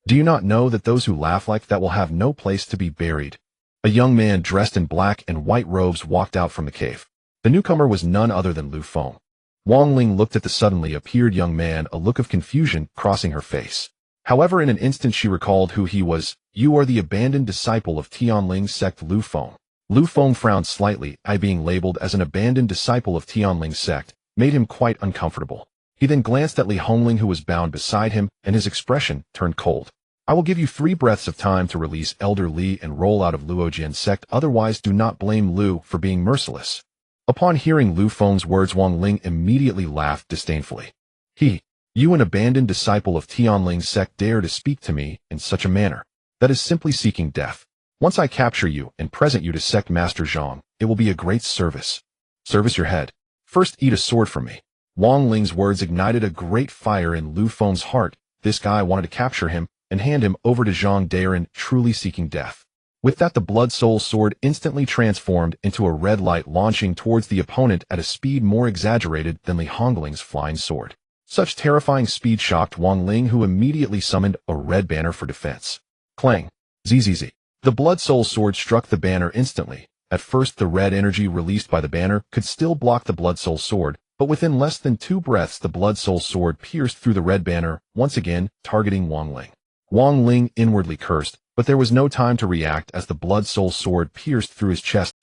Do you not know that those who laugh like that will have no place to be buried? A young man dressed in black and white robes walked out from the cave. The newcomer was none other than Lu Feng. Wang Ling looked at the suddenly appeared young man, a look of confusion crossing her face. However, in an instant she recalled who he was. You are the abandoned disciple of Tianling Sect, Lu Feng. Lu Feng frowned slightly. Being labeled as an abandoned disciple of Tianling Sect made him quite uncomfortable. He then glanced at Li Hongling, who was bound beside him, and his expression turned cold. I will give you 3 breaths of time to release Elder Li and roll out of Luojian Sect, otherwise do not blame Lu for being merciless. Upon hearing Lu Feng's words, Wang Ling immediately laughed disdainfully. You, an abandoned disciple of Tianling Sect, dare to speak to me in such a manner? That is simply seeking death. Once I capture you and present you to Sect Master Zhang, it will be a great service. Service your head. First eat a sword from me. Wang Ling's words ignited a great fire in Lu Feng's heart. This guy wanted to capture him and hand him over to Zhang Daren, truly seeking death. With that, the Blood Soul Sword instantly transformed into a red light, launching towards the opponent at a speed more exaggerated than Li Hongling's flying sword. Such terrifying speed shocked Wang Ling, who immediately summoned a red banner for defense. Clang! Zzz. The Blood Soul Sword struck the banner instantly. At first, the red energy released by the banner could still block the Blood Soul Sword, but within less than 2 breaths, the Blood Soul Sword pierced through the red banner, once again targeting Wang Ling. Wang Ling inwardly cursed, but there was no time to react as the Blood Soul Sword pierced through his chest.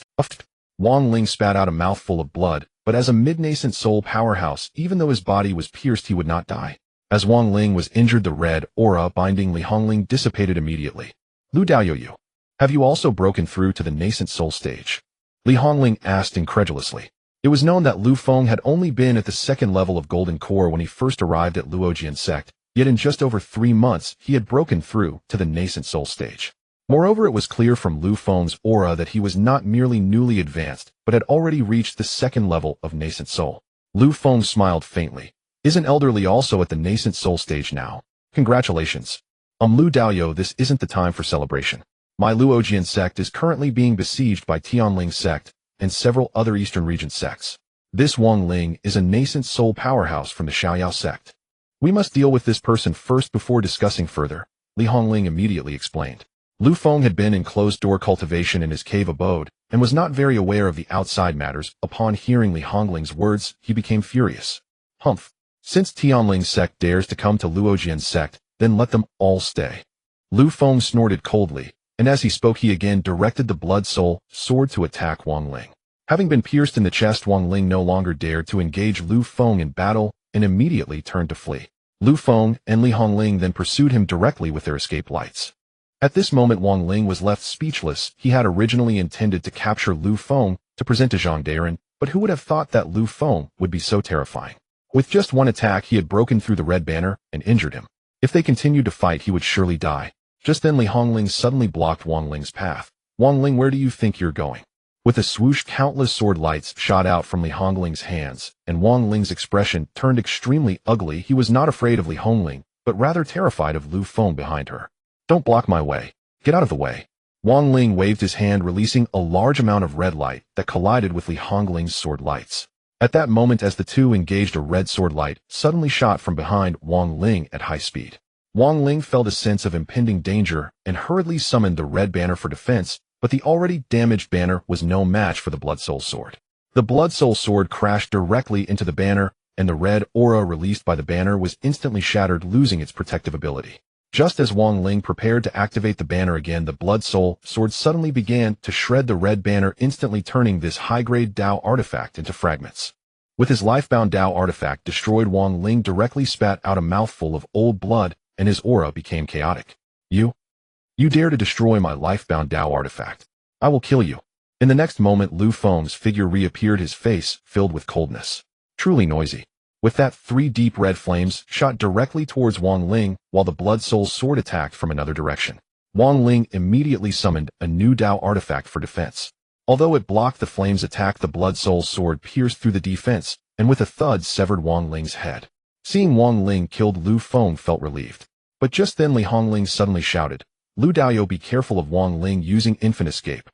Wang Ling spat out a mouthful of blood, but as a mid-nascent soul powerhouse, even though his body was pierced, he would not die. As Wang Ling was injured, the red aura binding Li Hongling dissipated immediately. Lu Daoyu, have you also broken through to the nascent soul stage? Li Hongling asked incredulously. It was known that Lu Feng had only been at the 2nd level of Golden Core when he first arrived at Luojian Sect, yet in just over 3 months he had broken through to the nascent soul stage. Moreover, it was clear from Lu Feng's aura that he was not merely newly advanced, but had already reached the 2nd level of nascent soul. Lu Feng smiled faintly. Isn't Elder Li also at the nascent soul stage now? Congratulations. Lu Daoyu, this isn't the time for celebration. My Luojian Sect is currently being besieged by Tianling Sect and several other Eastern region sects. This Wang Ling is a nascent soul powerhouse from the Xiaoyao Sect. We must deal with this person first before discussing further, Li Hongling immediately explained. Lu Feng had been in closed-door cultivation in his cave abode, and was not very aware of the outside matters. Upon hearing Li Hongling's words, he became furious. Humph! Since Tianling Sect dares to come to Luojian's sect, then let them all stay. Lu Feng snorted coldly, and as he spoke he again directed the blood soul sword to attack Wang Ling. Having been pierced in the chest, Wang Ling no longer dared to engage Lu Feng in battle, and immediately turned to flee. Lu Feng and Li Hongling then pursued him directly with their escape lights. At this moment Wang Ling was left speechless. He had originally intended to capture Lu Feng to present to Zhang Daren, but who would have thought that Lu Feng would be so terrifying? With just one attack he had broken through the red banner and injured him. If they continued to fight he would surely die. Just then Li Hongling suddenly blocked Wang Ling's path. Wang Ling, where do you think you're going? With a swoosh, countless sword lights shot out from Li Hongling's hands, and Wang Ling's expression turned extremely ugly. He was not afraid of Li Hongling, but rather terrified of Lu Feng behind her. Don't block my way. Get out of the way. Wang Ling waved his hand, releasing a large amount of red light that collided with Li Hongling's sword lights. At that moment, as the two engaged, a red sword light suddenly shot from behind Wang Ling at high speed. Wang Ling felt a sense of impending danger and hurriedly summoned the red banner for defense, but the already damaged banner was no match for the Blood Soul Sword. The Blood Soul Sword crashed directly into the banner, and the red aura released by the banner was instantly shattered, losing its protective ability. Just as Wang Ling prepared to activate the banner again, the Blood Soul Sword suddenly began to shred the red banner, instantly turning this high-grade Dao artifact into fragments. With his life-bound Dao artifact destroyed, Wang Ling directly spat out a mouthful of old blood, and his aura became chaotic. You dare to destroy my life-bound Dao artifact. I will kill you. In the next moment, Lu Feng's figure reappeared, his face filled with coldness. Truly noisy. With that, 3 deep red flames shot directly towards Wang Ling, while the Blood Soul Sword attacked from another direction. Wang Ling immediately summoned a new Dao artifact for defense. Although it blocked the flames' attack, the Blood Soul Sword pierced through the defense, and with a thud severed Wang Ling's head. Seeing Wang Ling killed, Lu Feng felt relieved. But just then Li Hongling suddenly shouted, Lu Daoyo, be careful of Wang Ling using infant escape.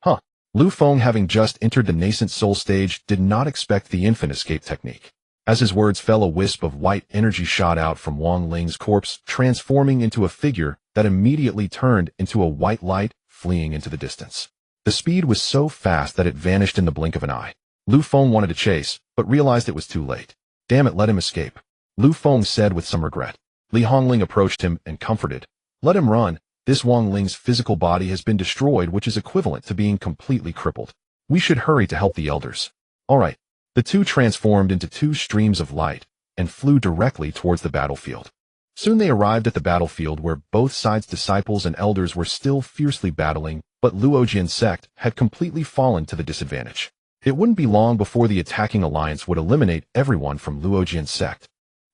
Huh. Lu Feng, having just entered the nascent soul stage, did not expect the infant escape technique. As his words fell, a wisp of white energy shot out from Wang Ling's corpse, transforming into a figure that immediately turned into a white light, fleeing into the distance. The speed was so fast that it vanished in the blink of an eye. Lu Feng wanted to chase, but realized it was too late. Damn it, let him escape. Lu Feng said with some regret. Li Hongling approached him and comforted. Let him run. This Wang Ling's physical body has been destroyed, which is equivalent to being completely crippled. We should hurry to help the elders. All right. The two transformed into 2 streams of light and flew directly towards the battlefield. Soon they arrived at the battlefield, where both sides' disciples and elders were still fiercely battling, but Luojian's sect had completely fallen to the disadvantage. It wouldn't be long before the attacking alliance would eliminate everyone from Luojian's sect.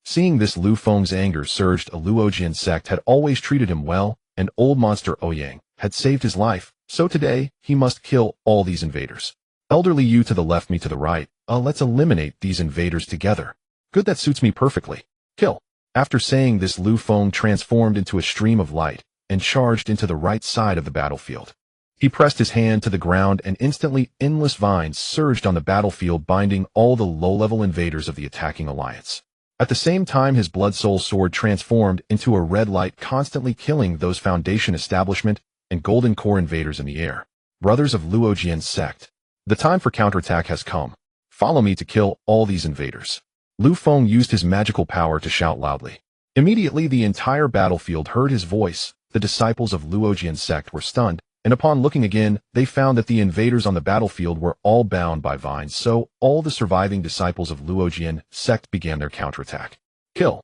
Seeing this, Lu Feng's anger surged. Luojian's sect had always treated him well, and old monster Ouyang had saved his life, so today he must kill all these invaders. Elderly, you to the left, me to the right. Let's eliminate these invaders together. Good, that suits me perfectly. Kill. After saying this, Lu Feng transformed into a stream of light and charged into the right side of the battlefield. He pressed his hand to the ground, and instantly endless vines surged on the battlefield, binding all the low-level invaders of the attacking alliance. At the same time, his Blood Soul Sword transformed into a red light, constantly killing those Foundation Establishment and Golden Core invaders in the air. Brothers of Luojian's sect, the time for counterattack has come. Follow me to kill all these invaders. Lu Feng used his magical power to shout loudly. Immediately the entire battlefield heard his voice. The disciples of Luojian's sect were stunned, and upon looking again, they found that the invaders on the battlefield were all bound by vines, so all the surviving disciples of Luojian sect began their counterattack. Kill.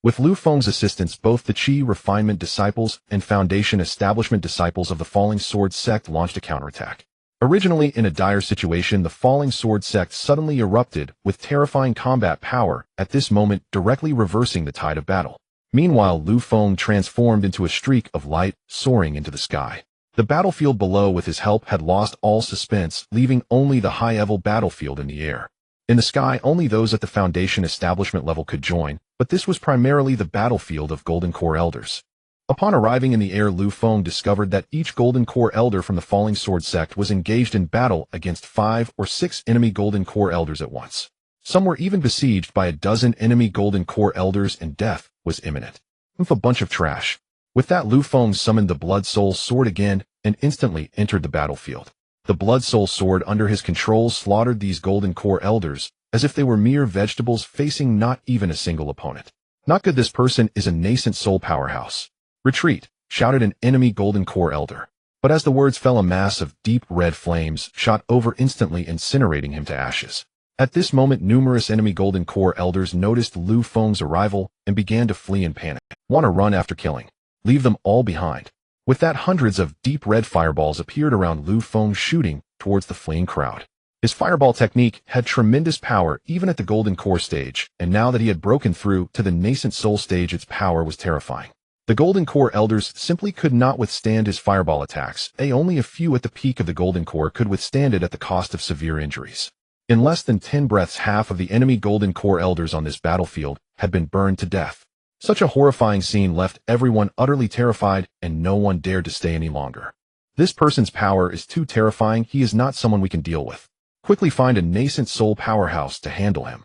With Lu Feng's assistance, both the Qi Refinement disciples and Foundation Establishment disciples of the Falling Sword sect launched a counterattack. Originally in a dire situation, the Falling Sword sect suddenly erupted with terrifying combat power, at this moment directly reversing the tide of battle. Meanwhile, Lu Feng transformed into a streak of light, soaring into the sky. The battlefield below, with his help, had lost all suspense, leaving only the high-level battlefield in the air. In the sky, only those at the Foundation Establishment level could join, but this was primarily the battlefield of Golden Core Elders. Upon arriving in the air, Lu Feng discovered that each Golden Core Elder from the Falling Sword sect was engaged in battle against 5 or 6 enemy Golden Core Elders at once. Some were even besieged by a dozen enemy Golden Core Elders, and death was imminent. A bunch of trash. With that, Lu Feng summoned the Blood Soul Sword again and instantly entered the battlefield. The Blood Soul Sword under his control slaughtered these Golden Core Elders as if they were mere vegetables facing not even a single opponent. Not good, this person is a nascent soul powerhouse. Retreat, shouted an enemy Golden Core Elder. But as the words fell, a mass of deep red flames shot over, instantly incinerating him to ashes. At this moment, numerous enemy Golden Core Elders noticed Lu Feng's arrival and began to flee in panic. Want to run after killing? Leave them all behind. With that, hundreds of deep red fireballs appeared around Lu Feng, shooting towards the fleeing crowd. His fireball technique had tremendous power even at the Golden Core stage, and now that he had broken through to the nascent soul stage, its power was terrifying. The Golden Core Elders simply could not withstand his fireball attacks. Only a few at the peak of the Golden Core could withstand it at the cost of severe injuries. In less than 10 breaths, half of the enemy Golden Core Elders on this battlefield had been burned to death. Such a horrifying scene left everyone utterly terrified, and no one dared to stay any longer. This person's power is too terrifying. He is not someone we can deal with. Quickly find a nascent soul powerhouse to handle him.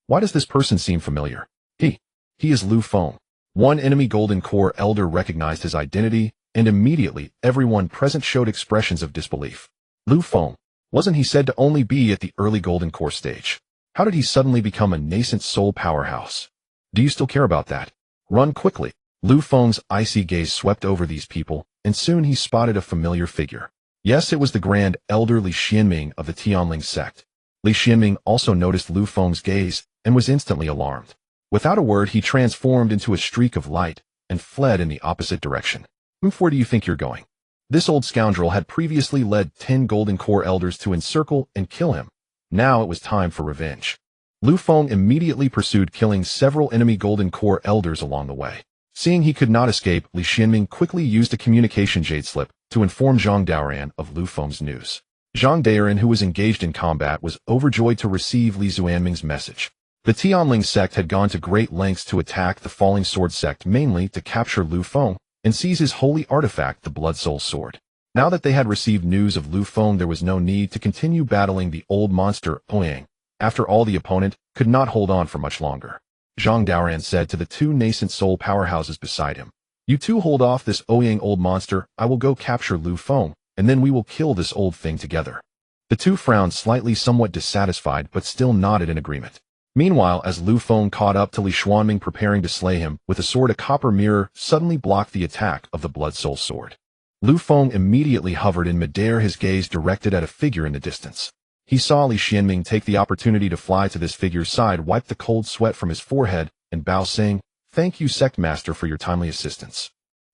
Why does this person seem familiar? He is Lu Feng. One enemy Golden Core Elder recognized his identity, and immediately everyone present showed expressions of disbelief. Lu Feng, wasn't he said to only be at the early Golden Core stage? How did he suddenly become a nascent soul powerhouse? Do you still care about that? Run quickly. Lu Feng's icy gaze swept over these people, and soon he spotted a familiar figure. Yes, it was the Grand Elder Li Xianming of the Tianling Sect. Li Xianming also noticed Lu Feng's gaze and was instantly alarmed. Without a word, he transformed into a streak of light and fled in the opposite direction. Where do you think you're going? This old scoundrel had previously led 10 Golden Core Elders to encircle and kill him. Now it was time for revenge. Lu Feng immediately pursued, killing several enemy Golden Core Elders along the way. Seeing he could not escape, Li Xianming quickly used a communication jade slip to inform Zhang Daoran of Lu Feng's news. Zhang Daoran, who was engaged in combat, was overjoyed to receive Li Xuanming's message. The Tianling Sect had gone to great lengths to attack the Falling Sword Sect, mainly to capture Lu Feng and seize his holy artifact, the Blood Soul Sword. Now that they had received news of Lu Feng, there was no need to continue battling the old monster, Ouyang. After all, the opponent could not hold on for much longer. Zhang Daoran said to the two nascent soul powerhouses beside him, "You two hold off this Ouyang old monster. I will go capture Lu Feng, and then we will kill this old thing together." The two frowned slightly, somewhat dissatisfied, but still nodded in agreement. Meanwhile, as Lu Feng caught up to Li Xuanming preparing to slay him with a sword, a copper mirror suddenly blocked the attack of the Blood Soul Sword. Lu Feng immediately hovered in midair, his gaze directed at a figure in the distance. He saw Li Xianming take the opportunity to fly to this figure's side, wipe the cold sweat from his forehead, and bow, saying, "Thank you, Sect Master, for your timely assistance.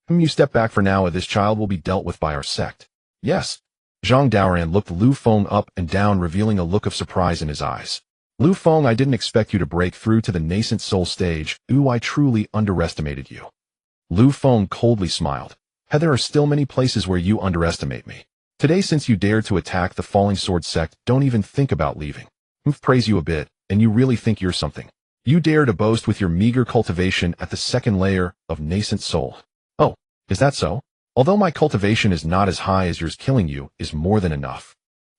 You step back for now, this child will be dealt with by our sect." "Yes." Zhang Daoran looked Lu Feng up and down, revealing a look of surprise in his eyes. "Lu Feng, I didn't expect you to break through to the nascent soul stage. I truly underestimated you." Lu Feng coldly smiled. "There are still many places where you underestimate me. Today, since you dared to attack the Falling Sword Sect, don't even think about leaving. Praise you a bit, and you really think you're something. You dare to boast with your meager cultivation at the second layer of nascent soul. Oh, is that so? Although my cultivation is not as high as yours, killing you is more than enough."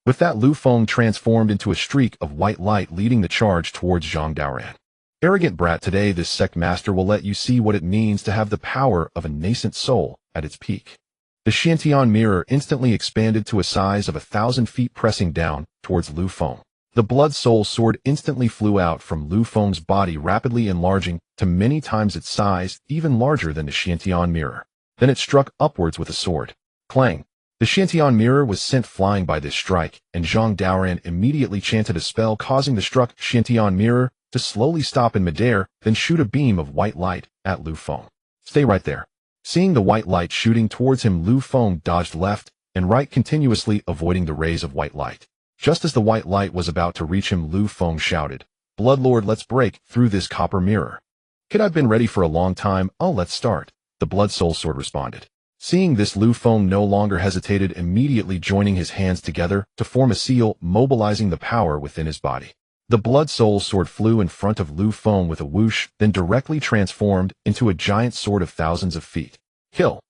With that, Lu Feng transformed into a streak of white light, leading the charge towards Zhang Daoran. "Arrogant brat, today this sect master will let you see what it means to have the power of a nascent soul at its peak." The Xiantian mirror instantly expanded to a size of 1,000 feet, pressing down towards Lu Feng. The Blood Soul Sword instantly flew out from Lu Feng's body, rapidly enlarging to many times its size, even larger than the Xiantian mirror. Then it struck upwards with a sword. Clang! The Xiantian mirror was sent flying by this strike, and Zhang Daoran immediately chanted a spell, causing the struck Xiantian mirror to slowly stop in midair, then shoot a beam of white light at Lu Feng. "Stay right there." Seeing the white light shooting towards him, Lu Feng dodged left and right, continuously avoiding the rays of white light. Just as the white light was about to reach him, Lu Feng shouted, "Bloodlord, let's break through this copper mirror." "Kid, I've been ready for a long time. Oh, let's start," the Blood Soul Sword responded. Seeing this, Lu Feng no longer hesitated, immediately joining his hands together to form a seal, mobilizing the power within his body. The Blood Soul Sword flew in front of Lu Feng with a whoosh, then directly transformed into a giant sword of thousands of feet. Kill!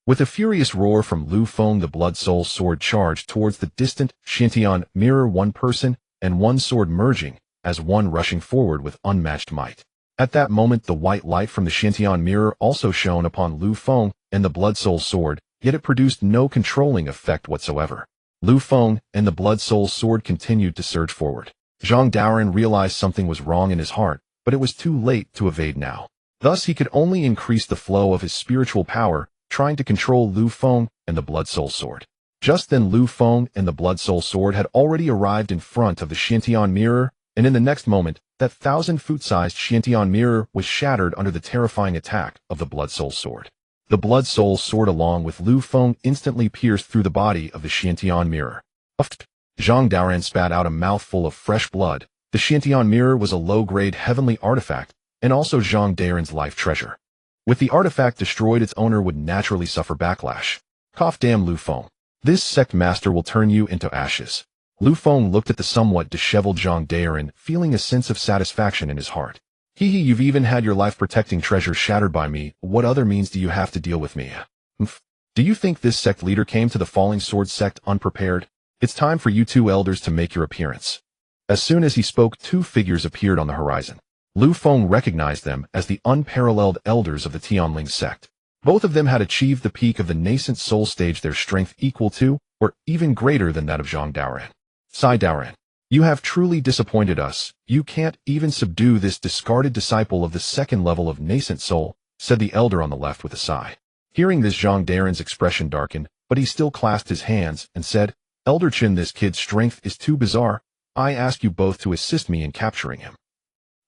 With a furious roar from Lu Feng, the Blood Soul Sword charged towards the distant Xiantian mirror, one person and one sword merging as one, rushing forward with unmatched might. At that moment, the white light from the Shantian mirror also shone upon Lu Feng and the Blood Soul Sword, yet it produced no controlling effect whatsoever. Lu Feng and the Blood Soul Sword continued to surge forward. Zhang Daoren realized something was wrong in his heart, but it was too late to evade now. Thus he could only increase the flow of his spiritual power, trying to control Lu Feng and the Blood Soul Sword. Just then Lu Feng and the Blood Soul Sword had already arrived in front of the Shantian mirror, and in the next moment, that 1,000-foot-sized Shantian mirror was shattered under the terrifying attack of the Blood Soul Sword. The Blood Soul Sword along with Lu Feng instantly pierced through the body of the Shantian mirror. Zhang Daoren spat out a mouthful of fresh blood. The Shantian mirror was a low-grade heavenly artifact, and also Zhang Daoren's life treasure. With the artifact destroyed, its owner would naturally suffer backlash. Cough, damn Lu Feng. This sect master will turn you into ashes. Lu Feng looked at the somewhat disheveled Zhang Daoren, feeling a sense of satisfaction in his heart. Hee, you've even had your life-protecting treasure shattered by me. What other means do you have to deal with me? Do you think this sect leader came to the Falling Sword sect unprepared? It's time for you two elders to make your appearance. As soon as he spoke, two figures appeared on the horizon. Lu Feng recognized them as the unparalleled elders of the Tianling Sect. Both of them had achieved the peak of the nascent soul stage, their strength equal to, or even greater than that of Zhang Daoren. Sai Daoren, you have truly disappointed us. You can't even subdue this discarded disciple of the second level of nascent soul, said the elder on the left with a sigh. Hearing this, Zhang Daoren's expression darkened, but he still clasped his hands and said, Elder Qin, this kid's strength is too bizarre. I ask you both to assist me in capturing him.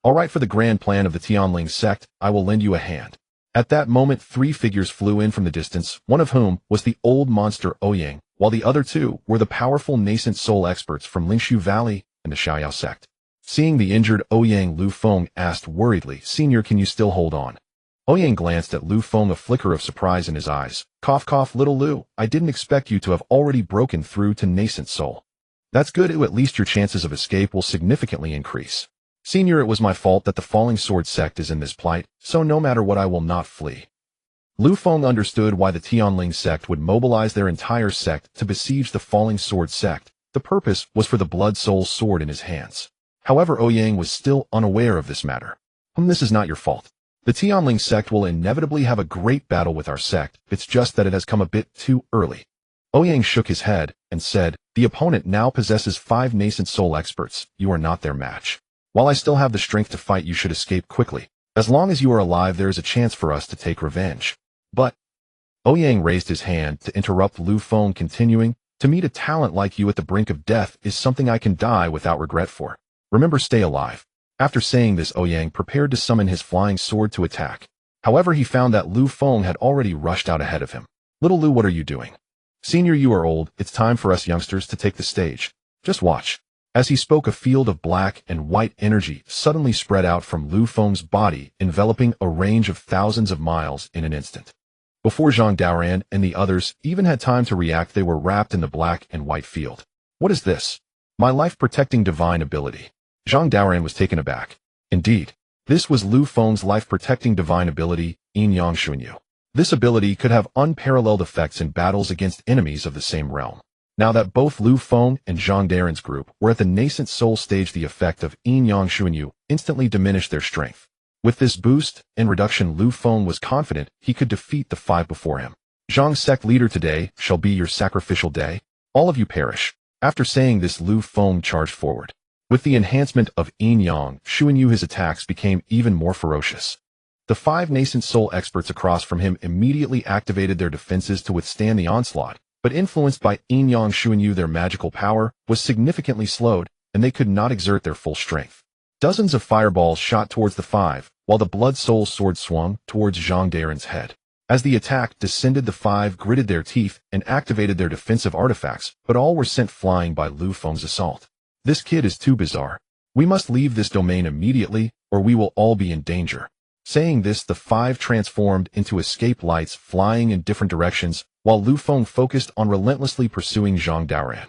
All right, for the grand plan of the Tianling Sect, I will lend you a hand. At that moment, three figures flew in from the distance, one of whom was the old monster Ouyang, while the other two were the powerful nascent soul experts from Lingshu Valley and the Xiaoyao sect. Seeing the injured Ouyang, Lu Feng asked worriedly, Senior, can you still hold on? Ouyang glanced at Lu Feng, a flicker of surprise in his eyes. Cough, cough, little Lu, I didn't expect you to have already broken through to nascent soul. That's good, at least your chances of escape will significantly increase. Senior, it was my fault that the Falling Sword sect is in this plight, so no matter what I will not flee. Lu Feng understood why the Tianling Sect would mobilize their entire sect to besiege the Falling Sword sect. The purpose was for the Blood Soul Sword in his hands. However, Ouyang was still unaware of this matter. This is not your fault. The Tianling Sect will inevitably have a great battle with our sect, it's just that it has come a bit too early. Ouyang shook his head and said, the opponent now possesses 5 nascent soul experts. You are not their match. While I still have the strength to fight, you should escape quickly. As long as you are alive, there is a chance for us to take revenge. But Ouyang raised his hand to interrupt Lu Feng, continuing, to meet a talent like you at the brink of death is something I can die without regret for. Remember, stay alive. After saying this, Ouyang prepared to summon his flying sword to attack. However, he found that Lu Feng had already rushed out ahead of him. Little Lu, what are you doing? Senior, you are old. It's time for us youngsters to take the stage. Just watch. As he spoke, a field of black and white energy suddenly spread out from Lu Feng's body, enveloping a range of thousands of miles in an instant. Before Zhang Daoren and the others even had time to react, they were wrapped in the black and white field. What is this? My life-protecting divine ability. Zhang Daoren was taken aback. Indeed, this was Lu Feng's life-protecting divine ability, Yin Yang Xuanyu. This ability could have unparalleled effects in battles against enemies of the same realm. Now that both Lu Feng and Zhang Daoren's group were at the nascent soul stage, the effect of Yin Yang Xuanyu instantly diminished their strength. With this boost and reduction, Lu Feng was confident he could defeat the 5 before him. Zhang sect leader, today shall be your sacrificial day. All of you perish. After saying this, Lu Feng charged forward. With the enhancement of Yin Yang Xuanyu, his attacks became even more ferocious. The 5 nascent soul experts across from him immediately activated their defenses to withstand the onslaught, but influenced by Yin Yang Xuanyu, their magical power was significantly slowed, and they could not exert their full strength. Dozens of fireballs shot towards the 5, while the Blood Soul Sword swung towards Zhang Daoren's head. As the attack descended, the 5 gritted their teeth and activated their defensive artifacts, but all were sent flying by Lu Feng's assault. This kid is too bizarre. We must leave this domain immediately, or we will all be in danger. Saying this, the 5 transformed into escape lights, flying in different directions, while Lu Feng focused on relentlessly pursuing Zhang Daoren.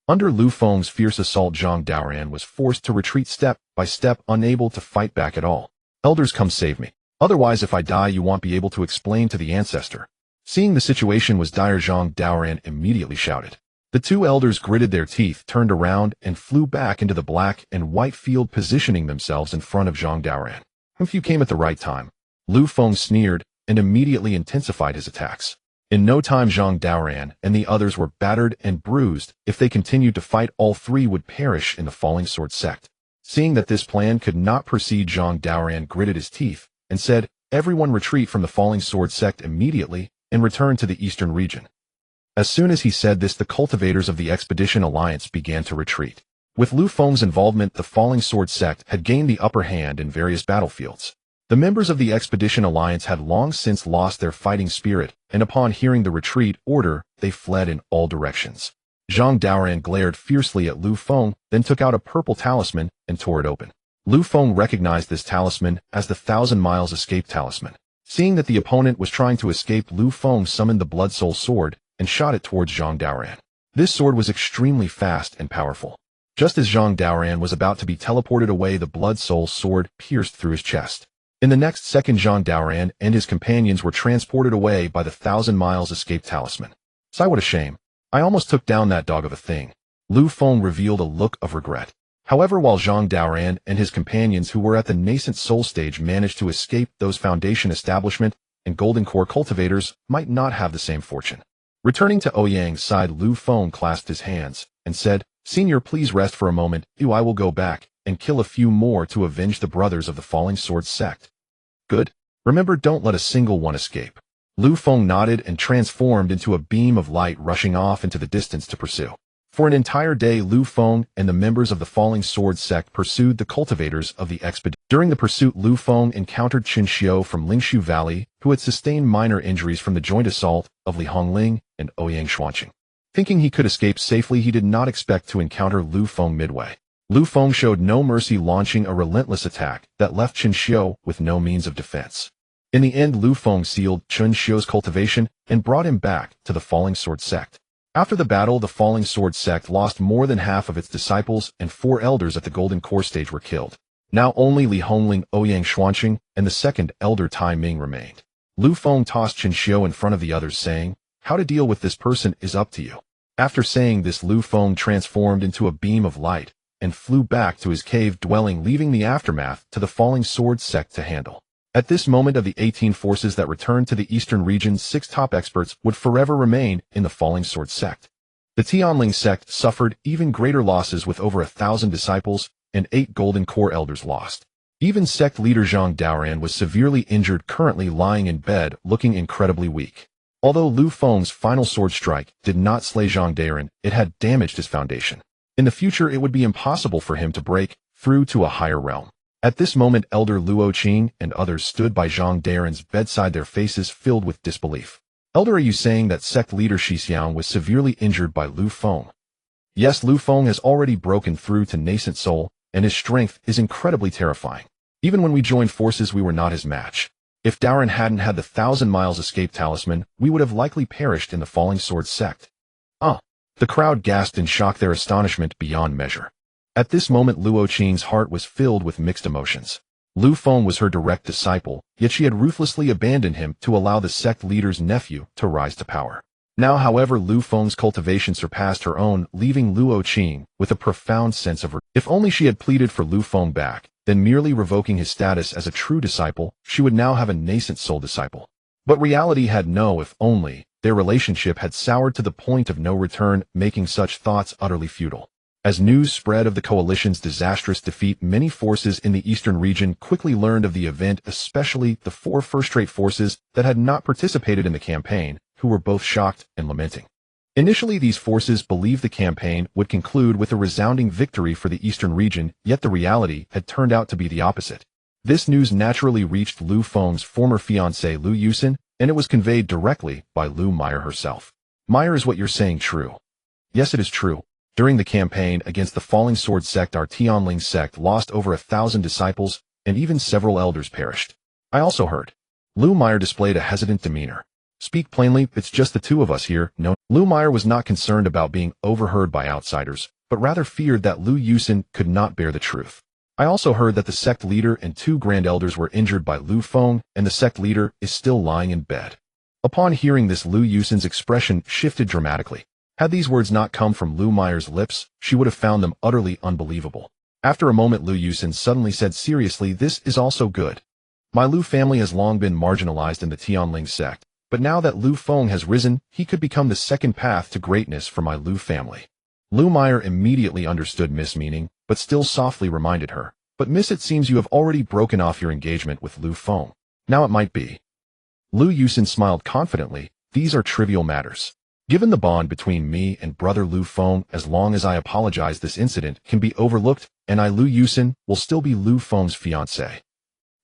Under Lu Feng's fierce assault, Zhang Daoren was forced to retreat step by step, unable to fight back at all. Elders, come save me. Otherwise, if I die, you won't be able to explain to the ancestor. Seeing the situation was dire, Zhang Daoren immediately shouted. The 2 elders gritted their teeth, turned around, and flew back into the black and white field, positioning themselves in front of Zhang Daoren. "If you came at the right time." Lu Feng sneered and immediately intensified his attacks. In no time Zhang Daoran and the others were battered and bruised. If they continued to fight, all three would perish in the Falling Sword Sect. Seeing that this plan could not proceed, Zhang Daoran gritted his teeth and said, "Everyone retreat from the Falling Sword Sect immediately and return to the eastern region." As soon as he said this, the cultivators of the Expedition Alliance began to retreat. With Lu Feng's involvement, the Falling Sword Sect had gained the upper hand in various battlefields. The members of the Expedition Alliance had long since lost their fighting spirit, and upon hearing the retreat order, they fled in all directions. Zhang Daoran glared fiercely at Lu Feng, then took out a purple talisman and tore it open. Lu Feng recognized this talisman as the 1,000 Miles Escape talisman. Seeing that the opponent was trying to escape, Lu Feng summoned the Blood Soul Sword and shot it towards Zhang Daoran. This sword was extremely fast and powerful. Just as Zhang Daoran was about to be teleported away, the Blood Soul Sword pierced through his chest. In the next second, Zhang Daoran and his companions were transported away by the 1,000 Miles Escape talisman. "Sigh, what a shame. I almost took down that dog of a thing." Lu Feng revealed a look of regret. However, while Zhang Daoran and his companions who were at the nascent soul stage managed to escape, those Foundation Establishment and Golden Core cultivators might not have the same fortune. Returning to Ouyang's side, Lu Feng clasped his hands and said, "Senior, please rest for a moment. I will go back and kill a few more to avenge the brothers of the Falling Sword Sect." "Good. Remember, don't let a single one escape." Lu Feng nodded and transformed into a beam of light, rushing off into the distance to pursue. For an entire day, Lu Feng and the members of the Falling Sword Sect pursued the cultivators of the expedition. During the pursuit, Lu Feng encountered Qin Xiu from Lingshu Valley, who had sustained minor injuries from the joint assault of Li Hongling and Ouyang Xuanqing. Thinking he could escape safely, he did not expect to encounter Lu Feng midway. Lu Feng showed no mercy, launching a relentless attack that left Qin Xiu with no means of defense. In the end, Lu Feng sealed Qin Xiu's cultivation and brought him back to the Falling Sword Sect. After the battle, the Falling Sword Sect lost more than half of its disciples, and 4 elders at the Golden Core stage were killed. Now only Li Hongling, Ouyang Xuanqing, and the second elder Tai Ming remained. Lu Feng tossed Qin Xiu in front of the others, saying, "How to deal with this person is up to you." After saying this, Lu Feng transformed into a beam of light and flew back to his cave dwelling, leaving the aftermath to the Falling Sword Sect to handle. At this moment, of the 18 forces that returned to the eastern region, 6 top experts would forever remain in the Falling Sword Sect. The Tianling Sect suffered even greater losses, with over 1,000 disciples and 8 Golden Core elders lost. Even sect leader Zhang Daoran was severely injured, currently lying in bed, looking incredibly weak. Although Lu Feng's final sword strike did not slay Zhang Daoran, it had damaged his foundation. In the future, it would be impossible for him to break through to a higher realm. At this moment, Elder Luo Qing and others stood by Zhang Daoran's bedside, their faces filled with disbelief. "Elder, are you saying that sect leader Shixiang was severely injured by Lu Feng?" "Yes, Lu Feng has already broken through to nascent soul, and his strength is incredibly terrifying. Even when we joined forces, we were not his match. If Daoran hadn't had the 1,000 Miles Escape talisman, we would have likely perished in the Falling Sword Sect." The crowd gasped in shock, their astonishment beyond measure. At this moment, Luo Qing's heart was filled with mixed emotions. Lu Feng was her direct disciple, yet she had ruthlessly abandoned him to allow the sect leader's nephew to rise to power. Now, however, Lu Feng's cultivation surpassed her own, leaving Luo Qing with a profound sense of regret. If only she had pleaded for Lu Feng back, then merely revoking his status as a true disciple, she would now have a nascent soul disciple. But reality had no if only. Their relationship had soured to the point of no return, making such thoughts utterly futile. As news spread of the coalition's disastrous defeat, many forces in the eastern region quickly learned of the event, especially the 4 first-rate forces that had not participated in the campaign, who were both shocked and lamenting. Initially, these forces believed the campaign would conclude with a resounding victory for the eastern region, yet the reality had turned out to be the opposite. This news naturally reached Lu Feng's former fiancé Lu Yusin, and it was conveyed directly by Lu Meyer herself. "Meyer, is what you're saying true?" "Yes, it is true. During the campaign against the Falling Sword Sect, our Tianling Sect lost over 1,000 disciples, and even several elders perished." "I also heard." Lu Meyer displayed a hesitant demeanor. "Speak plainly, it's just the 2 of us here, no?" Lu Meyer was not concerned about being overheard by outsiders, but rather feared that Lu Yusin could not bear the truth. "I also heard that the sect leader and 2 grand elders were injured by Lu Feng, and the sect leader is still lying in bed." Upon hearing this, Lu Yusin's expression shifted dramatically. Had these words not come from Lu Meyer's lips, she would have found them utterly unbelievable. After a moment, Lu Yusin suddenly said seriously, "This is also good. My Lu family has long been marginalized in the Tianling Sect, but now that Lu Feng has risen, he could become the second path to greatness for my Lu family. Lu Meyer immediately understood Miss' meaning, but still softly reminded her. But Miss, it seems you have already broken off your engagement with Lu Feng. Now it might be. Lu Yusin smiled confidently. These are trivial matters. Given the bond between me and brother Lu Feng, as long as I apologize, this incident can be overlooked, and I, Lu Yusin, will still be Lu Feng's fiancé.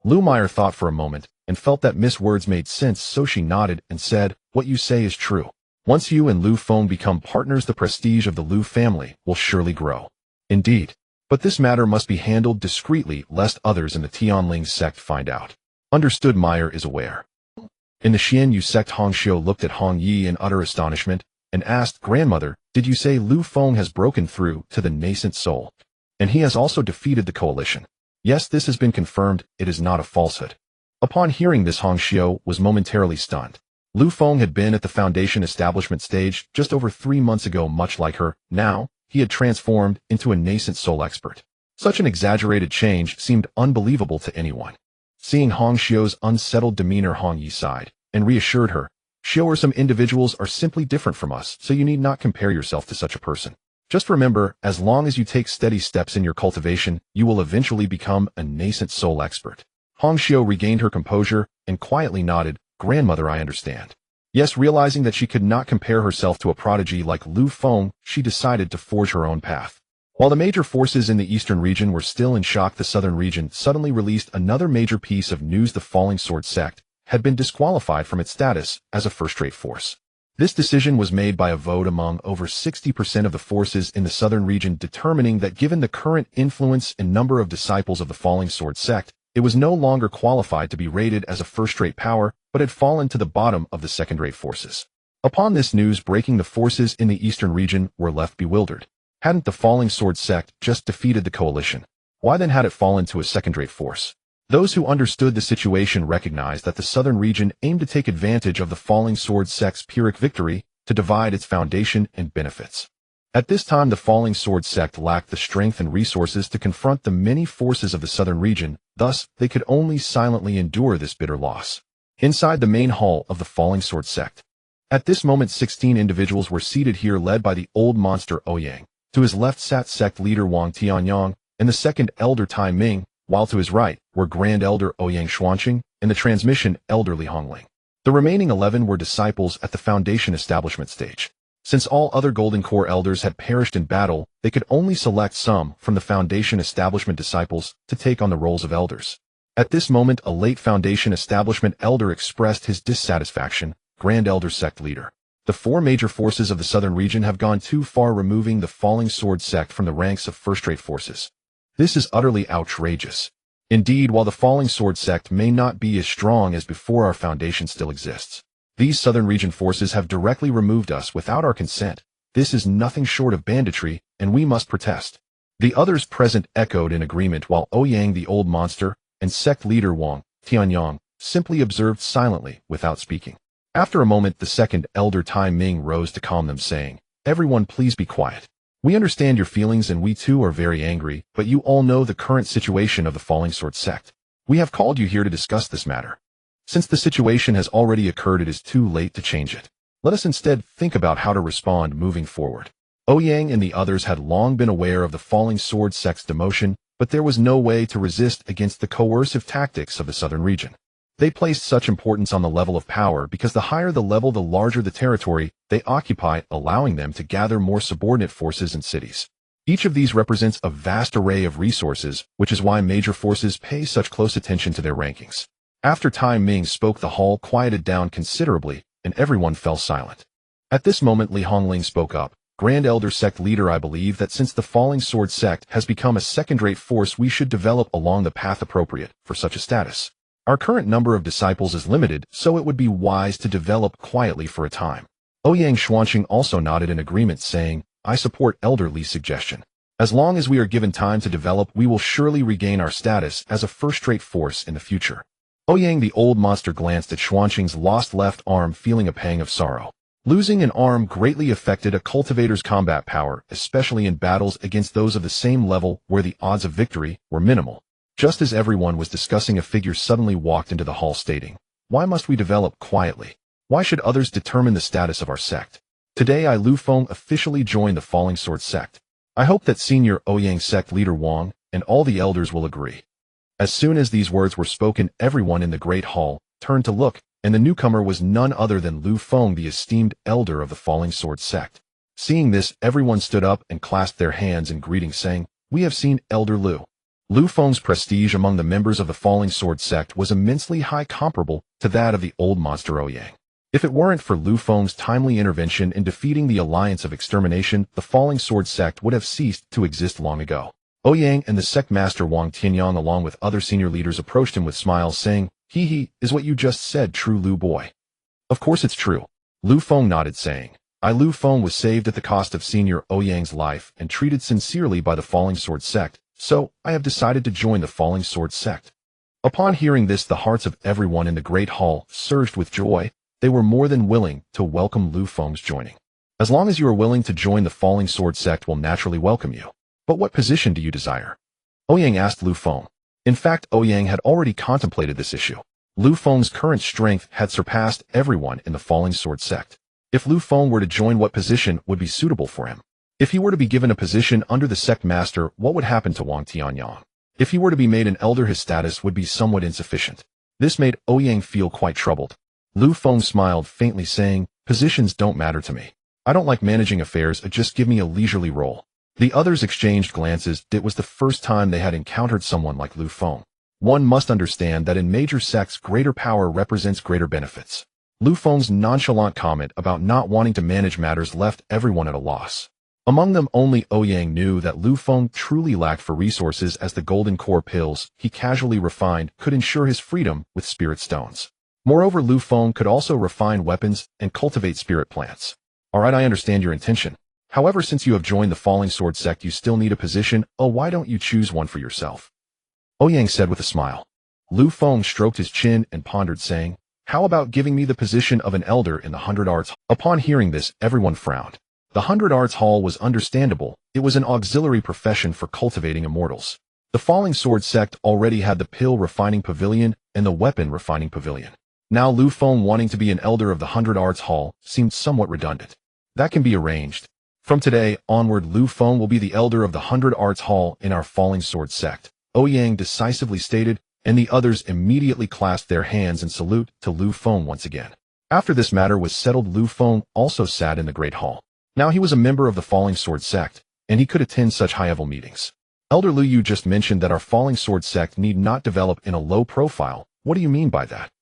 Lu Meyer thought for a moment, and felt that Miss' words made sense, so she nodded and said, what you say is true. Once you and Lu Feng become partners, the prestige of the Lu family will surely grow. Indeed. But this matter must be handled discreetly, lest others in the Tianling Sect find out. Understood. Meyer is aware. In the Xianyu sect, Hong Xiu looked at Hong Yi in utter astonishment, and asked, Grandmother, did you say Lu Feng has broken through to the nascent soul? And he has also defeated the coalition? Yes, this has been confirmed, it is not a falsehood. Upon hearing this, Hong Xiu was momentarily stunned. Lu Feng had been at the Foundation establishment stage just over 3 months ago. Much like her, now, he had transformed into a nascent soul expert. Such an exaggerated change seemed unbelievable to anyone. Seeing Hong Xiu's unsettled demeanor, Hong Yi sighed, and reassured her, Xiu, some individuals are simply different from us, so you need not compare yourself to such a person. Just remember, as long as you take steady steps in your cultivation, you will eventually become a nascent soul expert. Hong Xiu regained her composure, and quietly nodded, Grandmother, I understand. Yes, realizing that she could not compare herself to a prodigy like Lu Feng, she decided to forge her own path. While the major forces in the eastern region were still in shock, the southern region suddenly released another major piece of news. The Falling Sword Sect had been disqualified from its status as a first-rate force. This decision was made by a vote among over 60% of the forces in the southern region, determining that given the current influence and number of disciples of the Falling Sword Sect, it was no longer qualified to be rated as a first-rate power, but had fallen to the bottom of the second-rate forces. Upon this news breaking, the forces in the eastern region were left bewildered. Hadn't the Falling Sword Sect just defeated the coalition? Why then had it fallen to a second-rate force? Those who understood the situation recognized that the southern region aimed to take advantage of the Falling Sword Sect's Pyrrhic victory to divide its foundation and benefits. At this time, the Falling Sword Sect lacked the strength and resources to confront the many forces of the southern region, thus they could only silently endure this bitter loss. Inside the main hall of the Falling Sword Sect. At this moment, 16 individuals were seated here, led by the old monster Ouyang. To his left sat sect leader Wang Tianyang and the second elder Tai Ming, while to his right were Grand Elder Ouyang Xuanqing and the transmission elder Li Hongling. The remaining 11 were disciples at the Foundation establishment stage. Since all other Golden Core elders had perished in battle, they could only select some from the Foundation establishment disciples to take on the roles of elders. At this moment, a late Foundation establishment elder expressed his dissatisfaction, Grand Elder Sect leader. The 4 major forces of the southern region have gone too far, removing the Falling Sword Sect from the ranks of first-rate forces. This is utterly outrageous. Indeed, while the Falling Sword Sect may not be as strong as before, our foundation still exists. These southern region forces have directly removed us without our consent. This is nothing short of banditry, and we must protest. The others present echoed in agreement, while Ouyang, the old monster, and sect leader Wang Tianyang simply observed silently without speaking. After a moment, the second elder Tai Ming rose to calm them, saying, Everyone, please be quiet. We understand your feelings, and we too are very angry, but you all know the current situation of the Falling Sword Sect. We have called you here to discuss this matter. Since the situation has already occurred, it is too late to change it. Let us instead think about how to respond moving forward. Ouyang and the others had long been aware of the Falling Sword Sect's demotion, but there was no way to resist against the coercive tactics of the southern region. They placed such importance on the level of power because the higher the level, the larger the territory they occupy, allowing them to gather more subordinate forces and cities. Each of these represents a vast array of resources, which is why major forces pay such close attention to their rankings. After Tai Ming spoke, the hall quieted down considerably, and everyone fell silent. At this moment, Li Hongling spoke up. Grand Elder Sect leader, I believe that since the Falling Sword Sect has become a second-rate force, we should develop along the path appropriate for such a status. Our current number of disciples is limited, so it would be wise to develop quietly for a time. Ouyang Xuanqing also nodded in agreement, saying, I support Elder Li's suggestion. As long as we are given time to develop, we will surely regain our status as a first-rate force in the future. Ouyang, the old monster, glanced at Xuanqing's lost left arm, feeling a pang of sorrow. Losing an arm greatly affected a cultivator's combat power, especially in battles against those of the same level where the odds of victory were minimal. Just as everyone was discussing, a figure suddenly walked into the hall stating, "Why must we develop quietly? Why should others determine the status of our sect? Today I, Lu Feng, officially join the Falling Sword Sect. I hope that Senior Ouyang Sect Leader Wang and all the elders will agree." As soon as these words were spoken, everyone in the Great Hall turned to look, and the newcomer was none other than Lu Feng, the esteemed elder of the Falling Sword Sect. Seeing this, everyone stood up and clasped their hands in greeting, saying, "We have seen Elder Lu." Lu Feng's prestige among the members of the Falling Sword Sect was immensely high, comparable to that of the old monster Ouyang. If it weren't for Lu Feng's timely intervention in defeating the alliance of extermination, the Falling Sword Sect would have ceased to exist long ago. Ouyang and the sect master Wang Tianyang, along with other senior leaders, approached him with smiles, saying, "He, is what you just said true, Lu boy?" "Of course it's true." Lu Feng nodded, saying, "I, Lu Feng, was saved at the cost of Senior Ouyang's life and treated sincerely by the Falling Sword Sect, so I have decided to join the Falling Sword Sect." Upon hearing this, the hearts of everyone in the Great Hall surged with joy. They were more than willing to welcome Lu Feng's joining. "As long as you are willing to join, the Falling Sword Sect will naturally welcome you. But what position do you desire?" Ouyang asked Lu Feng. In fact, Ouyang had already contemplated this issue. Lu Feng's current strength had surpassed everyone in the Falling Sword Sect. If Lu Feng were to join, what position would be suitable for him? If he were to be given a position under the sect master, what would happen to Wang Tianyang? If he were to be made an elder, his status would be somewhat insufficient. This made Ouyang feel quite troubled. Lu Feng smiled faintly, saying, "Positions don't matter to me. I don't like managing affairs, just give me a leisurely role." The others exchanged glances. It was the first time they had encountered someone like Lu Feng. One must understand that in major sects, greater power represents greater benefits. Lu Feng's nonchalant comment about not wanting to manage matters left everyone at a loss. Among them, only Ouyang knew that Lu Feng truly lacked for resources, as the golden core pills he casually refined could ensure his freedom with spirit stones. Moreover, Lu Feng could also refine weapons and cultivate spirit plants. "Alright, I understand your intention. However, since you have joined the Falling Sword Sect, you still need a position. Oh, why don't you choose one for yourself?" Ouyang said with a smile. Lu Feng stroked his chin and pondered, saying, "How about giving me the position of an elder in the 100 Arts?" Upon hearing this, everyone frowned. The 100 Arts Hall was understandable. It was an auxiliary profession for cultivating immortals. The Falling Sword Sect already had the pill refining pavilion and the weapon refining pavilion. Now Lu Feng wanting to be an elder of the 100 Arts Hall seemed somewhat redundant. "That can be arranged. From today onward, Lu Feng will be the elder of the 100 Arts Hall in our Falling Sword Sect," Ouyang decisively stated, and the others immediately clasped their hands in salute to Lu Feng once again. After this matter was settled, Lu Feng also sat in the Great Hall. Now he was a member of the Falling Sword Sect, and he could attend such high-level meetings. "Elder Lu, you just mentioned that our Falling Sword Sect need not develop in a low profile. What do you mean by that?"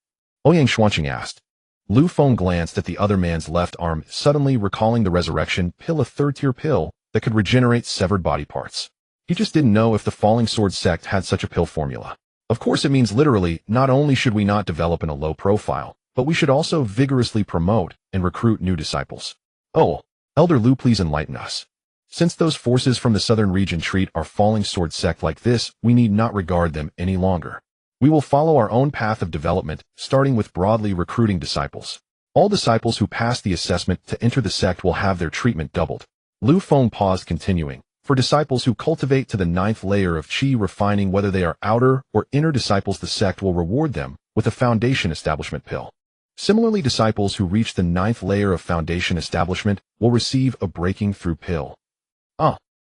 Ouyang Xuanqing asked. Lu Feng glanced at the other man's left arm, suddenly recalling the resurrection pill, a third-tier pill that could regenerate severed body parts. He just didn't know if the Falling Sword Sect had such a pill formula. Of course, it means literally, not only should we not develop in a low profile, but we should also vigorously promote and recruit new disciples. "Oh, Elder Lu, please enlighten us. Since those forces from the southern region treat our Falling Sword Sect like this, we need not regard them any longer. We will follow our own path of development, starting with broadly recruiting disciples. All disciples who pass the assessment to enter the sect will have their treatment doubled." Lu Feng paused, continuing, "For disciples who cultivate to the 9th layer of Qi refining, whether they are outer or inner disciples, the sect will reward them with a foundation establishment pill. Similarly, disciples who reach the 9th layer of foundation establishment will receive a breaking through pill."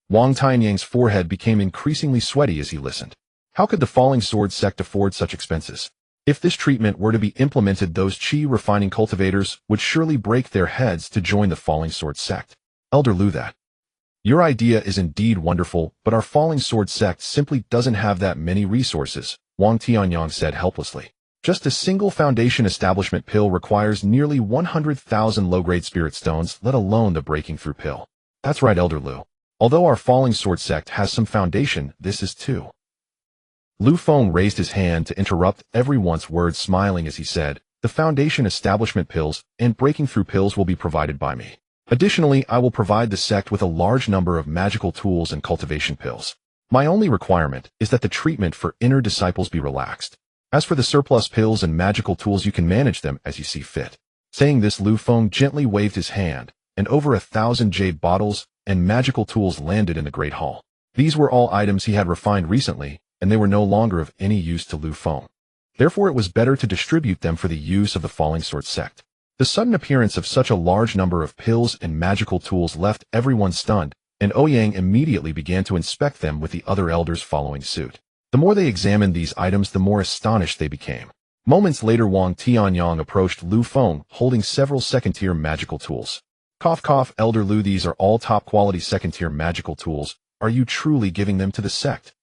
Wang Tianyang's forehead became increasingly sweaty as he listened. How could the Falling Sword Sect afford such expenses? If this treatment were to be implemented, those Qi refining cultivators would surely break their heads to join the Falling Sword Sect. "Elder Lu, that your idea is indeed wonderful, but our Falling Sword Sect simply doesn't have that many resources," Wang Tianyang said helplessly. "Just a single foundation establishment pill requires nearly 100,000 low-grade spirit stones, let alone the breaking through pill." "That's right, Elder Lu. Although our Falling Sword Sect has some foundation, this is too." Lu Feng raised his hand to interrupt everyone's words, smiling as he said, "The foundation establishment pills and breaking through pills will be provided by me. Additionally, I will provide the sect with a large number of magical tools and cultivation pills. My only requirement is that the treatment for inner disciples be relaxed. As for the surplus pills and magical tools, you can manage them as you see fit." Saying this, Lu Feng gently waved his hand, and over 1,000 jade bottles and magical tools landed in the Great Hall. These were all items he had refined recently, and they were no longer of any use to Lu Feng. Therefore it was better to distribute them for the use of the Falling Sword sect. The sudden appearance of such a large number of pills and magical tools left everyone stunned, and Ouyang immediately began to inspect them with the other elders following suit. The more they examined these items, the more astonished they became. Moments later, Wang Tianyang approached Lu Feng, holding several second-tier magical tools. Cough cough, Elder Lu, these are all top-quality second-tier magical tools. Are you truly giving them to the sect?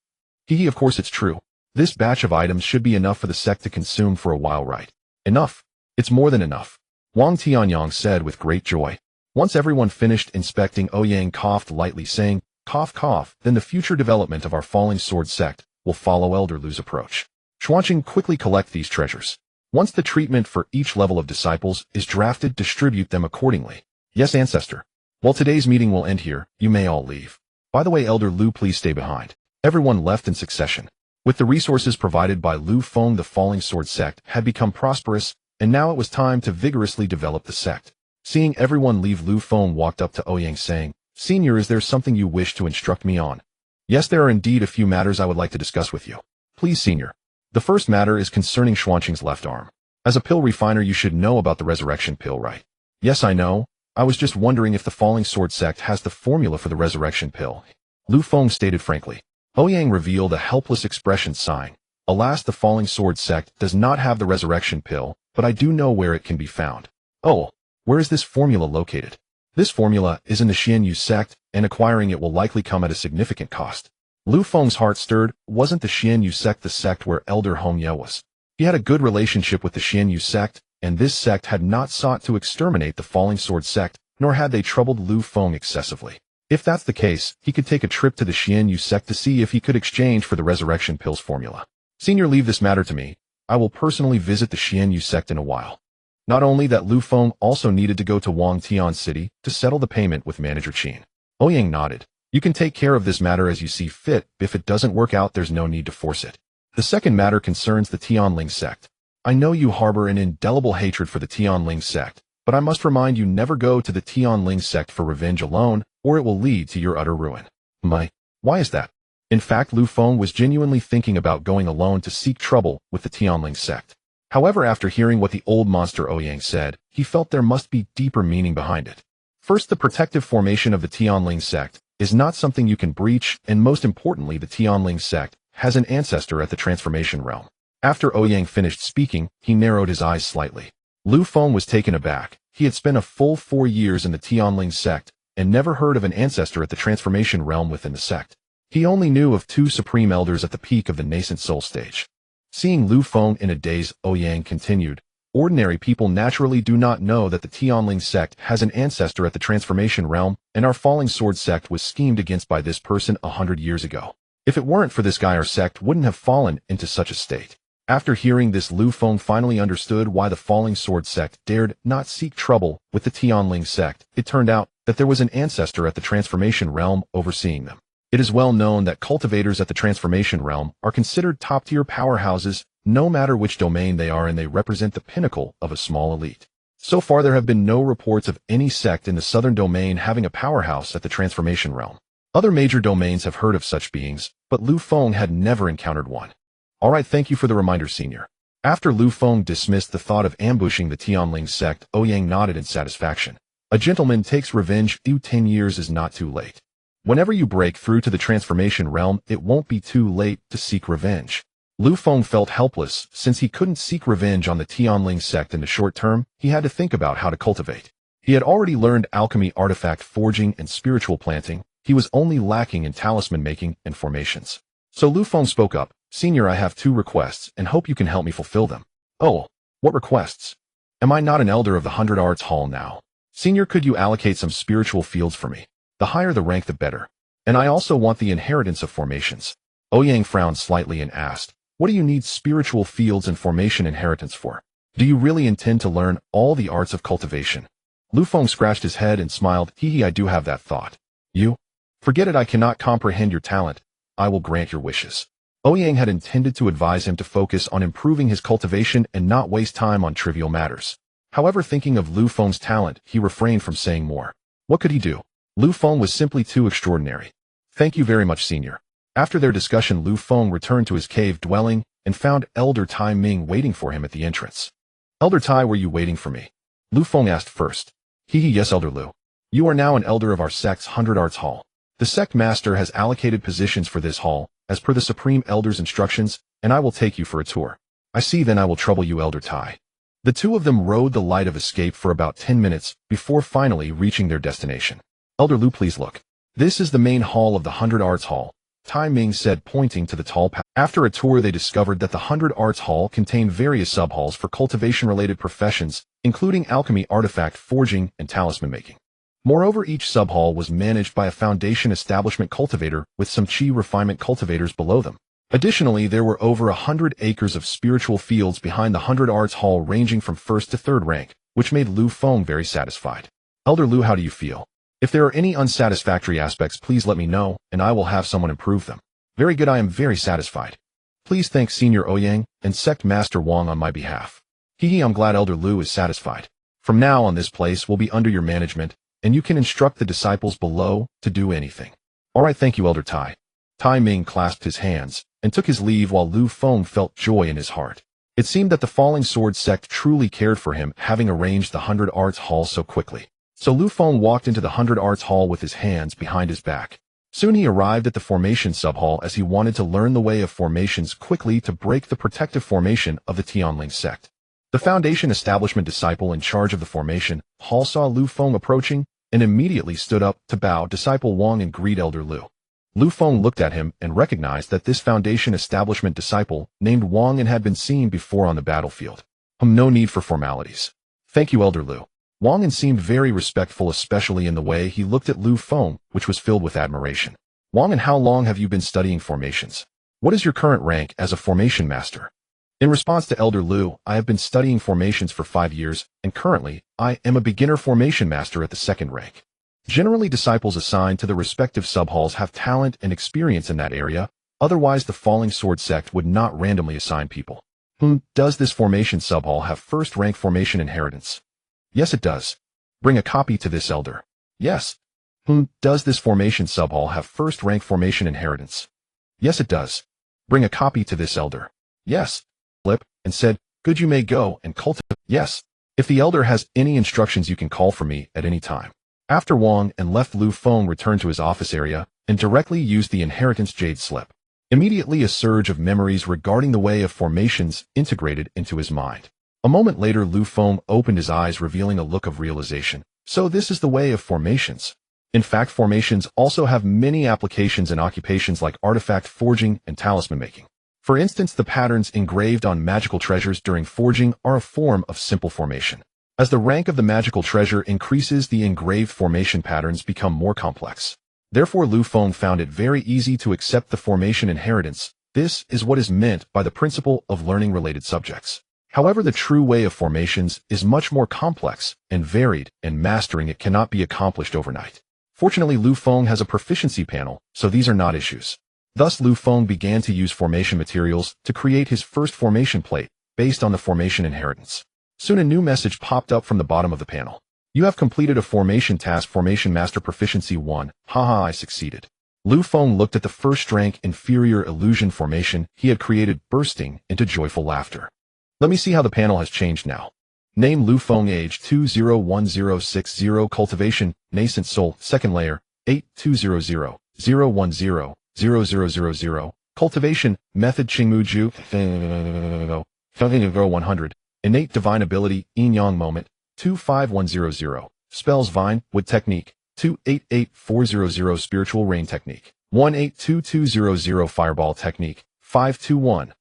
Of course it's true. This batch of items should be enough for the sect to consume for a while, right? Enough. It's more than enough. Wang Tianyang said with great joy. Once everyone finished inspecting, Ouyang coughed lightly, saying, cough cough, then the future development of our Falling Sword sect will follow Elder Lu's approach. Xuanqing, quickly collect these treasures. Once the treatment for each level of disciples is drafted, distribute them accordingly. Yes, Ancestor. Well, today's meeting will end here. You may all leave. By the way, Elder Lu, please stay behind. Everyone left in succession. With the resources provided by Lu Feng, the Falling Sword sect had become prosperous, and now it was time to vigorously develop the sect. Seeing everyone leave, Lu Feng walked up to Ouyang saying, Senior, is there something you wish to instruct me on? Yes, there are indeed a few matters I would like to discuss with you. Please, Senior. The first matter is concerning Xuanqing's left arm. As a pill refiner, you should know about the resurrection pill, right? Yes, I know. I was just wondering if the Falling Sword sect has the formula for the resurrection pill. Lu Feng stated frankly. Ouyang revealed a helpless expression, sighing. Alas, the Falling Sword sect does not have the resurrection pill, but I do know where it can be found. Oh. Where is this formula located? This formula is in the Xianyu sect, and acquiring it will likely come at a significant cost. Lu Feng's heart stirred. Wasn't the Xianyu sect the sect where Elder Hong Ye was? He had a good relationship with the Xianyu sect, and this sect had not sought to exterminate the Falling Sword sect, nor had they troubled Lu Feng excessively. If that's the case, he could take a trip to the Xianyu sect to see if he could exchange for the resurrection pill's formula. Senior, leave this matter to me. I will personally visit the Xianyu sect in a while. Not only that, Lu Feng also needed to go to Wangtian City to settle the payment with Manager Qin. Ouyang nodded. You can take care of this matter as you see fit. If it doesn't work out, there's no need to force it. The second matter concerns the Tianling Sect. I know you harbor an indelible hatred for the Tianling Sect, but I must remind you, never go to the Tianling Sect for revenge alone, or it will lead to your utter ruin. Why is that? In fact, Lu Feng was genuinely thinking about going alone to seek trouble with the Tianling Sect. However, after hearing what the old monster Ouyang said, he felt there must be deeper meaning behind it. First, the protective formation of the Tianling Sect is not something you can breach, and most importantly, the Tianling Sect has an ancestor at the transformation realm. After Ouyang finished speaking, he narrowed his eyes slightly. Lu Feng was taken aback. He had spent a full 4 years in the Tianling Sect and never heard of an ancestor at the transformation realm within the sect. He only knew of 2 supreme elders at the peak of the nascent soul stage. Seeing Lu Feng in a daze, Ouyang continued, ordinary people naturally do not know that the Tianling Sect has an ancestor at the transformation realm, and our Falling Sword Sect was schemed against by this person 100 years ago. If it weren't for this guy, our sect wouldn't have fallen into such a state. After hearing this, Lu Feng finally understood why the Falling Sword Sect dared not seek trouble with the Tianling Sect. It turned out that there was an ancestor at the transformation realm overseeing them. It is well known that cultivators at the transformation realm are considered top-tier powerhouses, no matter which domain they are, and they represent the pinnacle of a small elite. So far, there have been no reports of any sect in the southern domain having a powerhouse at the transformation realm. Other major domains have heard of such beings, but Lu Feng had never encountered one. Alright, thank you for the reminder, Senior. After Lu Feng dismissed the thought of ambushing the Tianling Sect, Ouyang nodded in satisfaction. A gentleman takes revenge. 10 years is not too late. Whenever you break through to the transformation realm, it won't be too late to seek revenge. Lu Feng felt helpless. Since he couldn't seek revenge on the Tianling Sect in the short term, he had to think about how to cultivate. He had already learned alchemy, artifact forging, and spiritual planting. He was only lacking in talisman making and formations. So Lu Feng spoke up. Senior, I have 2 requests and hope you can help me fulfill them. Oh, what requests? Am I not an elder of the 100 Arts Hall now? Senior, could you allocate some spiritual fields for me? The higher the rank, the better. And I also want the inheritance of formations. Ouyang frowned slightly and asked, what do you need spiritual fields and formation inheritance for? Do you really intend to learn all the arts of cultivation? Lu Feng scratched his head and smiled. I do have that thought. You? Forget it, I cannot comprehend your talent. I will grant your wishes. Ouyang had intended to advise him to focus on improving his cultivation and not waste time on trivial matters. However, thinking of Lu Feng's talent, he refrained from saying more. What could he do? Lu Feng was simply too extraordinary. Thank you very much, Senior. After their discussion, Lu Feng returned to his cave dwelling and found Elder Tai Ming waiting for him at the entrance. Elder Tai, were you waiting for me? Lu Feng asked first. Yes, Elder Lu. You are now an elder of our sect's 100 Arts Hall. The sect master has allocated positions for this hall, as per the Supreme Elder's instructions, and I will take you for a tour. I see, then I will trouble you, Elder Tai. The two of them rode the light of escape for about 10 minutes before finally reaching their destination. Elder Lu, please look. This is the main hall of the 100 Arts Hall, Tai Ming said, pointing to the tall path. After a tour, they discovered that the 100 Arts Hall contained various sub-halls for cultivation-related professions, including alchemy, artifact forging, and talisman making. Moreover, each sub-hall was managed by a foundation establishment cultivator with some chi refinement cultivators below them. Additionally, there were over 100 acres of spiritual fields behind the 100 Arts Hall ranging from 1st to 3rd rank, which made Lu Feng very satisfied. Elder Lu, how do you feel? If there are any unsatisfactory aspects, please let me know, and I will have someone improve them. Very good, I am very satisfied. Please thank Senior Ouyang and Sect Master Wang on my behalf. I'm glad Elder Lu is satisfied. From now on, this place will be under your management, and you can instruct the disciples below to do anything. All right, thank you, Elder Tai. Tai Ming clasped his hands and took his leave while Lu Feng felt joy in his heart. It seemed that the Falling Sword sect truly cared for him, having arranged the 100 Arts Hall so quickly. So Lu Feng walked into the 100 Arts Hall with his hands behind his back. Soon he arrived at the formation sub-hall as he wanted to learn the way of formations quickly to break the protective formation of the Tianling Sect. The Foundation establishment disciple in charge of the formation hall saw Lu Feng approaching and immediately stood up to bow Disciple Wang and greet Elder Lu. Lu Feng looked at him and recognized that this Foundation establishment disciple named Wang and had been seen before on the battlefield. No need for formalities. Thank you, Elder Lu. Wang and seemed very respectful, especially in the way he looked at Lu Feng, which was filled with admiration. Wang, and how long have you been studying formations? What is your current rank as a formation master? In response to Elder Lu, I have been studying formations for 5 years, and currently, I am a beginner formation master at the 2nd rank. Generally, disciples assigned to the respective sub-halls have talent and experience in that area, otherwise the Falling Sword sect would not randomly assign people. Does this formation sub-hall have 1st rank formation inheritance? Yes, it does. Bring a copy to this elder. Yes. Does this formation sub-hall have 1st rank formation inheritance? Yes, it does. Bring a copy to this elder. Yes. Flip, and said, good, you may go and cultivate. Yes. If the elder has any instructions, you can call for me at any time. After Wang and left, Lu Feng returned to his office area and directly used the inheritance jade slip. Immediately, a surge of memories regarding the way of formations integrated into his mind. A moment later, Lu Feng opened his eyes, revealing a look of realization. So this is the way of formations. In fact, formations also have many applications in occupations like artifact forging and talisman making. For instance, the patterns engraved on magical treasures during forging are a form of simple formation. As the rank of the magical treasure increases, the engraved formation patterns become more complex. Therefore, Lu Feng found it very easy to accept the formation inheritance. This is what is meant by the principle of learning related subjects. However, the true way of formations is much more complex and varied, and mastering it cannot be accomplished overnight. Fortunately, Lu Feng has a proficiency panel, so these are not issues. Thus, Lu Feng began to use formation materials to create his first formation plate, based on the formation inheritance. Soon a new message popped up from the bottom of the panel. You have completed a formation task, Formation Master Proficiency 1. Haha, I succeeded. Lu Feng looked at the 1st rank inferior illusion formation he had created, bursting into joyful laughter. Let me see how the panel has changed now. Name Lu Feng, age 201060, cultivation, nascent soul, 2nd layer, 8200-010-0000, cultivation, method Qingmuju, 100, innate divine ability, yin yang moment, 25100, spells vine, wood technique, 288400, spiritual rain technique, 182200, fireball technique, 521-1000,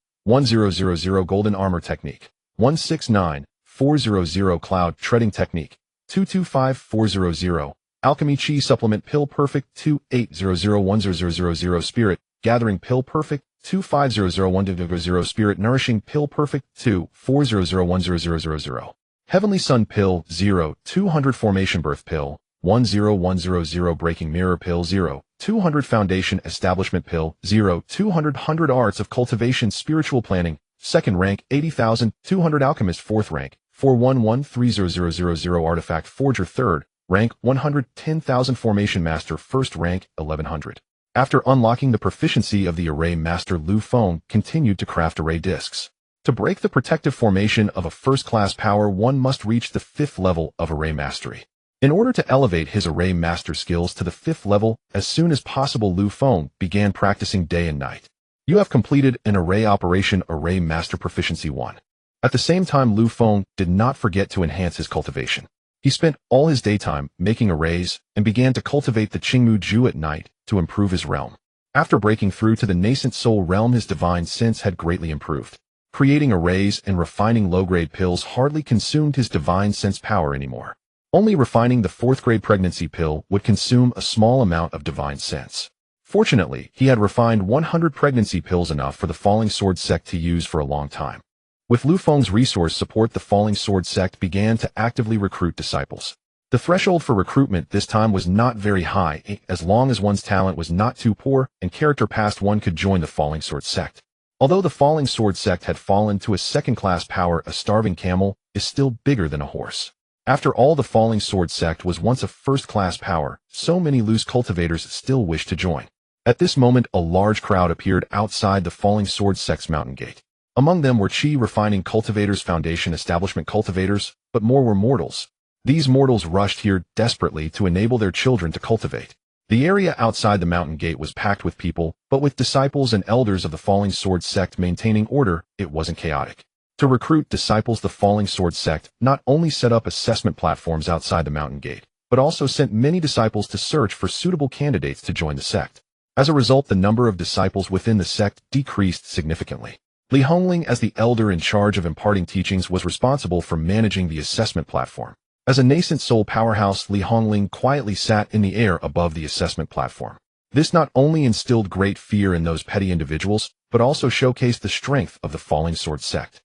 golden armor technique, 169400, cloud treading technique, 225400, alchemy chi supplement pill perfect, 28001000, spirit gathering pill perfect, 25001000, spirit nourishing pill perfect, 24001000, heavenly sun pill, 0200, formation birth pill, 10100, breaking mirror pill, 0200, foundation establishment pill, 0200, 100 arts of cultivation, spiritual planning, 2nd rank, 80,200, alchemist, 4th rank, 4113000, artifact forger, 3rd rank, 110,000, formation master, 1st rank, 1100. After unlocking the proficiency of the array master, Feng continued to craft array discs. To break the protective formation of a first-class power, one must reach the 5th level of array mastery. In order to elevate his array master skills to the 5th level as soon as possible, Feng began practicing day and night. You have completed an array operation array master proficiency 1. At the same time, Feng did not forget to enhance his cultivation. He spent all his daytime making arrays and began to cultivate the Qingmu Ju at night to improve his realm. After breaking through to the nascent soul realm, his divine sense had greatly improved. Creating arrays and refining low-grade pills hardly consumed his divine sense power anymore. Only refining the 4th-grade pregnancy pill would consume a small amount of divine sense. Fortunately, he had refined 100 pregnancy pills, enough for the Falling Sword Sect to use for a long time. With Feng's resource support, the Falling Sword Sect began to actively recruit disciples. The threshold for recruitment this time was not very high, as long as one's talent was not too poor and character passed, one could join the Falling Sword Sect. Although the Falling Sword Sect had fallen to a 2nd-class power, a starving camel is still bigger than a horse. After all, the Falling Sword Sect was once a 1st-class power, so many loose cultivators still wished to join. At this moment, a large crowd appeared outside the Falling Sword Sect's mountain gate. Among them were Qi refining cultivators, Foundation establishment cultivators, but more were mortals. These mortals rushed here desperately to enable their children to cultivate. The area outside the mountain gate was packed with people, but with disciples and elders of the Falling Sword Sect maintaining order, it wasn't chaotic. To recruit disciples, the Falling Sword Sect not only set up assessment platforms outside the mountain gate, but also sent many disciples to search for suitable candidates to join the sect. As a result, the number of disciples within the sect decreased significantly. Li Hongling, as the elder in charge of imparting teachings, was responsible for managing the assessment platform. As a nascent soul powerhouse, Li Hongling quietly sat in the air above the assessment platform. This not only instilled great fear in those petty individuals, but also showcased the strength of the Falling Sword Sect.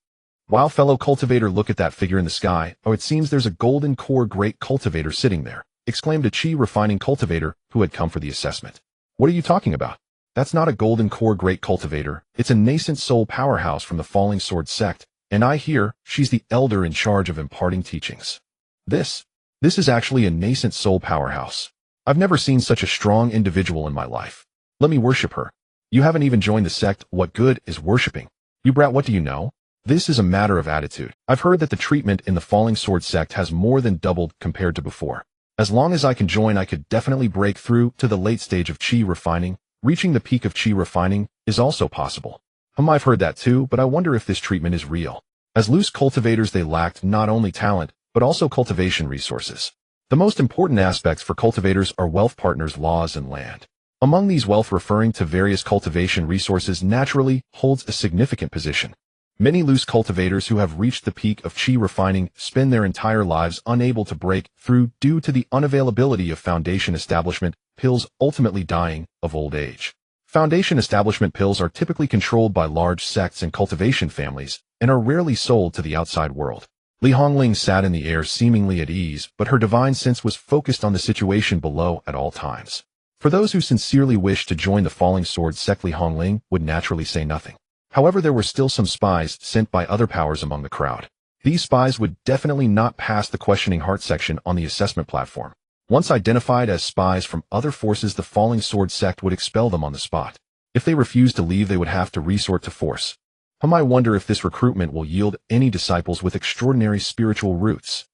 While fellow cultivator, look at that figure in the sky. Oh, it seems there's a golden core great cultivator sitting there, exclaimed a Qi refining cultivator who had come for the assessment. What are you talking about? That's not a golden core great cultivator, it's a nascent soul powerhouse from the Falling Sword Sect, and I hear she's the elder in charge of imparting teachings. This is actually a nascent soul powerhouse. I've never seen such a strong individual in my life. Let me worship her. You haven't even joined the sect, what good is worshipping? You brat, what do you know? This is a matter of attitude. I've heard that the treatment in the Falling Sword Sect has more than doubled compared to before. As long as I can join, I could definitely break through to the late stage of Qi refining. Reaching the peak of Qi refining is also possible. I've heard that too, but I wonder if this treatment is real. As loose cultivators, they lacked not only talent, but also cultivation resources. The most important aspects for cultivators are wealth partners, laws, and land. Among these, wealth, referring to various cultivation resources, naturally holds a significant position. Many loose cultivators who have reached the peak of Qi refining spend their entire lives unable to break through due to the unavailability of Foundation establishment pills, ultimately dying of old age. Foundation establishment pills are typically controlled by large sects and cultivation families, and are rarely sold to the outside world. Li Hongling sat in the air seemingly at ease, but her divine sense was focused on the situation below at all times. For those who sincerely wished to join the Falling Sword Sect, Li Hongling would naturally say nothing. However, there were still some spies sent by other powers among the crowd. These spies would definitely not pass the questioning heart section on the assessment platform. Once identified as spies from other forces, the Falling Sword Sect would expel them on the spot. If they refused to leave, they would have to resort to force. I wonder if this recruitment will yield any disciples with extraordinary spiritual roots.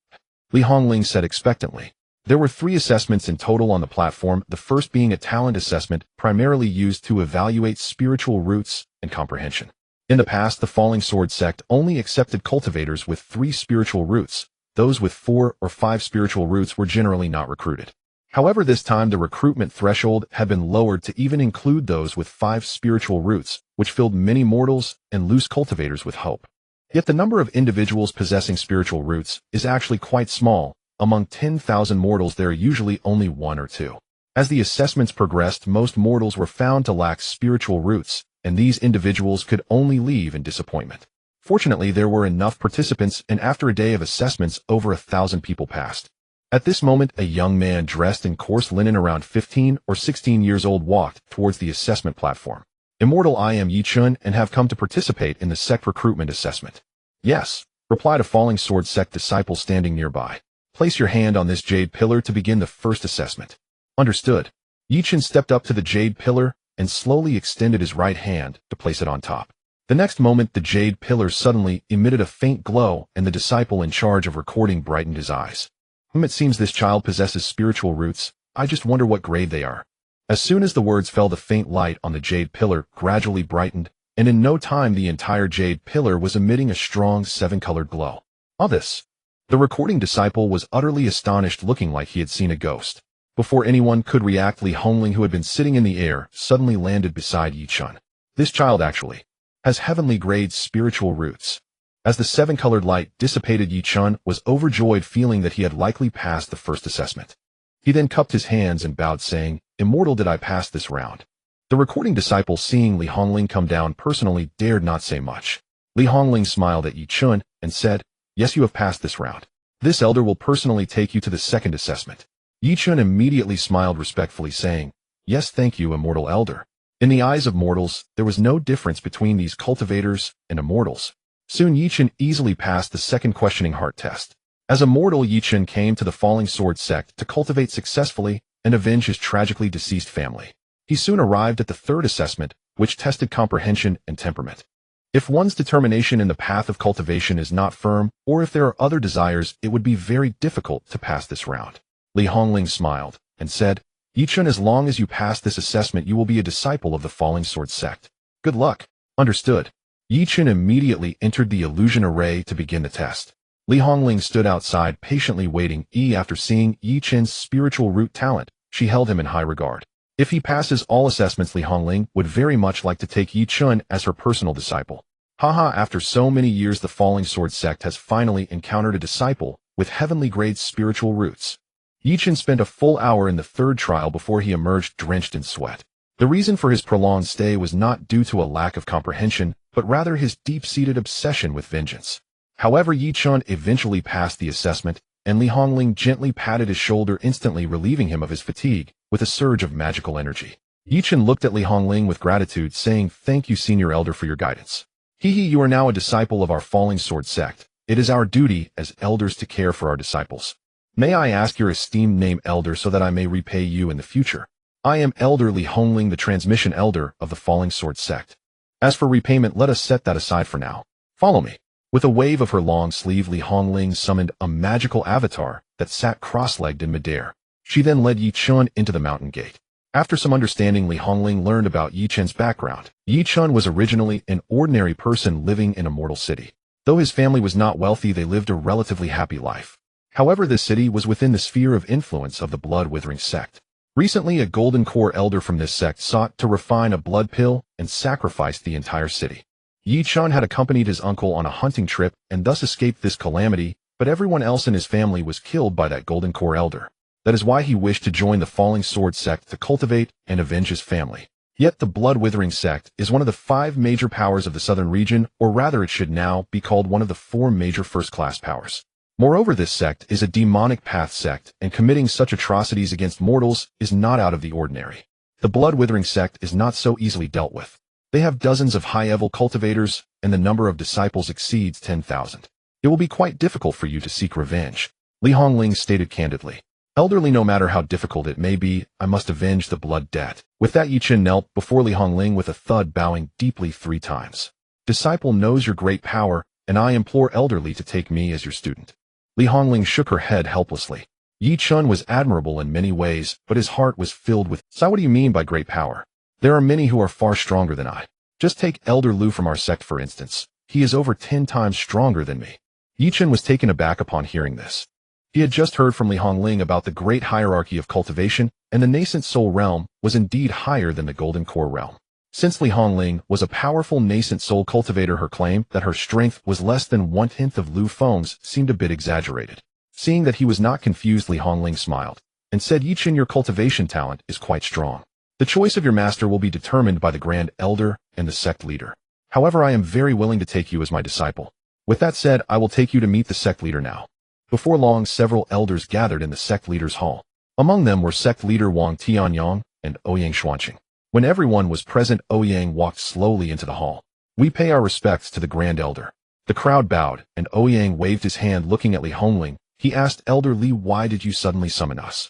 Li Hongling said expectantly. There were 3 assessments in total on the platform, the first being a talent assessment, primarily used to evaluate spiritual roots and comprehension. In the past, the Falling Sword Sect only accepted cultivators with 3 spiritual roots. Those with 4 or 5 spiritual roots were generally not recruited. However, this time the recruitment threshold had been lowered to even include those with 5 spiritual roots, which filled many mortals and loose cultivators with hope. Yet the number of individuals possessing spiritual roots is actually quite small. Among 10,000 mortals, there are usually only 1 or 2. As the assessments progressed, most mortals were found to lack spiritual roots, and these individuals could only leave in disappointment. Fortunately, there were enough participants, and after a day of assessments, over 1,000 people passed. At this moment, a young man dressed in coarse linen, around 15 or 16 years old, walked towards the assessment platform. Immortal, I am Yi Chun and have come to participate in the sect recruitment assessment. Yes, replied a Falling Sword Sect disciple standing nearby. Place your hand on this jade pillar to begin the first assessment. Understood. Yi Chen stepped up to the jade pillar and slowly extended his right hand to place it on top. The next moment, the jade pillar suddenly emitted a faint glow, and the disciple in charge of recording brightened his eyes. It seems this child possesses spiritual roots. I just wonder what grade they are. As soon as the words fell, the faint light on the jade pillar gradually brightened, and in no time the entire jade pillar was emitting a strong 7-colored glow. This. The recording disciple was utterly astonished, looking like he had seen a ghost. Before anyone could react, Li Hongling, who had been sitting in the air, suddenly landed beside Yi Chen. This child actually has heavenly grade spiritual roots. As the 7-colored light dissipated, Yi Chen was overjoyed, feeling that he had likely passed the first assessment. He then cupped his hands and bowed, saying, "Immortal, did I pass this round?" The recording disciple, seeing Li Hongling come down personally, dared not say much. Li Hongling smiled at Yi Chen and said, "Yes, you have passed this round. This elder will personally take you to the second assessment." Yi Chen immediately smiled respectfully, saying, "Yes, thank you, immortal elder." In the eyes of mortals, there was no difference between these cultivators and immortals. Soon Yi Chen easily passed the second questioning heart test. As a mortal, Yi Chen came to the Falling Sword Sect to cultivate successfully and avenge his tragically deceased family. He soon arrived at the third assessment, which tested comprehension and temperament. If one's determination in the path of cultivation is not firm, or if there are other desires, it would be very difficult to pass this round. Li Hongling smiled and said, "Yi Chen, as long as you pass this assessment, you will be a disciple of the Falling Sword Sect. Good luck." Understood. Yi Chen immediately entered the illusion array to begin the test. Li Hongling stood outside patiently waiting. After seeing Yi Chen's spiritual root talent, she held him in high regard. If he passes all assessments, Li Hongling would very much like to take Yi Chen as her personal disciple. After so many years, the Falling Sword Sect has finally encountered a disciple with heavenly grade spiritual roots. Yi Chen spent a full hour in the third trial before he emerged drenched in sweat. The reason for his prolonged stay was not due to a lack of comprehension, but rather his deep-seated obsession with vengeance. However, Yi Chen eventually passed the assessment, and Li Hongling gently patted his shoulder, instantly relieving him of his fatigue with a surge of magical energy. Yi Chen looked at Li Hongling with gratitude, saying, "Thank you, senior elder, for your guidance. You are now a disciple of our Falling Sword Sect. It is our duty as elders to care for our disciples. May I ask your esteemed name, elder, so that I may repay you in the future?" "I am Elder Li Hongling, the transmission elder of the Falling Sword Sect. As for repayment, let us set that aside for now. Follow me." With a wave of her long sleeve, Li Hongling summoned a magical avatar that sat cross-legged in midair. She then led Yi Chen into the mountain gate. After some understanding, Li Hongling learned about Yi Chen's background. Yi Chen was originally an ordinary person living in Immortal City. Though his family was not wealthy, they lived a relatively happy life. However, this city was within the sphere of influence of the blood-withering sect. Recently, a golden core elder from this sect sought to refine a blood pill and sacrificed the entire city. Yi Chen had accompanied his uncle on a hunting trip and thus escaped this calamity, but everyone else in his family was killed by that golden core elder. That is why he wished to join the Falling Sword Sect to cultivate and avenge his family. Yet the blood-withering sect is one of the 5 major powers of the southern region, or rather it should now be called one of the 4 major first-class powers. Moreover, this sect is a demonic path sect, and committing such atrocities against mortals is not out of the ordinary. The blood-withering sect is not so easily dealt with. They have dozens of high-level cultivators, and the number of disciples exceeds 10,000. It will be quite difficult for you to seek revenge. Li Hongling stated candidly. "Elderly, no matter how difficult it may be, I must avenge the blood debt." With that, Yi Chen knelt before Li Hongling with a thud, bowing deeply 3 times. "Disciple knows your great power, and I implore elderly to take me as your student." Li Hongling shook her head helplessly. Yi Chen was admirable in many ways, but his heart was filled with, "So what do you mean by great power? There are many who are far stronger than I. Just take Elder Lu from our sect, for instance. He is over 10 times stronger than me." Yi Chen was taken aback upon hearing this. He had just heard from Li Hongling about the great hierarchy of cultivation, and the nascent soul realm was indeed higher than the golden core realm. Since Li Hongling was a powerful nascent soul cultivator, her claim that her strength was less than 1/10 of Lu Feng's seemed a bit exaggerated. Seeing that he was not confused, Li Hongling smiled and said, "Yi Chen, your cultivation talent is quite strong. The choice of your master will be determined by the Grand Elder and the sect leader. However, I am very willing to take you as my disciple. With that said, I will take you to meet the sect leader now." Before long, several elders gathered in the sect leader's hall. Among them were sect leader Wang Tianyang and Ouyang Xuanqing. When everyone was present, Ouyang walked slowly into the hall. "We pay our respects to the Grand Elder." The crowd bowed, and Ouyang waved his hand. Looking at Li Hongling, he asked, "Elder Li, why did you suddenly summon us?"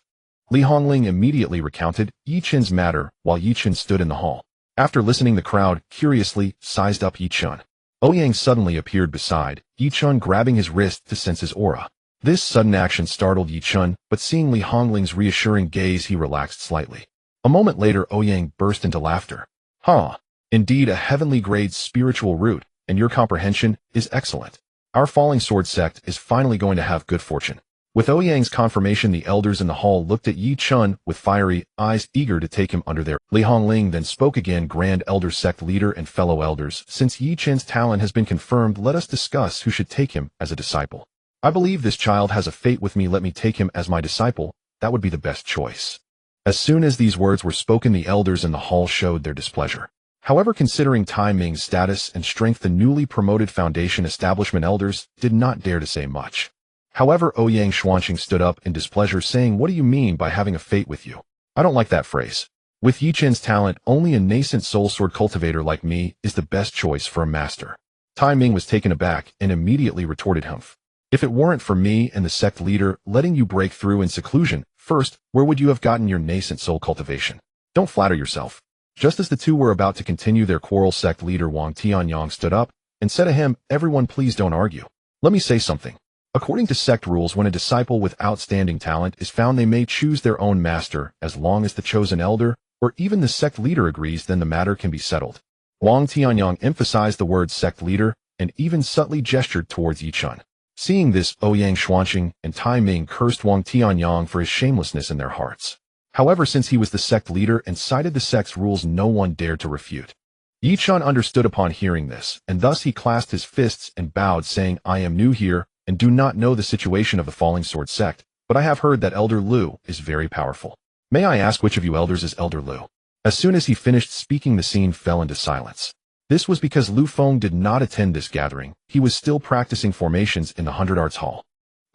Li Hongling immediately recounted Yi Chen's matter while Yi Chen stood in the hall. After listening, the crowd curiously sized up Yi Chen. Ouyang suddenly appeared beside Yi Chen, grabbing his wrist to sense his aura. This sudden action startled Yi Chen, but seeing Li Hongling's reassuring gaze, he relaxed slightly. A moment later, Ouyang burst into laughter. Huh. Indeed, a heavenly grade spiritual root, and your comprehension is excellent. Our Falling Sword sect is finally going to have good fortune. With Ouyang's confirmation, the elders in the hall looked at Yi Chen with fiery eyes, eager to take him under their. Li Hongling then spoke again. Grand Elder Sect leader and fellow elders, since Yi Chen's talent has been confirmed, let us discuss who should take him as a disciple. I believe this child has a fate with me. Let me take him as my disciple. That would be the best choice. As soon as these words were spoken, the elders in the hall showed their displeasure. However, considering Tai Ming's status and strength, the newly promoted Foundation Establishment elders did not dare to say much. However, Ouyang Xuanqing stood up in displeasure, saying, "What do you mean by having a fate with you? I don't like that phrase. With Yi Chen's talent, only a nascent soul sword cultivator like me is the best choice for a master." Tai Ming was taken aback and immediately retorted, "Humph. If it weren't for me and the sect leader letting you break through in seclusion, first, where would you have gotten your nascent soul cultivation? Don't flatter yourself." Just as the two were about to continue their quarrel, sect leader Wang Tianyang stood up and said to him, "Everyone, please don't argue. Let me say something. According to sect rules, when a disciple with outstanding talent is found, they may choose their own master as long as the chosen elder or even the sect leader agrees, then the matter can be settled." Wang Tianyang emphasized the word sect leader and even subtly gestured towards Yi Chen. Seeing this, Ouyang Xuanqing and Tai Ming cursed Wang Tianyang for his shamelessness in their hearts. However, since he was the sect leader and cited the sect's rules, no one dared to refute. Yi Chen understood upon hearing this, and thus he clasped his fists and bowed, saying, "I am new here and do not know the situation of the Falling Sword sect, but I have heard that Elder Lu is very powerful. May I ask which of you elders is Elder Lu?" As soon as he finished speaking, the scene fell into silence. This was because Lu Feng did not attend this gathering. He was still practicing formations in the 100 Arts Hall.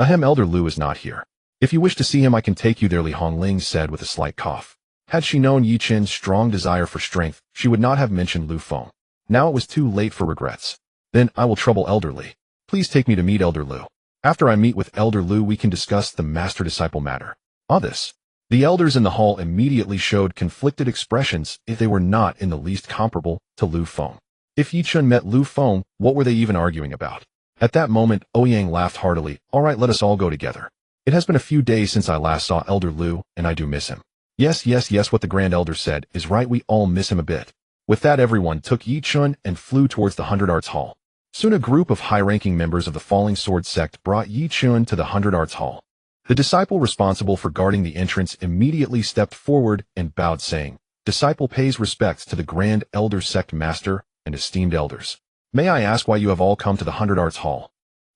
"Ahem, Elder Lu is not here. If you wish to see him, I can take you there," Li Hongling said with a slight cough. Had she known Yi Chen's strong desire for strength, she would not have mentioned Lu Feng. Now it was too late for regrets. "Then I will trouble Elder Li. Please take me to meet Elder Lu. After I meet with Elder Lu, we can discuss the master-disciple matter." On this, the elders in the hall immediately showed conflicted expressions, if they were not in the least comparable to Lu Feng. If Yi Chen met Lu Feng, what were they even arguing about? At that moment, Ouyang laughed heartily. "All right, let us all go together. It has been a few days since I last saw Elder Lu, and I do miss him." Yes, what the Grand Elder said is right, we all miss him a bit. With that, everyone took Yi Chen and flew towards the 100 Arts Hall. Soon a group of high-ranking members of the Falling Sword sect brought Yi Chen to the 100 Arts Hall. The disciple responsible for guarding the entrance immediately stepped forward and bowed, saying, "Disciple pays respects to the Grand Elder Sect Master and esteemed elders. May I ask why you have all come to the 100 Arts Hall?"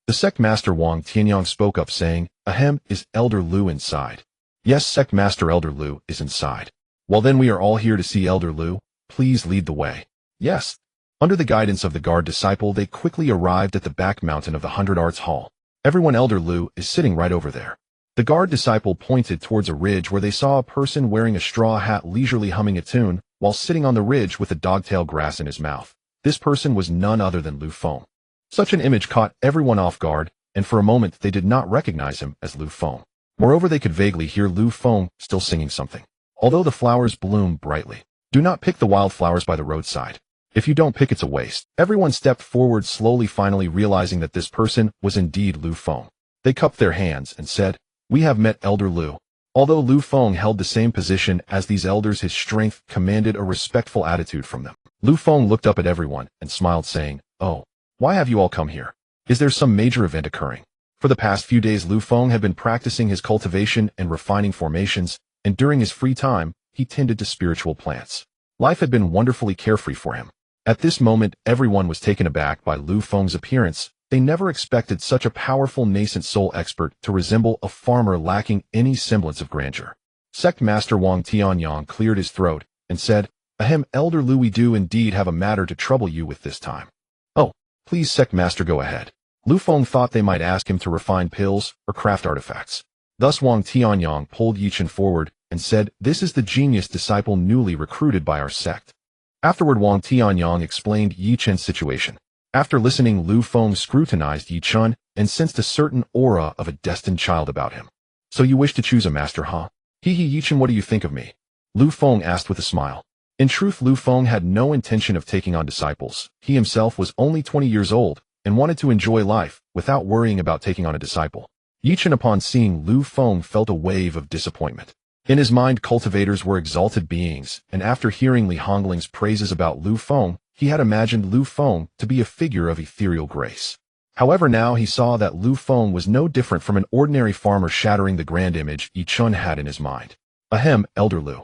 The sect master Wang Tianyang spoke up, saying, "Ahem, is Elder Lu inside?" "Yes, sect master, Elder Lu is inside." "Well, then we are all here to see Elder Lu. Please lead the way." "Yes." Under the guidance of the guard disciple, they quickly arrived at the back mountain of the 100 Arts Hall. "Everyone, Elder Lu is sitting right over there." The guard disciple pointed towards a ridge where they saw a person wearing a straw hat leisurely humming a tune while sitting on the ridge with a dogtail grass in his mouth. This person was none other than Lu Feng. Such an image caught everyone off guard, and for a moment they did not recognize him as Lu Feng. Moreover, they could vaguely hear Lu Feng still singing something. "Although the flowers bloom brightly, do not pick the wildflowers by the roadside. If you don't pick, it's a waste." Everyone stepped forward slowly, finally realizing that this person was indeed Lu Feng. They cupped their hands and said, "We have met Elder Lu." Although Lu Feng held the same position as these elders, his strength commanded a respectful attitude from them. Lu Feng looked up at everyone and smiled, saying, "Oh, why have you all come here? Is there some major event occurring?" For the past few days, Lu Feng had been practicing his cultivation and refining formations, and during his free time, he tended to spiritual plants. Life had been wonderfully carefree for him. At this moment, everyone was taken aback by Lu Feng's appearance. They never expected such a powerful nascent soul expert to resemble a farmer lacking any semblance of grandeur. Sect Master Wang Tianyang cleared his throat and said, "Ahem, Elder Lu, we do indeed have a matter to trouble you with this time." "Oh, please, Sect Master, go ahead." Lu Feng thought they might ask him to refine pills or craft artifacts. Thus Wang Tianyang pulled Yi Chen forward and said, "This is the genius disciple newly recruited by our sect." Afterward, Wang Tianyang explained Yi Chen's situation. After listening, Lu Feng scrutinized Yi Chen and sensed a certain aura of a destined child about him. "So you wish to choose a master, huh? Hee hee Yichen, what do you think of me? Lu Feng asked with a smile. In truth, Lu Feng had no intention of taking on disciples. He himself was only 20 years old and wanted to enjoy life without worrying about taking on a disciple. Yichen, upon seeing Lu Feng, felt a wave of disappointment. In his mind, cultivators were exalted beings, and after hearing Li Hongling's praises about Lu Feng, he had imagined Lu Feng to be a figure of ethereal grace. However, now he saw that Lu Feng was no different from an ordinary farmer, shattering the grand image Yichen had in his mind. Ahem, Elder Lu.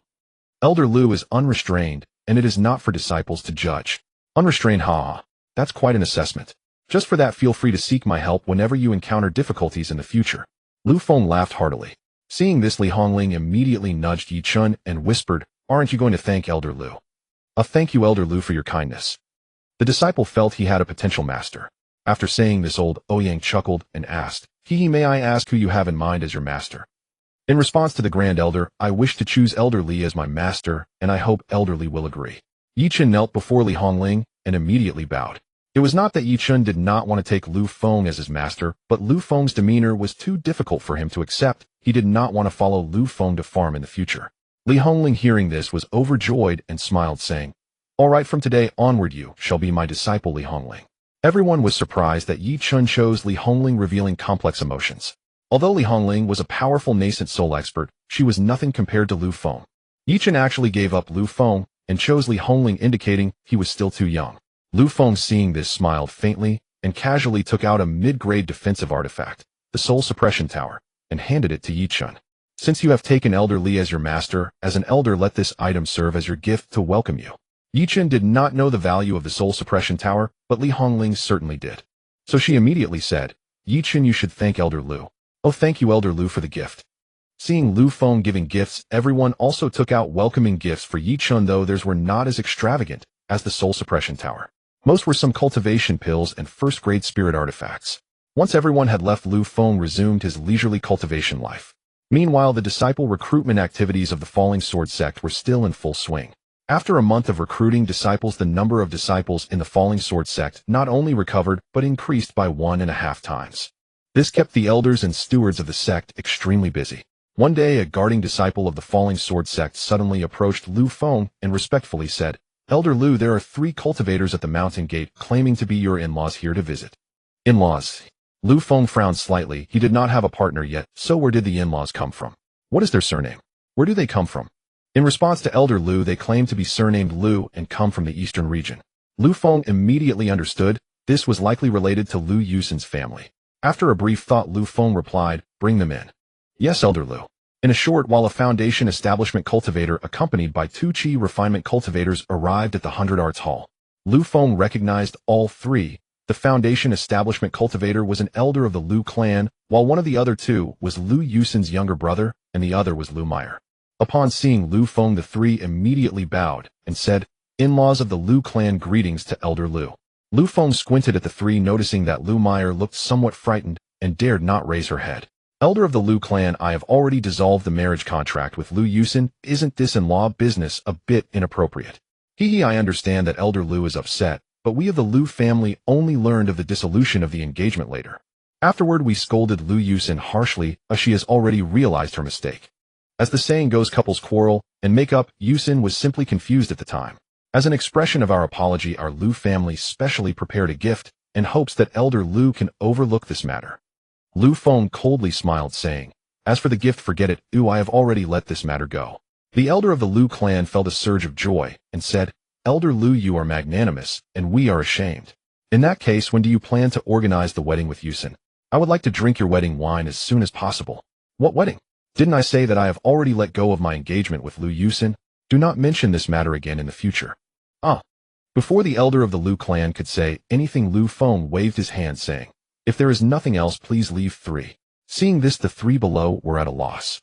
Elder Lu is unrestrained, and it is not for disciples to judge. Unrestrained, haha. That's quite an assessment. Just for that, feel free to seek my help whenever you encounter difficulties in the future. Lu Feng laughed heartily. Seeing this, Li Hongling immediately nudged Yichen and whispered, "Aren't you going to thank Elder Lu?" Thank you, Elder Lu, for your kindness." The disciple felt he had a potential master. After saying this, old Ouyang chuckled and asked, "Hee, may I ask who you have in mind as your master?" In response to the Grand Elder, "I wish to choose Elder Li as my master, and I hope Elder Li will agree." Yichen knelt before Li Hongling and immediately bowed. It was not that Yichen did not want to take Lu Feng as his master, but Lu Feng's demeanor was too difficult for him to accept. He did not want to follow Lu Feng to farm in the future. Li Hongling, hearing this, was overjoyed and smiled, saying, "All right, from today onward you shall be my disciple, Li Hongling." Everyone was surprised that Yichen chose Li Hongling, revealing complex emotions. Although Li Hongling was a powerful nascent soul expert, she was nothing compared to Lu Feng. Yichen actually gave up Lu Feng and chose Li Hongling, indicating he was still too young. Lu Feng, seeing this, smiled faintly and casually took out a mid-grade defensive artifact, the Soul Suppression Tower, and handed it to Yichen. "Since you have taken Elder Li as your master, as an elder, let this item serve as your gift to welcome you." Yichen did not know the value of the Soul Suppression Tower, but Li Hongling certainly did. So she immediately said, "Yichen, you should thank Elder Lu." "Oh, thank you, Elder Lu, for the gift." Seeing Lu Feng giving gifts, everyone also took out welcoming gifts for Yichen, though theirs were not as extravagant as the Soul Suppression Tower. Most were some cultivation pills and first-grade spirit artifacts. Once everyone had left, Lu Feng resumed his leisurely cultivation life. Meanwhile, the disciple recruitment activities of the Falling Sword Sect were still in full swing. After a month of recruiting disciples, the number of disciples in the Falling Sword Sect not only recovered but increased by 1.5 times. This kept the elders and stewards of the sect extremely busy. One day, a guarding disciple of the Falling Sword Sect suddenly approached Lu Feng and respectfully said, "Elder Lu, there are 3 cultivators at the mountain gate claiming to be your in-laws here to visit." In-laws? Lu Feng frowned slightly. He did not have a partner yet, so where did the in-laws come from? What is their surname? Where do they come from? In response to Elder Lu, they claim to be surnamed Lu and come from the eastern region. Lu Feng immediately understood this was likely related to Lu Yusin's family. After a brief thought, Lu Feng replied, "Bring them in." "Yes, Elder Lu." In a short while, a foundation establishment cultivator accompanied by 2 Qi refinement cultivators arrived at the 100 Arts Hall. Lu Feng recognized all 3. The foundation establishment cultivator was an elder of the Lu clan, while one of the other 2 was Lu Yusin's younger brother, and the other was Lu Meyer. Upon seeing Lu Feng, the 3 immediately bowed and said, "In-laws of the Lu clan, greetings to Elder Lu." Lu Feng squinted at the 3, noticing that Lu Meyer looked somewhat frightened and dared not raise her head. "Elder of the Lu clan, I have already dissolved the marriage contract with Lu Yusin. Isn't this in-law business a bit inappropriate?" "Hee, I understand that Elder Lu is upset, but we of the Lu family only learned of the dissolution of the engagement later. Afterward, we scolded Lu Yusin harshly, as she has already realized her mistake. As the saying goes, couples quarrel and make up. Yusin was simply confused at the time. As an expression of our apology, our Lu family specially prepared a gift and hopes that Elder Lu can overlook this matter." Lu Feng coldly smiled, saying, "As for the gift, forget it. I have already let this matter go." The elder of the Lu clan felt a surge of joy and said, "Elder Lu, you are magnanimous, and we are ashamed. In that case, when do you plan to organize the wedding with Yusin? I would like to drink your wedding wine as soon as possible." "What wedding? Didn't I say that I have already let go of my engagement with Lu Yusin? Do not mention this matter again in the future." "Ah." Before the elder of the Lu clan could say anything, Lu Feng waved his hand, saying, "If there is nothing else, please leave 3. Seeing this, the 3 below were at a loss.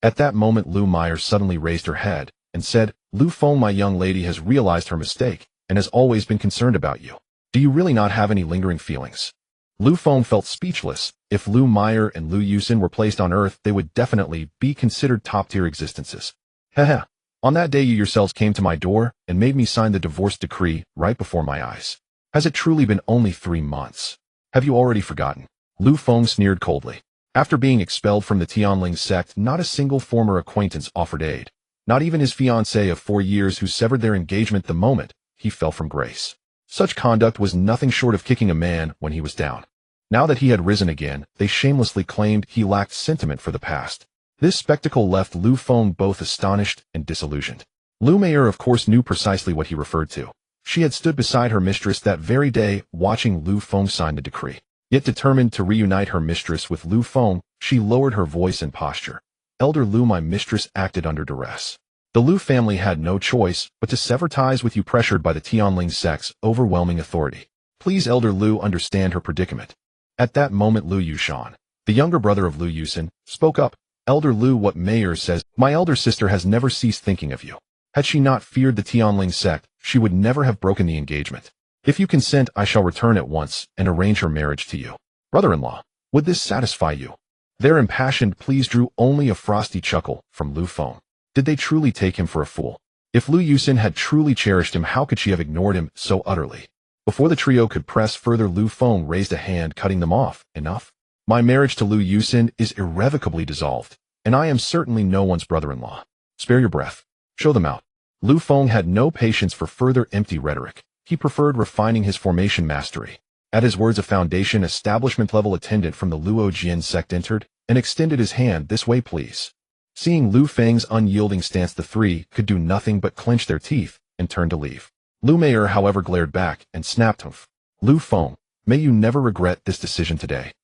At that moment, Lu Meyer suddenly raised her head and said, "Lu Feng, my young lady has realized her mistake and has always been concerned about you. Do you really not have any lingering feelings?" Lu Feng felt speechless. If Lu Meyer and Lu Yusin were placed on Earth, they would definitely be considered top-tier existences. "Heh. On that day, you yourselves came to my door and made me sign the divorce decree right before my eyes. Has it truly been only 3 months? Have you already forgotten?" Lu Feng sneered coldly. After being expelled from the Tianling Sect, not a single former acquaintance offered aid. Not even his fiancée of 4 years who severed their engagement the moment he fell from grace. Such conduct was nothing short of kicking a man when he was down. Now that he had risen again, they shamelessly claimed he lacked sentiment for the past. This spectacle left Lu Feng both astonished and disillusioned. Lu Meier of course knew precisely what he referred to. She had stood beside her mistress that very day, watching Lu Feng sign the decree. Yet determined to reunite her mistress with Lu Feng, she lowered her voice and posture. Elder Lu, my mistress acted under duress. The Lu family had no choice but to sever ties with you, pressured by the Tianling Sect's overwhelming authority. Please, Elder Lu, understand her predicament. At that moment Lu Yushan, the younger brother of Lu Yusin, spoke up. Elder Lu, what Meier says, my elder sister has never ceased thinking of you. Had she not feared the Tianling Sect, she would never have broken the engagement. If you consent, I shall return at once and arrange her marriage to you. Brother-in-law, would this satisfy you? Their impassioned pleas drew only a frosty chuckle from Lu Feng. Did they truly take him for a fool? If Lu Yusin had truly cherished him, how could she have ignored him so utterly? Before the trio could press further, Lu Feng raised a hand, cutting them off. Enough. My marriage to Lu Yusin is irrevocably dissolved, and I am certainly no one's brother-in-law. Spare your breath. Show them out. Lu Feng had no patience for further empty rhetoric. He preferred refining his formation mastery. At his words, a foundation establishment-level attendant from the Luojian sect entered and extended his hand. This way, please. Seeing Lu Feng's unyielding stance, the three could do nothing but clench their teeth and turn to leave. Lu Meier, however, glared back and snapped, "Humph. Lu Feng, may you never regret this decision today."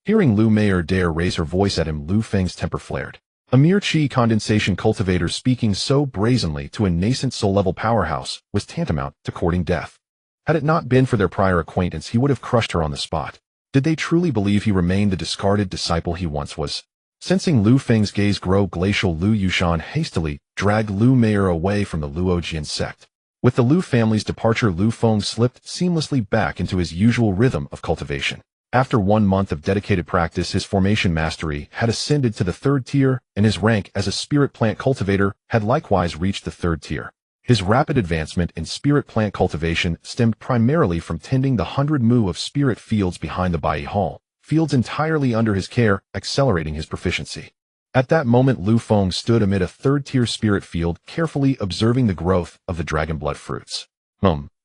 Hearing Lu Meier dare raise her voice at him, Lu Feng's temper flared. A mere chi condensation cultivator speaking so brazenly to a nascent soul-level powerhouse was tantamount to courting death. Had it not been for their prior acquaintance, he would have crushed her on the spot. Did they truly believe he remained the discarded disciple he once was? Sensing Lu Feng's gaze grow glacial, Lu Yushan hastily dragged Lu Meier away from the Luojian sect. With the Lu family's departure, Lu Feng slipped seamlessly back into his usual rhythm of cultivation. After 1 month of dedicated practice, his formation mastery had ascended to the 3rd tier, and his rank as a spirit plant cultivator had likewise reached the 3rd tier. His rapid advancement in spirit plant cultivation stemmed primarily from tending the 100 mu of spirit fields behind the Bai Hall, fields entirely under his care, accelerating his proficiency. At that moment, Lu Feng stood amid a 3rd-tier spirit field, carefully observing the growth of the dragon blood fruits.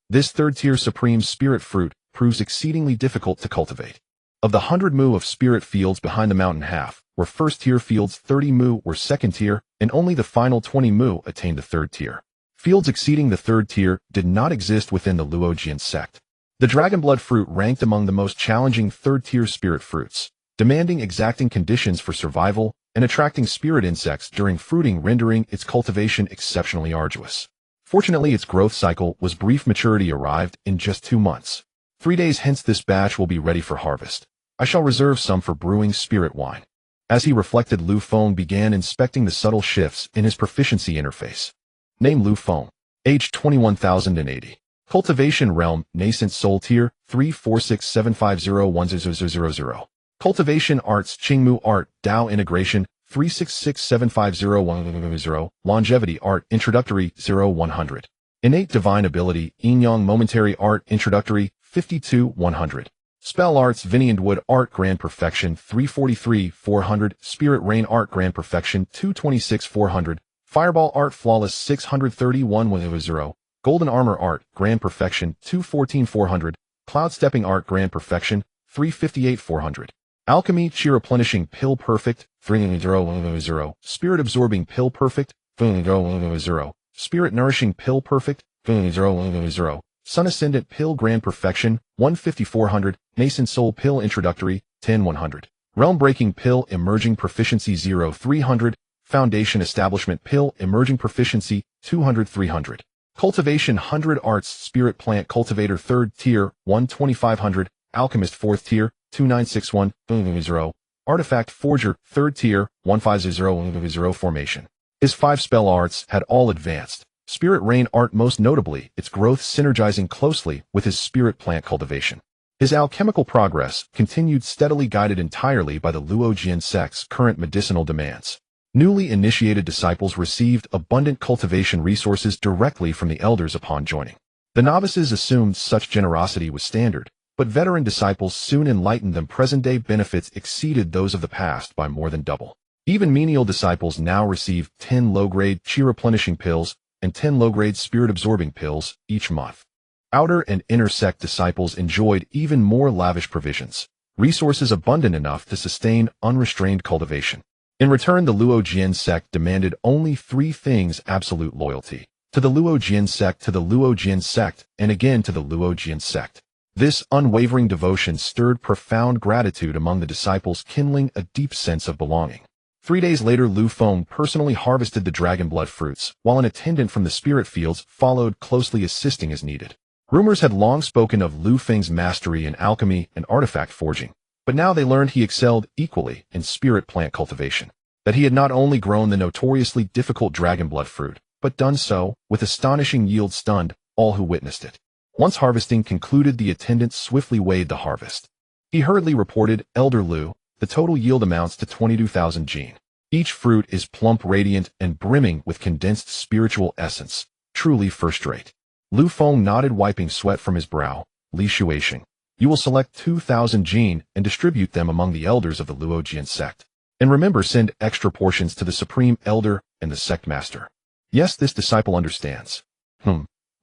This 3rd-tier supreme spirit fruit proves exceedingly difficult to cultivate. Of the 100 mu of spirit fields behind the mountain, half were 1st-tier fields, 30 mu were 2nd-tier, and only the final 20 mu attained the 3rd tier. Fields exceeding the 3rd tier did not exist within the Luojian sect. The dragon blood fruit ranked among the most challenging 3rd-tier spirit fruits, demanding exacting conditions for survival and attracting spirit insects during fruiting, rendering its cultivation exceptionally arduous. Fortunately, its growth cycle was brief. Maturity arrived in just 2 months. 3 days hence this batch will be ready for harvest. I shall reserve some for brewing spirit wine. As he reflected, Lu Feng began inspecting the subtle shifts in his proficiency interface. Name: Lu Feng. Age: 21,080. Cultivation realm: nascent soul tier, 34675010000. Cultivation arts: Qingmu art, Dao integration, 366750100. Longevity art, introductory, 0100. Innate divine ability, Yin Yang momentary art, introductory, 52-100. Spell arts: Viniand wood art, grand perfection, 343-400. Spirit rain art, grand perfection, 226-400. Fireball art, flawless, 631-100. Golden armor art, grand perfection, 214-400. Cloud stepping art, grand perfection, 358-400. Alchemy chi replenishing pill perfect, 300-100. Spirit absorbing pill perfect, 300-100. Spirit nourishing pill perfect, 300-100. Sun ascendant pill grand perfection, 150-400. Nascent soul pill introductory, 10-100. Realm breaking pill emerging proficiency, 0-300. Foundation establishment pill emerging proficiency, 200-300. Cultivation 100 arts spirit plant cultivator 3rd tier, 12500. Alchemist 4th tier, 2961-0. Artifact forger 3rd tier, 150-0. Formation. His 5 spell arts had all advanced. Spirit rain art most notably, its growth synergizing closely with his spirit plant cultivation. His alchemical progress continued steadily, guided entirely by the Luojian sect's current medicinal demands. Newly initiated disciples received abundant cultivation resources directly from the elders upon joining. The novices assumed such generosity was standard, but veteran disciples soon enlightened them. Present-day benefits exceeded those of the past by more than double. Even menial disciples now receive 10 low-grade chi-replenishing pills and 10 low-grade spirit-absorbing pills each month. Outer and inner sect disciples enjoyed even more lavish provisions, resources abundant enough to sustain unrestrained cultivation. In return, the Luojian sect demanded only 3 things: absolute loyalty to the Luojian sect, to the Luojian sect, and again to the Luojian sect. This unwavering devotion stirred profound gratitude among the disciples, kindling a deep sense of belonging. 3 days later, Lu Feng personally harvested the dragon blood fruits, while an attendant from the spirit fields followed closely, assisting as needed. Rumors had long spoken of Lu Feng's mastery in alchemy and artifact forging, but now they learned he excelled equally in spirit plant cultivation. That he had not only grown the notoriously difficult dragon blood fruit, but done so with astonishing yield stunned all who witnessed it. Once harvesting concluded, the attendant swiftly weighed the harvest. He hurriedly reported, "Elder Lu, the total yield amounts to 22,000 jin. Each fruit is plump, radiant, and brimming with condensed spiritual essence. Truly first-rate." Lu Feng nodded, wiping sweat from his brow. "Li Shuixing, you will select 2,000 jin and distribute them among the elders of the Luojian sect. And remember, send extra portions to the Supreme Elder and the Sect Master." "Yes, this disciple understands."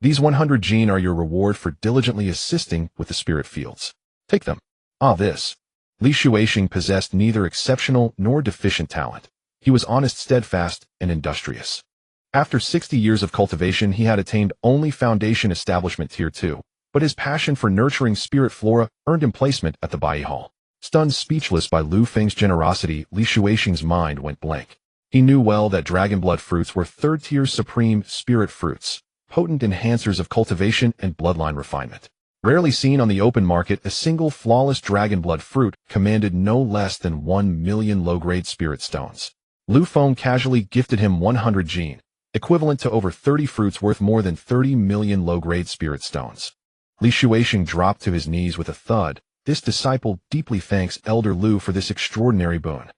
These 100 jin are your reward for diligently assisting with the spirit fields. Take them." This. Li Shuixing possessed neither exceptional nor deficient talent. He was honest, steadfast, and industrious. After 60 years of cultivation, he had attained only Foundation Establishment Tier 2, but his passion for nurturing spirit flora earned him placement at the Bai Hall. Stunned speechless by Lu Feng's generosity, Li Shuixing's mind went blank. He knew well that dragon blood fruits were third-tier supreme spirit fruits, potent enhancers of cultivation and bloodline refinement. Rarely seen on the open market, a single flawless dragon blood fruit commanded no less than 1 million low-grade spirit stones. Lu Feng casually gifted him 100 jin, equivalent to over 30 fruits worth more than 30 million low-grade spirit stones. Li Shuixing dropped to his knees with a thud. "This disciple deeply thanks Elder Lu for this extraordinary boon."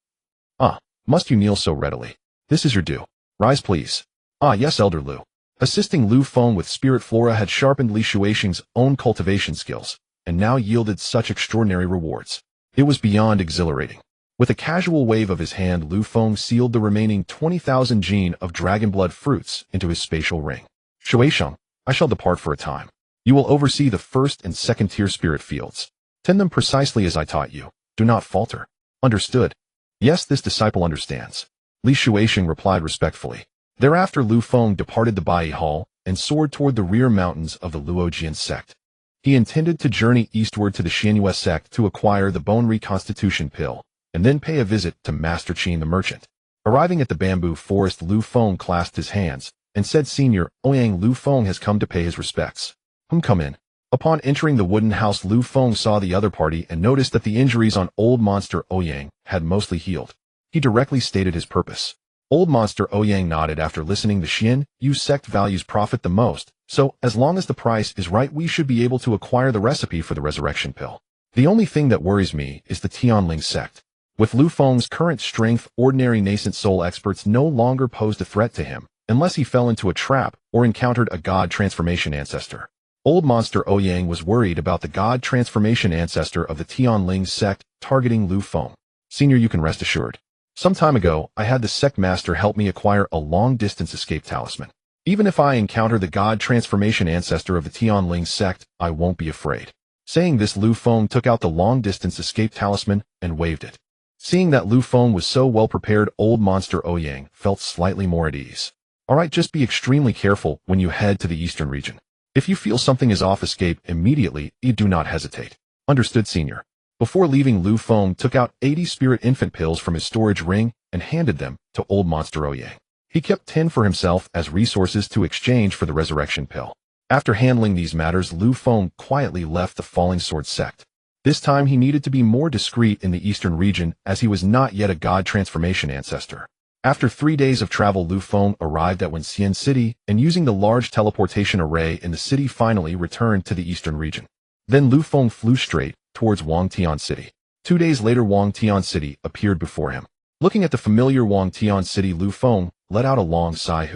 Must you kneel so readily? This is your due. Rise, please." Yes, Elder Lu." Assisting Lu Feng with spirit flora had sharpened Li Shuixing's own cultivation skills, and now yielded such extraordinary rewards. It was beyond exhilarating. With a casual wave of his hand, Lu Feng sealed the remaining 20,000 jin of dragon blood fruits into his spatial ring. "Shuixing, I shall depart for a time. You will oversee the first and second-tier spirit fields. Tend them precisely as I taught you. Do not falter." "Understood." "Yes, this disciple understands." Li Shuixing replied respectfully. Thereafter, Lu Feng departed the Bai Hall and soared toward the rear mountains of the Luojian sect. He intended to journey eastward to the Xianyue sect to acquire the bone reconstitution pill, and then pay a visit to Master Qin the merchant. Arriving at the bamboo forest, Lu Feng clasped his hands and said, "Senior Ouyang, Lu Feng has come to pay his respects." Come in." Upon entering the wooden house, Lu Feng saw the other party and noticed that the injuries on Old Monster Ouyang had mostly healed. He directly stated his purpose. Old Monster Ouyang nodded after listening. "The Xianyue sect values profit the most, so as long as the price is right, we should be able to acquire the recipe for the resurrection pill. The only thing that worries me is the Tianling Sect." With Lu Feng's current strength, ordinary nascent soul experts no longer posed a threat to him, unless he fell into a trap or encountered a god transformation ancestor. Old Monster Ouyang was worried about the god transformation ancestor of the Tianling Sect targeting Lu Feng. "Senior, you can rest assured. Some time ago, I had the sect master help me acquire a long-distance escape talisman. Even if I encounter the god transformation ancestor of the Tianling Sect, I won't be afraid." Saying this, Lu Feng took out the long-distance escape talisman and waved it. Seeing that Lu Feng was so well prepared, Old Monster Ouyang felt slightly more at ease. "Alright, just be extremely careful when you head to the eastern region. If you feel something is off, escape immediately. Do not hesitate." "Understood, Senior." Before leaving, Lu Feng took out 80 spirit infant pills from his storage ring and handed them to Old Monster Ouyang. He kept 10 for himself as resources to exchange for the resurrection pill. After handling these matters, Lu Feng quietly left the Falling Sword sect. This time he needed to be more discreet in the eastern region, as he was not yet a god transformation ancestor. After 3 days of travel, Lu Feng arrived at Wenxian City, and using the large teleportation array in the city, finally returned to the eastern region. Then Lu Feng flew straight towards Wangtian City. 2 days later, Wangtian City appeared before him. Looking at the familiar Wangtian City, Lu Feng let out a long sigh.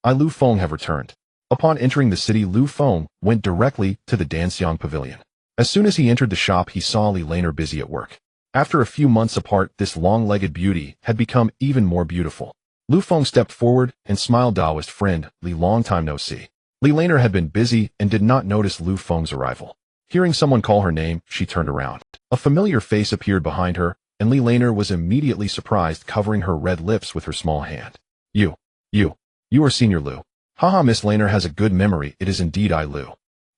Lu Feng have returned." Upon entering the city, Lu Feng went directly to the Danxiang Pavilion. As soon as he entered the shop, he saw Li Laner busy at work. After a few months apart, this long-legged beauty had become even more beautiful. Lu Feng stepped forward and smiled. Taoist friend, Li, long time no see. Li Laner had been busy and did not notice Lu Feng's arrival. Hearing someone call her name, she turned around. A familiar face appeared behind her, and Li Laner was immediately surprised, covering her red lips with her small hand. You are Senior Lu. Haha, Miss Laner has a good memory, it is indeed I, Lu.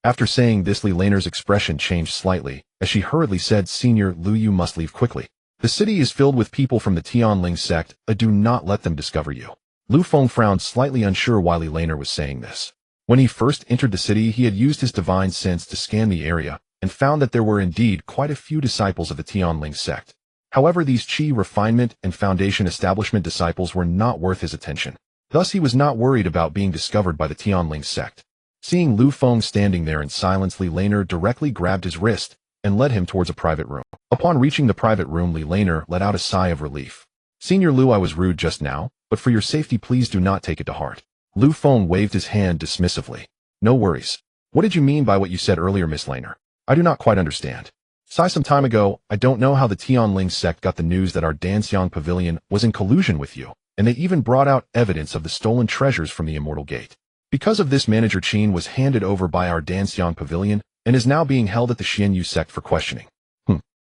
After saying this, Li Laner's expression changed slightly, as she hurriedly said, Senior Lu, you must leave quickly. The city is filled with people from the Tianling Sect, do not let them discover you. Lu Feng frowned, slightly unsure why Li Laner was saying this. When he first entered the city, he had used his divine sense to scan the area, and found that there were indeed quite a few disciples of the Tianling Sect. However, these Qi refinement and foundation establishment disciples were not worth his attention. Thus, he was not worried about being discovered by the Tianling Sect. Seeing Lu Feng standing there in silence, Li Laner directly grabbed his wrist and led him towards a private room. Upon reaching the private room, Li Laner let out a sigh of relief. Senior Lu, I was rude just now, but for your safety, please do not take it to heart. Lu Feng waved his hand dismissively. No worries. What did you mean by what you said earlier, Miss Laner? I do not quite understand. Some time ago, I don't know how the Tianling Sect got the news that our Danxiang Pavilion was in collusion with you, and they even brought out evidence of the stolen treasures from the Immortal Gate. Because of this, Manager Qin was handed over by our Danxiang Pavilion and is now being held at the Xianyu Sect for questioning.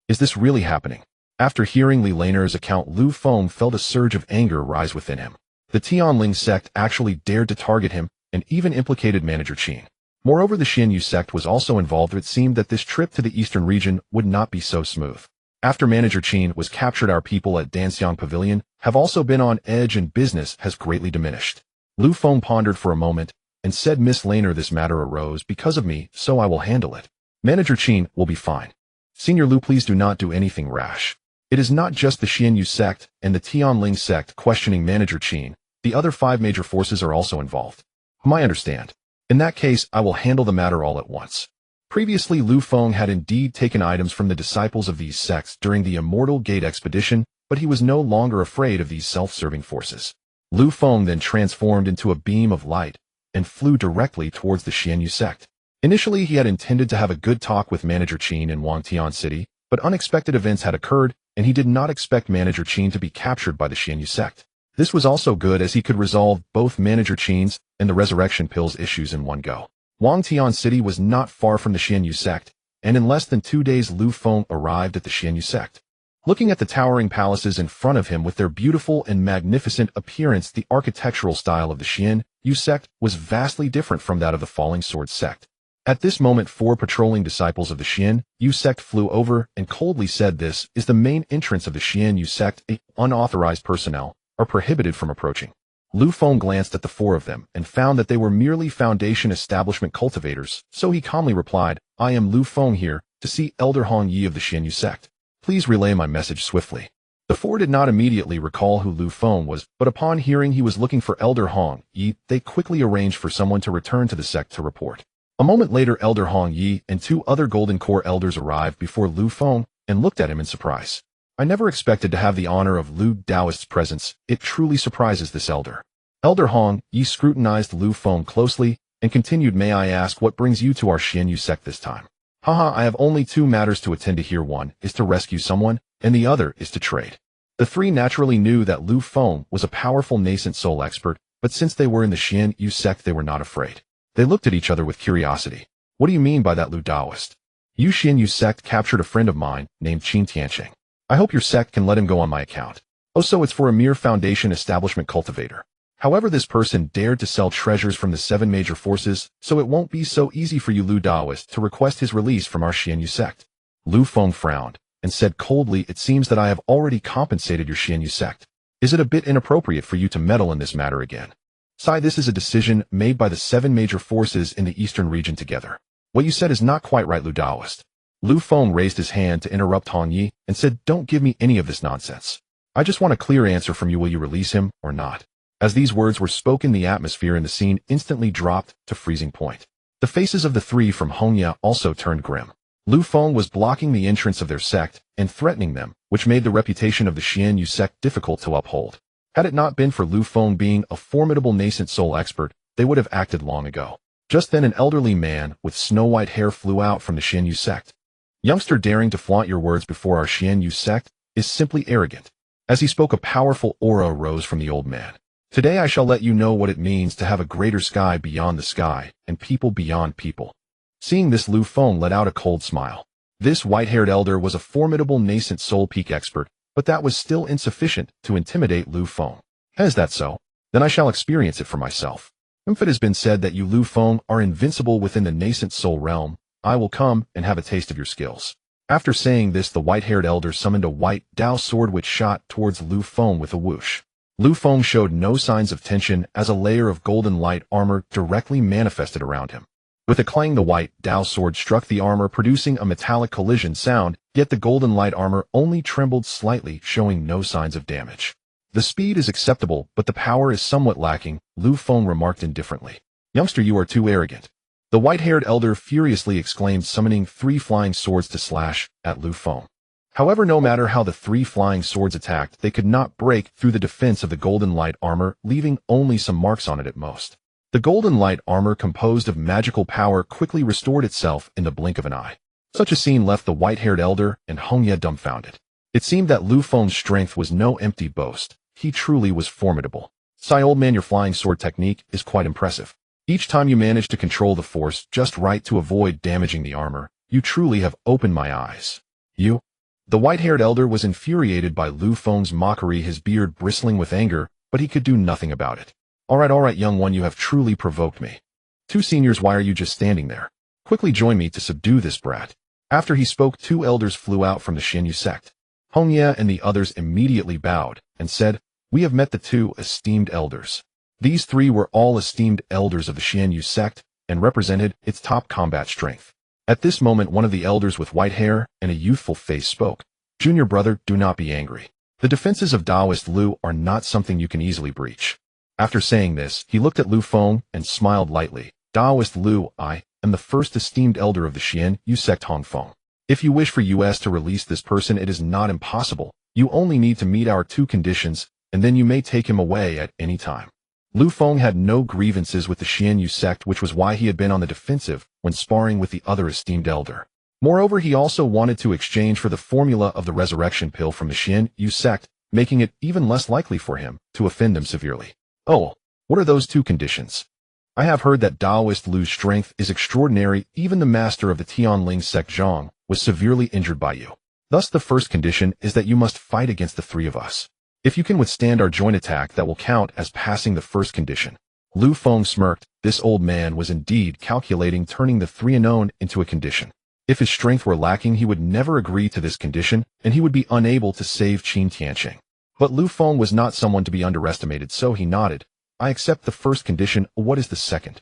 Is this really happening? After hearing Li Laner's account, Lu Feng felt a surge of anger rise within him. The Tianling Sect actually dared to target him and even implicated Manager Qin. Moreover, the Xianyu Sect was also involved. It seemed that this trip to the eastern region would not be so smooth. After Manager Qin was captured, our people at Danxiang Pavilion have also been on edge and business has greatly diminished. Lu Feng pondered for a moment and said, Miss Laner, this matter arose because of me, so I will handle it. Manager Qin will be fine. Senior Lu, please do not do anything rash. It is not just the Xianyu Sect and the Tianling Sect questioning Manager Qin. The other 5 major forces are also involved. I understand. In that case, I will handle the matter all at once. Previously, Lu Feng had indeed taken items from the disciples of these sects during the Immortal Gate expedition, but he was no longer afraid of these self-serving forces. Lu Feng then transformed into a beam of light and flew directly towards the Xianyu Sect. Initially, he had intended to have a good talk with Manager Qin in Wangtian City, but unexpected events had occurred, and he did not expect Manager Qin to be captured by the Xianyu Sect. This was also good, as he could resolve both Manager Qin's and the resurrection pills issues in one go. Wangtian City was not far from the Xianyu Sect, and in less than 2 days Lu Feng arrived at the Xianyu Sect. Looking at the towering palaces in front of him with their beautiful and magnificent appearance, the architectural style of the Xianyu Sect was vastly different from that of the Falling Sword Sect. At this moment, 4 patrolling disciples of the Xianyu Sect flew over and coldly said, this is the main entrance of the Xianyu Sect. Unauthorized personnel are prohibited from approaching. Lu Feng glanced at the 4 of them and found that they were merely foundation establishment cultivators, so he calmly replied, I am Lu Feng, here to see Elder Hong Yi of the Xianyu Sect. Please relay my message swiftly. The 4 did not immediately recall who Lu Feng was, but upon hearing he was looking for Elder Hong Yi, they quickly arranged for someone to return to the sect to report. A moment later, Elder Hong Yi and 2 other Golden Core elders arrived before Lu Feng and looked at him in surprise. I never expected to have the honor of Lu Daoist's presence. It truly surprises this elder. Elder Hong Yi scrutinized Lu Feng closely and continued, may I ask what brings you to our Xianyu Sect this time? I have only 2 matters to attend to here. One is to rescue someone, and the other is to trade. The 3 naturally knew that Lu Feng was a powerful nascent soul expert, but since they were in the Xianyu Sect, they were not afraid. They looked at each other with curiosity. What do you mean by that, Lu Daoist? You Xianyu Sect captured a friend of mine named Qin Tianqing. I hope your sect can let him go on my account. Oh, so it's for a mere foundation establishment cultivator. However, this person dared to sell treasures from the 7 major forces, so it won't be so easy for you, Lu Daoist, to request his release from our Xianyu Sect. Lu Feng frowned and said coldly, it seems that I have already compensated your Xianyu Sect. Is it a bit inappropriate for you to meddle in this matter again? This is a decision made by the 7 major forces in the eastern region together. What you said is not quite right, Lu Daoist. Lu Feng raised his hand to interrupt Hong Yi and said, don't give me any of this nonsense. I just want a clear answer from you. Will you release him or not? As these words were spoken, the atmosphere in the scene instantly dropped to freezing point. The faces of the 3 from Hongya also turned grim. Lu Feng was blocking the entrance of their sect and threatening them, which made the reputation of the Xianyu Sect difficult to uphold. Had it not been for Lu Feng being a formidable nascent soul expert, they would have acted long ago. Just then an elderly man with snow-white hair flew out from the Xianyu Sect. Youngster, daring to flaunt your words before our Xianyu sect is simply arrogant. As he spoke, a powerful aura rose from the old man. Today I shall let you know what it means to have a greater sky beyond the sky, and people beyond people. Seeing this, Lu Feng let out a cold smile. This white-haired elder was a formidable nascent soul peak expert, but that was still insufficient to intimidate Lu Feng. Is that so? Then I shall experience it for myself. If it has been said that you Lu Feng are invincible within the nascent soul realm, I will come and have a taste of your skills. After saying this, the white-haired elder summoned a white Dao sword which shot towards Lu Feng with a whoosh. Lu Feng showed no signs of tension as a layer of golden light armor directly manifested around him. With a clang, the white Dao sword struck the armor, producing a metallic collision sound, yet the golden light armor only trembled slightly, showing no signs of damage. The speed is acceptable, but the power is somewhat lacking, Lu Feng remarked indifferently. Youngster, you are too arrogant. The white-haired elder furiously exclaimed, summoning 3 flying swords to slash at Lu Feng. However, no matter how the 3 flying swords attacked, they could not break through the defense of the golden light armor, leaving only some marks on it at most. The golden light armor, composed of magical power, quickly restored itself in the blink of an eye. Such a scene left the white-haired elder and Hongye dumbfounded. It seemed that Lu Feng's strength was no empty boast. He truly was formidable. Sigh, old man, your flying sword technique is quite impressive. Each time you manage to control the force just right to avoid damaging the armor, you truly have opened my eyes. You? The white-haired elder was infuriated by Lu Feng's mockery, his beard bristling with anger, but he could do nothing about it. All right, young one, you have truly provoked me. 2 seniors, why are you just standing there? Quickly join me to subdue this brat. After he spoke, 2 elders flew out from the Xianyu sect. Hongye and the others immediately bowed and said, "We have met the 2 esteemed elders." These 3 were all esteemed elders of the Xianyu sect and represented its top combat strength. At this moment, one of the elders with white hair and a youthful face spoke. "Junior brother, do not be angry. The defenses of Taoist Lu are not something you can easily breach." After saying this, he looked at Lu Feng and smiled lightly. "Taoist Lu, I am the first esteemed elder of the Xianyu sect, Hong Feng. If you wish for us to release this person, it is not impossible. You only need to meet our 2 conditions, and then you may take him away at any time." Lu Feng had no grievances with the Xianyu sect, which was why he had been on the defensive when sparring with the other esteemed elder. Moreover, he also wanted to exchange for the formula of the resurrection pill from the Xianyu sect, making it even less likely for him to offend them severely. "Oh, what are those 2 conditions?" "I have heard that Taoist Lu's strength is extraordinary. Even the master of the Tianling Sect, Zhang, was severely injured by you. Thus the first condition is that you must fight against the 3 of us. If you can withstand our joint attack, that will count as passing the first condition." Lu Feng smirked. This old man was indeed calculating turning the 3 unknown into a condition. If his strength were lacking, he would never agree to this condition, and he would be unable to save Qin Tianqing. But Lu Feng was not someone to be underestimated, so he nodded. "I accept the first condition. What is the second?"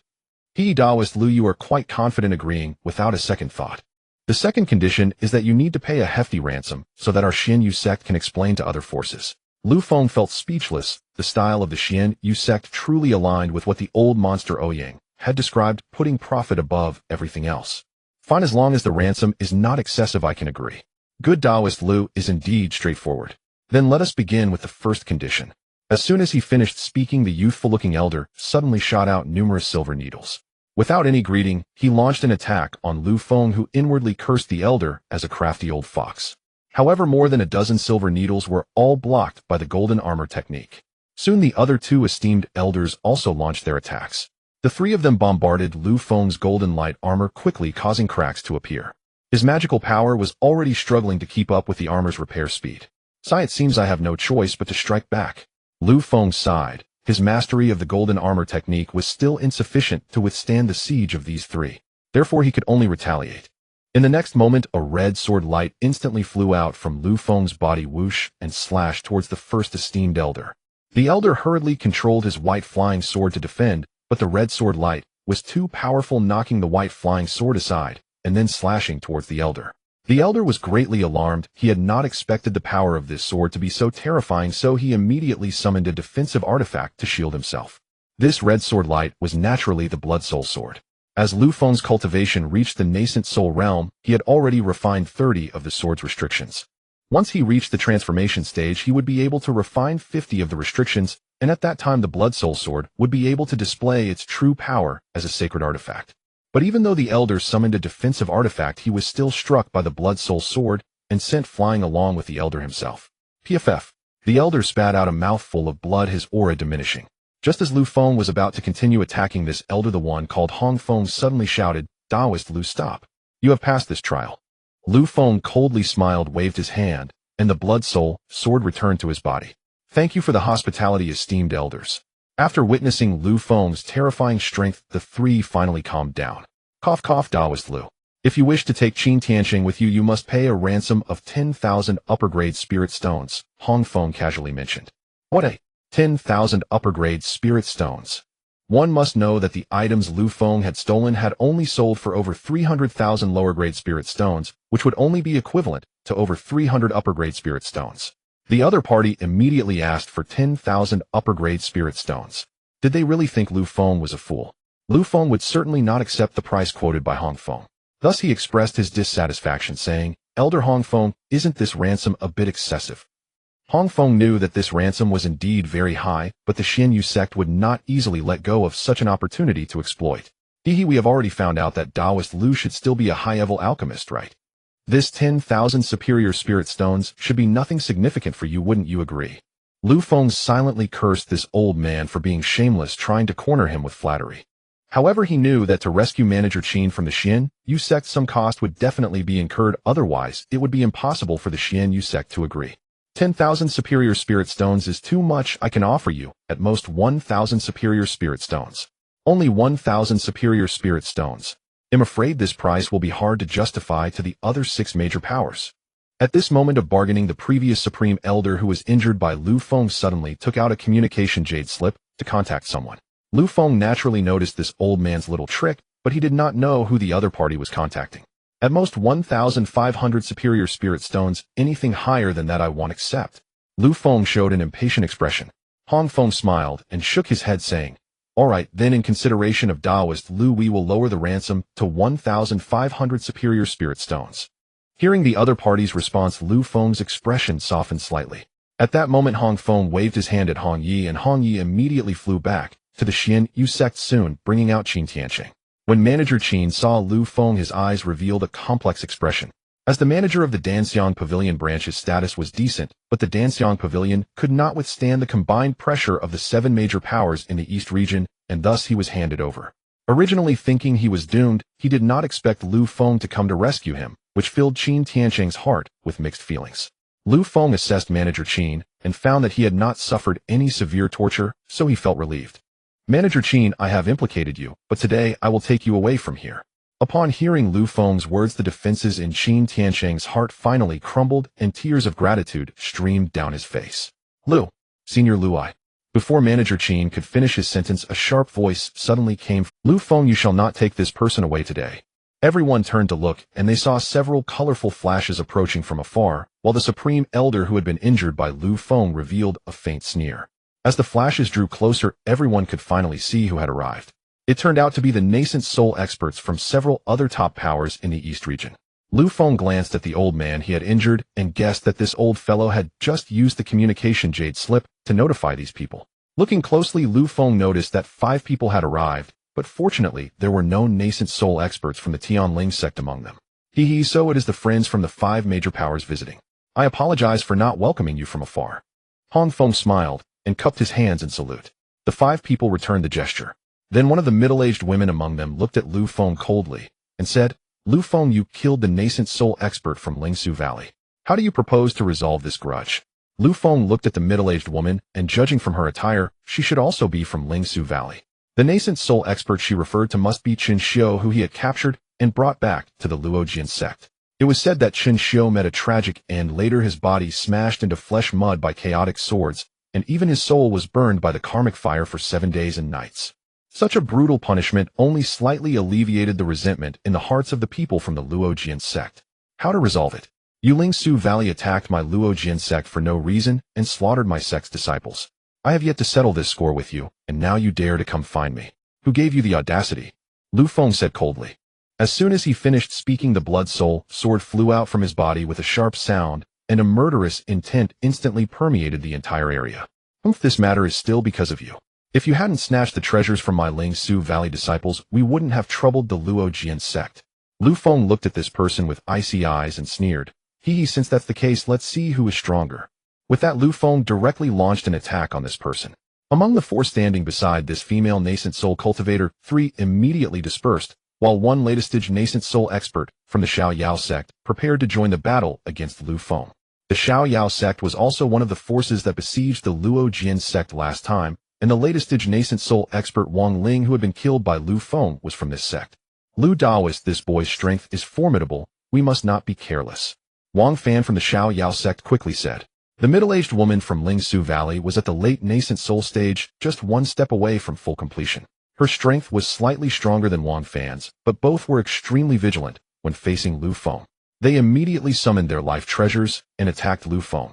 Taoist Lu, you are quite confident, agreeing without a second thought. "The second condition is that you need to pay a hefty ransom so that our Xianyu sect can explain to other forces." Lu Feng felt speechless. The style of the Xianyu sect truly aligned with what the old monster Ouyang had described, putting profit above everything else. "Fine, as long as the ransom is not excessive, I can agree." Good Taoist Lu is indeed straightforward. "Then let us begin with the first condition." As soon as he finished speaking, the youthful-looking elder suddenly shot out numerous silver needles. Without any greeting, he launched an attack on Lu Feng, who inwardly cursed the elder as a crafty old fox. However, more than a dozen silver needles were all blocked by the golden armor technique. Soon the other 2 esteemed elders also launched their attacks. The 3 of them bombarded Lu Feng's golden light armor, quickly causing cracks to appear. His magical power was already struggling to keep up with the armor's repair speed. "Sigh, it seems I have no choice but to strike back." Lu Feng sighed. His mastery of the golden armor technique was still insufficient to withstand the siege of these 3. Therefore, he could only retaliate. In the next moment, a red sword light instantly flew out from Lu Feng's body, whoosh, and slashed towards the first esteemed elder. The elder hurriedly controlled his white flying sword to defend, but the red sword light was too powerful, knocking the white flying sword aside, and then slashing towards the elder. The elder was greatly alarmed. He had not expected the power of this sword to be so terrifying, so he immediately summoned a defensive artifact to shield himself. This red sword light was naturally the Blood Soul Sword. As Lu Feng's cultivation reached the nascent soul realm, he had already refined 30 of the sword's restrictions. Once he reached the transformation stage, he would be able to refine 50 of the restrictions, and at that time the Blood Soul Sword would be able to display its true power as a sacred artifact. But even though the elder summoned a defensive artifact, he was still struck by the blood soul sword and sent flying along with the elder himself. PFF. The elder spat out a mouthful of blood, his aura diminishing. Just as Lu Feng was about to continue attacking this elder, the one called Hong Feng suddenly shouted, "Taoist Lu, stop. You have passed this trial." Lu Feng coldly smiled, waved his hand, and the blood soul sword returned to his body. "Thank you for the hospitality, esteemed elders." After witnessing Lu Feng's terrifying strength, the three finally calmed down. Cough cough, Taoist Lu. If you wish to take Qin Tianqing with you, you must pay a ransom of 10,000 upper-grade spirit stones, Hong Feng casually mentioned. What a 10,000 upper-grade spirit stones. One must know that the items Lu Feng had stolen had only sold for over 300,000 lower-grade spirit stones, which would only be equivalent to over 300 upper-grade spirit stones. The other party immediately asked for 10,000 upper-grade spirit stones. Did they really think Lu Feng was a fool? Lu Feng would certainly not accept the price quoted by Hong Feng. Thus he expressed his dissatisfaction, saying, "Elder Hong Feng, isn't this ransom a bit excessive?" Hong Feng knew that this ransom was indeed very high, but the Xianyu sect would not easily let go of such an opportunity to exploit. We have already found out that Taoist Lu should still be a high-level alchemist, right? This 10,000 superior spirit stones should be nothing significant for you, wouldn't you agree? Lu Feng silently cursed this old man for being shameless, trying to corner him with flattery. However, he knew that to rescue Manager Qin from the Xianyu sect, some cost would definitely be incurred, otherwise it would be impossible for the Xianyu sect to agree. 10,000 superior spirit stones is too much. I can offer you, at most, 1,000 superior spirit stones. Only 1,000 superior spirit stones. I'm afraid this price will be hard to justify to the other 6 major powers. At this moment of bargaining, the previous Supreme Elder who was injured by Lu Feng suddenly took out a communication jade slip to contact someone. Lu Feng naturally noticed this old man's little trick, but he did not know who the other party was contacting. At most 1,500 superior spirit stones, anything higher than that I won't accept. Lu Feng showed an impatient expression. Hong Feng smiled and shook his head, saying, "All right, then in consideration of Taoist Lu, we will lower the ransom to 1,500 superior spirit stones." Hearing the other party's response, Lu Feng's expression softened slightly. At that moment, Hong Feng waved his hand at Hong Yi, and Hong Yi immediately flew back to the Xianyu sect, soon bringing out Qin Tianqing. When Manager Qin saw Lu Feng, his eyes revealed a complex expression. As the manager of the Danxiang Pavilion branch, his status was decent, but the Danxiang Pavilion could not withstand the combined pressure of the 7 major powers in the East region, and thus he was handed over. Originally thinking he was doomed, he did not expect Lu Feng to come to rescue him, which filled Qin Tianqing's heart with mixed feelings. Lu Feng assessed Manager Qin and found that he had not suffered any severe torture, so he felt relieved. "Manager Qin, I have implicated you, but today I will take you away from here." Upon hearing Lu Feng's words, the defenses in Qin Tianqing's heart finally crumbled, and tears of gratitude streamed down his face. "Lu, Senior Lu, I." Before Manager Qin could finish his sentence, a sharp voice suddenly came. "Lu Feng, you shall not take this person away today." Everyone turned to look, and they saw several colorful flashes approaching from afar, while the Supreme Elder who had been injured by Lu Feng revealed a faint sneer. As the flashes drew closer, everyone could finally see who had arrived. It turned out to be the nascent soul experts from several other top powers in the East region. Lu Feng glanced at the old man he had injured and guessed that this old fellow had just used the communication jade slip to notify these people. Looking closely, Lu Feng noticed that 5 people had arrived, but fortunately there were no nascent soul experts from the Tianling Sect among them. So it is the friends from the 5 major powers visiting. I apologize for not welcoming you from afar. Hong Feng smiled and cupped his hands in salute. The 5 people returned the gesture. Then one of the middle-aged women among them looked at Lu Feng coldly and said, "Lu Feng, you killed the nascent soul expert from Lingsu Valley. How do you propose to resolve this grudge?" Lu Feng looked at the middle-aged woman, and judging from her attire, she should also be from Lingsu Valley. The nascent soul expert she referred to must be Qin Xiu, who he had captured and brought back to the Luojian sect. It was said that Qin Xiu met a tragic end. Later his body smashed into flesh mud by chaotic swords, and even his soul was burned by the karmic fire for 7 days and nights. Such a brutal punishment only slightly alleviated the resentment in the hearts of the people from the Luojian sect. How to resolve it? Lingsu Valley attacked my Luojian sect for no reason and slaughtered my sect's disciples. I have yet to settle this score with you, and now you dare to come find me. Who gave you the audacity? Lu Feng said coldly. As soon as he finished speaking, the blood soul sword flew out from his body with a sharp sound, and a murderous intent instantly permeated the entire area. This matter is still because of you. If you hadn't snatched the treasures from my Ling Su Valley disciples, we wouldn't have troubled the Luojian sect. Lu Feng looked at this person with icy eyes and sneered. Since that's the case, let's see who is stronger. With that, Lu Feng directly launched an attack on this person. Among the four standing beside this female nascent soul cultivator, 3 immediately dispersed, while one latest-stage nascent soul expert from the Xiaoyao sect prepared to join the battle against Lu Feng. The Xiaoyao sect was also one of the forces that besieged the Luojian sect last time, and the latest-stage nascent soul expert Wang Ling, who had been killed by Lu Feng, was from this sect. Lu Daoist, this boy's strength is formidable, we must not be careless. Wang Fan from the Xiaoyao sect quickly said. The middle-aged woman from Ling Su Valley was at the late nascent soul stage, just one step away from full completion. Her strength was slightly stronger than Wang Fan's, but both were extremely vigilant when facing Lu Feng. They immediately summoned their life treasures and attacked Lu Feng.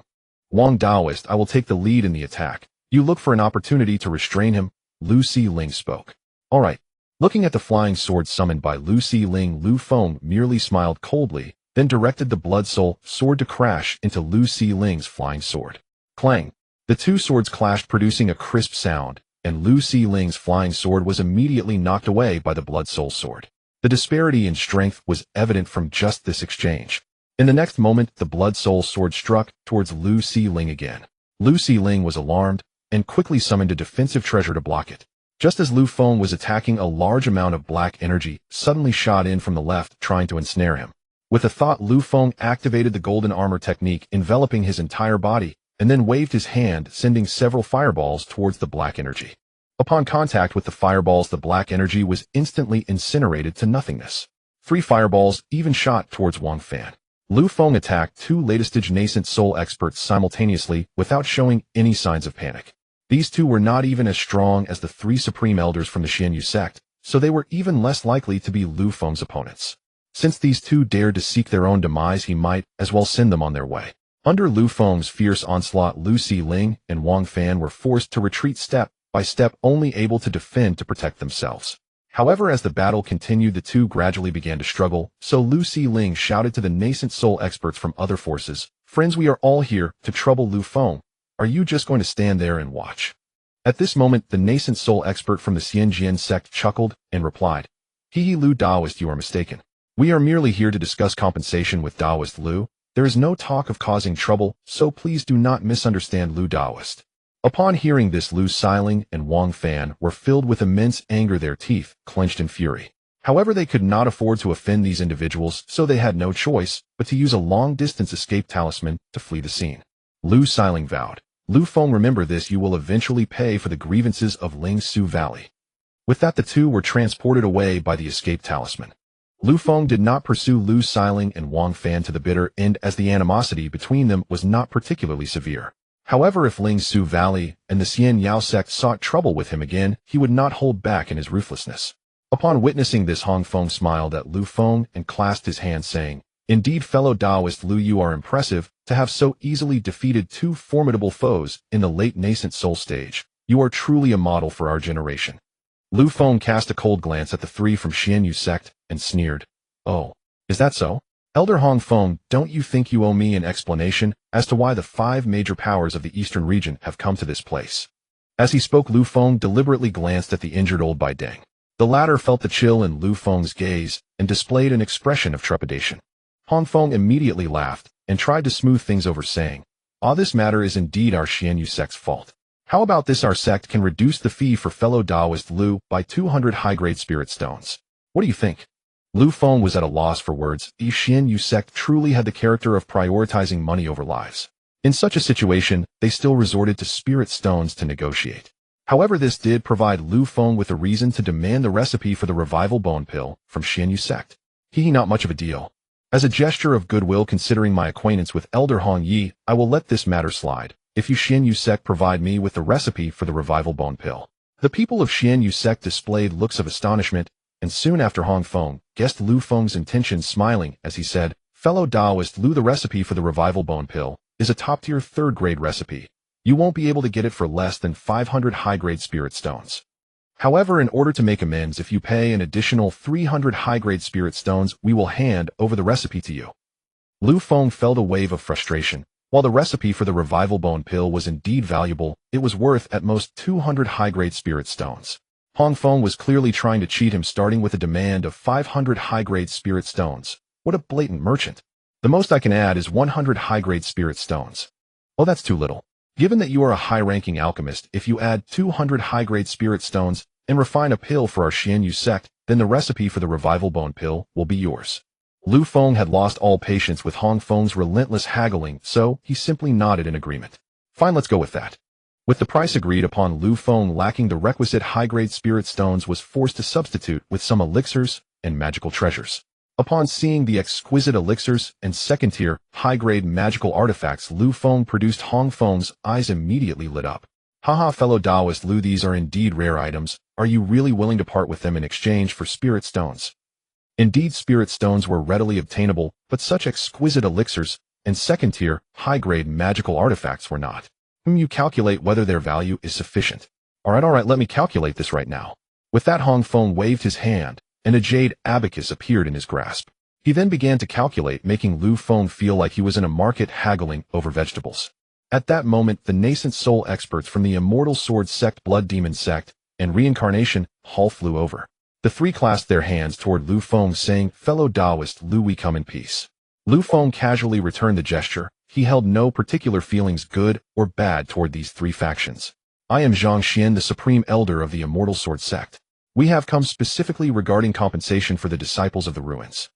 Wang Daoist, I will take the lead in the attack. You look for an opportunity to restrain him, Lu Ling spoke. All right. Looking at the flying sword summoned by Lu Ling, Lu Feng merely smiled coldly, then directed the blood soul sword to crash into Lu Ling's flying sword. Clang! The two swords clashed, producing a crisp sound, and Lu Ling's flying sword was immediately knocked away by the blood soul sword. The disparity in strength was evident from just this exchange. In the next moment, the blood soul sword struck towards Lu Ling again. Lu Ling was alarmed and quickly summoned a defensive treasure to block it. Just as Lu Feng was attacking, a large amount of black energy suddenly shot in from the left, trying to ensnare him. With a thought, Lu Feng activated the golden armor technique, enveloping his entire body, and then waved his hand, sending several fireballs towards the black energy. Upon contact with the fireballs, the black energy was instantly incinerated to nothingness. 3 fireballs even shot towards Wang Fan. Lu Feng attacked 2 latest-stage nascent soul experts simultaneously without showing any signs of panic. These 2 were not even as strong as the 3 supreme elders from the Xianyu sect, so they were even less likely to be Lu Feng's opponents. Since these 2 dared to seek their own demise, he might as well send them on their way. Under Lu Feng's fierce onslaught, Lu Ling and Wang Fan were forced to retreat step by step, only able to defend to protect themselves. However, as the battle continued, the 2 gradually began to struggle, so Lu Ling shouted to the nascent soul experts from other forces, "Friends, we are all here to trouble Lu Feng. Are you just going to stand there and watch?" At this moment, the nascent soul expert from the Xianjian sect chuckled and replied, Lu Daoist, you are mistaken. We are merely here to discuss compensation with Daoist Lu. There is no talk of causing trouble, so please do not misunderstand Lu Daoist. Upon hearing this, Lu Ling and Wang Fan were filled with immense anger, their teeth clenched in fury. However, they could not afford to offend these individuals, so they had no choice but to use a long-distance escape talisman to flee the scene. Lu Ling vowed, Lu Feng, remember this, you will eventually pay for the grievances of Ling Su Valley. With that, the 2 were transported away by the escape talisman. Lu Feng did not pursue Lu Ling and Wang Fan to the bitter end, as the animosity between them was not particularly severe. However, if Ling Su Valley and the Xianyao sect sought trouble with him again, he would not hold back in his ruthlessness. Upon witnessing this, Hong Feng smiled at Lu Feng and clasped his hand, saying, Indeed, fellow Daoist Lu, you are impressive to have so easily defeated 2 formidable foes in the late nascent soul stage. You are truly a model for our generation. Lu Feng cast a cold glance at the 3 from Xianyu sect and sneered. Oh, is that so? Elder Hong Feng, don't you think you owe me an explanation as to why the 5 major powers of the eastern region have come to this place? As he spoke, Lu Feng deliberately glanced at the injured old Bai Deng. The latter felt the chill in Lu Feng's gaze and displayed an expression of trepidation. Hong Feng immediately laughed and tried to smooth things over, saying, this matter is indeed our Xianyu sect's fault. How about this? Our sect can reduce the fee for fellow Daoist Lu by 200 high-grade spirit stones. What do you think? Lu Feng was at a loss for words. The Xianyu sect truly had the character of prioritizing money over lives. In such a situation, they still resorted to spirit stones to negotiate. However, this did provide Lu Feng with a reason to demand the recipe for the revival bone pill from Xianyu sect. Not much of a deal. As a gesture of goodwill, considering my acquaintance with Elder Hong Yi, I will let this matter slide, if you Xianyu sect provide me with the recipe for the revival bone pill. The people of Xianyu sect displayed looks of astonishment, and soon after Hong Feng guessed Lu Feng's intentions, smiling as he said, Fellow Daoist Lu, the recipe for the revival bone pill is a top-tier 3rd-grade recipe. You won't be able to get it for less than 500 high-grade spirit stones. However, in order to make amends, if you pay an additional 300 high-grade spirit stones, we will hand over the recipe to you. Lu Feng felt a wave of frustration. While the recipe for the revival bone pill was indeed valuable, it was worth at most 200 high-grade spirit stones. Hong Feng was clearly trying to cheat him, starting with a demand of 500 high-grade spirit stones. What a blatant merchant. The most I can add is 100 high-grade spirit stones. Oh, that's too little. Given that you are a high-ranking alchemist, if you add 200 high-grade spirit stones and refine a pill for our Tianling Sect, then the recipe for the revival bone pill will be yours. Lu Feng had lost all patience with Hong Feng's relentless haggling, so he simply nodded in agreement. Fine, let's go with that. With the price agreed upon, Lu Feng, lacking the requisite high-grade spirit stones, was forced to substitute with some elixirs and magical treasures. Upon seeing the exquisite elixirs and second-tier, high-grade magical artifacts Lu Feng produced, Hong Feng's eyes immediately lit up. Haha, fellow Taoist Lu, these are indeed rare items. Are you really willing to part with them in exchange for spirit stones? Indeed, spirit stones were readily obtainable, but such exquisite elixirs and second-tier, high-grade magical artifacts were not. You calculate whether their value is sufficient. All right, let me calculate this right now. With that, Hong Feng waved his hand, and a jade abacus appeared in his grasp. He then began to calculate, making Lu Feng feel like he was in a market haggling over vegetables. At that moment, the nascent soul experts from the Immortal Sword Sect, Blood Demon Sect, and Reincarnation Hall flew over. The three clasped their hands toward Lu Feng, saying, "Fellow Taoist Lu, we come in peace." Lu Feng casually returned the gesture. He held no particular feelings, good or bad, toward these three factions. "I am Zhang Xian, the Supreme Elder of the Immortal Sword Sect. We have come specifically regarding compensation for the disciples of the ruins."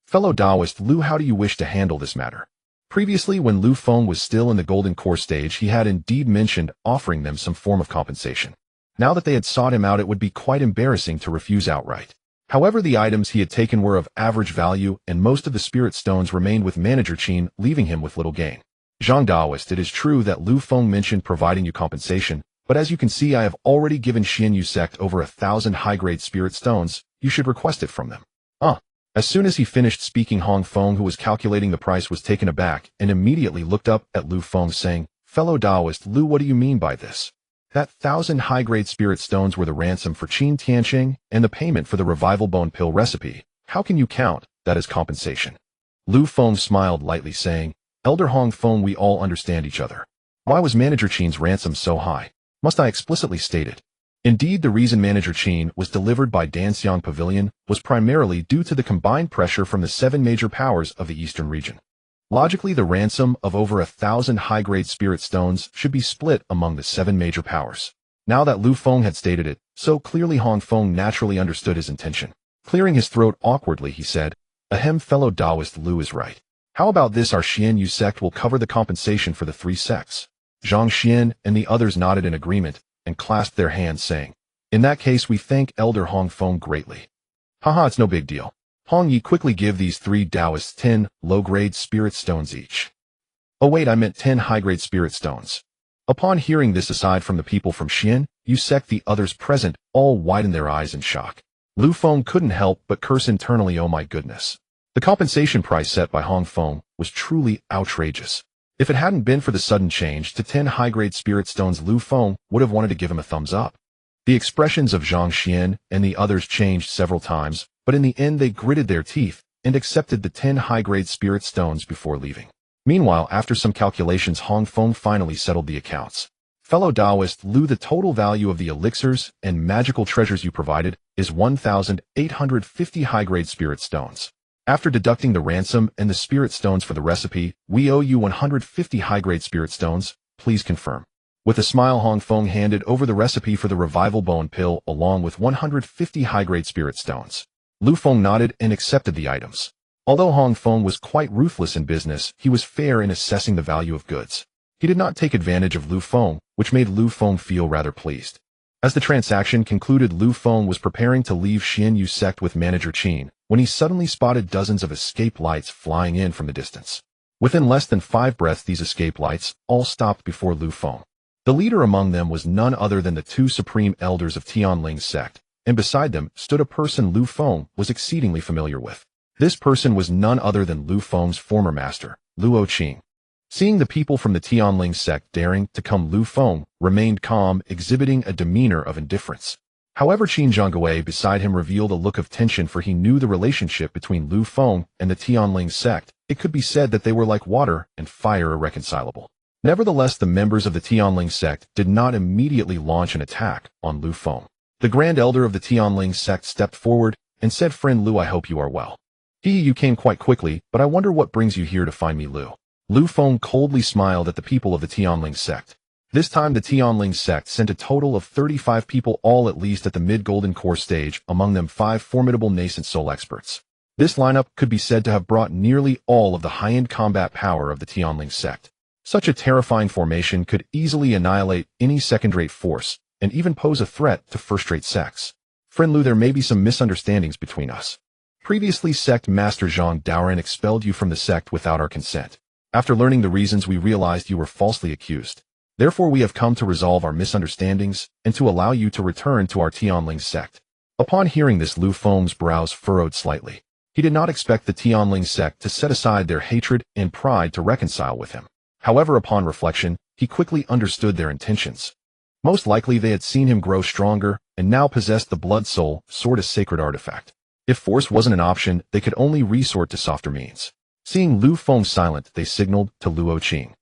"Fellow Taoist Lu, how do you wish to handle this matter?" Previously, when Lu Feng was still in the Golden Core stage, he had indeed mentioned offering them some form of compensation. Now that they had sought him out, it would be quite embarrassing to refuse outright. However, the items he had taken were of average value, and most of the spirit stones remained with Manager Qin, leaving him with little gain. "Zhang Taoist, it is true that Lu Feng mentioned providing you compensation, but as you can see, I have already given Tianling Sect over 1,000 high-grade spirit stones. You should request it from them." As soon as he finished speaking, Hong Feng, who was calculating the price, was taken aback and immediately looked up at Lu Feng, saying, "Fellow Taoist Lu, what do you mean by this? That 1,000 high-grade spirit stones were the ransom for Qin Tianqing and the payment for the revival bone pill recipe. How can you count that as compensation?" Lu Feng smiled lightly, saying, "Elder Hong Feng, we all understand each other. Why was Manager Qin's ransom so high? Must I explicitly state it?" Indeed, the reason Manager Qin was delivered by Danxiang Pavilion was primarily due to the combined pressure from the 7 major powers of the eastern region. Logically, the ransom of over 1,000 high-grade spirit stones should be split among the 7 major powers. Now that Lu Feng had stated it so clearly, Hong Feng naturally understood his intention. Clearing his throat awkwardly, he said, "Ahem, fellow Taoist Lu is right. How about this? Our Tianling Sect will cover the compensation for the 3 sects." Zhang Xian and the others nodded in agreement and clasped their hands, saying, "In that case, we thank Elder Hong Feng greatly." "Haha, it's no big deal. Hong Yi, quickly give these 3 Taoists 10 low-grade spirit stones each." "Oh wait, I meant 10 high-grade spirit stones." Upon hearing this, aside from the people from Tianling Sect, the others present all widened their eyes in shock. Lu Feng couldn't help but curse internally. Oh my goodness. The compensation price set by Hong Feng was truly outrageous. If it hadn't been for the sudden change to 10 high-grade spirit stones, Lu Feng would have wanted to give him a thumbs up. The expressions of Zhang Xian and the others changed several times, but in the end they gritted their teeth and accepted the 10 high-grade spirit stones before leaving. Meanwhile, after some calculations, Hong Feng finally settled the accounts. "Fellow Taoist Lu, the total value of the elixirs and magical treasures you provided is 1,850 high-grade spirit stones. After deducting the ransom and the spirit stones for the recipe, we owe you 150 high-grade spirit stones. Please confirm." With a smile, Hong Feng handed over the recipe for the revival bone pill along with 150 high-grade spirit stones. Lu Feng nodded and accepted the items. Although Hong Feng was quite ruthless in business, he was fair in assessing the value of goods. He did not take advantage of Lu Feng, which made Lu Feng feel rather pleased. As the transaction concluded, Lu Feng was preparing to leave Tianling Sect with Manager Qin when he suddenly spotted dozens of escape lights flying in from the distance. Within less than 5 breaths, these escape lights all stopped before Lu Feng. The leader among them was none other than the 2 supreme elders of Tianling Sect, and beside them stood a person Lu Feng was exceedingly familiar with. This person was none other than Lu Feng's former master, Luo Qing. Seeing the people from the Tianling Sect daring to come, Lu Feng remained calm, exhibiting a demeanor of indifference. However, Qin Zhonggui beside him revealed a look of tension, for he knew the relationship between Lu Feng and the Tianling Sect. It could be said that they were like water and fire, irreconcilable. Nevertheless, the members of the Tianling Sect did not immediately launch an attack on Lu Feng. The Grand Elder of the Tianling Sect stepped forward and said, "Friend Lu, I hope you are well. You came quite quickly, but I wonder what brings you here to find me, Lu." Lu Feng coldly smiled at the people of the Tianling Sect. This time the Tianling Sect sent a total of 35 people, all at least at the mid-golden core stage, among them 5 formidable nascent soul experts. This lineup could be said to have brought nearly all of the high-end combat power of the Tianling Sect. Such a terrifying formation could easily annihilate any second-rate force, and even pose a threat to first-rate sects. Friend Lu, there may be some misunderstandings between us. Previously, Sect Master Zhang Daoren expelled you from the sect without our consent. After learning the reasons, we realized you were falsely accused. Therefore, we have come to resolve our misunderstandings and to allow you to return to our Tianling Sect. Upon hearing this, Lu Feng's brows furrowed slightly. He did not expect the Tianling Sect to set aside their hatred and pride to reconcile with him. However, upon reflection, he quickly understood their intentions. Most likely they had seen him grow stronger and now possessed the blood soul, sort of sacred artifact. If force wasn't an option, they could only resort to softer means. Seeing Lu Feng silent, they signaled to Luo Qing.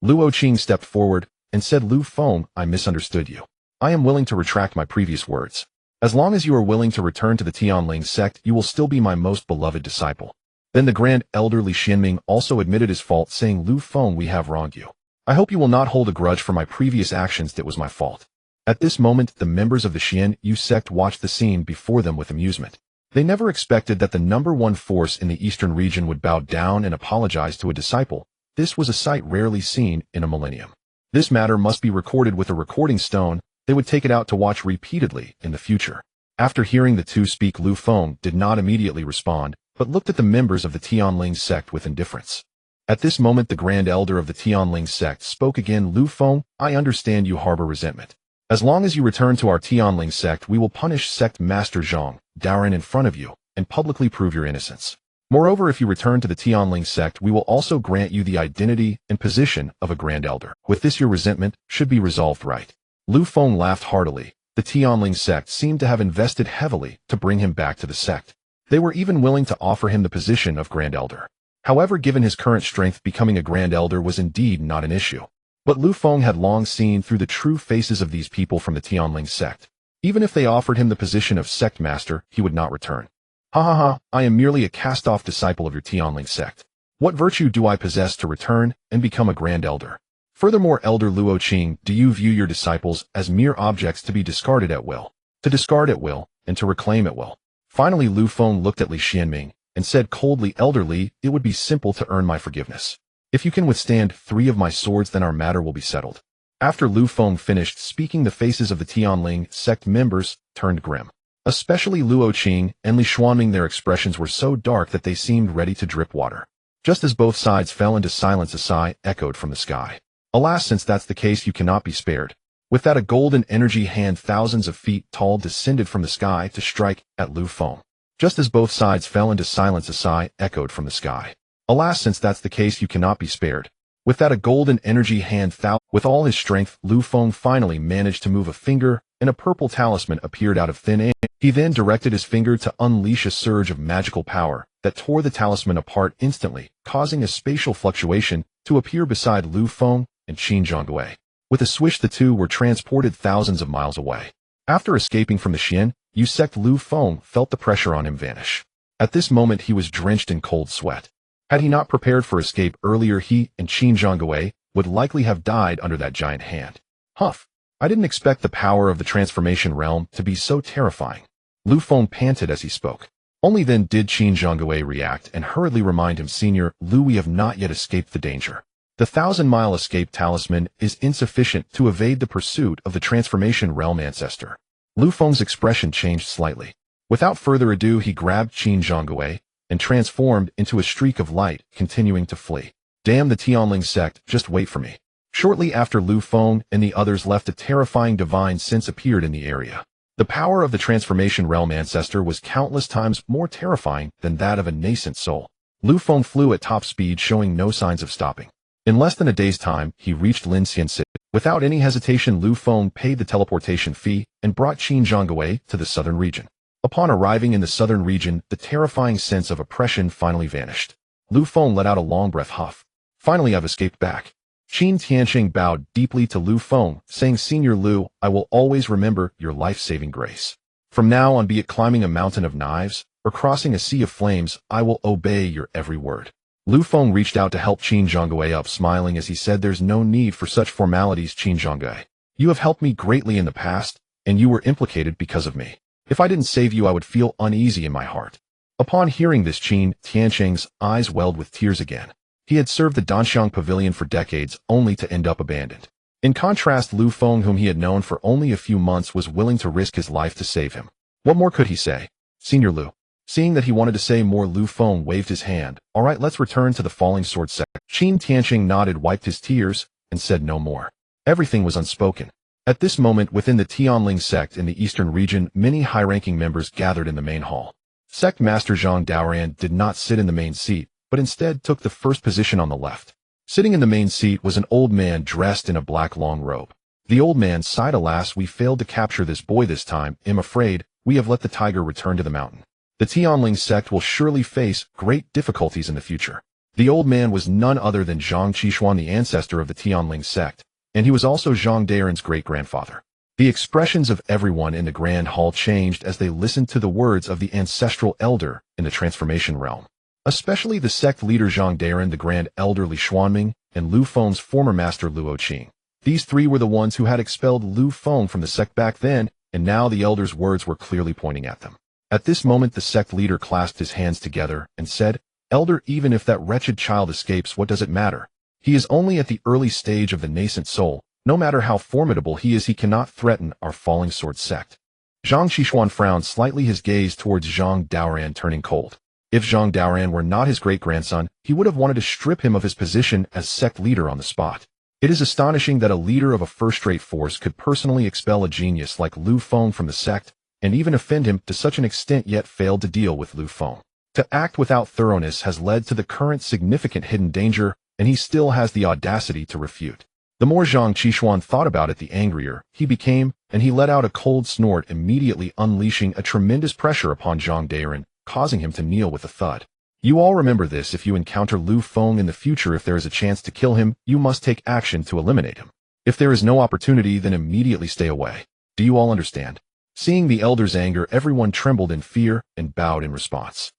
Luo Qing stepped forward and said, "Lu Feng, I misunderstood you. I am willing to retract my previous words. As long as you are willing to return to the Tianling Sect, you will still be my most beloved disciple." Then the Grand Elder Li Xianming also admitted his fault, saying, "Lu Feng, we have wronged you. I hope you will not hold a grudge for my previous actions. That was my fault." At this moment, the members of the Xian Yu sect watched the scene before them with amusement. They never expected that the #1 force in the eastern region would bow down and apologize to a disciple. This was a sight rarely seen in a millennium. This matter must be recorded with a recording stone. They would take it out to watch repeatedly in the future. After hearing the two speak, Lu Feng did not immediately respond, but looked at the members of the Tianling Sect with indifference. At this moment, the Grand Elder of the Tianling Sect spoke again. "Lu Feng, I understand you harbor resentment. As long as you return to our Tianling Sect, we will punish Sect Master Zhang Daoren in front of you and publicly prove your innocence. Moreover, if you return to the Tianling Sect, we will also grant you the identity and position of a Grand Elder. With this, your resentment should be resolved right." Lu Feng laughed heartily. The Tianling Sect seemed to have invested heavily to bring him back to the sect. They were even willing to offer him the position of Grand Elder. However, given his current strength, becoming a Grand Elder was indeed not an issue. But Lu Feng had long seen through the true faces of these people from the Tianling Sect. Even if they offered him the position of Sect Master, he would not return. "Ha ha ha, I am merely a cast-off disciple of your Tianling Sect. What virtue do I possess to return and become a Grand Elder? Furthermore, Elder Luo Qing, do you view your disciples as mere objects to be discarded at will, to discard at will, and to reclaim at will?" Finally, Lu Feng looked at Li Xianming and said coldly, "Elder Li, it would be simple to earn my forgiveness. If you can withstand 3 of my swords, then our matter will be settled." After Lu Feng finished speaking, the faces of the Tianling Sect members turned grim. Especially Luo Qing and Li Xianming, their expressions were so dark that they seemed ready to drip water. Just as both sides fell into silence, a sigh echoed from the sky. "Alas, since that's the case, you cannot be spared." With that, a golden energy hand thousands of feet tall descended from the sky to strike at Lu Feng. Just as both sides fell into silence, a sigh echoed from the sky. "Alas, since that's the case, you cannot be spared." With that, a golden energy hand with all his strength, Lu Feng finally managed to move a finger, and a purple talisman appeared out of thin air. He then directed his finger to unleash a surge of magical power that tore the talisman apart instantly, causing a spatial fluctuation to appear beside Lu Feng and Qin Zhonggui. With a swish, the two were transported thousands of miles away. After escaping from the Xian Yu sect, Lu Feng felt the pressure on him vanish. At this moment, he was drenched in cold sweat. Had he not prepared for escape earlier, he and Qin Zhonggui would likely have died under that giant hand. "Huff! I didn't expect the power of the transformation realm to be so terrifying." Lu Feng panted as he spoke. Only then did Qin Zhonggui react and hurriedly remind him, "Senior Lu, we have not yet escaped the danger. The 1,000-mile escape talisman is insufficient to evade the pursuit of the transformation realm ancestor." Lu Feng's expression changed slightly. Without further ado, he grabbed Qin Zhonggui and transformed into a streak of light, continuing to flee. "Damn the Tianling Sect, just wait for me." Shortly after Lu Feng and the others left, a terrifying divine sense appeared in the area. The power of the transformation realm ancestor was countless times more terrifying than that of a nascent soul. Lu Feng flew at top speed, showing no signs of stopping. In less than a day's time, he reached Linxian City. Without any hesitation, Lu Feng paid the teleportation fee and brought Qin Zhonggui to the southern region. Upon arriving in the southern region, the terrifying sense of oppression finally vanished. Lu Feng let out a long breath. "Huff. Finally, I've escaped back." Qin Tianqing bowed deeply to Lu Feng, saying, Senior Lu, I will always remember your life-saving grace. From now on, be it climbing a mountain of knives or crossing a sea of flames, I will obey your every word. Lu Feng reached out to help Qin Zhongwei up, smiling as he said, There's no need for such formalities, Qin Zhongwei. You have helped me greatly in the past, and you were implicated because of me. If I didn't save you, I would feel uneasy in my heart. Upon hearing this, Qin Tianqing's eyes welled with tears again. He had served the Danxiang Pavilion for decades, only to end up abandoned. In contrast, Lu Feng, whom he had known for only a few months, was willing to risk his life to save him. What more could he say? Senior Lu. Seeing that he wanted to say more, Lu Feng waved his hand. All right, let's return to the Falling Sword Sect. Qin Tianqing nodded, wiped his tears, and said no more. Everything was unspoken. At this moment, within the Tianling Sect in the eastern region, many high-ranking members gathered in the main hall. Sect Master Zhang Daoran did not sit in the main seat, but instead took the first position on the left. Sitting in the main seat was an old man dressed in a black long robe. The old man sighed, Alas, we failed to capture this boy this time. I'm afraid we have let the tiger return to the mountain. The Tianling Sect will surely face great difficulties in the future. The old man was none other than Zhang Qishuan, the ancestor of the Tianling Sect, and he was also Zhang Daoran's great-grandfather. The expressions of everyone in the grand hall changed as they listened to the words of the ancestral elder in the transformation realm. Especially the sect leader Zhang Daoran, the grand elder Li Xuanming, and Lu Feng's former master Luo Qing. These three were the ones who had expelled Lu Feng from the sect back then, and now the elder's words were clearly pointing at them. At this moment, the sect leader clasped his hands together and said, Elder, even if that wretched child escapes, what does it matter? He is only at the early stage of the nascent soul. No matter how formidable he is, he cannot threaten our Falling Sword Sect. Zhang Qishuan frowned slightly, his gaze towards Zhang Daoran turning cold. If Zhang Daoran were not his great-grandson, he would have wanted to strip him of his position as sect leader on the spot. It is astonishing that a leader of a first-rate force could personally expel a genius like Lu Feng from the sect, and even offend him to such an extent, yet failed to deal with Lu Feng. To act without thoroughness has led to the current significant hidden danger, and he still has the audacity to refute. The more Zhang Qishuan thought about it, the angrier he became, and he let out a cold snort, immediately unleashing a tremendous pressure upon Zhang Daoran, causing him to kneel with a thud. You all remember this. If you encounter Lu Feng in the future, if there is a chance to kill him, you must take action to eliminate him. If there is no opportunity, then immediately stay away. Do you all understand? Seeing the elder's anger, everyone trembled in fear and bowed in response.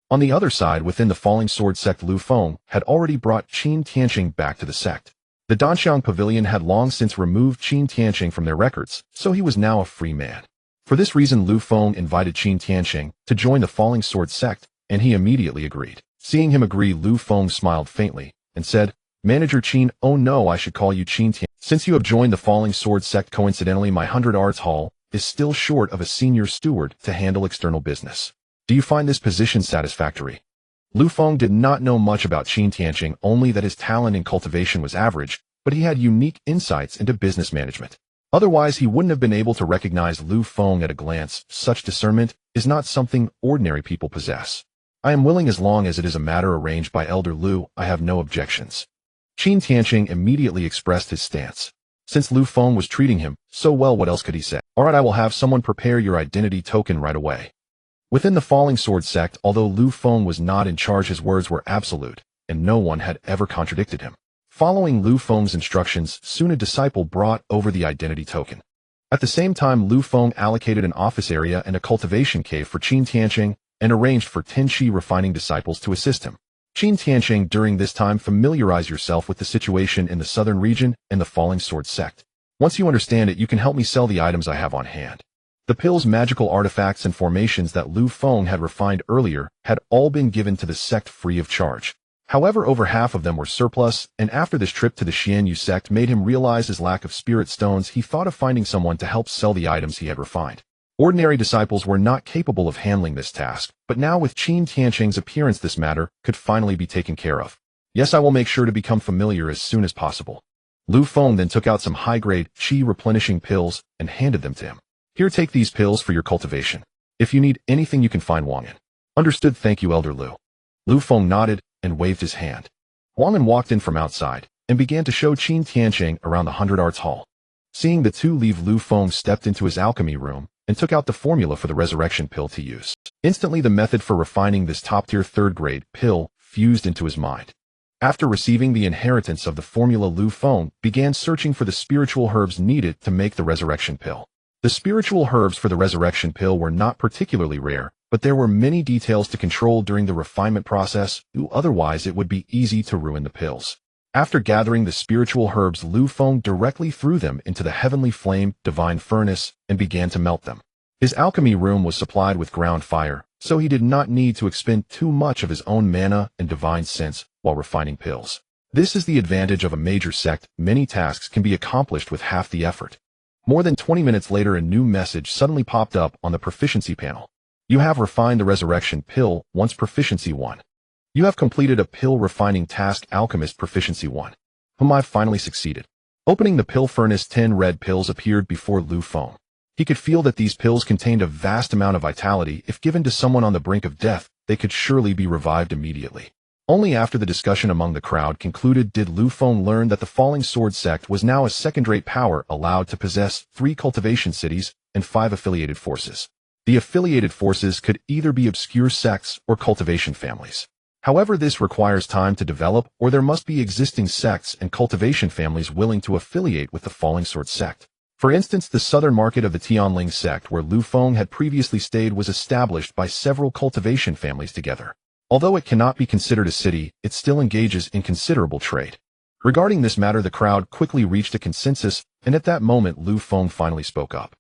On the other side, within the Falling Sword Sect, Lu Feng had already brought Qin Tianqing back to the sect. The Danxiang Pavilion had long since removed Qin Tianqing from their records, so he was now a free man. For this reason, Lu Feng invited Qin Tianqing to join the Falling Sword Sect, and he immediately agreed. Seeing him agree, Lu Feng smiled faintly and said, Manager Qin, oh no, I should call you Qin Tian. Since you have joined the Falling Sword Sect, coincidentally, my 100 Arts Hall is still short of a senior steward to handle external business. Do you find this position satisfactory? Lu Feng did not know much about Qin Tianqing, only that his talent in cultivation was average, but he had unique insights into business management. Otherwise, he wouldn't have been able to recognize Lu Feng at a glance. Such discernment is not something ordinary people possess. I am willing, as long as it is a matter arranged by Elder Lu. I have no objections. Qin Tianqing immediately expressed his stance. Since Lu Feng was treating him so well, what else could he say? Alright, I will have someone prepare your identity token right away. Within the Falling Sword Sect, although Lu Feng was not in charge, his words were absolute, and no one had ever contradicted him. Following Lu Feng's instructions, soon a disciple brought over the identity token. At the same time, Lu Feng allocated an office area and a cultivation cave for Qin Tianqing, and arranged for 10 Qi refining disciples to assist him. Qin Tianqing, during this time, familiarize yourself with the situation in the southern region and the Falling Sword Sect. Once you understand it, you can help me sell the items I have on hand. The pills, magical artifacts, and formations that Lu Feng had refined earlier had all been given to the sect free of charge. However, over half of them were surplus, and after this trip to the Xianyu sect made him realize his lack of spirit stones, he thought of finding someone to help sell the items he had refined. Ordinary disciples were not capable of handling this task, but now with Qin Tianqing's appearance, this matter could finally be taken care of. Yes, I will make sure to become familiar as soon as possible. Lu Feng then took out some high-grade Qi replenishing pills and handed them to him. Here, take these pills for your cultivation. If you need anything, you can find Wang An. Understood, thank you, Elder Lu. Lu Feng nodded and waved his hand. Wang An walked in from outside and began to show Qin Tianqing around the 100 Arts Hall. Seeing the two leave, Lu Feng stepped into his alchemy room and took out the formula for the resurrection pill to use. Instantly, the method for refining this top-tier third-grade pill fused into his mind. After receiving the inheritance of the formula, Lu Feng began searching for the spiritual herbs needed to make the resurrection pill. The spiritual herbs for the resurrection pill were not particularly rare, but there were many details to control during the refinement process, otherwise it would be easy to ruin the pills. After gathering the spiritual herbs, Lu Feng directly threw them into the heavenly flame divine furnace and began to melt them. His alchemy room was supplied with ground fire, so he did not need to expend too much of his own mana and divine sense while refining pills. This is the advantage of a major sect. Many tasks can be accomplished with half the effort. More than 20 minutes later, a new message suddenly popped up on the proficiency panel. You have refined the resurrection pill, once proficiency 1. You have completed a pill refining task, alchemist proficiency 1. I finally succeeded. Opening the pill furnace, 10 red pills appeared before Lu Feng. He could feel that these pills contained a vast amount of vitality. If given to someone on the brink of death, they could surely be revived immediately. Only after the discussion among the crowd concluded did Lu Feng learn that the Falling Sword Sect was now a second-rate power, allowed to possess 3 cultivation cities and 5 affiliated forces. The affiliated forces could either be obscure sects or cultivation families. However, this requires time to develop, or there must be existing sects and cultivation families willing to affiliate with the Falling Sword Sect. For instance, the southern market of the Tianling Sect, where Lu Feng had previously stayed, was established by several cultivation families together. Although it cannot be considered a city, it still engages in considerable trade. Regarding this matter, the crowd quickly reached a consensus, and at that moment Lu Feng finally spoke up.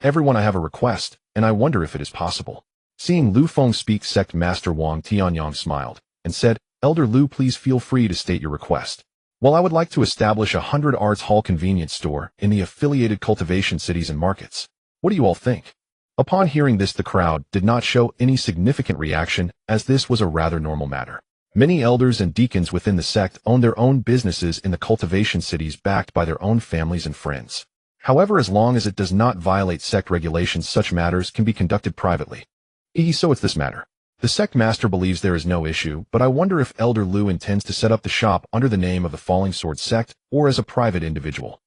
Everyone, I have a request, and I wonder if it is possible. Seeing Lu Feng speak, Sect Master Wang Tianyang smiled and said, Elder Lu, please feel free to state your request. Well, I would like to establish a 100 Arts Hall convenience store in the affiliated cultivation cities and markets. What do you all think? Upon hearing this, the crowd did not show any significant reaction, as this was a rather normal matter. Many elders and deacons within the sect own their own businesses in the cultivation cities, backed by their own families and friends. However, as long as it does not violate sect regulations, such matters can be conducted privately. So it's this matter. The sect master believes there is no issue, but I wonder if Elder Lu intends to set up the shop under the name of the Falling Sword Sect or as a private individual.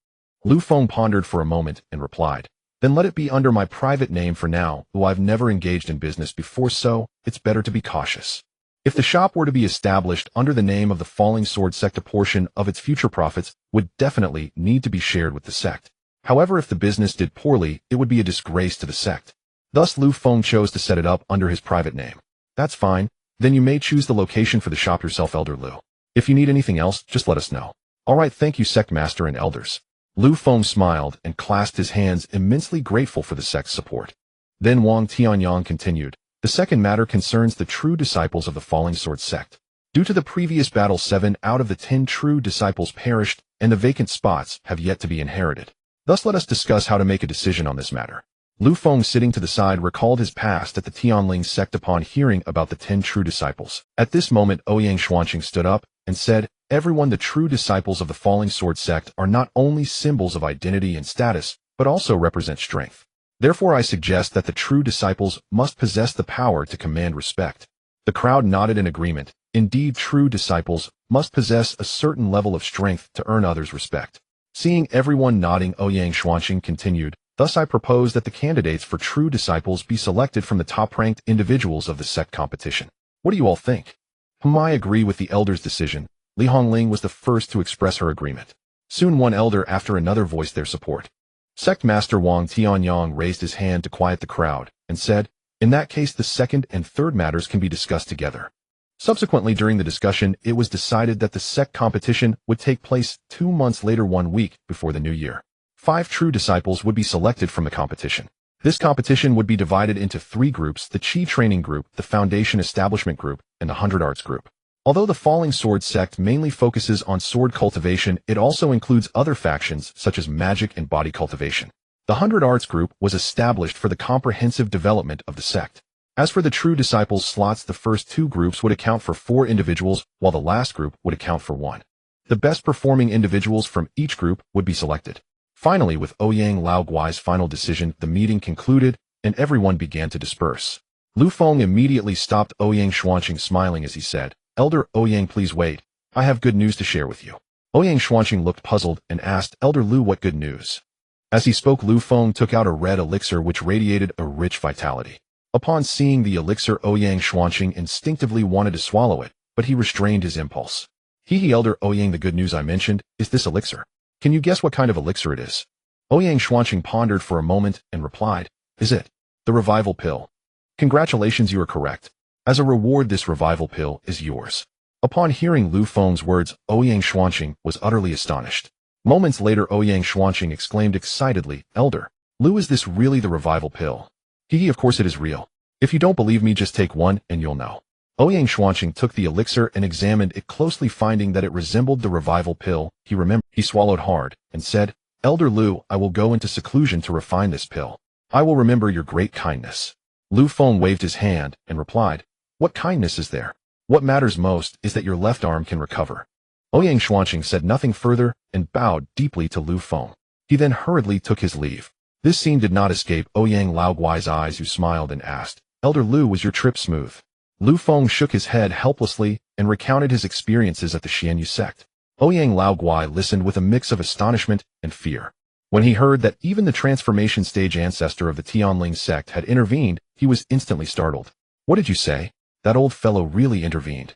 Lu Feng pondered for a moment and replied, Then let it be under my private name for now, though I've never engaged in business before, so it's better to be cautious. If the shop were to be established under the name of the Falling Sword Sect, a portion of its future profits would definitely need to be shared with the sect. However, if the business did poorly, it would be a disgrace to the sect. Thus, Lu Feng chose to set it up under his private name. That's fine. Then you may choose the location for the shop yourself, Elder Lu. If you need anything else, just let us know. All right, thank you, Sect Master and Elders. Lu Feng smiled and clasped his hands, immensely grateful for the sect's support. Then Wang Tianyang continued, The second matter concerns the true disciples of the Falling Sword Sect. Due to the previous battle, 7 out of the 10 true disciples perished, and the vacant spots have yet to be inherited. Thus let us discuss how to make a decision on this matter. Lu Feng, sitting to the side, recalled his past at the Tianling Sect upon hearing about the 10 true disciples. At this moment, Ouyang Xuanqing stood up and said, Everyone, the true disciples of the Falling Sword Sect are not only symbols of identity and status, but also represent strength. Therefore, I suggest that the true disciples must possess the power to command respect. The crowd nodded in agreement. Indeed, true disciples must possess a certain level of strength to earn others' respect. Seeing everyone nodding, Ouyang Xuanqing continued, Thus I propose that the candidates for true disciples be selected from the top-ranked individuals of the sect competition. What do you all think? I agree with the elder's decision. Li Hongling was the first to express her agreement. Soon one elder after another voiced their support. Sect Master Wang Tianyang raised his hand to quiet the crowd and said, In that case, the second and third matters can be discussed together. Subsequently, during the discussion, it was decided that the sect competition would take place 2 months later, 1 week before the new year. 5 true disciples would be selected from the competition. This competition would be divided into 3 groups: the Chi Training Group, the Foundation Establishment Group, and the 100 Arts Group. Although the Falling Sword Sect mainly focuses on sword cultivation, it also includes other factions such as magic and body cultivation. The 100 Arts Group was established for the comprehensive development of the sect. As for the true disciples slots, the first 2 groups would account for 4 individuals, while the last group would account for 1. The best performing individuals from each group would be selected. Finally, with Ouyang Laoguai's final decision, the meeting concluded, and everyone began to disperse. Lu Feng immediately stopped Ouyang Xuanqing, smiling as he said, Elder Ouyang, please wait. I have good news to share with you. Ouyang Xuanqing looked puzzled and asked, Elder Lu, what good news? As he spoke, Lu Feng took out a red elixir which radiated a rich vitality. Upon seeing the elixir, Ouyang Xuanqing instinctively wanted to swallow it, but he restrained his impulse. Hee Elder Ouyang, the good news I mentioned is this elixir. Can you guess what kind of elixir it is? Ouyang Xuanqing pondered for a moment and replied, is it the revival pill? Congratulations, you are correct. As a reward, this revival pill is yours. Upon hearing Lu Feng's words, Ouyang Xuanqing was utterly astonished. Moments later, Ouyang Xuanqing exclaimed excitedly, Elder, Lu, is this really the revival pill? Hee, of course it is real. If you don't believe me, just take one and you'll know. Ouyang Xuanqing took the elixir and examined it closely, finding that it resembled the revival pill. He swallowed hard and said, Elder Lu, I will go into seclusion to refine this pill. I will remember your great kindness. Lu Feng waved his hand and replied, what kindness is there? What matters most is that your left arm can recover. Ouyang Xuanqing said nothing further and bowed deeply to Lu Feng. He then hurriedly took his leave. This scene did not escape Ouyang Laoguai's eyes, who smiled and asked, Elder Lu, was your trip smooth? Lu Feng shook his head helplessly and recounted his experiences at the Tianling Sect. Ouyang Laoguai listened with a mix of astonishment and fear. When he heard that even the transformation stage ancestor of the Tianling Sect had intervened, he was instantly startled. What did you say? That old fellow really intervened?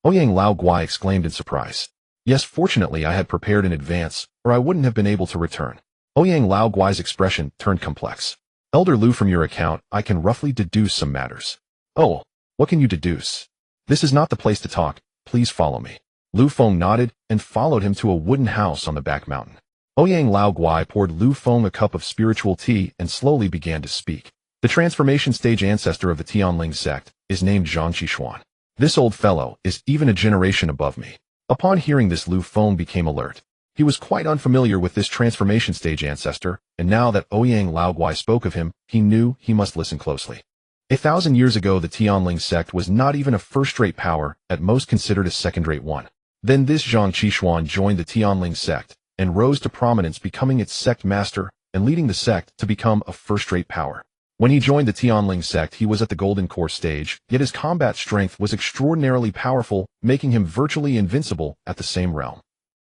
Ouyang Laoguai exclaimed in surprise. Yes, fortunately I had prepared in advance, or I wouldn't have been able to return. Ouyang Laoguai's expression turned complex. Elder Lu, from your account, I can roughly deduce some matters. Oh, what can you deduce? This is not the place to talk. Please follow me. Lu Feng nodded and followed him to a wooden house on the back mountain. Ouyang Laoguai poured Lu Feng a cup of spiritual tea and slowly began to speak. The transformation stage ancestor of the Tianling Sect is named Zhang Qishuan. This old fellow is even a generation above me. Upon hearing this, Lu Feng became alert. He was quite unfamiliar with this transformation stage ancestor, and now that Ouyang Laoguai spoke of him, he knew he must listen closely. 1,000 years ago, the Tianling Sect was not even a first-rate power, at most considered a second-rate one. Then this Zhang Qishuan joined the Tianling Sect and rose to prominence, becoming its sect master and leading the sect to become a first-rate power. When he joined the Tianling Sect, he was at the Golden Core stage, yet his combat strength was extraordinarily powerful, making him virtually invincible at the same realm.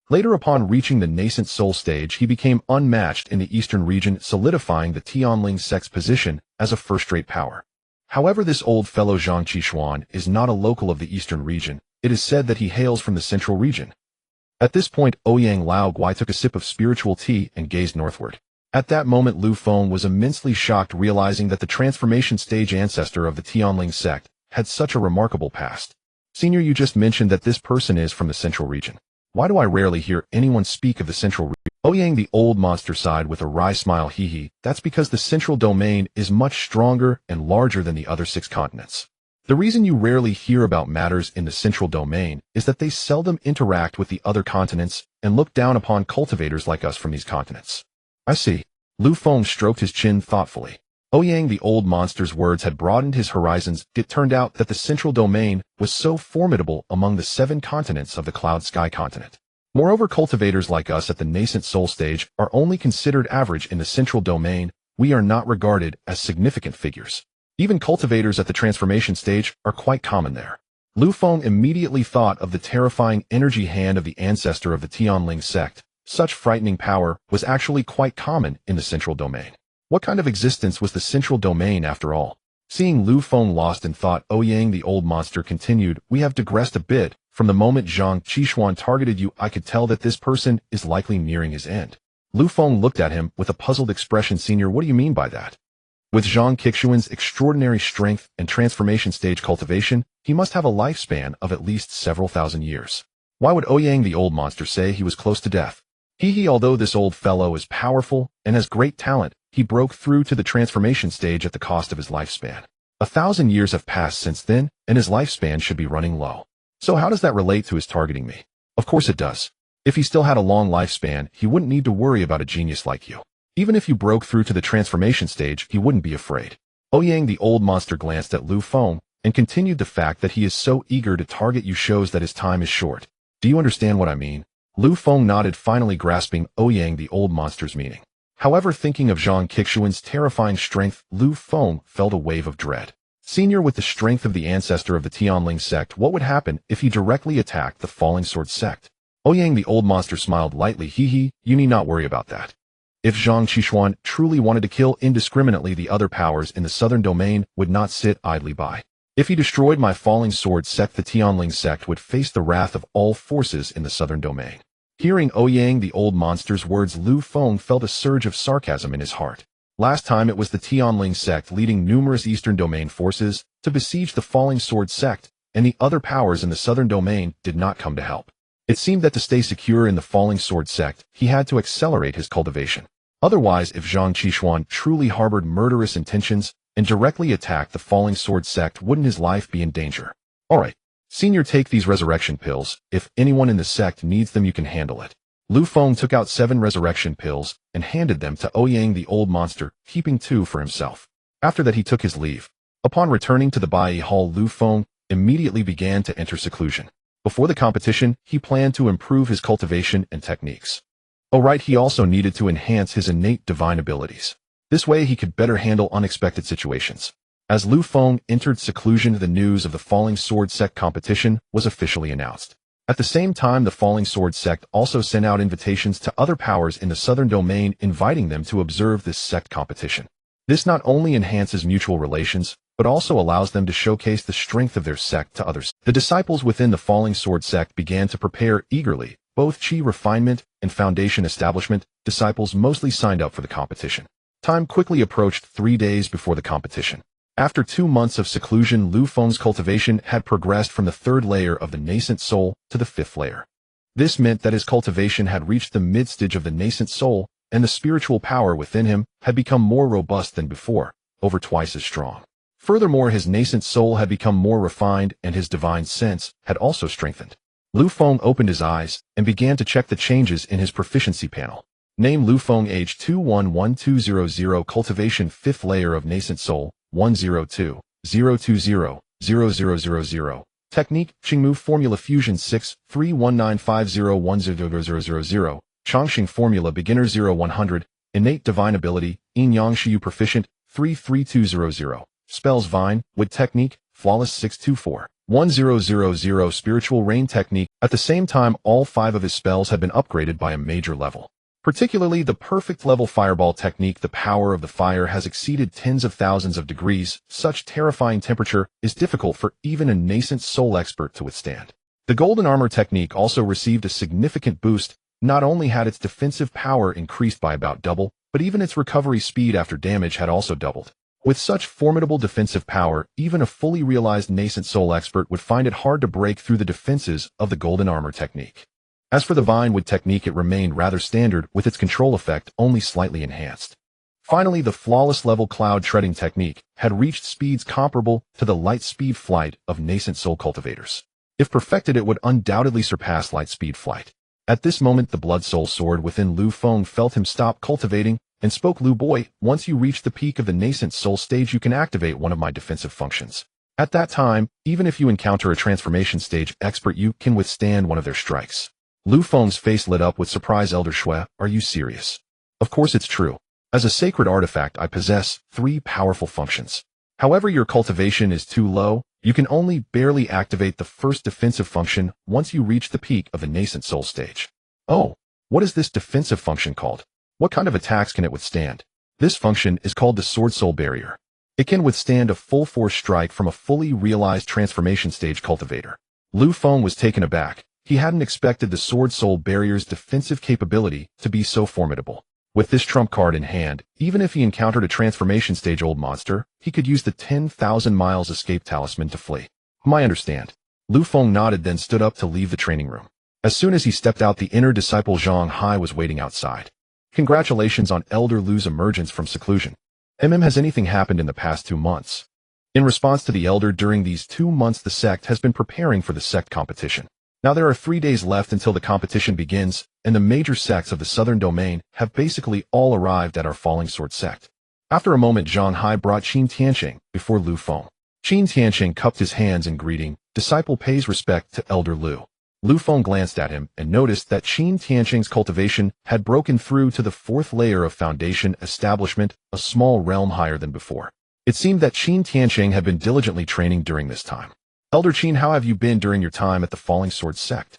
Later, upon reaching the nascent soul stage, he became unmatched in the eastern region, solidifying the Tianling Sect's position as a first-rate power. However, this old fellow Zhang Qishuan is not a local of the eastern region. It is said that he hails from the central region. At this point, Ouyang Laoguai took a sip of spiritual tea and gazed northward. At that moment, Lu Feng was immensely shocked, realizing that the transformation stage ancestor of the Tianling Sect had such a remarkable past. Senior, you just mentioned that this person is from the central region. Why do I rarely hear anyone speak of the central region? Ouyang the old monster sighed with a wry smile. Hee, that's because the central domain is much stronger and larger than the other 6 continents. The reason you rarely hear about matters in the central domain is that they seldom interact with the other continents and look down upon cultivators like us from these continents. I see. Lu Feng stroked his chin thoughtfully. Ouyang the old monster's words had broadened his horizons. It turned out that the central domain was so formidable among the 7 continents of the Cloud Sky continent. Moreover, cultivators like us at the nascent soul stage are only considered average in the central domain. We are not regarded as significant figures. Even cultivators at the transformation stage are quite common there. Lu Feng immediately thought of the terrifying energy hand of the ancestor of the Tianling Sect. Such frightening power was actually quite common in the central domain. What kind of existence was the central domain after all? Seeing Lu Feng lost in thought, Ouyang the old monster continued, we have digressed a bit. From the moment Zhang Qishuan targeted you, I could tell that this person is likely nearing his end. Lu Feng looked at him with a puzzled expression. Senior, what do you mean by that? With Zhang Qishuan's extraordinary strength and transformation stage cultivation, he must have a lifespan of at least several thousand years. Why would Ouyang the old monster say he was close to death? Although this old fellow is powerful and has great talent, he broke through to the transformation stage at the cost of his lifespan. 1,000 years have passed since then, and his lifespan should be running low. So how does that relate to his targeting me? Of course it does. If he still had a long lifespan, he wouldn't need to worry about a genius like you. Even if you broke through to the transformation stage, he wouldn't be afraid. Ouyang the old monster glanced at Lu Feng and continued, the fact that he is so eager to target you shows that his time is short. Do you understand what I mean? Lu Feng nodded, finally grasping Ouyang the old monster's meaning. However, thinking of Zhang Qishuan's terrifying strength, Lu Feng felt a wave of dread. Senior, with the strength of the ancestor of the Tianling Sect, what would happen if he directly attacked the Falling Sword Sect? Ouyang the old monster smiled lightly. You need not worry about that. If Zhang Qishuan truly wanted to kill indiscriminately, the other powers in the southern domain would not sit idly by. If he destroyed my falling sword sect, the Tianling Sect would face the wrath of all forces in the southern domain. Hearing Ouyang the old monster's words, Lu Feng felt a surge of sarcasm in his heart. Last time it was the Tianling Sect leading numerous eastern domain forces to besiege the falling sword sect, and the other powers in the southern domain did not come to help. It seemed that to stay secure in the falling sword sect, he had to accelerate his cultivation. Otherwise, if Zhang Qishuan truly harbored murderous intentions and directly attacked the falling sword sect, wouldn't his life be in danger? Alright, Senior, take these resurrection pills. If anyone in the sect needs them, you can handle it. Lu Feng took out 7 resurrection pills and handed them to Ouyang the old monster, keeping 2 for himself. After that he took his leave. Upon returning to the Bai Hall, Lu Feng immediately began to enter seclusion. Before the competition, he planned to improve his cultivation and techniques. Alright, he also needed to enhance his innate divine abilities. This way he could better handle unexpected situations. As Lu Feng entered seclusion, the news of the Falling Sword Sect competition was officially announced. At the same time, the Falling Sword Sect also sent out invitations to other powers in the southern domain, inviting them to observe this sect competition. This not only enhances mutual relations, but also allows them to showcase the strength of their sect to others. The disciples within the Falling Sword Sect began to prepare eagerly. Both Qi refinement and foundation establishment disciples mostly signed up for the competition. Time quickly approached 3 days before the competition. After 2 months of seclusion, Lu Feng's cultivation had progressed from the 3rd layer of the nascent soul to the 5th layer. This meant that his cultivation had reached the mid-stage of the nascent soul, and the spiritual power within him had become more robust than before, over twice as strong. Furthermore, his nascent soul had become more refined, and his divine sense had also strengthened. Lu Feng opened his eyes and began to check the changes in his proficiency panel. Name: Lu Feng, age 211200, cultivation 5th layer of nascent soul, 102, 020, 0000. Technique: Qingmu formula fusion 6, 31950100000. Chongqing formula beginner 0100. Innate divine ability, Yin Yang Shiyu proficient, 33200. Spells: Vine, Wood technique, flawless 624. 1000. Spiritual rain technique. At the same time, all 5 of his spells had been upgraded by a major level. Particularly the perfect level fireball technique. The power of the fire has exceeded tens of thousands of degrees. Such terrifying temperature is difficult for even a nascent soul expert to withstand. The golden armor technique also received a significant boost. Not only had its defensive power increased by about double, but even its recovery speed after damage had also doubled. With such formidable defensive power, even a fully realized nascent soul expert would find it hard to break through the defenses of the golden armor technique. As for the Vinewood technique, it remained rather standard, with its control effect only slightly enhanced. Finally, the flawless level cloud treading technique had reached speeds comparable to the light speed flight of nascent soul cultivators. If perfected, it would undoubtedly surpass light speed flight. At this moment, the blood soul sword within Lu Feng felt him stop cultivating and spoke: Lu boy, once you reach the peak of the nascent soul stage, you can activate one of my defensive functions. At that time, even if you encounter a transformation stage expert, you can withstand one of their strikes. Lu Feng's face lit up with surprise. Elder Shui, are you serious? Of course it's true. As a sacred artifact, I possess 3 powerful functions. However, your cultivation is too low. You can only barely activate the first defensive function once you reach the peak of the nascent soul stage. Oh, what is this defensive function called? What kind of attacks can it withstand? This function is called the Sword Soul Barrier. It can withstand a full force strike from a fully realized transformation stage cultivator. Lu Feng was taken aback. He hadn't expected the Sword Soul Barrier's defensive capability to be so formidable. With this trump card in hand, even if he encountered a transformation stage old monster, he could use the 10,000 miles escape talisman to flee. I understand. Lu Feng nodded, then stood up to leave the training room. As soon as he stepped out, the inner disciple Zhang Hai was waiting outside. Congratulations on Elder Lu's emergence from seclusion. Has anything happened in the past 2 months? In response to the elder, during these 2 months the sect has been preparing for the sect competition. Now there are 3 days left until the competition begins, and the major sects of the southern domain have basically all arrived at our Falling Sword Sect. After a moment, Zhang Hai brought Qin Tianqing before Lu Feng. Qin Tianqing cupped his hands in greeting. Disciple pays respect to Elder Lu. Lu Feng glanced at him and noticed that Qin Tianqing's cultivation had broken through to the 4th layer of foundation establishment, a small realm higher than before. It seemed that Qin Tianqing had been diligently training during this time. Elder Qin, how have you been during your time at the Falling Sword Sect?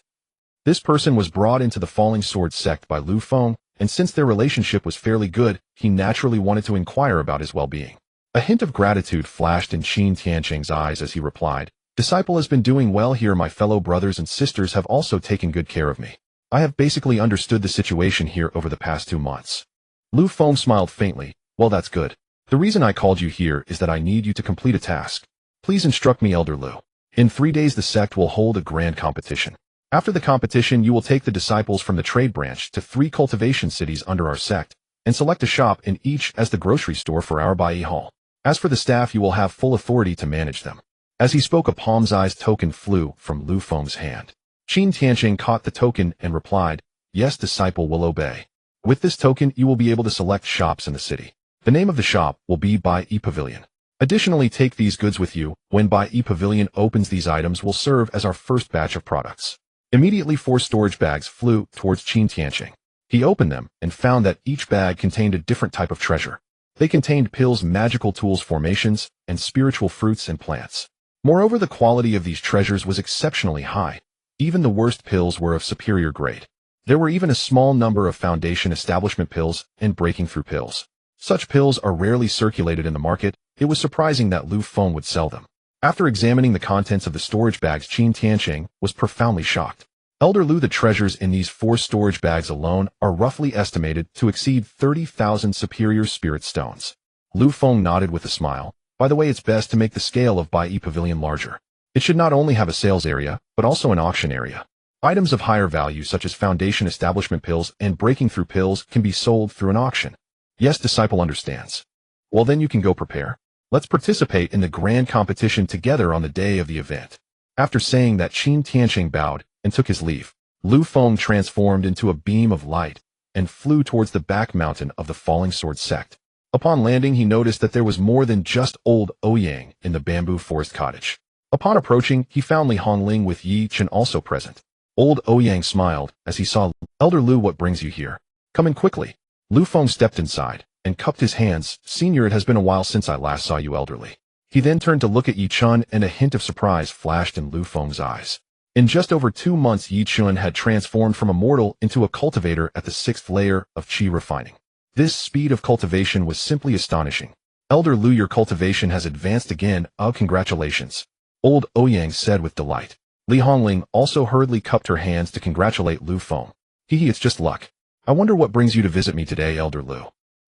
This person was brought into the Falling Sword Sect by Lu Feng, and since their relationship was fairly good, he naturally wanted to inquire about his well-being. A hint of gratitude flashed in Qin Tianqing's eyes as he replied, "Disciple has been doing well here. My fellow brothers and sisters have also taken good care of me. I have basically understood the situation here over the past 2 months." Lu Feng smiled faintly. "Well, that's good. The reason I called you here is that I need you to complete a task. Please instruct me, Elder Lu. In 3 days the sect will hold a grand competition. After the competition, you will take the disciples from the trade branch to 3 cultivation cities under our sect, and select a shop in each as the grocery store for our Bai Hall. As for the staff, you will have full authority to manage them." As he spoke, a palm-sized token flew from Lu Feng's hand. Qin Tianqing caught the token and replied, "Yes, disciple will obey. With this token, you will be able to select shops in the city. The name of the shop will be Bai Pavilion. Additionally, take these goods with you. When Bai Pavilion opens, these items will serve as our first batch of products." Immediately 4 storage bags flew towards Qin Tianqing. He opened them and found that each bag contained a different type of treasure. They contained pills, magical tools, formations, and spiritual fruits and plants. Moreover, the quality of these treasures was exceptionally high. Even the worst pills were of superior grade. There were even a small number of foundation establishment pills and breaking through pills. Such pills are rarely circulated in the market. It was surprising that Lu Feng would sell them. After examining the contents of the storage bags, Qin Tianqing was profoundly shocked. Elder Lu, the treasures in these 4 storage bags alone are roughly estimated to exceed 30,000 superior spirit stones. Lu Feng nodded with a smile. "By the way, it's best to make the scale of Bai Pavilion larger. It should not only have a sales area, but also an auction area. Items of higher value such as foundation establishment pills and breaking through pills can be sold through an auction." "Yes, disciple understands." "Well, then you can go prepare. Let's participate in the grand competition together on the day of the event." After saying that, Qin Tianqing bowed and took his leave. Lu Feng transformed into a beam of light and flew towards the back mountain of the Falling Sword Sect. Upon landing, he noticed that there was more than just old Ouyang in the bamboo forest cottage. Upon approaching, he found Li Hongling with Yi Chen also present. Old Ouyang smiled as he saw Elder Lu. "What brings you here? Come in quickly." Lu Feng stepped inside and cupped his hands. "Senior, it has been a while since I last saw you, elderly." He then turned to look at Yi Chen, and a hint of surprise flashed in Lu Feng's eyes. In just over 2 months, Yi Chen had transformed from a mortal into a cultivator at the 6th layer of qi refining. This speed of cultivation was simply astonishing. "Elder Lu, your cultivation has advanced again. Oh, congratulations," Old Ouyang said with delight. Li Hongling also hurriedly cupped her hands to congratulate Lu Feng. "Hee, it's just luck. I wonder what brings you to visit me today, Elder Lu."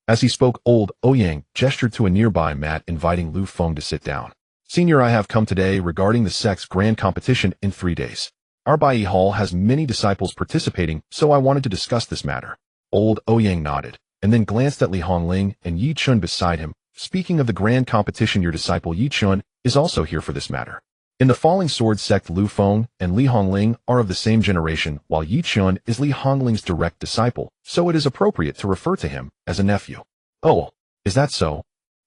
As he spoke, Old Ouyang gestured to a nearby mat, inviting Lu Feng to sit down. "Senior, I have come today regarding the sect's grand competition in 3 days. Our Bai Hall has many disciples participating, so I wanted to discuss this matter." Old Ouyang nodded, and then glanced at Li Hongling and Yi Chen beside him. "Speaking of the grand competition, your disciple Yi Chen is also here for this matter. In the Falling Sword Sect, Lu Feng and Li Hongling are of the same generation, while Yi Chen is Li Hongling's direct disciple, so it is appropriate to refer to him as a nephew." "Oh, is that so?"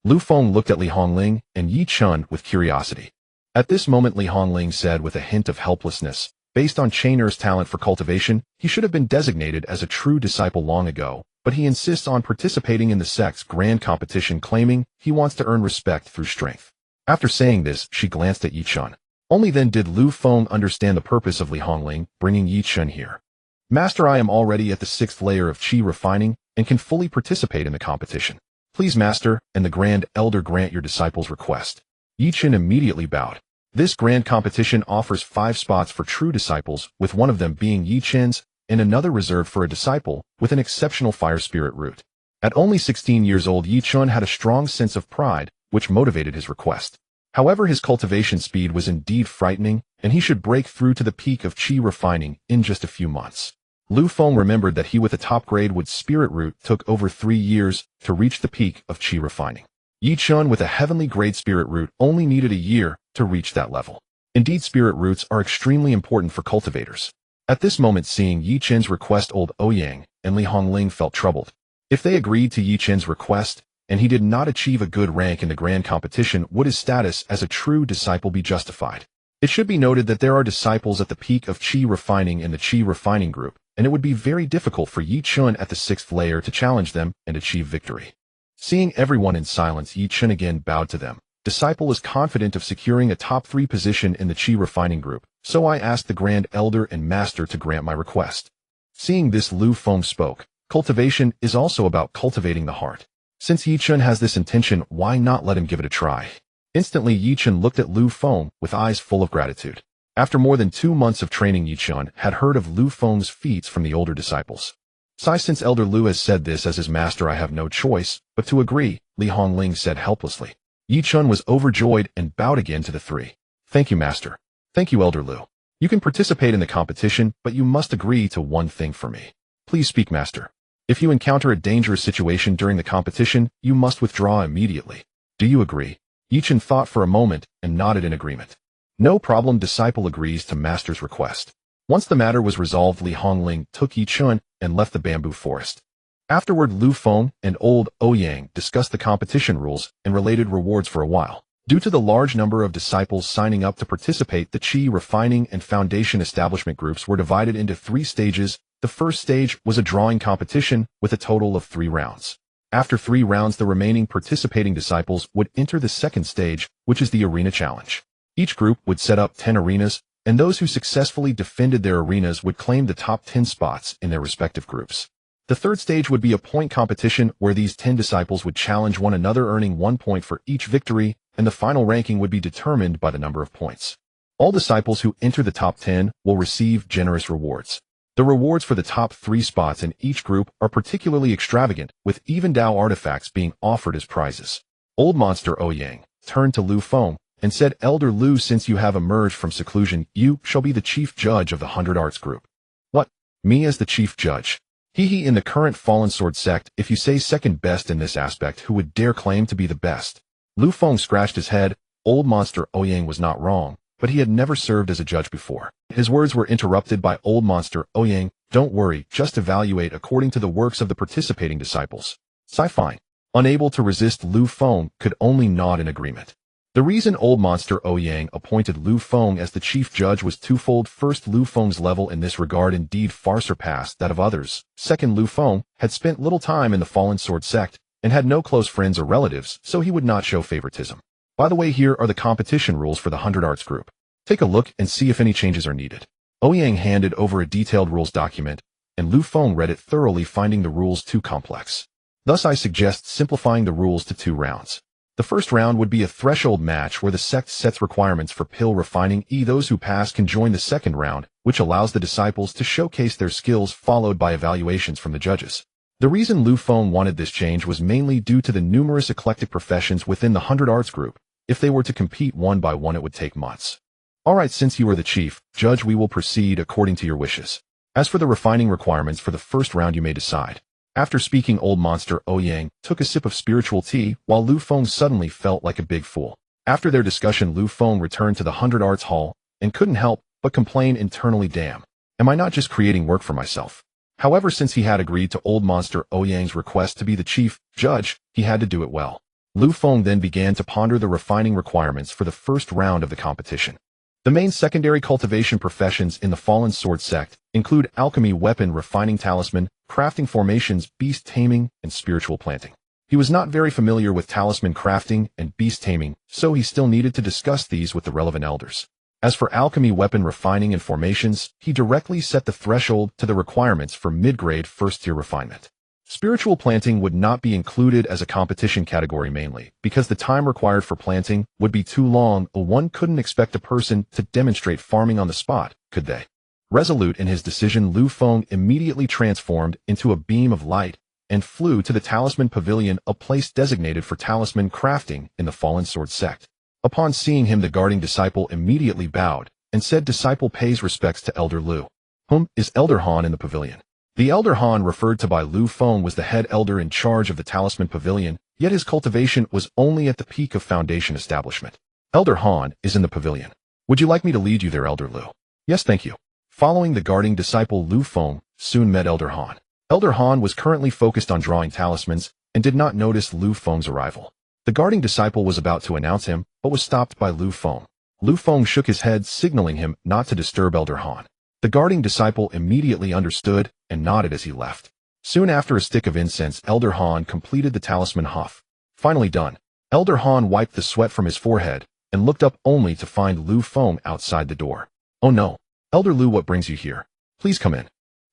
Lu Feng looked at Li Hongling and Yi Chen with curiosity. At this moment, Li Hongling said with a hint of helplessness, "Based on Chainer's talent for cultivation, he should have been designated as a true disciple long ago, but he insists on participating in the sect's grand competition, claiming he wants to earn respect through strength." After saying this, she glanced at Yi Chen. Only then did Lu Feng understand the purpose of Li Hongling bringing Yi Chen here. "Master, I am already at the 6th layer of qi refining and can fully participate in the competition. Please, Master, and the Grand Elder, grant your disciple's request." Yi Chen immediately bowed. This grand competition offers 5 spots for true disciples, with one of them being Yi Chen's, and another reserved for a disciple with an exceptional fire spirit root. At only 16 years old, Yi Chen had a strong sense of pride, which motivated his request. However, his cultivation speed was indeed frightening, and he should break through to the peak of qi refining in just a few months. Lu Feng remembered that he with a top-grade wood spirit root took over 3 years to reach the peak of qi refining. Yi Chen with a heavenly grade spirit root only needed a year to reach that level. Indeed, spirit roots are extremely important for cultivators. At this moment, seeing Yi Chen's request, Old Ouyang and Li Hongling felt troubled. If they agreed to Yi Chen's request, and he did not achieve a good rank in the grand competition, would his status as a true disciple be justified? It should be noted that there are disciples at the peak of qi refining in the qi refining group, and it would be very difficult for Yi Chen at the 6th layer to challenge them and achieve victory. Seeing everyone in silence, Yi Chen again bowed to them. "Disciple is confident of securing a top 3 position in the qi refining group, so I ask the Grand Elder and Master to grant my request." Seeing this, Lu Feng spoke. "Cultivation is also about cultivating the heart. Since Yichun has this intention, why not let him give it a try? Instantly, Yichun looked at Lu Feng with eyes full of gratitude. After more than 2 months of training, Yichun had heard of Lu Feng's feats from the older disciples. Since Elder Lu has said this as his master, I have no choice but to agree, Li Hongling said helplessly. Yichun was overjoyed and bowed again to the three. Thank you, master. Thank you, Elder Lu. You can participate in the competition, but you must agree to one thing for me. Please speak, master. If you encounter a dangerous situation during the competition, you must withdraw immediately. Do you agree? Yichun thought for a moment and nodded in agreement. No problem, disciple agrees to master's request. Once the matter was resolved, Li Hongling took Yichun and left the bamboo forest. Afterward, Lu Feng and old Ouyang discussed the competition rules and related rewards for a while. Due to the large number of disciples signing up to participate, the Qi refining and foundation establishment groups were divided into 3 stages. The first stage was a drawing competition with a total of 3 rounds. After 3 rounds, the remaining participating disciples would enter the second stage, which is the arena challenge. Each group would set up 10 arenas, and those who successfully defended their arenas would claim the top 10 spots in their respective groups. The third stage would be a point competition where these 10 disciples would challenge one another, earning 1 point for each victory, and the final ranking would be determined by the number of points. All disciples who enter the top 10 will receive generous rewards. The rewards for the top 3 spots in each group are particularly extravagant, with even Dao artifacts being offered as prizes. Old Monster Ouyang turned to Lu Feng and said, Elder Lu, since you have emerged from seclusion, you shall be the chief judge of the 100 Arts group. What? Me as the chief judge? He in the current Fallen Sword sect, if you say second best in this aspect, who would dare claim to be the best? Lu Feng scratched his head. Old Monster Ouyang was not wrong, but he had never served as a judge before. His words were interrupted by Old Monster Ouyang. Don't worry, just evaluate according to the works of the participating disciples. Fine. Unable to resist, Lu Feng could only nod in agreement. The reason Old Monster Ouyang appointed Lu Feng as the chief judge was twofold. First, Lu Feng's level in this regard indeed far surpassed that of others. Second, Lu Feng had spent little time in the Fallen Sword sect and had no close friends or relatives, so he would not show favoritism. By the way, here are the competition rules for the 100 Arts group. Take a look and see if any changes are needed. Ouyang handed over a detailed rules document, and Lu Feng read it thoroughly, finding the rules too complex. Thus, I suggest simplifying the rules to 2 rounds. The first round would be a threshold match where the sect sets requirements for pill refining. Those who pass can join the second round, which allows the disciples to showcase their skills, followed by evaluations from the judges. The reason Lu Feng wanted this change was mainly due to the numerous eclectic professions within the 100 Arts group. If they were to compete one by one, it would take months. Alright, since you are the chief judge, we will proceed according to your wishes. As for the refining requirements for the first round, you may decide. After speaking, Old Monster Ouyang took a sip of spiritual tea, while Lu Feng suddenly felt like a big fool. After their discussion, Lu Feng returned to the 100 Arts Hall and couldn't help but complain internally, damn, am I not just creating work for myself? However, since he had agreed to Old Monster Ouyang's request to be the chief judge, he had to do it well. Lu Feng then began to ponder the refining requirements for the first round of the competition. The main secondary cultivation professions in the Fallen Sword sect include alchemy, weapon refining, talisman, crafting, formations, beast taming, and spiritual planting. He was not very familiar with talisman crafting and beast taming, so he still needed to discuss these with the relevant elders. As for alchemy, weapon refining, and formations, he directly set the threshold to the requirements for mid-grade first-tier refinement. Spiritual planting would not be included as a competition category, mainly because the time required for planting would be too long. One couldn't expect a person to demonstrate farming on the spot, could they? Resolute in his decision, Lu Feng immediately transformed into a beam of light and flew to the Talisman Pavilion, a place designated for talisman crafting in the Fallen Sword sect. Upon seeing him, the guarding disciple immediately bowed and said, Disciple pays respects to Elder Lu. Whom is Elder Han in the pavilion? The Elder Han referred to by Lu Feng was the head elder in charge of the Talisman Pavilion, yet his cultivation was only at the peak of foundation establishment. Elder Han is in the pavilion. Would you like me to lead you there, Elder Lu? Yes, thank you. Following the guarding disciple, Lu Feng soon met Elder Han. Elder Han was currently focused on drawing talismans and did not notice Lu Feng's arrival. The guarding disciple was about to announce him, but was stopped by Lu Feng. Lu Feng shook his head, signaling him not to disturb Elder Han. The guarding disciple immediately understood and nodded as he left. Soon after, a stick of incense, Elder Han completed the talisman huff. Finally done, Elder Han wiped the sweat from his forehead and looked up only to find Lu Feng outside the door. Oh no, Elder Lu, what brings you here? Please come in.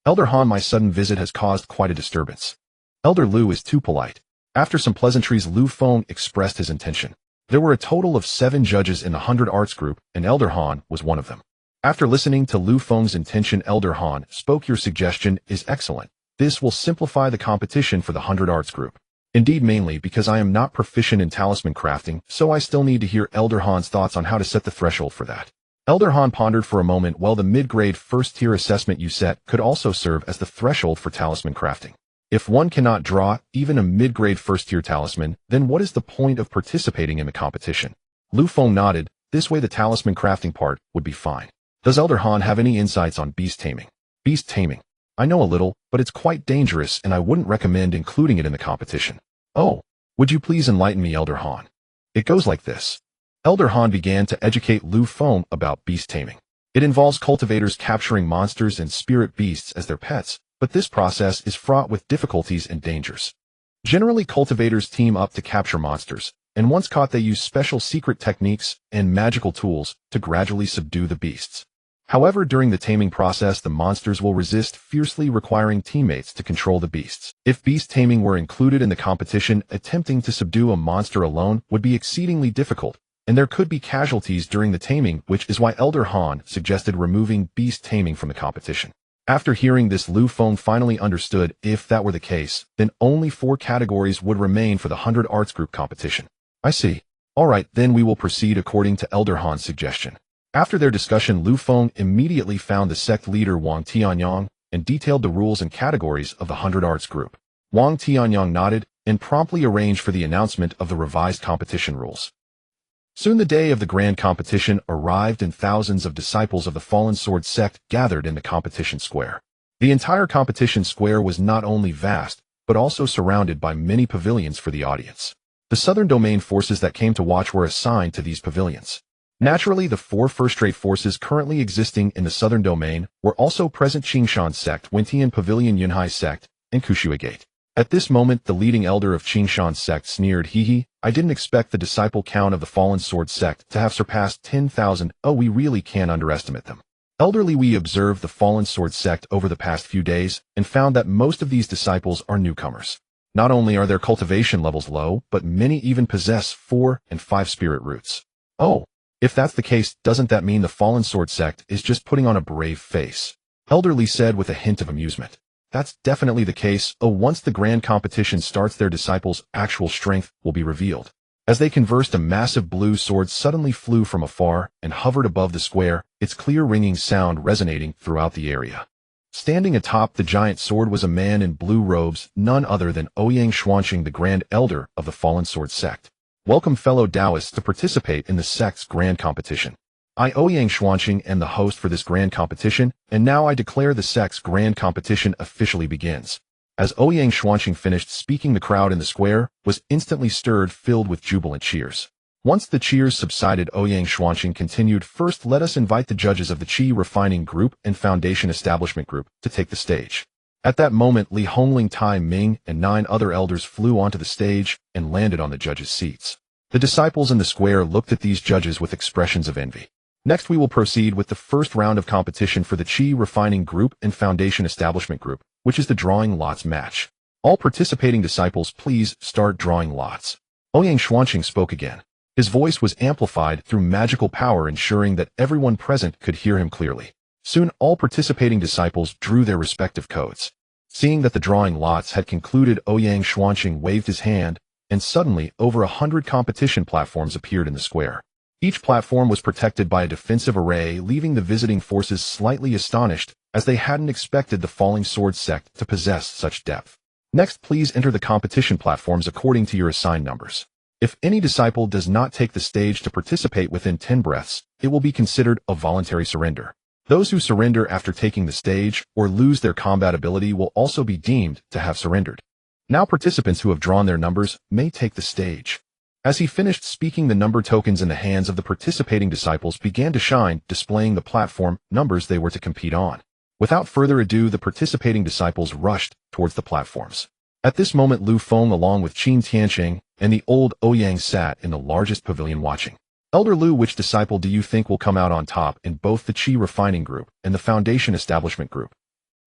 Elder Han, my sudden visit has caused quite a disturbance. Elder Lu is too polite. After some pleasantries, Lu Feng expressed his intention. There were a total of 7 judges in the 100 Arts group, and Elder Han was one of them. After listening to Lu Feng's intention, Elder Han spoke, "Your suggestion is excellent. This will simplify the competition for the 100 Arts group. Indeed, mainly because I am not proficient in talisman crafting, so I still need to hear Elder Han's thoughts on how to set the threshold for that." Elder Han pondered for a moment. "Well, the mid-grade first-tier assessment you set could also serve as the threshold for talisman crafting. If one cannot draw even a mid-grade first-tier talisman, then what is the point of participating in the competition?" Lu Feng nodded. "This way the talisman crafting part would be fine." "Does Elder Han have any insights on beast taming?" "Beast taming? I know a little, but it's quite dangerous and I wouldn't recommend including it in the competition." "Oh, would you please enlighten me, Elder Han?" "It goes like this." Elder Han began to educate Lu Feng about beast taming. It involves cultivators capturing monsters and spirit beasts as their pets, but this process is fraught with difficulties and dangers. Generally, cultivators team up to capture monsters, and once caught they use special secret techniques and magical tools to gradually subdue the beasts. However, during the taming process, the monsters will resist fiercely, requiring teammates to control the beasts. If beast taming were included in the competition, attempting to subdue a monster alone would be exceedingly difficult, and there could be casualties during the taming, which is why Elder Han suggested removing beast taming from the competition. After hearing this, Lu Feng finally understood. If that were the case, then only 4 categories would remain for the 100 Arts group competition. "I see. All right, then we will proceed according to Elder Han's suggestion." After their discussion, Lu Feng immediately found the sect leader Wang Tianyang and detailed the rules and categories of the 100 Arts group. Wang Tianyang nodded and promptly arranged for the announcement of the revised competition rules. Soon the day of the grand competition arrived and thousands of disciples of the Fallen Sword sect gathered in the competition square. The entire competition square was not only vast, but also surrounded by many pavilions for the audience. The southern domain forces that came to watch were assigned to these pavilions. Naturally, the 4 first-rate forces currently existing in the southern domain were also present: Qingshan Sect, Wentian Pavilion, Yunhai Sect, and Kushui Gate. At this moment, the leading elder of Qingshan Sect sneered, "Hee, I didn't expect the disciple count of the Fallen Sword Sect to have surpassed 10,000. Oh, we really can't underestimate them." Elderly, we observed the Fallen Sword Sect over the past few days and found that most of these disciples are newcomers. Not only are their cultivation levels low, but many even possess 4 and 5 spirit roots. "Oh, if that's the case, doesn't that mean the Fallen Sword Sect is just putting on a brave face?" Elderly said with a hint of amusement. "That's definitely the case. Oh, once the grand competition starts, their disciples' actual strength will be revealed." As they conversed, a massive blue sword suddenly flew from afar and hovered above the square, its clear ringing sound resonating throughout the area. Standing atop the giant sword was a man in blue robes, none other than Ouyang Xuanqing, the Grand Elder of the Fallen Sword Sect. "Welcome, fellow Taoists, to participate in the sect's grand competition. I, Ouyang Xuanqing, am the host for this grand competition, and now I declare the sect's grand competition officially begins." As Ouyang Xuanqing finished speaking, the crowd in the square was instantly stirred, filled with jubilant cheers. Once the cheers subsided, Ouyang Xuanqing continued, "First, let us invite the judges of the Qi Refining Group and Foundation Establishment Group to take the stage." At that moment, Li Hongling, Tai Ming, and 9 other elders flew onto the stage and landed on the judges' seats. The disciples in the square looked at these judges with expressions of envy. Next, we will proceed with the first round of competition for the Qi Refining Group and Foundation Establishment Group, which is the drawing lots match. All participating disciples, please start drawing lots. Ouyang Xuanqing spoke again. His voice was amplified through magical power, ensuring that everyone present could hear him clearly. Soon, all participating disciples drew their respective codes. Seeing that the drawing lots had concluded, Ouyang Xuanqing waved his hand, and suddenly, over 100 competition platforms appeared in the square. Each platform was protected by a defensive array, leaving the visiting forces slightly astonished, as they hadn't expected the Falling Sword Sect to possess such depth. Next, please enter the competition platforms according to your assigned numbers. If any disciple does not take the stage to participate within 10 breaths, it will be considered a voluntary surrender. Those who surrender after taking the stage or lose their combat ability will also be deemed to have surrendered. Now participants who have drawn their numbers may take the stage. As he finished speaking, the number tokens in the hands of the participating disciples began to shine, displaying the platform numbers they were to compete on. Without further ado, the participating disciples rushed towards the platforms. At this moment, Lu Feng, along with Qin Tianqing and the old Ouyang, sat in the largest pavilion watching. "Elder Lu, which disciple do you think will come out on top in both the Qi Refining Group and the Foundation Establishment Group?"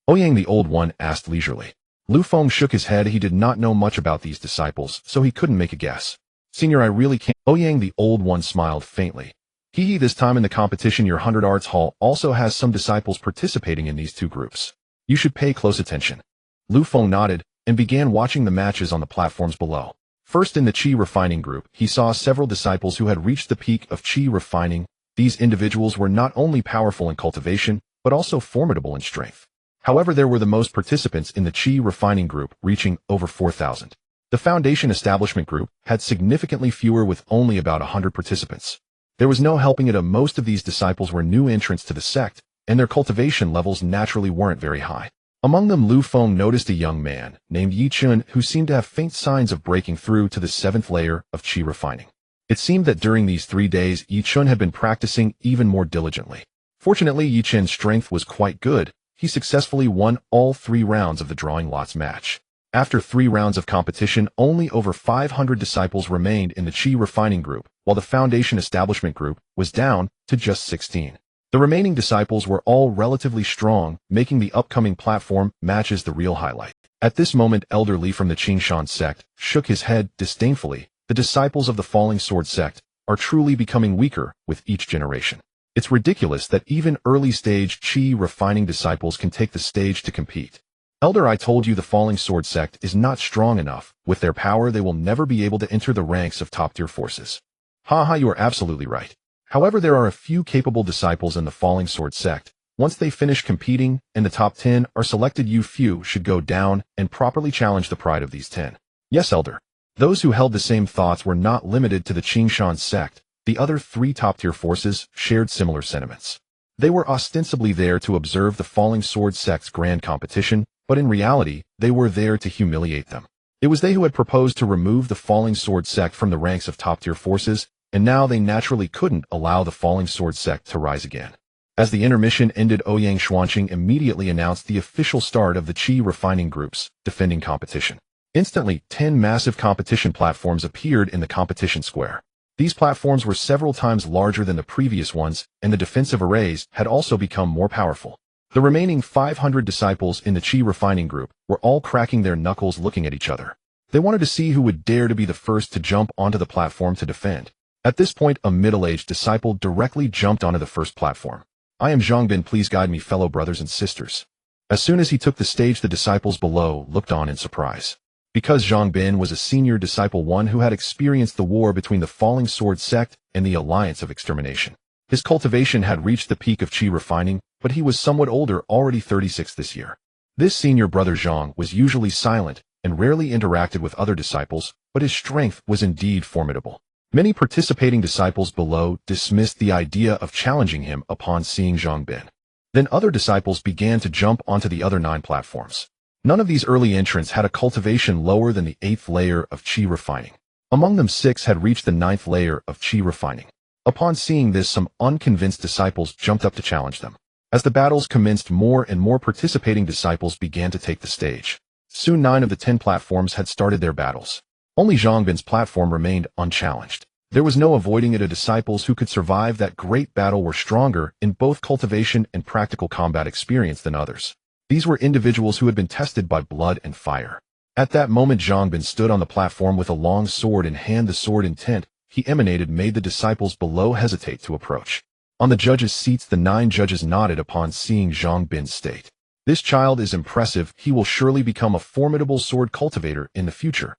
Ouyang, the old one, asked leisurely. Lu Feng shook his head. He did not know much about these disciples, so he couldn't make a guess. Senior, I really can't. Ouyang, the old one, smiled faintly. This time in the competition, your 100 Arts Hall also has some disciples participating in these two groups. You should pay close attention. Lu Feng nodded and began watching the matches on the platforms below. First, in the Qi refining group, he saw several disciples who had reached the peak of Qi refining. These individuals were not only powerful in cultivation, but also formidable in strength. However, there were the most participants in the Qi refining group, reaching over 4,000. The Foundation Establishment group had significantly fewer, with only about 100 participants. There was no helping it. Most of these disciples were new entrants to the sect, and their cultivation levels naturally weren't very high. Among them, Lu Feng noticed a young man named Yi Chun who seemed to have faint signs of breaking through to the 7th layer of Qi refining. It seemed that during these 3 days, Yi Chun had been practicing even more diligently. Fortunately, Yi Chun's strength was quite good. He successfully won all 3 rounds of the drawing lots match. After 3 rounds of competition, only over 500 disciples remained in the Qi refining group, while the Foundation Establishment group was down to just 16. The remaining disciples were all relatively strong, making the upcoming platform matches the real highlight. At this moment, Elder Li from the Qingshan sect shook his head disdainfully. The disciples of the Falling Sword sect are truly becoming weaker with each generation. It's ridiculous that even early-stage Qi refining disciples can take the stage to compete. Elder, I told you the Falling Sword sect is not strong enough. With their power, they will never be able to enter the ranks of top-tier forces. Haha, you are absolutely right. However, there are a few capable disciples in the Falling Sword sect. Once they finish competing and the top 10 are selected, you few should go down and properly challenge the pride of these 10. Yes, Elder. Those who held the same thoughts were not limited to the Qingshan sect. The other 3 top-tier forces shared similar sentiments. They were ostensibly there to observe the Falling Sword sect's grand competition, but in reality, they were there to humiliate them. It was they who had proposed to remove the Falling Sword sect from the ranks of top-tier forces, and now they naturally couldn't allow the Falling Sword sect to rise again. As the intermission ended, Ouyang Xuanqing immediately announced the official start of the Qi refining group's defending competition. Instantly, 10 massive competition platforms appeared in the competition square. These platforms were several times larger than the previous ones, and the defensive arrays had also become more powerful. The remaining 500 disciples in the Qi refining group were all cracking their knuckles looking at each other. They wanted to see who would dare to be the first to jump onto the platform to defend. At this point, a middle-aged disciple directly jumped onto the first platform. I am Zhongbin, please guide me, fellow brothers and sisters. As soon as he took the stage, the disciples below looked on in surprise. Because Zhongbin was a senior disciple, one who had experienced the war between the Falling Sword sect and the Alliance of Extermination. His cultivation had reached the peak of Qi refining, but he was somewhat older, already 36 this year. This senior brother Zhang was usually silent and rarely interacted with other disciples, but his strength was indeed formidable. Many participating disciples below dismissed the idea of challenging him upon seeing Zhongbin. Then other disciples began to jump onto the other 9 platforms. None of these early entrants had a cultivation lower than the 8th layer of Qi refining. Among them, 6 had reached the 9th layer of Qi refining. Upon seeing this, some unconvinced disciples jumped up to challenge them. As the battles commenced, more and more participating disciples began to take the stage. Soon 9 of the 10 platforms had started their battles. Only Zhongbin's platform remained unchallenged. There was no avoiding it. The disciples who could survive that great battle were stronger in both cultivation and practical combat experience than others. These were individuals who had been tested by blood and fire. At that moment, Zhongbin stood on the platform with a long sword in hand. The sword intent he emanated made the disciples below hesitate to approach. On the judges' seats, the 9 judges nodded upon seeing Zhongbin's state. This child is impressive. He will surely become a formidable sword cultivator in the future.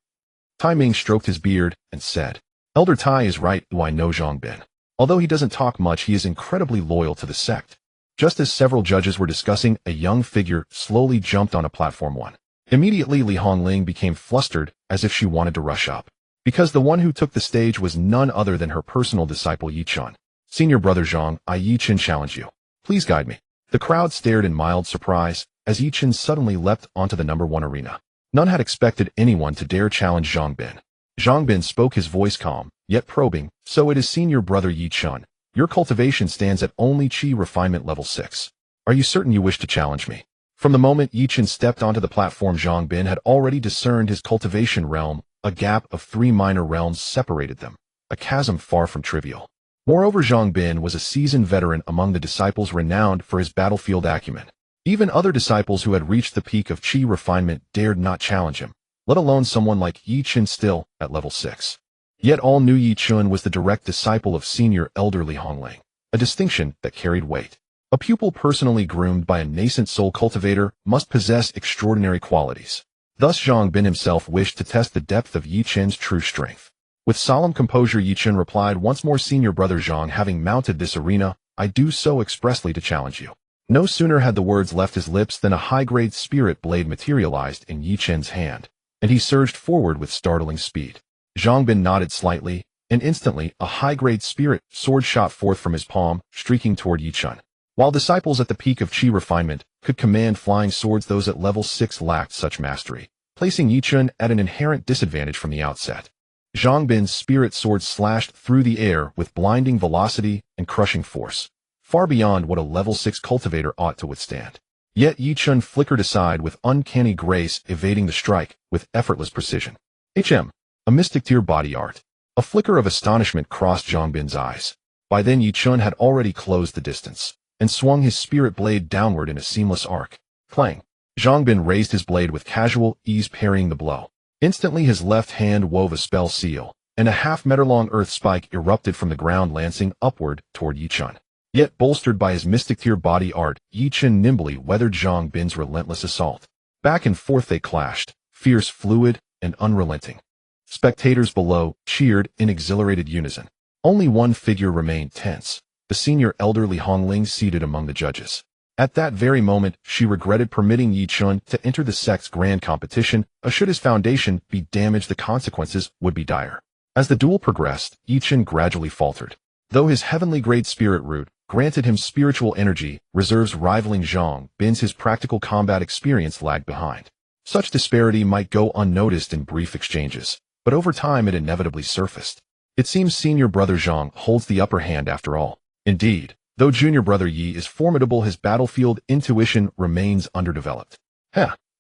Tai Ming stroked his beard and said, Elder Tai is right. I know Zhongbin. Although he doesn't talk much, he is incredibly loyal to the sect. Just as several judges were discussing, a young figure slowly jumped on a platform 1. Immediately, Li Hongling became flustered, as if she wanted to rush up. Because the one who took the stage was none other than her personal disciple Yi Chun. Senior brother Zhang, I Yi Chun challenge you. Please guide me. The crowd stared in mild surprise, as Yi Chun suddenly leapt onto the number 1 arena. None had expected anyone to dare challenge Zhongbin. Zhongbin spoke, his voice calm, yet probing. So it is, senior brother Yi Chun. Your cultivation stands at only Qi refinement level 6. Are you certain you wish to challenge me? From the moment Yi Chun stepped onto the platform, Zhongbin had already discerned his cultivation realm. A gap of 3 minor realms separated them, a chasm far from trivial. Moreover, Zhongbin was a seasoned veteran among the disciples, renowned for his battlefield acumen. Even other disciples who had reached the peak of qi refinement dared not challenge him, let alone someone like Yi Chen still at level 6. Yet all knew Yi Chen was the direct disciple of senior elder Li Hongling, a distinction that carried weight. A pupil personally groomed by a nascent soul cultivator must possess extraordinary qualities. Thus Zhang Bin himself wished to test the depth of Yi Chen's true strength. With solemn composure Yi Chen replied, "Once more, senior brother Zhang, having mounted this arena, I do so expressly to challenge you." No sooner had the words left his lips than a high-grade spirit blade materialized in Yi Chen's hand, and he surged forward with startling speed. Zhang Bin nodded slightly, and instantly a high-grade spirit sword shot forth from his palm, streaking toward Yi Chen. While disciples at the peak of qi refinement could command flying swords, those at level 6 lacked such mastery, placing Yi Chen at an inherent disadvantage from the outset. Zhang Bin's spirit sword slashed through the air with blinding velocity and crushing force, far beyond what a level 6 cultivator ought to withstand. Yet Yi Chen flickered aside with uncanny grace, evading the strike with effortless precision. A mystic tier body art. A flicker of astonishment crossed Zhang Bin's eyes. By then Yi Chen had already closed the distance, and swung his spirit blade downward in a seamless arc. Clang! Zhang Bin raised his blade with casual ease, parrying the blow. Instantly his left hand wove a spell seal, and a half-meter-long earth spike erupted from the ground, lancing upward toward Yi Chen. Yet bolstered by his mystic tier body art, Yi Chen nimbly weathered Zhang Bin's relentless assault. Back and forth they clashed, fierce, fluid, and unrelenting. Spectators below cheered in exhilarated unison. Only one figure remained tense, the senior elder Li Hongling seated among the judges. At that very moment, she regretted permitting Yi Chen to enter the sect's grand competition, as should his foundation be damaged, the consequences would be dire. As the duel progressed, Yi Chen gradually faltered. Though his heavenly grade spirit root granted him spiritual energy, reserves rivaling Zhang Bin's, his practical combat experience lagged behind. Such disparity might go unnoticed in brief exchanges, but over time it inevitably surfaced. It seems senior brother Zhang holds the upper hand after all. Indeed, though junior brother Yi is formidable, his battlefield intuition remains underdeveloped.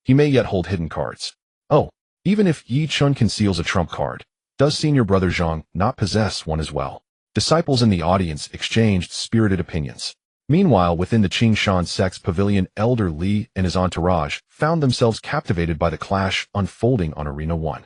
He may yet hold hidden cards. Oh, even if Yi Chen conceals a trump card, does senior brother Zhang not possess one as well? Disciples in the audience exchanged spirited opinions. Meanwhile, within the Qingshan sect's pavilion, Elder Li and his entourage found themselves captivated by the clash unfolding on Arena 1.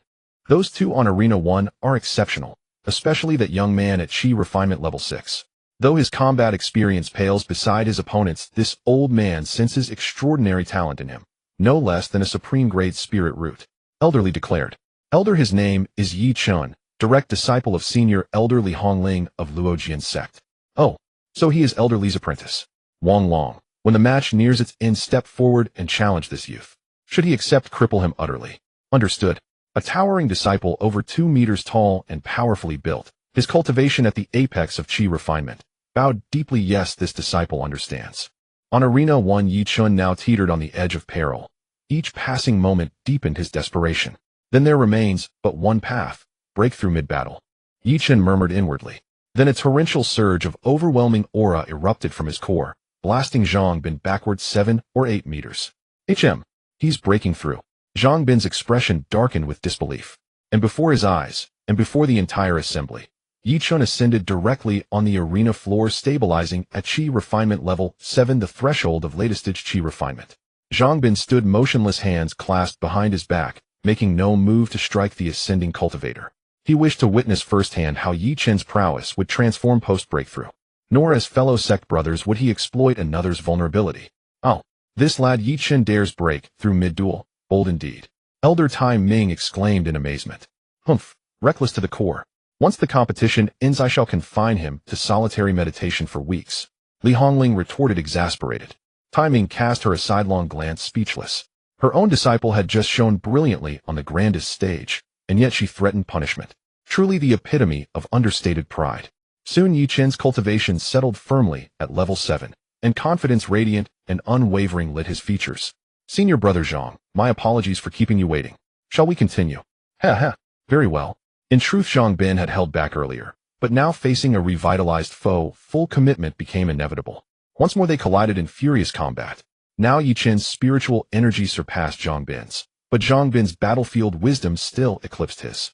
Those two on Arena 1 are exceptional, especially that young man at Qi refinement level 6. Though his combat experience pales beside his opponents, this old man senses extraordinary talent in him, no less than a supreme grade spirit root. Elder Li declared. Elder, his name is Yi Chen, direct disciple of senior elder Li Hongling of Luojian sect. Oh, so he is Elder Li's apprentice. Wang Long, when the match nears its end, step forward and challenge this youth. Should he accept, cripple him utterly. Understood. A towering disciple over 2 meters tall and powerfully built, his cultivation at the apex of Qi refinement. Bowed deeply. Yes, this disciple understands. On Arena 1, Yi Chen now teetered on the edge of peril. Each passing moment deepened his desperation. Then there remains but one path, breakthrough mid-battle. Yi Chen murmured inwardly. Then a torrential surge of overwhelming aura erupted from his core, blasting Zhang Bin backward 7 or 8 meters. He's breaking through. Zhang Bin's expression darkened with disbelief. And before his eyes, and before the entire assembly, Yi Chen ascended directly on the arena floor, stabilizing at Qi refinement level 7, the threshold of latest stage Qi refinement. Zhang Bin stood motionless, hands clasped behind his back, making no move to strike the ascending cultivator. He wished to witness firsthand how Yi Chen's prowess would transform post-breakthrough. Nor as fellow sect brothers would he exploit another's vulnerability. Oh, this lad Yi Chen dares break through mid-duel, bold indeed. Elder Tai Ming exclaimed in amazement. Humph, reckless to the core. Once the competition ends, I shall confine him to solitary meditation for weeks. Li Hongling retorted, exasperated. Tai Ming cast her a sidelong glance, speechless. Her own disciple had just shone brilliantly on the grandest stage, and yet she threatened punishment. Truly the epitome of understated pride. Soon Yi Chen's cultivation settled firmly at level 7, and confidence radiant and unwavering lit his features. Senior brother Zhang, my apologies for keeping you waiting. Shall we continue? Very well. In truth, Zhang Bin had held back earlier, but now facing a revitalized foe, full commitment became inevitable. Once more they collided in furious combat. Now Yi Chen's spiritual energy surpassed Zhang Bin's, but Zhang Bin's battlefield wisdom still eclipsed his.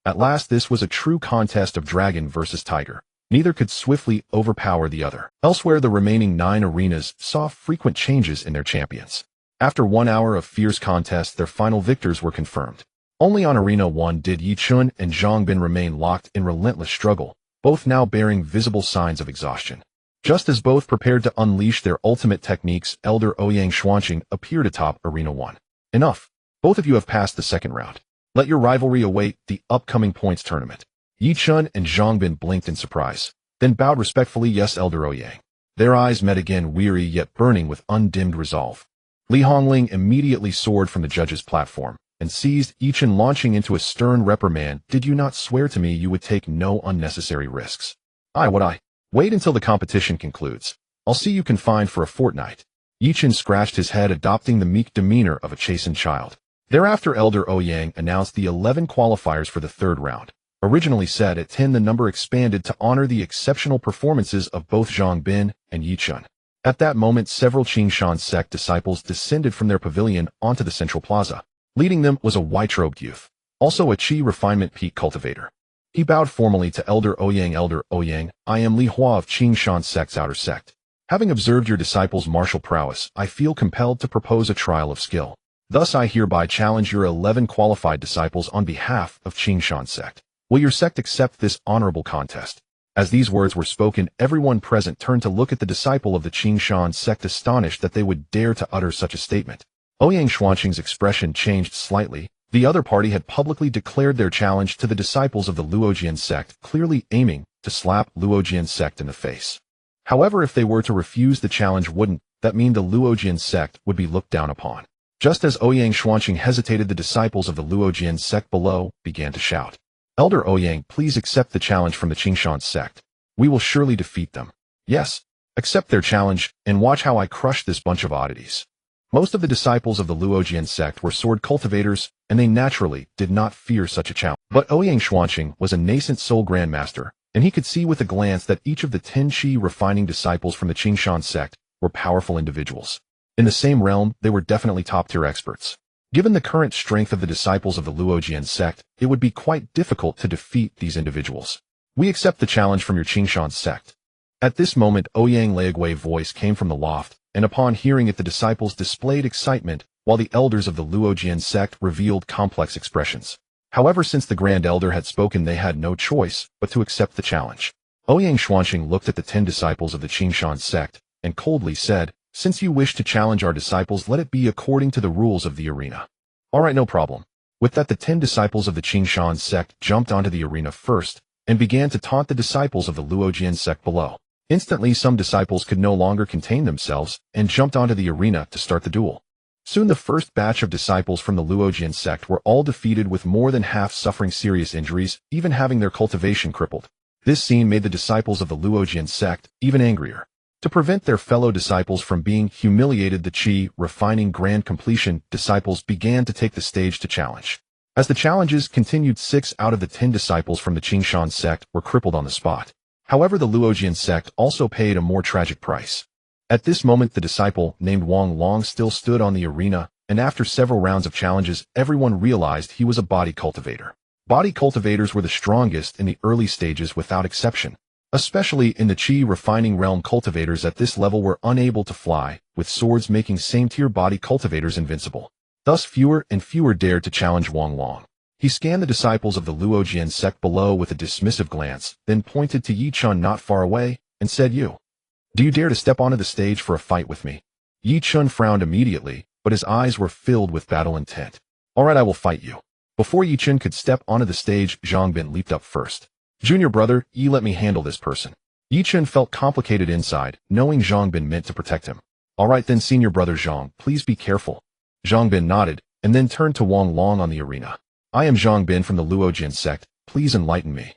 At last this was a true contest of dragon versus tiger. Neither could swiftly overpower the other. Elsewhere, the remaining 9 arenas saw frequent changes in their champions. After 1 hour of fierce contest, their final victors were confirmed. Only on Arena 1 did Yi Chun and Zhang Bin remain locked in relentless struggle, both now bearing visible signs of exhaustion. Just as both prepared to unleash their ultimate techniques, Elder Ouyang Xuanqing appeared atop Arena 1. Enough. Both of you have passed the second round. Let your rivalry await the upcoming points tournament. Yi Chun and Zhang Bin blinked in surprise, then bowed respectfully. Yes, Elder Ouyang. Their eyes met again, weary yet burning with undimmed resolve. Li Hongling immediately soared from the judge's platform and seized Yi Chun, launching into a stern reprimand. Did you not swear to me you would take no unnecessary risks? Would I? Wait until the competition concludes. I'll see you confined for a fortnight. Yi Chun scratched his head, adopting the meek demeanor of a chastened child. Thereafter, Elder Ouyang announced the 11 qualifiers for the third round. Originally set at 10, the number expanded to honor the exceptional performances of both Zhang Bin and Yi Chun. At that moment, several Tianling Sect disciples descended from their pavilion onto the central plaza. Leading them was a white-robed youth, also a Qi refinement peak cultivator. He bowed formally to Elder Ouyang. Elder Ouyang, I am Li Hua of Tianling Sect's outer sect. Having observed your disciples' martial prowess, I feel compelled to propose a trial of skill. Thus I hereby challenge your 11 qualified disciples on behalf of Tianling Sect. Will your sect accept this honorable contest? As these words were spoken, everyone present turned to look at the disciple of the Tianling Sect, astonished that they would dare to utter such a statement. Ouyang Xuanqing's expression changed slightly. The other party had publicly declared their challenge to the disciples of the Luojian sect, clearly aiming to slap Luojian sect in the face. However, if they were to refuse the challenge, wouldn't that mean the Luojian sect would be looked down upon? Just as Ouyang Xuanqing hesitated, the disciples of the Luojian sect below began to shout. Elder Ouyang, please accept the challenge from the Tianling Sect. We will surely defeat them. Yes, accept their challenge, and watch how I crush this bunch of oddities. Most of the disciples of the Luojian sect were sword cultivators, and they naturally did not fear such a challenge. But Ouyang Xuanqing was a nascent soul grandmaster, and he could see with a glance that each of the 10 Qi refining disciples from the Tianling Sect were powerful individuals. In the same realm, they were definitely top-tier experts. Given the current strength of the disciples of the Luojian sect, it would be quite difficult to defeat these individuals. We accept the challenge from your Tianling Sect. At this moment, Ouyang Leagui's voice came from the loft, and upon hearing it, the disciples displayed excitement, while the elders of the Luojian sect revealed complex expressions. However, since the Grand Elder had spoken, they had no choice but to accept the challenge. Ouyang Xuanqing looked at the 10 disciples of the Tianling Sect and coldly said, since you wish to challenge our disciples, let it be according to the rules of the arena. All right, no problem. With that, the 10 disciples of the Tianling Sect jumped onto the arena first and began to taunt the disciples of the Luojian sect below. Instantly, some disciples could no longer contain themselves and jumped onto the arena to start the duel. Soon the first batch of disciples from the Luojian sect were all defeated, with more than half suffering serious injuries, even having their cultivation crippled. This scene made the disciples of the Luojian sect even angrier. To prevent their fellow disciples from being humiliated, the Qi refining grand completion disciples began to take the stage to challenge. As the challenges continued, 6 out of the 10 disciples from the Tianling Sect were crippled on the spot. However, the Luojian sect also paid a more tragic price. At this moment, the disciple named Wang Long still stood on the arena, and after several rounds of challenges, everyone realized he was a body cultivator. Body cultivators were the strongest in the early stages without exception. Especially in the Qi refining realm, cultivators at this level were unable to fly, with swords making same-tier body cultivators invincible. Thus, fewer and fewer dared to challenge Wang Long. He scanned the disciples of the Luojian sect below with a dismissive glance, then pointed to Yi Chun not far away, and said, Do you dare to step onto the stage for a fight with me? Yi Chun frowned immediately, but his eyes were filled with battle intent. All right, I will fight you. Before Yi Chun could step onto the stage, Zhang Bin leaped up first. Junior brother, let me handle this person. Yi Chun felt complicated inside, knowing Zhang Bin meant to protect him. All right then, senior brother Zhang, please be careful. Zhang Bin nodded, and then turned to Wang Long on the arena. I am Zhang Bin from the Luojian sect, please enlighten me.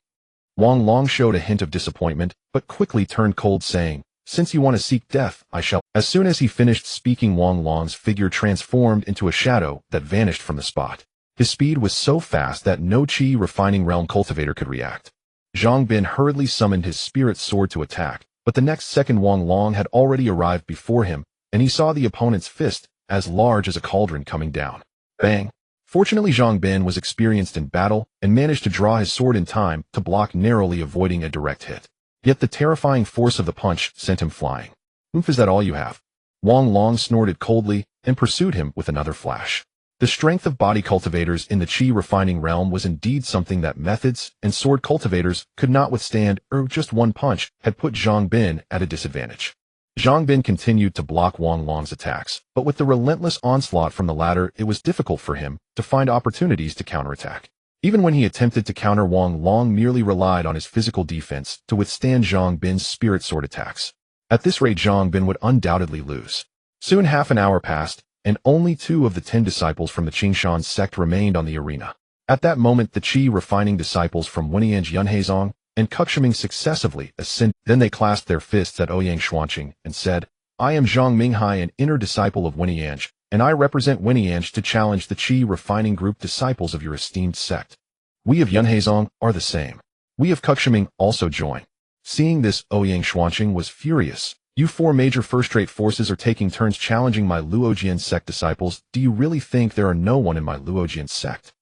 Wang Long showed a hint of disappointment, but quickly turned cold, saying, since you want to seek death, I shall. As soon as he finished speaking, Wang Long's figure transformed into a shadow that vanished from the spot. His speed was so fast that no Qi refining realm cultivator could react. Zhang Bin hurriedly summoned his spirit sword to attack, but the next second Wang Long had already arrived before him, and he saw the opponent's fist, as large as a cauldron, coming down. Bang! Fortunately, Zhang Bin was experienced in battle and managed to draw his sword in time to block, narrowly avoiding a direct hit. Yet the terrifying force of the punch sent him flying. "Oomph, is that all you have?" Wang Long snorted coldly and pursued him with another flash. The strength of body cultivators in the Qi refining realm was indeed something that methods and sword cultivators could not withstand, just one punch had put Zhang Bin at a disadvantage. Zhang Bin continued to block Wang Long's attacks, but with the relentless onslaught from the latter, it was difficult for him to find opportunities to counterattack. Even when he attempted to counter, Wang Long merely relied on his physical defense to withstand Zhang Bin's spirit sword attacks. At this rate, Zhang Bin would undoubtedly lose. Soon half an hour passed, and only 2 of the 10 disciples from the Tianling Sect remained on the arena. At that moment, the Qi refining disciples from Wenianj Yunheizong and Cuximing successively ascended. Then they clasped their fists at Ouyang Xuanqing and said, "I am Zhang Minghai, an inner disciple of Wenianj, and I represent Wenianj to challenge the Qi refining group disciples of your esteemed sect. We of Yunheizong are the same. We of Cuximing also join." Seeing this, Ouyang Xuanqing was furious. "You 4 major first-rate forces are taking turns challenging my Luojian sect disciples. Do you really think there are no one in my Luojian sect?"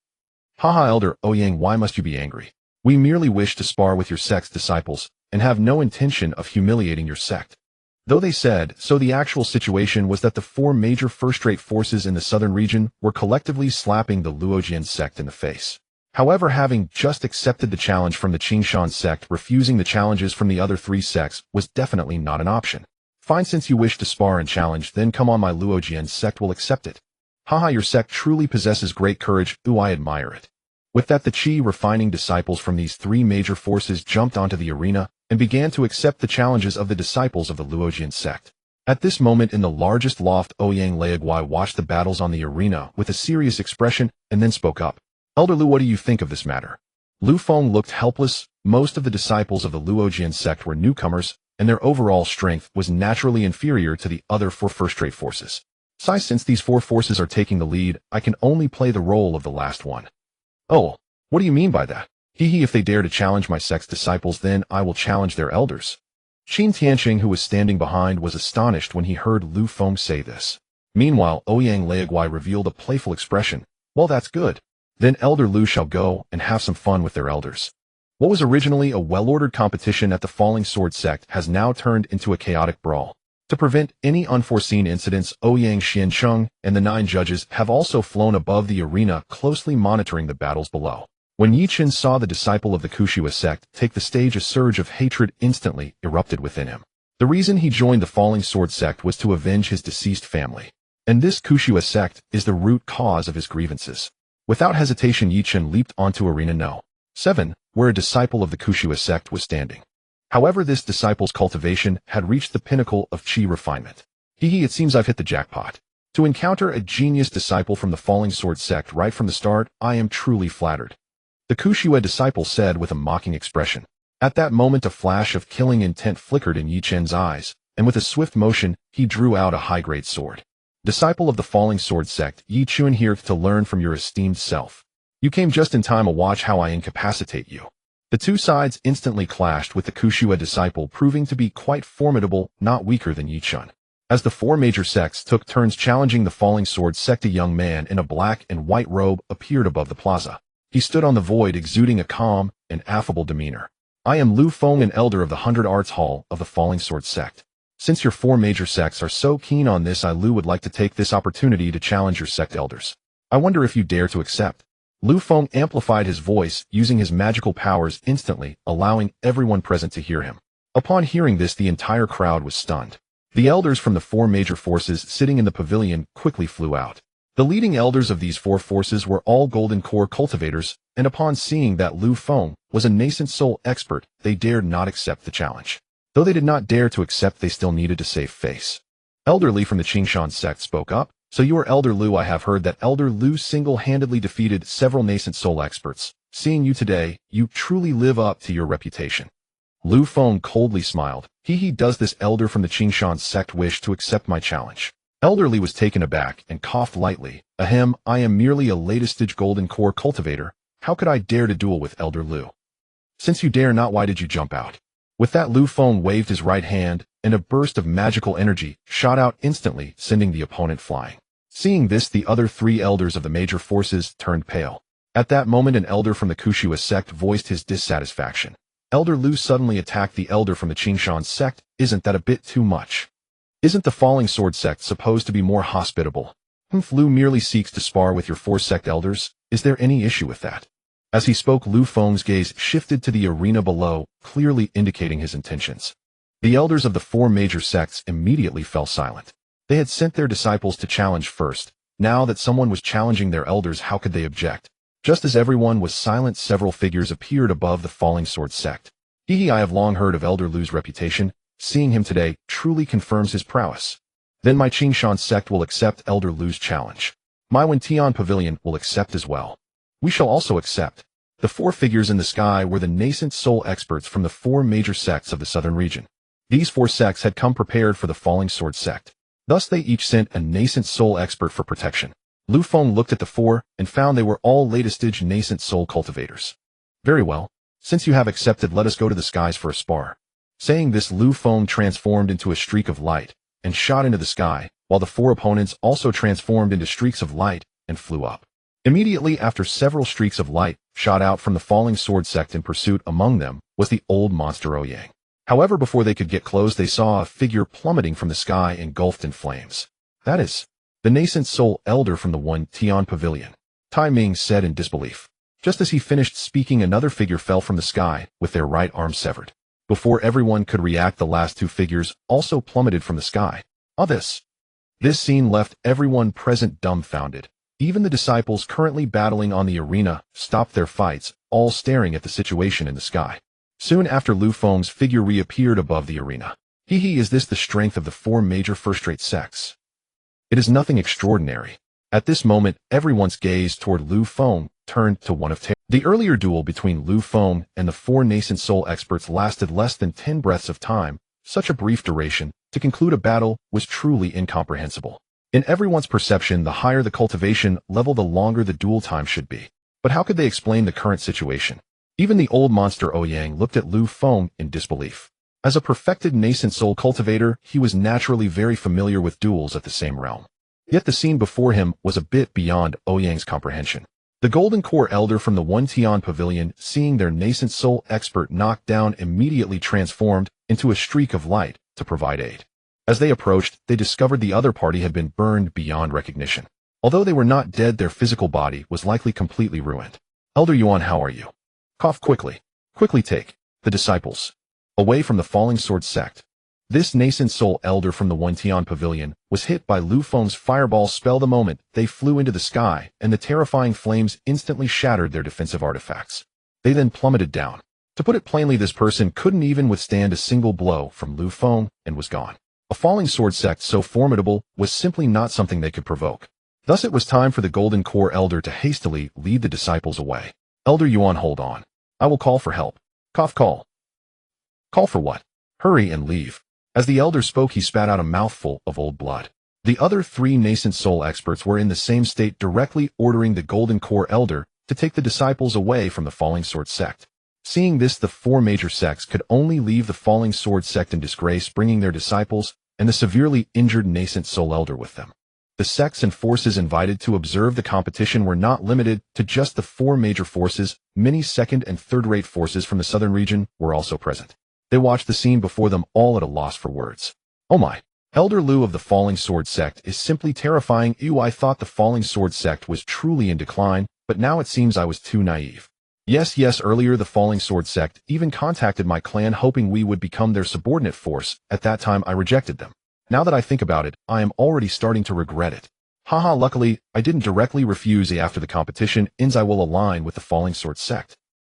"Haha, Elder Ouyang, why must you be angry? We merely wish to spar with your sect's disciples, and have no intention of humiliating your sect." Though they said so, the actual situation was that the 4 major first-rate forces in the southern region were collectively slapping the Luojian sect in the face. However, having just accepted the challenge from the Qingshan sect, refusing the challenges from the other 3 sects was definitely not an option. "Fine, since you wish to spar and challenge, then come on, my Luojian sect will accept it." "Haha, your sect truly possesses great courage. Ooh, I admire it." With that, the Qi refining disciples from these 3 major forces jumped onto the arena and began to accept the challenges of the disciples of the Luojian sect. At this moment in the largest loft, Ouyang Laoguai watched the battles on the arena with a serious expression and then spoke up. "Elder Lu, what do you think of this matter?" Lu Feng looked helpless. Most of the disciples of the Luojian sect were newcomers, and their overall strength was naturally inferior to the other 4 first-rate forces. Besides, since these 4 forces are taking the lead, I can only play the role of the last one. "Oh, what do you mean by that?" "Hee, if they dare to challenge my sect's disciples, then I will challenge their elders." Qin Tianqing, who was standing behind, was astonished when he heard Lu Feng say this. Meanwhile, Ouyang Laoguai revealed a playful expression. "Well, that's good. Then Elder Lu shall go and have some fun with their elders." What was originally a well-ordered competition at the Falling Sword sect has now turned into a chaotic brawl. To prevent any unforeseen incidents, Ouyang Xiancheng and the 9 judges have also flown above the arena, closely monitoring the battles below. When Yi Chen saw the disciple of the Kushua sect take the stage, a surge of hatred instantly erupted within him. The reason he joined the Falling Sword sect was to avenge his deceased family. And this Kushua sect is the root cause of his grievances. Without hesitation, Yi Chen leaped onto Arena No. 7, where a disciple of the Kushua sect was standing. However, this disciple's cultivation had reached the pinnacle of Qi refinement. It seems I've hit the jackpot. To encounter a genius disciple from the Falling Sword sect right from the start, I am truly flattered. The Kushua disciple said with a mocking expression. At that moment, a flash of killing intent flickered in Yi Chen's eyes, and with a swift motion, he drew out a high-grade sword. "Disciple of the Falling Sword sect, Yi Chen here to learn from your esteemed self. You came just in time to watch how I incapacitate you." The 2 sides instantly clashed, with the Kushua disciple proving to be quite formidable, not weaker than Yi Chen. As the 4 major sects took turns challenging the Falling Sword sect, a young man in a black and white robe appeared above the plaza. He stood on the void, exuding a calm and affable demeanor. "I am Lu Feng, an elder of the 100 Arts Hall of the Falling Sword sect. Since your 4 major sects are so keen on this, I, Lu, would like to take this opportunity to challenge your sect elders. I wonder if you dare to accept." Lu Feng amplified his voice, using his magical powers instantly, allowing everyone present to hear him. Upon hearing this, the entire crowd was stunned. The elders from the 4 major forces sitting in the pavilion quickly flew out. The leading elders of these 4 forces were all golden core cultivators, and upon seeing that Lu Feng was a nascent soul expert, they dared not accept the challenge. Though they did not dare to accept, they still needed to save face. Elder Li from the Qingshan sect spoke up. "So you are Elder Lu. I have heard that Elder Lu single-handedly defeated several nascent soul experts. Seeing you today, you truly live up to your reputation." Lu Feng coldly smiled. Does this elder from the Qingshan sect wish to accept my challenge?" Elder Li was taken aback and coughed lightly. "Ahem, I am merely a latest-stage golden core cultivator. How could I dare to duel with Elder Lu?" "Since you dare not, why did you jump out?" With that, Lu Feng waved his right hand, and a burst of magical energy shot out instantly, sending the opponent flying. Seeing this, the other 3 elders of the major forces turned pale. At that moment, an elder from the Kushua sect voiced his dissatisfaction. Elder Lu suddenly attacked the elder from the Tianling Sect. Isn't that a bit too much? Isn't the Falling Sword Sect supposed to be more hospitable? Lu merely seeks to spar with your 4 sect elders. Is there any issue with that? As he spoke, Lu Feng's gaze shifted to the arena below, clearly indicating his intentions. The elders of the 4 major sects immediately fell silent. They had sent their disciples to challenge first. Now that someone was challenging their elders, how could they object? Just as everyone was silent, several figures appeared above the Falling Sword Sect. I have long heard of Elder Lu's reputation. Seeing him today truly confirms his prowess. Then my Tianling Sect will accept Elder Lu's challenge. My Tian Pavilion will accept as well. We shall also accept. The 4 figures in the sky were the nascent soul experts from the 4 major sects of the southern region. These 4 sects had come prepared for the Falling Sword Sect. Thus they each sent a nascent soul expert for protection. Lu Feng looked at the 4 and found they were all latest-stage nascent soul cultivators. Very well. Since you have accepted, let us go to the skies for a spar. Saying this, Lu Feng transformed into a streak of light and shot into the sky, while the 4 opponents also transformed into streaks of light and flew up. Immediately after, several streaks of light shot out from the Falling Sword Sect in pursuit. Among them was the old monster Awakens. However, before they could get close, they saw a figure plummeting from the sky engulfed in flames. That is the nascent soul elder from the Tian Pavilion. Tai Ming said in disbelief. Just as he finished speaking, another figure fell from the sky with their right arm severed. Before everyone could react, the last 2 figures also plummeted from the sky. This scene left everyone present dumbfounded. Even the disciples currently battling on the arena stopped their fights, all staring at the situation in the sky. Soon after, Lu Feng's figure reappeared above the arena. Is this the strength of the 4 major first-rate sects? It is nothing extraordinary. At this moment, everyone's gaze toward Lu Feng turned to one of terror. The earlier duel between Lu Feng and the 4 nascent soul experts lasted less than 10 breaths of time. Such a brief duration to conclude a battle was truly incomprehensible. In everyone's perception, the higher the cultivation level, the longer the duel time should be. But how could they explain the current situation? Even the old monster Ouyang looked at Lu Feng in disbelief. As a perfected nascent soul cultivator, he was naturally very familiar with duels at the same realm. Yet the scene before him was a bit beyond Ouyang's comprehension. The Golden Core Elder from the Tian Pavilion, seeing their nascent soul expert knocked down, immediately transformed into a streak of light to provide aid. As they approached, they discovered the other party had been burned beyond recognition. Although they were not dead, their physical body was likely completely ruined. Elder Yuan, how are you? Cough quickly. Quickly take the disciples away from the Falling Sword Sect. This nascent soul elder from the Tian Pavilion was hit by Lu Feng's fireball spell. The moment they flew into the sky, and the terrifying flames instantly shattered their defensive artifacts. They then plummeted down. To put it plainly, this person couldn't even withstand a single blow from Lu Feng and was gone. A Falling Sword Sect so formidable was simply not something they could provoke. Thus it was time for the Golden Core Elder to hastily lead the disciples away. Elder Yuan, hold on. I will call for help. Cough, call. Call for what? Hurry and leave. As the elder spoke, he spat out a mouthful of old blood. The other 3 nascent soul experts were in the same state, directly ordering the Golden Core Elder to take the disciples away from the Falling Sword Sect. Seeing this, the 4 major sects could only leave the Falling Sword Sect in disgrace, bringing their disciples and the severely injured nascent soul elder with them. The sects and forces invited to observe the competition were not limited to just the 4 major forces. Many second and third-rate forces from the southern region were also present. They watched the scene before them, all at a loss for words. Oh my! Elder Lu of the Falling Sword Sect is simply terrifying. I thought the Falling Sword Sect was truly in decline, but now it seems I was too naive. Yes, earlier the Falling Sword Sect even contacted my clan hoping we would become their subordinate force. At that time I rejected them. Now that I think about it, I am already starting to regret it. Luckily, I didn't directly refuse. After the competition ends, I will align with the Falling Sword Sect.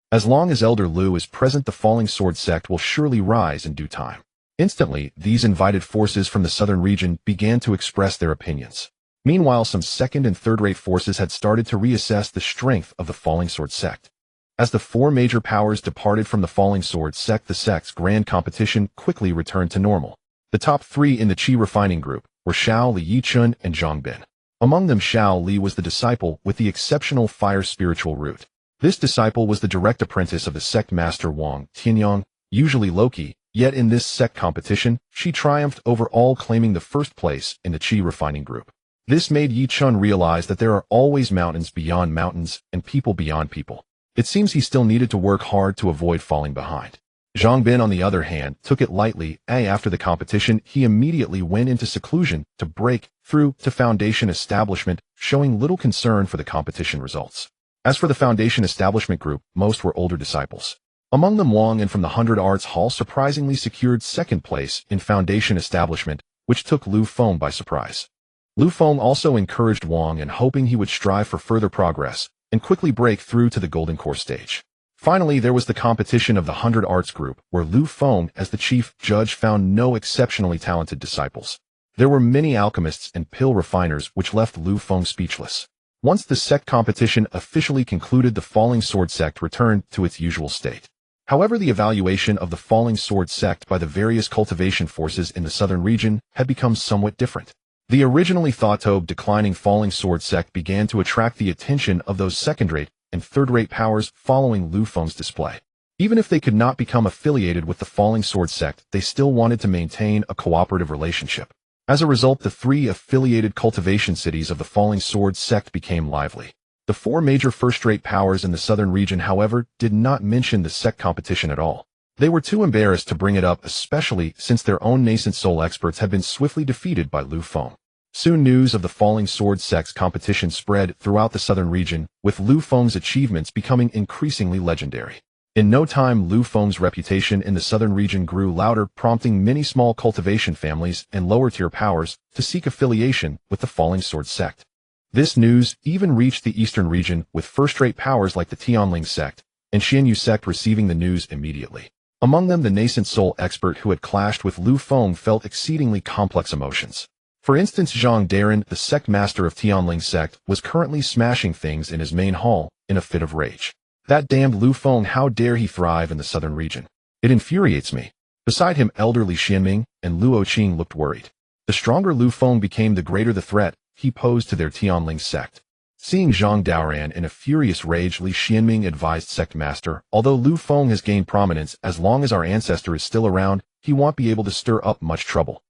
As long as Elder Lu is present, the Falling Sword Sect will surely rise in due time. Instantly, these invited forces from the southern region began to express their opinions. Meanwhile, some second and third-rate forces had started to reassess the strength of the Falling Sword Sect. As the 4 major powers departed from the Falling Sword Sect, the sect's grand competition quickly returned to normal. The top 3 in the Qi refining group were Xiao Li, Yichun, and Zhang Bin. Among them, Xiao Li was the disciple with the exceptional fire spiritual root. This disciple was the direct apprentice of the sect master Wang Tianyang, usually Loki, yet in this sect competition, she triumphed over all, claiming the first place in the Qi refining group. This made Yi Chun realize that there are always mountains beyond mountains and people beyond people. It seems he still needed to work hard to avoid falling behind. Zhang Bin, on the other hand, took it lightly. After the competition, he immediately went into seclusion to break through to Foundation establishment, showing little concern for the competition results. As for the Foundation establishment group, most were older disciples. Among them, Wang and from the 100 Arts Hall surprisingly secured second place in Foundation establishment, which took Lu Feng by surprise. Lu Feng also encouraged Wang and hoping he would strive for further progress and quickly break through to the Golden Core stage. Finally, there was the competition of the 100 Arts group, where Lu Feng, as the chief judge, found no exceptionally talented disciples. There were many alchemists and pill refiners, which left Lu Feng speechless. Once the sect competition officially concluded, the Falling Sword sect returned to its usual state. However, the evaluation of the Falling Sword sect by the various cultivation forces in the southern region had become somewhat different. The originally thought-of declining Falling Sword sect began to attract the attention of those second-rate and third-rate powers following Lu Feng's display. Even if they could not become affiliated with the Falling Sword sect, they still wanted to maintain a cooperative relationship. As a result, the 3 affiliated cultivation cities of the Falling Sword sect became lively. The 4 major first-rate powers in the southern region, however, did not mention the sect competition at all. They were too embarrassed to bring it up, especially since their own nascent soul experts had been swiftly defeated by Lu Feng. Soon news of the Falling Sword sect's competition spread throughout the southern region, with Lu Feng's achievements becoming increasingly legendary. In no time, Lu Feng's reputation in the southern region grew louder, prompting many small cultivation families and lower-tier powers to seek affiliation with the Falling Sword sect. This news even reached the eastern region, with first-rate powers like the Tianling Sect and Xianyu Sect receiving the news immediately. Among them, the nascent soul expert who had clashed with Lu Feng felt exceedingly complex emotions. For instance, Zhang Daren, the sect master of Tianling Sect, was currently smashing things in his main hall in a fit of rage. That damned Lu Feng, how dare he thrive in the southern region? It infuriates me. Beside him, elderly Xianming and Luo Qing looked worried. The stronger Lu Feng became, the greater the threat he posed to their Tianling Sect. Seeing Zhang Daoran in a furious rage, Li Xianming advised Sect Master, although Lu Feng has gained prominence, as long as our ancestor is still around, he won't be able to stir up much trouble.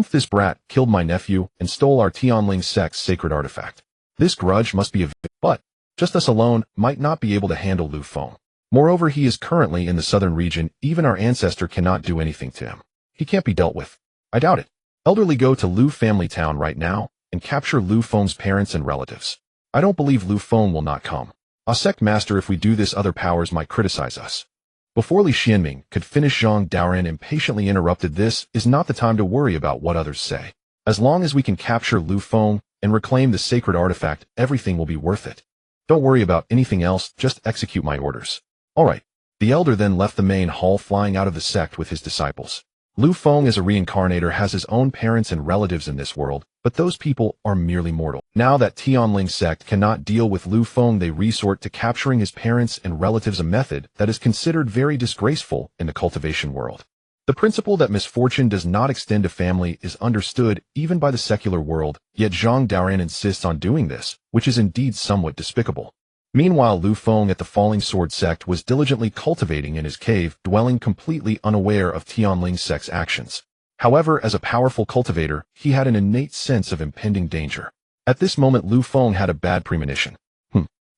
This brat killed my nephew and stole our Tianling Sect's sacred artifact. This grudge must be but just us alone might not be able to handle Lu Feng. Moreover, he is currently in the southern region. Even our ancestor cannot do anything to him. He can't be dealt with. I doubt it. Elderly, go to Lu Family Town right now and capture Lu Feng's parents and relatives. I don't believe Lu Feng will not come. Sect Master, if we do this, other powers might criticize us. Before Li Xianming could finish, Zhang Daoran impatiently interrupted. This is not the time to worry about what others say. As long as we can capture Lu Feng and reclaim the sacred artifact, everything will be worth it. Don't worry about anything else, just execute my orders. All right. The elder then left the main hall, flying out of the sect with his disciples. Lu Feng, as a reincarnator, has his own parents and relatives in this world, but those people are merely mortal. Now that Tianling Sect cannot deal with Lu Feng, they resort to capturing his parents and relatives, a method that is considered very disgraceful in the cultivation world. The principle that misfortune does not extend to family is understood even by the secular world, yet Zhang Daoran insists on doing this, which is indeed somewhat despicable. Meanwhile, Lu Feng at the Falling Sword Sect was diligently cultivating in his cave, dwelling completely unaware of Tianling Sect's actions. However, as a powerful cultivator, he had an innate sense of impending danger. At this moment, Lu Feng had a bad premonition.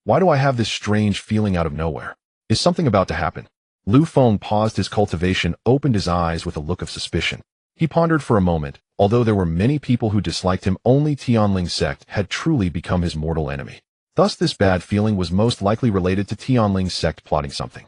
Why do I have this strange feeling out of nowhere? Is something about to happen? Lu Feng paused his cultivation, opened his eyes with a look of suspicion. He pondered for a moment. Although there were many people who disliked him, only Tianling Sect had truly become his mortal enemy. Thus, this bad feeling was most likely related to Tianling Sect plotting something.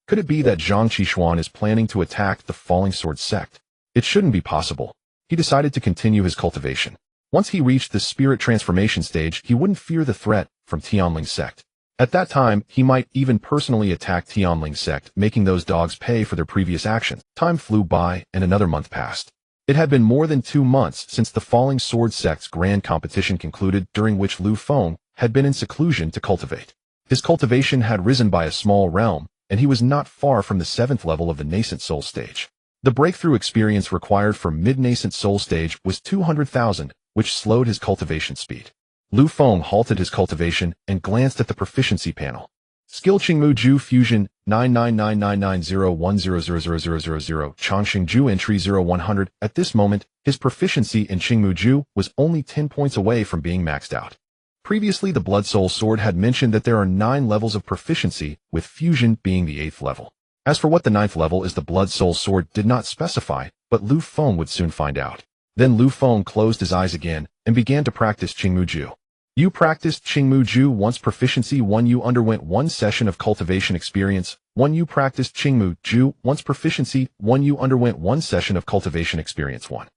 Could it be that Zhang Qishuan is planning to attack the Falling Sword Sect? It shouldn't be possible. He decided to continue his cultivation. Once he reached the spirit transformation stage, he wouldn't fear the threat from Tianling Sect. At that time, he might even personally attack Tianling Sect, making those dogs pay for their previous actions. Time flew by, and another month passed. It had been more than 2 months since the Falling Sword Sect's grand competition concluded, during which Lu Feng had been in seclusion to cultivate. His cultivation had risen by a small realm, and he was not far from the 7th level of the nascent soul stage. The breakthrough experience required for mid-nascent soul stage was 200,000, which slowed his cultivation speed. Lu Feng halted his cultivation and glanced at the proficiency panel. Skill Qingmu Ju Fusion 9999901000000 Changxing Ju Entry 0100. At this moment, his proficiency in Qingmu Ju was only 10 points away from being maxed out. Previously, the Blood Soul Sword had mentioned that there are 9 levels of proficiency, with fusion being the 8th level. As for what the 9th level is, the Blood Soul Sword did not specify, but Lu Feng would soon find out. Then Lu Feng closed his eyes again and began to practice Qingmu Ju. You practiced Qingmu Ju once. Proficiency 1. You underwent 1 session of cultivation experience. 1. You practiced Qingmu Ju once. Proficiency 1. You underwent 1 session of cultivation experience 1.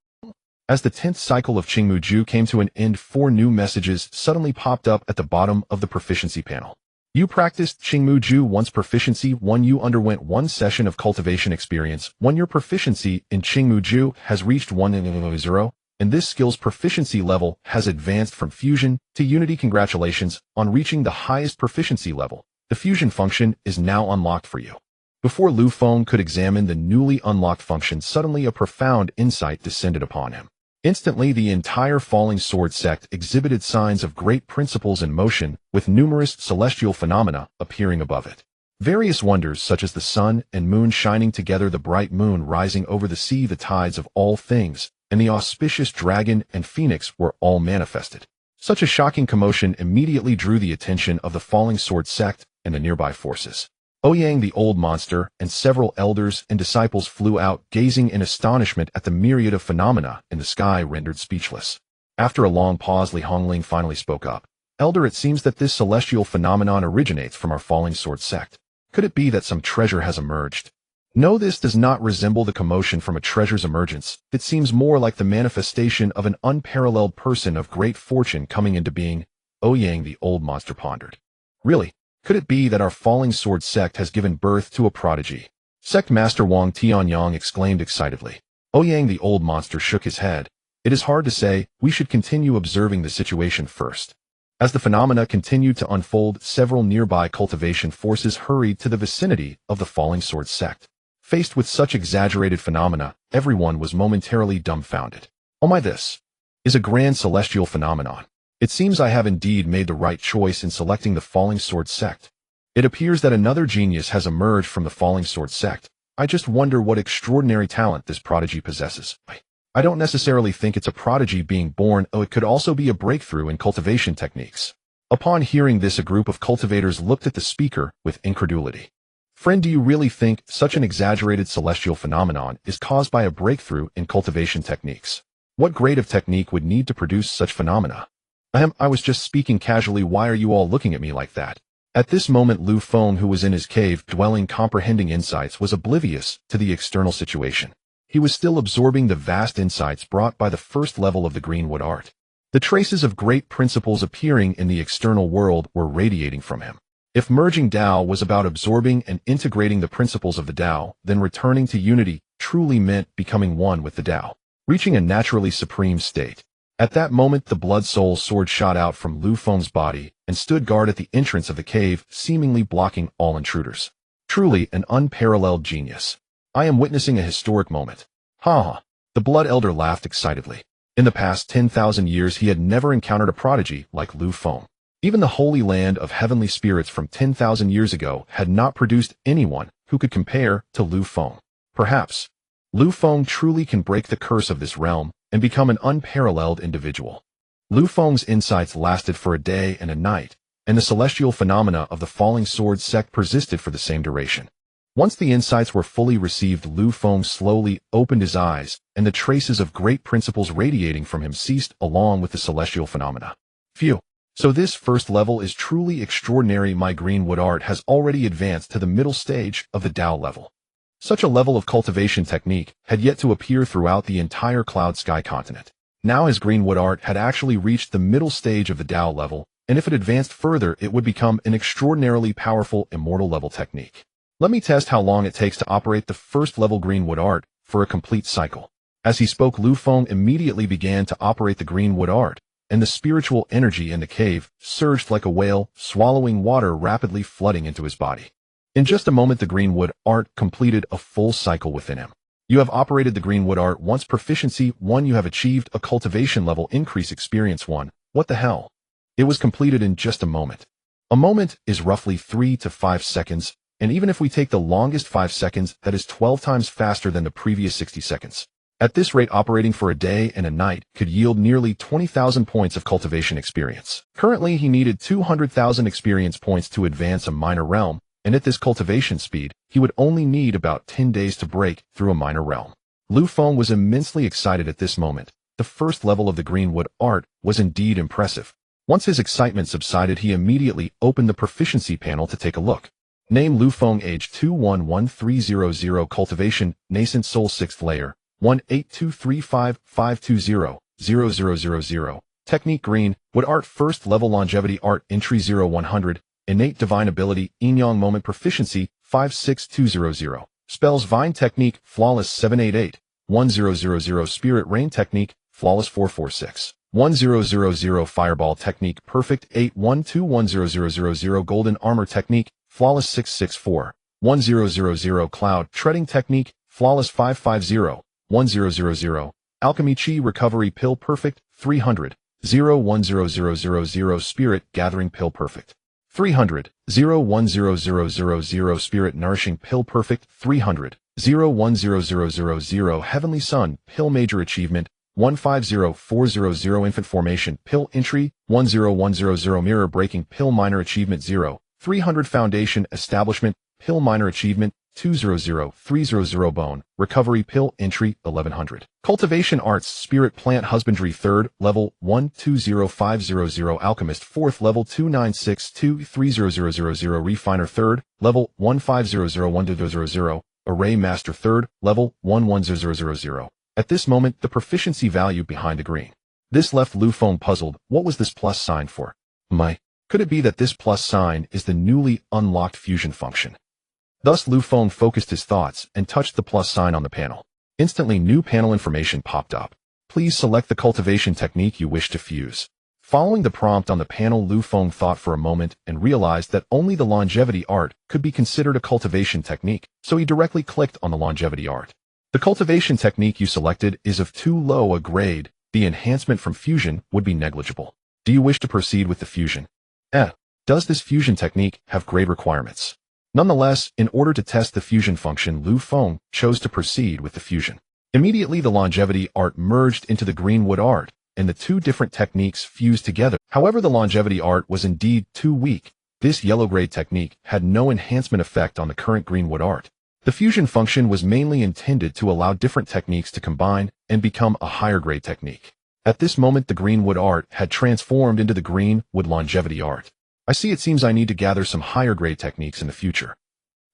As the 10th cycle of Qingmu Ju came to an end, 4 new messages suddenly popped up at the bottom of the proficiency panel. You practiced Qingmu Ju once. Proficiency 1. You underwent 1 session of cultivation experience 1. Your proficiency in Qingmu Ju has reached 1.0, and this skill's proficiency level has advanced from fusion to unity. Congratulations on reaching the highest proficiency level. The fusion function is now unlocked for you. Before Lu Feng could examine the newly unlocked function, suddenly a profound insight descended upon him. Instantly, the entire Falling Sword sect exhibited signs of great principles in motion, with numerous celestial phenomena appearing above it. Various wonders such as the sun and moon shining together, the bright moon rising over the sea, the tides of all things, and the auspicious dragon and phoenix were all manifested. Such a shocking commotion immediately drew the attention of the Falling Sword sect and the nearby forces. Ouyang the old monster and several elders and disciples flew out, gazing in astonishment at the myriad of phenomena in the sky, rendered speechless. After a long pause, Li Hongling finally spoke up. Elder, it seems that this celestial phenomenon originates from our Falling Sword sect. Could it be that some treasure has emerged? No, this does not resemble the commotion from a treasure's emergence. It seems more like the manifestation of an unparalleled person of great fortune coming into being. Ouyang the old monster pondered. Really? Could it be that our Falling Sword sect has given birth to a prodigy? Sect Master Wang Tianyang exclaimed excitedly. Ouyang the old monster shook his head. It is hard to say. We should continue observing the situation first. As the phenomena continued to unfold, several nearby cultivation forces hurried to the vicinity of the Falling Sword sect. Faced with such exaggerated phenomena, everyone was momentarily dumbfounded. Oh my, this is a grand celestial phenomenon. It seems I have indeed made the right choice in selecting the Falling Sword sect. It appears that another genius has emerged from the Falling Sword sect. I just wonder what extraordinary talent this prodigy possesses. I don't necessarily think it's a prodigy being born. Oh, it could also be a breakthrough in cultivation techniques. Upon hearing this, a group of cultivators looked at the speaker with incredulity. Friend, do you really think such an exaggerated celestial phenomenon is caused by a breakthrough in cultivation techniques? What grade of technique would need to produce such phenomena? I was just speaking casually. Why are you all looking at me like that? At this moment, Lu Feng, who was in his cave dwelling comprehending insights, was oblivious to the external situation. He was still absorbing the vast insights brought by the first level of the Greenwood art. The traces of great principles appearing in the external world were radiating from him. If merging Tao was about absorbing and integrating the principles of the Tao, then returning to unity truly meant becoming one with the Tao, reaching a naturally supreme state. At that moment, the Blood Soul Sword shot out from Lu Feng's body and stood guard at the entrance of the cave, seemingly blocking all intruders. Truly an unparalleled genius. I am witnessing a historic moment. Ha ha. The Blood Elder laughed excitedly. In the past 10,000 years, he had never encountered a prodigy like Lu Feng. Even the Holy Land of Heavenly Spirits from 10,000 years ago had not produced anyone who could compare to Lu Feng. Perhaps Lu Feng truly can break the curse of this realm and become an unparalleled individual. Lu Feng's insights lasted for a day and a night, and the celestial phenomena of the Falling Sword sect persisted for the same duration. Once the insights were fully received, Lu Feng slowly opened his eyes, and the traces of great principles radiating from him ceased along with the celestial phenomena. Phew. So this first level is truly extraordinary. My Greenwood art has already advanced to the middle stage of the Tao level. Such a level of cultivation technique had yet to appear throughout the entire Cloud Sky continent. Now his Greenwood art had actually reached the middle stage of the Tao level, and if it advanced further, it would become an extraordinarily powerful Immortal level technique. Let me test how long it takes to operate the first level Greenwood art for a complete cycle. As he spoke, Lu Feng immediately began to operate the Greenwood art, and the spiritual energy in the cave surged like a whale, swallowing water, rapidly flooding into his body. In just a moment, the Greenwood art completed a full cycle within him. You have operated the Greenwood art once. Proficiency 1. You have achieved a cultivation level increase. Experience 1. What the hell? It was completed in just a moment. A moment is roughly 3 to 5 seconds, and even if we take the longest 5 seconds, that is 12 times faster than the previous 60 seconds. At this rate, operating for a day and a night could yield nearly 20,000 points of cultivation experience. Currently, he needed 200,000 experience points to advance a minor realm, and at this cultivation speed, he would only need about 10 days to break through a minor realm. Lu Feng was immensely excited at this moment. The first level of the greenwood art was indeed impressive. Once his excitement subsided, he immediately opened the proficiency panel to take a look. Name Lu Feng, age 211300, cultivation, nascent soul, 6th layer, 1823552000000. Technique green, wood art, first level, longevity art, entry 0100, innate divine ability, yin yang moment, proficiency, 56200. Spells, vine technique, flawless, 788, 1000. Spirit rain technique, flawless, 446. 1000. Fireball technique, perfect, 81210000. Golden armor technique, flawless, 664. 1000. Cloud treading technique, flawless, 550. 1000. Alchemy chi recovery pill, perfect, 300. 010000. Spirit gathering pill, perfect, 300. 010000. Spirit nourishing pill, perfect, 300. 010000. Heavenly sun pill, major achievement, 150400. Infant formation pill, entry 10100. Mirror breaking pill, minor achievement, 0. 300. Foundation establishment pill, minor achievement, 200300. Bone recovery pill, entry 1100. Cultivation arts, spirit plant husbandry, 3rd level, 120500. Alchemist, 4th level, 2962300000. Refiner, 3rd level, 15001200. Array master, 3rd level, 11000. At this moment, the proficiency value behind the green. This left Lu Feng puzzled. What was this plus sign for? Could it be that this plus sign is the newly unlocked fusion function? Thus Lu Feng focused his thoughts and touched the plus sign on the panel. Instantly, new panel information popped up. Please select the cultivation technique you wish to fuse. Following the prompt on the panel, Lu Feng thought for a moment and realized that only the longevity art could be considered a cultivation technique, so he directly clicked on the longevity art. The cultivation technique you selected is of too low a grade. The enhancement from fusion would be negligible. Do you wish to proceed with the fusion? Does this fusion technique have grade requirements? Nonetheless, in order to test the fusion function, Lu Feng chose to proceed with the fusion. Immediately, the longevity art merged into the greenwood art, and the two different techniques fused together. However, the longevity art was indeed too weak. This yellow grade technique had no enhancement effect on the current greenwood art. The fusion function was mainly intended to allow different techniques to combine and become a higher grade technique. At this moment, the greenwood art had transformed into the greenwood longevity art. I see. It seems I need to gather some higher grade techniques in the future.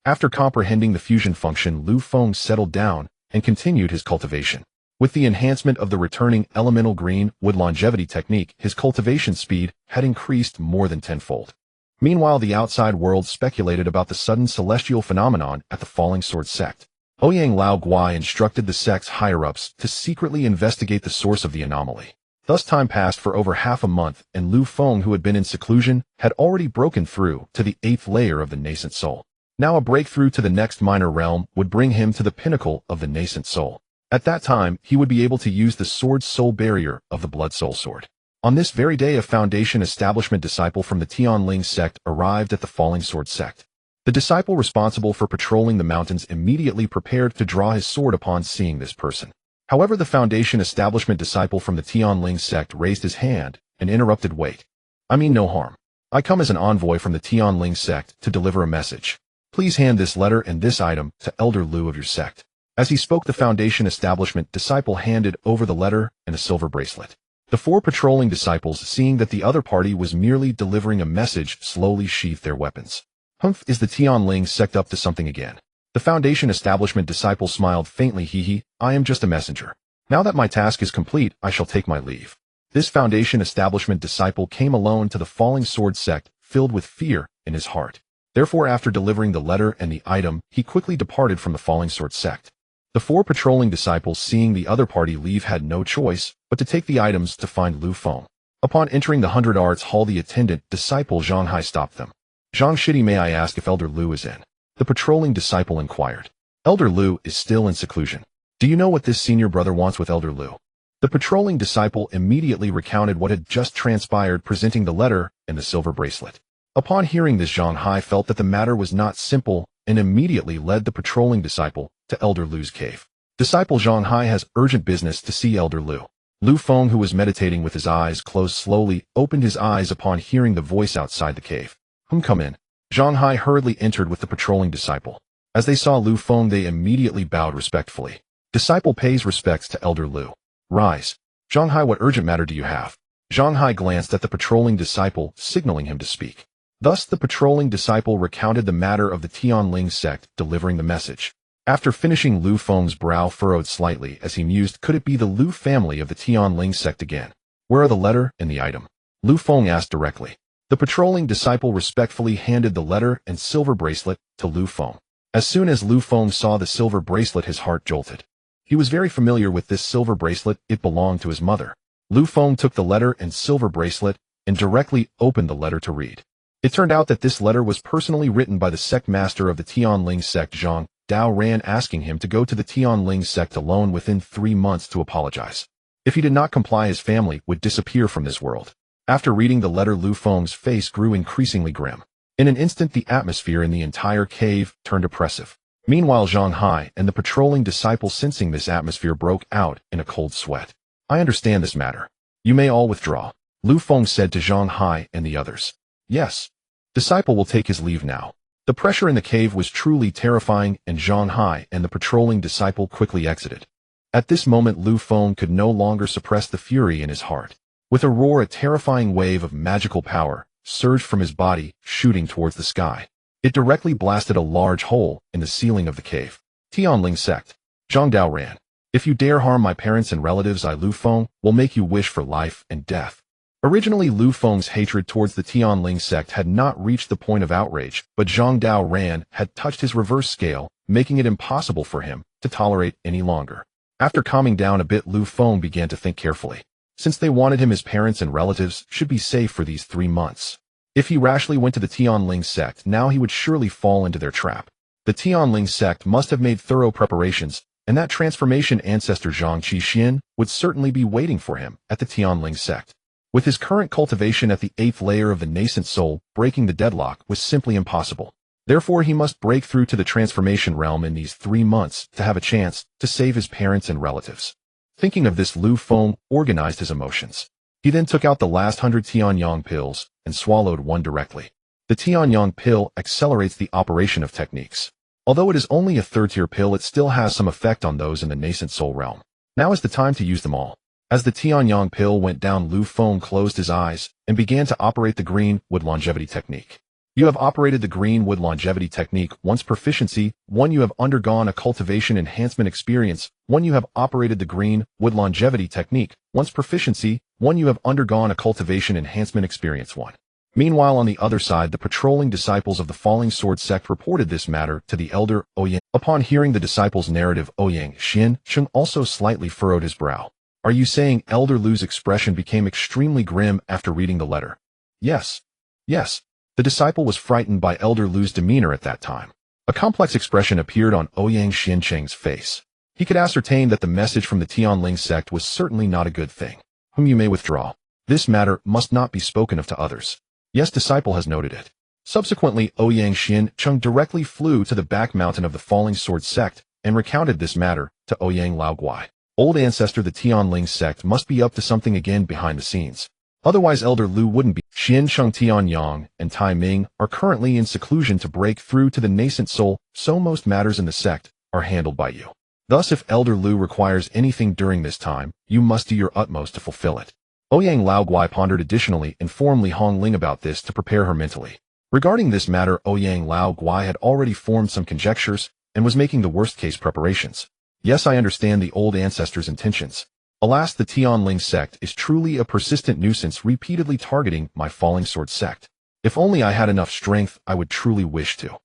After comprehending the fusion function, Lu Feng settled down and continued his cultivation. With the enhancement of the returning elemental greenwood longevity technique, his cultivation speed had increased more than tenfold. Meanwhile, the outside world speculated about the sudden celestial phenomenon at the Falling Sword Sect. Ouyang Lao Guai instructed the sect's higher-ups to secretly investigate the source of the anomaly. Thus time passed for over half a month, and Lu Feng, who had been in seclusion, had already broken through to the 8th layer of the nascent soul. Now a breakthrough to the next minor realm would bring him to the pinnacle of the nascent soul. At that time, he would be able to use the sword's soul barrier of the blood soul sword. On this very day, a foundation establishment disciple from the Tianling Sect arrived at the Falling Sword Sect. The disciple responsible for patrolling the mountains immediately prepared to draw his sword upon seeing this person. However, the foundation establishment disciple from the Tianling Sect raised his hand and interrupted. Wait. I mean no harm. I come as an envoy from the Tianling Sect to deliver a message. Please hand this letter and this item to Elder Lu of your sect. As he spoke, the foundation establishment disciple handed over the letter and a silver bracelet. The four patrolling disciples, seeing that the other party was merely delivering a message, slowly sheathed their weapons. Humph, is the Tianling Sect up to something again? The foundation establishment disciple smiled faintly. Hee, I am just a messenger. Now that my task is complete, I shall take my leave. This foundation establishment disciple came alone to the Falling Sword Sect, filled with fear in his heart. Therefore, after delivering the letter and the item, he quickly departed from the Falling Sword Sect. The four patrolling disciples, seeing the other party leave, had no choice but to take the items to find Lu Feng. Upon entering the 100 Arts Hall, the attendant disciple Zhang Hai stopped them. Zhang Shidi, may I ask if Elder Lu is in? The patrolling disciple inquired. Elder Lu is still in seclusion. Do you know what this senior brother wants with Elder Lu? The patrolling disciple immediately recounted what had just transpired, presenting the letter and the silver bracelet. Upon hearing this, Zhang Hai felt that the matter was not simple and immediately led the patrolling disciple to Elder Lu's cave. Disciple Zhang Hai has urgent business to see Elder Lu. Lu Feng, who was meditating with his eyes closed, slowly opened his eyes upon hearing the voice outside the cave. Come in. Zhang Hai hurriedly entered with the patrolling disciple. As they saw Lu Feng, they immediately bowed respectfully. Disciple pays respects to Elder Lu. Rise. Zhang Hai, what urgent matter do you have? Zhang Hai glanced at the patrolling disciple, signaling him to speak. Thus the patrolling disciple recounted the matter of the Tianling Sect, delivering the message. After finishing, Lu Feng's brow furrowed slightly as he mused, could it be the Lu family of the Tianling Sect again? Where are the letter and the item? Lu Feng asked directly. The patrolling disciple respectfully handed the letter and silver bracelet to Lu Feng. As soon as Lu Feng saw the silver bracelet, his heart jolted. He was very familiar with this silver bracelet, it belonged to his mother. Lu Feng took the letter and silver bracelet and directly opened the letter to read. It turned out that this letter was personally written by the sect master of the Tianling Sect, Zhang Dao Ran, asking him to go to the Tianling Sect alone within 3 months to apologize. If he did not comply, his family would disappear from this world. After reading the letter, Lu Feng's face grew increasingly grim. In an instant, the atmosphere in the entire cave turned oppressive. Meanwhile, Zhang Hai and the patrolling disciple, sensing this atmosphere, broke out in a cold sweat. I understand this matter. You may all withdraw, Lu Feng said to Zhang Hai and the others. Yes. Disciple will take his leave now. The pressure in the cave was truly terrifying, and Zhang Hai and the patrolling disciple quickly exited. At this moment, Lu Feng could no longer suppress the fury in his heart. With a roar, a terrifying wave of magical power surged from his body, shooting towards the sky. It directly blasted a large hole in the ceiling of the cave. Tianling Sect. Zhang Dao ran. If you dare harm my parents and relatives, I, Lu Feng, will make you wish for life and death. Originally, Lu Feng's hatred towards the Tianling Sect had not reached the point of outrage, but Zhang Dao Ran had touched his reverse scale, making it impossible for him to tolerate any longer. After calming down a bit, Lu Feng began to think carefully. Since they wanted him, his parents and relatives should be safe for these 3 months. If he rashly went to the Tianling Sect, now he would surely fall into their trap. The Tianling Sect must have made thorough preparations, and that transformation ancestor Zhang Qixin would certainly be waiting for him at the Tianling Sect. With his current cultivation at the 8th layer of the nascent soul, breaking the deadlock was simply impossible. Therefore, he must break through to the transformation realm in these 3 months to have a chance to save his parents and relatives. Thinking of this, Lu Feng organized his emotions. He then took out the last 100 Tianyang pills and swallowed one directly. The Tianyang pill accelerates the operation of techniques. Although it is only a 3rd-tier pill, it still has some effect on those in the nascent soul realm. Now is the time to use them all. As the Tianyang pill went down, Lu Feng closed his eyes and began to operate the green wood longevity technique. You have operated the green wood longevity technique once. Proficiency 1. You have undergone a cultivation enhancement experience 1. You have operated the green wood longevity technique once. Proficiency 1. You have undergone a cultivation enhancement experience 1. Meanwhile, on the other side, the patrolling disciples of the Falling Sword Sect reported this matter to the elder Ouyang. Upon hearing the disciples' narrative, Ouyang Xin Cheng also slightly furrowed his brow. Are you saying Elder Lu's expression became extremely grim after reading the letter? Yes. Yes. The disciple was frightened by Elder Lu's demeanor at that time. A complex expression appeared on Ouyang Xiancheng's face. He could ascertain that the message from the Tianling Sect was certainly not a good thing. Whom you may withdraw. This matter must not be spoken of to others. Yes, disciple has noted it. Subsequently, Ouyang Xiancheng directly flew to the back mountain of the Falling Sword Sect and recounted this matter to Ouyang Laoguai. Old ancestor, the Tianling Sect must be up to something again behind the scenes. Otherwise, Elder Lu wouldn't be. Xiancheng, Tianyang, and Tai Ming are currently in seclusion to break through to the nascent soul, so most matters in the sect are handled by you. Thus, if Elder Lu requires anything during this time, you must do your utmost to fulfill it. Ouyang Laoguai pondered additionally, informed Li Hongling about this to prepare her mentally. Regarding this matter, Ouyang Laoguai had already formed some conjectures and was making the worst-case preparations. Yes, I understand the old ancestor's intentions. Alas, the Tianling Sect is truly a persistent nuisance, repeatedly targeting my Falling Sword Sect. If only I had enough strength, I would truly wish to.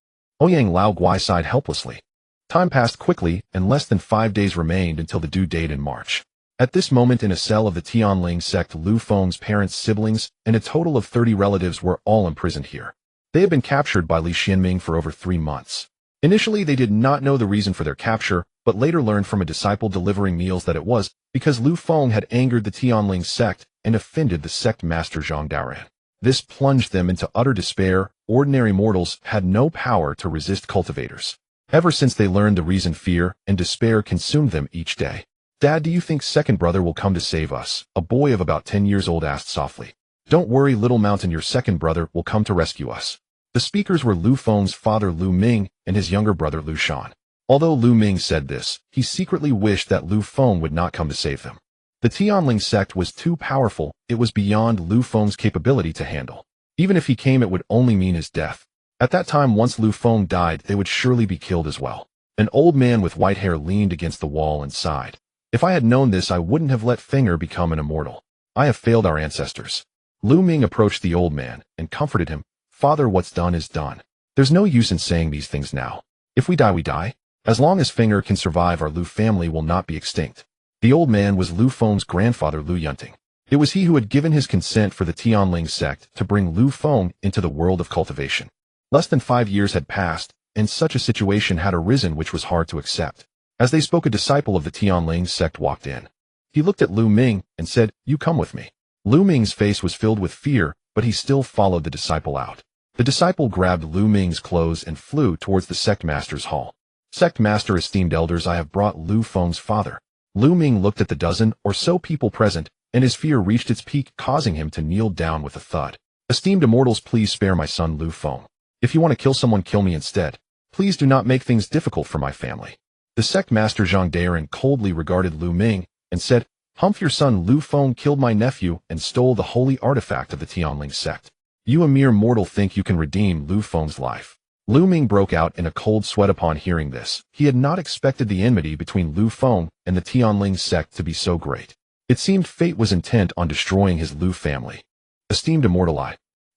Ouyang Laoguai sighed helplessly. Time passed quickly, and less than 5 days remained until the due date in March. At this moment, in a cell of the Tianling Sect, Lu Feng's parents, siblings, and a total of 30 relatives were all imprisoned here. They had been captured by Li Xianming for over 3 months. Initially, they did not know the reason for their capture, but later learned from a disciple delivering meals that it was because Lu Feng had angered the Tianling Sect and offended the sect master Zhang Daoran. This plunged them into utter despair. Ordinary mortals had no power to resist cultivators. Ever since they learned the reason, fear and despair consumed them each day. Dad, do you think second brother will come to save us? A boy of about 10 years old asked softly. Don't worry, little mountain, your second brother will come to rescue us. The speakers were Lu Feng's father Lu Ming and his younger brother Lu Shan. Although Lu Ming said this, he secretly wished that Lu Feng would not come to save them. The Tianling Sect was too powerful, it was beyond Lu Feng's capability to handle. Even if he came, it would only mean his death. At that time, once Lu Feng died, they would surely be killed as well. An old man with white hair leaned against the wall and sighed. If I had known this, I wouldn't have let Feng become an immortal. I have failed our ancestors. Lu Ming approached the old man and comforted him. Father, what's done is done. There's no use in saying these things now. If we die, we die. As long as Feng can survive, our Lu family will not be extinct. The old man was Lu Feng's grandfather Lu Yunting. It was he who had given his consent for the Tianling Sect to bring Lu Feng into the world of cultivation. Less than 5 years had passed, and such a situation had arisen which was hard to accept. As they spoke, a disciple of the Tianling Sect walked in. He looked at Lu Ming and said, "You come with me." Lu Ming's face was filled with fear, but he still followed the disciple out. The disciple grabbed Lu Ming's clothes and flew towards the sect master's hall. "Sect master, esteemed elders, I have brought Lu Feng's father." Lu Ming looked at the dozen or so people present, and his fear reached its peak, causing him to kneel down with a thud. "Esteemed immortals, please spare my son Lu Feng. If you want to kill someone, kill me instead. Please do not make things difficult for my family." The sect master Zhang Daren coldly regarded Lu Ming and said, "Humph, your son Lu Feng killed my nephew and stole the holy artifact of the Tianling Sect. You, a mere mortal, think you can redeem Lu Feng's life." Lu Ming broke out in a cold sweat upon hearing this. He had not expected the enmity between Lu Feng and the Tianling Sect to be so great. It seemed fate was intent on destroying his Lu family. "Esteemed immortal,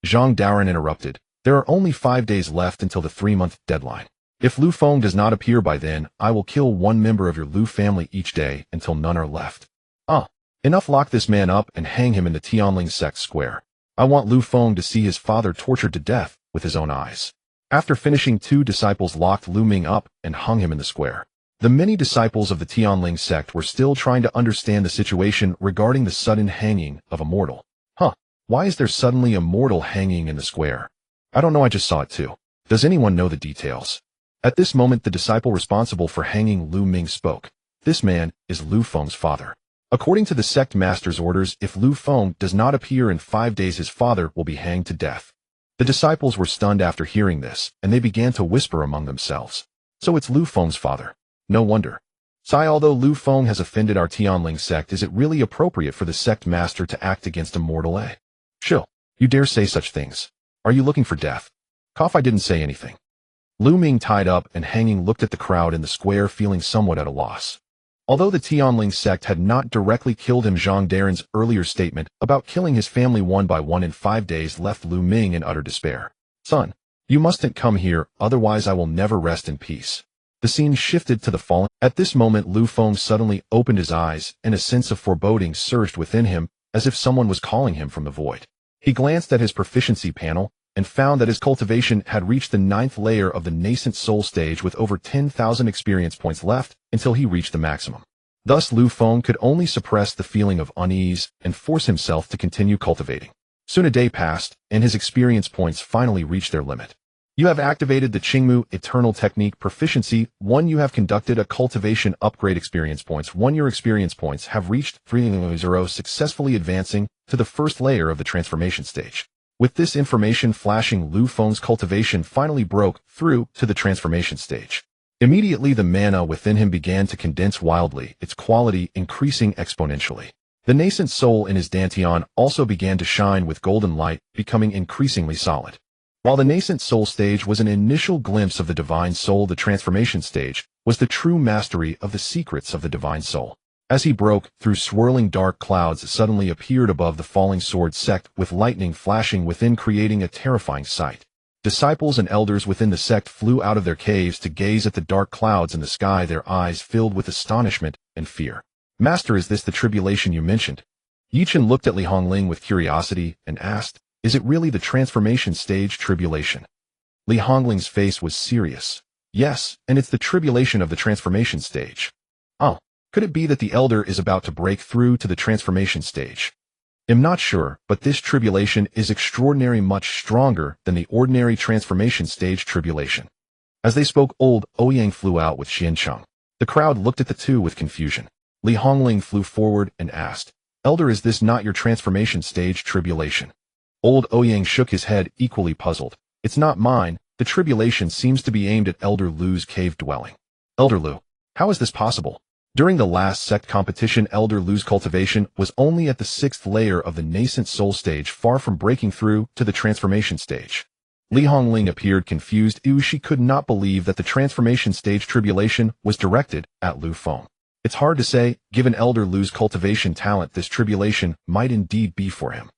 Zhang Daren interrupted. There are only 5 days left until the 3-month deadline. If Lu Feng does not appear by then, I will kill one member of your Lu family each day until none are left. Enough, lock this man up and hang him in the Tianling Sect square. I want Lu Feng to see his father tortured to death with his own eyes." After finishing, 2 disciples locked Lu Ming up and hung him in the square. The many disciples of the Tianling Sect were still trying to understand the situation regarding the sudden hanging of a mortal. Why is there suddenly a mortal hanging in the square? I don't know, I just saw it too. Does anyone know the details? At this moment, the disciple responsible for hanging Lu Ming spoke. "This man is Lu Feng's father. According to the sect master's orders, if Lu Feng does not appear in 5 days, his father will be hanged to death." The disciples were stunned after hearing this, and they began to whisper among themselves. "So it's Lu Feng's father. No wonder. Sai, although Lu Feng has offended our Tianling Sect, is it really appropriate for the sect master to act against a mortal, Chill. You dare say such things. Are you looking for death?" I didn't say anything. Lu Ming, tied up and hanging, looked at the crowd in the square, feeling somewhat at a loss. Although the Tianling Sect had not directly killed him, Zhang Daren's earlier statement about killing his family one by one in 5 days left Lu Ming in utter despair. "Son, you mustn't come here, otherwise I will never rest in peace." The scene shifted to the fallen. At this moment, Lu Feng suddenly opened his eyes, and a sense of foreboding surged within him, as if someone was calling him from the void. He glanced at his proficiency panel, and found that his cultivation had reached the 9th layer of the nascent soul stage with over 10,000 experience points left until he reached the maximum. Thus, Lu Feng could only suppress the feeling of unease and force himself to continue cultivating. Soon a day passed, and his experience points finally reached their limit. "You have activated the Qingmu Eternal Technique Proficiency 1. You have conducted a cultivation upgrade. Experience points 1. Your experience points have reached 300, successfully advancing to the 1st layer of the transformation stage." With this information flashing, Lu Feng's cultivation finally broke through to the transformation stage. Immediately, the mana within him began to condense wildly, its quality increasing exponentially. The nascent soul in his dantian also began to shine with golden light, becoming increasingly solid. While the nascent soul stage was an initial glimpse of the divine soul, the transformation stage was the true mastery of the secrets of the divine soul. As he broke through, swirling dark clouds suddenly appeared above the falling sword sect, with lightning flashing within, creating a terrifying sight. Disciples and elders within the sect flew out of their caves to gaze at the dark clouds in the sky, their eyes filled with astonishment and fear. "Master, is this the tribulation you mentioned?" Yichen looked at Li Hongling with curiosity and asked, "Is it really the transformation stage tribulation?" Li Hongling's face was serious. "Yes, and it's the tribulation of the transformation stage." Could it be that the elder is about to break through to the transformation stage? "I'm not sure, but this tribulation is extraordinary, much stronger than the ordinary transformation stage tribulation." As they spoke, old Ouyang flew out with Xiancheng. The crowd looked at the two with confusion. Li Hongling flew forward and asked, "Elder, is this not your transformation stage tribulation?" Old Ouyang shook his head, equally puzzled. It's not mine. The tribulation seems to be aimed at Elder Lu's cave dwelling. Elder Lu, how is this possible? During the last sect competition, Elder Lu's cultivation was only at the 6th layer of the nascent soul stage, far from breaking through to the transformation stage. Li Hongling appeared confused. She could not believe that the transformation stage tribulation was directed at Lu Feng. It's hard to say, given Elder Lu's cultivation talent, this tribulation might indeed be for him.